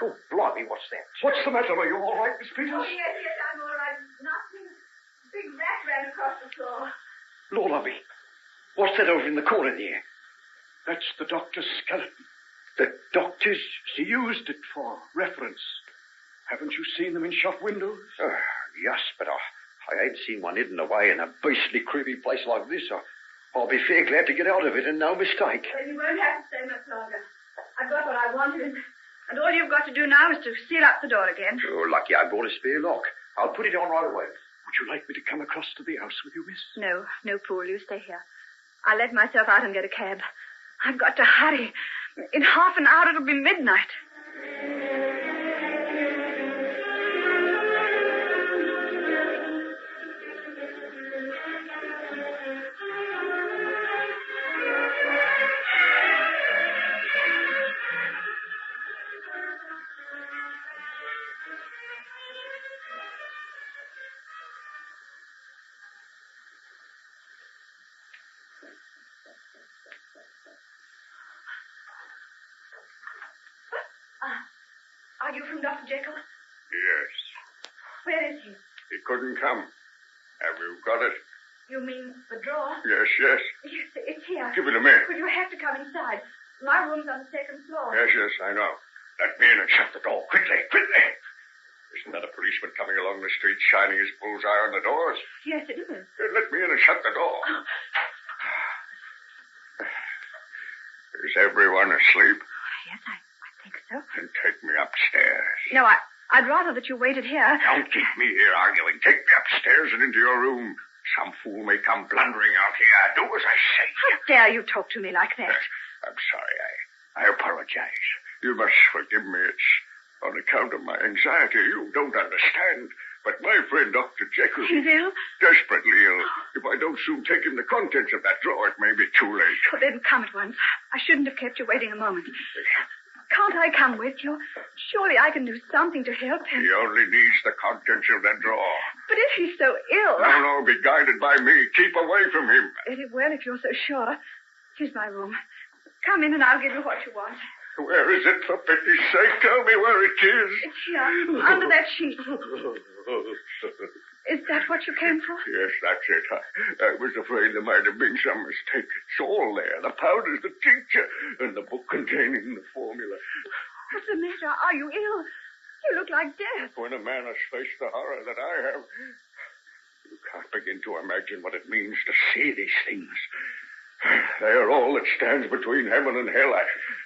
Oh, blimey, what's that? What's the matter? Are you all right, Miss Peters? Oh, yes, I'm all right. Nothing. A big rat ran across the floor. Lord love me. What's that over in the corner there? That's the doctor's skeleton. The doctor's? He used it for reference. Haven't you seen them in shop windows? Yes, but I ain't seen one hidden away in a beastly creepy place like this. I'll be fair glad to get out of it and no mistake. Well, you won't have to stay much longer. I've got what I wanted, And all you've got to do now is to seal up the door again. You're lucky I brought a spare lock. I'll put it on right away. Would you like me to come across to the house with you, miss? No, Poole, you stay here. I'll let myself out and get a cab. I've got to hurry. In half an hour it'll be midnight. Are you from Dr. Jekyll? Yes. Where is he? He couldn't come. Have you got it? You mean the drawer? Yes, yes. Yes, it's here. Give it to me. Well, you have to come inside. My room's on the second floor. Yes, yes, I know. Let me in and shut the door. Quickly, quickly. Isn't that a policeman coming along the street shining his bullseye on the doors? Yes, it is. Let me in and shut the door. Is everyone asleep? Yes, I think so. Then take me upstairs. No, I'd rather that you waited here. Don't keep me here arguing. Take me upstairs and into your room. Some fool may come blundering out here. Do as I say. How dare you talk to me like that? I'm sorry. I apologize. You must forgive me. It's on account of my anxiety. You don't understand. But my friend, Dr. Jekyll... He's ill? Desperately ill. If I don't soon take him the contents of that drawer, it may be too late. Oh, then come at once. I shouldn't have kept you waiting a moment. Can't I come with you? Surely I can do something to help him. He only needs the contents of that drawer. But if he's so ill... No, be guided by me. Keep away from him. Very well, if you're so sure. Here's my room. Come in and I'll give you what you want. Where is it, for pity's sake? Tell me where it is. It's here, under that sheet. Is that what you came for? Yes, that's it. I was afraid there might have been some mistake. It's all there. The powders, the tincture, and the book containing the formula. What's the matter? Are you ill? You look like death. When a man has faced the horror that I have, you can't begin to imagine what it means to see these things. They are all that stands between heaven and hell.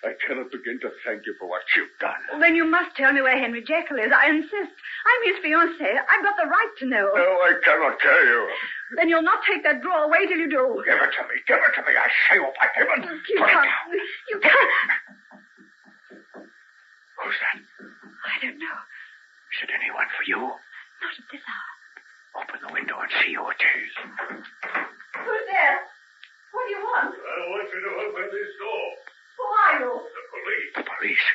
I cannot begin to thank you for what you've done. Well, then you must tell me where Henry Jekyll is. I insist. I'm his fiancée. I've got the right to know. No, I cannot tell you. Then you'll not take that drawer away till you do. Give it to me. Give it to me. I say, oh, by heaven. You can't. You can't. Who's that? I don't know. Is it anyone for you? Not at this hour. Open the window and see who it is. Who's there? What do you want? I want you to open this door. Who are you? The police. The police?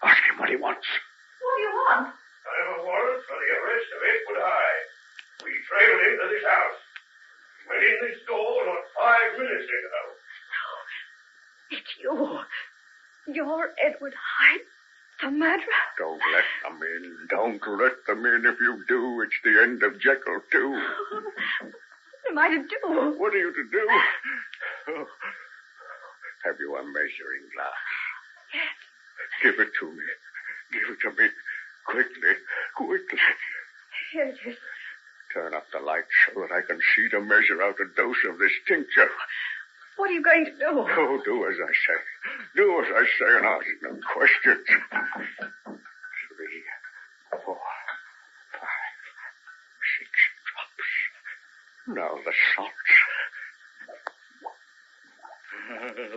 Ask him what he wants. What do you want? I have a warrant for the arrest of Edward Hyde. We trailed him to this house. He went in this door not 5 minutes ago. No, it's you. You're Edward Hyde, the murderer. Don't let them in. Don't let them in. If you do, it's the end of Jekyll, too. What am I to do? What are you to do? Oh. Have you a measuring glass? Yes. Give it to me. Give it to me. Quickly. Quickly. Here it is. Turn up the light so that I can see to measure out a dose of this tincture. What are you going to do? Oh, do as I say. Do as I say and ask no questions. 3, 4, 5, 6 drops. Now the salts.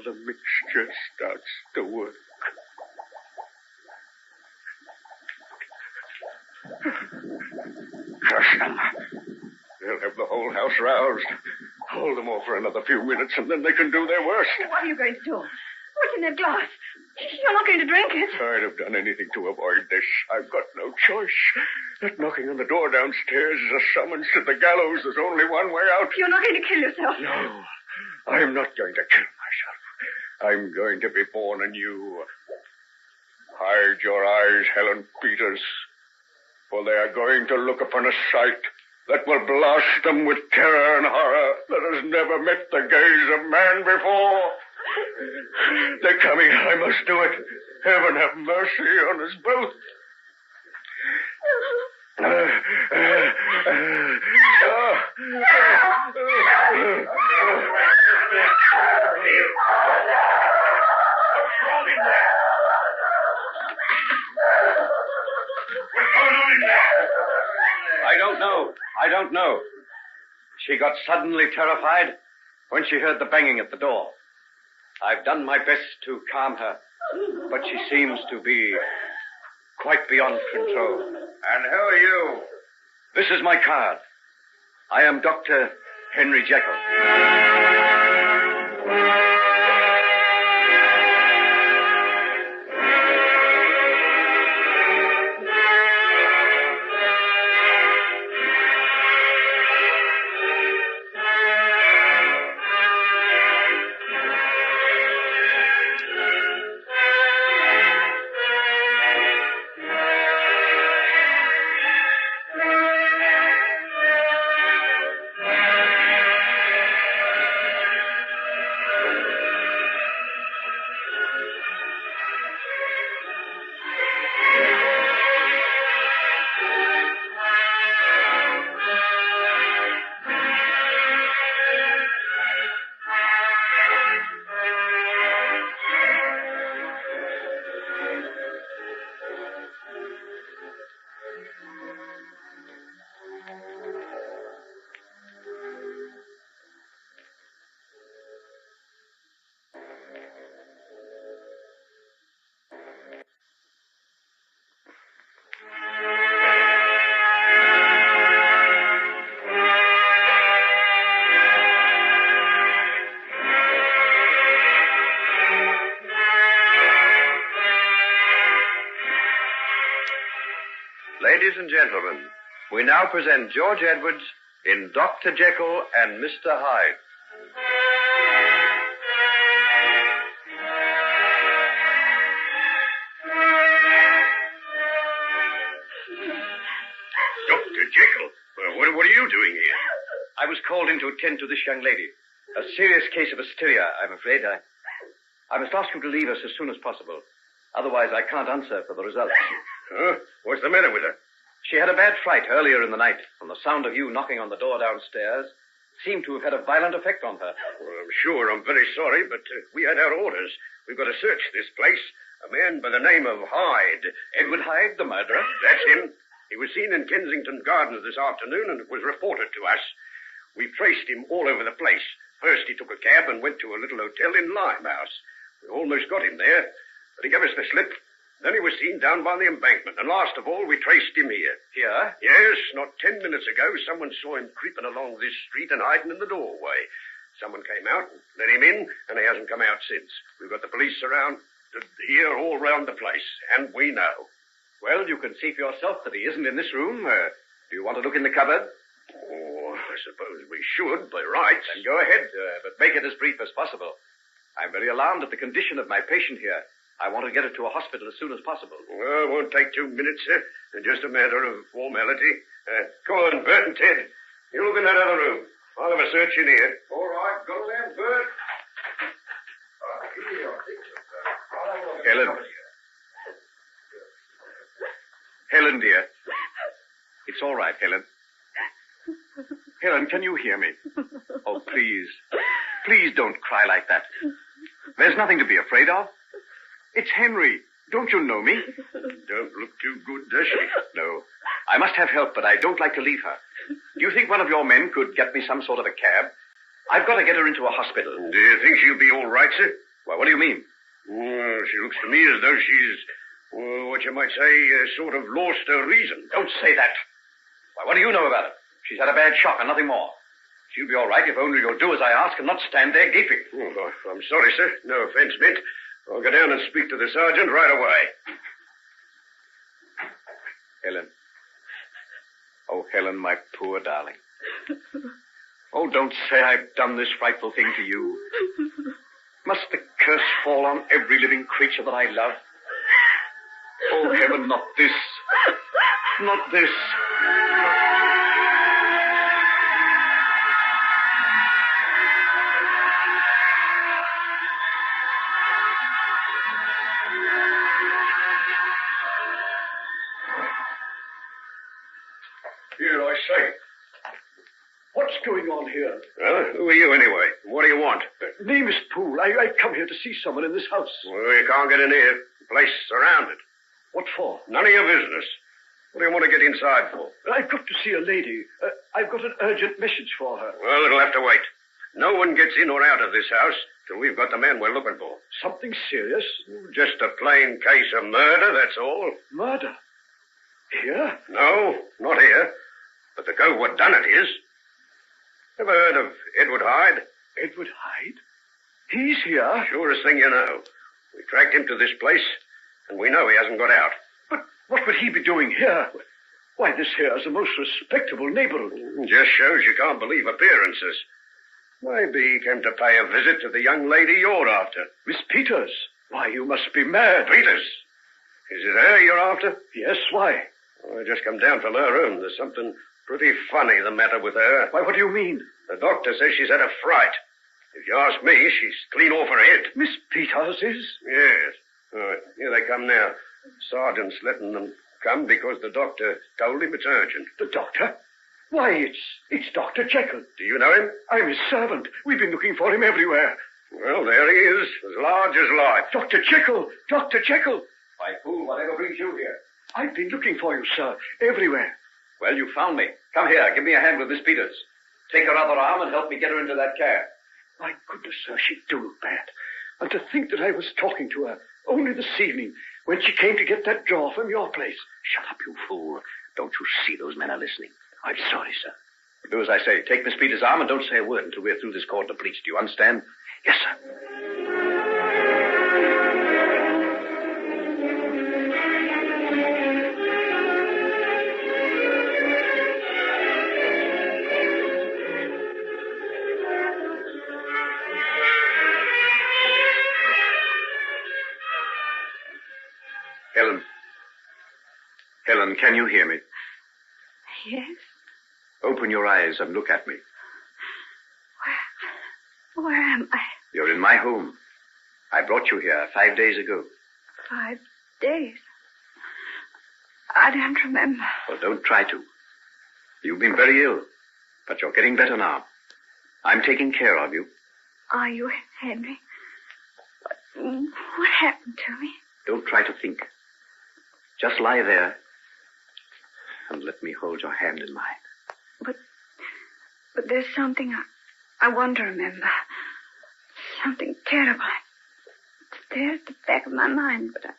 The mixture starts to work. Curse them. They'll have the whole house roused. Hold them off for another few minutes, and then they can do their worst. What are you going to do? What's in that glass? You're not going to drink it. I'd have done anything to avoid this. I've got no choice. That knocking on the door downstairs is a summons to the gallows. There's only one way out. You're not going to kill yourself. No, I'm not going to kill myself. I'm going to be born anew. Hide your eyes, Helen Peters, for they are going to look upon a sight that will blast them with terror and horror that has never met the gaze of man before. They're coming. I must do it. Heaven have mercy on us both. don't know. She got suddenly terrified when she heard the banging at the door. I've done my best to calm her, but she seems to be quite beyond control. And who are you? This is my card. I am Dr. Henry Jekyll. Ladies and gentlemen, we now present George Edwards in Dr. Jekyll and Mr. Hyde. Dr. Jekyll? Well, what are you doing here? I was called in to attend to this young lady. A serious case of hysteria, I'm afraid. I must ask you to leave us as soon as possible. Otherwise, I can't answer for the results. Huh? What's the matter with her? She had a bad fright earlier in the night, and the sound of you knocking on the door downstairs seemed to have had a violent effect on her. Well, I'm sure I'm very sorry, but we had our orders. We've got to search this place. A man by the name of Hyde. Edward Hyde, the murderer? That's him. He was seen in Kensington Gardens this afternoon, and it was reported to us. We traced him all over the place. First, he took a cab and went to a little hotel in Limehouse. We almost got him there, but he gave us the slip. Then he was seen down by the embankment, and last of all, we traced him here. Here? Yes, not 10 minutes ago, someone saw him creeping along this street and hiding in the doorway. Someone came out and let him in, and he hasn't come out since. We've got the police around here all round the place, and we know. Well, you can see for yourself that he isn't in this room. Do you want to look in the cupboard? Oh, I suppose we should, by rights. Then go ahead, but make it as brief as possible. I'm very alarmed at the condition of my patient here. I want to get her to a hospital as soon as possible. Well, it won't take 2 minutes, sir. It's just a matter of formality. Come on, Bert and Ted. You look in that other room. I'll have a search in here. All right, go there, Bert. Helen. Helen, dear. It's all right, Helen. Helen, can you hear me? Oh, please. Please don't cry like that. There's nothing to be afraid of. It's Henry. Don't you know me? Don't look too good, does she? No. I must have help, but I don't like to leave her. Do you think one of your men could get me some sort of a cab? I've got to get her into a hospital. Do you think she'll be all right, sir? Well, what do you mean? Well, she looks to me as though she's, what you might say, sort of lost her reason. Don't say that. Why, what do you know about her? She's had a bad shock and nothing more. She'll be all right if only you'll do as I ask and not stand there gaping. Oh, I'm sorry, sir. No offense meant. I'll go down and speak to the sergeant right away. Helen. Oh, Helen, my poor darling. Oh, don't say I've done this frightful thing to you. Must the curse fall on every living creature that I love? Oh, heaven, not this. Not this. Here, I say. What's going on here? Well, who are you anyway? What do you want? Name is Poole. I come here to see someone in this house. Well, you can't get in here. The place is surrounded. What for? None of your business. What do you want to get inside for? I've got to see a lady. I've got an urgent message for her. Well, it'll have to wait. No one gets in or out of this house till we've got the man we're looking for. Something serious? Just a plain case of murder, that's all. Murder? Here? No, not here. But the cove what done it is. Ever heard of Edward Hyde? Edward Hyde? He's here? Surest thing you know. We tracked him to this place, and we know he hasn't got out. But what would he be doing here? Why, this here is a most respectable neighborhood. Just shows you can't believe appearances. Maybe he came to pay a visit to the young lady you're after. Miss Peters? Why, you must be mad. Peters? Is it her you're after? Yes, why? I just come down from her room. There's something pretty funny the matter with her. Why, what do you mean? The doctor says she's had a fright. If you ask me, she's clean off her head. Miss Peters is? Yes. Right, here they come now. Sergeant's letting them come because the doctor told him it's urgent. The doctor? Why, it's Dr. Jekyll. Do you know him? I'm his servant. We've been looking for him everywhere. Well, there he is, as large as life. Dr. Jekyll! Dr. Jekyll! Why, fool, whatever brings you here? I've been looking for you, sir, everywhere. Well, you found me. Come here, give me a hand with Miss Peters. Take her other arm and help me get her into that car. My goodness, sir, she do look bad. And to think that I was talking to her only this evening when she came to get that drawer from your place. Shut up, you fool. Don't you see those men are listening? I'm sorry, sir. Do as I say. Take Miss Peters' arm and don't say a word until we're through this court of police. Do you understand? Yes, sir. Helen, can you hear me? Yes? Open your eyes and look at me. Where am I? You're in my home. I brought you here 5 days ago. 5 days? I don't remember. Well, don't try to. You've been very ill, but you're getting better now. I'm taking care of you. Are you, Henry? What happened to me? Don't try to think. Just lie there and let me hold your hand in mine. But there's something I want to remember. Something terrible. It's there at the back of my mind, but I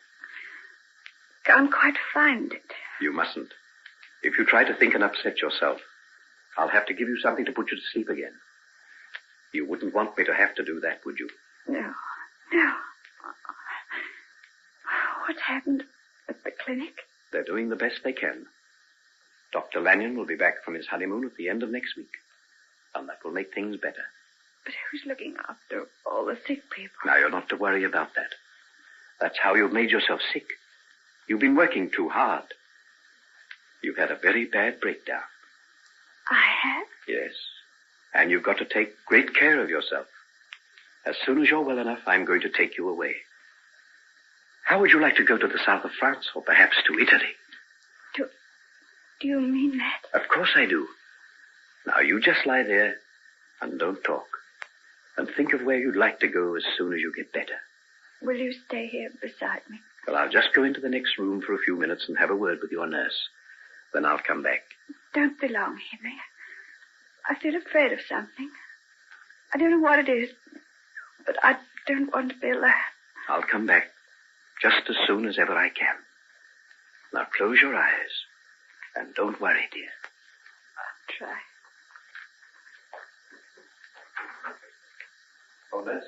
can't quite find it. You mustn't. If you try to think and upset yourself, I'll have to give you something to put you to sleep again. You wouldn't want me to have to do that, would you? No. What happened at the clinic? They're doing the best they can. Dr. Lanyon will be back from his honeymoon at the end of next week. And that will make things better. But who's looking after all the sick people? Now, you're not to worry about that. That's how you've made yourself sick. You've been working too hard. You've had a very bad breakdown. I have? Yes. And you've got to take great care of yourself. As soon as you're well enough, I'm going to take you away. How would you like to go to the south of France, or perhaps to Italy? Do you mean that? Of course I do. Now, you just lie there and don't talk. And think of where you'd like to go as soon as you get better. Will you stay here beside me? Well, I'll just go into the next room for a few minutes and have a word with your nurse. Then I'll come back. Don't be long, Henry. I feel afraid of something. I don't know what it is, but I don't want to be alone. I'll come back just as soon as ever I can. Now, close your eyes and don't worry, dear. I'll try. Oh, nurse.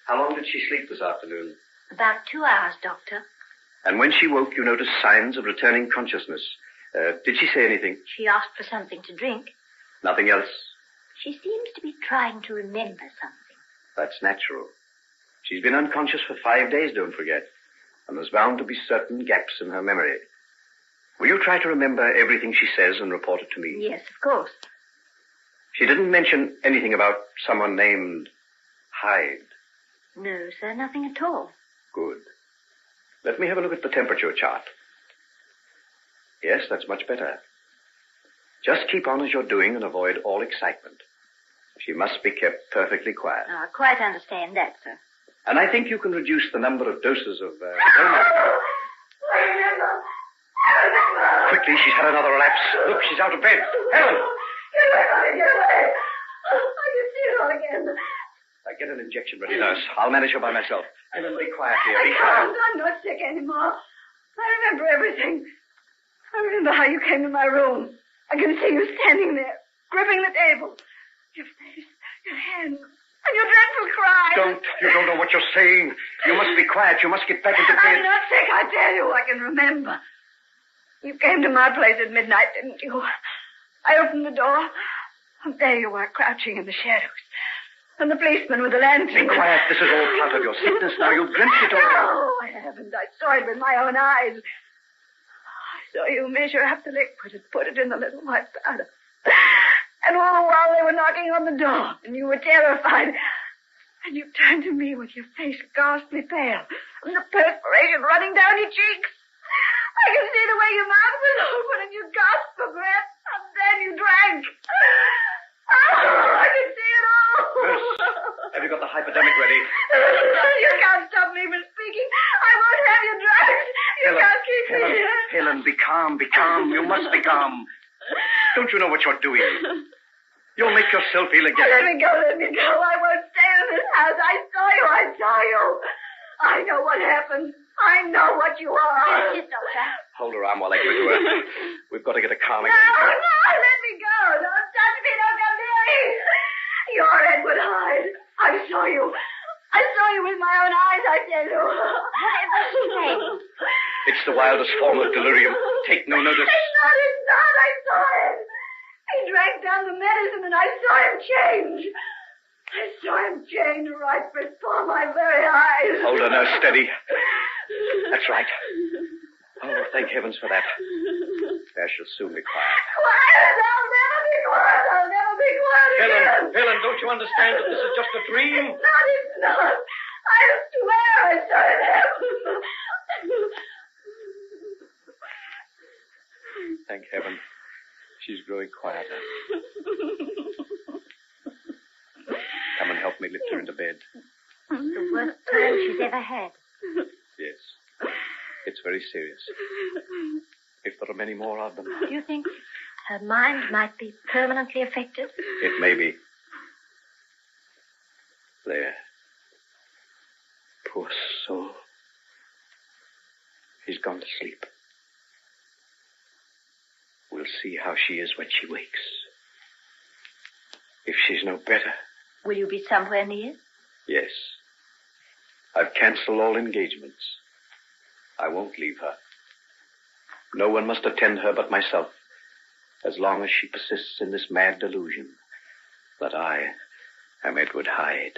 How long did she sleep this afternoon? About 2 hours, Doctor. And when she woke, you noticed signs of returning consciousness. Did she say anything? She asked for something to drink. Nothing else? She seems to be trying to remember something. That's natural. She's been unconscious for 5 days, don't forget. And there's bound to be certain gaps in her memory. Will you try to remember everything she says and report it to me? Yes, of course. She didn't mention anything about someone named Hyde. No, sir, nothing at all. Good. Let me have a look at the temperature chart. Yes, that's much better. Just keep on as you're doing and avoid all excitement. She must be kept perfectly quiet. I quite understand that, sir. And I think you can reduce the number of doses of... Quickly, she's had another relapse. Look, she's out of bed. Helen! Get away, honey, get away. I can see it all again. Get an injection ready, nurse. I'll manage her by myself. Helen, be quiet, dear. I Be can't. quiet. I'm not sick anymore. I remember everything. I remember how you came to my room. I can see you standing there, gripping the table. Your face, your hands, and your dreadful cry. You don't know what you're saying. You must be quiet. You must get back into bed. I'm not sick, I tell you. I can remember. You came to my place at midnight, didn't you? I opened the door, and there you were, crouching in the shadows. And the policeman with the lantern. Be quiet. This is all part of your sickness now. You've glimpsed it all. No, I haven't. I saw it with my own eyes. I saw you measure up the liquid and put it in the little white powder. And all the while they were knocking on the door, and you were terrified. And you turned to me with your face ghastly pale, and the perspiration running down your cheeks. I can see the way your mouth was open, and you gasped for breath, and then you drank. Oh, I can see it all. Nurse, have you got the hypodermic ready? You can't stop me from speaking. I won't have you drugs. You can't keep me here. Helen, be calm, be calm. You must be calm. Don't you know what you're doing? You'll make yourself ill again. Let me go, let me go. I won't stay in this house. I saw you. I know what happened. I know what you are. Yes, Doctor. Hold her arm while I give it to her. We've got to get her calm No, again. let me go. Don't touch me. Don't come near me. You're Edward Hyde. I saw you. I saw you with my own eyes, I tell you. Whatever she said. It's the wildest form of delirium. Take no notice. It's not. I saw it. He drank down the medicine and I saw him change. I saw him change right before my very eyes. Hold her, nurse, steady. That's right. Oh, thank heavens for that. There, she'll soon be quiet. Quiet! I'll never be quiet. I'll never be quiet again. Helen, don't you understand that this is just a dream? It's not. I swear I saw it happen. Thank heaven. She's growing quieter. Come and help me lift her into bed. The worst time she's ever had. Yes. It's very serious. If there are many more of them. Do you think her mind might be permanently affected? It may be. There. Poor soul. He's gone to sleep. We'll see how she is when she wakes. If she's no better. Will you be somewhere near? Yes. I've canceled all engagements. I won't leave her. No one must attend her but myself, as long as she persists in this mad delusion that I am Edward Hyde.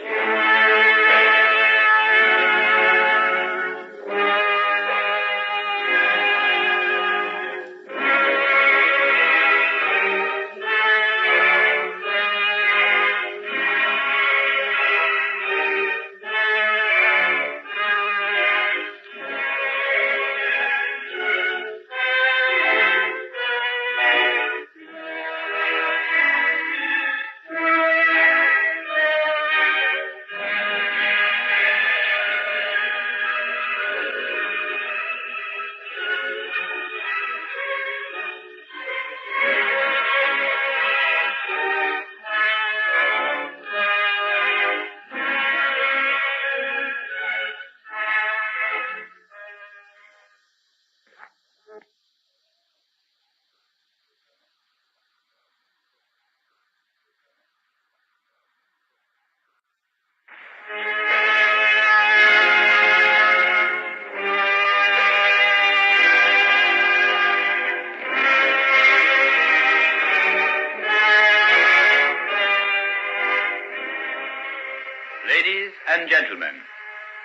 Ladies and gentlemen,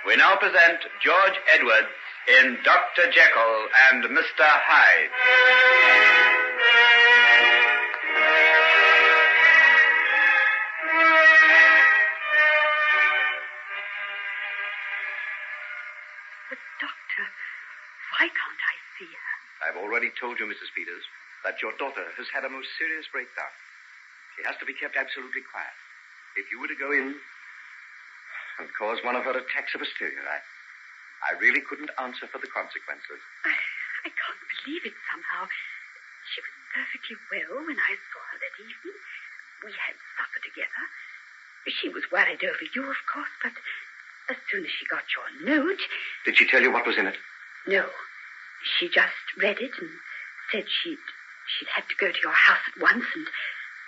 we now present George Edwards in Dr. Jekyll and Mr. Hyde. But, Doctor, why can't I see her? I've already told you, Mrs. Peters, that your daughter has had a most serious breakdown. She has to be kept absolutely quiet. If you were to go in and cause one of her attacks of hysteria, I really couldn't answer for the consequences. I can't believe it somehow. She was perfectly well when I saw her that evening. We had supper together. She was worried over you, of course, but as soon as she got your note... Did she tell you what was in it? No. She just read it and said she'd had to go to your house at once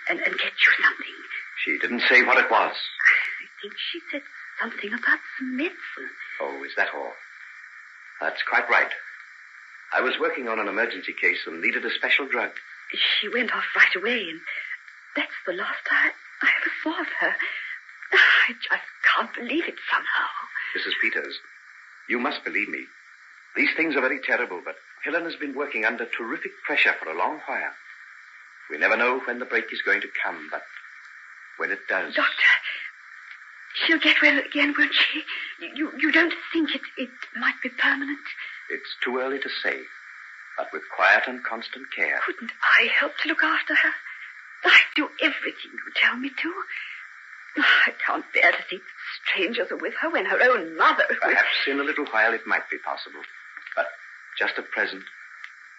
and get you something. She didn't say what it was. I think she said something about some medicine. Oh, is that all? That's quite right. I was working on an emergency case and needed a special drug. She went off right away, and that's the last I ever saw of her. I just can't believe it somehow. Mrs. Peters, you must believe me. These things are very terrible, but Helen has been working under terrific pressure for a long while. We never know when the break is going to come, but when it does... Doctor, she'll get well again, won't she? You don't think it might be permanent? It's too early to say, but with quiet and constant care. Couldn't I help to look after her? I'd do everything you tell me to. I can't bear to think that strangers are with her when her own mother... Perhaps in a little while it might be possible. But just at present,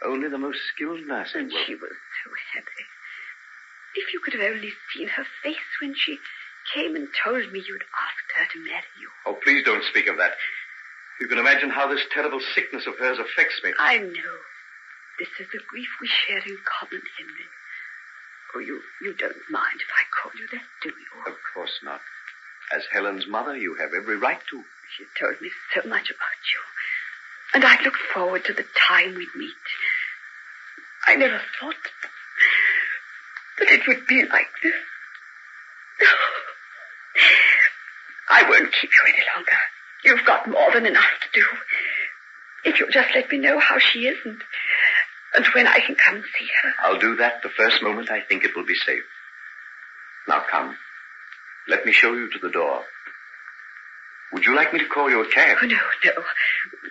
only the most skilled nursing And will... she was so happy. If you could have only seen her face when she came and told me you'd asked her to marry you. Oh, please don't speak of that. You can imagine how this terrible sickness of hers affects me. I know. This is the grief we share in common, Henry. Oh, you don't mind if I call you that, do you? Of course not. As Helen's mother, you have every right to. She told me so much about you. And I'd look forward to the time we'd meet. I never thought that it would be like this. I won't keep you any longer. You've got more than enough to do. If you'll just let me know how she is and when I can come and see her. I'll do that the first moment I think it will be safe. Now come. Let me show you to the door. Would you like me to call you a cab? Oh, no.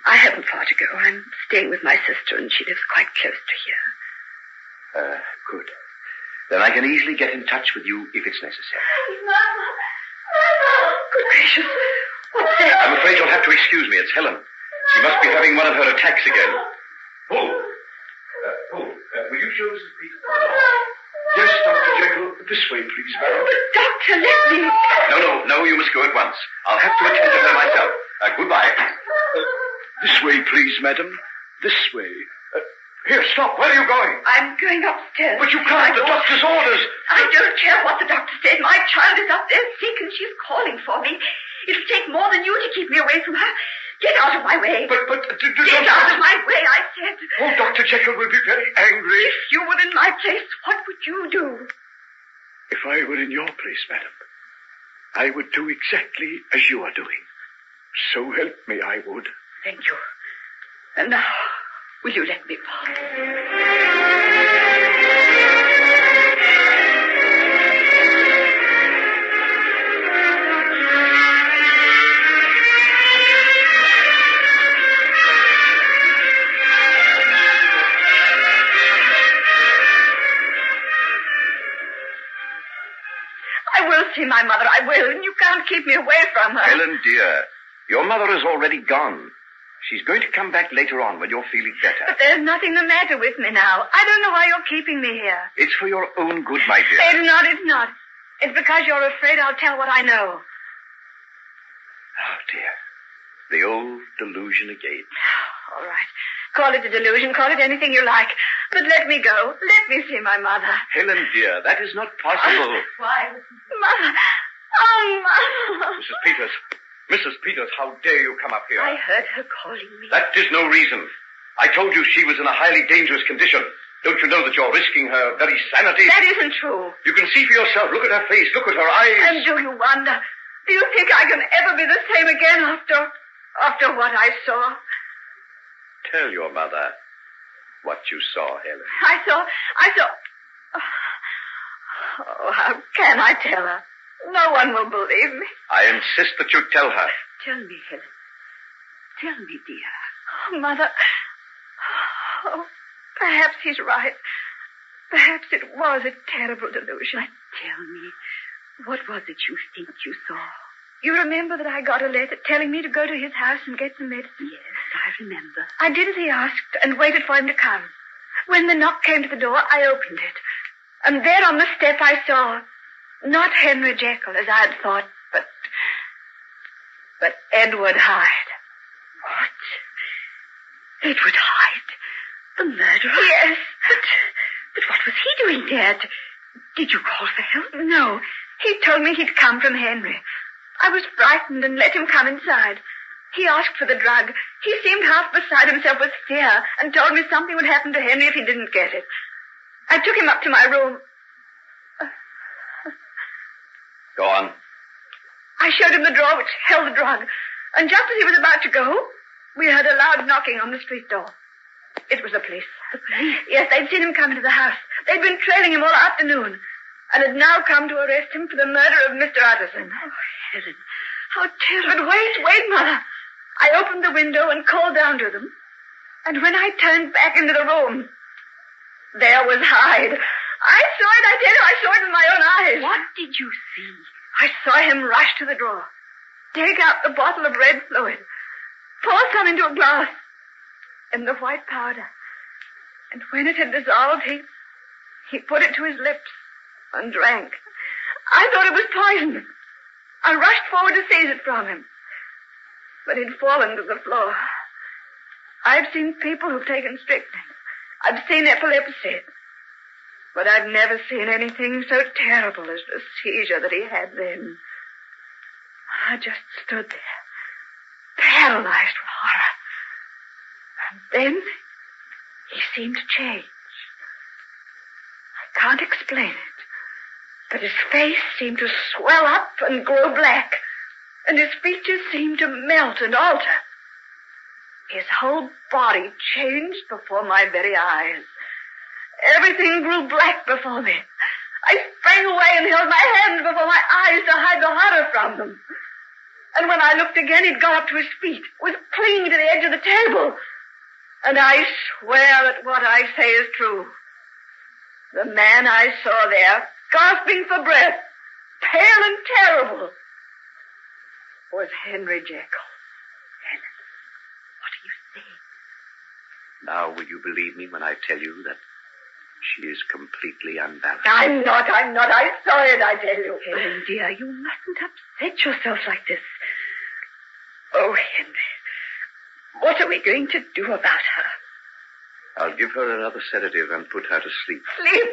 I haven't far to go. I'm staying with my sister, and she lives quite close to here. Good. Then I can easily get in touch with you if it's necessary. Mama! Good gracious. What's that? I'm afraid you'll have to excuse me. It's Helen. She must be having one of her attacks again. Will you show Mrs. Peters? Yes, Dr. Jekyll. This way, please, madam. But, Doctor, let me... No, you must go at once. I'll have to attend to her myself. Goodbye. This way, please, madam. This way. Here, stop. Where are you going? I'm going upstairs. But you can't. The doctor's orders. I don't care what the doctor said. My child is up there sick, and she's calling for me. It'll take more than you to keep me away from her. Get out of my way. But Get out of my way, I said. Oh, Dr. Jekyll will be very angry. If you were in my place, what would you do? If I were in your place, madam, I would do exactly as you are doing. So help me, I would. Thank you. And now, will you let me pass? I will see my mother, I will, and you can't keep me away from her. Helen, dear, your mother is already gone. She's going to come back later on when you're feeling better. But there's nothing the matter with me now. I don't know why you're keeping me here. It's for your own good, my dear. It's not. It's because you're afraid I'll tell what I know. Oh, dear. The old delusion again. All right. Call it a delusion. Call it anything you like. But let me go. Let me see my mother. Helen, dear, that is not possible. Why? Mother. Oh, Mother. Mrs. Peters, how dare you come up here? I heard her calling me. That is no reason. I told you she was in a highly dangerous condition. Don't you know that you're risking her very sanity? That isn't true. You can see for yourself. Look at her face. Look at her eyes. And do you wonder? Do you think I can ever be the same again after what I saw? Tell your mother what you saw, Helen. I saw... Oh, how can I tell her? No one will believe me. I insist that you tell her. Tell me, Helen. Tell me, dear. Oh, Mother. Oh, perhaps he's right. Perhaps it was a terrible delusion. But tell me, what was it you think you saw? You remember that I got a letter telling me to go to his house and get some medicine? Yes, I remember. I did as he asked and waited for him to come. When the knock came to the door, I opened it. And there on the step I saw, not Henry Jekyll, as I had thought, but Edward Hyde. What? Edward Hyde? The murderer? Yes. But what was he doing there? Did you call for help? No. He told me he'd come from Henry. I was frightened and let him come inside. He asked for the drug. He seemed half beside himself with fear and told me something would happen to Henry if he didn't get it. I took him up to my room. Go on. I showed him the drawer which held the drug. And just as he was about to go, we heard a loud knocking on the street door. It was the police. The police? Yes, they'd seen him come into the house. They'd been trailing him all afternoon and had now come to arrest him for the murder of Mr. Utterson. Oh, Helen, how terrible. But wait, Mother. I opened the window and called down to them. And when I turned back into the room, there was Hyde. I saw it, I tell you, I saw it with my own eyes. What did you see? I saw him rush to the drawer, take out the bottle of red fluid, pour some into a glass, and the white powder. And when it had dissolved, he put it to his lips and drank. I thought it was poison. I rushed forward to seize it from him, but he'd fallen to the floor. I've seen people who've taken strychnine. I've seen epilepsy. But I've never seen anything so terrible as the seizure that he had then. I just stood there, paralyzed with horror. And then he seemed to change. I can't explain it, but his face seemed to swell up and grow black, and his features seemed to melt and alter. His whole body changed before my very eyes. Everything grew black before me. I sprang away and held my hands before my eyes to hide the horror from them. And when I looked again, he'd got up to his feet, was clinging to the edge of the table. And I swear that what I say is true. The man I saw there, gasping for breath, pale and terrible, was Henry Jekyll. Helen, what do you say? Now, will you believe me when I tell you that she is completely unbalanced? I'm not. I saw it, I tell you. Helen, dear, you mustn't upset yourself like this. Oh, Henry, what are we going to do about her? I'll give her another sedative and put her to sleep. Sleep?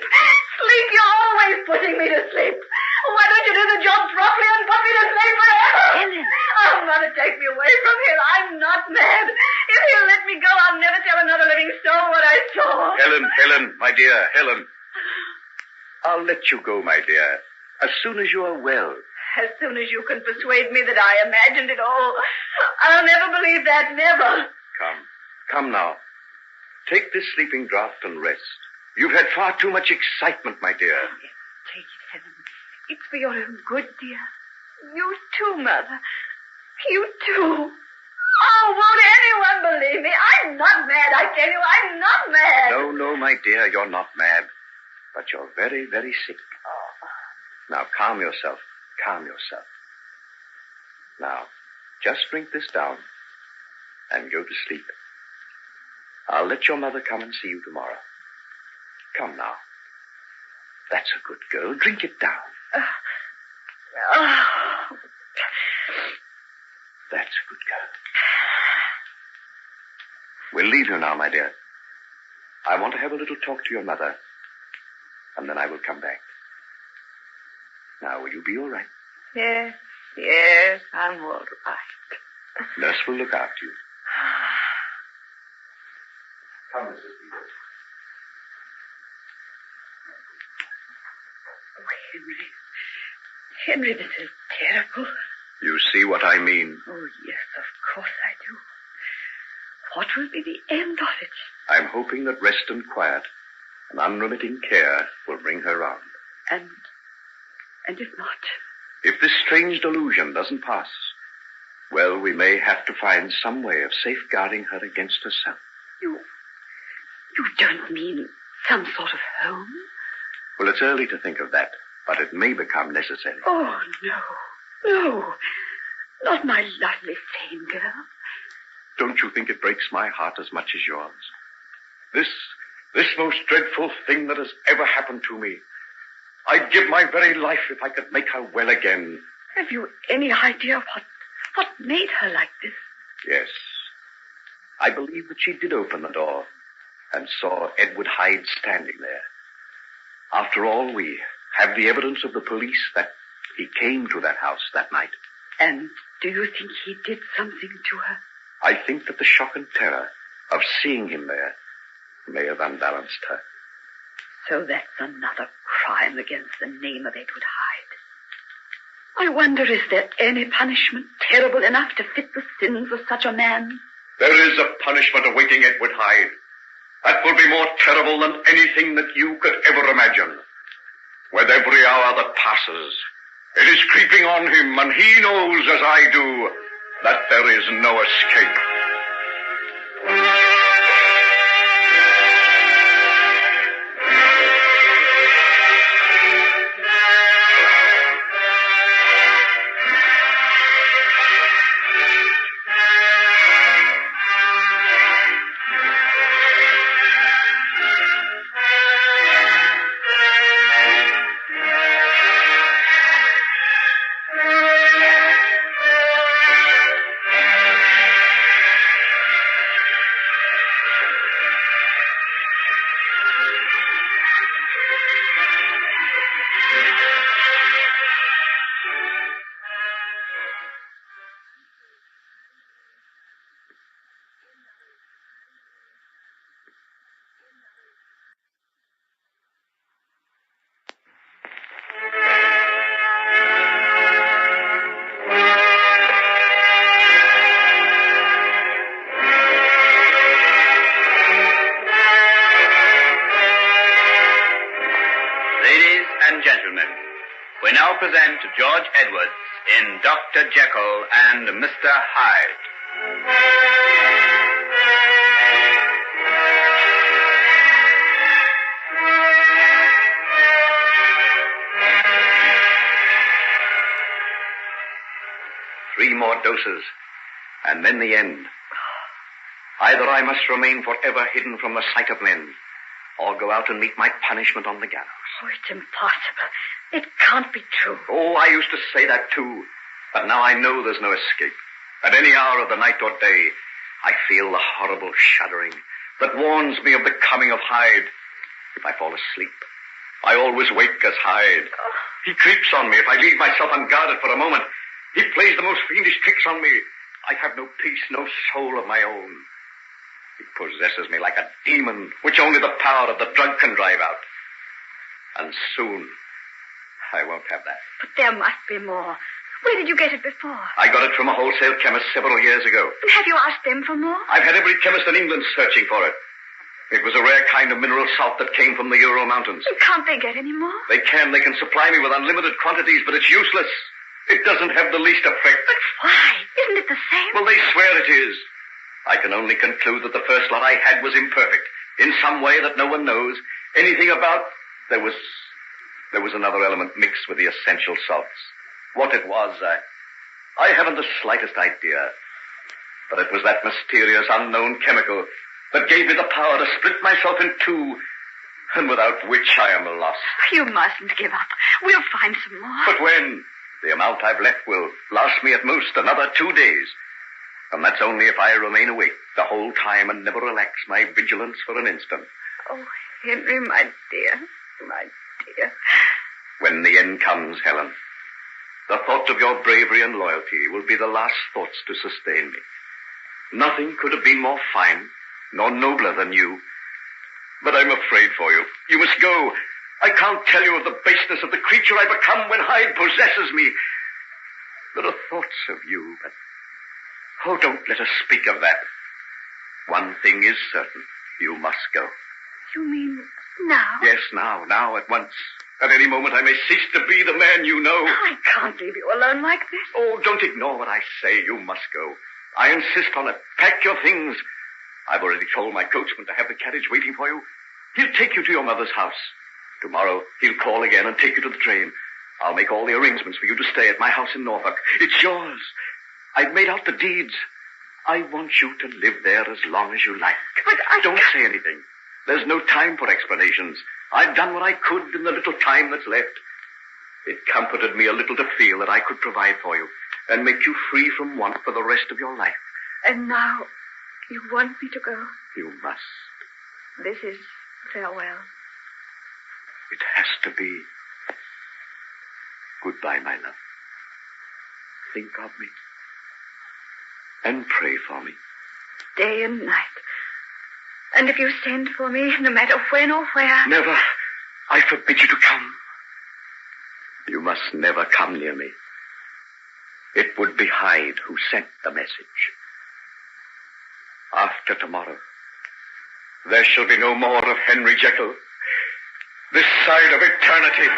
Sleep? You're always putting me to sleep. Why don't you do the job properly and put me to sleep forever? Helen. Oh, Mother, take me away from here. I'm not mad. If he'll let me go, I'll never tell another living soul what I saw. Helen, my dear, Helen. I'll let you go, my dear, as soon as you are well. As soon as you can persuade me that I imagined it all. I'll never believe that, never. Come now. Take this sleeping draught and rest. You've had far too much excitement, my dear. Take it, Helen. It's for your own good, dear. You too, Mother. You too. Oh, won't anyone believe me? I'm not mad, I tell you. I'm not mad. No, my dear, you're not mad. But you're very, very sick. Now, calm yourself. Now, just drink this down and go to sleep. I'll let your mother come and see you tomorrow. Come now. That's a good girl. Drink it down. That's a good girl. We'll leave you now, my dear. I want to have a little talk to your mother, and then I will come back. Now, will you be all right? Yes, I'm all right. Nurse will look after you. Come, Mrs. Peters. Oh, Henry, this is terrible. You see what I mean? Oh, yes, of course I do. What will be the end of it? I'm hoping that rest and quiet and unremitting care will bring her round. And if not? If this strange delusion doesn't pass, well, we may have to find some way of safeguarding her against herself. You don't mean some sort of home? Well, it's early to think of that, but it may become necessary. Oh, no. Not my lovely sane girl. Don't you think it breaks my heart as much as yours? This most dreadful thing that has ever happened to me. I'd give my very life if I could make her well again. Have you any idea what made her like this? Yes. I believe that she did open the door and saw Edward Hyde standing there. After all, we have the evidence of the police that he came to that house that night. And do you think he did something to her? I think that the shock and terror of seeing him there may have unbalanced her. So that's another crime against the name of Edward Hyde. I wonder, is there any punishment terrible enough to fit the sins of such a man? There is a punishment awaiting Edward Hyde. That will be more terrible than anything that you could ever imagine. With every hour that passes, it is creeping on him, and he knows, as I do, that there is no escape. We now present George Edwards in Dr. Jekyll and Mr. Hyde. Three more doses, and then the end. Either I must remain forever hidden from the sight of men, or go out and meet my punishment on the gallows. Oh, it's impossible. It can't be true. Oh, I used to say that too, but now I know there's no escape. At any hour of the night or day, I feel the horrible shuddering that warns me of the coming of Hyde. If I fall asleep, I always wake as Hyde. He creeps on me if I leave myself unguarded for a moment. He plays the most fiendish tricks on me. I have no peace, no soul of my own. He possesses me like a demon, which only the power of the drug can drive out. And soon, I won't have that. But there must be more. Where did you get it before? I got it from a wholesale chemist several years ago. And have you asked them for more? I've had every chemist in England searching for it. It was a rare kind of mineral salt that came from the Ural Mountains. And can't they get any more? They can. They can supply me with unlimited quantities, but it's useless. It doesn't have the least effect. But why? Isn't it the same? Well, they swear it is. I can only conclude that the first lot I had was imperfect. In some way that no one knows anything about. There was another element mixed with the essential salts. What it was, I haven't the slightest idea. But it was that mysterious, unknown chemical that gave me the power to split myself in two, and without which I am lost. You mustn't give up. We'll find some more. But when? The amount I've left will last me at most another 2 days. And that's only if I remain awake the whole time and never relax my vigilance for an instant. Oh, Henry, my dear, my dear. When the end comes, Helen, the thought of your bravery and loyalty will be the last thoughts to sustain me. Nothing could have been more fine, nor nobler than you. But I'm afraid for you. You must go. I can't tell you of the baseness of the creature I become when Hyde possesses me. There are thoughts of you, but... Oh, don't let us speak of that. One thing is certain. You must go. You mean now? Yes, now, at once. At any moment I may cease to be the man you know. I can't leave you alone like this. Oh, don't ignore what I say. You must go. I insist on it. Pack your things. I've already told my coachman to have the carriage waiting for you. He'll take you to your mother's house. Tomorrow he'll call again and take you to the train. I'll make all the arrangements for you to stay at my house in Norfolk. It's yours. I've made out the deeds. I want you to live there as long as you like. But I Don't say anything. There's no time for explanations. I've done what I could in the little time that's left. It comforted me a little to feel that I could provide for you and make you free from want for the rest of your life. And now you want me to go? You must. This is farewell. It has to be. Goodbye, my love. Think of me. And pray for me. Day and night. And if you send for me, no matter when or where... Never. I forbid you to come. You must never come near me. It would be Hyde who sent the message. After tomorrow, there shall be no more of Henry Jekyll this side of eternity.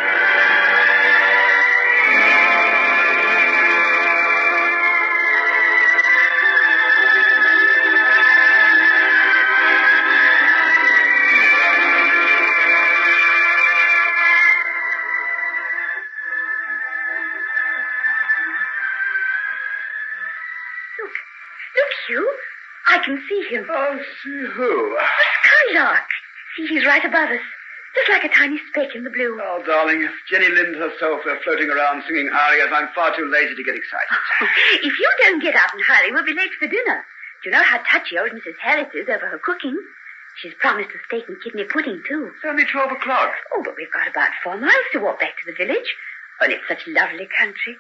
Look, Hugh. I can see him. Oh, see who? The skylark. See, he's right above us. Just like a tiny speck in the blue. Oh, darling, if Jenny Lind herself were floating around singing arias, I'm far too lazy to get excited. If you don't get up and hurry, we'll be late for dinner. Do you know how touchy old Mrs. Harris is over her cooking? She's promised a steak and kidney pudding, too. It's only 12 o'clock. Oh, but we've got about 4 miles to walk back to the village. Well, it's such lovely country.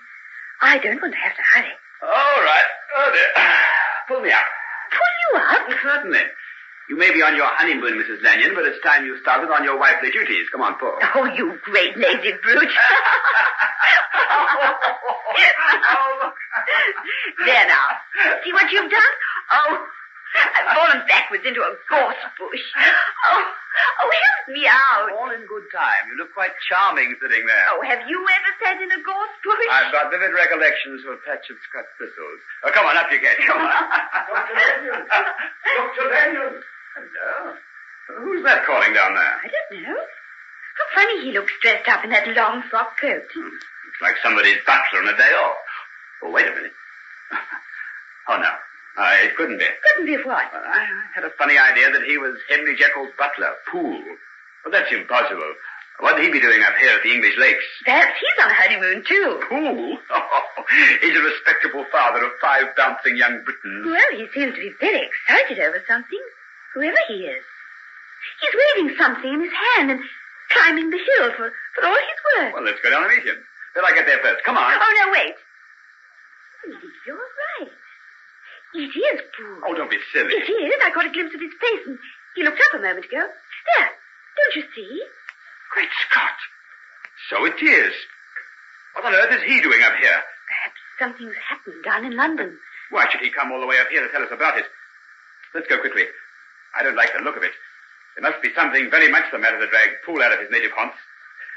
I don't want to have to hurry. All right. Oh, dear. Pull me up. Pull you up? Well, certainly. You may be on your honeymoon, Mrs. Lanyon, but it's time you started on your wifely duties. Come on, pull. Oh, you great lazy brute. There now. See what you've done? Oh, I've fallen backwards into a gorse bush. Oh, help me out. All in good time. You look quite charming sitting there. Oh, have you ever sat in a gorse bush? I've got vivid recollections of a patch of Scotch thistles. Oh, come on, up you get. Come on. Dr. Lanyon. Dr. Lanyon. Hello. Who's that calling down there? I don't know. How funny he looks dressed up in that long frock coat. Looks like somebody's butler on a day off. Oh, wait a minute. Oh, no. It couldn't be. Couldn't be what? Well, I had a funny idea that he was Henry Jekyll's butler, Poole. Well, that's impossible. What'd he be doing up here at the English Lakes? Perhaps he's on a honeymoon, too. Poole? Oh, he's a respectable father of 5 bouncing young Britons. Well, he seems to be very excited over something. Whoever he is. He's waving something in his hand and climbing the hill for all his worth. Well, let's go down and meet him. Till I get there first. Come on. Oh, no, wait. You're right. It is Poole. Oh, don't be silly. It is. I caught a glimpse of his face, and he looked up a moment ago. There. Don't you see? Great Scott. So it is. What on earth is he doing up here? Perhaps something's happened down in London. Why should he come all the way up here to tell us about it? Let's go quickly. I don't like the look of it. There must be something very much the matter to drag Poole out of his native haunts.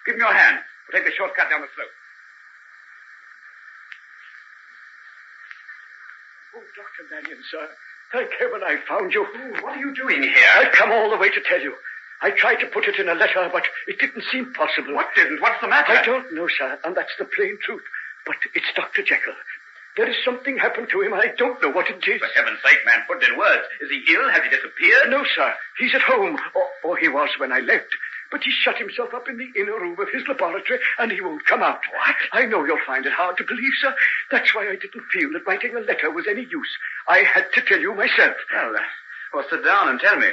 Give me your hand. We'll take the shortcut down the slope. Oh, Dr. Lanyon, sir. Thank heaven I found you. Oh, what are you doing here? I've come all the way to tell you. I tried to put it in a letter, but it didn't seem possible. What didn't? What's the matter? I don't know, sir, and that's the plain truth. But it's Dr. Jekyll. There is something happened to him. I don't know what it is. For heaven's sake, man, put it in words. Is he ill? Has he disappeared? No, sir. He's at home. Or he was when I left. But he shut himself up in the inner room of his laboratory, and he won't come out. What? I know you'll find it hard to believe, sir. That's why I didn't feel that writing a letter was any use. I had to tell you myself. Well, sit down and tell me.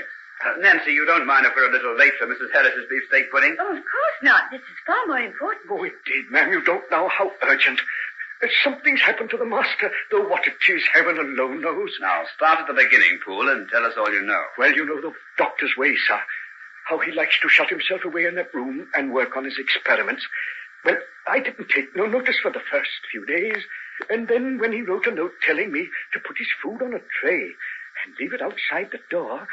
Nancy, you don't mind if we're a little late for Mrs. Harris's beefsteak pudding? Oh, of course not. This is far more important. Oh, indeed, ma'am. You don't know how urgent. Something's happened to the master, though what it is, heaven alone knows. Now, start at the beginning, Poole, and tell us all you know. Well, you know the doctor's way, sir. How he likes to shut himself away in that room and work on his experiments. Well, I didn't take no notice for the first few days. And then when he wrote a note telling me to put his food on a tray and leave it outside the door,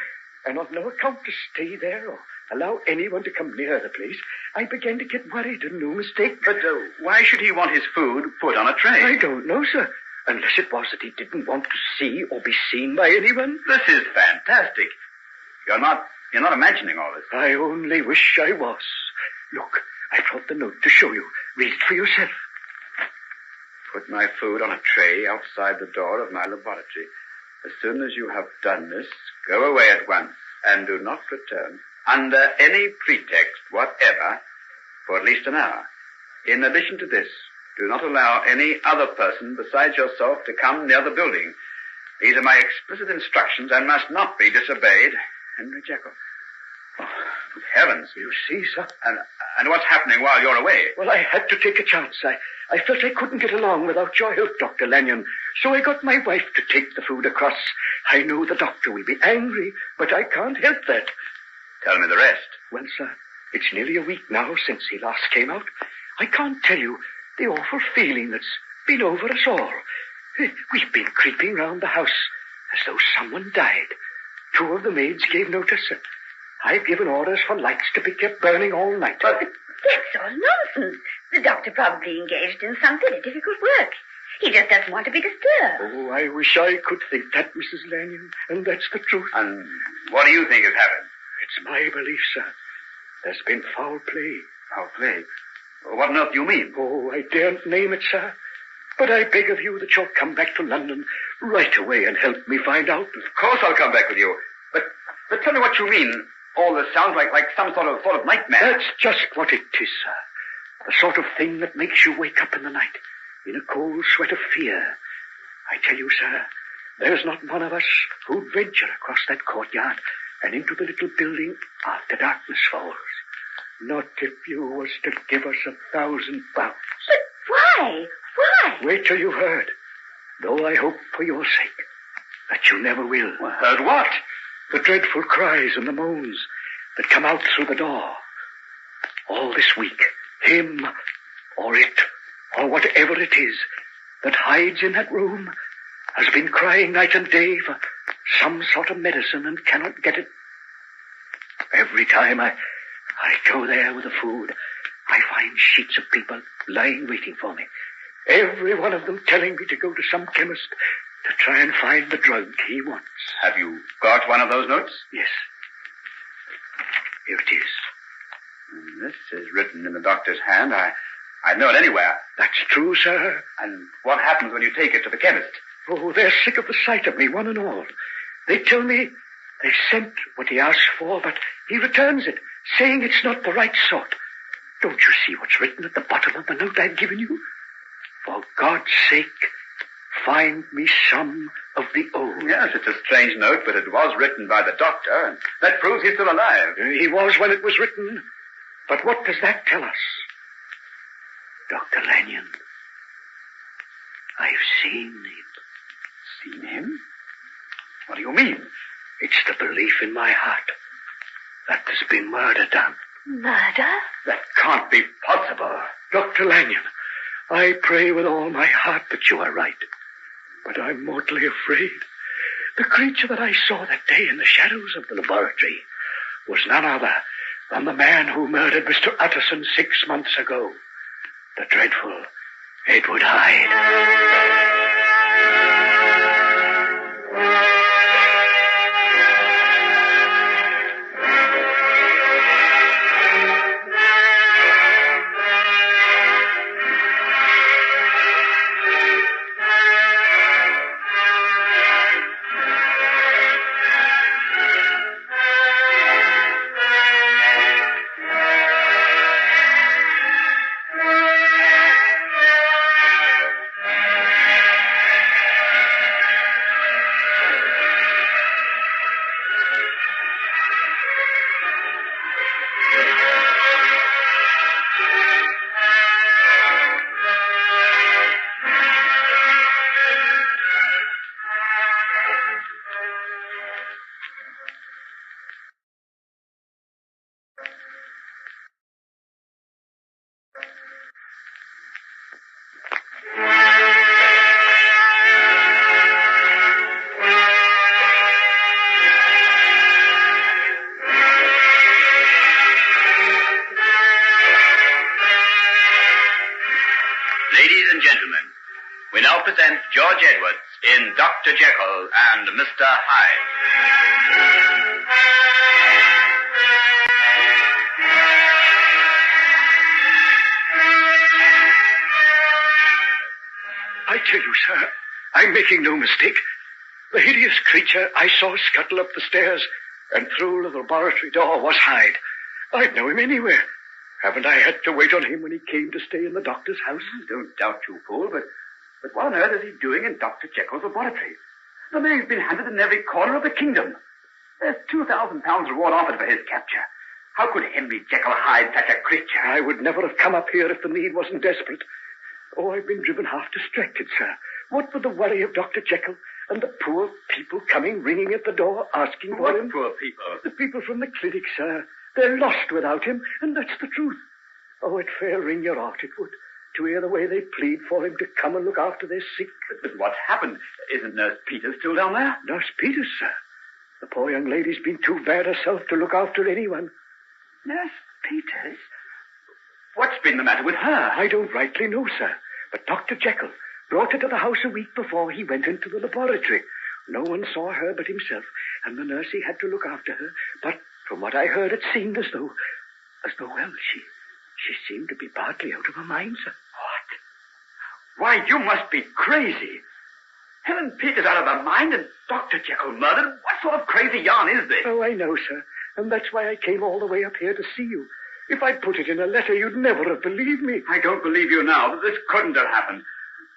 and on no account to stay there or allow anyone to come near the place, I began to get worried and no mistake. But why should he want his food put on a tray? I don't know, sir. Unless it was that he didn't want to see or be seen by anyone. This is fantastic. You're not imagining all this. I only wish I was. Look, I brought the note to show you. Read it for yourself. put my food on a tray outside the door of my laboratory. As soon as you have done this, go away at once and do not return under any pretext whatever for at least an hour. In addition to this, do not allow any other person besides yourself to come near the building. These are my explicit instructions and must not be disobeyed. Henry Jekyll. Oh, good heavens. You see, sir? And what's happening while you're away? Well, I had to take a chance. I felt I couldn't get along without your help, Dr. Lanyon. So I got my wife to take the food across. I know the doctor will be angry, but I can't help that. Tell me the rest. Well, sir, it's nearly a week now since he last came out. I can't tell you the awful feeling that's been over us all. We've been creeping round the house as though someone died. 2 of the maids gave notice. I've given orders for lights to be kept burning all night. But that's all nonsense. The doctor probably engaged in some very difficult work. He just doesn't want to be disturbed. Oh, I wish I could think that, Mrs. Lanyon, and that's the truth. And what do you think has happened? It's my belief, sir. There's been foul play. Foul play? What on earth do you mean? Oh, I daren't name it, sir. But I beg of you that you'll come back to London right away and help me find out. Of course I'll come back with you. But tell me what you mean. All this sounds like some sort of nightmare. That's just what it is, sir. The sort of thing that makes you wake up in the night in a cold sweat of fear. I tell you, sir, there's not one of us who'd venture across that courtyard and into the little building after darkness falls. Not if you was to give us £1,000. But why? Why? Wait till you've heard. Though I hope for your sake that you never will. Well, heard what? The dreadful cries and the moans that come out through the door. All this week, him or it or whatever it is that hides in that room has been crying night and day for some sort of medicine and cannot get it. Every time I go there with the food, I find sheets of people lying waiting for me. Every one of them telling me to go to some chemist to try and find the drug he wants. Have you got one of those notes? Yes. Here it is. This is written in the doctor's hand. I'd know it anywhere. That's true, sir. And what happens when you take it to the chemist? Oh, they're sick of the sight of me, one and all. They tell me they've sent what he asked for, but he returns it, saying it's not the right sort. Don't you see what's written at the bottom of the note I've given you? For God's sake, find me some of the old. Yes, it's a strange note, but it was written by the doctor, and that proves he's still alive. He was when it was written. But what does that tell us? Dr. Lanyon, I've seen him. Seen him? What do you mean? It's the belief in my heart that there's been murder done. Murder? That can't be possible. Dr. Lanyon, I pray with all my heart that you are right. But I'm mortally afraid. The creature that I saw that day in the shadows of the laboratory was none other than the man who murdered Mr. Utterson 6 months ago. The dreadful Edward Hyde. Ladies and gentlemen, we now present George Edwards in Dr. Jekyll and Mr. Hyde. I tell you, sir, I'm making no mistake. The hideous creature I saw scuttle up the stairs and through the laboratory door was Hyde. I'd know him anywhere. Haven't I had to wait on him when he came to stay in the doctor's house? Don't doubt you, fool, but what on earth is he doing in Dr. Jekyll's laboratory? The man's been hunted in every corner of the kingdom. There's £2,000 reward offered for his capture. How could Henry Jekyll hide such a creature? I would never have come up here if the need wasn't desperate. Oh, I've been driven half distracted, sir. What with the worry of Dr. Jekyll and the poor people coming ringing at the door asking for him. What poor people? The people from the clinic, sir. They're lost without him, and that's the truth. Oh, it'd fair wring your heart, it would, to hear the way they plead for him to come and look after their sick. But what's happened? Isn't Nurse Peters still down there? Nurse Peters, sir? The poor young lady's been too bad herself to look after anyone. Nurse Peters? What's been the matter with her? I don't rightly know, sir. But Dr. Jekyll brought her to the house a week before he went into the laboratory. No one saw her but himself, and the nurse had to look after her. But from what I heard, it seemed as though, well, she seemed to be partly out of her mind, sir. What? Why, you must be crazy. Helen Peters out of her mind and Dr. Jekyll murdered? What sort of crazy yarn is this? Oh, I know, sir. And that's why I came all the way up here to see you. If I'd put it in a letter, you'd never have believed me. I don't believe you now, that this couldn't have happened.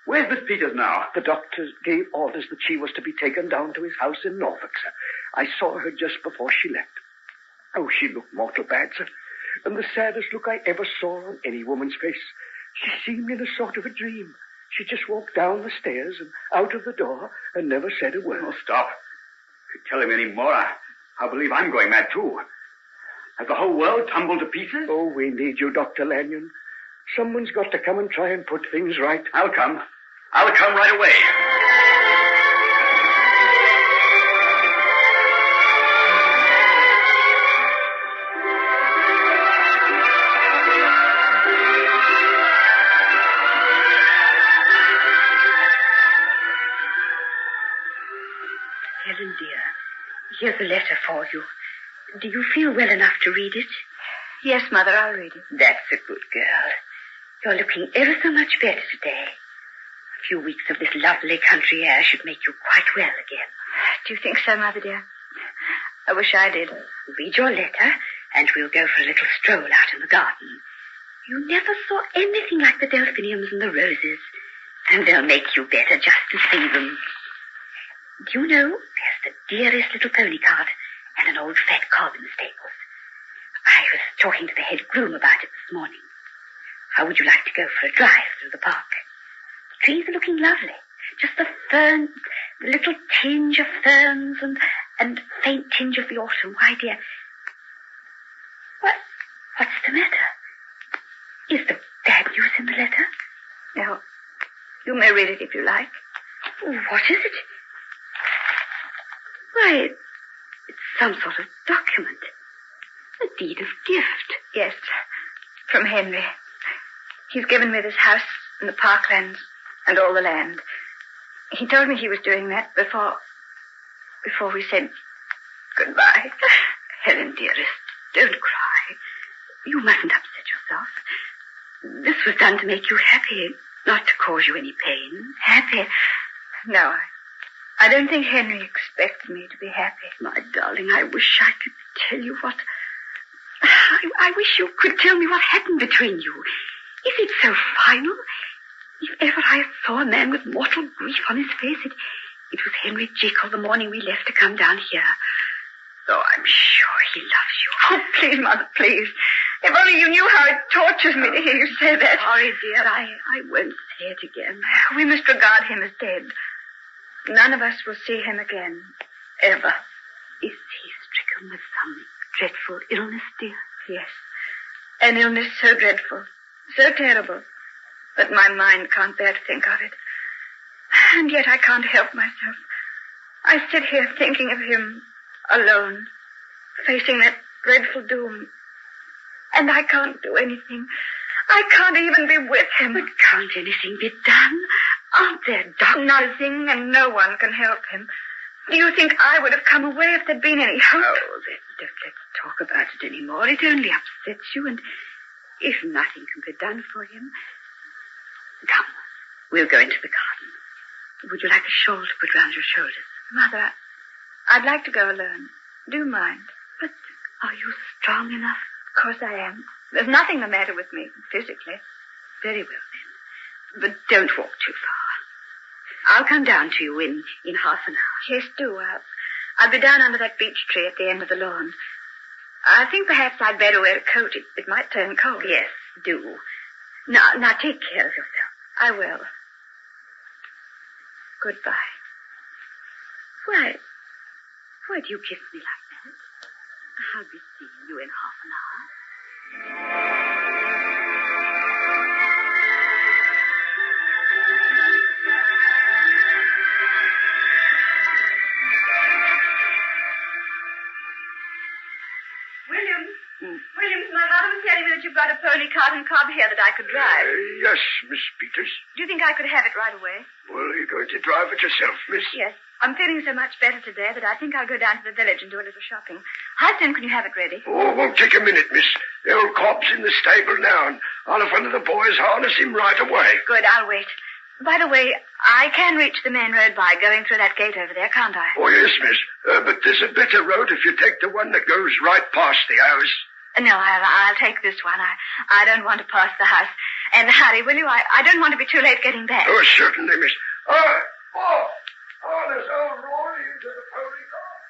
Where's Miss Peters now? The doctor gave orders that she was to be taken down to his house in Norfolk, sir. I saw her just before she left. Oh, she looked mortal bad, sir. And the saddest look I ever saw on any woman's face. She seemed in a sort of a dream. She just walked down the stairs and out of the door and never said a word. Oh, stop. If you tell him any more, I'll believe I'm going mad, too. Has the whole world tumbled to pieces? Oh, we need you, Dr. Lanyon. Someone's got to come and try and put things right. I'll come. I'll come right away. Helen, dear, here's a letter for you. Do you feel well enough to read it? Yes, Mother, I'll read it. That's a good girl. You're looking ever so much better today. A few weeks of this lovely country air should make you quite well again. Do you think so, Mother, dear? I wish I did. Read your letter, and we'll go for a little stroll out in the garden. You never saw anything like the delphiniums and the roses, and they'll make you better just to see them. Do you know, there's the dearest little pony cart and an old fat cob in the stables. I was talking to the head groom about it this morning. How would you like to go for a drive through the park? The trees are looking lovely. Just the ferns, the little tinge of ferns and faint tinge of the autumn. Why, dear, what's the matter? Is there bad news in the letter? No. You may read it if you like. What is it? Why, it's some sort of document. A deed of gift. Yes, from Henry. He's given me this house and the parklands and all the land. He told me he was doing that before we said goodbye. Helen, dearest, don't cry. You mustn't upset yourself. This was done to make you happy, not to cause you any pain. Happy? No, I don't think Henry expects me to be happy. My darling, I wish I could tell you what... I wish you could tell me what happened between you. Is it so final? If ever I saw a man with mortal grief on his face, it was Henry Jekyll the morning we left to come down here. Though I'm sure he loves you. Oh, please, Mother, please. If only you knew how it tortures me to hear you say that. Sorry, dear. I won't say it again. We must regard him as dead. None of us will see him again, ever. Is he stricken with some dreadful illness, dear? Yes. An illness so dreadful, so terrible, that my mind can't bear to think of it. And yet I can't help myself. I sit here thinking of him alone, facing that dreadful doom. And I can't do anything. I can't even be with him. But can't anything be done? Aren't there doctors? Nothing, and no one can help him. Do you think I would have come away if there'd been any hope? Oh, then don't let's talk about it anymore. It only upsets you, and if nothing can be done for him... Come, we'll go into the garden. Would you like a shawl to put round your shoulders? Mother, I'd like to go alone. Do you mind? But are you strong enough? Of course I am. There's nothing the matter with me physically. Very well, then. But don't walk too far. I'll come down to you in half an hour. Yes, do. I'll be down under that beech tree at the end of the lawn. I think perhaps I'd better wear a coat. It might turn cold. Yes, do. Now take care of yourself. I will. Goodbye. Why do you kiss me like that? I'll be seeing you in half an hour. Williams, my mother was telling me that you've got a pony cart and cob here that I could drive. Yes, Miss Peters. Do you think I could have it right away? Well, are you going to drive it yourself, miss? Yes. I'm feeling so much better today that I think I'll go down to the village and do a little shopping. How soon can you have it ready? Oh, it won't take a minute, miss. The old cob's in the stable now, and I'll have one of the boys harness him right away. Good, I'll wait. By the way, I can reach the main road by going through that gate over there, can't I? Oh, yes, miss. But there's a better road if you take the one that goes right past the house. No, I'll take this one. I don't want to pass the house. And hurry, will you? I don't want to be too late getting back. Oh, certainly, miss. Harness old Rory into the pony cart.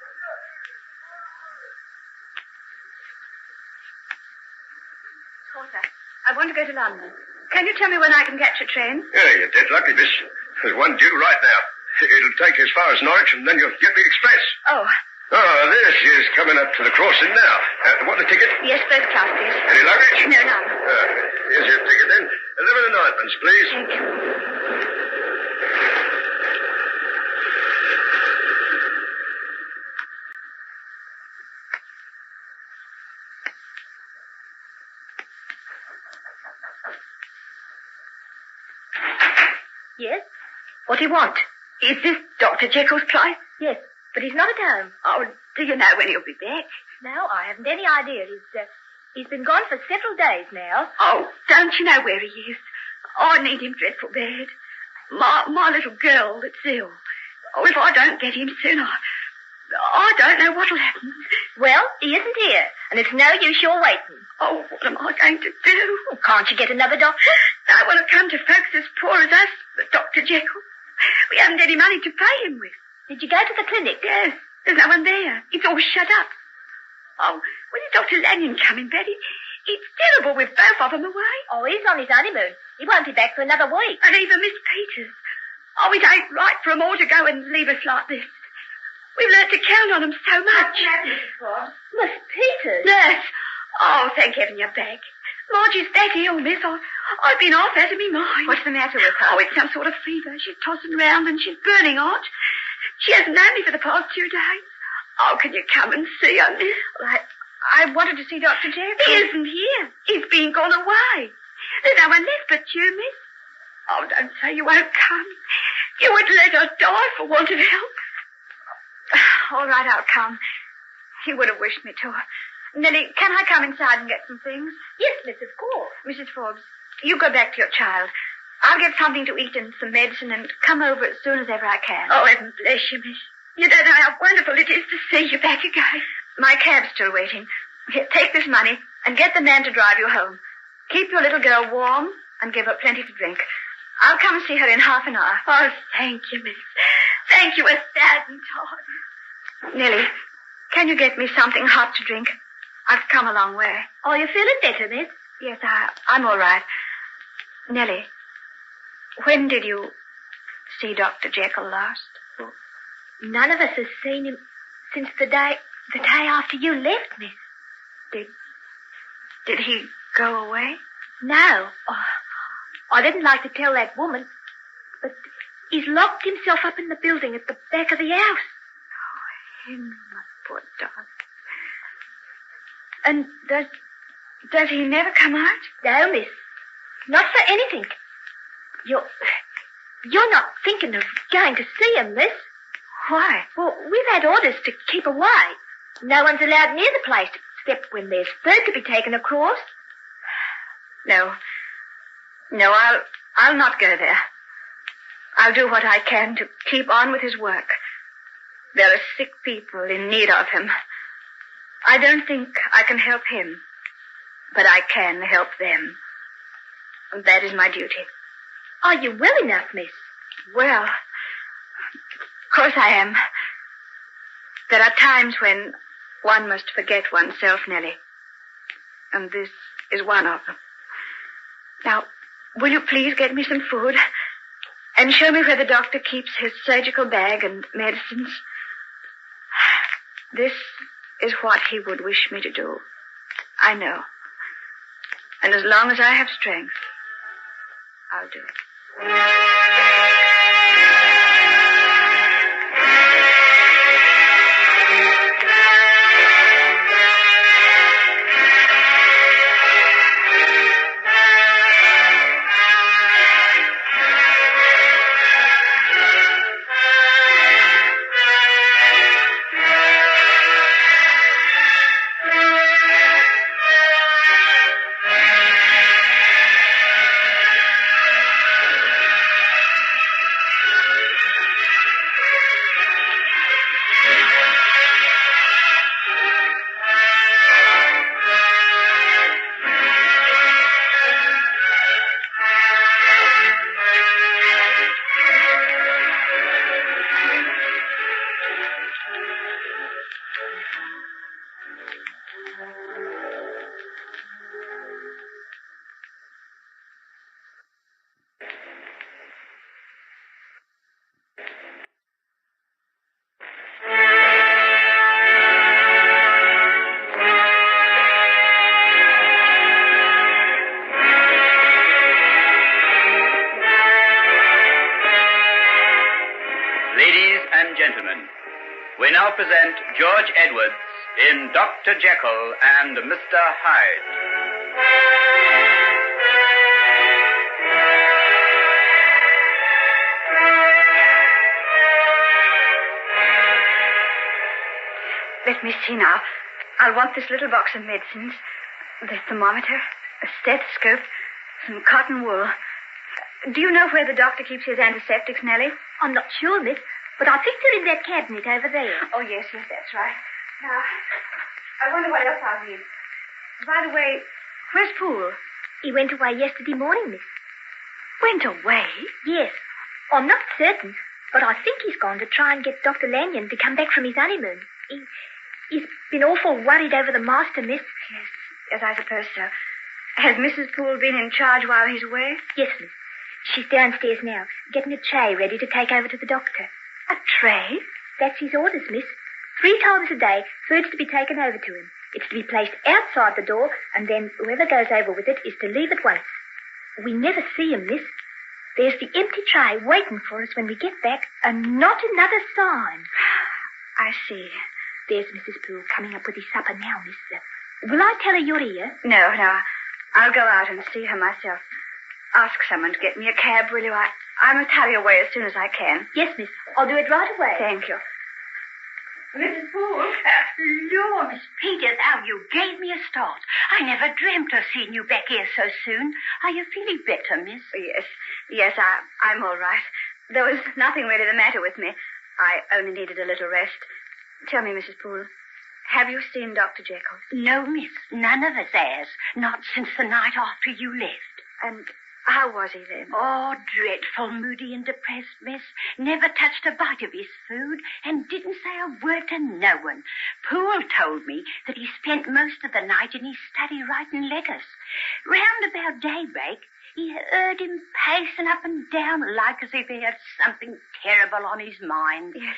Porter, I want to go to London. Can you tell me when I can catch a train? Yeah, you're dead lucky, miss. There's one due right now. It'll take you as far as Norwich, and then you'll get the express. Oh. Oh, this is coming up to the crossing now. Want a ticket? Yes, first class, please. Any luggage? No, none. Here's your ticket, then. 11 and 9pence, please. Thank you. Yes? What do you want? Is this Dr. Jekyll's place? Yes, but he's not at home. Oh, do you know when he'll be back? No, I haven't any idea. He's been gone for several days now. Oh, don't you know where he is? I need him dreadful bad. My little girl that's ill. Oh, if I don't get him soon, I don't know what'll happen. Well, he isn't here, and it's no use your waiting. Oh, what am I going to do? Oh, can't you get another doctor? I want to come to folks as poor as us, but Dr. Jekyll. We haven't any money to pay him with. Did you go to the clinic? Yes. There's no one there. It's all shut up. Oh, when is Dr. Lanyon coming, Betty? It's terrible with both of them away. Oh, he's on his honeymoon. He won't be back for another week. And even Miss Peters. Oh, it ain't right for 'em all to go and leave us like this. We've learned to count on 'em so much. What's happened, Mrs. Forbes? Miss Peters? Nurse. Oh, thank heaven you're back. Margie's that ill, miss. I've been off out of me mind. What's the matter with her? Oh, it's some sort of fever. She's tossing round and she's burning hot. She hasn't known me for the past 2 days. Oh, can you come and see her, miss? Well, I wanted to see Dr. Jekyll. He isn't here. He's been gone away. There's no one left but you, miss. Oh, don't say you won't come. You would let her die for want of help. All right, I'll come. He would have wished me to. Nellie, can I come inside and get some things? Yes, miss, of course. Mrs. Forbes, you go back to your child. I'll get something to eat and some medicine and come over as soon as ever I can. Oh, heaven bless you, miss. You don't know how wonderful it is to see you back again. My cab's still waiting. Here, take this money and get the man to drive you home. Keep your little girl warm and give her plenty to drink. I'll come see her in half an hour. Oh, thank you, miss. Thank you a thousand times. Nellie, can you get me something hot to drink? I've come a long way. Oh, you're feeling better, miss? Yes, I'm all right. Nellie, when did you see Dr. Jekyll last? Well, none of us has seen him since the day after you left, miss. Did he go away? No. Oh, I didn't like to tell that woman, but he's locked himself up in the building at the back of the house. Oh, Henry, my poor darling. And does he never come out? No, miss. Not for anything. You're not thinking of going to see him, miss? Why? Well, we've had orders to keep away. No one's allowed near the place except when there's food to be taken across. No, I'll not go there. I'll do what I can to keep on with his work. There are sick people in need of him. I don't think I can help him, but I can help them. And that is my duty. Are you well enough, miss? Well, of course I am. There are times when one must forget oneself, Nellie. And this is one of them. Now, will you please get me some food and show me where the doctor keeps his surgical bag and medicines? This is what he would wish me to do. I know. And as long as I have strength, I'll do it. We now present George Edwards in Dr. Jekyll and Mr. Hyde. Let me see now. I'll want this little box of medicines, the thermometer, a stethoscope, some cotton wool. Do you know where the doctor keeps his antiseptics, Nellie? I'm not sure, miss, but I think they're in that cabinet over there. Oh, yes, that's right. Now, I wonder what else I'll need. By the way, where's Poole? He went away yesterday morning, miss. Went away? Yes. I'm not certain, but I think he's gone to try and get Dr. Lanyon to come back from his honeymoon. He's been awful worried over the master, miss. Yes, I suppose so. Has Mrs. Poole been in charge while he's away? Yes, miss. She's downstairs now, getting a tray ready to take over to the doctor. A tray? That's his orders, miss. 3 times a day, food's to be taken over to him. It's to be placed outside the door, and then whoever goes over with it is to leave at once. We never see him, miss. There's the empty tray waiting for us when we get back, and not another sign. I see. There's Mrs. Poole coming up with his supper now, miss. Will I tell her you're here? No. I'll go out and see her myself. Ask someone to get me a cab, will you? I must hurry away as soon as I can. Yes, miss. I'll do it right away. Thank you. Mrs. Poole? Lord, Miss Peters, how you gave me a start. I never dreamt of seeing you back here so soon. Are you feeling better, miss? Yes, I'm all right. There was nothing really the matter with me. I only needed a little rest. Tell me, Mrs. Poole, have you seen Dr. Jekyll? No, miss. None of us has. Not since the night after you left. And how was he then? Oh, dreadful, moody and depressed, miss. Never touched a bite of his food and didn't say a word to no one. Poole told me that he spent most of the night in his study writing letters. Round about daybreak, he heard him pacing up and down like as if he had something terrible on his mind. Yes,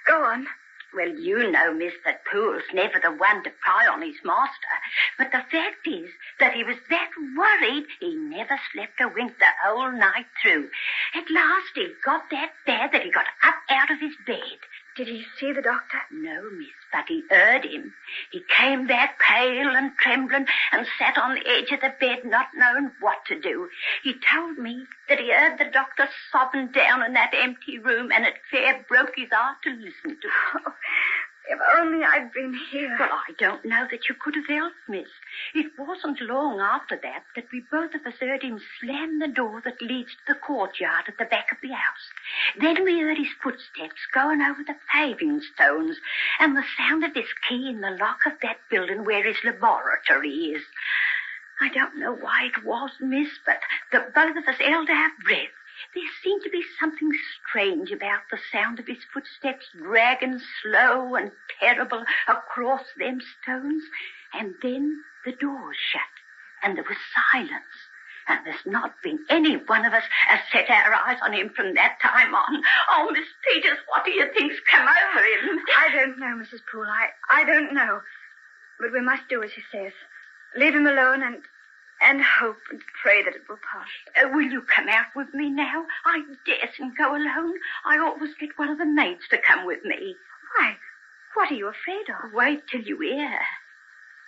go on. Well, you know, miss, that Poole's never the one to pry on his master. But the fact is that he was that worried he never slept a wink the whole night through. At last he got that bad that he got up out of his bed. Did he see the doctor? No, miss, but he heard him. He came back pale and trembling and sat on the edge of the bed not knowing what to do. He told me that he heard the doctor sobbing down in that empty room and it fair broke his heart to listen to. Oh, If only I'd been here. Well, I don't know that you could have helped, miss. It wasn't long after that we both of us heard him slam the door that leads to the courtyard at the back of the house. Then we heard his footsteps going over the paving stones and the sound of his key in the lock of that building where his laboratory is. I don't know why it was, miss, but the both of us held our breath. There seemed to be something strange about the sound of his footsteps dragging slow and terrible across them stones. And then the door shut, and there was silence. And there's not been any one of us has set our eyes on him from that time on. Oh, Miss Peters, what do you think's come over him? I don't know, Mrs. Poole. I don't know. But we must do as he says. Leave him alone and hope and pray that it will pass. Will you come out with me now? I daresn't go alone. I always get one of the maids to come with me. Why? What are you afraid of? Wait till you hear.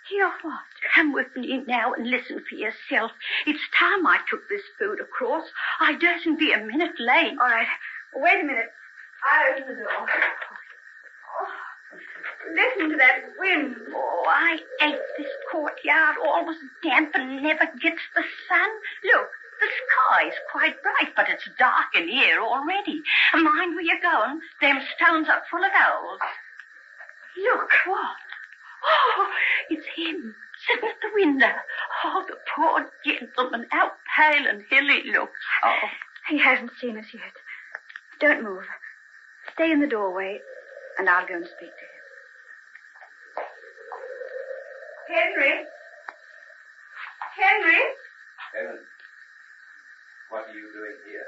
Hear what? Come with me now and listen for yourself. It's time I took this food across. I daresn't be a minute late. All right. Wait a minute. I'll open the door. Listen to that wind. Oh, I hate this courtyard, always damp and never gets the sun. Look, the sky's quite bright, but it's dark in here already. Mind where you're going. Them stones are full of owls. Look. What? Oh, it's him, sitting at the window. Oh, the poor gentleman, how pale and ill he looks. Oh. He hasn't seen us yet. Don't move. Stay in the doorway, and I'll go and speak to him. Henry? Henry? Helen, what are you doing here?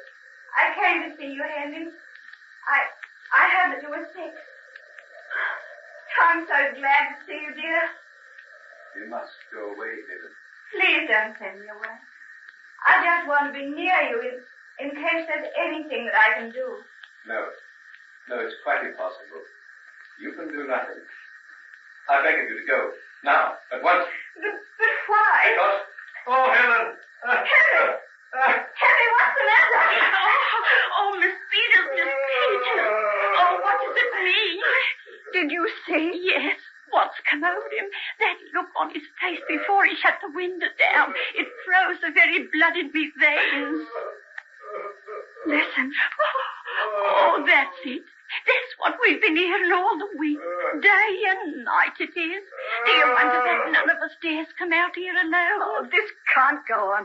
I came to see you, Henry. I heard that you were sick. I'm so glad to see you, dear. You must go away, Helen. Please don't send me away. I just want to be near you in case there's anything that I can do. No, it's quite impossible. You can do nothing. I beg of you to go. Now, at once. But why? Because... Oh, Helen! Henry! Henry, what's the matter? Oh, Miss Peters, Miss Peters. Oh, what does it mean? Did you see? Yes. What's come over him? That look on his face before he shut the window down. It froze the very blood in me veins. Listen. Oh, that's it. That's what we've been hearing all the week. Day and night it is. Do you wonder that none of us dares come out here alone? Oh, this can't go on.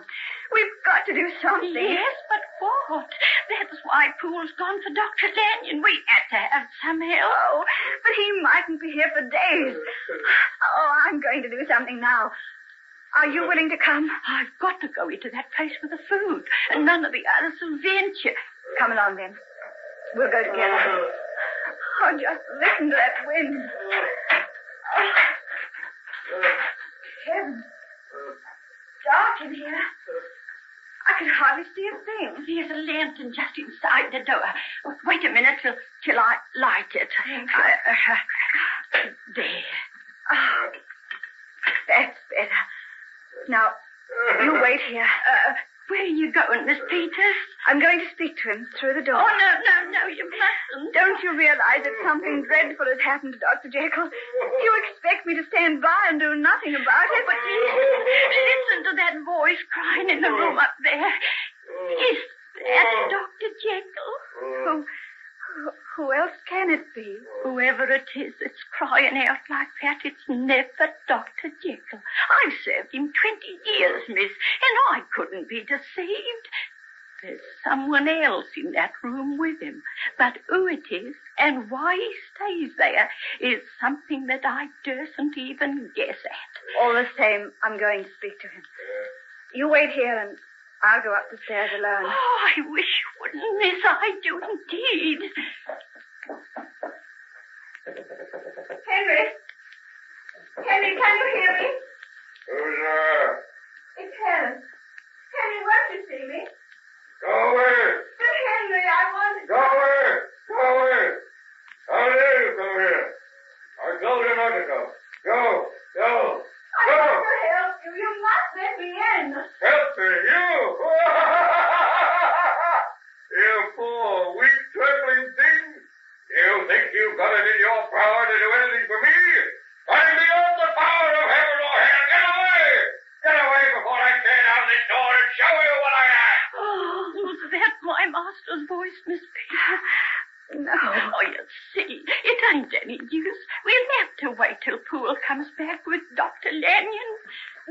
We've got to do something. Yes, but what? That's why Poole's gone for Dr. Lanyon. We had to have some help. Oh, but he mightn't be here for days. Oh, I'm going to do something now. Are you willing to come? I've got to go into that place with the food, and none of the others will venture. Come along, then. We'll go together. Oh, just listen to that wind. Oh. Heavens. Dark in here. I can hardly see a thing. There's a lantern just inside the door. Wait a minute till I light it. There. Oh, that's better. Now, you wait here. Where are you going, Miss Peters? I'm going to speak to him through the door. Oh, no, you mustn't. Don't you realize that something dreadful has happened to Dr. Jekyll? You expect me to stand by and do nothing about it? But listen to that voice crying in the room up there. Is that Dr. Jekyll? Who else can it be? Whoever it is that's crying out like that, it's never Dr. Jekyll. I've served him 20 years, miss, and I couldn't be deceived. There's someone else in that room with him, but who it is and why he stays there is something that I dursn't even guess at. All the same, I'm going to speak to him. You wait here and I'll go up the stairs alone. Oh, I wish you wouldn't, miss. I do indeed. Henry, can you hear me? Who's there? It's Helen. Henry, won't you see me? Go away. But Henry, I wanted... Go away. How dare you come here? I told you not to come. Go. I want to help you. You must let me in. Help me, you? You poor, weak, trembling thing. You think you've got it in your power to do anything Paul's voice, Miss Peters? No. Oh, you see, it ain't any use. We'll have to wait till Poole comes back with Dr. Lanyon.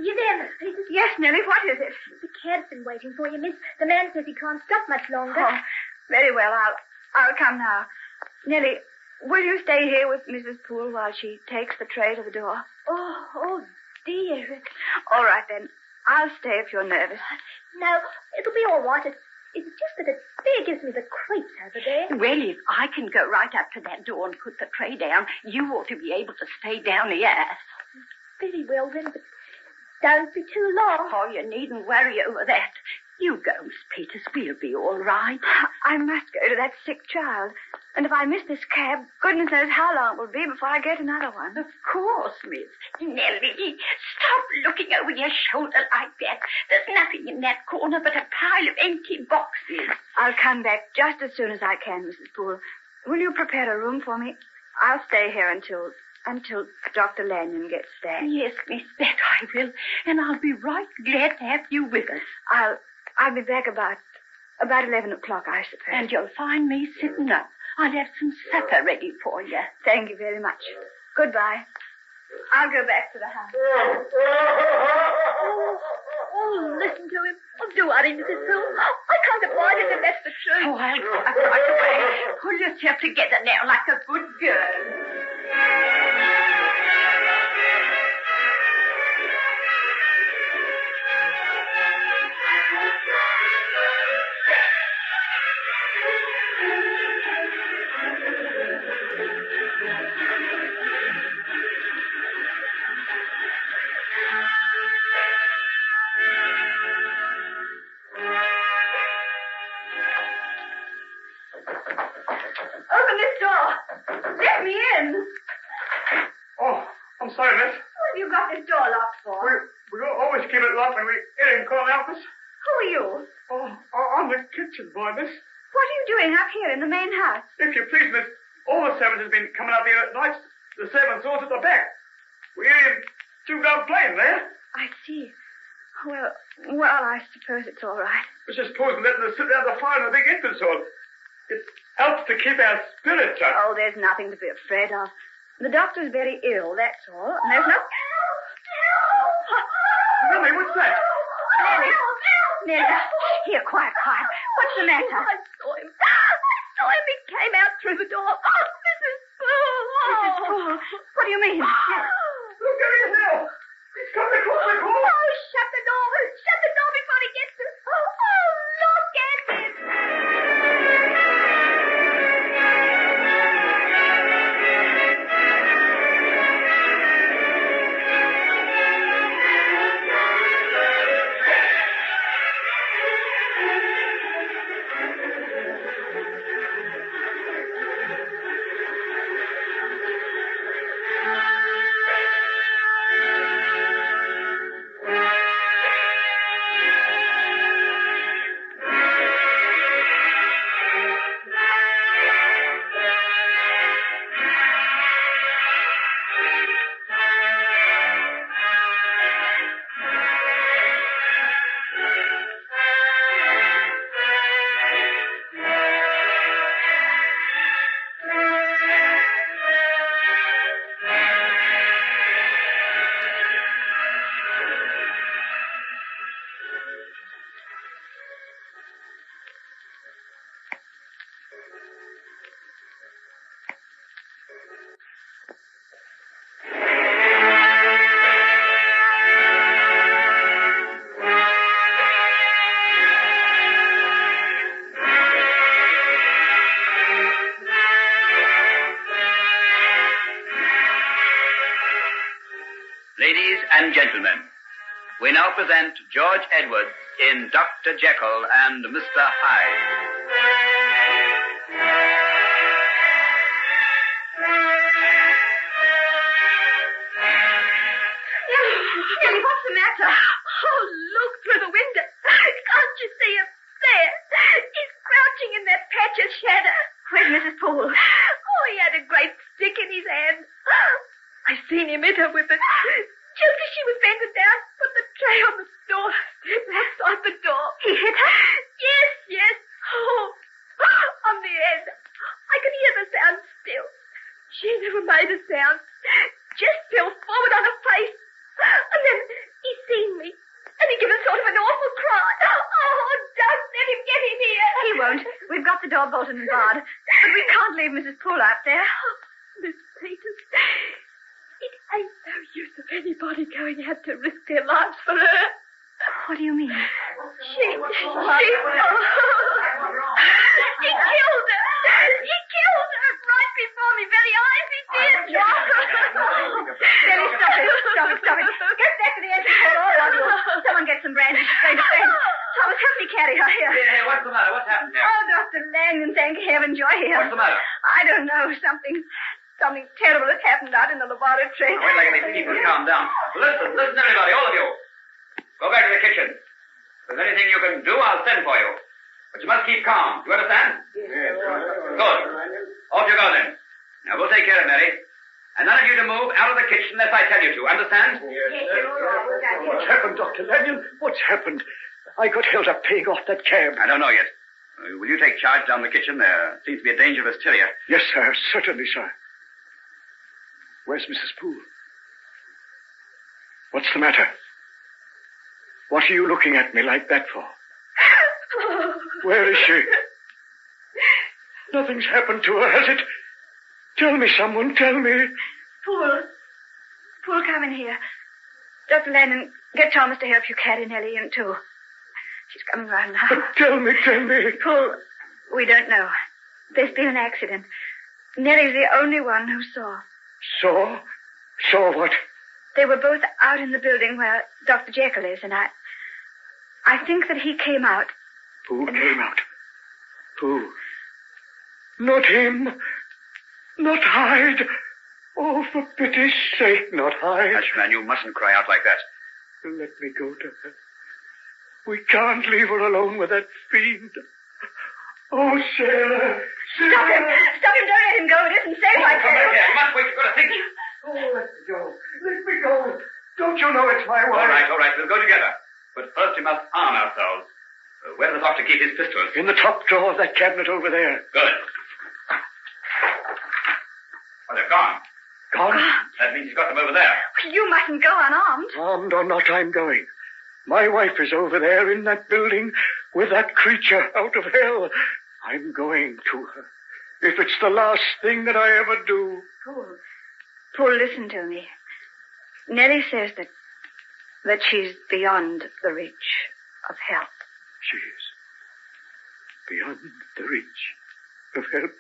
You there, Miss Peters? Yes, Nellie, what is it? The cab's been waiting for you, miss. The man says he can't stop much longer. Oh, very well. I'll come now. Nellie, will you stay here with Mrs. Poole while she takes the tray to the door? Oh, dear. All right, then. I'll stay if you're nervous. No, it'll be all right. It's just that it fair gives me the creeps over there. Well, if I can go right up to that door and put the tray down, you ought to be able to stay down here. Very well, then, but don't be too long. Oh, you needn't worry over that. You go, Miss Peters. We'll be all right. I must go to that sick child. And if I miss this cab, goodness knows how long it will be before I get another one. Of course, Miss. Nellie, stop looking over your shoulder like that. There's nothing in that corner but a pile of empty boxes. I'll come back just as soon as I can, Mrs. Poole. Will you prepare a room for me? I'll stay here until Dr. Lanyon gets there. Yes, Miss, that I will. And I'll be right glad to have you with us. I'll be back about 11 o'clock, I suppose. And you'll find me sitting up. I'll have some supper ready for you. Thank you very much. Goodbye. I'll go back to the house. Oh, listen to him. Oh, do worry, Mrs. Poole. I can't abide it if that's the truth. Oh, I'll go up right away. Pull yourself together now like a good girl. Open this door. Let me in. Oh, I'm sorry, miss. What have you got this door locked for? We always keep it locked when we get in calling office. Who are you? Oh, I'm the kitchen boy, miss. What are you doing up here in the main house? If you please, miss, all the servants have been coming up here at night. The servants' doors at the back. We hear him two guns playing there. I see. Well, I suppose it's all right. Mrs. Poole's letting us sit round the fire in the big entrance hall. It helps to keep our spirits up. Oh, there's nothing to be afraid of. The doctor's very ill, that's all. And there's no... Millie, what's that? Nellie, here, quiet. What's the matter? I saw him. He came out through the door. Oh, Mrs. Poole. Mrs. Poole, what do you mean? Look at him now. He's coming across the hall. Oh, shut the door. Shut the door before he gets to... Oh, look at him. Ladies and gentlemen, we now present George Edwards in Dr. Jekyll and Mr. Hyde. Nellie, what's the matter? Oh, look through the window. Can't you see him? There. He's crouching in that patch of shadow. Where's Mrs. Poole? Oh, he had a great stick in his hand. I seen him hit her with it. Just as she was bending down, put the tray on the door, outside the door. He hit her? Yes. Oh, never made a sound. Just fell forward on her face. And then he seen me. And he gave a sort of an awful cry. Oh, don't let him get in here. He won't. We've got the door bolted and barred. But we can't leave Mrs. Poole out there. Miss Peters, it ain't no use of anybody going out to risk their lives for her. What do you mean? He killed her. He killed her right before me very eyes, he did. Billy, stop it. Get back to the entrance hall, all of you. Someone get some brandy. She's going to faint. Thomas, help me carry her here. Hey, what's the matter? What's happened here? Oh, Dr. Lanyon, thank heaven you're here. What's the matter? I don't know. Something terrible has happened out in the laboratory. Wait till I get these people calm down. Listen, everybody, all of you. Go back to the kitchen. If there's anything you can do, I'll send for you. But you must keep calm. You understand? Yes. Good. Off you go then. Now, we'll take care of Mary. And none of you to move out of the kitchen unless I tell you to. Understand? Yes, What's happened, Dr. Lanyon? What's happened? I got held up paying off that cab. I don't know yet. Will you take charge down the kitchen? There seems to be a danger of hysteria. Yes, sir. Certainly, sir. Where's Mrs. Poole? What's the matter? What are you looking at me like that for? Where is she? Nothing's happened to her, has it? Tell me, someone, tell me. Poole, come in here. Dr. Lanyon, get Thomas to help you carry Nellie in, too. She's coming right now. But tell me. Poole, we don't know. There's been an accident. Nellie's the only one who saw. Saw? Saw what? They were both out in the building where Dr. Jekyll is, and I think that he came out. Who came out? Who? Not him. Not Hyde. Oh, for pity's sake, not Hyde. Hush, man, you mustn't cry out like that. Let me go to her. We can't leave her alone with that fiend. Oh, Sarah. Stop him! Don't let him go. It isn't safe, I tell you. You must wait. You've got to think. Oh, let me go. Let me go. Don't you know it's my wife? All right. We'll go together. But first we must arm ourselves. Where does the doctor keep his pistols? In the top drawer of that cabinet over there. Good. Well, they're gone. Gone? That means he's got them over there. You mustn't go unarmed. Armed or not, I'm going. My wife is over there in that building with that creature out of hell. I'm going to her. If it's the last thing that I ever do. Poole, listen to me. Nellie says that she's beyond the reach of help. She is. Beyond the reach of help.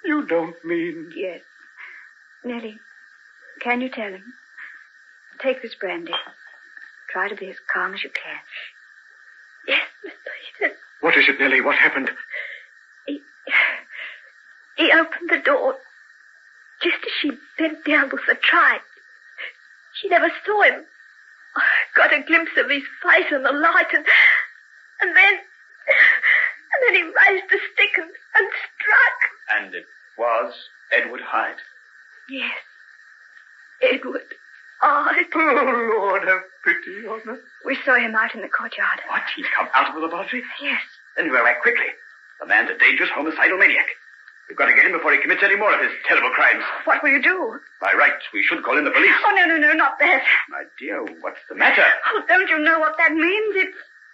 You don't mean... Yes. Nellie, can you tell him? Take this brandy. Try to be as calm as you can. Yes, Miss Peters. What is it, Nellie? What happened? He opened the door just as she bent down with the tray. She never saw him. I got a glimpse of his face in the light, and then he raised the stick and struck. And it was Edward Hyde? Yes, Edward Hyde. Oh, Lord, have pity on her. We saw him out in the courtyard. What? He's come out of the laboratory? Yes. Then we'll act quickly. The man's a dangerous homicidal maniac. We've got to get him before he commits any more of his terrible crimes. What will you do? By rights, we should call in the police. Oh, no, not that. My dear, what's the matter? Oh, don't you know what that means?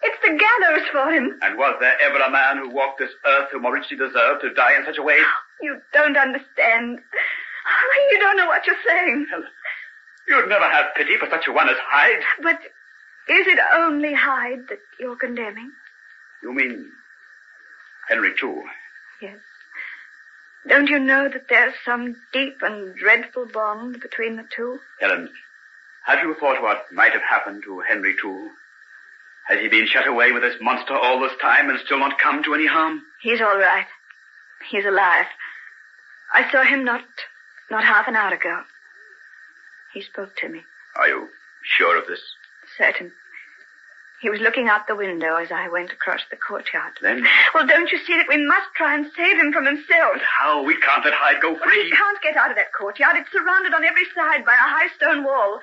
It's the gallows for him. And was there ever a man who walked this earth who more richly deserved to die in such a way? You don't understand. You don't know what you're saying. Helen, you'd never have pity for such a one as Hyde. But is it only Hyde that you're condemning? You mean Henry, too? Yes. Don't you know that there's some deep and dreadful bond between the two? Helen, have you thought what might have happened to Henry, too? Has he been shut away with this monster all this time and still not come to any harm? He's all right. He's alive. I saw him not half an hour ago. He spoke to me. Are you sure of this? Certain. He was looking out the window as I went across the courtyard. Then? Well, don't you see that we must try and save him from himself? But how? We can't let Hyde go free. Well, he can't get out of that courtyard. It's surrounded on every side by a high stone wall.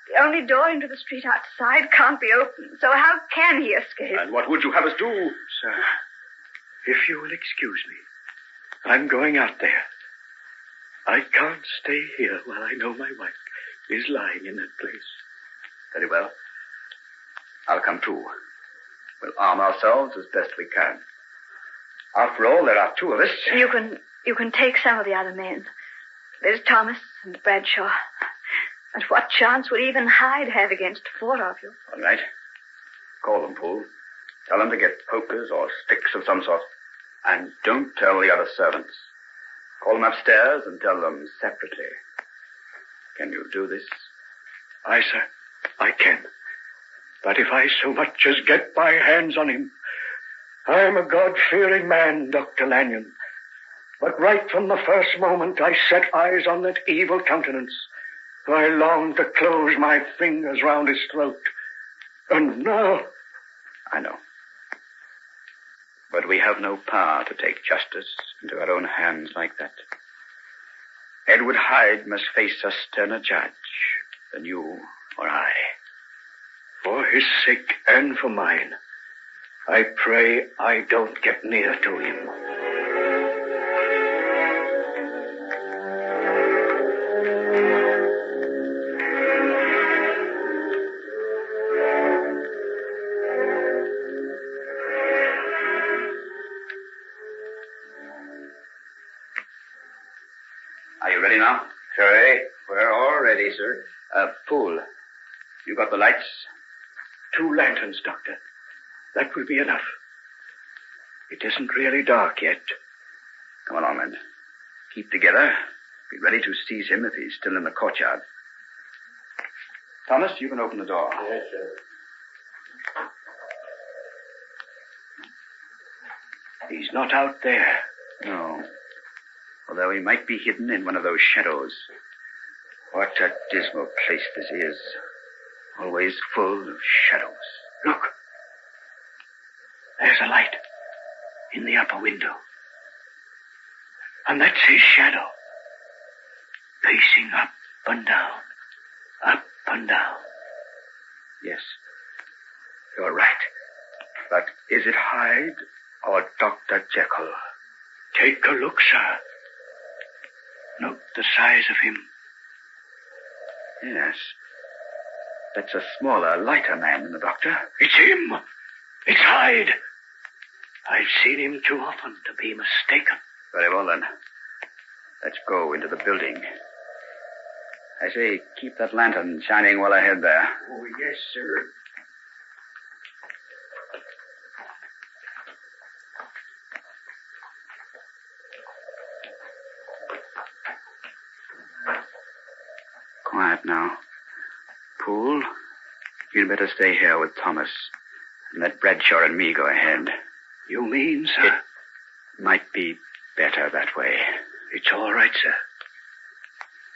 The only door into the street outside can't be opened. So how can he escape? And what would you have us do? Sir, if you will excuse me, I'm going out there. I can't stay here while I know my wife is lying in that place. Very well. I'll come too. We'll arm ourselves as best we can. After all, there are two of us. You can take some of the other men. There's Thomas and Bradshaw. And what chance would even Hyde have against 4 of you? All right. Call them, Poole. Tell them to get pokers or sticks of some sort. And don't tell the other servants. Call them upstairs and tell them separately. Can you do this? Aye, sir. I can. But if I so much as get my hands on him, I'm a God-fearing man, Dr. Lanyon. But right from the first moment I set eyes on that evil countenance, I longed to close my fingers round his throat. And now... I know. But we have no power to take justice into our own hands like that. Edward Hyde must face a sterner judge than you or I. For his sake and for mine, I pray I don't get near to him. Are you ready now? Sorry, we're all ready, sir. Poole, you got the lights? 2 lanterns, Doctor. That will be enough. It isn't really dark yet. Come along, then. Keep together. Be ready to seize him if he's still in the courtyard. Thomas, you can open the door. Yes, sir. He's not out there. No. Although he might be hidden in one of those shadows. What a dismal place this is. Always full of shadows. Look. There's a light in the upper window. And that's his shadow. Pacing up and down. Up and down. Yes. You're right. But is it Hyde or Dr. Jekyll? Take a look, sir. Note the size of him. Yes. That's a smaller, lighter man than the doctor. It's him. It's Hyde. I've seen him too often to be mistaken. Very well, then. Let's go into the building. I say, keep that lantern shining well ahead there. Oh, yes, sir. Quiet now. Poole, you'd better stay here with Thomas and let Bradshaw and me go ahead. You mean, sir? It might be better that way. It's all right, sir.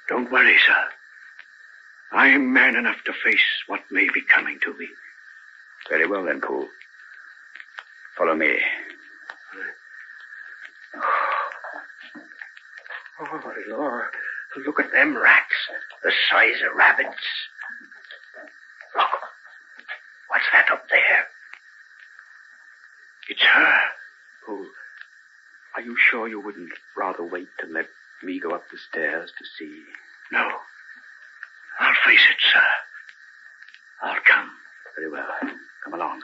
Don't worry, sir. I'm man enough to face what may be coming to me. Very well, then, Poole. Follow me. Oh, Lord. Look at them rats. The size of rabbits. Look. What's that up there? It's her. Poole, are you sure you wouldn't rather wait to let me go up the stairs to see? No. I'll face it, sir. I'll come. Very well. Come along.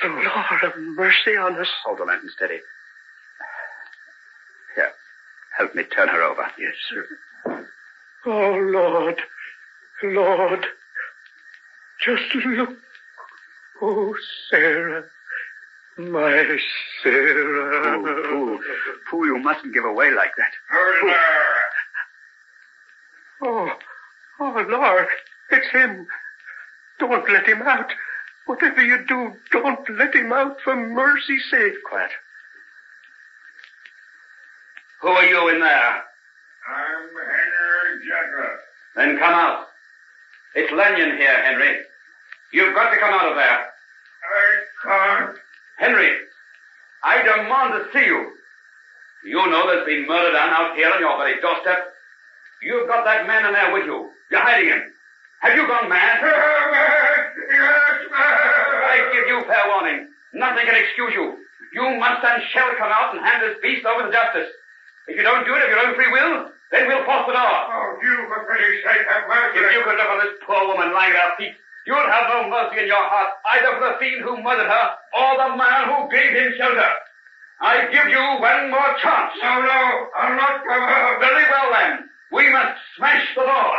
The Lord have mercy on us. Hold the lantern steady. Here, help me turn her over. Yes, sir. Oh, Lord. Lord. Just look. Oh, Sarah. My Sarah. Poole, you mustn't give away like that. Oh, Lord. It's him. Don't let him out. Whatever you do, don't let him out for mercy's sake. Quiet. Who are you in there? I'm Henry Jekyll. Then come out. It's Lanyon here, Henry. You've got to come out of there. I can't. Henry, I demand to see you. You know there's been murder done out here on your very doorstep. You've got that man in there with you. You're hiding him. Have you gone mad? Yes, I give you fair warning. Nothing can excuse you. You must and shall come out and hand this beast over to justice. If you don't do it of your own free will, then we'll force the door. Oh, you, for pity's sake, have mercy. If you could look on this poor woman lying at our feet, you'd have no mercy in your heart, either for the fiend who murdered her or the man who gave him shelter. I give you one more chance. No, I'll not come out. Very well, then. We must smash the door.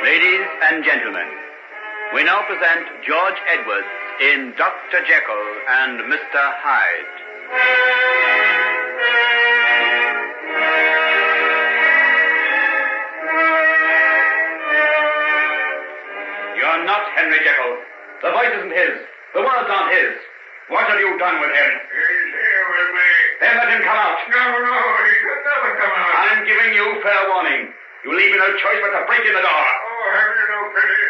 Ladies and gentlemen, we now present George Edwards in Dr. Jekyll and Mr. Hyde. You're not Henry Jekyll. The voice isn't his. The words aren't his. What have you done with him? He's here with me. Then let him come out. No, he could never come out. I'm giving you fair warning. You leave me no choice but to break in the door. Oh, have you no pity?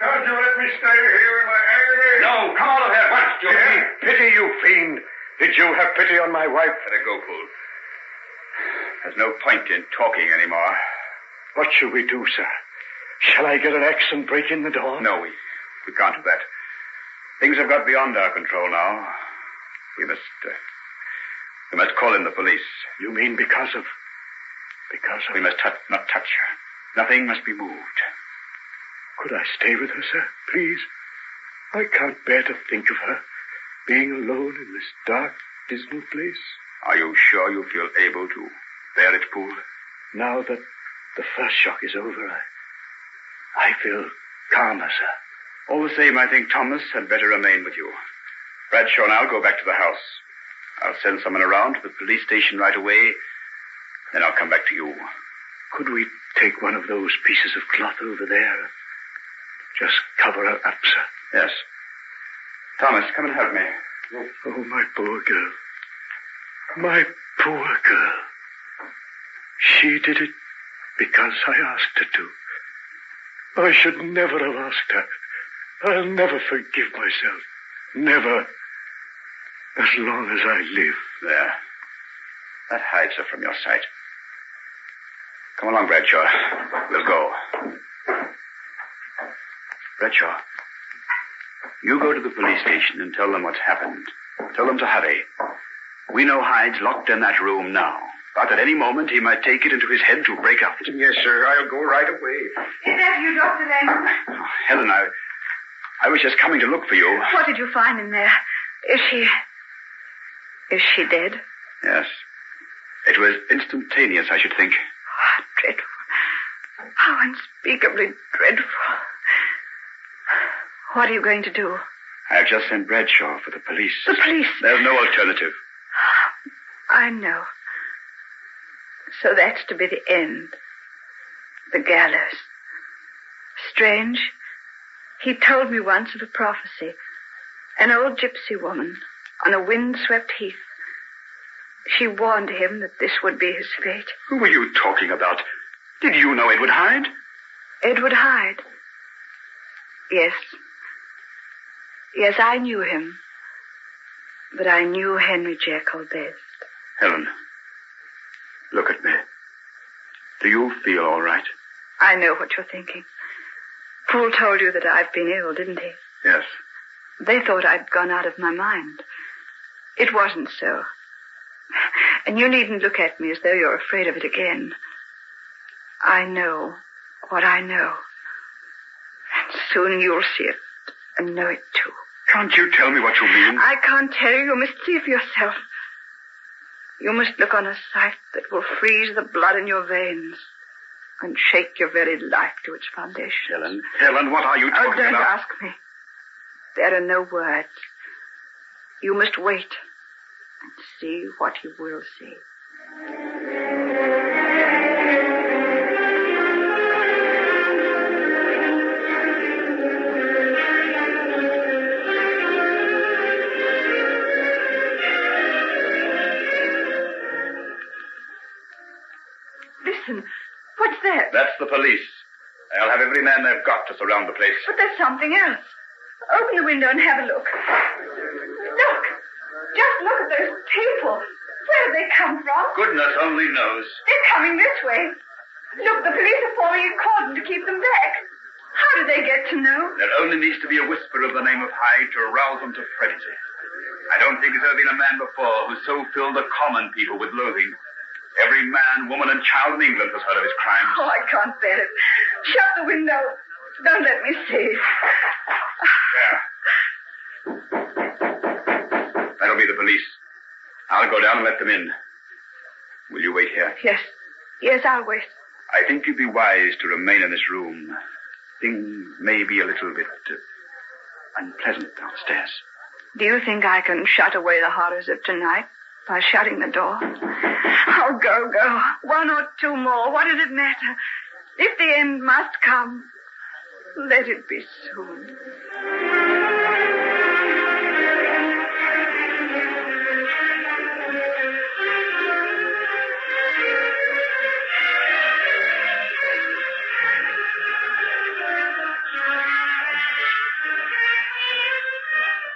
Can't you let me stay here in my agony? No, come out of here at once, Joseph. Pity, you fiend. Did you have pity on my wife? Let her go, fool. There's no point in talking anymore. What shall we do, sir? Shall I get an axe and break in the door? No, we can't do that. Things have got beyond our control now. We must call in the police. You mean because of... We must not touch her. Nothing must be moved. Could I stay with her, sir? Please? I can't bear to think of her being alone in this dark, dismal place. Are you sure you feel able to bear it, Poole? Now that the first shock is over, I feel calmer, sir. All the same, I think Thomas had better remain with you. Bradshaw and I'll go back to the house. I'll send someone around to the police station right away. Then I'll come back to you. Could we take one of those pieces of cloth over there? Just cover her up, sir. Yes. Thomas, come and help me. Oh, my poor girl. My poor girl. She did it because I asked her to. I should never have asked her. I'll never forgive myself. Never. As long as I live. There. That hides her from your sight. Come along, Bradshaw. We'll go. Bradshaw, you go to the police station and tell them what's happened. Tell them to hurry. We know Hyde's locked in that room now, but at any moment he might take it into his head to break out. Yes, sir. I'll go right away. Is that you, Dr. Lang? Oh, Helen, I was just coming to look for you. What did you find in there? Is she dead? Yes. It was instantaneous, I should think. How dreadful. How unspeakably dreadful. What are you going to do? I've just sent Bradshaw for the police. The police? There's no alternative. I know. So that's to be the end. The gallows. Strange. He told me once of a prophecy. An old gypsy woman on a wind-swept heath. She warned him that this would be his fate. Who were you talking about? Did you know Edward Hyde? Edward Hyde? Yes. Yes, I knew him. But I knew Henry Jekyll best. Helen, look at me. Do you feel all right? I know what you're thinking. Poole told you that I've been ill, didn't he? Yes. They thought I'd gone out of my mind. It wasn't so. And you needn't look at me as though you're afraid of it again. I know what I know. And soon you'll see it and know it too. Can't you tell me what you mean? I can't tell you. You must see for yourself. You must look on a sight that will freeze the blood in your veins and shake your very life to its foundation. Helen, what are you talking don't about? ask me. There are no words. You must wait and see what you will see. Listen, what's that? That's the police. They'll have every man they've got to surround the place. But there's something else. Open the window and have a look. Look! Just look at those people. Where did they come from? Goodness only knows. They're coming this way. Look, the police are forming a cordon to keep them back. How did they get to know? There only needs to be a whisper of the name of Hyde to arouse them to frenzy. I don't think there's ever been a man before who so filled the common people with loathing. Every man, woman, and child in England has heard of his crimes. Oh, I can't bear it. Shut the window. Don't let me see. There. That'll be the police. I'll go down and let them in. Will you wait here? Yes. Yes, I'll wait. I think you'd be wise to remain in this room. Things may be a little bit unpleasant downstairs. Do you think I can shut away the horrors of tonight by shutting the door? Oh, go. 1 or 2 more. What does it matter? If the end must come, let it be soon.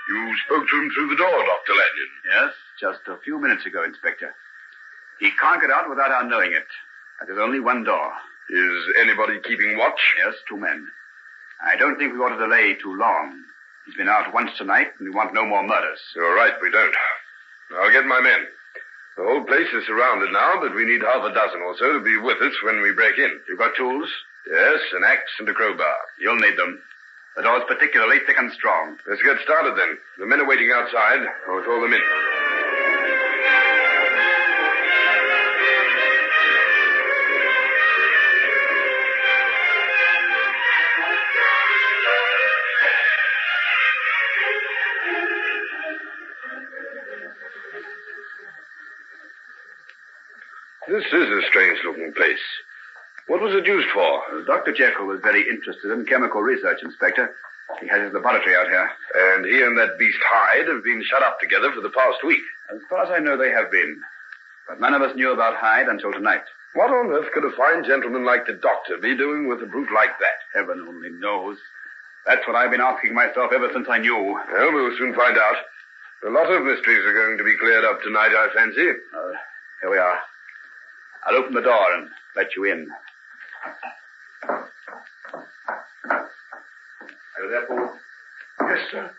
You spoke to him through the door, Dr. Lanyon. Yes, just a few minutes ago, Inspector. He can't get out without our knowing it. There's only one door. Is anybody keeping watch? Yes, 2 men. I don't think we ought to delay too long. He's been out once tonight, and we want no more murders. You're right, we don't. I'll get my men. The whole place is surrounded now, but we need half a dozen or so to be with us when we break in. You've got tools? Yes, an axe and a crowbar. You'll need them. The door's particularly thick and strong. Let's get started, then. The men are waiting outside. I'll call them in. This is a strange-looking place. What was it used for? Dr. Jekyll was very interested in chemical research, Inspector. He has his laboratory out here. And he and that beast Hyde have been shut up together for the past week. As far as I know, they have been. But none of us knew about Hyde until tonight. What on earth could a fine gentleman like the doctor be doing with a brute like that? Heaven only knows. That's what I've been asking myself ever since I knew. Well, we'll soon find out. A lot of mysteries are going to be cleared up tonight, I fancy. Here we are. I'll open the door and let you in. Are you there, Paul? Yes, sir.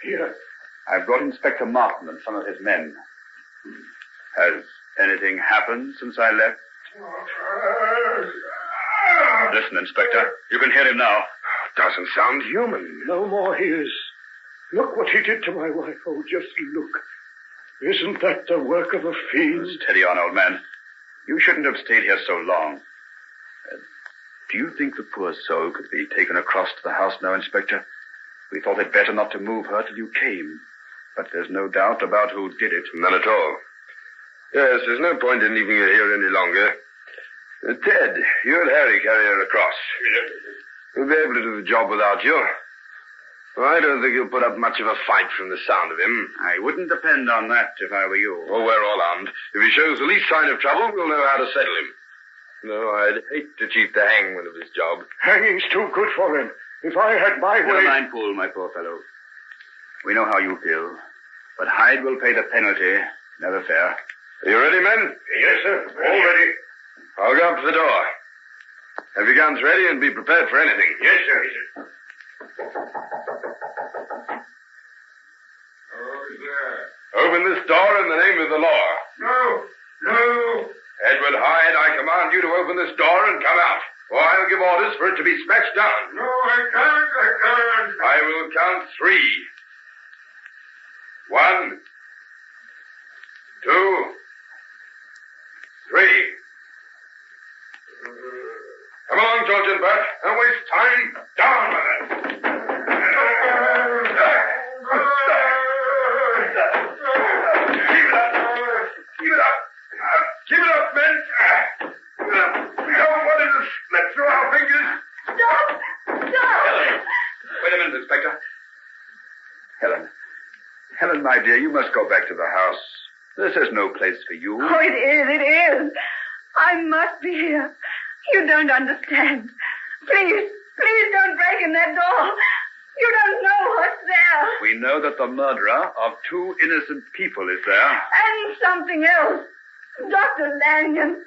Here. I've brought Inspector Martin and some of his men. Has anything happened since I left? Listen, Inspector. You can hear him now. Doesn't sound human. No more his. Look what he did to my wife. Oh, just look. Isn't that the work of a fiend? Steady on, old man. You shouldn't have stayed here so long. Do you think the poor soul could be taken across to the house now, Inspector? We thought it better not to move her till you came. But there's no doubt about who did it. None at all. Yes, there's no point in leaving her here any longer. Ted, you and Harry carry her across. We'll be able to do the job without you. I don't think he'll put up much of a fight from the sound of him. I wouldn't depend on that if I were you. Oh, we're all armed. If he shows the least sign of trouble, we'll know how to settle him. No, I'd hate to cheat the hangman of his job. Hanging's too good for him. If I had my way... Never mind, Poole, my poor fellow. We know how you feel. But Hyde will pay the penalty. Never fair. Are you ready, men? Yes, sir. All ready. I'll go up to the door. Have your guns ready and be prepared for anything. Yes, sir. Open this door in the name of the law. No. Edward Hyde, I command you to open this door and come out, or I'll give orders for it to be smashed down. No, I can't. I will count 3. 1, 2, 3. Come along, George and Bert. Don't waste time. Down with it. Keep it up. Keep it up, men. Keep it up. We don't want it to slip through our fingers. Stop! Helen. Wait a minute, Inspector. Helen, my dear, you must go back to the house. This is no place for you. Oh, it is. I must be here. You don't understand. Please don't break in that door. You don't know what's there. We know that the murderer of 2 innocent people is there. And something else. Dr. Lanyon,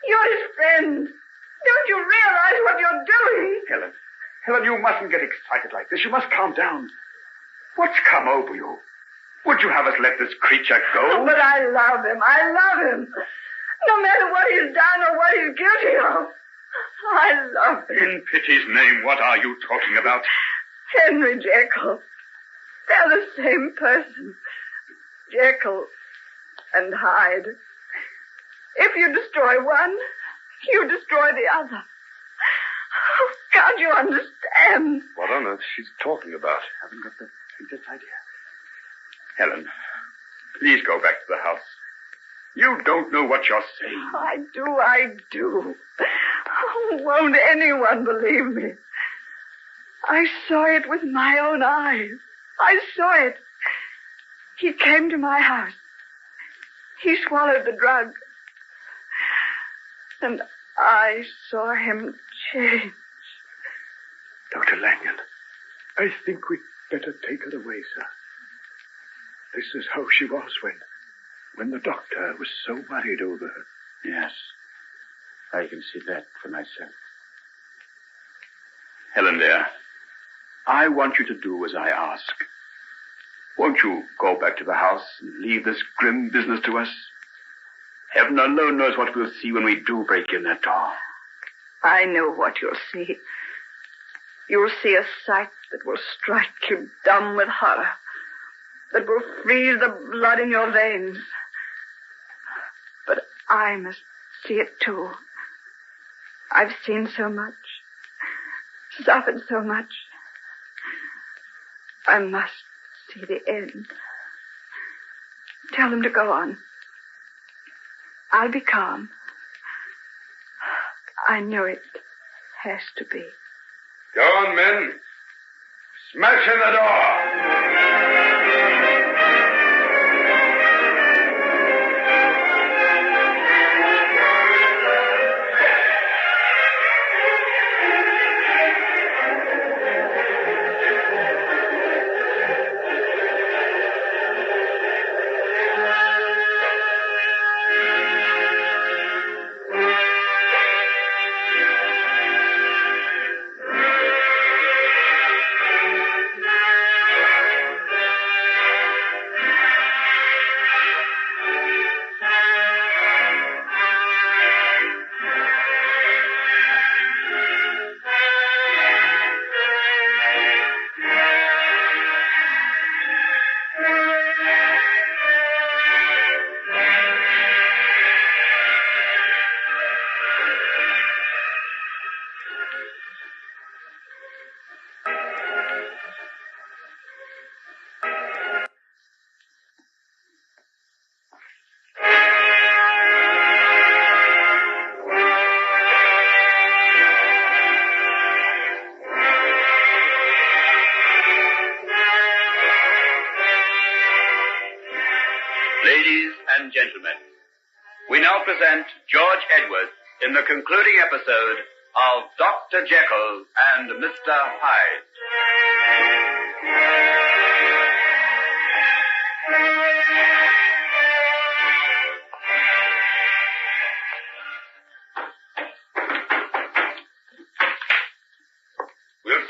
you're his friend. Don't you realize what you're doing? Helen, you mustn't get excited like this. You must calm down. What's come over you? Would you have us let this creature go? Oh, but I love him. No matter what he's done or what he's guilty of. I love him. In pity's name, what are you talking about? Henry Jekyll. They're the same person. Jekyll and Hyde. If you destroy one, you destroy the other. Oh, can't you understand? What on earth she's talking about? I haven't got the faintest idea. Helen, please go back to the house. You don't know what you're saying. I do. Oh, won't anyone believe me? I saw it with my own eyes. I saw it. He came to my house. He swallowed the drug. And I saw him change. Dr. Lanyon, I think we'd better take her away, sir. This is how she was when the doctor was so worried over her. Yes, I can see that for myself. Helen, dear, I want you to do as I ask. Won't you go back to the house and leave this grim business to us? Heaven alone knows what we'll see when we do break in that door. I know what you'll see. You'll see a sight that will strike you dumb with horror, that will freeze the blood in your veins. But I must see it too. I've seen so much, suffered so much. I must see the end. Tell them to go on. I'll be calm. I know it has to be. Go on, men. Smash in the door. Ladies and gentlemen, we now present George Edwards in the concluding episode of Dr. Jekyll and Mr. Hyde.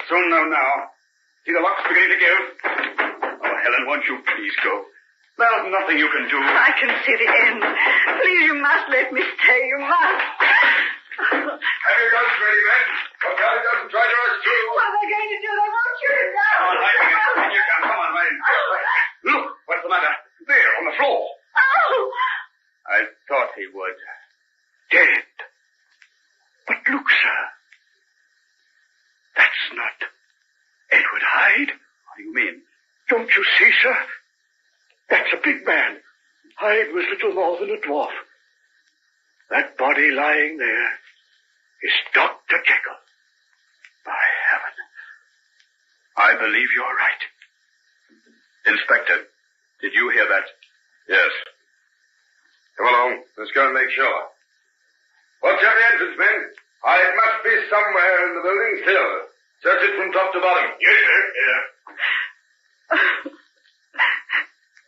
soon now. See the lock's beginning to give. Oh, Helen, won't you please go? There's nothing you can do. I can see the end. Please, you must let me stay. You must. Have your guns ready, men. Look out he doesn't try to rush through. What are they going to do? They won't shoot him down. Come on, Hyde, bring your gun. Come on, right in. Look, what's the matter? There, on the floor. Oh! I thought he would. Dead. But look, sir. That's not Edward Hyde. What do you mean? Don't you see, sir? That's a big man. Hyde was little more than a dwarf. That body lying there is Dr. Jekyll. By heaven. I believe you're right. Inspector, did you hear that? Yes. Come along. Let's go and make sure. Watch every entrance, men. It must be somewhere in the building still. Search it from top to bottom. Yes, sir. Yeah.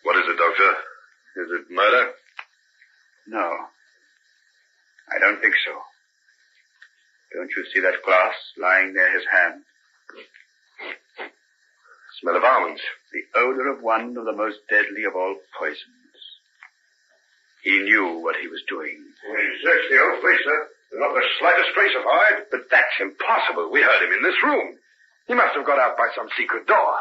What is it, Doctor? Is it murder? No. I don't think so. Don't you see that glass lying near his hand? Smell of almonds. The odor of one of the most deadly of all poisons. He knew what he was doing. We searched the old place, sir. There's not the slightest trace of Hyde. But that's impossible. We heard him in this room. He must have got out by some secret door.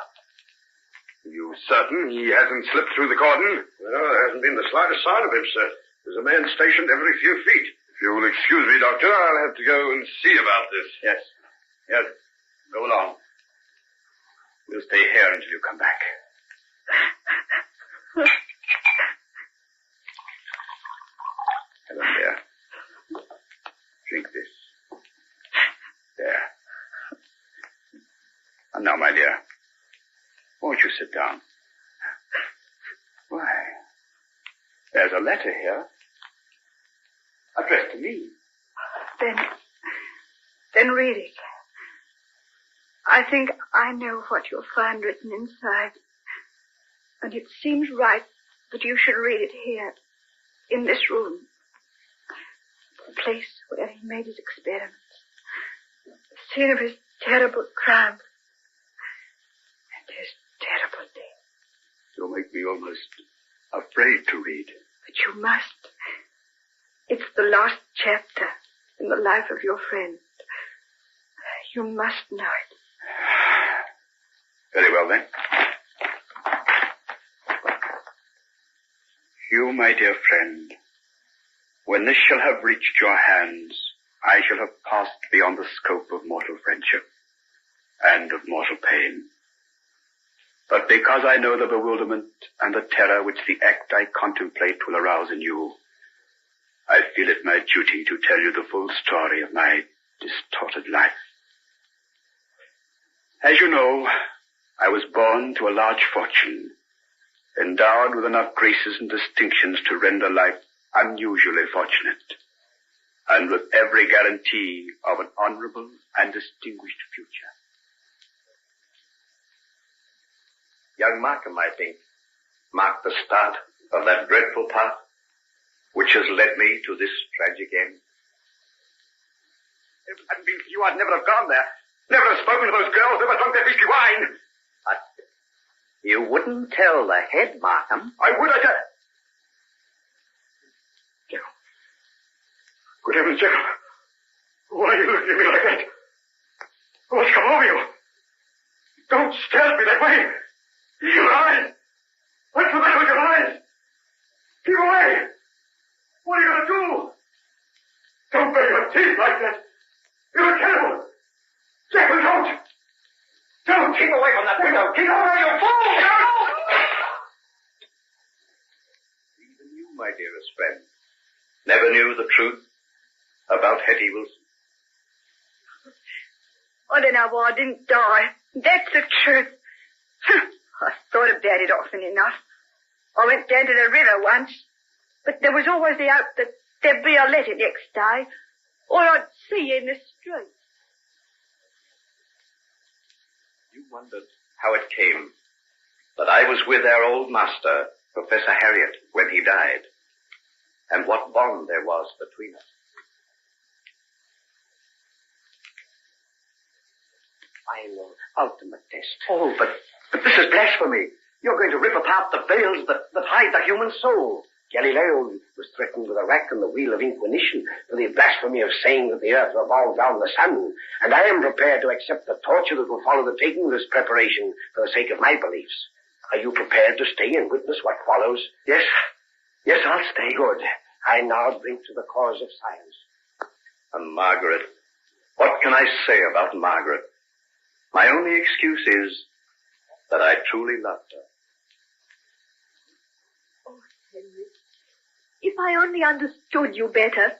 Are you certain he hasn't slipped through the cordon? No, there hasn't been the slightest sign of him, sir. There's a man stationed every few feet. If you'll excuse me, Doctor, I'll have to go and see about this. Yes. Yes. Go along. We'll stay here until you come back. Helen, dear. Drink this. There. And now, my dear, won't you sit down? Why, there's a letter here. Addressed to me. Then read it. I think I know what you'll find written inside. And it seems right that you should read it here, in this room. The place where he made his experiments. The scene of his terrible crime. And his terrible death. You'll make me almost afraid to read. But you must. It's the last chapter in the life of your friend. You must know it. Very well, then. You, my dear friend, when this shall have reached your hands, I shall have passed beyond the scope of mortal friendship and of mortal pain. But because I know the bewilderment and the terror which the act I contemplate will arouse in you, I feel it my duty to tell you the full story of my distorted life. As you know, I was born to a large fortune, endowed with enough graces and distinctions to render life unusually fortunate, and with every guarantee of an honorable and distinguished future. Young Markham, I think, marked the start of that dreadful path which has led me to this tragic end. If it hadn't been for you, I'd never have gone there. Never have spoken to those girls, never drunk their beastly wine. But you wouldn't tell the head, Markham. I would, I tell. Good heavens, Jekyll. Why are you looking at me like that? What's come over you? Don't stare at me that way. Your eyes. What's the matter with your eyes? Keep away. What are you going to do? Don't bare your teeth like that. You're a cannibal. Jekyll, don't. Don't. Keep away from that window. Keep away, you fool. Even you, my dearest friend, never knew the truth about Hetty Wilson. I don't know why I didn't die. That's the truth. I thought about it often enough. I went down to the river once, but there was always the hope that there'd be a letter next day, or I'd see you in the street. You wondered how it came that I was with our old master, Professor Harriet, when he died, and what bond there was between us. final, ultimate test. Oh, but this is blasphemy. You're going to rip apart the veils that hide the human soul. Galileo was threatened with a rack and the wheel of inquisition for the blasphemy of saying that the earth revolved round the sun. And I am prepared to accept the torture that will follow the taking of this preparation for the sake of my beliefs. Are you prepared to stay and witness what follows? Yes. Yes, I'll stay. Good. I now drink to the cause of science. And Margaret. What can I say about Margaret? My only excuse is that I truly loved her. Oh, Henry, if I only understood you better.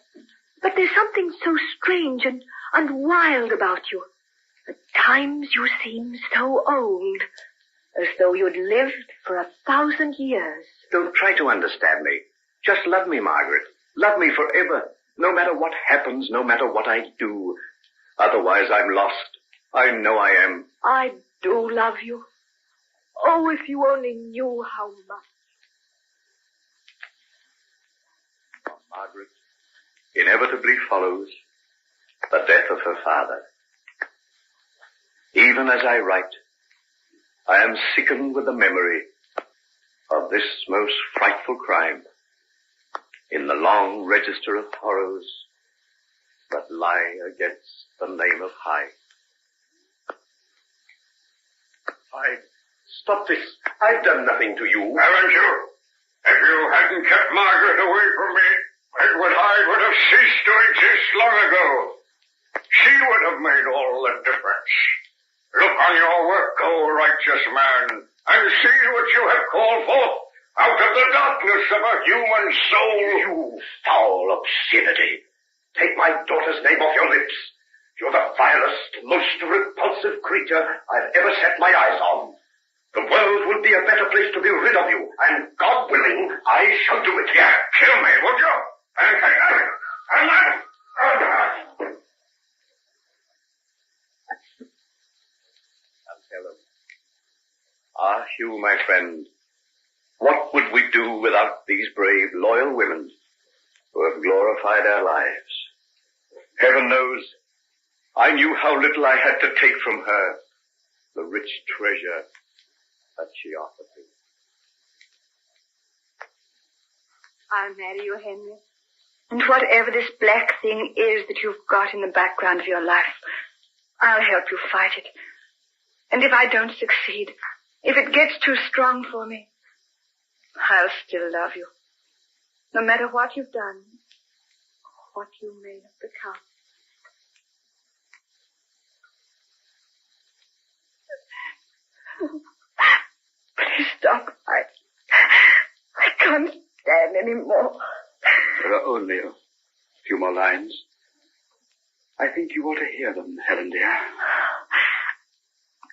But there's something so strange and wild about you. At times you seem so old, as though you'd lived for 1,000 years. Don't try to understand me. Just love me, Margaret. Love me forever. No matter what happens, no matter what I do. Otherwise, I'm lost. I know I am. I do love you. Oh, if you only knew how much. Margaret inevitably follows the death of her father. Even as I write, I am sickened with the memory of this most frightful crime in the long register of horrors that lie against the name of Hyde. Hyde, stop this. I've done nothing to you. Haven't you? If you hadn't kept Margaret away from me, Edward Hyde would have ceased to exist long ago. She would have made all the difference. Look on your work, O righteous man, and see what you have called forth out of the darkness of a human soul. You foul obscenity. Take my daughter's name off your lips. You're the vilest, most repulsive creature I've ever set my eyes on. The world will be a better place to be rid of you, and God willing, I shall do it. Yeah, kill me, would you? Helen. Ah, Hugh, my friend, what would we do without these brave, loyal women who have glorified our lives? Heaven knows, I knew how little I had to take from her, the rich treasure that she offered me. I'll marry you, Henry. And whatever this black thing is that you've got in the background of your life, I'll help you fight it. And if I don't succeed, if it gets too strong for me, I'll still love you. No matter what you've done, what you may have become. Please stop. I can't stand any more. There are only a few more lines. I think you ought to hear them, Helen dear.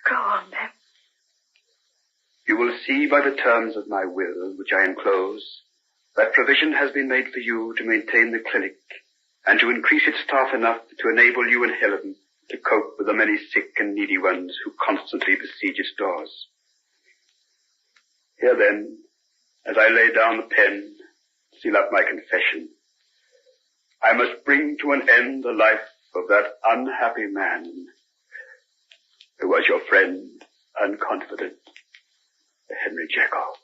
Go on, then. You will see by the terms of my will, which I enclose, that provision has been made for you to maintain the clinic and to increase its staff enough to enable you and Helen to cope with the many sick and needy ones who constantly besiege its doors. Here then, as I lay down the pen, seal up my confession, I must bring to an end the life of that unhappy man who was your friend and confidant, Henry Jekyll.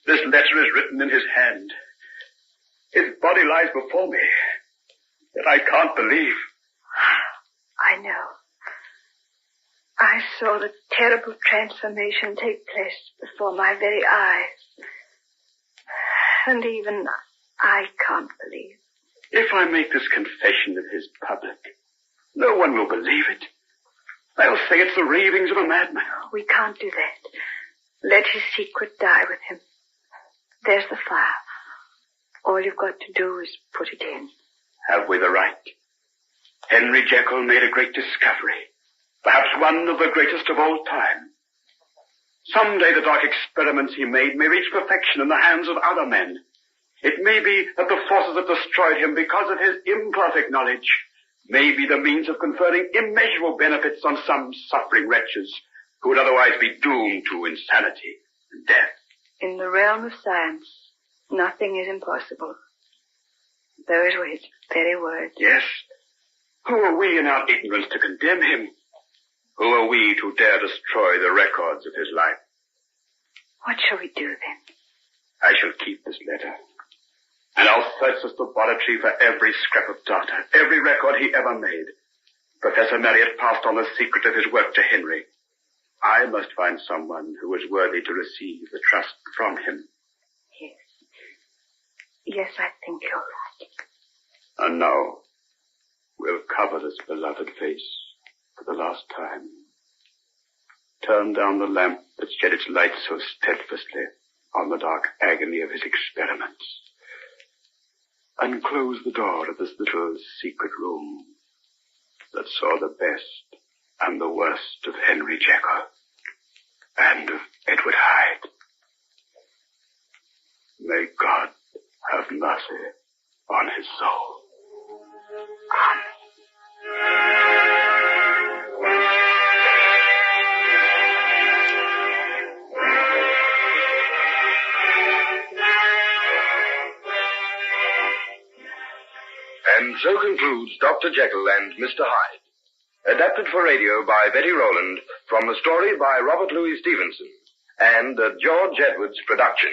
This letter is written in his hand. His body lies before me, yet I can't believe. I know. I saw the terrible transformation take place before my very eyes. And even I can't believe. If I make this confession of his public, no one will believe it. They'll say it's the ravings of a madman. We can't do that. Let his secret die with him. There's the fire. All you've got to do is put it in. Have we the right? Henry Jekyll made a great discovery. Perhaps one of the greatest of all time. Someday the dark experiments he made may reach perfection in the hands of other men. It may be that the forces that destroyed him because of his imperfect knowledge may be the means of conferring immeasurable benefits on some suffering wretches who would otherwise be doomed to insanity and death. In the realm of science, nothing is impossible. Those were his very words. Yes, Who are we in our ignorance to condemn him? Who are we to dare destroy the records of his life? What shall we do then? I shall keep this letter. And I'll search this laboratory for every scrap of data, every record he ever made. Professor Marriott passed on the secret of his work to Henry. I must find someone who is worthy to receive the trust from him. Yes. Yes, I think you're right. And now, we'll cover this beloved face for the last time. Turn down the lamp that shed its light so steadfastly on the dark agony of his experiments. And close the door of this little secret room that saw the best and the worst of Henry Jekyll and of Edward Hyde. May God have mercy on his soul. And so concludes Dr. Jekyll and Mr. Hyde, adapted for radio by Betty Rowland from the story by Robert Louis Stevenson, and a George Edwards production.